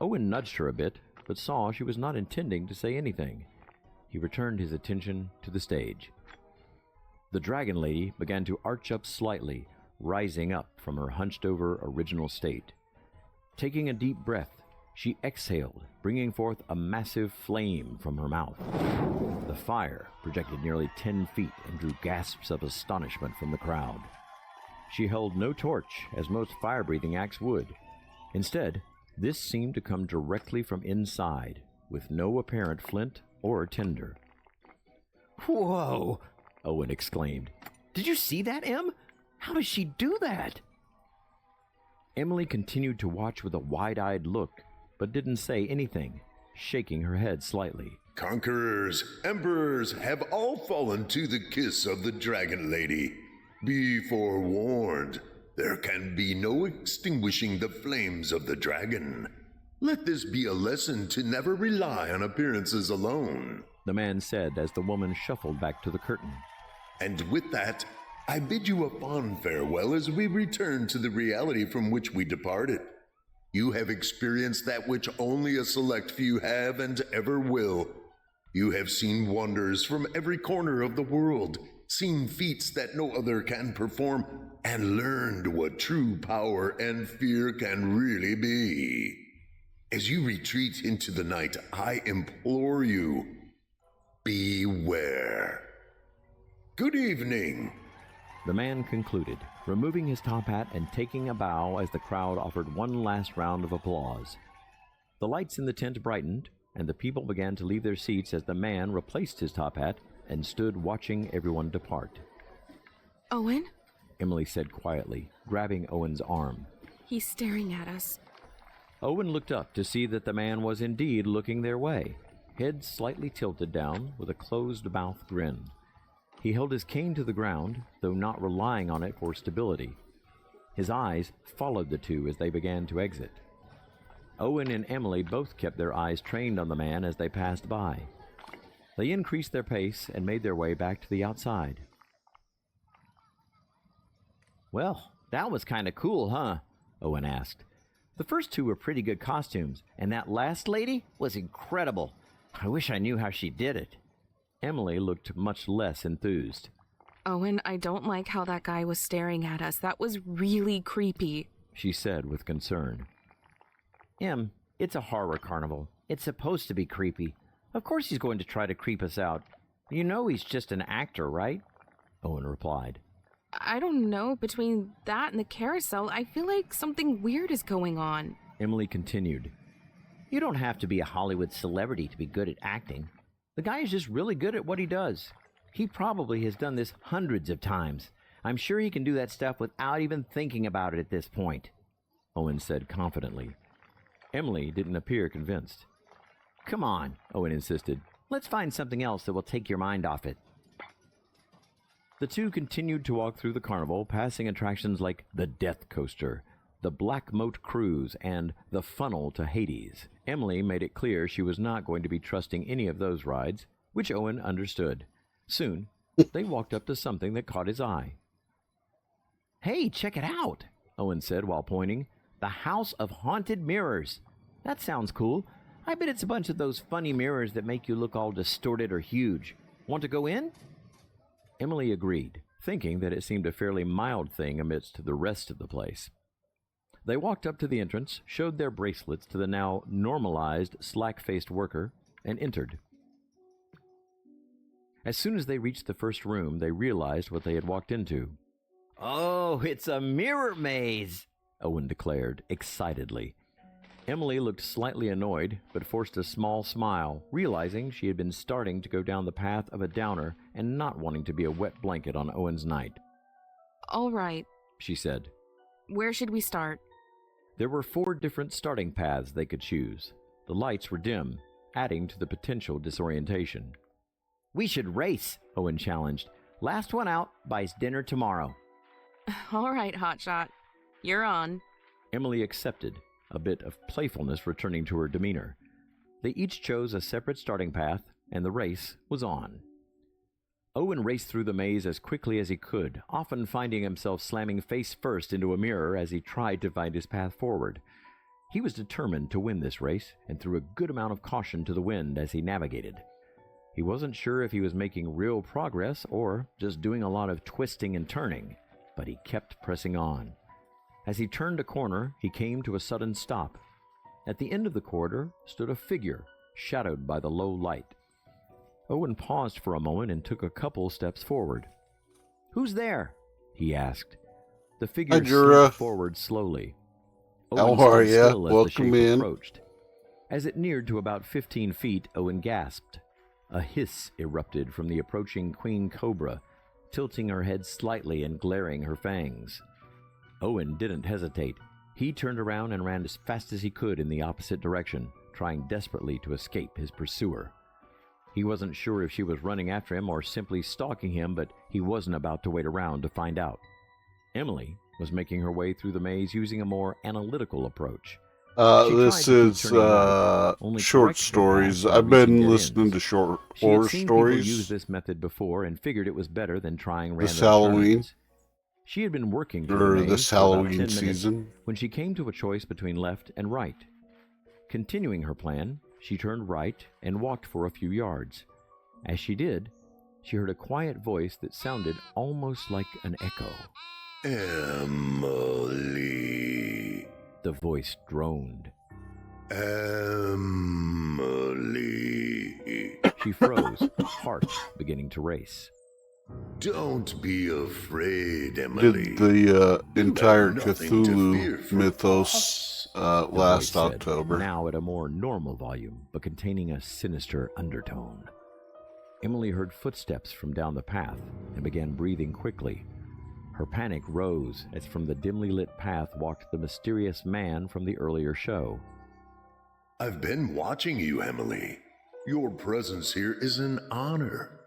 Owen nudged her a bit, but saw she was not intending to say anything. He returned his attention to the stage. The Dragon Lady began to arch up slightly, rising up from her hunched-over original state. Taking a deep breath, she exhaled, bringing forth a massive flame from her mouth. The fire projected nearly 10 feet and drew gasps of astonishment from the crowd. She held no torch, as most fire-breathing acts would. Instead, this seemed to come directly from inside, with no apparent flint or tinder. "Whoa!" Owen exclaimed. "Did you see that, Em? How does she do that?" Emily continued to watch with a wide-eyed look, but didn't say anything, shaking her head slightly. Conquerors, emperors have all fallen to the kiss of the Dragon Lady. Be forewarned, there can be no extinguishing the flames of the dragon. Let this be a lesson to never rely on appearances alone, the man said as the woman shuffled back to the curtain. And with that, I bid you a fond farewell as we return to the reality from which we departed. You have experienced that which only a select few have and ever will. You have seen wonders from every corner of the world, seen feats that no other can perform, and learned what true power and fear can really be. As you retreat into the night, I implore you, beware. Good evening. The man concluded, removing his top hat and taking a bow as the crowd offered one last round of applause. The lights in the tent brightened, and the people began to leave their seats as the man replaced his top hat and stood watching everyone depart. "Owen?" Emily said quietly, grabbing Owen's arm. "He's staring at us." Owen looked up to see that the man was indeed looking their way, head slightly tilted down with a closed-mouth grin. He held his cane to the ground, though not relying on it for stability. His eyes followed the two as they began to exit. Owen and Emily both kept their eyes trained on the man as they passed by. They increased their pace and made their way back to the outside. "Well, that was kind of cool, huh?" Owen asked. "The first two were pretty good costumes, and that last lady was incredible. I wish I knew how she did it." Emily looked much less enthused. "Owen, I don't like how that guy was staring at us. That was really creepy," she said with concern. "Em, it's a horror carnival. It's supposed to be creepy. Of course he's going to try to creep us out. You know he's just an actor, right?" Owen replied. "I don't know. Between that and the carousel, I feel like something weird is going on." Emily continued. "You don't have to be a Hollywood celebrity to be good at acting. The guy is just really good at what he does. He probably has done this hundreds of times. I'm sure he can do that stuff without even thinking about it at this point," Owen said confidently. Emily didn't appear convinced. "Come on," Owen insisted. Let's find something else that will take your mind off it. The two continued to walk through the carnival, passing attractions like the Death Coaster, the Black Moat Cruise, and the Funnel to Hades. Emily made it clear she was not going to be trusting any of those rides, which Owen understood. Soon, they walked up to something that caught his eye. "Hey, check it out," Owen said while pointing. "The House of Haunted Mirrors. That sounds cool. I bet it's a bunch of those funny mirrors that make you look all distorted or huge. Want to go in?" Emily agreed, thinking that it seemed a fairly mild thing amidst the rest of the place. They walked up to the entrance, showed their bracelets to the now normalized, slack-faced worker, and entered. As soon as they reached the first room, they realized what they had walked into. "Oh, it's a mirror maze," Owen declared, excitedly. Emily looked slightly annoyed, but forced a small smile, realizing she had been starting to go down the path of a downer and not wanting to be a wet blanket on Owen's night. "All right," she said. "Where should we start?" There were 4 different starting paths they could choose. The lights were dim, adding to the potential disorientation. "We should race," Owen challenged. "Last one out buys dinner tomorrow." "All right, hotshot. You're on." Emily accepted, a bit of playfulness returning to her demeanor. They each chose a separate starting path, and the race was on. Owen raced through the maze as quickly as he could, often finding himself slamming face first into a mirror as he tried to find his path forward. He was determined to win this race, and threw a good amount of caution to the wind as he navigated. He wasn't sure if he was making real progress or just doing a lot of twisting and turning, but he kept pressing on. As he turned a corner, he came to a sudden stop. At the end of the corridor stood a figure, shadowed by the low light. Owen paused for a moment and took a couple steps forward. "Who's there?" he asked. The figure slid forward slowly. Owen How are stood ya? still as the Welcome shape in. approached. As it neared to about 15 feet, Owen gasped. A hiss erupted from the approaching Queen Cobra, tilting her head slightly and glaring her fangs. Owen didn't hesitate. He turned around and ran as fast as he could in the opposite direction, trying desperately to escape his pursuer. He wasn't sure if she was running after him or simply stalking him, but he wasn't about to wait around to find out. Emily was making her way through the maze using a more analytical approach. This is short stories. I've been listening to short horror She had seen people use stories this method before and figured it was better than trying this random Halloween. turns. She had been working through Or the maze this for about Halloween 10 minutes season. when she came to a choice between left and right. Continuing her plan, she turned right and walked for a few yards. As she did, she heard a quiet voice that sounded almost like an echo. Emily. The voice droned. Emily. She froze, heart beginning to race. Don't be afraid, Emily. Did the entire nothing to fear Cthulhu from mythos The voice last said, October. now at a more normal volume, but containing a sinister undertone. Emily heard footsteps from down the path and began breathing quickly. Her panic rose as from the dimly lit path walked the mysterious man from the earlier show. I've been watching you, Emily. Your presence here is an honor.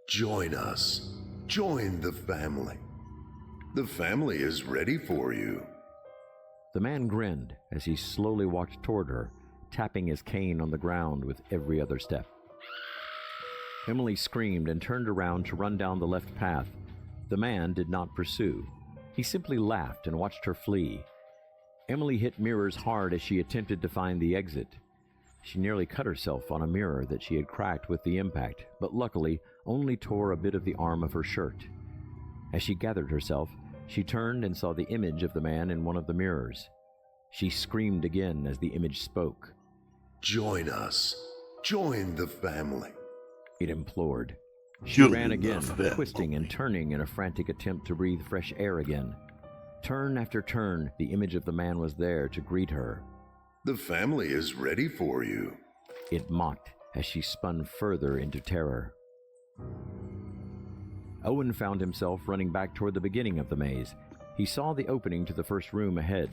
Join us. Join the family. The family is ready for you. The man grinned as he slowly walked toward her, tapping his cane on the ground with every other step. Emily screamed and turned around to run down the left path. The man did not pursue. He simply laughed and watched her flee. Emily hit mirrors hard as she attempted to find the exit. She nearly cut herself on a mirror that she had cracked with the impact, but luckily only tore a bit of the arm of her shirt. As she gathered herself, she turned and saw the image of the man in one of the mirrors. She screamed again as the image spoke. Join us. Join the family. It implored. She Join ran the again, family. twisting and turning in a frantic attempt to breathe fresh air again. Turn after turn, the image of the man was there to greet her. The family is ready for you. It mocked as she spun further into terror. Owen found himself running back toward the beginning of the maze. He saw the opening to the first room ahead.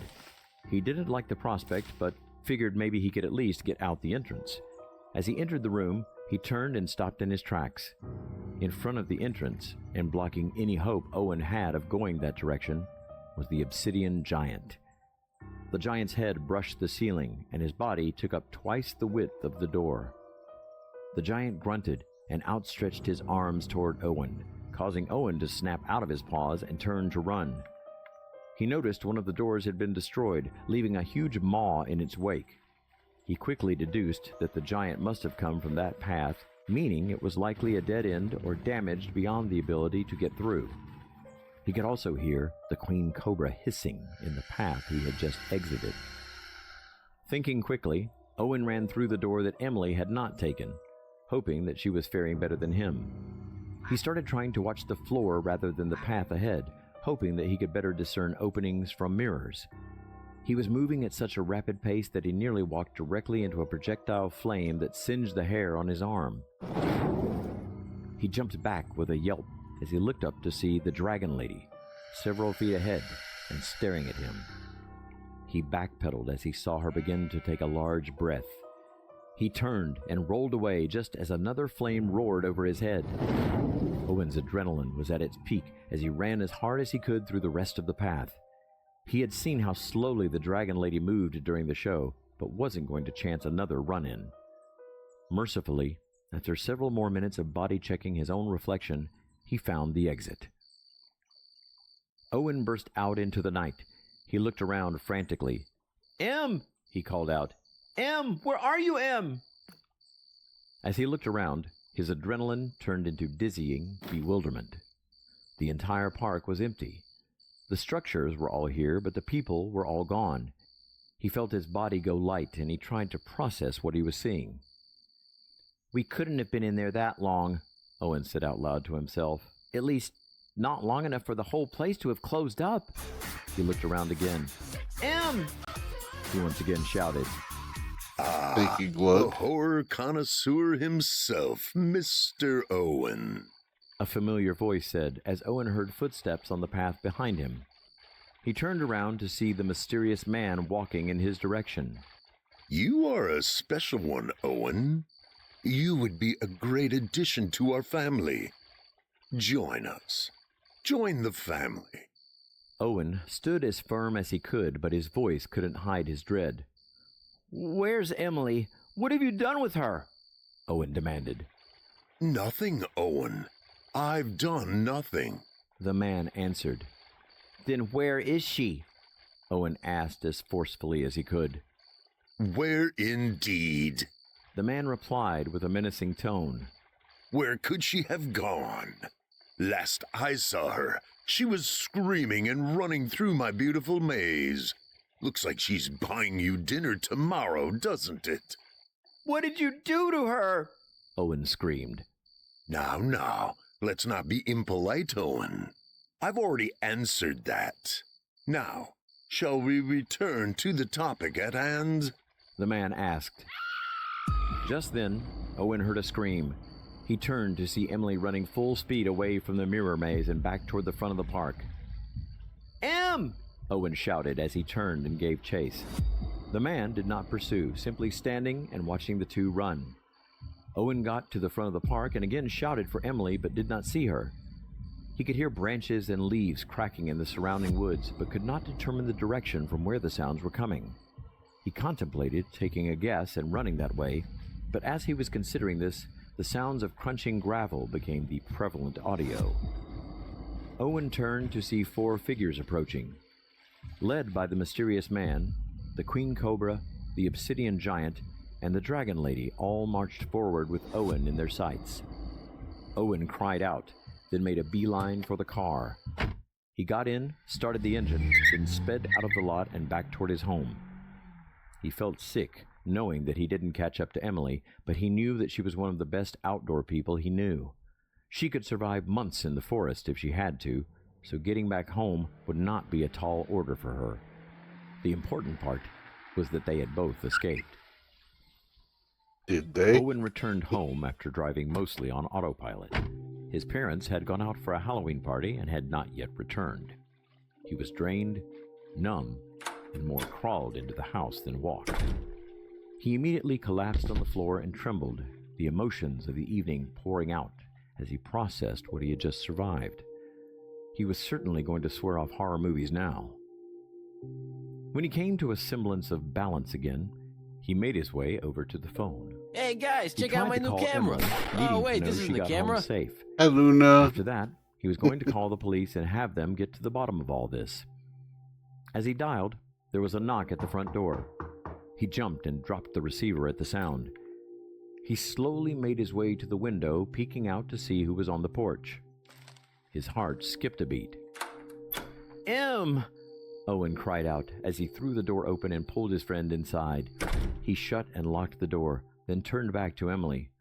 He didn't like the prospect, but figured maybe he could at least get out the entrance. As he entered the room, He turned and stopped in his tracks. In front of the entrance, and blocking any hope Owen had of going that direction, was the obsidian giant. The giant's head brushed the ceiling, and his body took up twice the width of the door. The giant grunted and outstretched his arms toward Owen, causing Owen to snap out of his paws and turn to run. He noticed one of the doors had been destroyed, leaving a huge maw in its wake. He quickly deduced that the giant must have come from that path, meaning it was likely a dead end or damaged beyond the ability to get through. He could also hear the queen cobra hissing in the path he had just exited. Thinking quickly, Owen ran through the door that Emily had not taken, hoping that she was faring better than him. He started trying to watch the floor rather than the path ahead, hoping that he could better discern openings from mirrors. He was moving at such a rapid pace that he nearly walked directly into a projectile flame that singed the hair on his arm. He jumped back with a yelp as he looked up to see the dragon lady, several feet ahead and staring at him. He backpedaled as he saw her begin to take a large breath. He turned and rolled away just as another flame roared over his head. Owen's adrenaline was at its peak as he ran as hard as he could through the rest of the path. He had seen how slowly the dragon lady moved during the show, but wasn't going to chance another run-in. Mercifully, after several more minutes of body-checking his own reflection, he found the exit. Owen burst out into the night. He looked around frantically. "Em!" he called out. "Em! Where are you, Em?" As he looked around, his adrenaline turned into dizzying bewilderment. The entire park was empty. The structures were all here, but the people were all gone. He felt his body go light, and he tried to process what he was seeing. "We couldn't have been in there that long," Owen said out loud to himself. "At least, not long enough for the whole place to have closed up." He looked around again. "Em!" he once again shouted. The horror connoisseur himself, Mr. Owen. A familiar voice said, as Owen heard footsteps on the path behind him. He turned around to see the mysterious man walking in his direction. You are a special one, Owen. You would be a great addition to our family. Join us. Join the family. Owen stood as firm as he could, but his voice couldn't hide his dread. "Where's Emily? What have you done with her?" Owen demanded. Nothing, Owen. I've done nothing, the man answered. "Then where is she?" Owen asked as forcefully as he could. Where indeed? The man replied with a menacing tone. Where could she have gone? Last I saw her, she was screaming and running through my beautiful maze. Looks like she's buying you dinner tomorrow, doesn't it? "What did you do to her?" Owen screamed. Now, let's not be impolite, Owen. I've already answered that. Now, shall we return to the topic at hand? The man asked. Just then, Owen heard a scream. He turned to see Emily running full speed away from the mirror maze and back toward the front of the park. "Em!" Owen shouted as he turned and gave chase. The man did not pursue, simply standing and watching the two run. Owen got to the front of the park and again shouted for Emily, but did not see her. He could hear branches and leaves cracking in the surrounding woods, but could not determine the direction from where the sounds were coming. He contemplated taking a guess and running that way, but as he was considering this, the sounds of crunching gravel became the prevalent audio. Owen turned to see 4 figures approaching. Led by the mysterious man, the queen cobra, the obsidian giant, and the dragon lady all marched forward with Owen in their sights. Owen cried out, then made a beeline for the car. He got in, started the engine, then sped out of the lot and back toward his home. He felt sick, knowing that he didn't catch up to Emily, but he knew that she was one of the best outdoor people he knew. She could survive months in the forest if she had to, so getting back home would not be a tall order for her. The important part was that they had both escaped. Did they? Owen returned home after driving mostly on autopilot. His parents had gone out for a Halloween party and had not yet returned. He was drained, numb, and more crawled into the house than walked. He immediately collapsed on the floor and trembled, the the emotions of the evening pouring out as he processed what he had just survived. He was certainly going to swear off horror movies now. When he came to a semblance of balance again, he made his way over to the phone. Hey guys, He check tried out my to new call camera. Emily, Oh needing wait, to know this she isn't the got camera. home safe. Hi, Luna. After that, he was going to call the police and have them get to the bottom of all this. As he dialed, there was a knock at the front door. He jumped and dropped the receiver at the sound. He slowly made his way to the window, peeking out to see who was on the porch. His heart skipped a beat. "Em!" Owen cried out as he threw the door open and pulled his friend inside. He shut and locked the door, then turned back to Emily.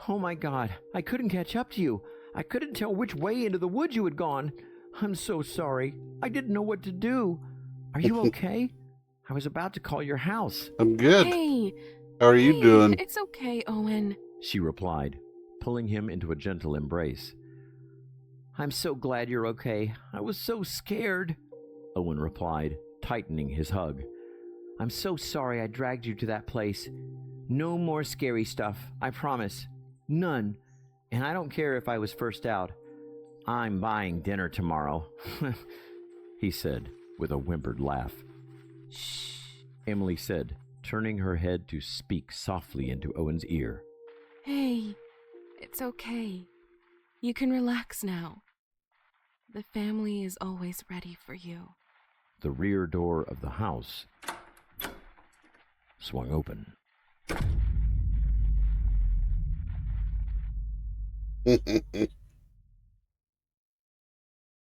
"Oh my God, I couldn't catch up to you. I couldn't tell which way into the woods you had gone. I'm so sorry. I didn't know what to do. Are you okay? I was about to call your house." I'm good. Hey. How are you doing? It's okay, Owen. She replied, pulling him into a gentle embrace. "I'm so glad you're okay. I was so scared," Owen replied, tightening his hug. "I'm so sorry I dragged you to that place. No more scary stuff, I promise. None. And I don't care if I was first out. I'm buying dinner tomorrow," he said with a whimpered laugh. "Shh," Emily said, turning her head to speak softly into Owen's ear. Hey, it's okay. You can relax now. The family is always ready for you. The rear door of the house swung open.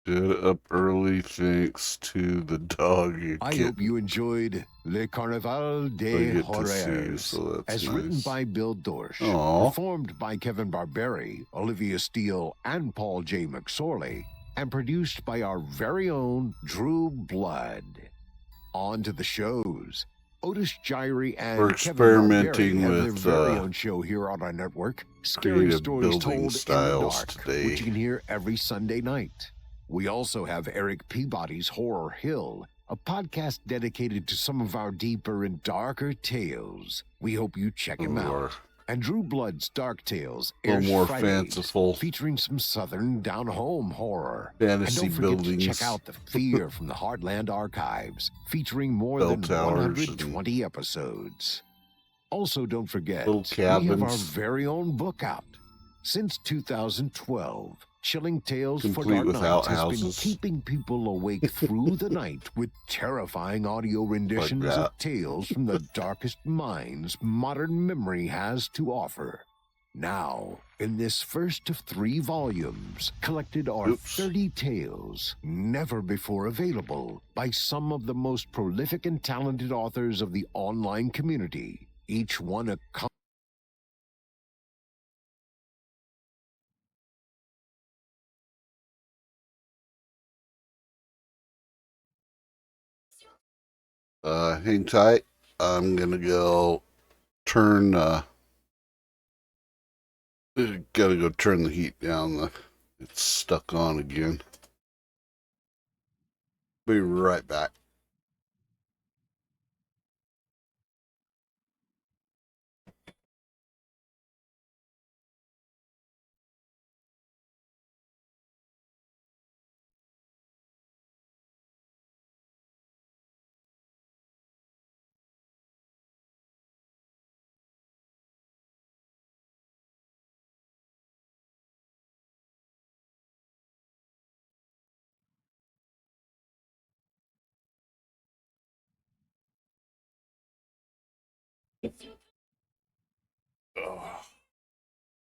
Good up early thanks to the dog you I hope you enjoyed Le Carnaval des Horreurs, as written by Bill Dorsch, performed by Kevin Barberi, Olivia Steele, and Paul J. McSorley, and produced by our very own Drew Blood. On to the shows. Otis Gyrie and We're Kevin Barberi experimenting have their with, very own show here on our network, Scary creative Stories building Told in the styles Dark, today. which you can hear every Sunday night. We also have Eric Peabody's Horror Hill, a podcast dedicated to some of our deeper and darker tales. We hope you check him out. And Drew Blood's Dark Tales A little airs more Fridays, fanciful. featuring some southern down-home horror. Fantasy and don't forget buildings. to check out The Fear from the Heartland Archives, featuring more Bell than towers 120 episodes. Also, don't forget, Little we have our cabins. very own book out. Since 2012, Chilling Tales for Complete Dark with Nights has been outhouses. keeping people awake through the night with terrifying audio renditions that. of tales from the darkest minds modern memory has to offer. Now, in this first of 3 volumes, collected are 30 tales, never before available, by some of the most prolific and talented authors of the online community, each one a Hang tight. I'm gonna go turn, gotta go turn the heat down. It's stuck on again. Be right back.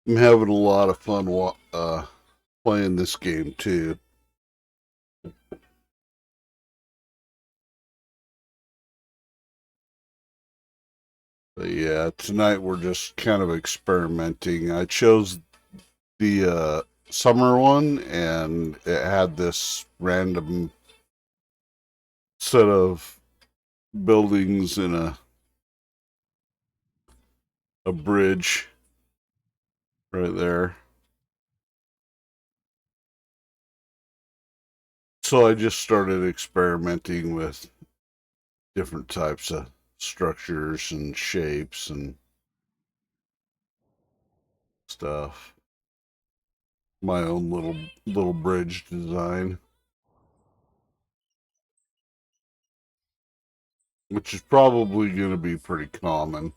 I'm having a lot of fun playing this game too. But yeah, tonight we're just kind of experimenting. I chose the summer one, and it had this random set of buildings in a bridge right there. So I just started experimenting with different types of structures and shapes, and stuff. My own little bridge design. Which is probably going to be pretty common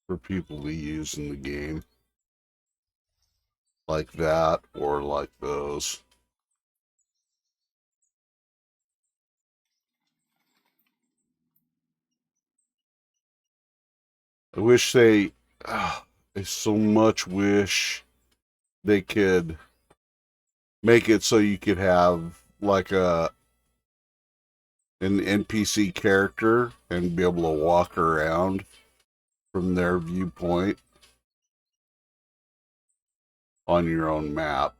for people to use in the game. Like that, or like those. I wish I so much wish they could make it so you could have like an NPC character and be able to walk around from their viewpoint on your own map.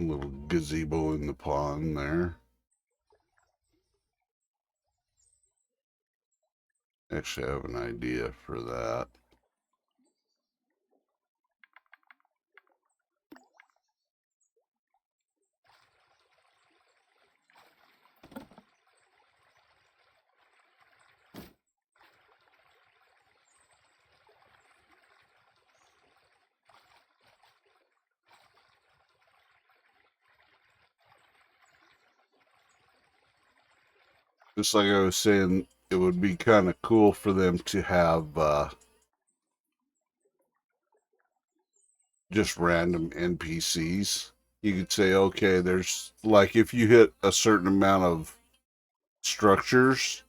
A little gazebo in the pond there. Actually, I have an idea for that. Just like I was saying, it would be kind of cool for them to have just random NPCs. You could say, okay, there's like if you hit a certain amount of structures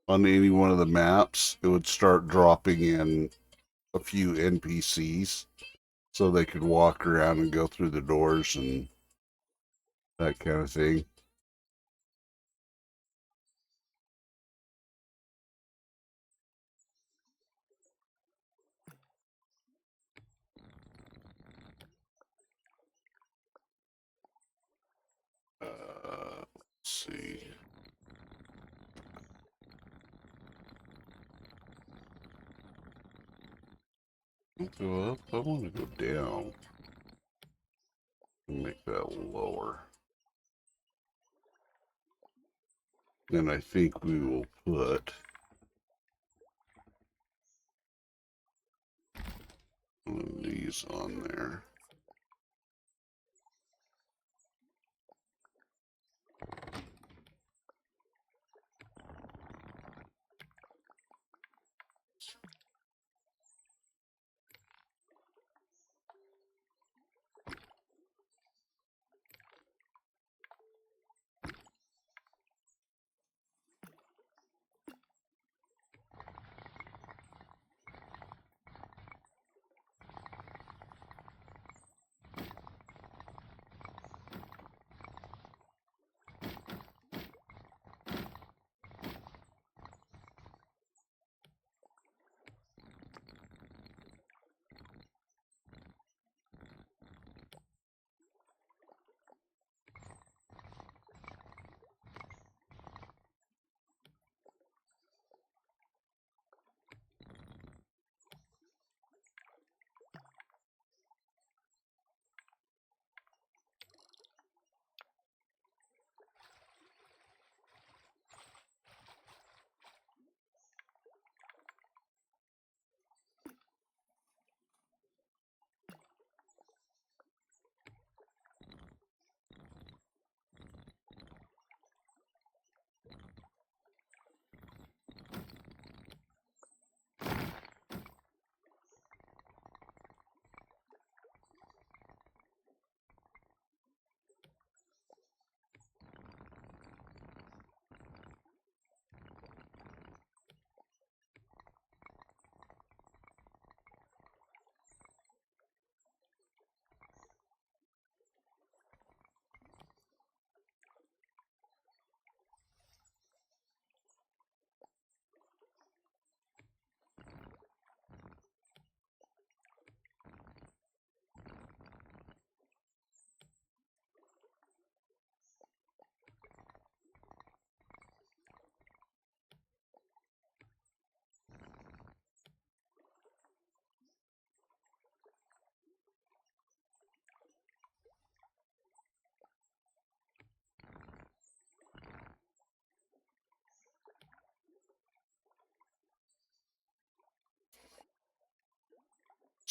on any one of the maps, it would start dropping in a few NPCs so they could walk around and go through the doors and that kind of thing. Let's see. Go up. I want to go down and make that lower. Then I think we will put one of these on there.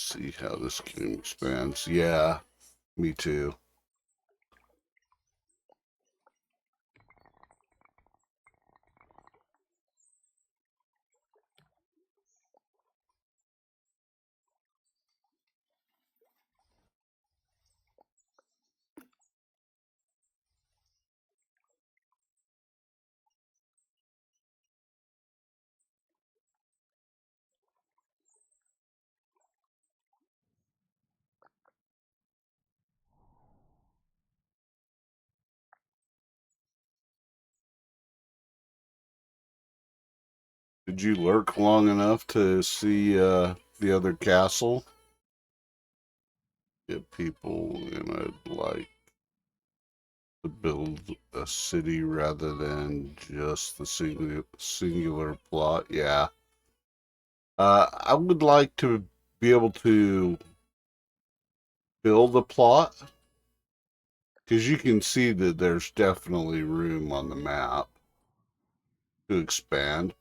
See how this game expands. Yeah, me too. Did you lurk long enough to see the other castle? Get people, and I'd like to build a city rather than just the singular plot. Yeah. I would like to be able to build a plot because you can see that there's definitely room on the map to expand.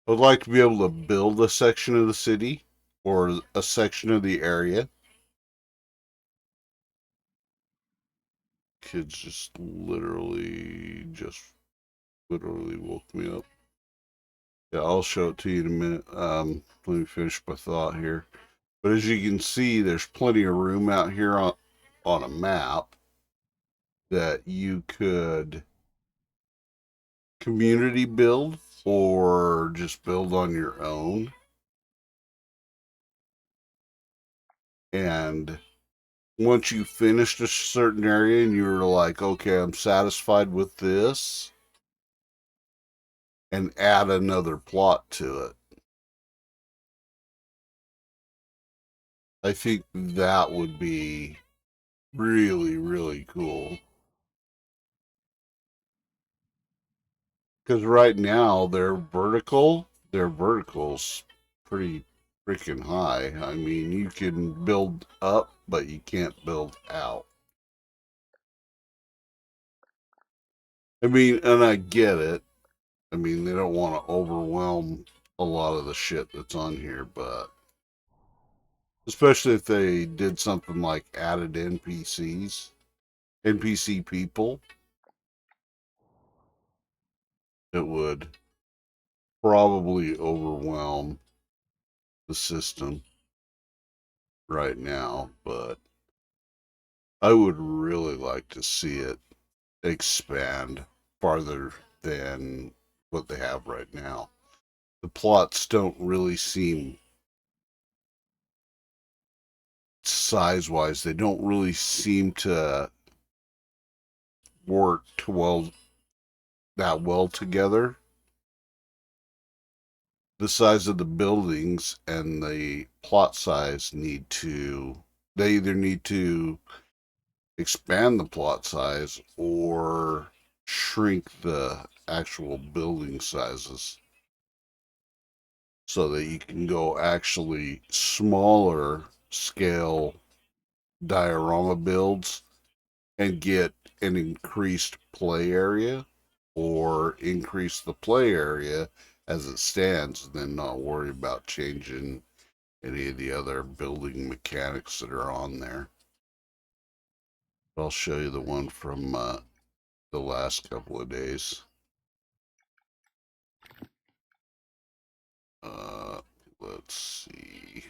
I would like to be able to build a section of the city or a section of the area. Kids just literally woke me up. Yeah, I'll show it to you in a minute. Let me finish my thought here. But as you can see, there's plenty of room out here on a map that you could community build or just build on your own. And once you finished a certain area and you were like, okay, I'm satisfied with this, and add another plot to it. I think that would be really, really cool. Because right now their vertical's pretty freaking high. I mean, you can build up, but you can't build out. I mean, and I get it. I mean, they don't want to overwhelm a lot of the shit that's on here, but especially if they did something like added NPC people, it would probably overwhelm the system right now, but I would really like to see it expand farther than what they have right now. The plots don't really seem, size wise, they don't really seem to work that well together. The size of the buildings and the plot size they either need to expand the plot size or shrink the actual building sizes so that you can go actually smaller scale diorama builds and get an increased play area, or increase the play area as it stands and then not worry about changing any of the other building mechanics that are on there. I'll show you the one from the last couple of days. Let's see.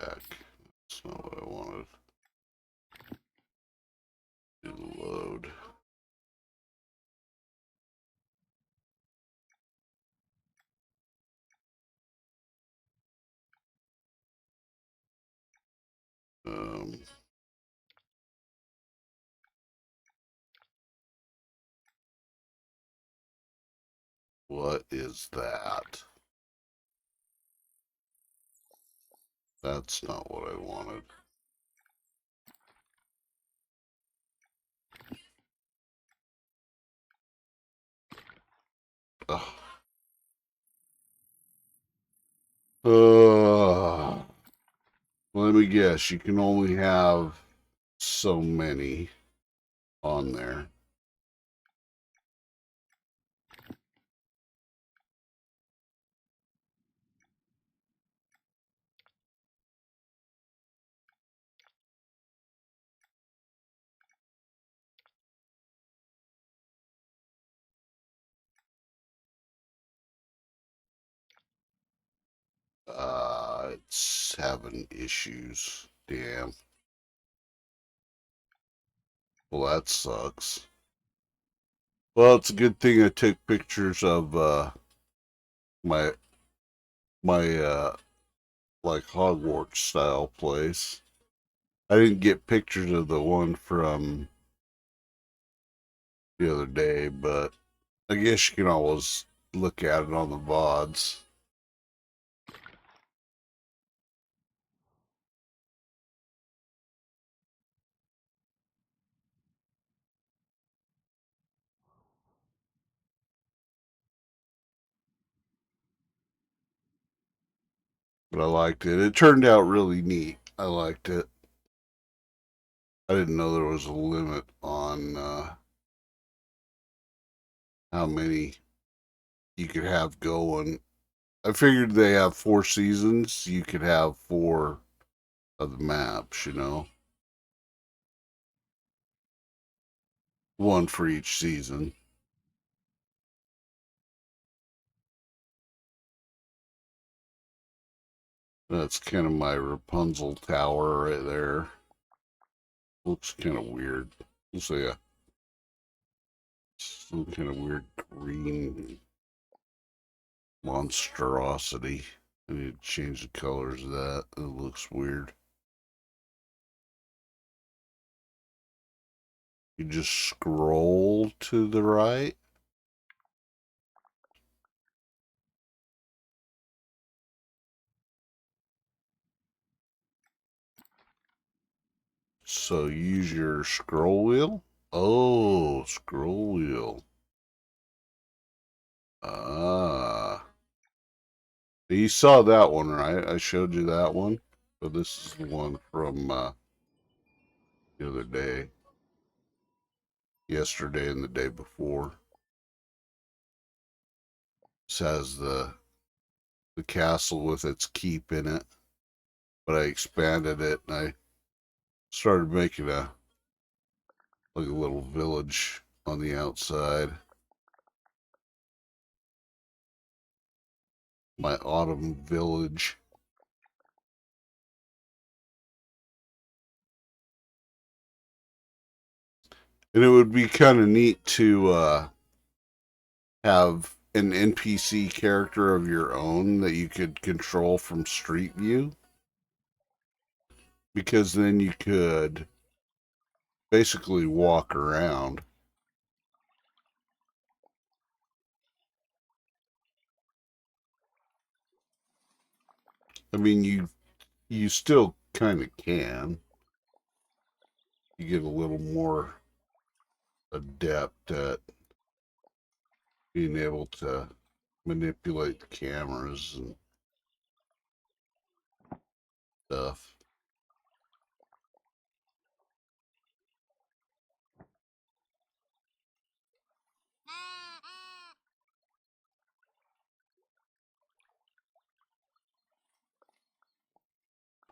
Back. That's not what I wanted. Do the load. What is that? That's not what I wanted. Ugh. Ugh. Let me guess, you can only have so many on there. It's having issues. Damn. Well, that sucks. Well, it's a good thing I took pictures of my like Hogwarts style place. I didn't get pictures of the one from the other day, but I guess you can always look at it on the VODs. But I liked it. It turned out really neat. I liked it. I didn't know there was a limit on how many you could have going. I figured they have 4 seasons. You could have 4 of the maps, you know, one for each season. That's kind of my Rapunzel tower right there. Looks kind of weird. Looks like some kind of weird green monstrosity. I need to change the colors of that. It looks weird. You just scroll to the right. So use your scroll wheel. Oh, scroll wheel. Ah. You saw that one, right? I showed you that one. But this is the one from the other day. Yesterday and the day before. This has the castle with its keep in it. But I expanded it and I started making a little village on the outside. My autumn village. And it would be kind of neat to have an NPC character of your own that you could control from Street View. Because then you could basically walk around. I mean, you still kind of can. You get a little more adept at being able to manipulate the cameras and stuff.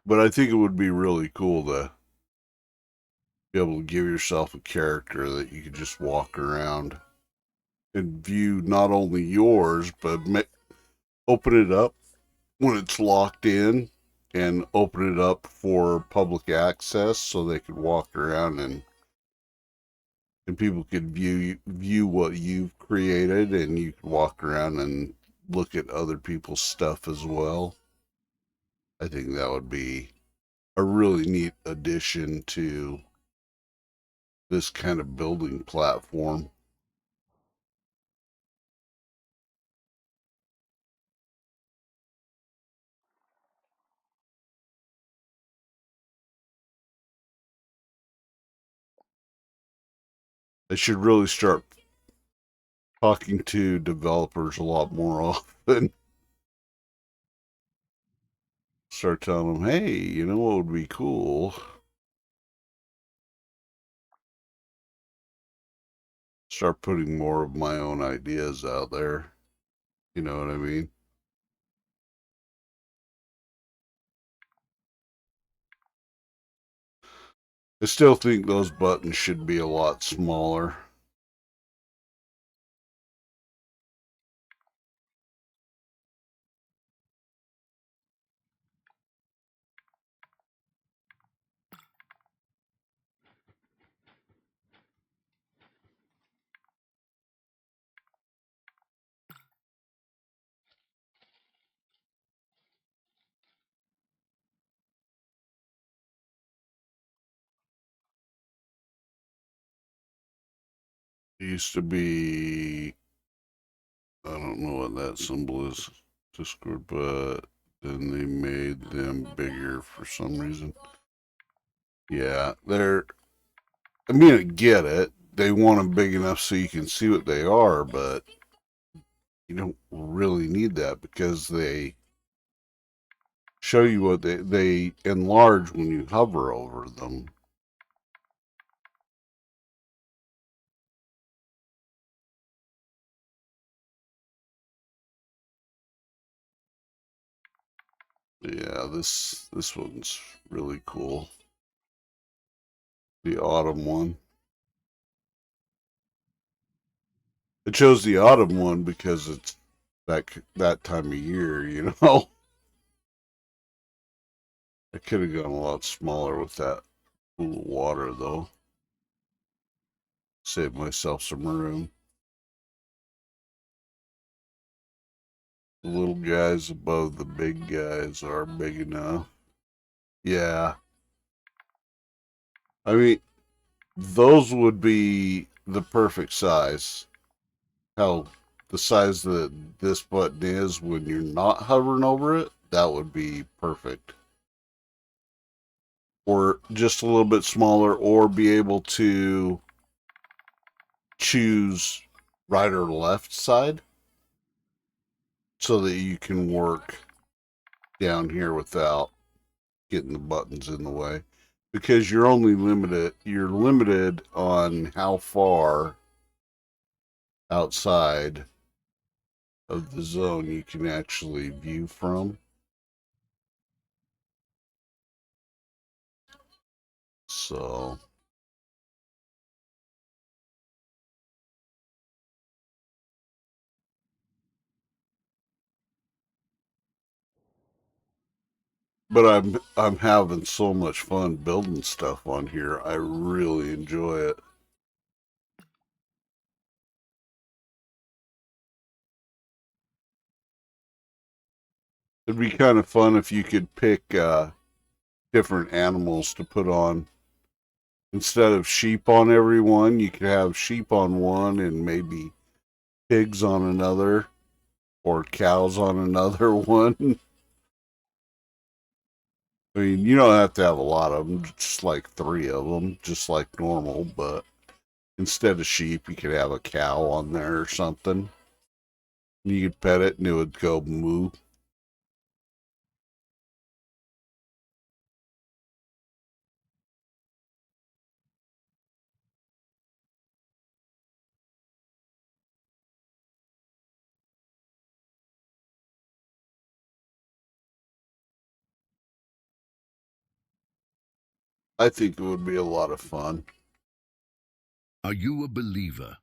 But I think it would be really cool to be able to give yourself a character that you could just walk around and view not only yours, but open it up when it's locked in and open it up for public access so they could walk around and people could view what you've created, and you could walk around and look at other people's stuff as well. I think that would be a really neat addition to this kind of building platform. I should really start talking to developers a lot more often. Start telling them, hey, you know what would be cool? Start putting more of my own ideas out there. You know what I mean? I still think those buttons should be a lot smaller. It used to be, I don't know what that symbol is, Discord, but then they made them bigger for some reason. Yeah, I mean, I get it. They want them big enough so you can see what they are, but you don't really need that because they show you what they enlarge when you hover over them. Yeah, this one's really cool. The autumn one. I chose the autumn one because it's that time of year, you know. I could have gone a lot smaller with that pool of water, though. Save myself some room. The little guys above the big guys are big enough. Yeah. I mean, those would be the perfect size. How the size that this button is when you're not hovering over it, that would be perfect. Or just a little bit smaller, or be able to choose right or left side so that you can work down here without getting the buttons in the way, because you're limited on how far outside of the zone you can actually view from. So but I'm having so much fun building stuff on here. I really enjoy it. It'd be kind of fun if you could pick different animals to put on. Instead of sheep on every one, you could have sheep on one and maybe pigs on another or cows on another one. I mean, you don't have to have a lot of them, just like 3 of them, just like normal, but instead of sheep, you could have a cow on there or something. You could pet it and it would go moo. I think it would be a lot of fun. Are you a believer?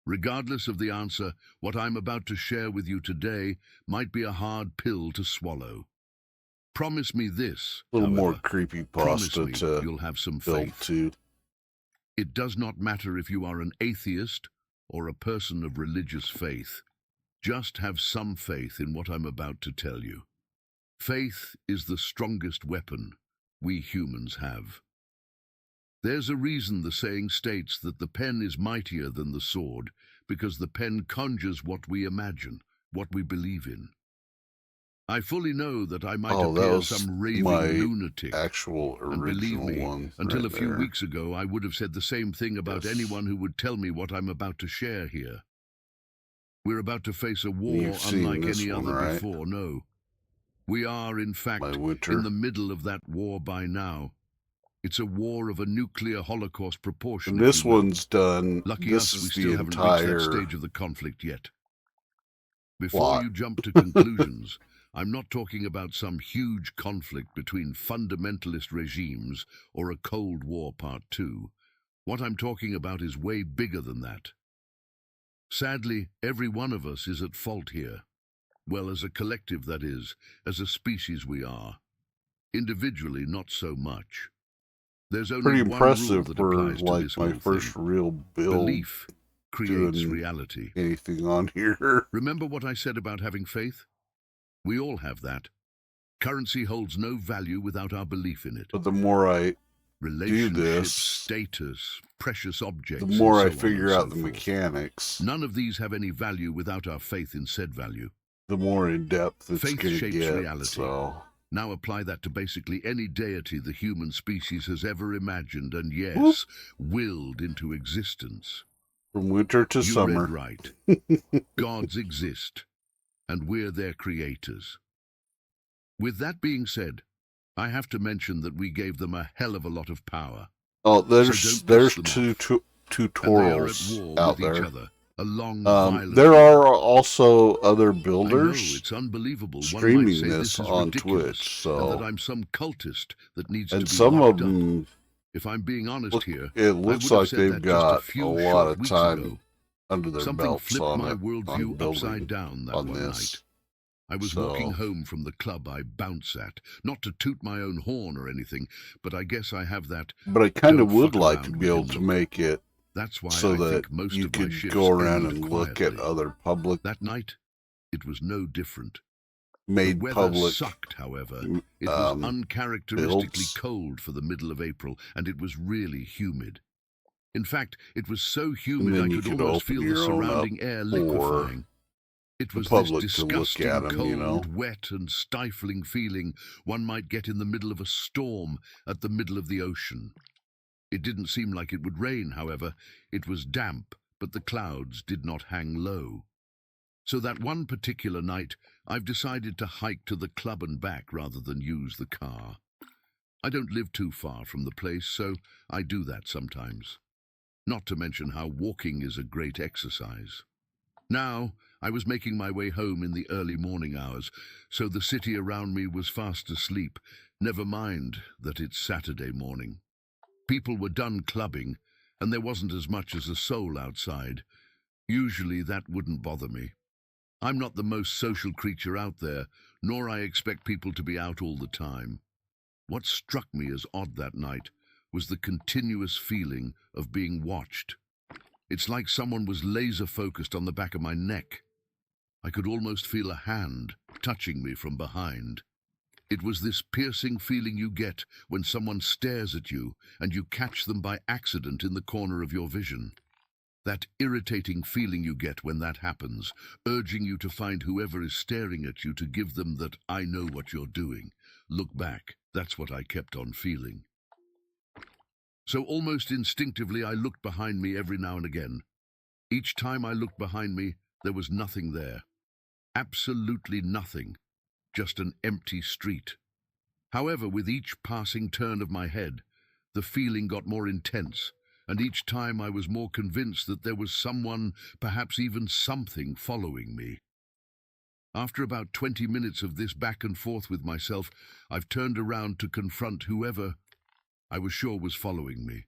Regardless of the answer, what I'm about to share with you today might be a hard pill to swallow. Promise me this, A little more however. creepypasta to you'll have some build faith. to. It does not matter if you are an atheist or a person of religious faith. Just have some faith in what I'm about to tell you. Faith is the strongest weapon we humans have. There's a reason the saying states that the pen is mightier than the sword, because the pen conjures what we imagine, what we believe in. I fully know that I might appear some raving lunatic, and believe me, until a few weeks ago I would have said the same thing about anyone who would tell me what I'm about to share here. We're about to face a war unlike any other before, no. We are, in fact, winter. in the middle of that war by now. It's a war of a nuclear holocaust proportion. And this if you will. one's done. Lucky This us, is we the still haven't reached that entire stage of the conflict yet. Before plot. you jump to conclusions, I'm not talking about some huge conflict between fundamentalist regimes or a Cold War Part 2. What I'm talking about is way bigger than that. Sadly, every one of us is at fault here. Well, as a collective, that is, as a species we are. Individually, not so much. There's only Pretty one impressive rule that for applies to like this my whole first thing. real build. Belief creates doing reality. Anything on here? Remember what I said about having faith? We all have that. Currency holds no value without our belief in it. But the more I do Relationships, this, status, precious objects, the more I and so on figure and so out the forth. mechanics, None of these have any value without our faith in said value. the more in depth it's Faith going to shapes get. reality. So Now apply that to basically any deity the human species has ever imagined and, yes, Whoop. willed into existence. From winter to You summer. read right. Gods exist, and we're their creators. With that being said, I have to mention that we gave them a hell of a lot of power. Oh, So there's don't piss them two off. tutorials And they are at war out with each there. other, a long, violent There war. are also other I know, builders it's unbelievable. One might streaming say this this is on ridiculous, Twitch. and that So, I'm some cultist that needs to and be some locked of up. them, If I'm being honest look, here, it I looks would have like said they've that got just a few a lot short of weeks time ago. under their Something belts flipped on my it, on worldview building upside down that on one this. night. I was walking home from the club I bounce at, not to toot my own horn or anything, but I guess I have that. But I kind of don't would fuck like to around be with able your to look. make it That's why so I that think most you of my could shifts go around end and look at quietly. other public That night, it was no different. made The weather public sucked, however. It was uncharacteristically builds. cold for the middle of April, and it was really humid. In fact, it was so And humid I then you could could almost open feel the your own up surrounding air for liquefying. It the was this public to look disgusting, at 'em, you know? cold, wet, and stifling feeling one might get in the middle of a storm at the middle of the ocean. It didn't seem like it would rain, however. It was damp, but the clouds did not hang low. So that one particular night, I've decided to hike to the club and back rather than use the car. I don't live too far from the place, so I do that sometimes. Not to mention how walking is a great exercise. Now, I was making my way home in the early morning hours, so the city around me was fast asleep, never mind that it's Saturday morning. People were done clubbing, and there wasn't as much as a soul outside. Usually that wouldn't bother me. I'm not the most social creature out there, nor I expect people to be out all the time. What struck me as odd that night was the continuous feeling of being watched. It's like someone was laser-focused on the back of my neck. I could almost feel a hand touching me from behind. It was this piercing feeling you get when someone stares at you and you catch them by accident in the corner of your vision. That irritating feeling you get when that happens, urging you to find whoever is staring at you to give them that "I know what you're doing. Look back." That's what I kept on feeling. So almost instinctively I looked behind me every now and again. Each time I looked behind me, there was nothing there. Absolutely nothing. Just an empty street. However, with each passing turn of my head, the feeling got more intense, and each time I was more convinced that there was someone, perhaps even something, following me. After about 20 minutes of this back and forth with myself, I've turned around to confront whoever I was sure was following me.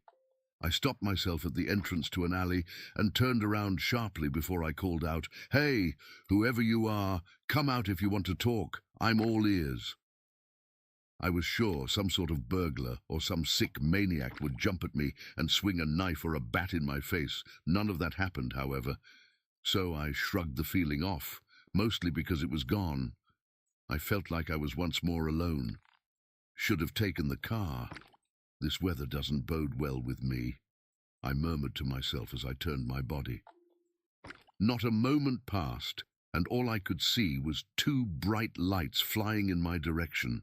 I stopped myself at the entrance to an alley and turned around sharply before I called out, "Hey, whoever you are, come out if you want to talk. I'm all ears." I was sure some sort of burglar or some sick maniac would jump at me and swing a knife or a bat in my face. None of that happened, however. So I shrugged the feeling off, mostly because it was gone. I felt like I was once more alone. Should have taken the car. This weather doesn't bode well with me, I murmured to myself as I turned my body. Not a moment passed, and all I could see was 2 bright lights flying in my direction.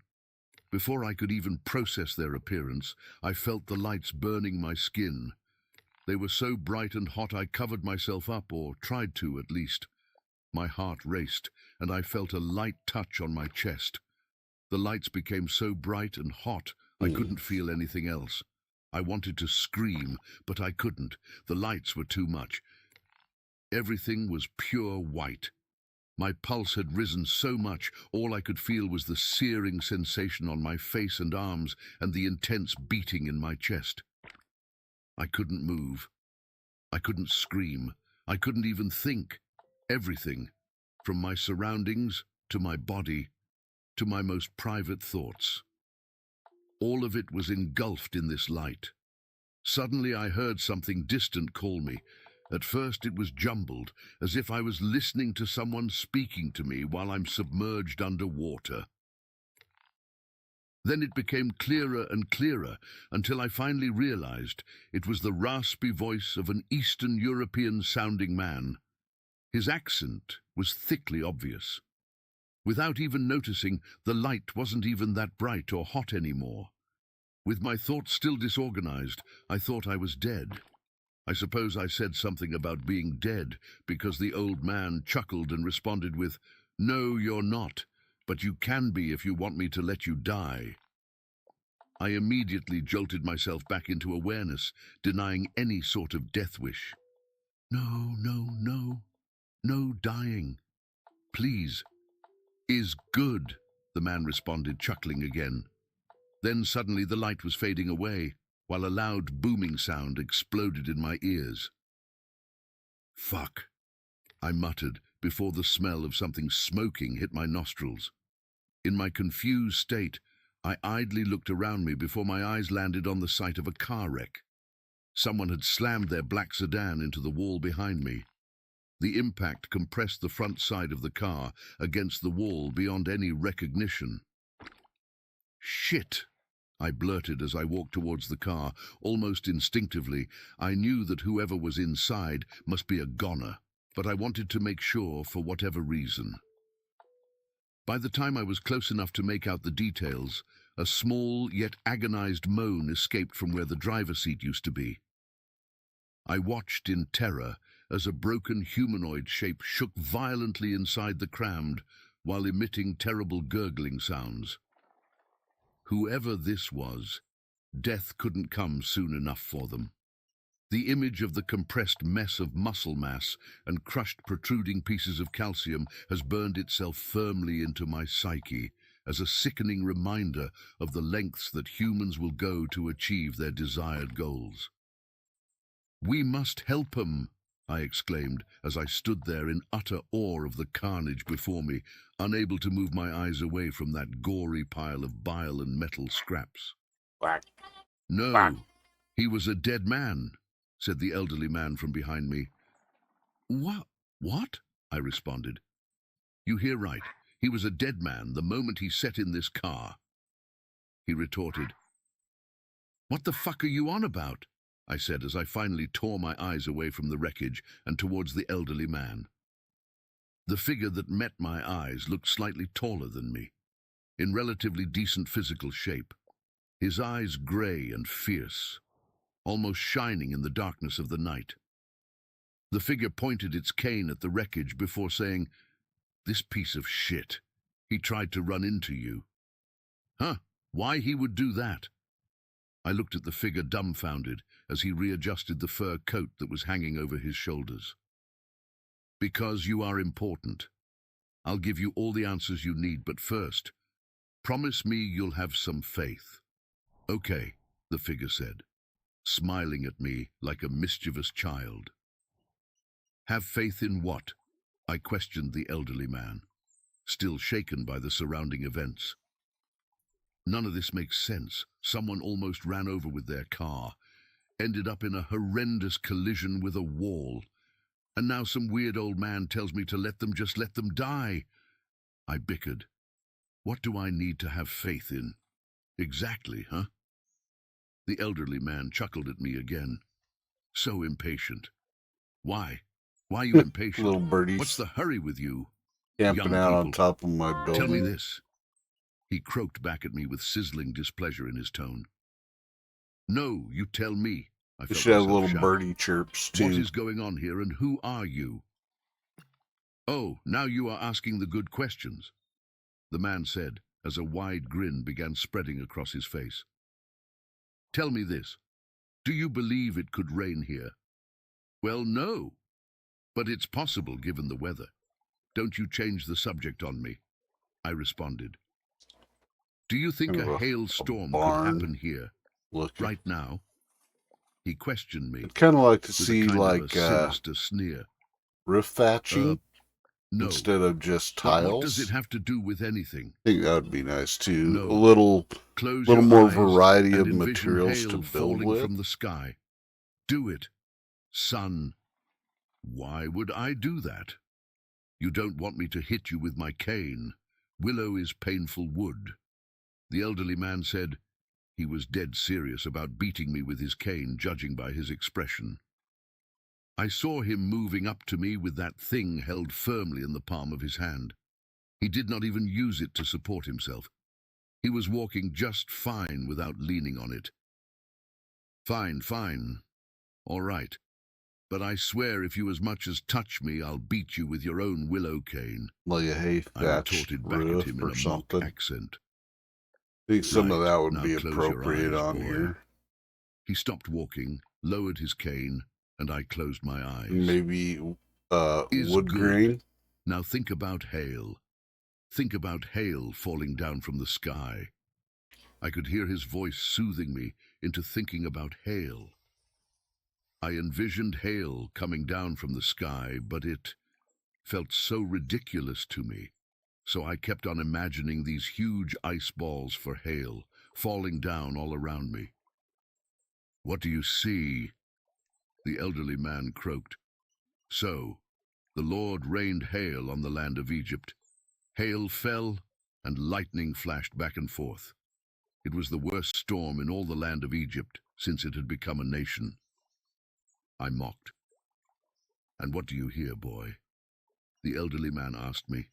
Before I could even process their appearance, I felt the lights burning my skin. They were so bright and hot I covered myself up, or tried to at least. My heart raced, and I felt a light touch on my chest. The lights became so bright and hot, I couldn't feel anything else. I wanted to scream, but I couldn't. The lights were too much. Everything was pure white. My pulse had risen so much, all I could feel was the searing sensation on my face and arms and the intense beating in my chest. I couldn't move. I couldn't scream. I couldn't even think. Everything, from my surroundings to my body to my most private thoughts. All of it was engulfed in this light. Suddenly I heard something distant call me. At first it was jumbled, as if I was listening to someone speaking to me while I'm submerged under water. Then it became clearer and clearer, until I finally realized it was the raspy voice of an Eastern European-sounding man. His accent was thickly obvious. Without even noticing, the light wasn't even that bright or hot anymore. With my thoughts still disorganized, I thought I was dead. I suppose I said something about being dead, because the old man chuckled and responded with, "No, you're not, but you can be if you want me to let you die." I immediately jolted myself back into awareness, denying any sort of death wish. "No, no, no, no dying. Please. Is good," the man responded, chuckling again. Then suddenly the light was fading away, while a loud booming sound exploded in my ears. "Fuck," I muttered, before the smell of something smoking hit my nostrils. In my confused state, I idly looked around me before my eyes landed on the site of a car wreck. Someone had slammed their black sedan into the wall behind me. The impact compressed the front side of the car against the wall beyond any recognition. "Shit," I blurted as I walked towards the car. Almost instinctively, I knew that whoever was inside must be a goner, but I wanted to make sure for whatever reason. By the time I was close enough to make out the details, a small yet agonized moan escaped from where the driver's seat used to be. I watched in terror as a broken humanoid shape shook violently inside the crammed while emitting terrible gurgling sounds. Whoever this was, death couldn't come soon enough for them. The image of the compressed mess of muscle mass and crushed protruding pieces of calcium has burned itself firmly into my psyche as a sickening reminder of the lengths that humans will go to achieve their desired goals. "We must help him," I exclaimed as I stood there in utter awe of the carnage before me, unable to move my eyes away from that gory pile of bile and metal scraps. "No, he was a dead man," said the elderly man from behind me. What? I responded. "You hear right. He was a dead man the moment he set in this car." He retorted, "What the fuck are you on about?" I said as I finally tore my eyes away from the wreckage and towards the elderly man. The figure that met my eyes looked slightly taller than me, in relatively decent physical shape, his eyes grey and fierce, almost shining in the darkness of the night. The figure pointed its cane at the wreckage before saying, "This piece of shit, he tried to run into you." "Huh, why he would do that?" I looked at the figure dumbfounded as he readjusted the fur coat that was hanging over his shoulders. "Because you are important. I'll give you all the answers you need, but first, promise me you'll have some faith." "Okay," the figure said, smiling at me like a mischievous child. "Have faith in what?" I questioned the elderly man, still shaken by the surrounding events. None of this makes sense. Someone almost ran over with their car, ended up in a horrendous collision with a wall, and now some weird old man tells me to just let them die. I bickered. What do I need to have faith in? Exactly, huh? The elderly man chuckled at me again. So impatient. Why? Why are you impatient? Little birdies. What's the hurry with you? Camping out on top of my building. Tell me this. He croaked back at me with sizzling displeasure in his tone. "No, you tell me." I You felt should have myself little shout. birdie chirps, too. "What is going on here, and who are you?" "Oh, now you are asking the good questions," the man said, as a wide grin began spreading across his face. "Tell me this. Do you believe it could rain here?" "Well, no. But it's possible given the weather. Don't you change the subject on me," I responded. "Do you think Kind of a a hailstorm could barn happen here, looking. right now?" He questioned me I'd kind of like to with see a kind like of a sinister sneer. roof thatching No. instead of just But tiles. what does it have to do with anything? I think that would be nice too. No. A little Close little your more eyes variety and of envision materials to hail build falling with. from the sky. Do it, son. Why would I do that? You don't want me to hit you with my cane. Willow is painful wood. The elderly man said he was dead serious about beating me with his cane, judging by his expression. I saw him moving up to me with that thing held firmly in the palm of his hand. He did not even use it to support himself. He was walking just fine without leaning on it. Fine. All right. But I swear if you as much as touch me, I'll beat you with your own willow cane. Like a hay I thatched retorted back roof at him or in a something. mock accent. I think some of Right, that would now be close your appropriate eyes, on boy. here. He stopped walking, lowered his cane, and I closed my eyes. Maybe Is wood good. grain. Now think about hail. Think about hail falling down from the sky. I could hear his voice soothing me into thinking about hail. I envisioned hail coming down from the sky, but it felt so ridiculous to me. So I kept on imagining these huge ice balls for hail, falling down all around me. "What do you see?" the elderly man croaked. "So, the Lord rained hail on the land of Egypt. Hail fell, and lightning flashed back and forth. It was the worst storm in all the land of Egypt since it had become a nation." I mocked. "And what do you hear, boy?" the elderly man asked me.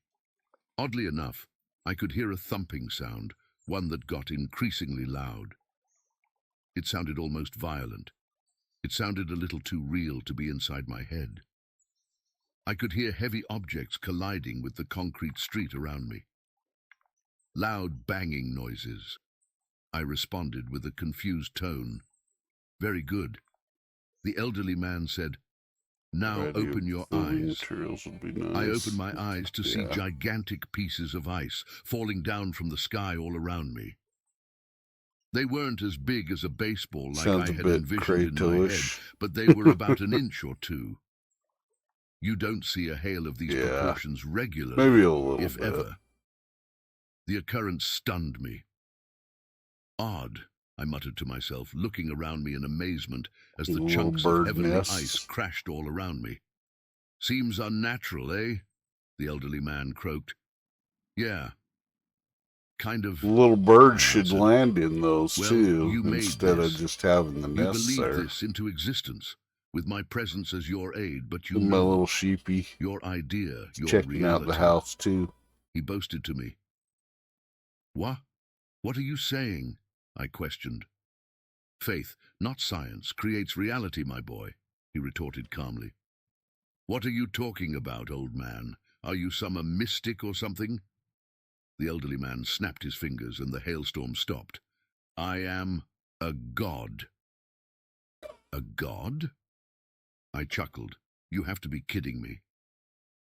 Oddly enough, I could hear a thumping sound, one that got increasingly loud. It sounded almost violent. It sounded a little too real to be inside my head. I could hear heavy objects colliding with the concrete street around me. Loud banging noises. I responded with a confused tone. "Very good." The elderly man said, "Now Variety open of your building eyes." materials would be nice. I opened my eyes to see Yeah. gigantic pieces of ice falling down from the sky all around me. They weren't as big as a baseball like Sounds I a had bit envisioned in my head, Kratos-ish. but they were about an inch or two. You don't see a hail of these Yeah. proportions regularly, Maybe a little if bit. ever. The occurrence stunned me. "Odd," I muttered to myself, looking around me in amazement as the Little chunks bird of heavenly nests. ice crashed all around me. "Seems unnatural, eh?" the elderly man croaked. "Yeah. Kind of." Little birds I should answered. land in those "Well, too, you made instead this. of just having the You nests believed there. this into existence, with my presence as your aid, but you And my know, little sheepy your idea, your checking out reality." the house too. He boasted to me. What? What are you saying?" I questioned. "Faith, not science, creates reality, my boy," he retorted calmly. "What are you talking about, old man? Are you some mystic or something?" The elderly man snapped his fingers and the hailstorm stopped. "I am a god." "A god?" I chuckled. "You have to be kidding me."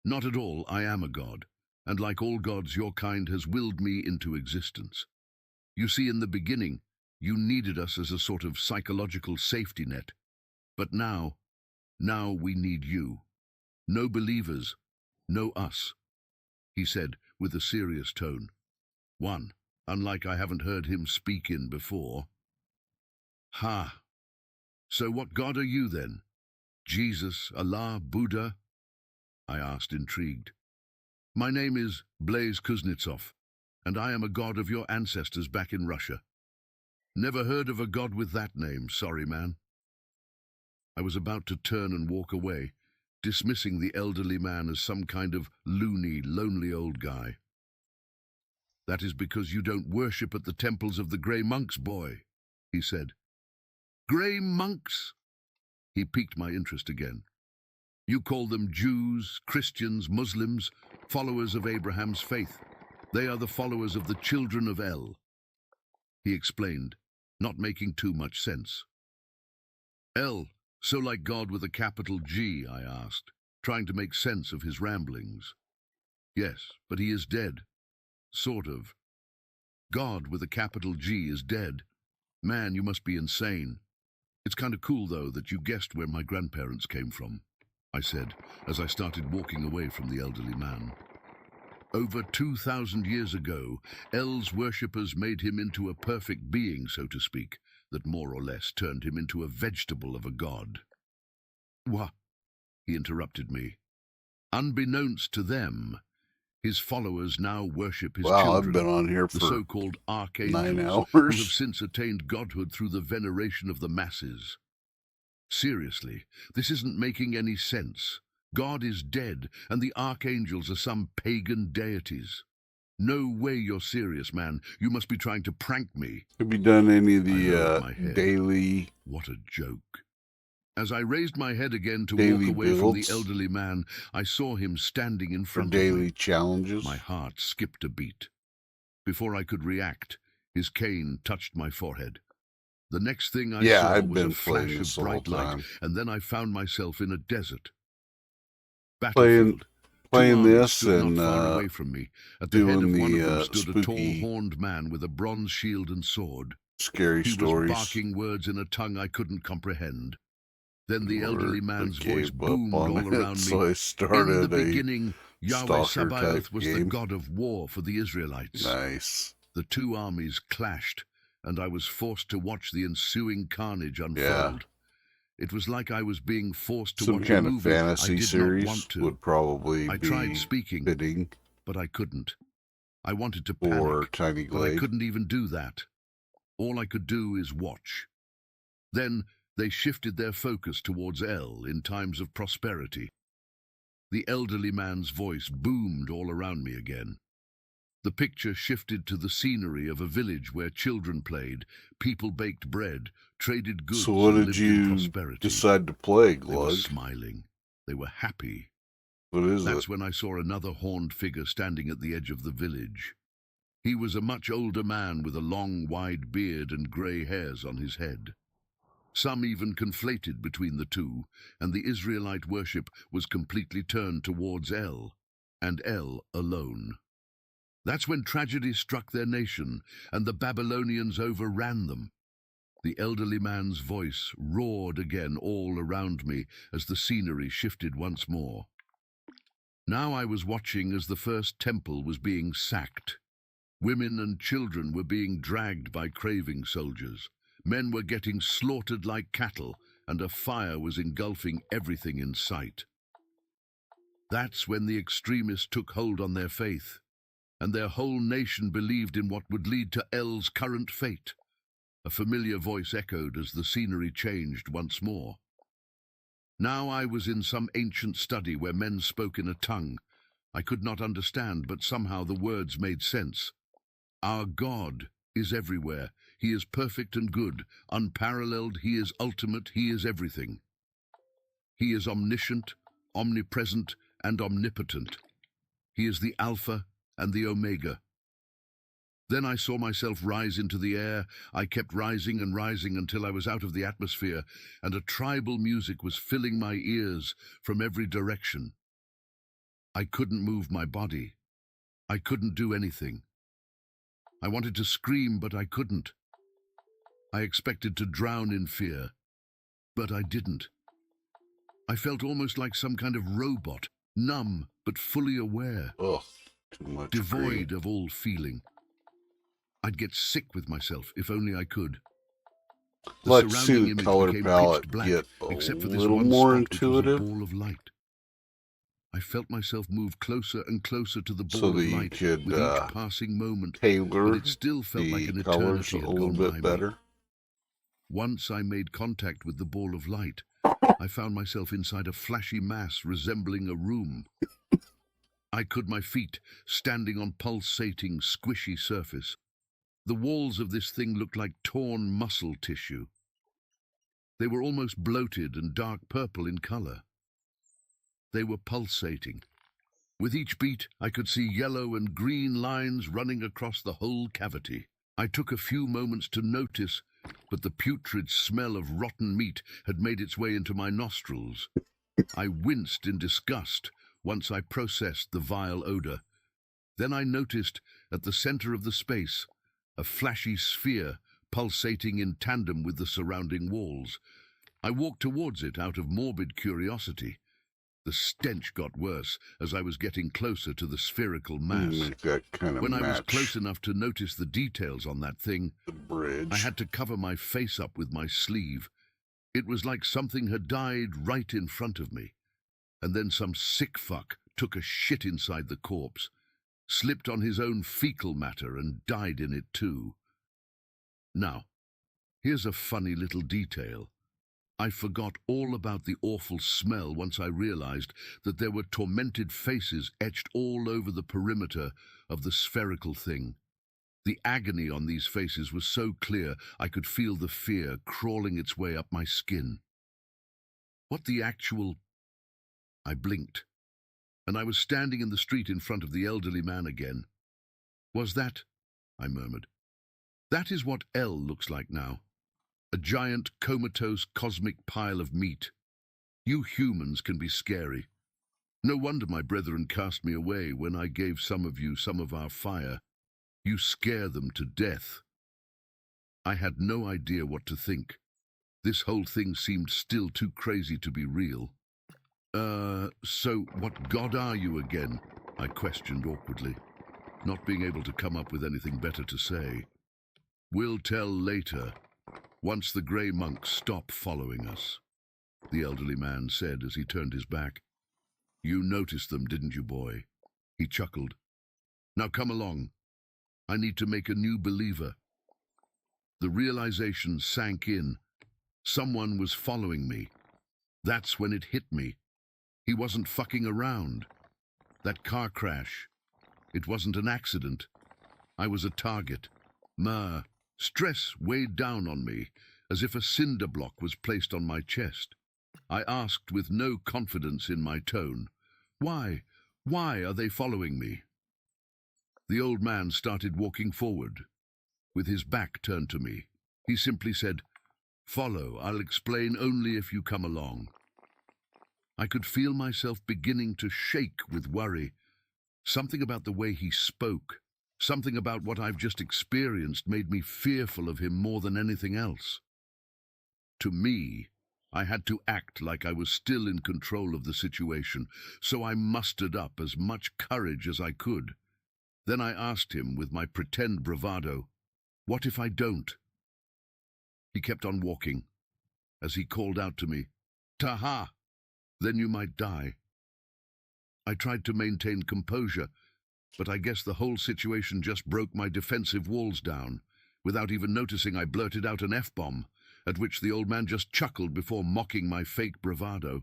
"Not at all. I am a god, and like all gods, your kind has willed me into existence. You see, in the beginning, you needed us as a sort of psychological safety net. But now we need you. No believers, no us," he said with a serious tone. One, unlike I haven't heard him speak in before. "Ha! So what god are you then? Jesus, Allah, Buddha?" I asked, intrigued. "My name is Blaise Kuznetsov, and I am a god of your ancestors back in Russia. Never heard of a god with that name, sorry man." I was about to turn and walk away, dismissing the elderly man as some kind of loony, lonely old guy. "That is because you don't worship at the temples of the Grey Monks, boy," he said. "Grey Monks?" He piqued my interest again. "You call them Jews, Christians, Muslims, followers of Abraham's faith. They are the followers of the children of El, he explained, not making too much sense. El, so like God with a capital G, I asked, trying to make sense of his ramblings. Yes, but he is dead. Sort of. God with a capital G is dead. Man, you must be insane. It's kind of cool, though, that you guessed where my grandparents came from, I said, as I started walking away from the elderly man. Over 2,000 years ago, El's worshippers made him into a perfect being, so to speak, that more or less turned him into a vegetable of a god. What? He interrupted me. Unbeknownst to them, his followers now worship his children, I've been on here the for so-called 9 archangels, hours. who have since attained godhood through the veneration of the masses. Seriously, this isn't making any sense. God is dead, and the archangels are some pagan deities. No way you're serious, man. You must be trying to prank me. Have you done any of the daily... What a joke. As I raised my head again to daily walk away from the builds? elderly man, I saw him standing in front daily of me. challenges? My heart skipped a beat. Before I could react, his cane touched my forehead. The next thing I saw I've was been a flash playing of this the whole bright light, time. and then I found myself in a desert. Playing Two armies this stood and not far away from me. At the head of doing one of them the stood a tall, spooky, horned man with a bronze shield and sword. scary He stories. was barking words in a tongue I couldn't comprehend. Then the elderly man's I gave voice up boomed on all it, around me. so I started In the a beginning, Yahweh stalker type Sabaoth was the game. god of war for the Israelites. Nice. The two armies clashed, and I was forced to watch the ensuing carnage unfold. Yeah. It was like I was being forced to Some watch kind a of movie I fantasy did series not want to. would probably I be tried speaking, fitting but I couldn't. I wanted to for panic, Tiny but I Glade. couldn't even do that. All I could do is watch. Then they shifted their focus towards El in times of prosperity. The elderly man's voice boomed all around me again. The picture shifted to the scenery of a village where children played, people baked bread, traded goods, So what and did lived in you prosperity. decide to play, They were Glug? smiling. They were happy. What is That's it? when I saw another horned figure standing at the edge of the village. He was a much older man with a long, wide beard and grey hairs on his head. Some even conflated between the two, and the Israelite worship was completely turned towards El, and El alone. That's when tragedy struck their nation, and the Babylonians overran them. The elderly man's voice roared again all around me as the scenery shifted once more. Now I was watching as the first temple was being sacked. Women and children were being dragged by craving soldiers. Men were getting slaughtered like cattle, and a fire was engulfing everything in sight. That's when the extremists took hold on their faith, and their whole nation believed in what would lead to El's current fate. A familiar voice echoed as the scenery changed once more. Now I was in some ancient study where men spoke in a tongue I could not understand, but somehow the words made sense. Our God is everywhere. He is perfect and good, unparalleled. He is ultimate. He is everything. He is omniscient, omnipresent, and omnipotent. He is the Alpha and the Omega. Then I saw myself rise into the air. I kept rising and rising until I was out of the atmosphere, and a tribal music was filling my ears from every direction. I couldn't move my body. I couldn't do anything. I wanted to scream, but I couldn't. I expected to drown in fear, but I didn't. I felt almost like some kind of robot, numb but fully aware, Ugh, too much devoid green. of all feeling. I'd get sick with myself if only I could. The Like to see surrounding the image color became palette pitch black, get a except for this little one more spot which was a intuitive. ball of light. I felt myself move closer and closer to the ball So of that you light could with each passing moment, but tailor it still felt like the an colors eternity a had little gone bit by me. better. Once I made contact with the ball of light, I found myself inside a flashy mass resembling a room. I could my feet standing on pulsating, squishy surface. The walls of this thing looked like torn muscle tissue. They were almost bloated and dark purple in color. They were pulsating. With each beat, I could see yellow and green lines running across the whole cavity. I took a few moments to notice, but the putrid smell of rotten meat had made its way into my nostrils. I winced in disgust once I processed the vile odor. Then I noticed, at the center of the space, a flashy sphere pulsating in tandem with the surrounding walls. I walked towards it out of morbid curiosity. The stench got worse as I was getting closer to the spherical mass. When I was close enough to notice the details on that thing, I had to cover my face up with my sleeve. It was like something had died right in front of me. And then some sick fuck took a shit inside the corpse, slipped on his own fecal matter and died in it too. Now, here's a funny little detail. I forgot all about the awful smell once I realized that there were tormented faces etched all over the perimeter of the spherical thing. The agony on these faces was so clear I could feel the fear crawling its way up my skin. What the actual... I blinked, and I was standing in the street in front of the elderly man again. Was that... I murmured. That is what L looks like now. A giant, comatose, cosmic pile of meat. You humans can be scary. No wonder my brethren cast me away when I gave some of you some of our fire. You scare them to death. I had no idea what to think. This whole thing seemed still too crazy to be real. So what god are you again? I questioned awkwardly, not being able to come up with anything better to say. We'll tell later. Once the grey monks stop following us, the elderly man said as he turned his back. You noticed them, didn't you, boy? He chuckled. Now come along. I need to make a new believer. The realization sank in. Someone was following me. That's when it hit me. He wasn't fucking around. That car crash. It wasn't an accident. I was a target. Stress weighed down on me, as if a cinder block was placed on my chest. I asked with no confidence in my tone, Why are they following me? The old man started walking forward, with his back turned to me. He simply said, Follow, I'll explain only if you come along. I could feel myself beginning to shake with worry. Something about the way he spoke, something about what I've just experienced made me fearful of him more than anything else. To me, I had to act like I was still in control of the situation, so I mustered up as much courage as I could. Then I asked him with my pretend bravado, What if I don't? He kept on walking, as he called out to me, Taha! Then you might die. I tried to maintain composure, but I guess the whole situation just broke my defensive walls down. Without even noticing, I blurted out an F-bomb, at which the old man just chuckled before mocking my fake bravado.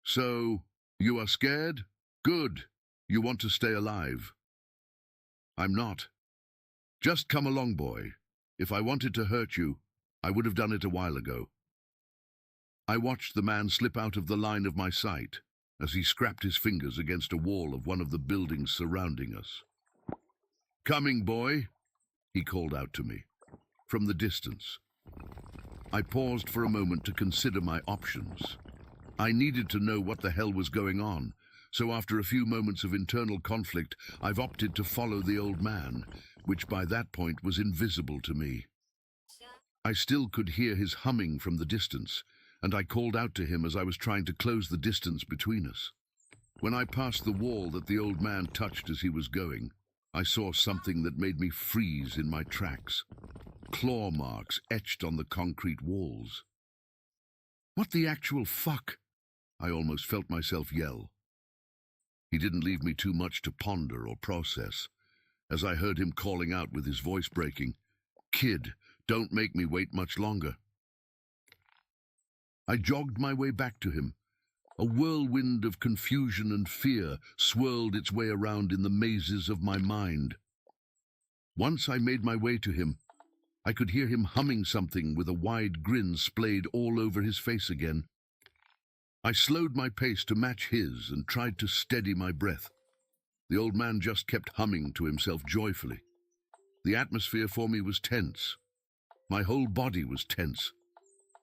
So, you are scared? Good. You want to stay alive. I'm not. Just come along, boy. If I wanted to hurt you, I would have done it a while ago. I watched the man slip out of the line of my sight as he scrapped his fingers against a wall of one of the buildings surrounding us. Coming, boy, he called out to me, from the distance. I paused for a moment to consider my options. I needed to know what the hell was going on, so after a few moments of internal conflict, I've opted to follow the old man, which by that point was invisible to me. I still could hear his humming from the distance, and I called out to him as I was trying to close the distance between us. When I passed the wall that the old man touched as he was going, I saw something that made me freeze in my tracks. Claw marks etched on the concrete walls. What the actual fuck? I almost felt myself yell. He didn't leave me too much to ponder or process, as I heard him calling out with his voice breaking, Kid, don't make me wait much longer. I jogged my way back to him. A whirlwind of confusion and fear swirled its way around in the mazes of my mind. Once I made my way to him, I could hear him humming something with a wide grin splayed all over his face again. I slowed my pace to match his and tried to steady my breath. The old man just kept humming to himself joyfully. The atmosphere for me was tense. My whole body was tense.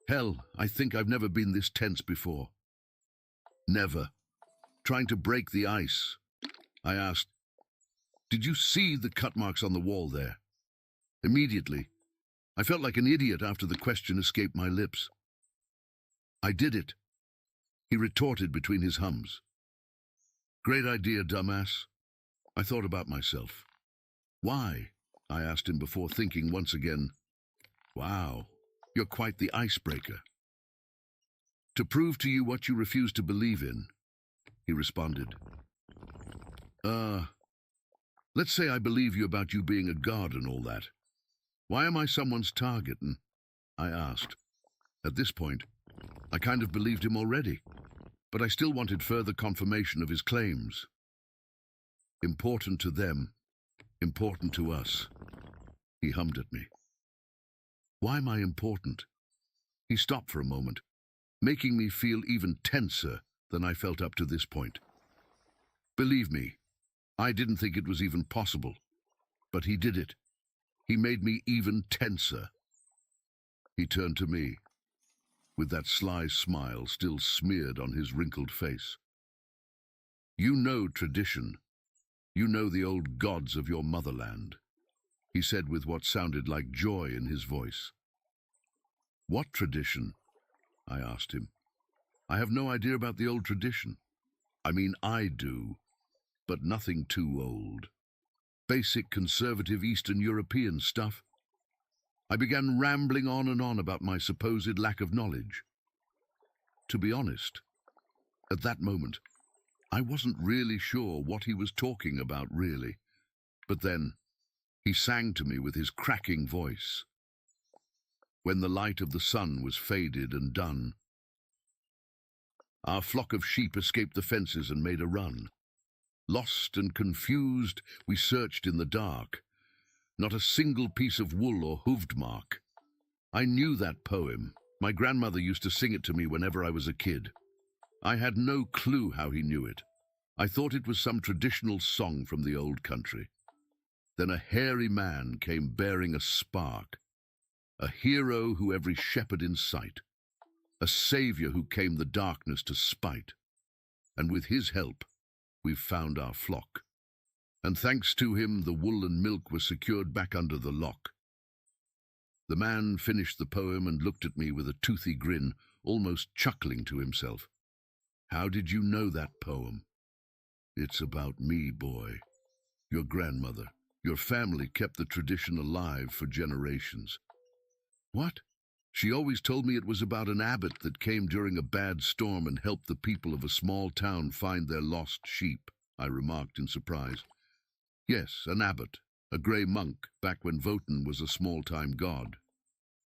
Hell, I think I've never been this tense before. Never. Trying to break the ice, I asked, "Did you see the cut marks on the wall there?" Immediately, I felt like an idiot after the question escaped my lips. "I did it," he retorted between his hums. "Great idea, dumbass." I thought about myself. "Why?" I asked him before thinking once again, "Wow, you're quite the icebreaker." "To prove to you what you refuse to believe in," he responded. Let's say I believe you about you being a god and all that. Why am I someone's target?" And I asked. At this point, I kind of believed him already, but I still wanted further confirmation of his claims. "Important to them, important to us," he hummed at me. "Why am I important?" He stopped for a moment, making me feel even tenser than I felt up to this point. Believe me, I didn't think it was even possible, but he did it. He made me even tenser. He turned to me, with that sly smile still smeared on his wrinkled face. "You know tradition. You know the old gods of your motherland," he said with what sounded like joy in his voice. "What tradition?" I asked him. "I have no idea about the old tradition. I mean, I do, but nothing too old. Basic conservative Eastern European stuff." I began rambling on and on about my supposed lack of knowledge. To be honest, at that moment, I wasn't really sure what he was talking about, really. But then, he sang to me with his cracking voice. "When the light of the sun was faded and done, our flock of sheep escaped the fences and made a run. Lost and confused, we searched in the dark. Not a single piece of wool or hoofed mark." I knew that poem. My grandmother used to sing it to me whenever I was a kid. I had no clue how he knew it. I thought it was some traditional song from the old country. Then a hairy man came bearing a spark. A hero who every shepherd in sight. A savior who came the darkness to spite. And with his help, we've found our flock. And thanks to him, the wool and milk were secured back under the lock. The man finished the poem and looked at me with a toothy grin, almost chuckling to himself. "How did you know that poem?" "It's about me, boy. Your grandmother. Your family kept the tradition alive for generations." "What?" "She always told me it was about an abbot that came during a bad storm and helped the people of a small town find their lost sheep," I remarked in surprise. "Yes, an abbot, a grey monk, back when Votan was a small-time god."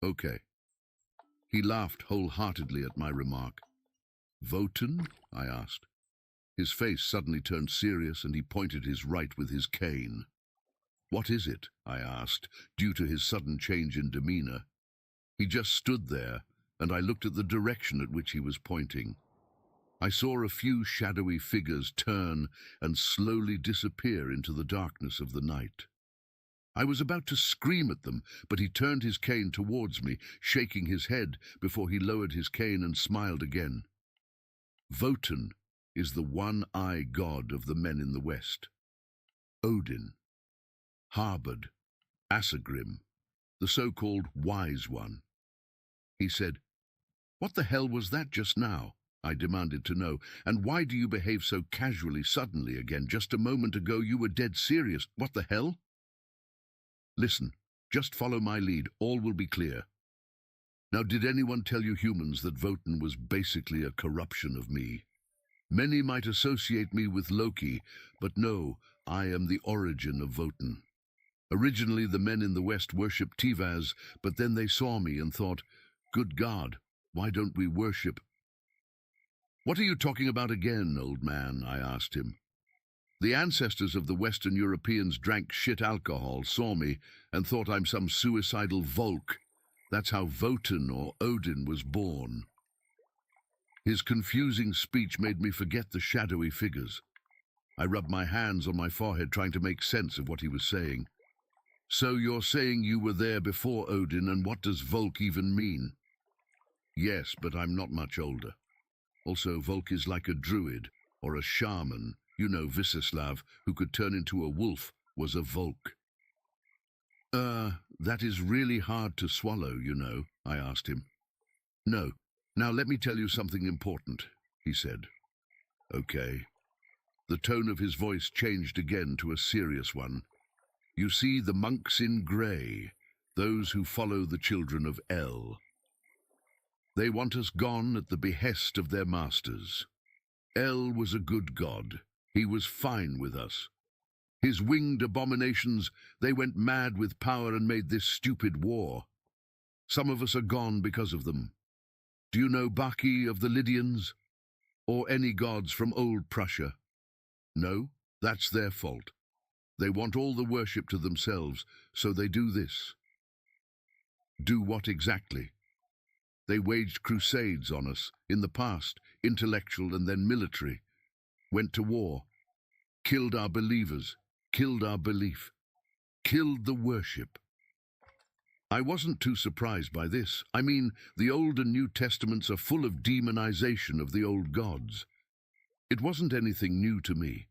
"Okay." He laughed wholeheartedly at my remark. "Votan?" I asked. His face suddenly turned serious and he pointed his right with his cane. "What is it?" I asked, due to his sudden change in demeanor. He just stood there, and I looked at the direction at which he was pointing. I saw a few shadowy figures turn and slowly disappear into the darkness of the night. I was about to scream at them, but he turned his cane towards me, shaking his head before he lowered his cane and smiled again. "Votan is the one-eye god of the men in the West. Odin, Harbard, Asagrim, the so-called Wise One." He said, "What the hell was that just now?" I demanded to know. "And why do you behave so casually suddenly again? Just a moment ago you were dead serious. What the hell?" "Listen, just follow my lead. All will be clear. Now, did anyone tell you humans that Votan was basically a corruption of me? Many might associate me with Loki, but no, I am the origin of Votan. Originally, the men in the West worshipped Tivaz, but then they saw me and thought, 'Good God, why don't we worship?'" "What are you talking about again, old man?" I asked him. "The ancestors of the Western Europeans drank shit alcohol, saw me, and thought I'm some suicidal Volk. That's how Votan or Odin was born." His confusing speech made me forget the shadowy figures. I rubbed my hands on my forehead, trying to make sense of what he was saying. So you're saying you were there before Odin, and what does Volk even mean? Yes, but I'm not much older. Also, Volk is like a druid, or a shaman. You know Visislav, who could turn into a wolf, was a Volk. That is really hard to swallow, you know, I asked him. No. Now let me tell you something important, he said. Okay. The tone of his voice changed again to a serious one. You see, the monks in grey, those who follow the children of El. They want us gone at the behest of their masters. El was a good god. He was fine with us. His winged abominations, they went mad with power and made this stupid war. Some of us are gone because of them. Do you know Baki of the Lydians? Or any gods from old Prussia? No, that's their fault. They want all the worship to themselves, so they do this. Do what exactly? They waged crusades on us, in the past, intellectual and then military. Went to war. Killed our believers. Killed our belief. Killed the worship. I wasn't too surprised by this. I mean, the Old and New Testaments are full of demonization of the old gods. It wasn't anything new to me,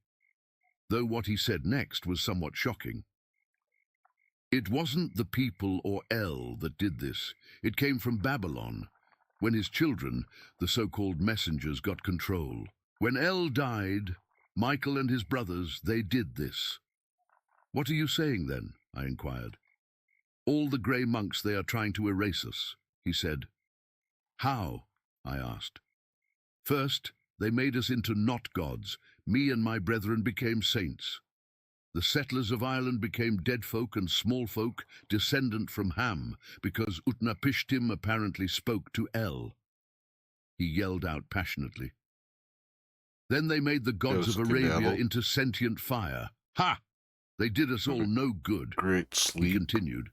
though what he said next was somewhat shocking. It wasn't the people or El that did this. It came from Babylon, when his children, the so-called messengers, got control. When El died, Michael and his brothers, they did this. What are you saying then? I inquired. All the grey monks, they are trying to erase us, he said. How? I asked. First, they made us into not gods. Me and my brethren became saints. The settlers of Ireland became dead folk and small folk, descendant from Ham, because Utnapishtim apparently spoke to El. He yelled out passionately. Then they made the gods of Arabia into sentient fire. Ha! They did us all no good. Great sleep. He continued.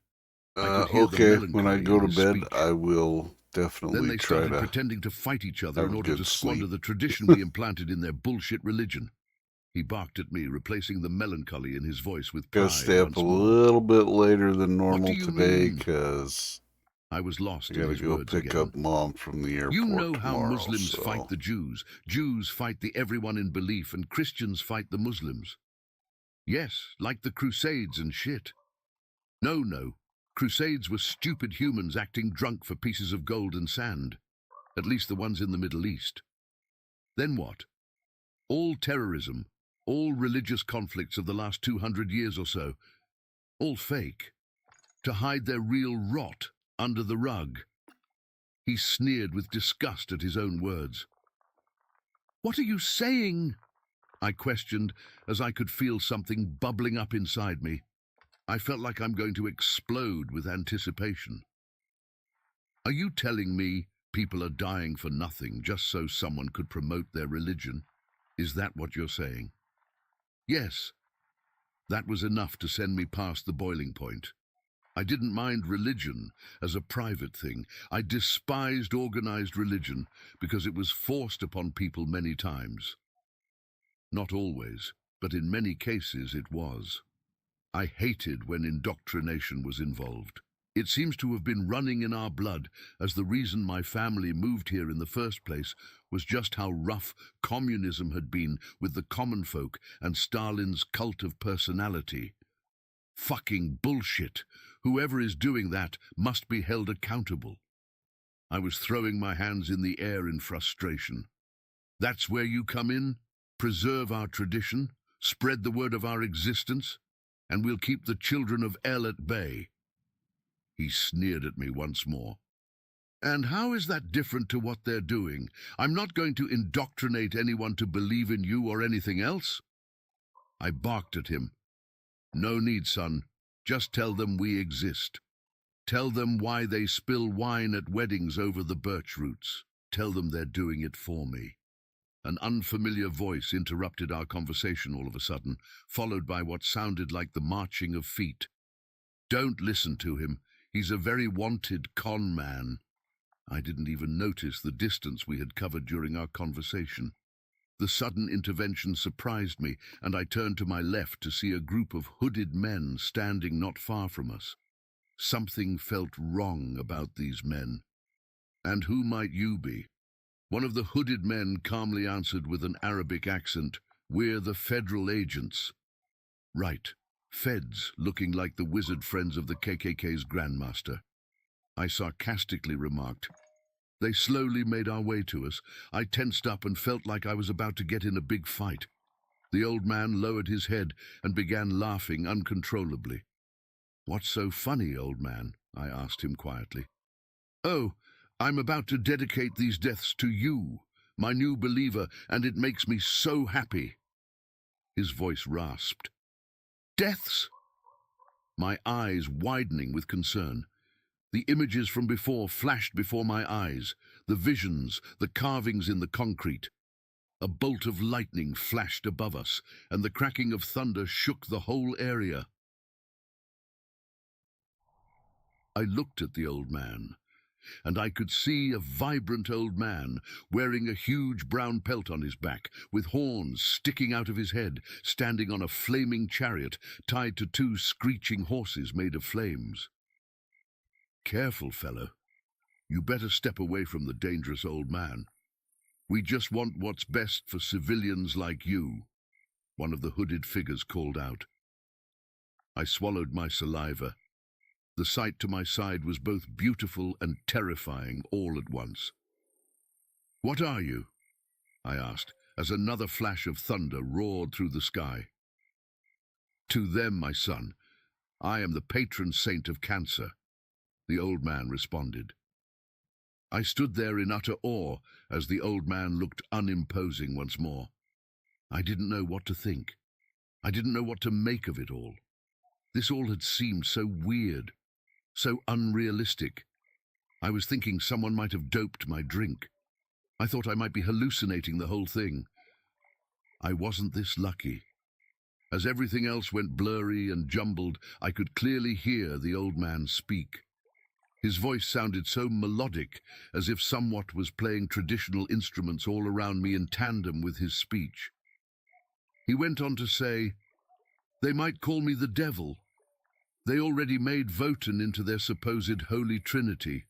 Okay, when I go to bed, I will definitely then they try started to pretending to fight each other have in a order good to squander sleep. the tradition we implanted in their bullshit religion. He barked at me, replacing the melancholy in his voice with pride. Gotta stay up once a more. little bit later than What normal do you today, mean? because I was lost I in gotta his go words pick again. up Mom from the airport You know how tomorrow, Muslims so fight the Jews. Jews fight the everyone in belief, and Christians fight the Muslims. Yes, like the Crusades and shit. No. Crusades were stupid humans acting drunk for pieces of gold and sand. At least the ones in the Middle East. Then what? All terrorism, all religious conflicts of the last 200 years or so, all fake, to hide their real rot under the rug. He sneered with disgust at his own words. What are you saying? I questioned, as I could feel something bubbling up inside me. I felt like I'm going to explode with anticipation. Are you telling me people are dying for nothing just so someone could promote their religion? Is that what you're saying? Yes. That was enough to send me past the boiling point. I didn't mind religion as a private thing. I despised organized religion because it was forced upon people many times. Not always, but in many cases it was. I hated when indoctrination was involved. It seems to have been running in our blood, as the reason my family moved here in the first place was just how rough communism had been with the common folk and Stalin's cult of personality. Fucking bullshit. Whoever is doing that must be held accountable. I was throwing my hands in the air in frustration. That's where you come in? Preserve our tradition, spread the word of our existence, and we'll keep the children of El at bay. He sneered at me once more. And how is that different to what they're doing? I'm not going to indoctrinate anyone to believe in you or anything else. I barked at him. No need, son. Just tell them we exist. Tell them why they spill wine at weddings over the birch roots. Tell them they're doing it for me. An unfamiliar voice interrupted our conversation all of a sudden, followed by what sounded like the marching of feet. Don't listen to him. He's a very wanted con man. I didn't even notice the distance we had covered during our conversation. The sudden intervention surprised me, and I turned to my left to see a group of hooded men standing not far from us. Something felt wrong about these men. "And who might you be?" One of the hooded men calmly answered with an Arabic accent, "We're the federal agents." Right, feds, looking like the wizard friends of the KKK's Grandmaster. I sarcastically remarked. They slowly made our way to us. I tensed up and felt like I was about to get in a big fight. The old man lowered his head and began laughing uncontrollably. "What's so funny, old man?" I asked him quietly. "Oh, I'm about to dedicate these deaths to you, my new believer, and it makes me so happy." His voice rasped. "Deaths?" My eyes widening with concern. The images from before flashed before my eyes, the visions, the carvings in the concrete. A bolt of lightning flashed above us, and the cracking of thunder shook the whole area. I looked at the old man, and I could see a vibrant old man wearing a huge brown pelt on his back, with horns sticking out of his head, standing on a flaming chariot tied to 2 screeching horses made of flames. "Careful, fellow. You better step away from the dangerous old man. We just want what's best for civilians like you," one of the hooded figures called out. I swallowed my saliva. The sight to my side was both beautiful and terrifying all at once. "What are you?" I asked, as another flash of thunder roared through the sky. "To them, my son, I am the patron saint of cancer," the old man responded. I stood there in utter awe as the old man looked unimposing once more. I didn't know what to think. I didn't know what to make of it all. This all had seemed so weird, so unrealistic. I was thinking someone might have doped my drink. I thought I might be hallucinating the whole thing. I wasn't this lucky. As everything else went blurry and jumbled, I could clearly hear the old man speak. His voice sounded so melodic, as if somewhat was playing traditional instruments all around me in tandem with his speech. He went on to say, "They might call me the devil. They already made Votan into their supposed Holy Trinity.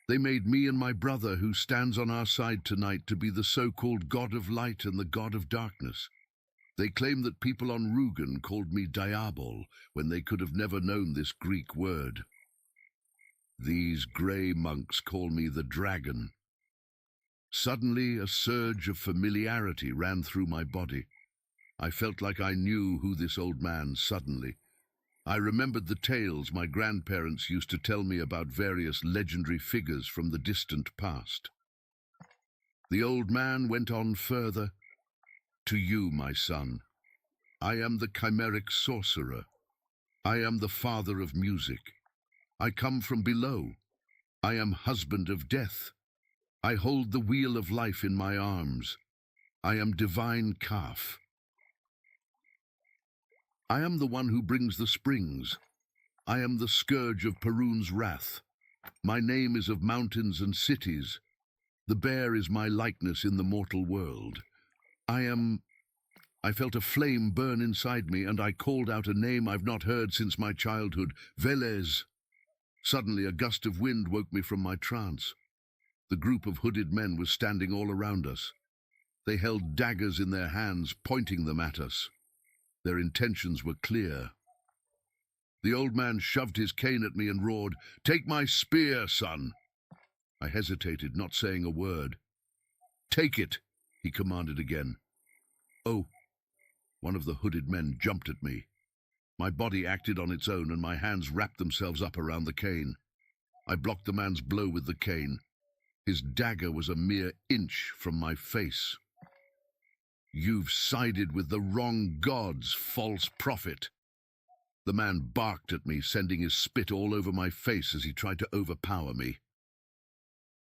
They made me and my brother who stands on our side tonight to be the so-called God of Light and the God of Darkness. They claim that people on Rugen called me Diabol when they could have never known this Greek word. These grey monks call me the Dragon." Suddenly, a surge of familiarity ran through my body. I felt like I knew who this old man suddenly. I remembered the tales my grandparents used to tell me about various legendary figures from the distant past. The old man went on further. "To you, my son, I am the chimeric sorcerer. I am the father of music. I come from below. I am husband of death. I hold the wheel of life in my arms. I am divine calf. I am the one who brings the springs. I am the scourge of Perun's wrath. My name is of mountains and cities. The bear is my likeness in the mortal world. I felt a flame burn inside me, and I called out a name I've not heard since my childhood, Velez. Suddenly, a gust of wind woke me from my trance. The group of hooded men was standing all around us. They held daggers in their hands, pointing them at us. Their intentions were clear. The old man shoved his cane at me and roared, "Take my spear, son!" I hesitated, not saying a word. "Take it," he commanded again. "Oh!" One of the hooded men jumped at me. My body acted on its own, and my hands wrapped themselves up around the cane. I blocked the man's blow with the cane. His dagger was a mere inch from my face. "You've sided with the wrong gods, false prophet." The man barked at me, sending his spit all over my face as he tried to overpower me.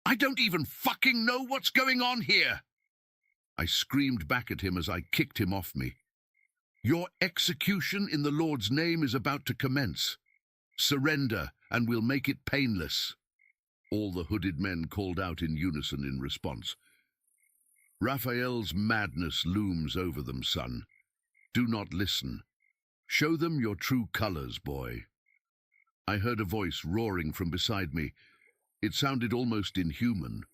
"I don't even fucking know what's going on here!" I screamed back at him as I kicked him off me. "Your execution in the Lord's name is about to commence. Surrender, and we'll make it painless." All the hooded men called out in unison in response. Raphael's madness looms over them, son. Do not listen. Show them your true colors, boy. I heard a voice roaring from beside me. It sounded almost inhuman.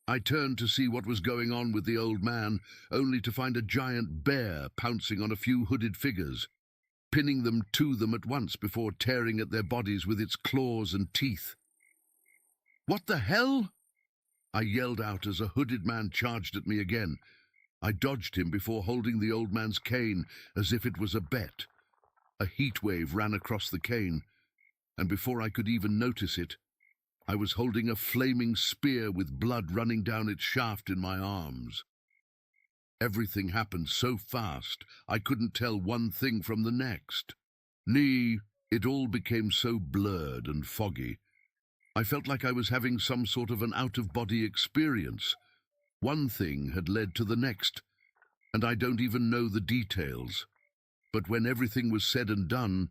I turned to see what was going on with the old man, only to find a giant bear pouncing on a few hooded figures, pinning them to them at once before tearing at their bodies with its claws and teeth. "What the hell?" I yelled out as a hooded man charged at me again. I dodged him before holding the old man's cane as if it was a bet. A heat wave ran across the cane, and before I could even notice it, I was holding a flaming spear with blood running down its shaft in my arms. Everything happened so fast, I couldn't tell one thing from the next. It all became so blurred and foggy. I felt like I was having some sort of an out-of-body experience. One thing had led to the next, and I don't even know the details. But when everything was said and done,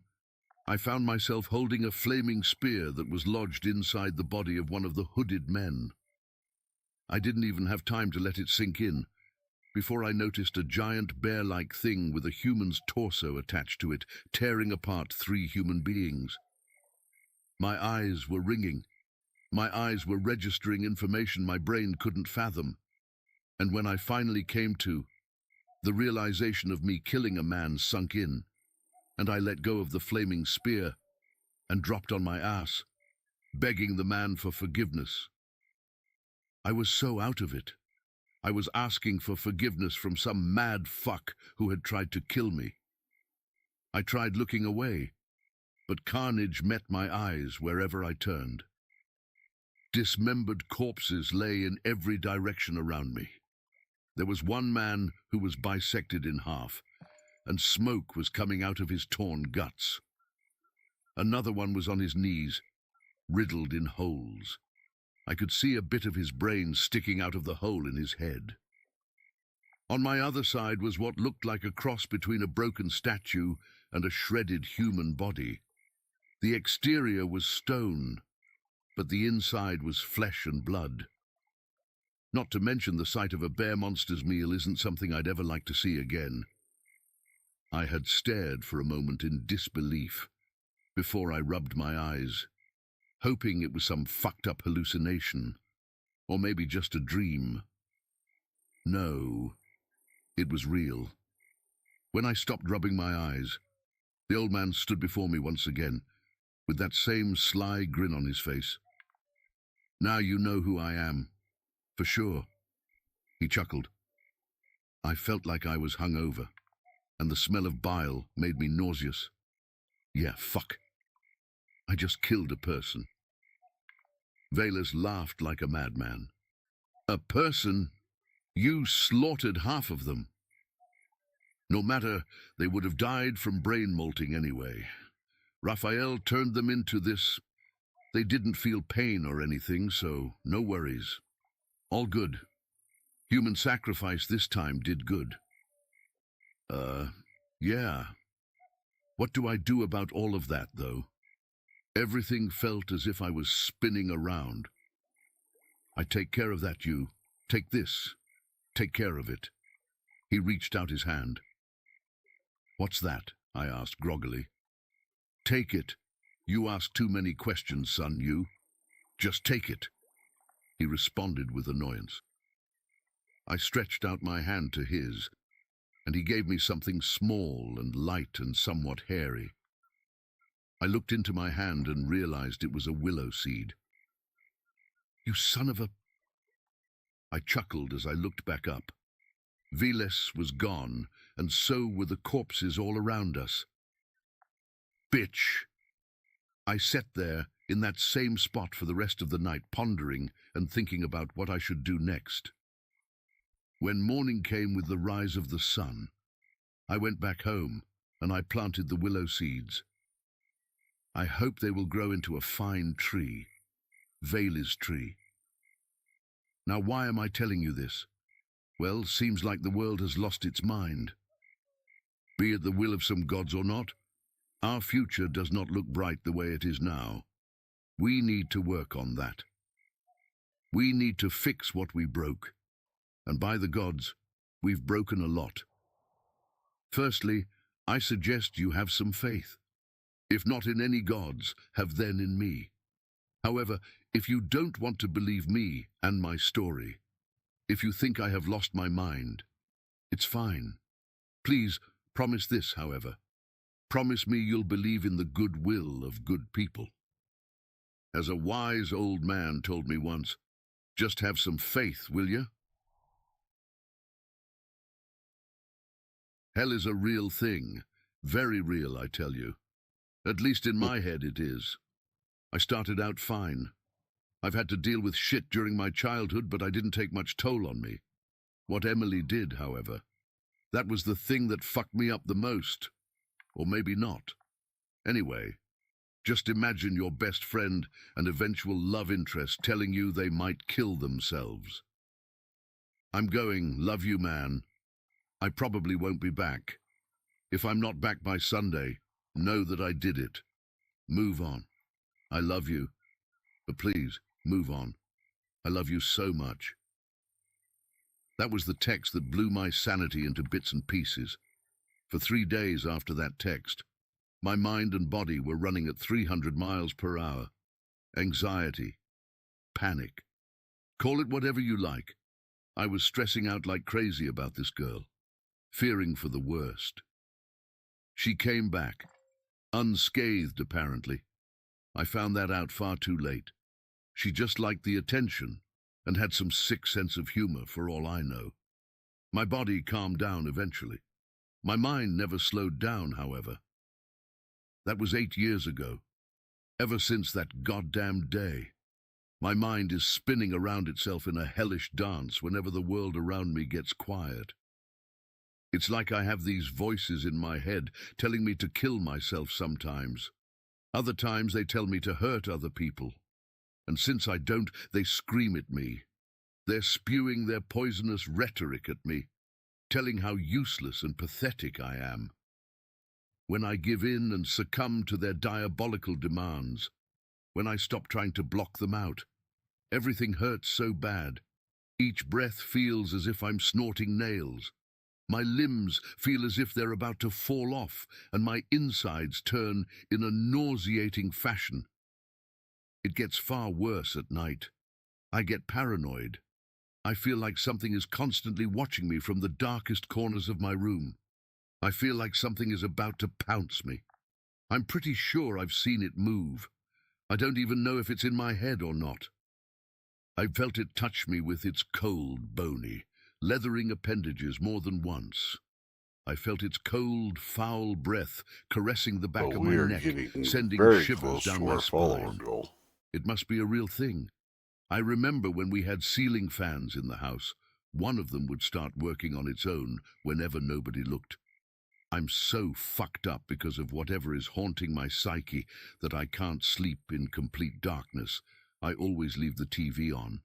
I found myself holding a flaming spear that was lodged inside the body of one of the hooded men. I didn't even have time to let it sink in, before I noticed a giant bear-like thing with a human's torso attached to it, tearing apart 3 human beings. My eyes were ringing. My eyes were registering information my brain couldn't fathom. And when I finally came to, the realization of me killing a man sunk in, and I let go of the flaming spear and dropped on my ass, begging the man for forgiveness. I was so out of it. I was asking for forgiveness from some mad fuck who had tried to kill me. I tried looking away, but carnage met my eyes wherever I turned. Dismembered corpses lay in every direction around me. There was one man who was bisected in half, and smoke was coming out of his torn guts. Another one was on his knees, riddled in holes. I could see a bit of his brain sticking out of the hole in his head. On my other side was what looked like a cross between a broken statue and a shredded human body. The exterior was stone, but the inside was flesh and blood. Not to mention the sight of a bear monster's meal isn't something I'd ever like to see again. I had stared for a moment in disbelief before I rubbed my eyes, hoping it was some fucked up hallucination, or maybe just a dream. No, it was real. When I stopped rubbing my eyes, the old man stood before me once again, with that same sly grin on his face. "Now you know who I am, for sure." He chuckled. I felt like I was hungover, and the smell of bile made me nauseous. Yeah, fuck. I just killed a person. Valus laughed like a madman. "A person? You slaughtered half of them." No matter, they would have died from brain molting anyway. Raphael turned them into this. They didn't feel pain or anything, so no worries. All good. Human sacrifice this time did good. Yeah. What do I do about all of that, though? Everything felt as if I was spinning around. "I take care of that, you. Take this. Take care of it." He reached out his hand. "What's that?" I asked groggily. "Take it. You ask too many questions, son, you. Just take it." He responded with annoyance. I stretched out my hand to his, and he gave me something small and light and somewhat hairy. I looked into my hand and realized it was a willow seed. "You son of a..." I chuckled as I looked back up. Veles was gone, and so were the corpses all around us. Bitch! I sat there in that same spot for the rest of the night, pondering and thinking about what I should do next. When morning came with the rise of the sun, I went back home and I planted the willow seeds. I hope they will grow into a fine tree, Vale's tree. Now, why am I telling you this? Well, seems like the world has lost its mind. Be it the will of some gods or not, our future does not look bright the way it is now. We need to work on that. We need to fix what we broke. And by the gods, we've broken a lot. Firstly, I suggest you have some faith. If not in any gods, have then in me. However, if you don't want to believe me and my story, if you think I have lost my mind, it's fine. Please, promise this, however. Promise me you'll believe in the goodwill of good people. As a wise old man told me once, just have some faith, will you? Hell is a real thing. Very real, I tell you. At least in my head it is. I started out fine. I've had to deal with shit during my childhood, but I didn't take much toll on me. What Emily did, however, that was the thing that fucked me up the most. Or maybe not. Anyway, just imagine your best friend and eventual love interest telling you they might kill themselves. I'm going, love you, man. I probably won't be back. If I'm not back by Sunday, know that I did it. Move on. I love you. But please, move on. I love you so much. That was the text that blew my sanity into bits and pieces. For 3 days after that text, my mind and body were running at 300 miles per hour. Anxiety. Panic. Call it whatever you like. I was stressing out like crazy about this girl, fearing for the worst. She came back, unscathed apparently. I found that out far too late. She just liked the attention and had some sick sense of humor for all I know. My body calmed down eventually. My mind never slowed down, however. That was 8 years ago. Ever since that goddamn day, my mind is spinning around itself in a hellish dance whenever the world around me gets quiet. It's like I have these voices in my head telling me to kill myself sometimes. Other times they tell me to hurt other people. And since I don't, they scream at me. They're spewing their poisonous rhetoric at me, telling how useless and pathetic I am. When I give in and succumb to their diabolical demands, when I stop trying to block them out, everything hurts so bad. Each breath feels as if I'm snorting nails. My limbs feel as if they're about to fall off, and my insides turn in a nauseating fashion. It gets far worse at night. I get paranoid. I feel like something is constantly watching me from the darkest corners of my room. I feel like something is about to pounce me. I'm pretty sure I've seen it move. I don't even know if it's in my head or not. I felt it touch me with its cold, bony, leathering appendages more than once. I felt its cold, foul breath caressing the back of my neck, sending shivers down my spine. It must be a real thing. I remember when we had ceiling fans in the house. One of them would start working on its own whenever nobody looked. I'm so fucked up because of whatever is haunting my psyche that I can't sleep in complete darkness. I always leave the TV on.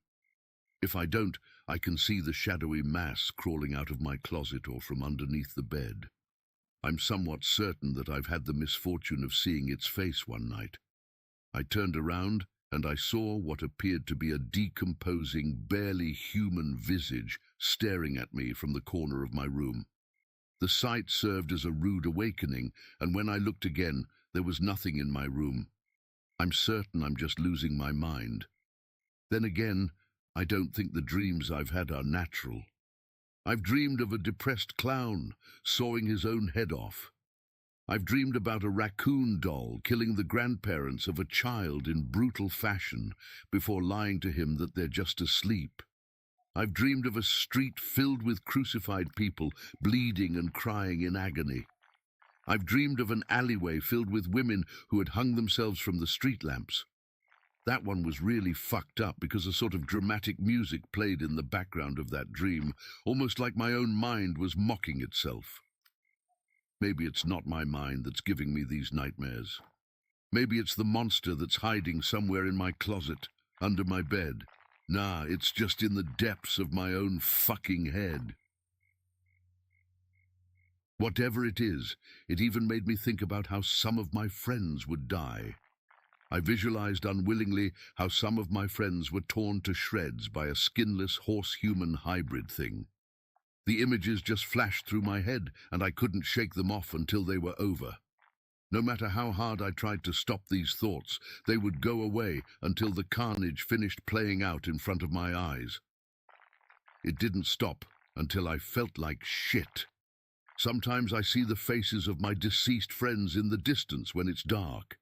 If I don't, I can see the shadowy mass crawling out of my closet or from underneath the bed. I'm somewhat certain that I've had the misfortune of seeing its face one night. I turned around and I saw what appeared to be a decomposing, barely human visage staring at me from the corner of my room. The sight served as a rude awakening, and when I looked again, there was nothing in my room. I'm certain I'm just losing my mind. Then again, I don't think the dreams I've had are natural. I've dreamed of a depressed clown sawing his own head off. I've dreamed about a raccoon doll killing the grandparents of a child in brutal fashion before lying to him that they're just asleep. I've dreamed of a street filled with crucified people bleeding and crying in agony. I've dreamed of an alleyway filled with women who had hung themselves from the street lamps. That one was really fucked up because a sort of dramatic music played in the background of that dream, almost like my own mind was mocking itself. Maybe it's not my mind that's giving me these nightmares. Maybe it's the monster that's hiding somewhere in my closet, under my bed. Nah, it's just in the depths of my own fucking head. Whatever it is, it even made me think about how some of my friends would die. I visualized unwillingly how some of my friends were torn to shreds by a skinless horse-human hybrid thing. The images just flashed through my head, and I couldn't shake them off until they were over. No matter how hard I tried to stop these thoughts, they would go away until the carnage finished playing out in front of my eyes. It didn't stop until I felt like shit. Sometimes I see the faces of my deceased friends in the distance when it's dark.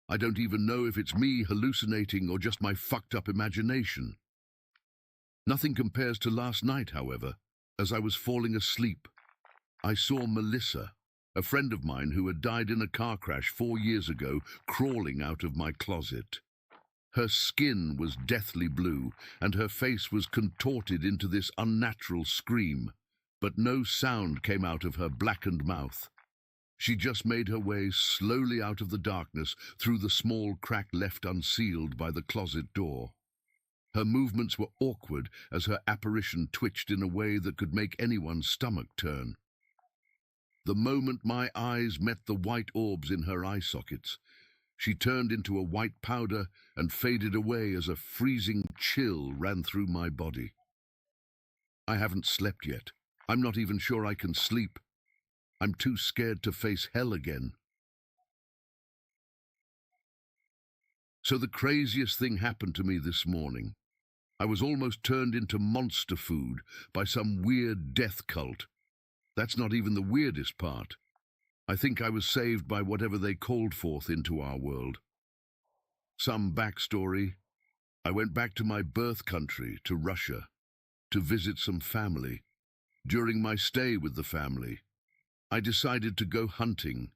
I don't even know if it's me hallucinating or just my fucked up imagination. Nothing compares to last night, however. As I was falling asleep, I saw Melissa, a friend of mine who had died in a car crash 4 years ago, crawling out of my closet. Her skin was deathly blue, and her face was contorted into this unnatural scream, but no sound came out of her blackened mouth. She just made her way slowly out of the darkness through the small crack left unsealed by the closet door. Her movements were awkward as her apparition twitched in a way that could make anyone's stomach turn. The moment my eyes met the white orbs in her eye sockets, she turned into a white powder and faded away as a freezing chill ran through my body. I haven't slept yet. I'm not even sure I can sleep. I'm too scared to face hell again. So the craziest thing happened to me this morning. I was almost turned into monster food by some weird death cult. That's not even the weirdest part. I think I was saved by whatever they called forth into our world. Some backstory. I went back to my birth country, to Russia, to visit some family. During my stay with the family, I decided to go hunting.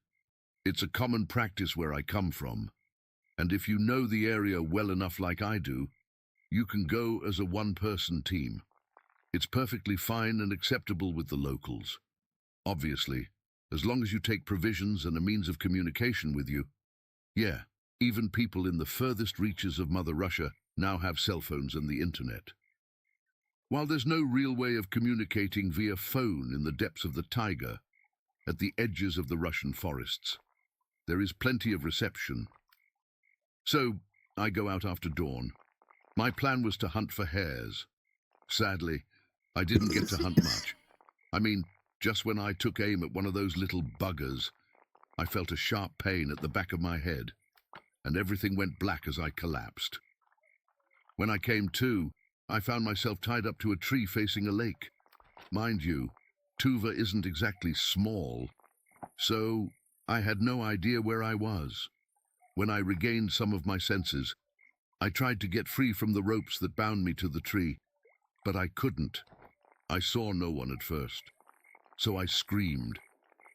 It's a common practice where I come from, and if you know the area well enough like I do, you can go as a one-person team. It's perfectly fine and acceptable with the locals. Obviously, as long as you take provisions and a means of communication with you. Yeah, even people in the furthest reaches of Mother Russia now have cell phones and the internet. While there's no real way of communicating via phone in the depths of the taiga, at the edges of the Russian forests, there is plenty of reception. So, I go out after dawn. My plan was to hunt for hares. Sadly, I didn't get to hunt much. I mean, just when I took aim at one of those little buggers, I felt a sharp pain at the back of my head, and everything went black as I collapsed. When I came to, I found myself tied up to a tree facing a lake. Mind you, Tuva isn't exactly small, so I had no idea where I was. When I regained some of my senses, I tried to get free from the ropes that bound me to the tree, but I couldn't. I saw no one at first, so I screamed,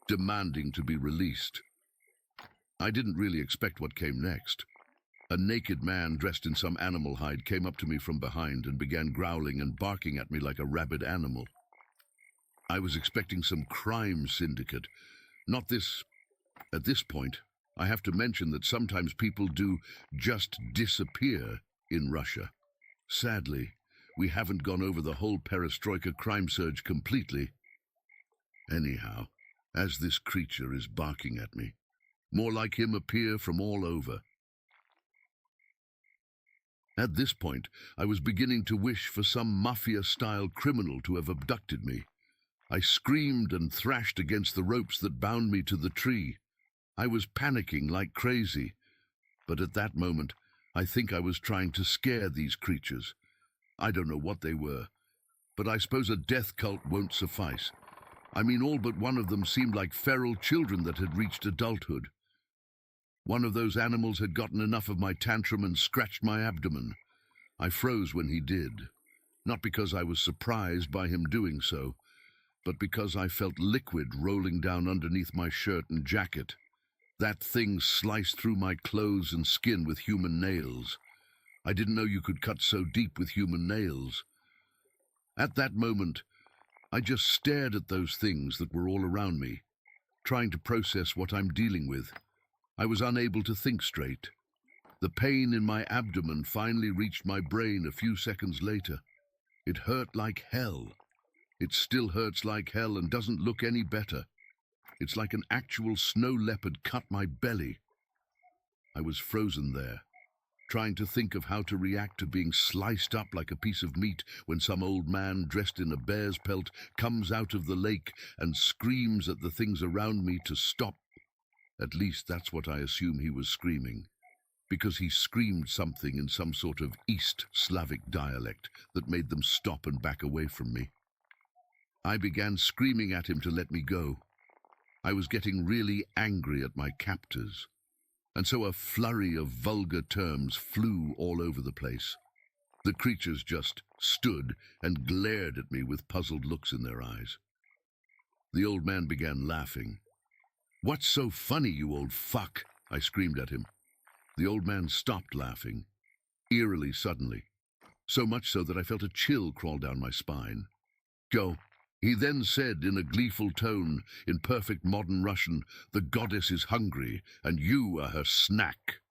demanding to be released. I didn't really expect what came next. A naked man dressed in some animal hide came up to me from behind and began growling and barking at me like a rabid animal. I was expecting some crime syndicate, not this. At this point, I have to mention that sometimes people do just disappear in Russia. Sadly, we haven't gone over the whole perestroika crime surge completely. Anyhow, as this creature is barking at me, more like him appear from all over. At this point, I was beginning to wish for some mafia-style criminal to have abducted me. I screamed and thrashed against the ropes that bound me to the tree. I was panicking like crazy, but at that moment, I think I was trying to scare these creatures. I don't know what they were, but I suppose a death cult won't suffice. I mean, all but one of them seemed like feral children that had reached adulthood. One of those animals had gotten enough of my tantrum and scratched my abdomen. I froze when he did, not because I was surprised by him doing so, but because I felt liquid rolling down underneath my shirt and jacket. That thing sliced through my clothes and skin with human nails. I didn't know you could cut so deep with human nails. At that moment, I just stared at those things that were all around me, trying to process what I'm dealing with. I was unable to think straight. The pain in my abdomen finally reached my brain a few seconds later. It hurt like hell. It still hurts like hell and doesn't look any better. It's like an actual snow leopard cut my belly. I was frozen there, trying to think of how to react to being sliced up like a piece of meat when some old man dressed in a bear's pelt comes out of the lake and screams at the things around me to stop. At least that's what I assume he was screaming, because he screamed something in some sort of East Slavic dialect that made them stop and back away from me. I began screaming at him to let me go. I was getting really angry at my captors, and so a flurry of vulgar terms flew all over the place. The creatures just stood and glared at me with puzzled looks in their eyes. The old man began laughing. "What's so funny, you old fuck?" I screamed at him. The old man stopped laughing, eerily suddenly, so much so that I felt a chill crawl down my spine. "Go." He then said in a gleeful tone, in perfect modern Russian, "The goddess is hungry, and you are her snack."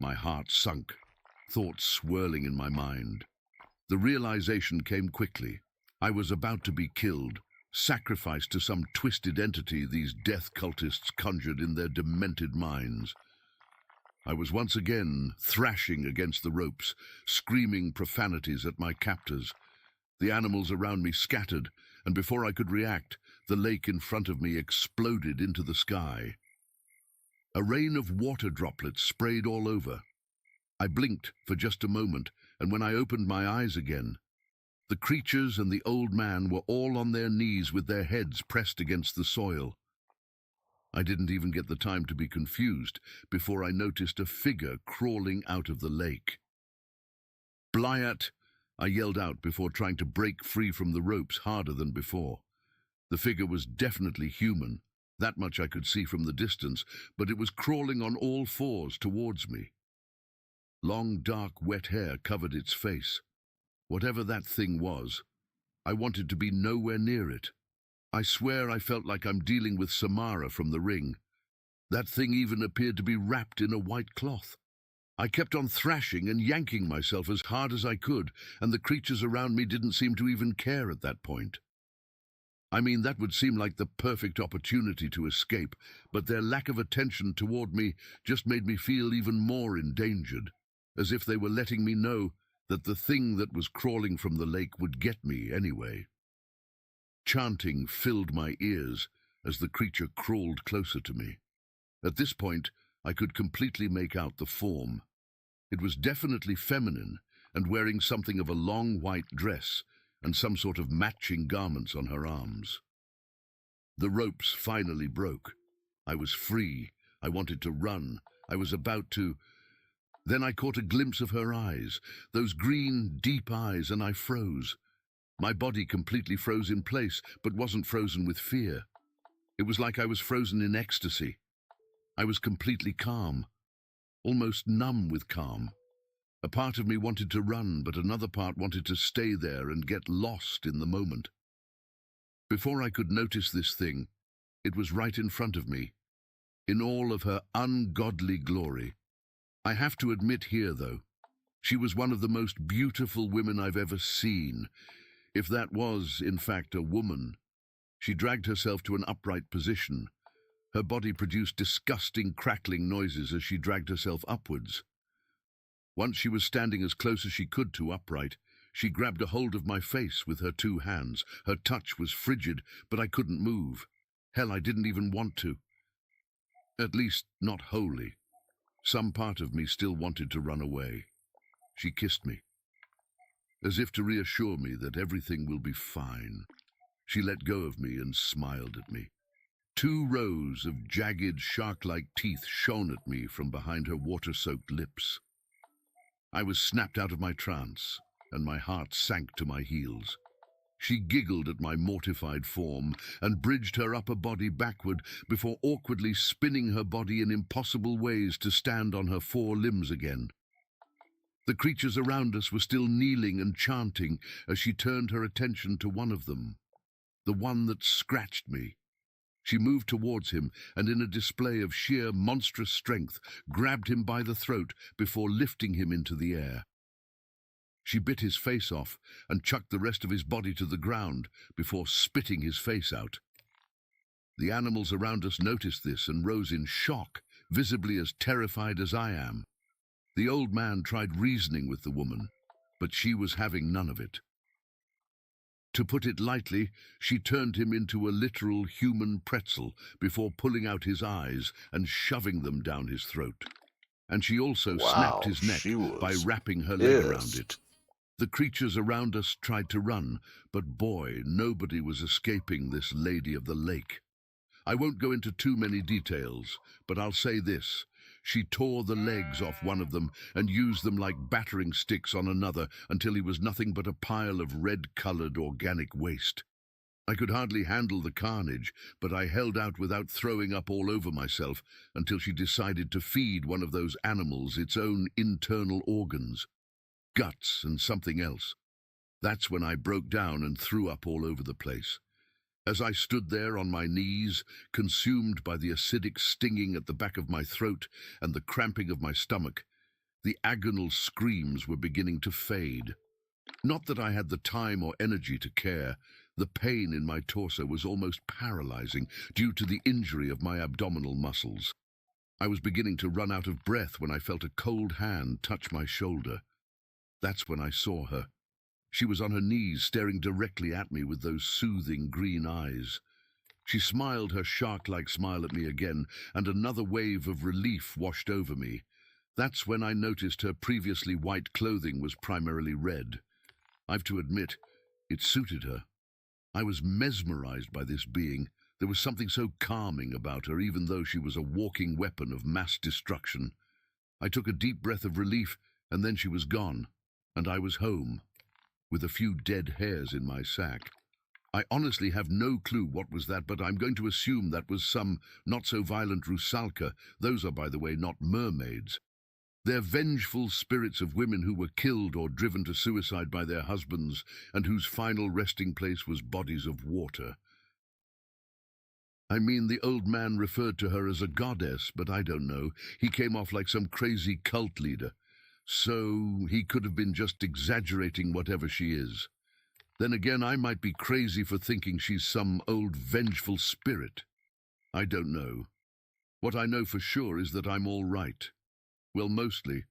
My heart sunk, thoughts swirling in my mind. The realization came quickly. I was about to be killed, sacrificed to some twisted entity these death cultists conjured in their demented minds. I was once again thrashing against the ropes, screaming profanities at my captors. The animals around me scattered, and before I could react, the lake in front of me exploded into the sky. A rain of water droplets sprayed all over. I blinked for just a moment, and when I opened my eyes again, the creatures and the old man were all on their knees with their heads pressed against the soil. I didn't even get the time to be confused before I noticed a figure crawling out of the lake. "Blyat!" I yelled out before trying to break free from the ropes harder than before. The figure was definitely human, that much I could see from the distance, but it was crawling on all fours towards me. Long, dark, wet hair covered its face. Whatever that thing was, I wanted to be nowhere near it. I swear I felt like I'm dealing with Samara from The Ring. That thing even appeared to be wrapped in a white cloth. I kept on thrashing and yanking myself as hard as I could, and the creatures around me didn't seem to even care at that point. I mean, that would seem like the perfect opportunity to escape, but their lack of attention toward me just made me feel even more endangered, as if they were letting me know that the thing that was crawling from the lake would get me anyway. Chanting filled my ears as the creature crawled closer to me. At this point, I could completely make out the form. It was definitely feminine and wearing something of a long white dress and some sort of matching garments on her arms. The ropes finally broke. I was free. I wanted to run. I was about to... Then I caught a glimpse of her eyes, those green, deep eyes, and I froze. My body completely froze in place, but wasn't frozen with fear. It was like I was frozen in ecstasy. I was completely calm, almost numb with calm. A part of me wanted to run, but another part wanted to stay there and get lost in the moment. Before I could notice this thing, it was right in front of me, in all of her ungodly glory. I have to admit here, though, she was one of the most beautiful women I've ever seen. If that was, in fact, a woman. She dragged herself to an upright position. Her body produced disgusting crackling noises as she dragged herself upwards. Once she was standing as close as she could to upright, she grabbed a hold of my face with her 2 hands. Her touch was frigid, but I couldn't move. Hell, I didn't even want to. At least, not wholly. Some part of me still wanted to run away. She kissed me, as if to reassure me that everything will be fine. She let go of me and smiled at me. 2 rows of jagged, shark-like teeth shone at me from behind her water-soaked lips. I was snapped out of my trance, and my heart sank to my heels. She giggled at my mortified form and bridged her upper body backward before awkwardly spinning her body in impossible ways to stand on her 4 limbs again. The creatures around us were still kneeling and chanting as she turned her attention to one of them, the one that scratched me. She moved towards him and, in a display of sheer monstrous strength, grabbed him by the throat before lifting him into the air. She bit his face off and chucked the rest of his body to the ground before spitting his face out. The animals around us noticed this and rose in shock, visibly as terrified as I am. The old man tried reasoning with the woman, but she was having none of it. To put it lightly, she turned him into a literal human pretzel before pulling out his eyes and shoving them down his throat. And she also snapped his neck by wrapping her leg around it. The creatures around us tried to run, but boy, nobody was escaping this lady of the lake. I won't go into too many details, but I'll say this. She tore the legs off one of them and used them like battering sticks on another until he was nothing but a pile of red-colored organic waste. I could hardly handle the carnage, but I held out without throwing up all over myself until she decided to feed one of those animals its own internal organs, guts and something else. That's when I broke down and threw up all over the place. As I stood there on my knees, consumed by the acidic stinging at the back of my throat and the cramping of my stomach, the agonal screams were beginning to fade. Not that I had the time or energy to care. The pain in my torso was almost paralyzing due to the injury of my abdominal muscles. I was beginning to run out of breath when I felt a cold hand touch my shoulder. That's when I saw her. She was on her knees, staring directly at me with those soothing green eyes. She smiled her shark-like smile at me again, and another wave of relief washed over me. That's when I noticed her previously white clothing was primarily red. I've to admit, it suited her. I was mesmerized by this being. There was something so calming about her, even though she was a walking weapon of mass destruction. I took a deep breath of relief, and then she was gone, and I was home, with a few dead hairs in my sack. I honestly have no clue what was that, but I'm going to assume that was some not-so-violent rusalka. Those are, by the way, not mermaids. They're vengeful spirits of women who were killed or driven to suicide by their husbands and whose final resting place was bodies of water. I mean, the old man referred to her as a goddess, but I don't know. He came off like some crazy cult leader. So he could have been just exaggerating whatever she is. Then again, I might be crazy for thinking she's some old vengeful spirit. I don't know. What I know for sure is that I'm all right. Well, mostly.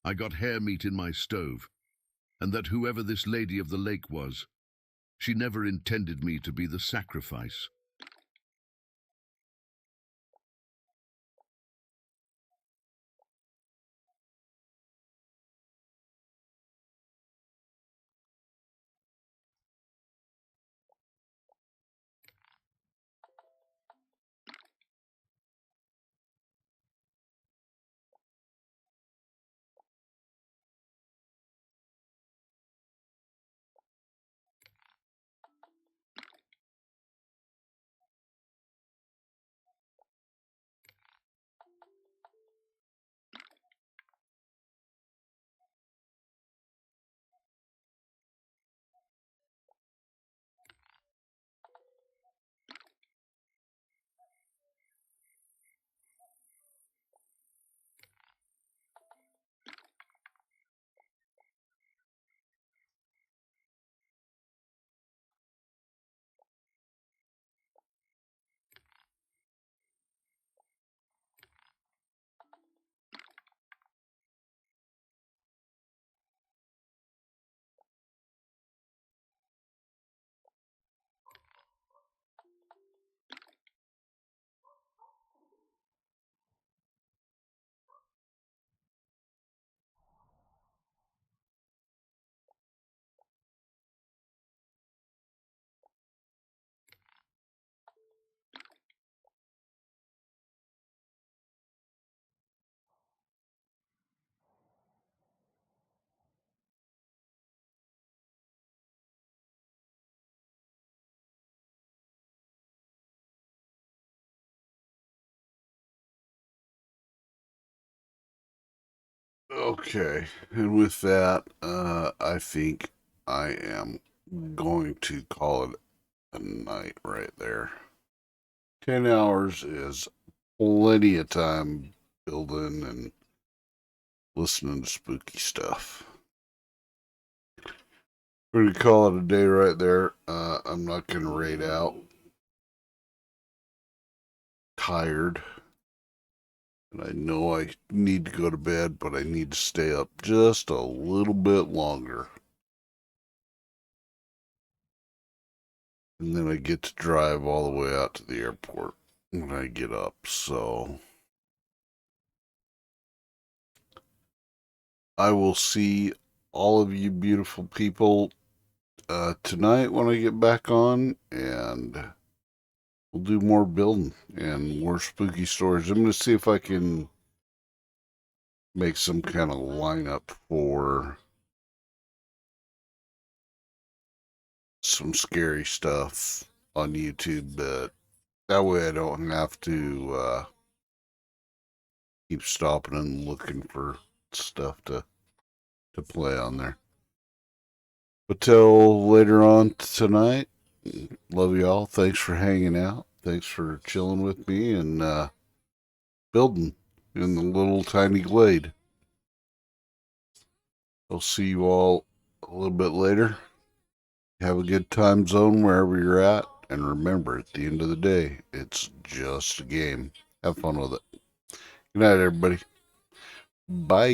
I got hare meat in my stove, and that whoever this lady of the lake was, she never intended me to be the sacrifice. Okay, and with that, I think I am going to call it a night right there. 10 hours is plenty of time building and listening to spooky stuff. We're going to call it a day right there. I'm not going to raid out. Tired. And I know I need to go to bed, but I need to stay up just a little bit longer. And then I get to drive all the way out to the airport when I get up, so I will see all of you beautiful people tonight when I get back on, and we'll do more building and more spooky stories. I'm going to see if I can make some kind of lineup for some scary stuff on YouTube, but that way I don't have to keep stopping and looking for stuff to play on there. But till later on tonight, love y'all. Thanks for hanging out. Thanks for chilling with me and building in the little tiny glade. I'll see you all a little bit later. Have a good time zone wherever you're at. And remember, at the end of the day, it's just a game. Have fun with it. Good night, everybody. Bye.